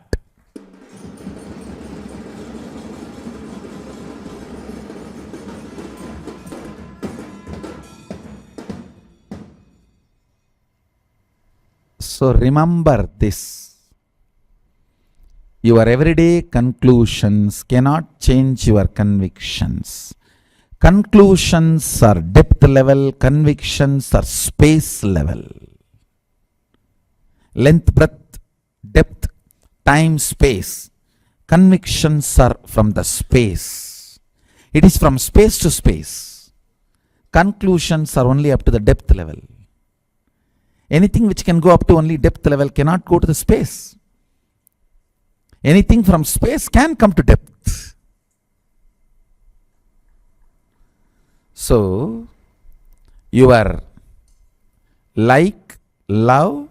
So remember this. Your everyday conclusions cannot change your convictions. Conclusions are depth level, convictions are space level. Length, breadth, depth, time, space. Convictions are from the space. It is from space to space. Conclusions are only up to the depth level. Anything which can go up to only depth level cannot go to the space. Anything from space can come to depth. So, your like, love,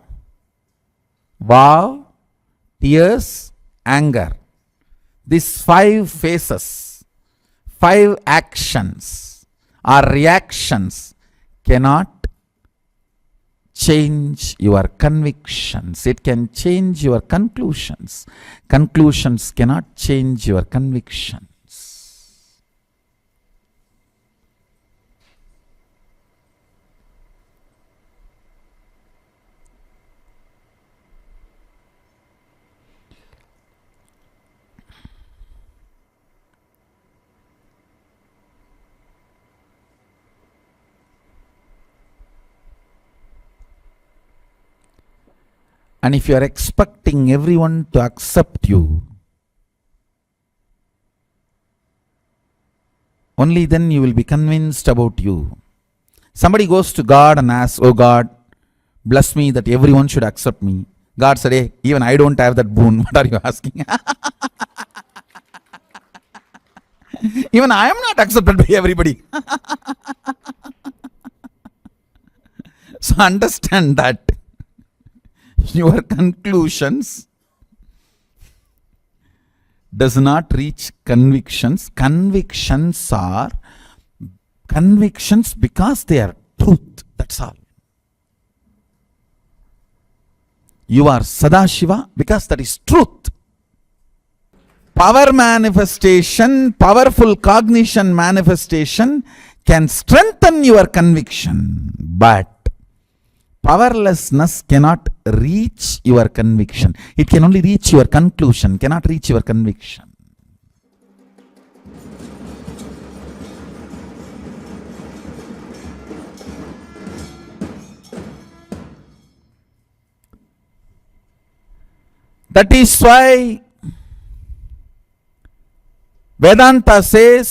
wow, tears, anger. These 5 phases, 5 actions or reactions cannot change your convictions. It can change your conclusions. Conclusions cannot change your convictions. And if you are expecting everyone to accept you, only then you will be convinced about you. Somebody goes to God and asks, "Oh God, bless me that everyone should accept me." God said, "Hey, even I don't have that boon. What are you asking?" Even I am not accepted by everybody. So understand that your conclusions does not reach convictions. Convictions are convictions because they are truth. That's all. You are Sadashiva because that is truth. Power manifestation, powerful cognition manifestation can strengthen your conviction, but powerlessness cannot reach your conviction. It can only reach your conclusion, cannot reach your conviction. That is why Vedanta says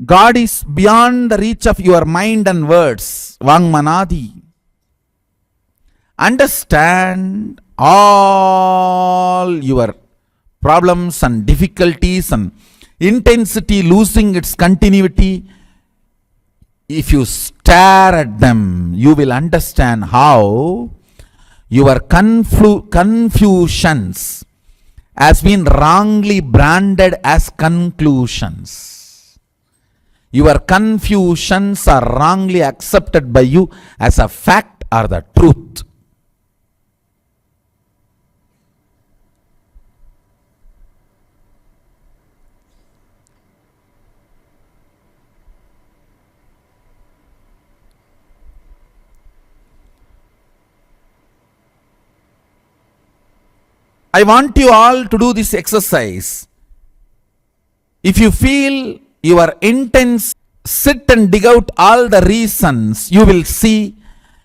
God is beyond the reach of your mind and words. Vangmanadi. Understand all your problems and difficulties and intensity losing its continuity. If you stare at them, you will understand how your confusions has been wrongly branded as conclusions. Your confusions are wrongly accepted by you as a fact or the truth. I want you all to do this exercise. If you feel your intense, sit and dig out all the reasons. You will see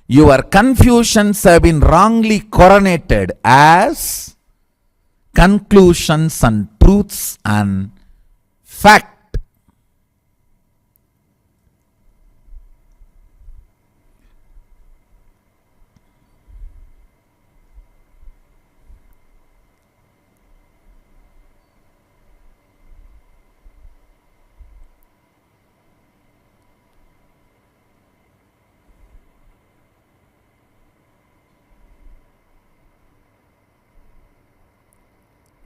your confusions have been wrongly coronated as conclusions and truths and fact.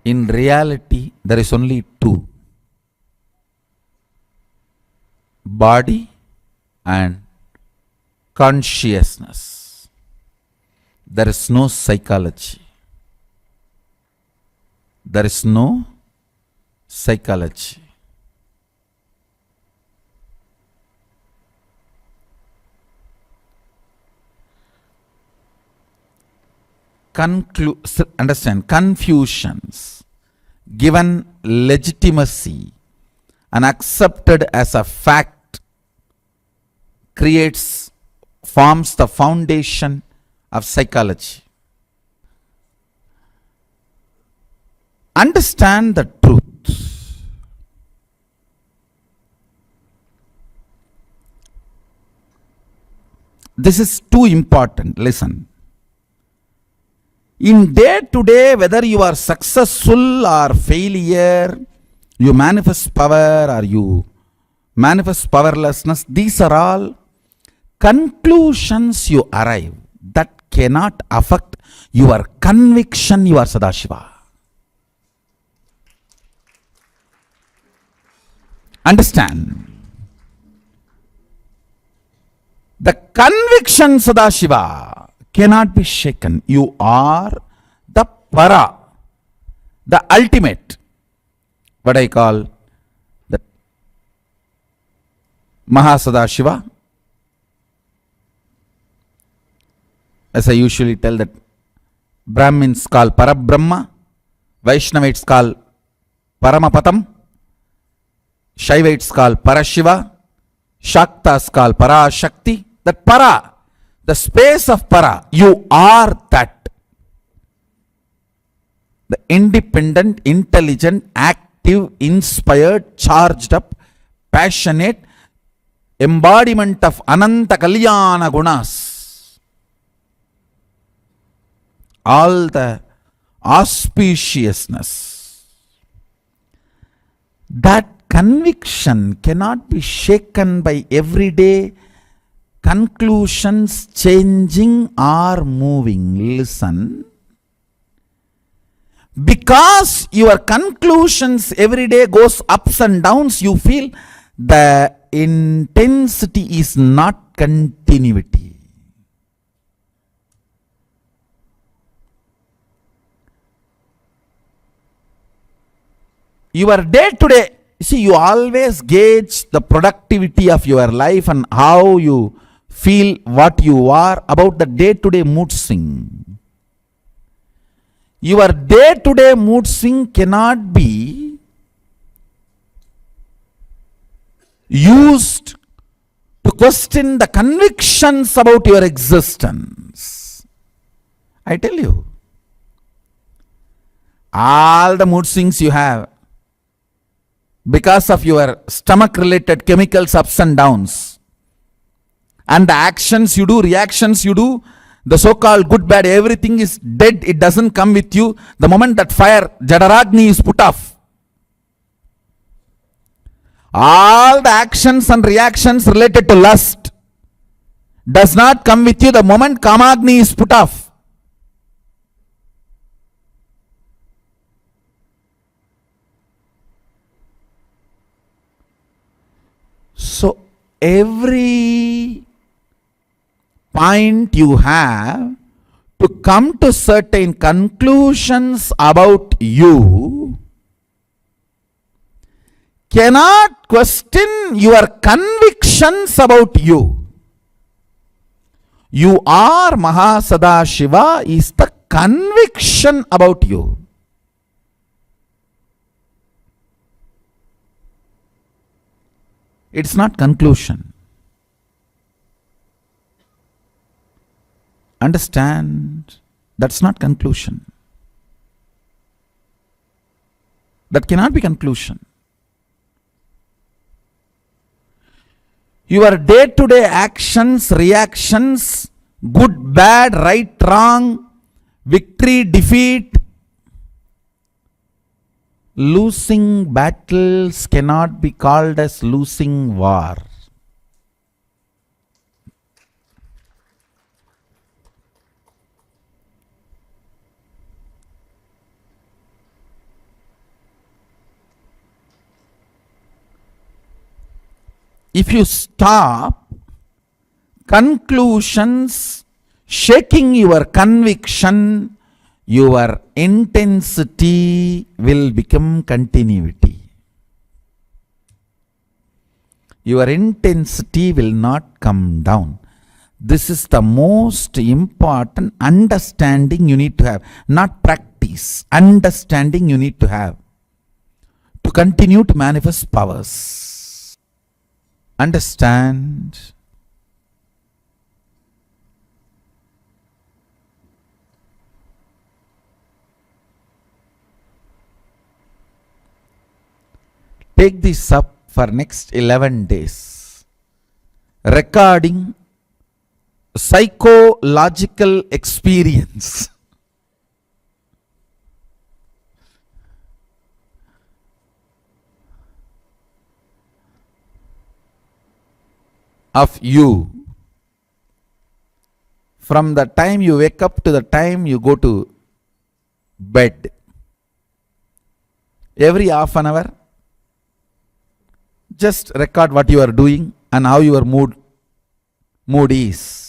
In reality, there is only two: body and consciousness. there is no psychology. There is no psychology. Understand, confusions given legitimacy and accepted as a fact forms the foundation of psychology. Understand the truth. This is too important. Listen. In day to day, whether you are successful or failure, you manifest power or you manifest powerlessness, these are all conclusions you arrive that cannot affect your conviction you are Sadashiva. Understand? The conviction Sadashiva cannot be shaken. You are the para, the ultimate, what I call the Mahasadashiva. As I usually tell, that Brahmins call Parabrahma, Vaishnavites call Paramapatam, Shaivites call Parashiva, Shaktas call Parashakti. That para, the space of para, you are that. The independent, intelligent, active, inspired, charged up, passionate embodiment of Ananta Kalyana Gunas. All the auspiciousness. That conviction cannot be shaken by everyday conclusions changing or moving. Listen. Because your conclusions every day goes ups and downs, you feel the intensity is not continuity. Your day to day, see, you always gauge the productivity of your life and how you feel, what you are, about the day to day mood swing. Your day to day mood swing cannot be used to question the convictions about your existence. I tell you, all the mood swings you have because of your stomach related chemicals ups and downs, and the actions you do, reactions you do, the so-called good, bad, everything is dead. It doesn't come with you. The moment that fire, Jadaragni, is put off, all the actions and reactions related to lust does not come with you the moment Kamagni is put off. So every point you have to come to certain conclusions about you cannot question your convictions about you. You are Mahasadashiva is the conviction about you. It's not conclusion. Understand, that's not conclusion. That cannot be conclusion. Your day-to-day actions, reactions, good, bad, right, wrong, victory, defeat, losing battles cannot be called as losing war. If you stop, conclusions shaking your conviction, your intensity will become continuity. Your intensity will not come down. This is the most important understanding you need to have, not practice. Understanding you need to have to continue to manifest powers. Understand. Take this up for next 11 days. Recording psychological experience of you from the time you wake up to the time you go to bed. Every half an hour, just record what you are doing and how your mood is.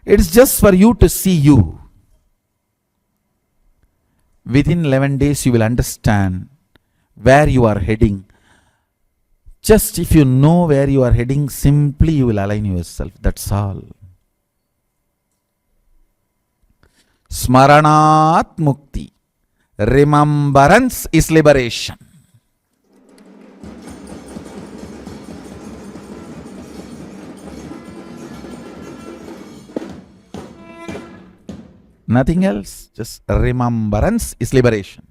It's just for you to see you. Within 11 days you will understand where you are heading. Just if you know where you are heading, simply you will align yourself. That's all. Smaranat Mukti. Remembrance is liberation. Nothing else, just remembrance is liberation.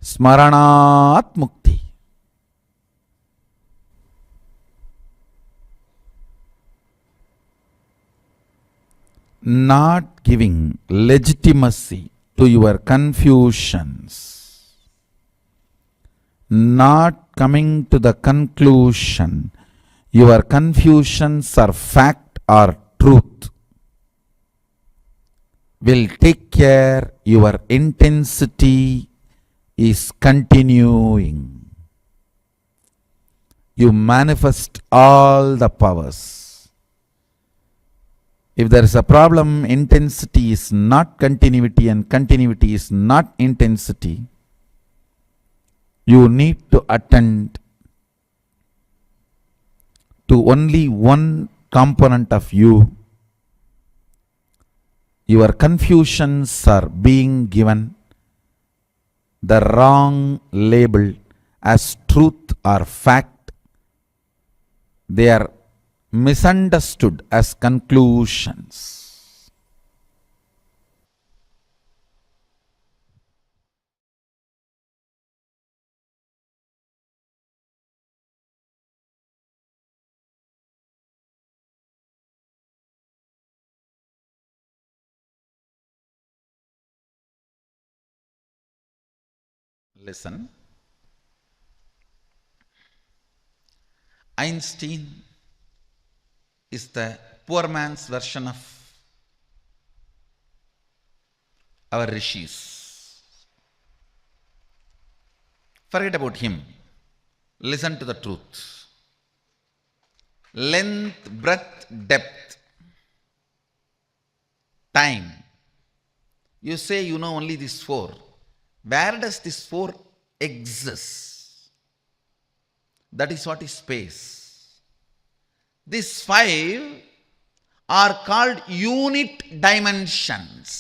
Smaranat Mukti. Not giving legitimacy to your confusions, not coming to the conclusion your confusions are fact or truth, will take care your intensity is continuing. You manifest all the powers. If there is a problem, intensity is not continuity and continuity is not intensity, you need to attend to only one component of you. Your confusions are being given the wrong label as truth or fact. They are misunderstood as conclusions. Listen. Einstein is the poor man's version of our rishis. Forget about him. Listen to the truth. Length, breadth, depth, time. You say you know only these four. Where does this four exist? That is what is space. These five are called unit dimensions.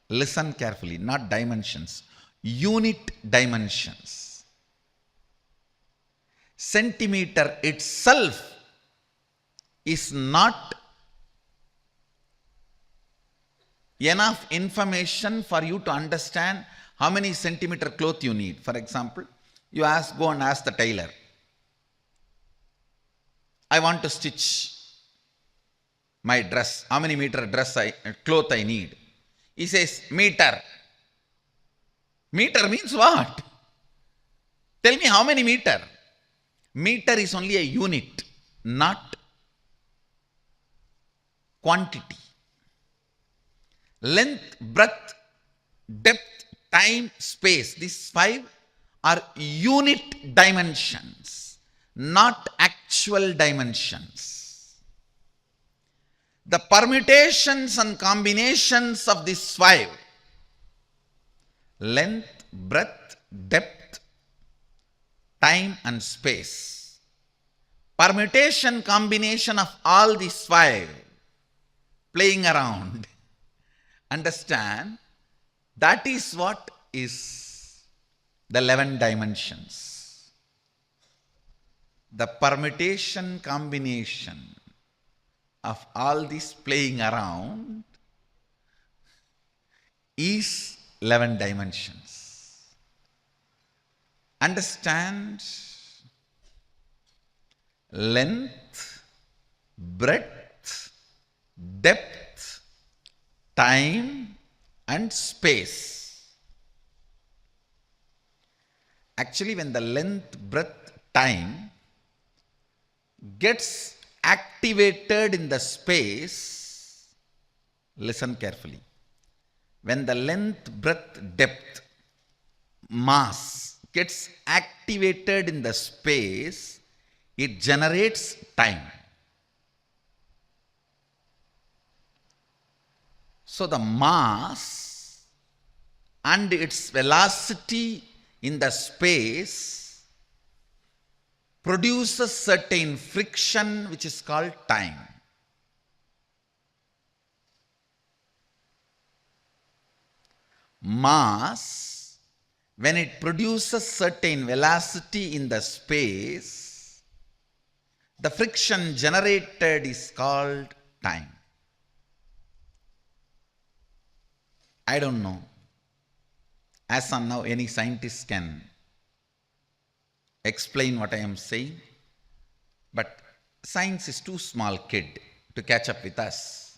Listen carefully, not dimensions, unit dimensions. Centimeter itself is not enough information for you to understand how many centimeter cloth you need. For example, you go and ask the tailor, I want to stitch my dress. How many meter cloth I need? He says, meter. Meter means what? Tell me how many meter? Meter is only a unit, not quantity. Length, breadth, depth, time, space. These five are unit dimensions, not actual dimensions. The permutations and combinations of these five, length, breadth, depth, time and space, permutation combination of all these five playing around, understand, that is what is the 11 dimensions. The permutation combination of all this playing around is 11 dimensions. Understand, length, breadth, depth, time and space. Actually, when the length, breadth, time gets activated in the space, listen carefully. When the length, breadth, depth, mass gets activated in the space, it generates time. So the mass and its velocity in the space produces certain friction which is called time. Mass, when it produces certain velocity in the space, the friction generated is called time. I don't know. As on now, any scientist can explain what I am saying, but science is too small kid to catch up with us.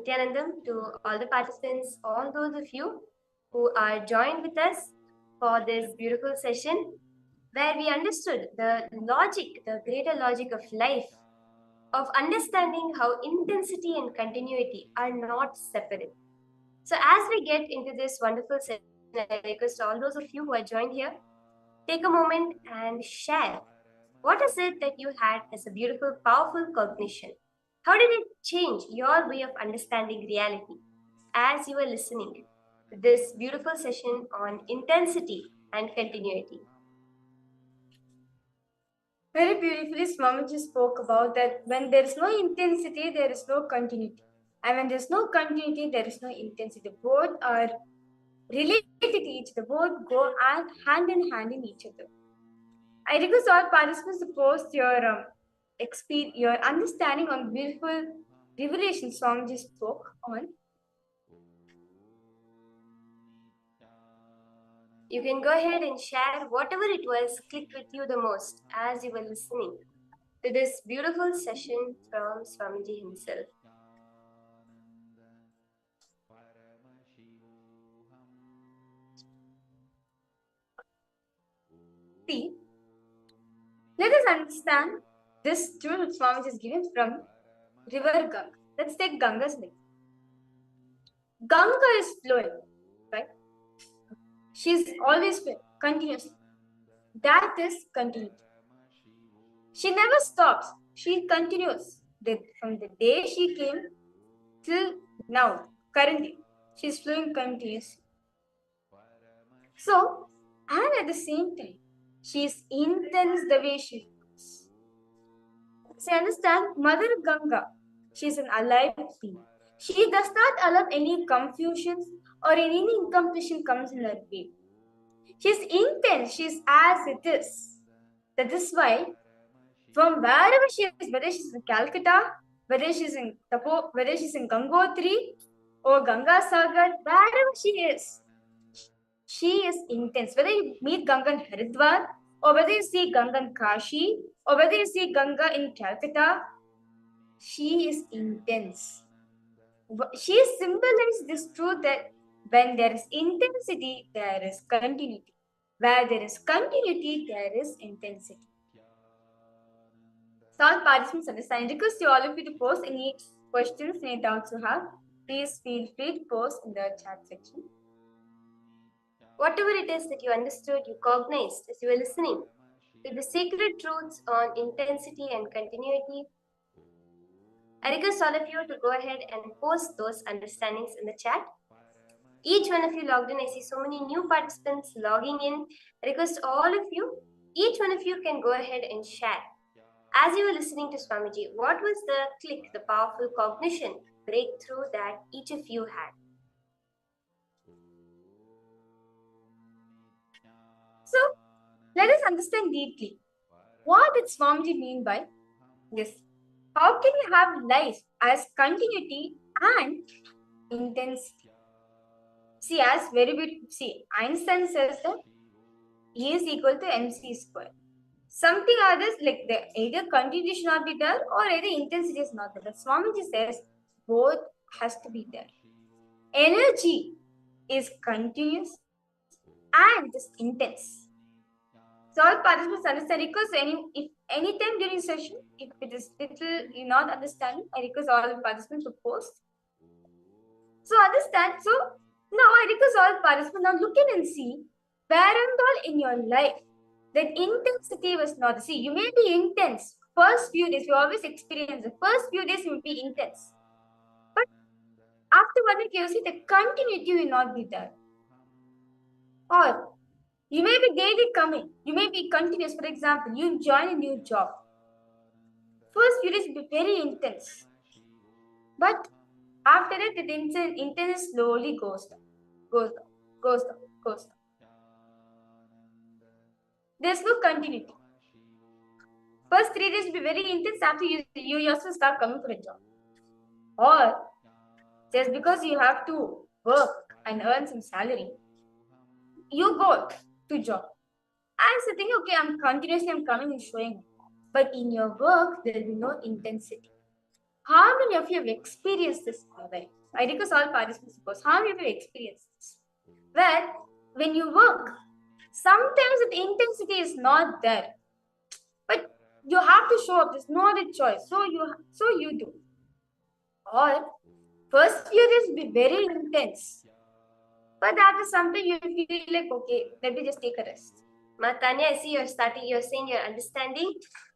Nityanandam, to all the participants, all those of you who are joined with us for this beautiful session where we understood the logic, the greater logic of life, of understanding how intensity and continuity are not separate. So, as we get into this wonderful session, I request all those of you who are joined here, take a moment and share what is it that you had as a beautiful, powerful cognition? How did it change your way of understanding reality as you were listening to this beautiful session on intensity and continuity? Very beautifully, Swamiji spoke about that when there is no intensity, there is no continuity. And when there's no continuity, there is no intensity. Both are related to each other, both go hand in hand in each other. I request all participants to post your your understanding on beautiful revelation Swamiji spoke on. You can go ahead and share whatever it was clicked with you the most as you were listening to this beautiful session from Swamiji himself. See, let us understand this truth Swamiji is given from River Ganga. Let's take Ganga's name. Ganga is flowing, right? She's always flowing, continuously. That is continuity. She never stops. She continues. From the day she came till now, currently, she's flowing continuously. So, and at the same time, she's intense the way she flows. So, understand, Mother Ganga, she's an alive being. She does not allow any confusions or any incompletion comes in her way. She's intense, she's as it is. That is why, from wherever she is, whether she's in Calcutta, whether she's in whether she's in Gangotri or Ganga Sagar, wherever she is intense. Whether you meet Ganga in Haridwar, or whether you see Ganga in Kashi, or whether you see Ganga in Calcutta, she is intense. She symbolizes this truth that when there is intensity, there is continuity. Where there is continuity, there is intensity. So all participants understand. I request you all of you to post any questions, any doubts you have. Please feel free to post in the chat section. Whatever it is that you understood, you cognized as you were listening to the sacred truths on intensity and continuity, I request all of you to go ahead and post those understandings in the chat. Each one of you logged in. I see so many new participants logging in. I request all of you, each one of you can go ahead and share. As you were listening to Swamiji, what was the click, the powerful cognition breakthrough that each of you had? So let us understand deeply what did Swamiji mean by this. How can you have life as continuity and intensity? See, as very good. See, Einstein says that E is equal to mc square. Something others like the either continuity should not be there or either intensity is not there. But Swamiji says both has to be there. Energy is continuous and is intense. So all participants understand. Because if any time during session, if it is little you're not understanding, I request all the participants to post. So understand. So now I request all participants now look in and see where and all in your life that intensity was not. See, you may be intense. First few days, you always experience the first few days you will be intense. But after 1 week, you see the continuity will not be there. Or you may be daily coming. You may be continuous. For example, you join a new job. First few days will be very intense. But after that, the intensity slowly goes down. Goes down. Goes down. Goes down. There's no continuity. First 3 days will be very intense. After you yourself start coming for a job. Or just because you have to work and earn some salary, you go to job. I'm sitting, okay, I'm coming and showing. But in your work, there will be no intensity. How many of you have experienced this in your life? I request all participants to post. How many of you have experienced this? Where when you work, sometimes the intensity is not there. But you have to show up. There's no other choice. So you do. Or first few days will be very intense. But after something you feel like, okay, let me just take a rest. Ma Tanya, I see you're saying you're understanding.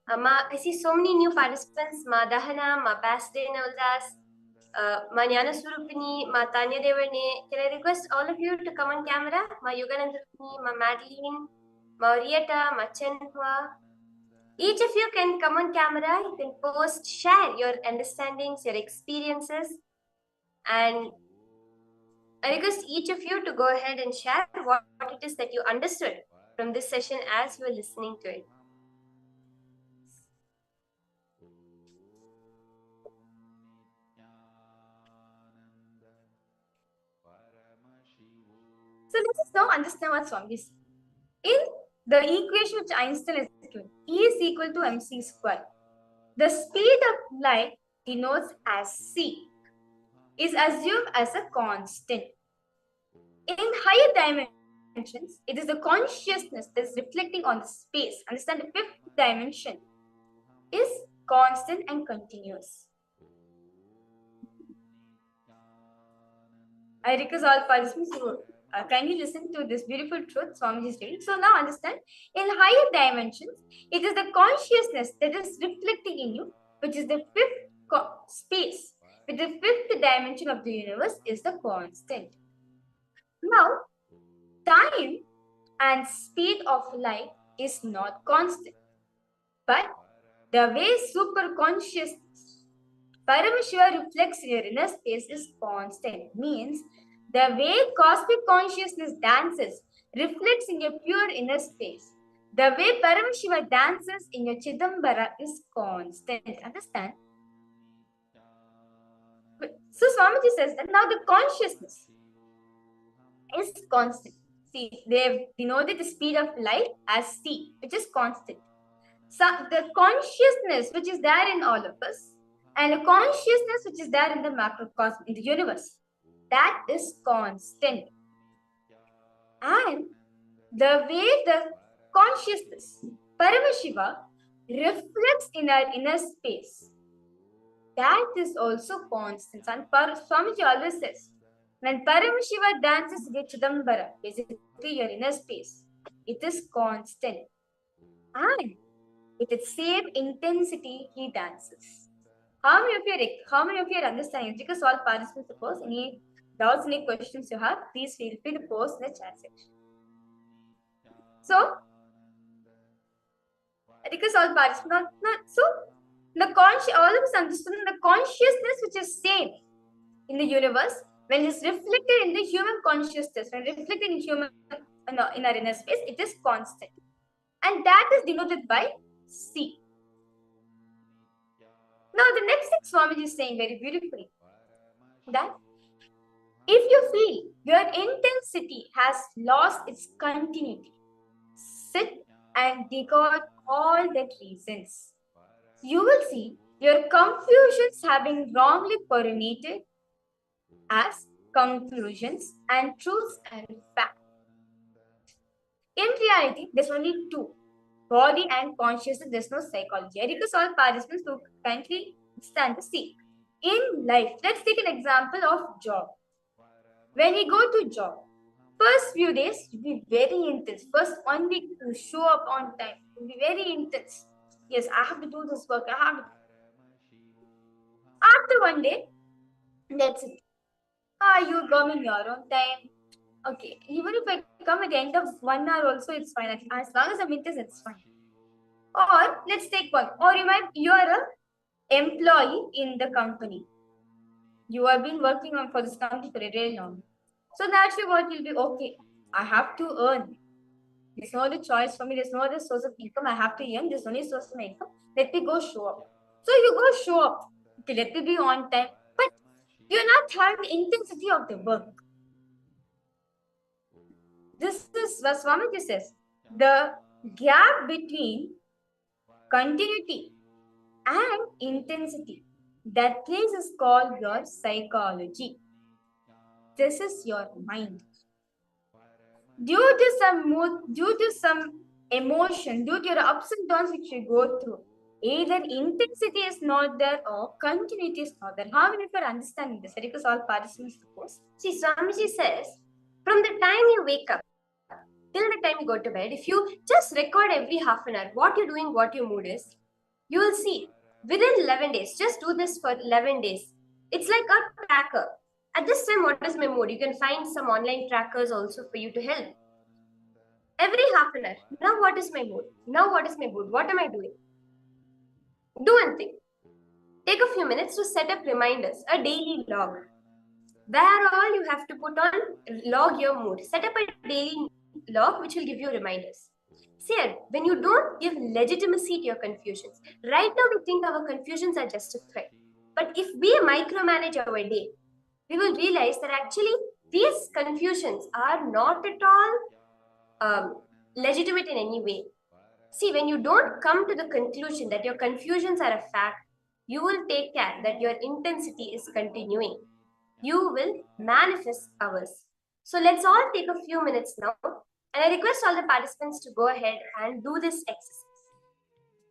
Ma, I see so many new participants. Ma Dahana, Ma Pasadena Uldas, Ma Nyana Surupini, Ma Tanya Devane. Can I request all of you to come on camera? Ma Yoganandrupini, Ma Madeline, Ma Orieta, Ma Chenhua. Each of you can come on camera. You can post, share your understandings, your experiences. And I request each of you to go ahead and share what it is that you understood from this session as you were listening to it. So let us now understand what Swami is. In the equation which Einstein has given, E is equal to mc square. The speed of light denotes as c is assumed as a constant. In higher dimensions, it is the consciousness that is reflecting on the space. Understand, the fifth dimension is constant and continuous. I request all participants to kindly listen to this beautiful truth Swamiji is reading. So now understand, in higher dimensions, it is the consciousness that is reflecting in you, which is the fifth space. With the fifth dimension of the universe is the constant. Now, time and speed of light is not constant, but the way super consciousness Paramashiva reflects in your inner space is constant. Means the way cosmic consciousness dances reflects in your pure inner space. The way Paramashiva dances in your Chidambara is constant. Understand? So Swamiji says that now the consciousness is constant. See, they have denoted the speed of light as c, which is constant. So the consciousness which is there in all of us and a consciousness which is there in the macrocosm, in the universe, that is constant. And the way the consciousness, Paramashiva, reflects in our inner space, that is also constant. And Swamiji always says, when Paramashiva dances with Chidambara, basically your inner space, it is constant. And with its same intensity, he dances. How many of you are understanding? Because all participants, suppose any doubts, any questions you have, please feel free to post in the chat section. So, because all participants, so all of us understand the consciousness which is same in the universe, when it's reflected in the human consciousness, when reflected in in our inner space, it is constant. And that is denoted by C. Now, the next thing Swamiji is saying very beautifully, that if you feel your intensity has lost its continuity, sit and dig out all that reasons. You will see your confusions have been wrongly coronated as conclusions and truths and facts. In reality, there's only two, body and consciousness. There's no psychology. I request all participants to kindly stand to see. In life, let's take an example of job. When we go to job, first few days will be very intense. First 1 week to show up on time will be very intense. Yes, I have to do this work. I have to. After 1 day, that's it. You come in your own time. Okay, even if I come at the end of 1 hour also, it's fine. As long as I'm in this, it's fine. Or let's take one. Or you are an employee in the company. You have been working for this company for a very long. So naturally, what will be, okay, I have to earn. There's no other choice for me. There's no other source of income. I have to earn. There's only source of income. Let me go show up. So you go show up. Okay, let me be on time. But you're not having the intensity of the work. This is what Swamiji says. The gap between continuity and intensity, that place is called your psychology. This is your mind. Due to some mood, due to some emotion, due to your ups and downs which you go through, either intensity is not there or continuity is not there. How many of you are understanding this? Because all participants suppose. See, Swamiji says, from the time you wake up till the time you go to bed, if you just record every half an hour what you're doing, what your mood is, you will see within 11 days, just do this for 11 days. It's like a tracker. At this time, what is my mood? You can find some online trackers also for you to help. Every half an hour, now what is my mood? Now what is my mood? What am I doing? Do one thing. Take a few minutes to set up reminders, a daily log. Where all you have to put on, log your mood. Set up a daily log which will give you reminders. See, when you don't give legitimacy to your confusions, right now we think our confusions are justified. But if we micromanage our day, we will realize that actually these confusions are not at all legitimate in any way. See, when you don't come to the conclusion that your confusions are a fact, you will take care that your intensity is continuing. You will manifest ours. So let's all take a few minutes now. And I request all the participants to go ahead and do this exercise.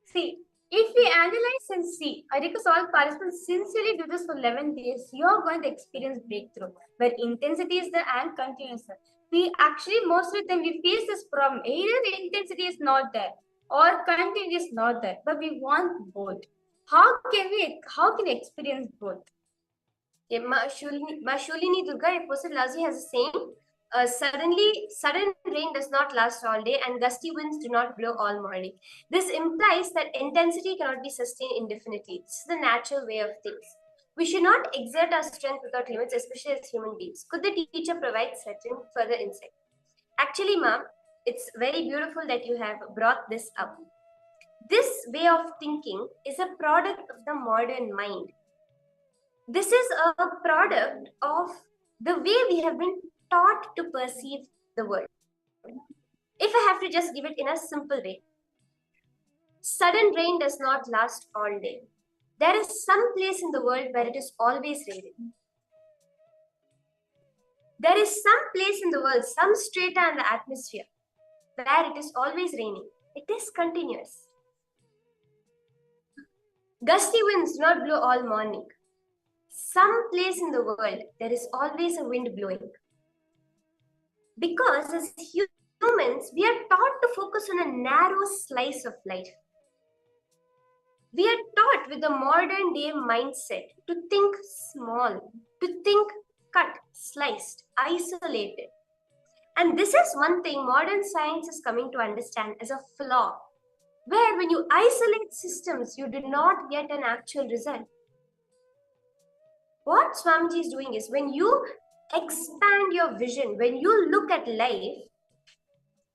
See, if we analyze and see, I request all participants sincerely do this for 11 days, you're going to experience breakthrough, where intensity is there and continuous. We actually, most of the time, we face this problem. Either the intensity is not there or continuity is not there, but we want both. How can we experience both? Yeah, Mashulini Durga, a person Lazi has a saying, sudden rain does not last all day and gusty winds do not blow all morning. This implies that intensity cannot be sustained indefinitely. This is the natural way of things. We should not exert our strength without limits, especially as human beings. Could the teacher provide certain further insight? Actually, ma'am, it's very beautiful that you have brought this up. This way of thinking is a product of the modern mind. This is a product of the way we have been taught to perceive the world. If I have to just give it in a simple way, sudden rain does not last all day. There is some place in the world where it is always raining. There is some place in the world, some strata in the atmosphere, where it is always raining. It is continuous. Gusty winds do not blow all morning. Some place in the world, there is always a wind blowing. Because as humans, we are taught to focus on a narrow slice of life. We are taught with the modern day mindset to think small, to think cut, sliced, isolated. And this is one thing modern science is coming to understand as a flaw, where when you isolate systems, you do not get an actual result. What Swamiji is doing is when you expand your vision, when you look at life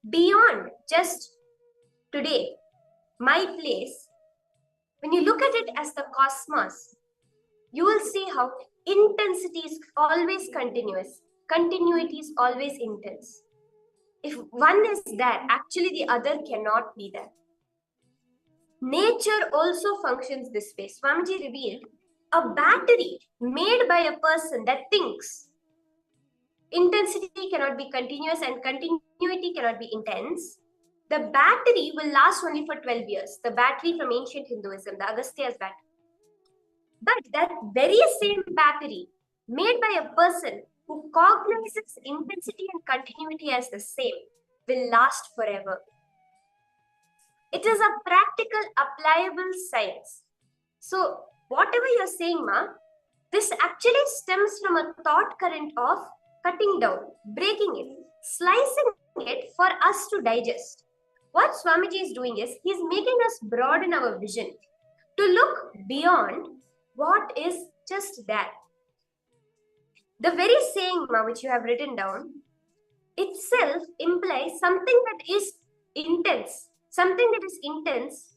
beyond just today, my place, when you look at it as the cosmos, you will see how intensity is always continuous, continuity is always intense. If one is there, actually the other cannot be there. Nature also functions this way. Swamiji revealed a battery made by a person that thinks. Intensity cannot be continuous and continuity cannot be intense. The battery will last only for 12 years. The battery from ancient Hinduism, the Agastya's battery. But that very same battery made by a person who cognizes intensity and continuity as the same will last forever. It is a practical, applicable science. So whatever you're saying, Ma, this actually stems from a thought current of cutting down, breaking it, slicing it for us to digest. What Swamiji is doing is he's making us broaden our vision to look beyond what is just that. The very saying, Ma, which you have written down, itself implies something that is intense. Something that is intense,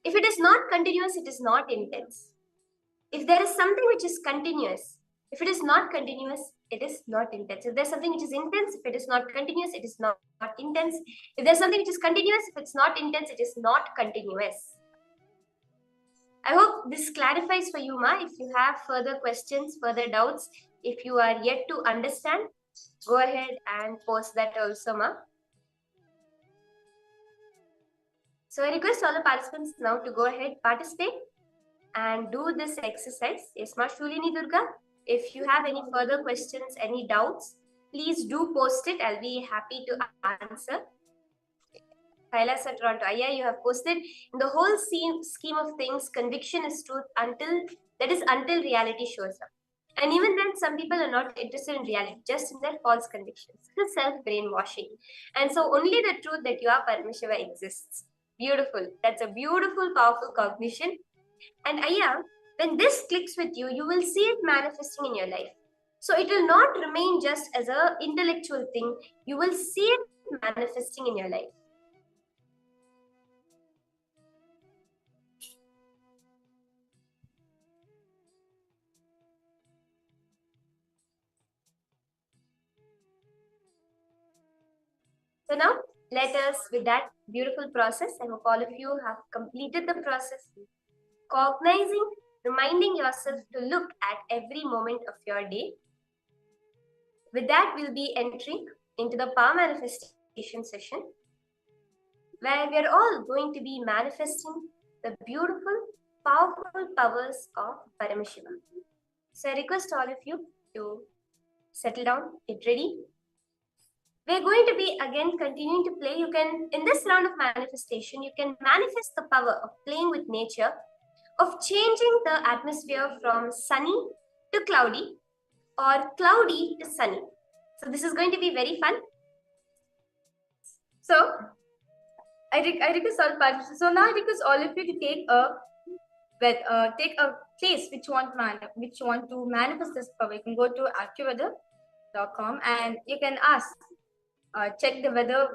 if it is not continuous, it is not intense. If there is something which is continuous, if it is not continuous, it is not intense. If there's something which is intense, if it is not continuous, it is not intense. If there's something which is continuous, if it's not intense, it is not continuous. I hope this clarifies for you, Ma. If you have further questions, further doubts, if you are yet to understand, go ahead and post that also, Ma. So I request all the participants now to go ahead, participate and do this exercise. Yes, Ma Shulini Durga, if you have any further questions, any doubts, please do post it. I'll be happy to answer. Kailasa Toronto, yeah, you have posted. In the whole scheme of things, conviction is truth until reality shows up. And even then, some people are not interested in reality, just in their false convictions. It's self-brainwashing. And so only the truth that you are Paramashiva exists. Beautiful. That's a beautiful, powerful cognition. And Aya, when this clicks with you, you will see it manifesting in your life. So it will not remain just as an intellectual thing. You will see it manifesting in your life. So now, let us, with that beautiful process, I hope all of you have completed the process, cognizing, reminding yourself to look at every moment of your day. With that, we'll be entering into the power manifestation session, where we're all going to be manifesting the beautiful, powerful powers of Paramashiva. So I request all of you to settle down, get ready. We're going to be again continuing to play. You can, in this round of manifestation, you can manifest the power of playing with nature, of changing the atmosphere from sunny to cloudy or cloudy to sunny. So this is going to be very fun. So I request all participants. So now I request all of you to take a place which you want to manifest this power. You can go to accuweather.com and you can ask. Check the weather,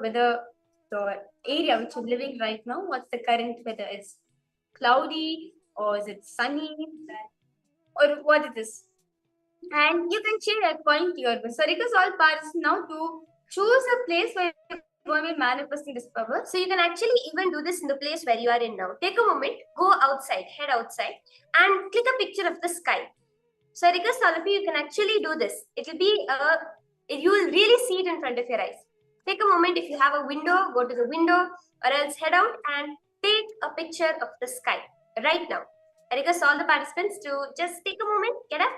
the area which you're living right now, what's the current weather is. Cloudy or is it sunny or what it is. And you can change according to your weather. So request all participants now to choose a place where you one way manifesting this power. So you can actually even do this in the place where you are in now. Take a moment, go outside, head outside, and click a picture of the sky. So I request all of you, you can actually do this. It will be you will really see it in front of your eyes. Take a moment. If you have a window, go to the window, or else head out and take a picture of the sky right now. I request all the participants to just take a moment, get up,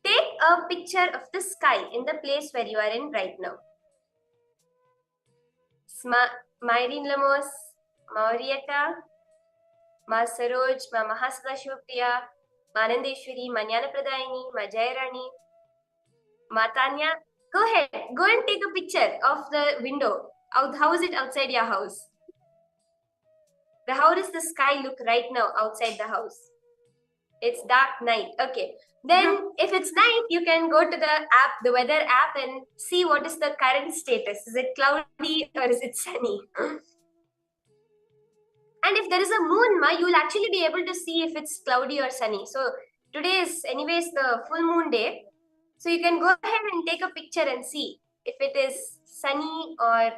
take a picture of the sky in the place where you are in right now. Myrene Lemos, Maurieta, Ma Saroj, Ma Mahasala Shivpriya, Ma Nandeshwari, Ma Jnanapradayini, Ma Jayarani, Ma Tanya. Go ahead, go and take a picture of the window. How is it outside your house? How does the sky look right now outside the house? It's dark night. Okay. Then if it's night, you can go to the app, the weather app, and see what is the current status. Is it cloudy or is it sunny? And if there is a moon, you will actually be able to see if it's cloudy or sunny. So today is anyways the full moon day. So you can go ahead and take a picture and see if it is sunny or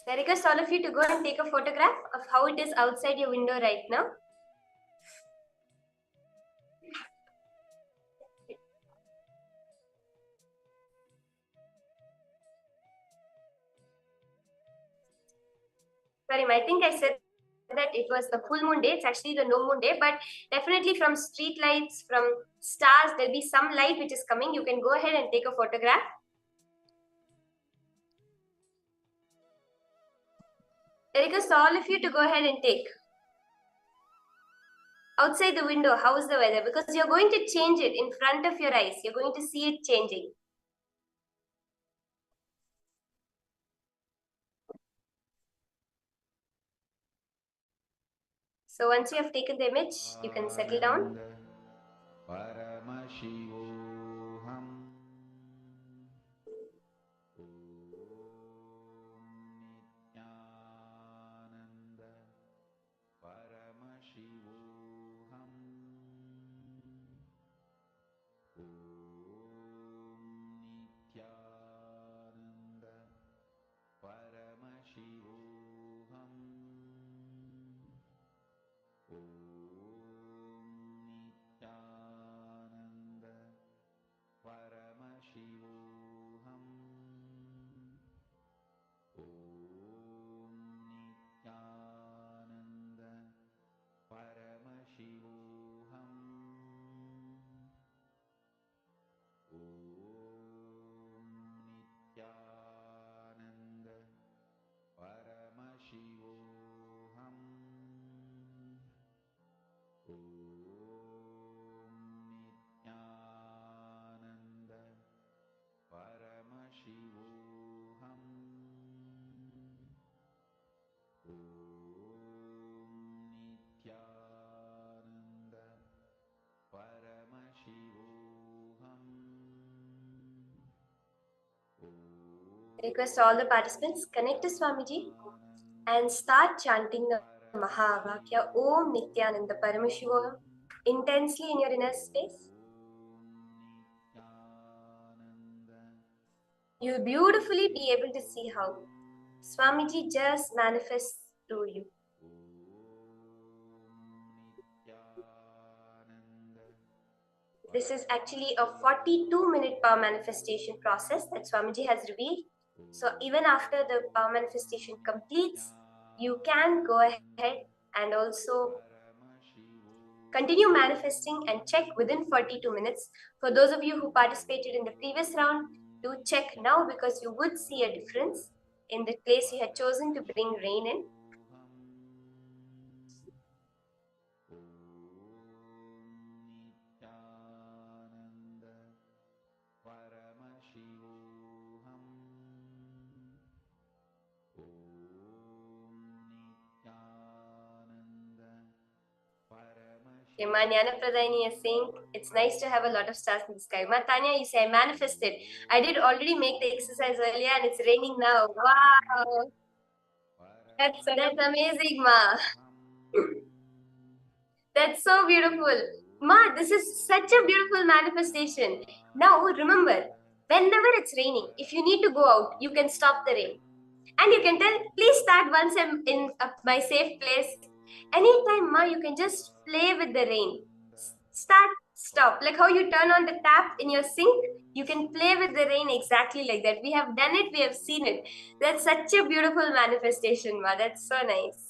so I request all of you to go and take a photograph of how it is outside your window right now. Sorry, I think I said that it was the full moon day. It's actually the no moon day, but definitely from street lights, from stars, there'll be some light which is coming. You can go ahead and take a photograph. I request all of you to go ahead and take. Outside the window, how is the weather? Because you're going to change it in front of your eyes. You're going to see it changing. So once you have taken the image, you can settle down. Paramashivoham. Nityananda. Paramashivoham. Nityananda. Paramashivoham. Nityananda. Paramashivoham. Nityananda. Paramashivoham. Nityananda. Paramashivoham. Nityananda. Paramashivoham. Nityananda. Paramashivoham. Request all the participants connect to Swamiji and start chanting the Mahavakya Om Nityananda Paramashivoham intensely in your inner space. You'll beautifully be able to see how Swamiji just manifests through you. This is actually a 42-minute power manifestation process that Swamiji has revealed. So even after the power manifestation completes, you can go ahead and also continue manifesting and check within 42 minutes. For those of you who participated in the previous round, do check now because you would see a difference in the place you had chosen to bring rain in. Paramashivoham. Okay, Ma Pradhani is saying it's nice to have a lot of stars in the sky. Ma Tanya, you say I manifested. I did already make the exercise earlier and it's raining now. Wow. That's amazing, Ma. That's so beautiful. Ma, this is such a beautiful manifestation. Now remember, whenever it's raining, if you need to go out, you can stop the rain. And you can tell, please start once I'm in my safe place. Anytime, Ma, you can just play with the rain. Start, stop. Like how you turn on the tap in your sink, you can play with the rain exactly like that. We have done it, we have seen it. That's such a beautiful manifestation, Ma. That's so nice.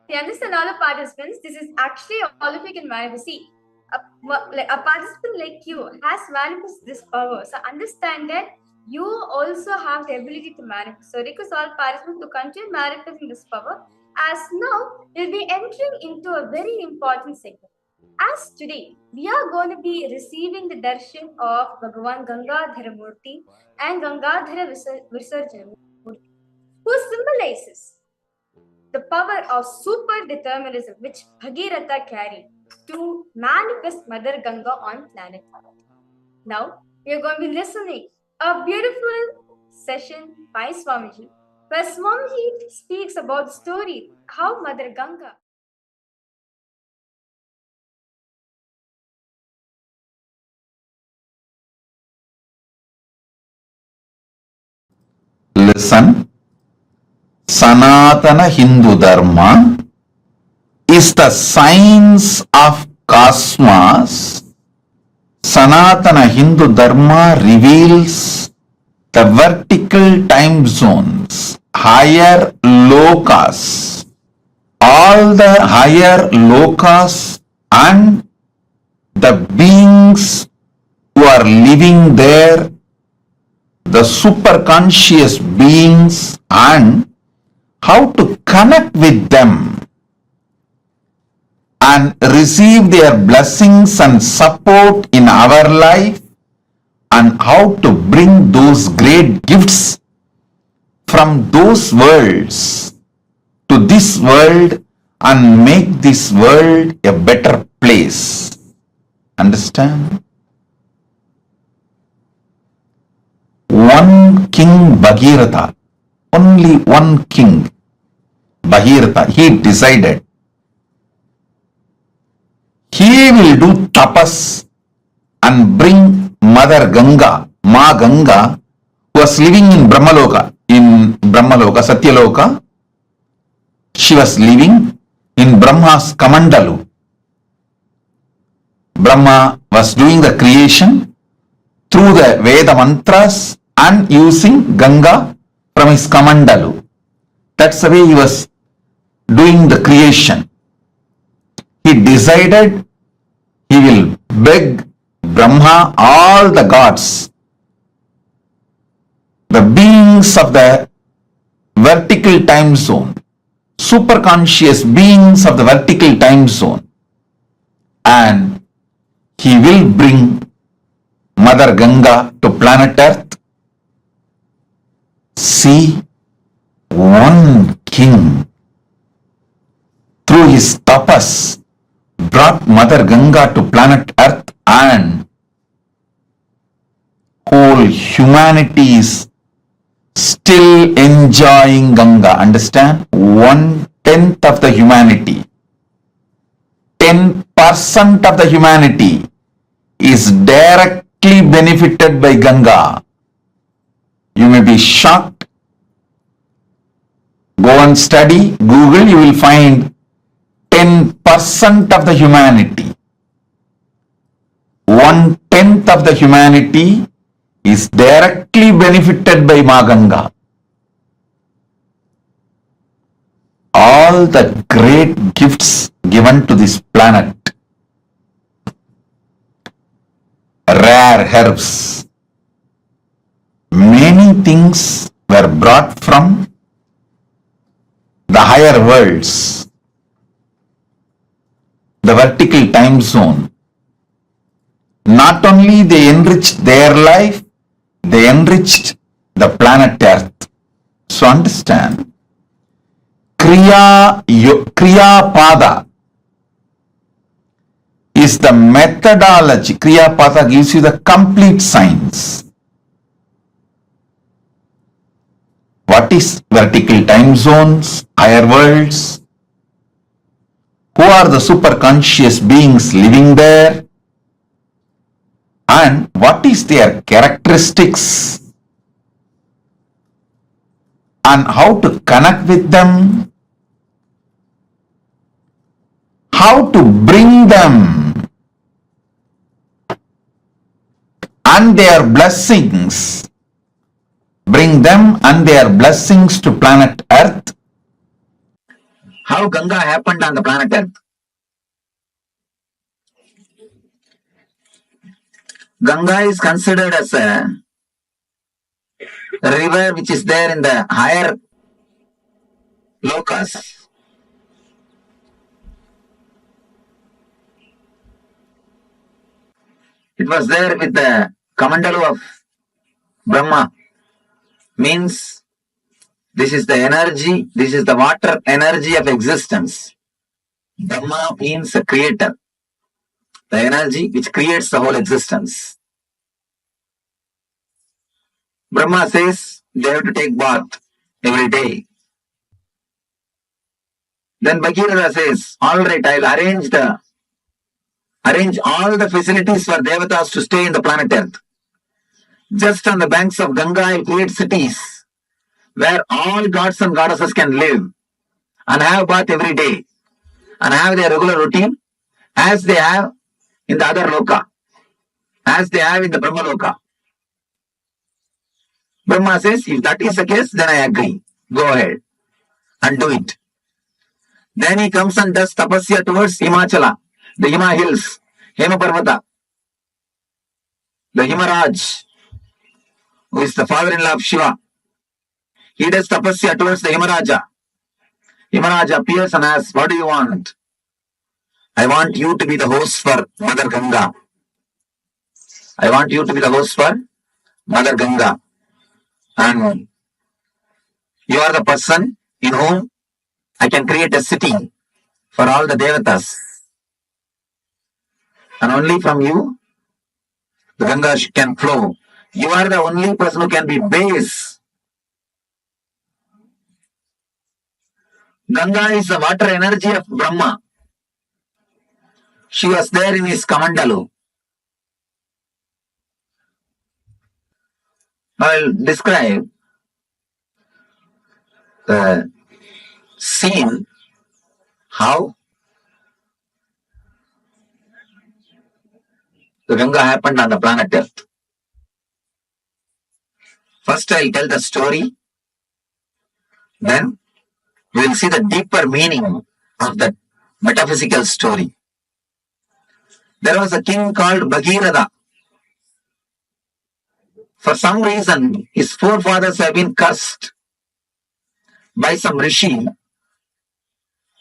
We understand all the participants. This is actually all of you can manifest. See, a participant like you has manifest this power. So understand that you also have the ability to manifest. So request all participants to continue manifesting this power. As now, we'll be entering into a very important segment. As today, we are going to be receiving the darshan of Bhagavan Gangadhara Murti and Gangadhara Visarjana Murti, who symbolizes the power of super-determinism which Bhagirath carried to manifest Mother Ganga on planet Earth. Now, we are going to be listening a beautiful session by Swamiji, where Swamiji speaks about the story how Mother Ganga Listen, Sanatana Hindu Dharma is the science of cosmos. Sanatana Hindu Dharma reveals the vertical time zones, higher lokas, all the higher lokas and the beings who are living there, the superconscious beings, and how to connect with them and receive their blessings and support in our life, and how to bring those great gifts from those worlds to this world and make this world a better place. Understand? One king Bhagirath, only one king Bhagirath, he decided he will do tapas and bring Mother Ganga, Ma Ganga, who was living in Brahmaloka, Satyaloka. She was living in Brahma's Kamandalu. Brahma was doing the creation through the Veda mantras and using Ganga from his Kamandalu. That's the way he was doing the creation. He decided he will beg Brahma, all the gods, the beings of the vertical time zone, superconscious beings of the vertical time zone, and he will bring Mother Ganga to planet Earth. See, one king through his tapas brought Mother Ganga to planet Earth, and whole humanity is still enjoying Ganga. Understand? 1/10 of the humanity, 10% of the humanity is directly benefited by Ganga. You may be shocked. Go and study, Google, you will find 10% of the humanity. 1/10 of the humanity is directly benefited by Ma Ganga. All the great gifts given to this planet, rare herbs, many things were brought from the higher worlds, the vertical time zone, not only they enriched their life, they enriched the planet Earth. So understand, Kriya Pada is the methodology. Kriya Pada gives you the complete science. What is vertical time zones, higher worlds? Who are the super conscious beings living there? And what is their characteristics? And how to connect with them? How to bring them and their blessings, bring them and their blessings to planet Earth. How Ganga happened on the planet Earth? Ganga is considered as a river which is there in the higher lokas. It was there with the Kamandalu of Brahma. Means this is the energy, this is the water energy of existence. Brahma means a creator, the energy which creates the whole existence. Brahma says they have to take bath every day. Then Bhagirath says, all right, I'll arrange all the facilities for devatas to stay in the planet Earth. Just on the banks of Ganga, I'll create cities where all gods and goddesses can live and have bath every day and have their regular routine as they have in the other loka, as they have in the Brahma loka. Brahma says, if that is the case, then I agree. Go ahead and do it. Then he comes and does tapasya towards Himachala, the Hima hills, Hema Parvata, the Himaraj, who is the father-in-law of Shiva. He does tapasya towards the Himaraja. Himaraja appears and asks, what do you want? I want you to be the host for Mother Ganga. I want you to be the host for Mother Ganga. And you are the person in whom I can create a city for all the devatas. And only from you, the Ganga can flow. You are the only person who can be base. Ganga is the water energy of Brahma. She was there in his Kamandalu. I will describe the scene, how the Ganga happened on the planet Earth. First I will tell the story, then we will see the deeper meaning of that metaphysical story. There was a king called Bhagiratha. For some reason, his forefathers have been cursed by some rishi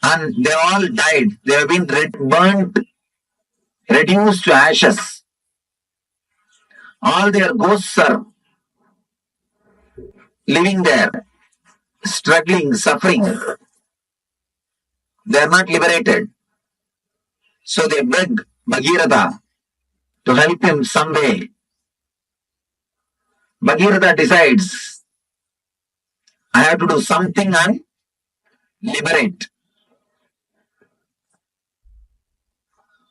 and they all died. They have been burnt, reduced to ashes. All their ghosts are living there, struggling, suffering. They are not liberated. So they beg Bhagiratha to help him some way. Bhagiratha decides, I have to do something and liberate.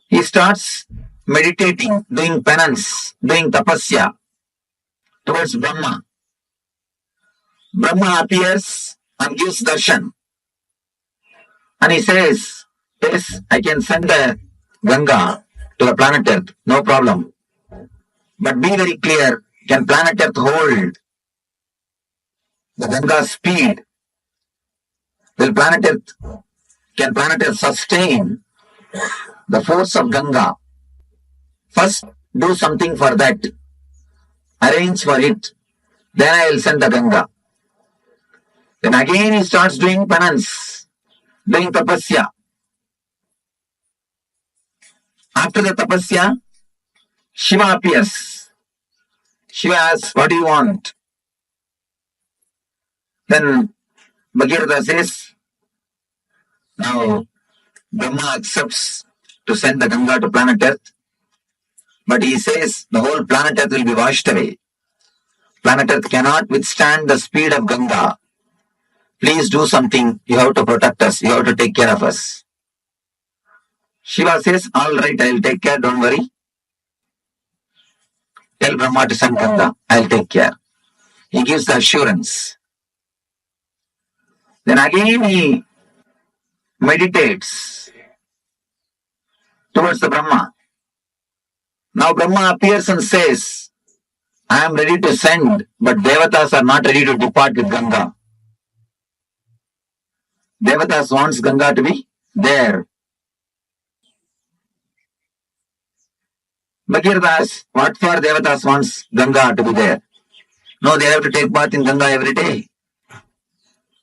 He starts meditating, doing penance, doing tapasya towards Brahma. Brahma appears and gives darshan. And he says, yes, I can send the Ganga to the planet Earth, no problem. But be very clear, can planet Earth hold the Ganga's speed? Can planet Earth sustain the force of Ganga? First, do something for that. Arrange for it. Then I will send the Ganga. Then again he starts doing penance, doing tapasya. After the tapasya, Shiva appears. Shiva asks, what do you want? Then Bhagirath says, now Brahma accepts to send the Ganga to planet Earth, but he says the whole planet Earth will be washed away. Planet Earth cannot withstand the speed of Ganga. Please do something. You have to protect us. You have to take care of us. Shiva says, all right, I'll take care. Don't worry. Tell Brahma to send Ganga. I'll take care. He gives the assurance. Then again he meditates towards the Brahma. Now Brahma appears and says, I am ready to send, but Devatas are not ready to depart with Ganga. Devatas wants Ganga to be there. Bhagirath asks, what for Devatas wants Ganga to be there? No, they have to take bath in Ganga every day.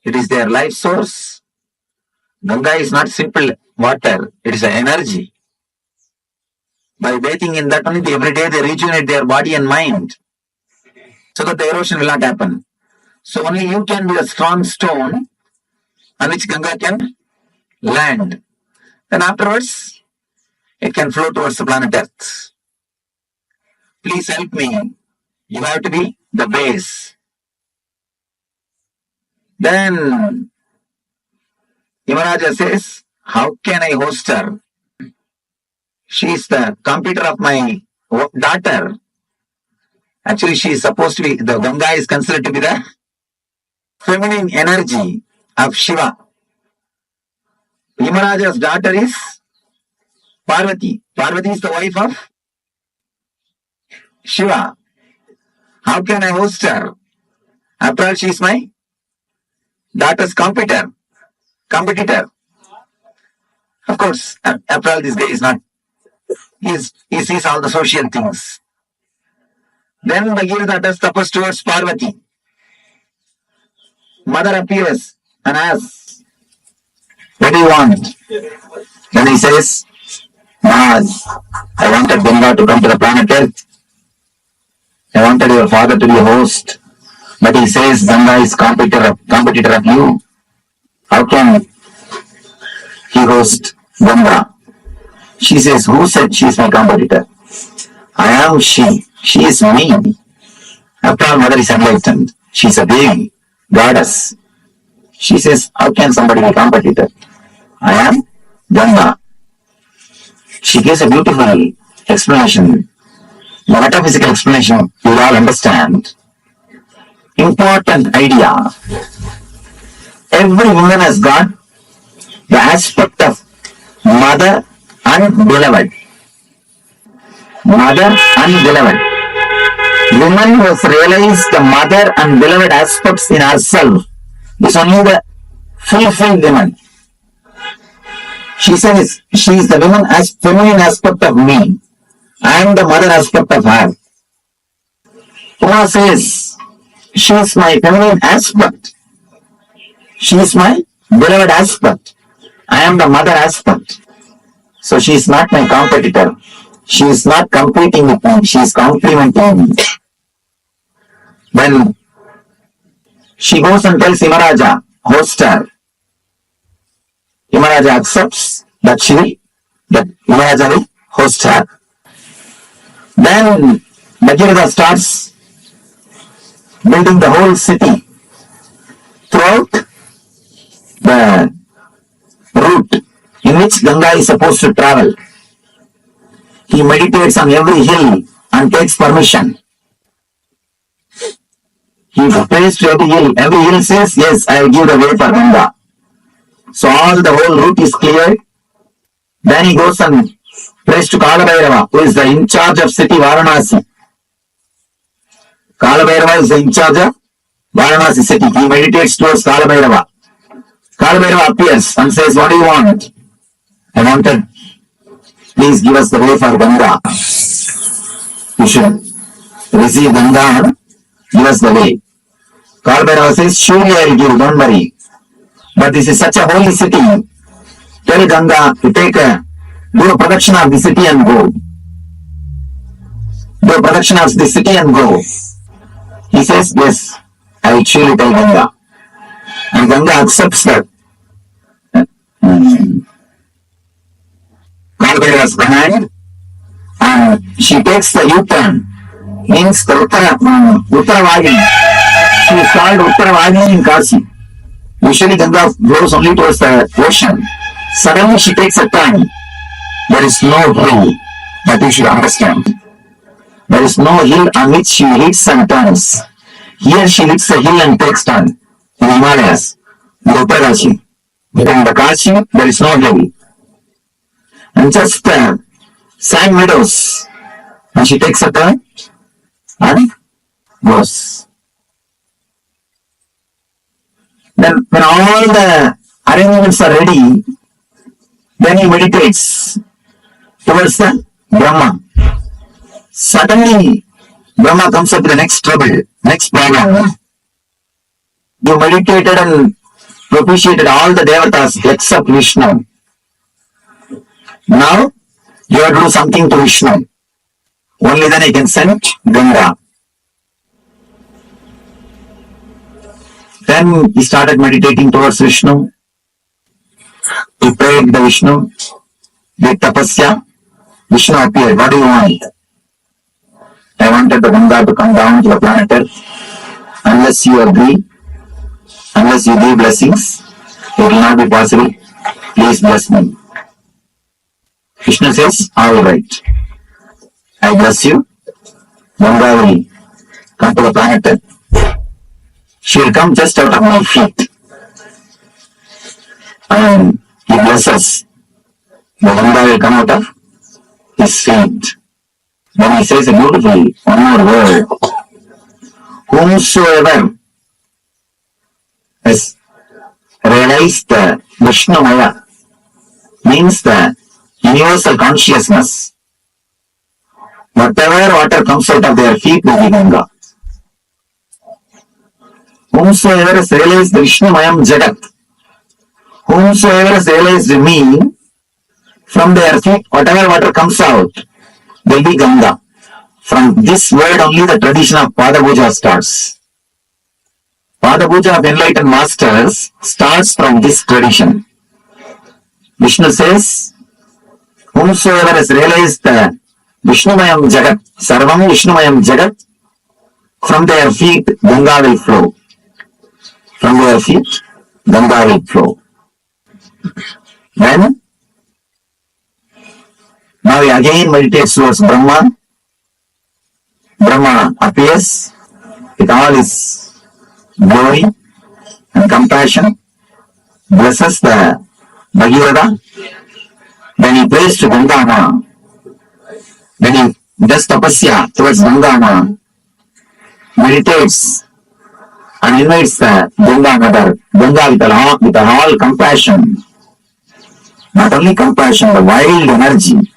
It is their life source. Ganga is not simple water, it is an energy. By bathing in that only every day they rejuvenate their body and mind, so that the erosion will not happen. So only you can be a strong stone on which Ganga can land. Then afterwards, it can flow towards the planet Earth. Please help me. You have to be the base. Then Yamaraja says, how can I host her? She is the computer of my daughter. Actually, she is supposed to be, the Ganga is considered to be the feminine energy of Shiva. Yamaraja's daughter is Parvati. Parvati is the wife of Shiva. How can I host her? After all, she is my daughter's competitor. Of course, after all, this guy is not, he sees all the social things. Then Bhagirath does tapas towards Parvati. Mother appears and asks, what do you want? Then he says, Maz, I wanted Ganga to come to the planet Earth. I wanted your father to be a host. But he says Ganga is competitor of you. How can he host Ganga? She says, who said she is my competitor? I am she. She is me. After all, mother is enlightened. She is a Devi, goddess. She says, how can somebody be competitor? I am Ganga. She gives a beautiful explanation. The metaphysical explanation you will all understand. Important idea. Every woman has got the aspect of mother and beloved. Mother and beloved. Woman who has realized the mother and beloved aspects in herself is only the fulfilled woman. She says she is the woman as feminine aspect of me. I am the mother aspect of her. Uma says she is my feminine aspect. She is my beloved aspect. I am the mother aspect. So she is not my competitor. She is not competing with me. She is complementing me. When she goes and tells Yamaraja, host her, Yamaraja accepts that Yamaraja will host her. Then Bhagirath starts building the whole city throughout the route in which Ganga is supposed to travel. He meditates on every hill and takes permission. He prays to every hill. Every hill says, yes, I will give the way for Ganga. So all the whole route is cleared. Then he goes and prays to Kalabhairava, who is the in charge of city Varanasi. Kalabhairava is the in charge of Varanasi city. He meditates towards Kalabhairava. Kalabhairava appears and says, what do you want? I wanted, please give us the way for Ganga. You should receive Ganga and give us the way. Karanas says, surely I will give, don't worry. But this is such a holy city. Tell Ganga to do a production of the city and go. Do a production of the city and go. He says, yes, I will surely tell Ganga. And Ganga accepts that. Karanas command, and she takes the U-turn. Means the Uttaravadi. She is called Uttaravadi in Kasi. Usually Ganga goes only towards the ocean. Suddenly she takes a turn. There is no hill that you should understand. There is no hill on which she hits and turns. Here she hits a hill and takes turn. In the Himalayas, the Uttarashi. But in the Kashi, there is no hill. And just sand meadows. And she takes a turn and goes. Then when all the arrangements are ready, then he meditates towards the Brahma. Suddenly, Brahma comes up with the next trouble, next problem. You meditated and propitiated all the devatas except Vishnu. Now, you have to do something to Vishnu. Only then I can send Ganga. Then he started meditating towards Vishnu. He prayed the Vishnu. Did tapasya. Vishnu appeared. What do you want? I wanted the Ganga to come down to the planet Earth. Unless you agree, unless you give blessings, it will not be possible. Please bless me. Krishna says, all right. I bless you. Ganga will come to the planet Earth. She will come just out of my feet. And he blesses. The Ganga will come out of his feet. Then he says a beautiful one more word. Whomsoever has realized the Vishnu Maya means the universal consciousness. Whatever water comes out of their feet will be Ganga. Whomsoever has realized the Vishnu Mayam Jagat, whomsoever has realized me, from their feet, whatever water comes out will be Ganga. From this word only the tradition of Pada Puja starts. Pada Puja of enlightened masters starts from this tradition. Vishnu says, whomsoever has realized the Vishnumayam Jagat, Sarvam Vishnumayam Jagat, from their feet Ganga will flow. From their feet Ganga will flow. Then, now he again meditates towards Brahma. Brahma appears with all his glory and compassion, blesses the Bhagirada. Then he prays to Ganga. Then he does tapasya towards Ganga, meditates and invites the Ganga mother. Ganga with all compassion. Not only compassion, the wild energy.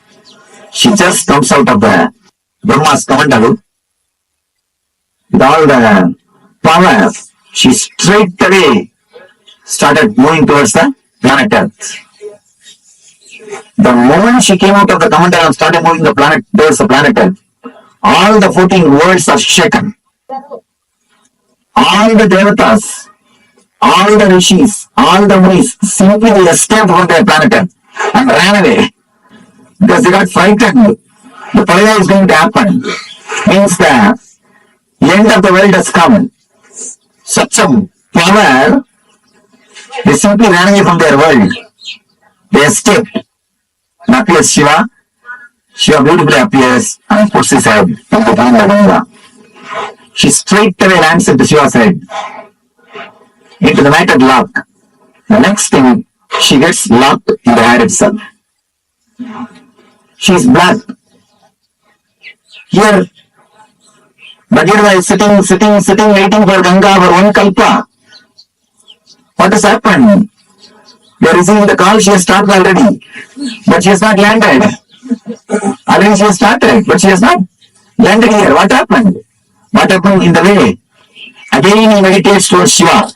She just comes out of the Brahma's kamandalu. With all the power, she straight away started moving towards the planet Earth. The moment she came out of the kamandalu and started moving the planet towards the planet Earth, all the 14 worlds are shaken. All the devatas, all the rishis, all the munis simply escaped from their planet Earth and ran away because they got frightened. The Pralaya is going to happen. Means the end of the world has come. Such a power, they simply ran away from their world. They escaped. And appears Shiva. Shiva beautifully appears and puts his head into the Ganga. She straight away lands into Shiva's head, into the matted lock. The next thing, she gets locked in the hair itself. She is black. Here, Bhagirava is sitting, waiting for Ganga for one kalpa. What has happened? They are receiving the call, she has started already, but she has not landed. Already she has started, but she has not landed here. What happened? What happened in the way? Again he meditates towards Shiva.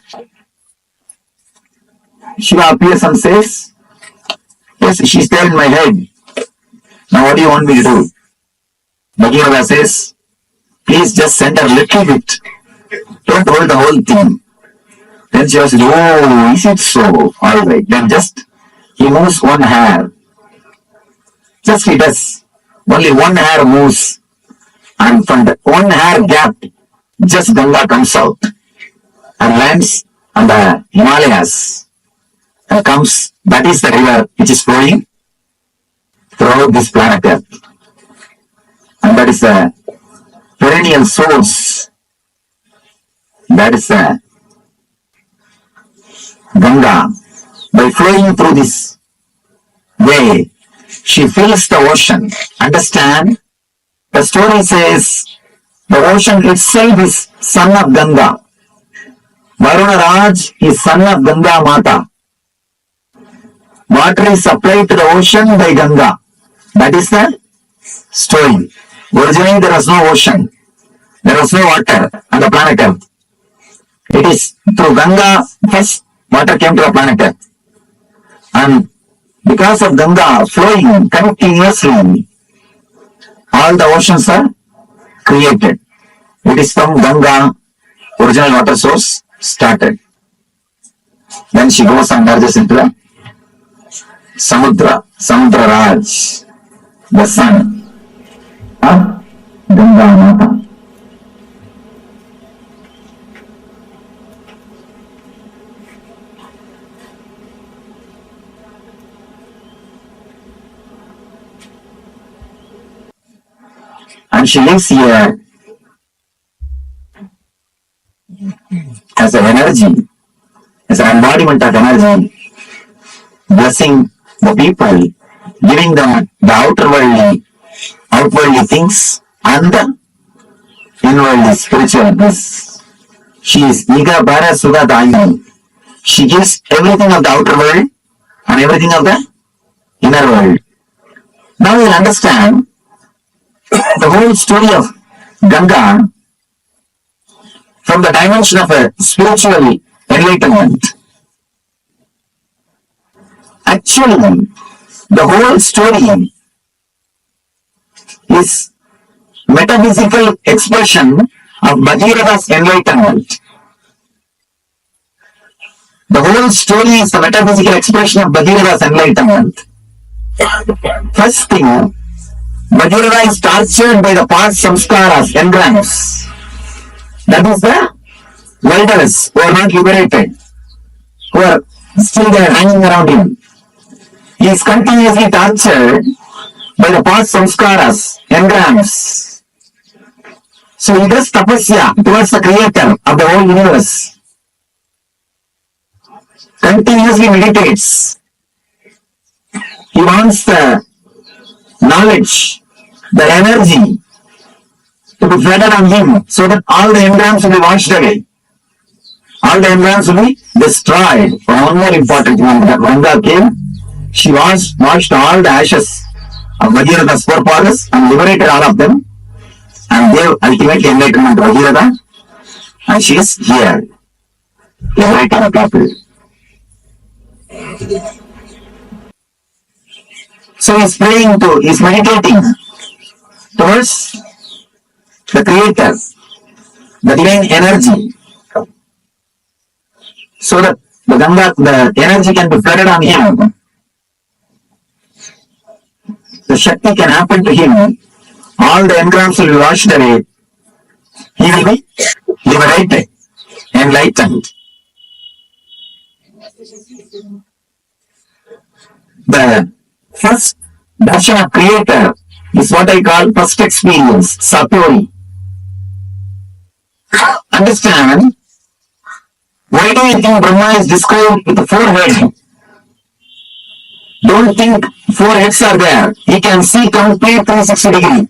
Shiva appears and says, yes, she's there in my head. Now what do you want me to do? Bhagirata says, please just send a little bit. Don't hold the whole thing. Then Shiva says, oh, is it so? Alright, then just, he moves one hair. Just he does. Only one hair moves. And from the one hair gap, just Ganga comes out and lands on the Himalayas and comes, that is the river which is flowing throughout this planet Earth. And that is the perennial source. That is the Ganga. By flowing through this way, she fills the ocean. Understand? The story says the ocean itself is son of Ganga. Varuna Raj is son of Ganga Mata. Water is supplied to the ocean by Ganga. That is the story. Originally there was no ocean. There was no water on the planet Earth. It is through Ganga first water came to the planet Earth. And because of Ganga flowing continuously, all the oceans are created. It is from Ganga, original water source, started. Then she goes and merges into the Samudra, Samudra Raj, the son of Ganga Mata. And she lives here as an energy, as an embodiment of energy, blessing the people, giving them the outwardly things and the inwardly spiritual bliss. She is Iga Bara Sudha Dayini. She gives everything of the outer world and everything of the inner world. Now you'll understand the whole story of Ganga from the dimension of a spiritual enlightenment. Actually, the whole story is metaphysical expression of Bhagirata's enlightenment. The whole story is the metaphysical expression of Bhagirata's enlightenment. First thing, Bhagirata is tortured by the past samskaras, engrams. That is the wilderness who are not liberated, who are still there hanging around him. He is continuously tortured by the past samskaras, engrams. So he does tapasya towards the creator of the whole universe. Continuously meditates. He wants the knowledge, the energy to be flooded on him so that all the engrams will be washed away. All the engrams will be destroyed. One more important thing, that Ganga came, she washed all the ashes of Bhagirata's forefathers and liberated all of them and gave ultimate enlightenment to Bhagirata, and she is here, liberating the people. So he's praying to, he's meditating towards the Creator, the divine energy, so that the Ganga, the energy can be flooded on him. The Shakti can happen to him. All the engrams will be washed away. He will be liberated, enlightened. The first darshan of Creator is what I call first experience, Satori. Understand? Why do you think Brahma is described with 4 heads? Don't think 4 heads are there. He can see complete 360 degree.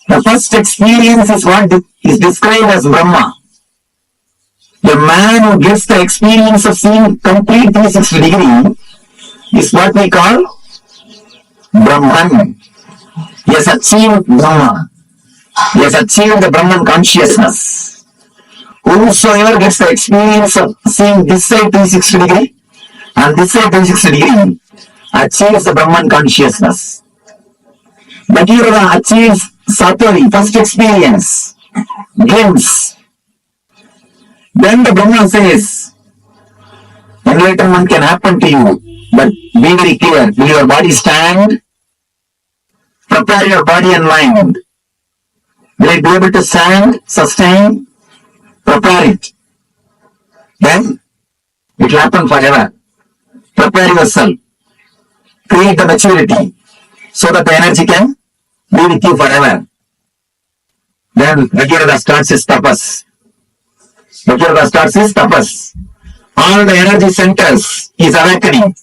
The first experience is what is described as Brahma. The man who gets the experience of seeing complete 360 degree is what we call Brahman. He has achieved Brahma. He has achieved the Brahman consciousness. whosoever gets the experience of seeing this side 360 degree and this side 360 degree achieves the Brahman consciousness. Bhagirath achieves Satori, first experience, glimpse. Then the Brahman says, enlightenment can happen to you, but be very clear. Will your body stand? Prepare your body and mind. Will it be able to stand, sustain? Prepare it. Then it will happen forever. Prepare yourself. Create the maturity so that the energy can be with you forever. Then Bhagirath starts his tapas. Bhagirath starts his tapas. All the energy centers is awakening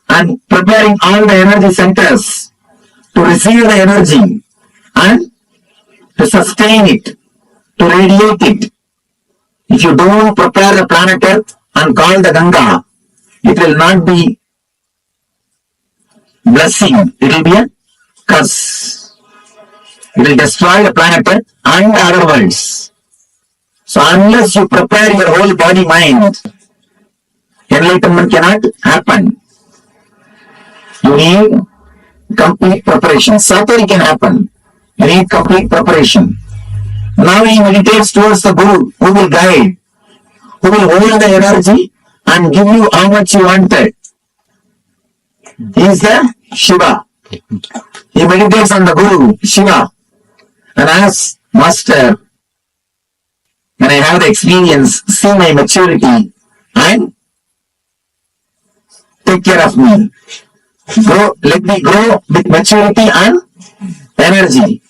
and preparing all the energy centers to receive the energy and to sustain it, to radiate it. If you don't prepare the planet Earth and call the Ganga, it will not be blessing, it will be a curse. It will destroy the planet Earth and other worlds. So unless you prepare your whole body mind, enlightenment cannot happen. You need complete preparation. Satori can happen. You need complete preparation. Now he meditates towards the Guru who will guide, who will hold the energy and give you how much you wanted. He is the Shiva. He meditates on the Guru, Shiva, and asks, Master, when I have the experience, see my maturity and take care of me. Let me grow with maturity and energy.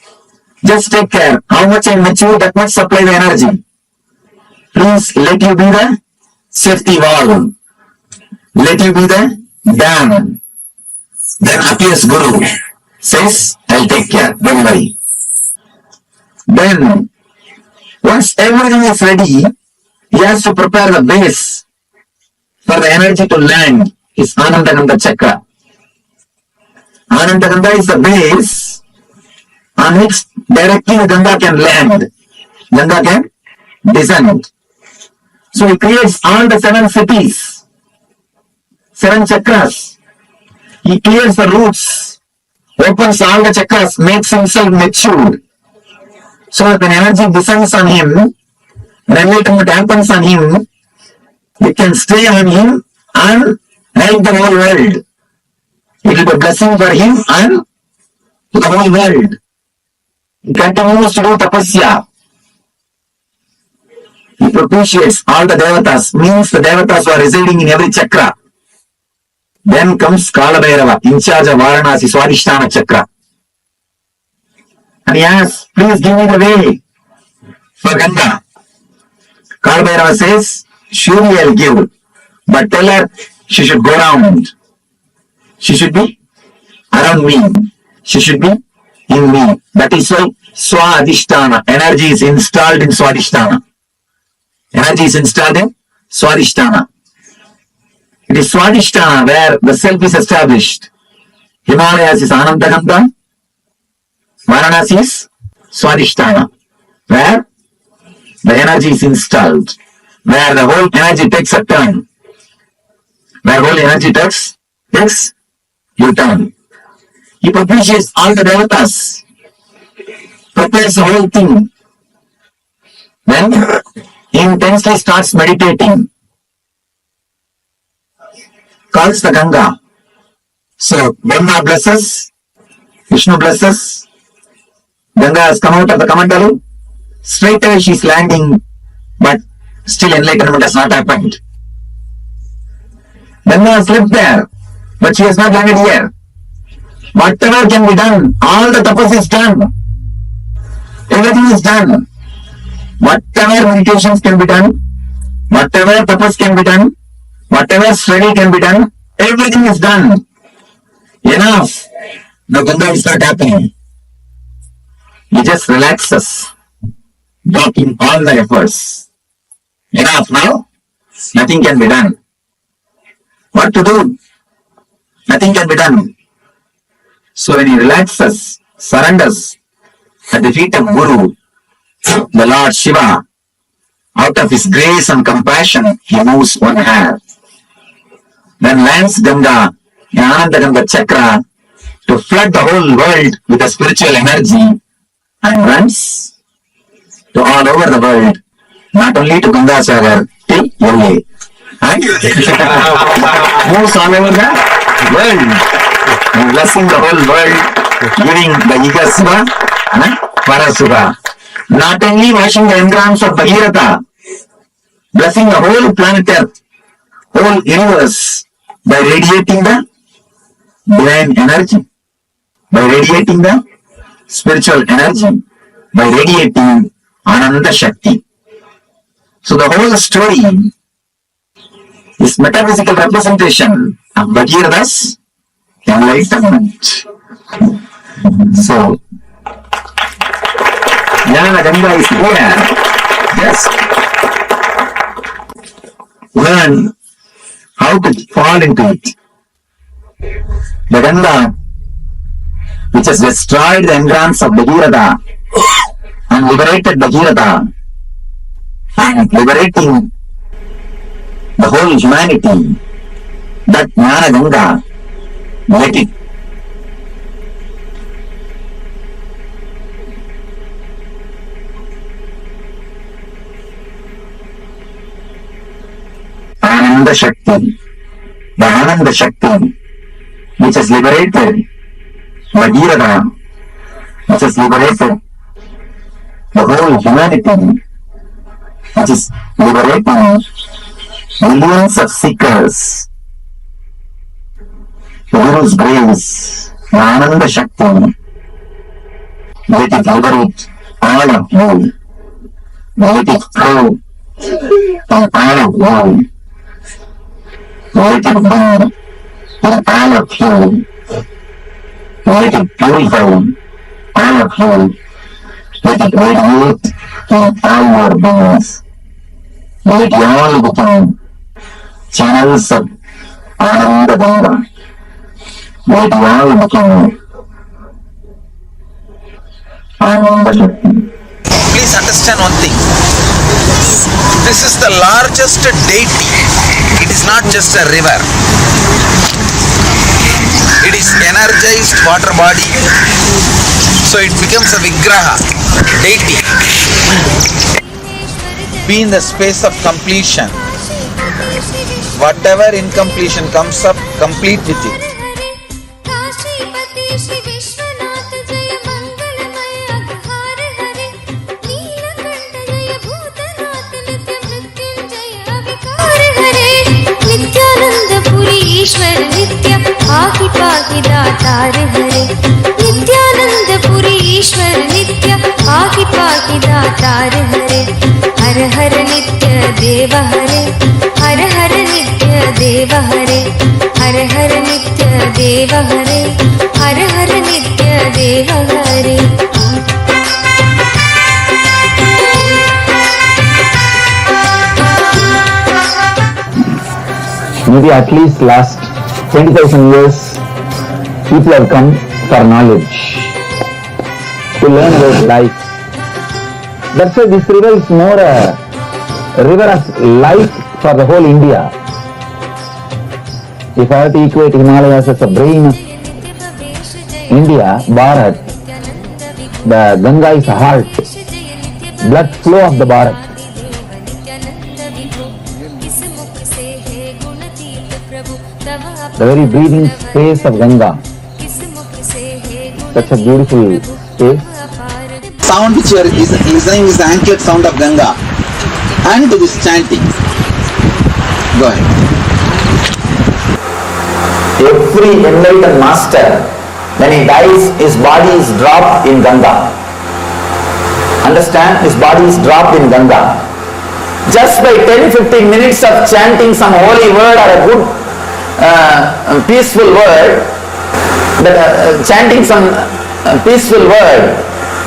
Just take care. How much I mature, that much supply the energy. Please let you be the safety valve. Let you be the dam. Then appears Guru. Says, I'll take care. Don't worry. Then, once everything is ready, he has to prepare the base for the energy to land. Is Anandagandha Chakra. Anandagandha is the base on which directly the Ganga can land. Ganga can descend. So he creates all the 7 cities, 7 chakras. He clears the roots, opens all the chakras, makes himself mature. So that when energy descends on him, when enlightenment happens on him, it can stay on him and help the whole world. It will be a blessing for him and to the whole world. He continues to do tapasya. He propitiates all the devatas, means the devatas who are residing in every chakra. Then comes Kala Bhairava, in charge of Varanasi, Swadhisthana chakra. And he asks, please give me the way for Ganga. Kala Bhairava says, surely I'll give, but tell her she should go round. She should be around me. She should be in me. That is why Swadhisthana, energy is installed in Swadhisthana. Energy is installed in Swadhisthana. It is Swadhisthana where the self is established. Himalayas is Anandagandha. Varanasi is Swadhisthana, where the energy is installed, where the whole energy takes a turn. Where whole energy takes U-turn. He propitiates all the devatas, prepares the whole thing. Then he intensely starts meditating, calls the Ganga. So Brahma blesses, Vishnu blesses, Ganga has come out of the Kamandalu, straight away she is landing, but still enlightenment has not happened. Ganga has lived there, but she has not landed here. Whatever can be done, all the tapas is done. Everything is done. Whatever meditations can be done, whatever tapas can be done, whatever study can be done, everything is done. Enough. The Ganga is not happening. He just relaxes, blocking all the efforts. Enough now. Nothing can be done. What to do? Nothing can be done. So when he relaxes, surrenders at the feet of Guru, the Lord Shiva, Out of his grace and compassion, he moves one hair. Then lands Ganga in Ananda Ganga Chakra to flood the whole world with a spiritual energy and runs to all over the world, not only to Ganga Sagar, till LA. And moves all over the world, and blessing the whole world, giving the Igasva and Parasuva. Not only washing the engrams of Bhagirath, blessing the whole planet Earth, whole universe, by radiating the divine energy, by radiating the spiritual energy, by radiating Ananda Shakti. So the whole story is metaphysical representation of Bhagirath's enlightenment. So, Jnana Ganga is here. Just learn how to fall into it. The Ganga, which has destroyed the engrams of Bhagirath and liberated Bhagirath and liberating the whole humanity, that Jnana Ganga, let it Ananda Shakti, the Ananda Shakti, which has liberated Bhagirath, which has liberated the whole humanity, which is liberating millions of seekers. The Guru's grace, the Ananda Shakti, let it liberate all of you. Let it flow in all of you. Let it burn in all of you. Let it purify all of you. Let it radiate in all your beings. Let you all become channels of Ananda Ganga. Let you all become Ananda Shakti. Please understand one thing. This is the largest deity. It is not just a river. It is energized water body. So it becomes a Vigraha, deity. Be in the space of completion. Whatever incompletion comes up, complete with it. नित्यानंदपुरी ईश्वर नित्य आहि पाहि दातार हरे नित्यानंदपुरी ईश्वर नित्य आहि पाहि दातार हरे हर हर नित्य देव हरे हर हर नित्य देव हरे हर हर नित्य देव हरे हर हर नित्य देव हरे Maybe at least last 20,000 years, people have come for knowledge, to learn about life. That's why this river is more a river of life for the whole India. If I have to equate Himalayas as a brain of India, Bharat, the Ganga is a heart, blood flow of the Bharat. The very breathing space of Ganga. Such a beautiful space. Sound which you are listening is the anchored sound of Ganga. And this chanting. Go ahead. Every enlightened master, when he dies, his body is dropped in Ganga. Understand? His body is dropped in Ganga. Just by 10-15 minutes of chanting some holy word or a good peaceful word, chanting some peaceful word,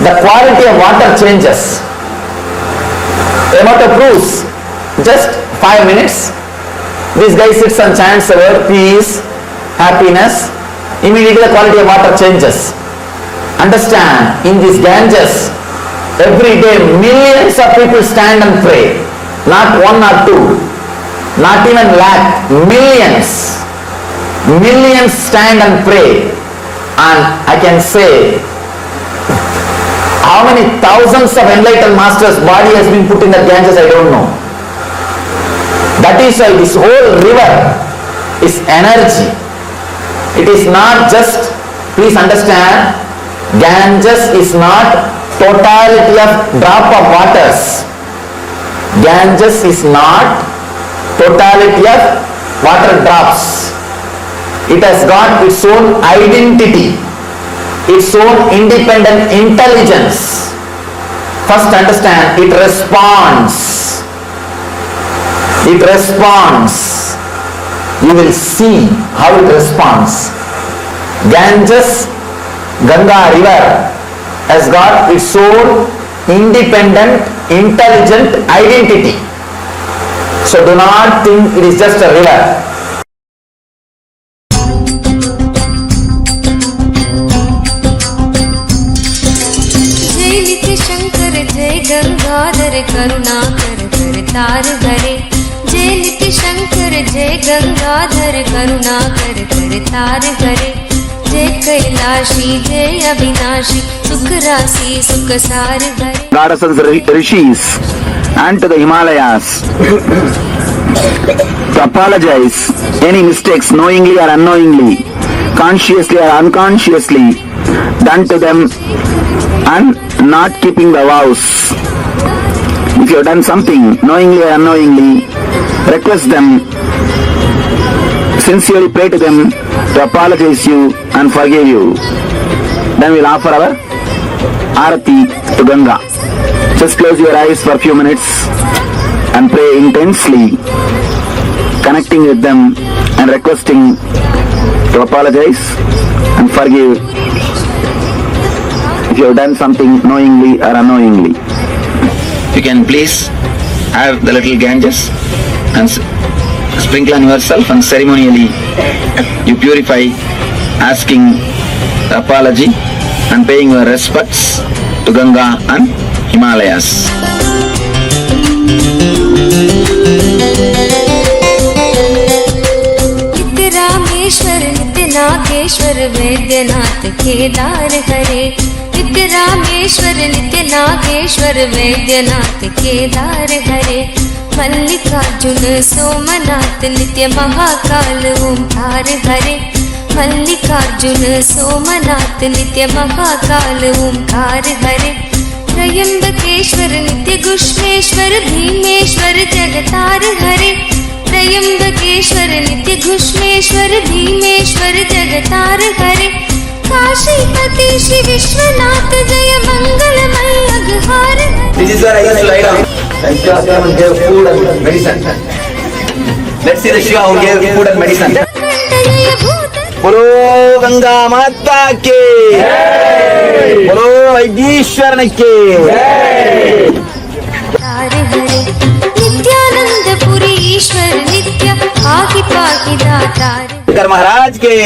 the quality of water changes. Emoto proves, just 5 minutes, this guy sits and chants the word peace, happiness, immediately the quality of water changes. Understand, in these Ganges, every day millions of people stand and pray. not one or two, not even lakh, millions. Millions stand and pray, and I can say how many thousands of enlightened masters' body has been put in the Ganges, I don't know. That is why this whole river is energy. It is not just, please understand, Ganges is not totality of drop of waters. Ganges is not totality of water drops. It has got its own identity, its own independent intelligence. First understand, it responds. It responds. You will see how it responds. Ganges, Ganga river has got its own independent, intelligent identity. So do not think it is just a river. जय नित्य शंकर जय गंगाधर करुणाकर करतार हरे जय नित्य शंकर जय गंगाधर करुणाकर करतार हरे जय कैलाशी जय अविनाशी सुख राशि सुख सार हरे goddesses, rishis, and to the Himalayas to apologize any mistakes knowingly or unknowingly, consciously or unconsciously done to them and not keeping the vows. If you have done something knowingly or unknowingly, request them, sincerely pray to them to apologize you and forgive you. Then we'll offer our Arati to Ganga. Just close your eyes for a few minutes and pray intensely, connecting with them and requesting to apologize and forgive if you have done something knowingly or unknowingly. You can please have the little Ganges and sprinkle on yourself, and ceremonially you purify, asking the apology and paying your respects to Ganga and Himalayas. नित्य रामेश्वर नित्य नागेश्वर वैद्यनाथ केदार हरे नित्य रामेश्वर नित्य नागेश्वर वैद्यनाथ केदार हरे मल्लिकार्जुन सोमनाथ नित्य महाकाल ओंकार हरे मल्लिकार्जुन सोमनाथ नित्य महाकाल ओंकार हरे त्रयंबकेश्वर नित्य घुष्मेश्वर भीमेश्वर जगतार हरे त्रयंबकेश्वर नित्य घुष्मेश्वर भीमेश्वर जगतार हरे काशीपति श्री विश्वनाथ जय मंगलमय अघहार This is where I used to lie down. And Shiva gave food and medicine. Let's see the Shiva who gave food and medicine. जय भूत बोलो गंगा माता के, बोलो वैदीश्वर के। तार हरे नित्यानंद पुरी ईश्वर नित्य आहि पाहि दातार शंकर महाराज के।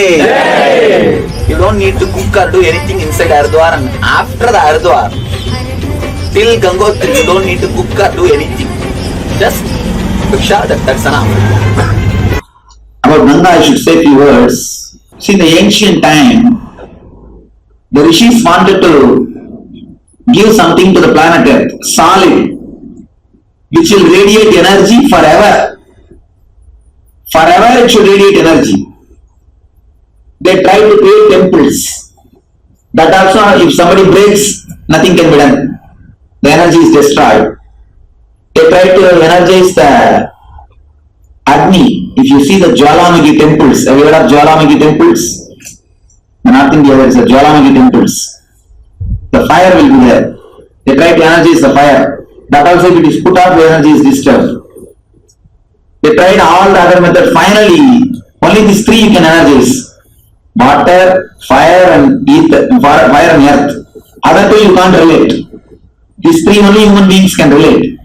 You don't need to cook or do anything inside Haridwar and after the Haridwar. Till Gangotri, you don't need to cook or do anything. Just Diksha, that's enough. About Ganga, I should say a few words. See, in the ancient time, the rishis wanted to give something to the planet Earth, solid, which will radiate energy forever. Forever it should radiate energy. They tried to create temples. That also, if somebody breaks, nothing can be done. The energy is destroyed. They tried to energize the Agni. If you see the Jwalamukhi temples, have you heard of Jwalamukhi temples? In North India there is a Jwalamukhi temples. The fire will be there. They try to energize the fire. That also if it is put out, the energy is disturbed. They tried all the other methods. Finally, only these three you can energize. Water, fire and ether, fire and earth. Other two you can't relate. These three only human beings can relate.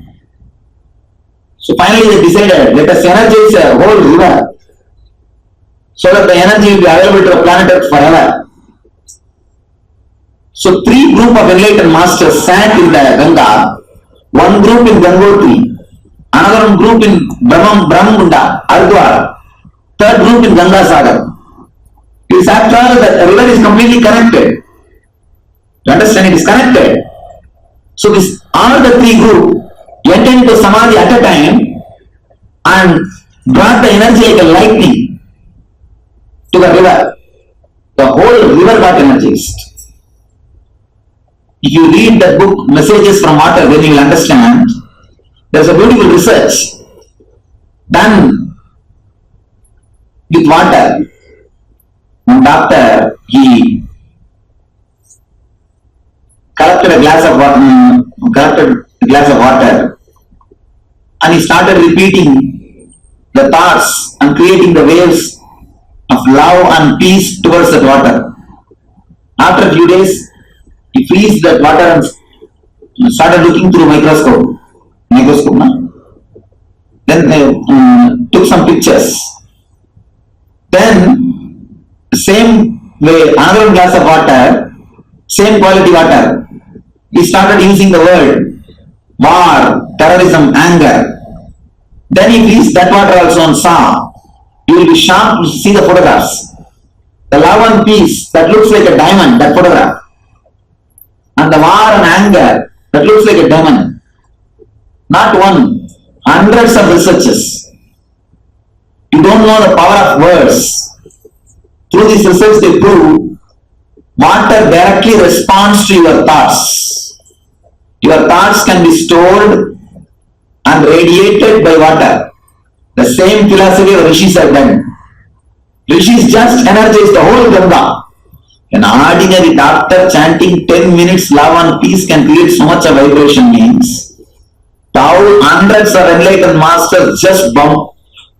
So finally they decided, let us energize a whole river so that the energy will be available to the planet Earth forever. So three group of enlightened masters sat in the Ganga, one group in Gangotri another group in Brahmagunda, Ardwar, third group in Ganga Sagar. It is after all the river is completely connected. You understand? It is connected. So this all the three groups went into Samadhi at a time and brought the energy like a lightning to the river. The whole river got energized. If you read the book Messages from Water, then you will understand there is a beautiful research done with water. One doctor, he collected a glass of water, and he started repeating the thoughts and creating the waves of love and peace towards that water. After a few days, he freezed that water and started looking through microscope. No? Then they took some pictures. Then, same way, another glass of water, same quality water, he started using the word war, terrorism, anger. Then he freezed that water also and saw. You will be shocked to see the photographs. The love and peace that looks like a diamond, that photograph. And the war and anger that looks like a diamond. Not one, hundreds of researches. You don't know the power of words. Through this research they prove water directly responds to your thoughts. Your thoughts can be stored and radiated by water. The same philosophy of Rishis have done. Rishis just energize the whole Ganga. An ordinary doctor chanting 10 minutes love and peace can create so much of vibration means hundreds of enlightened masters just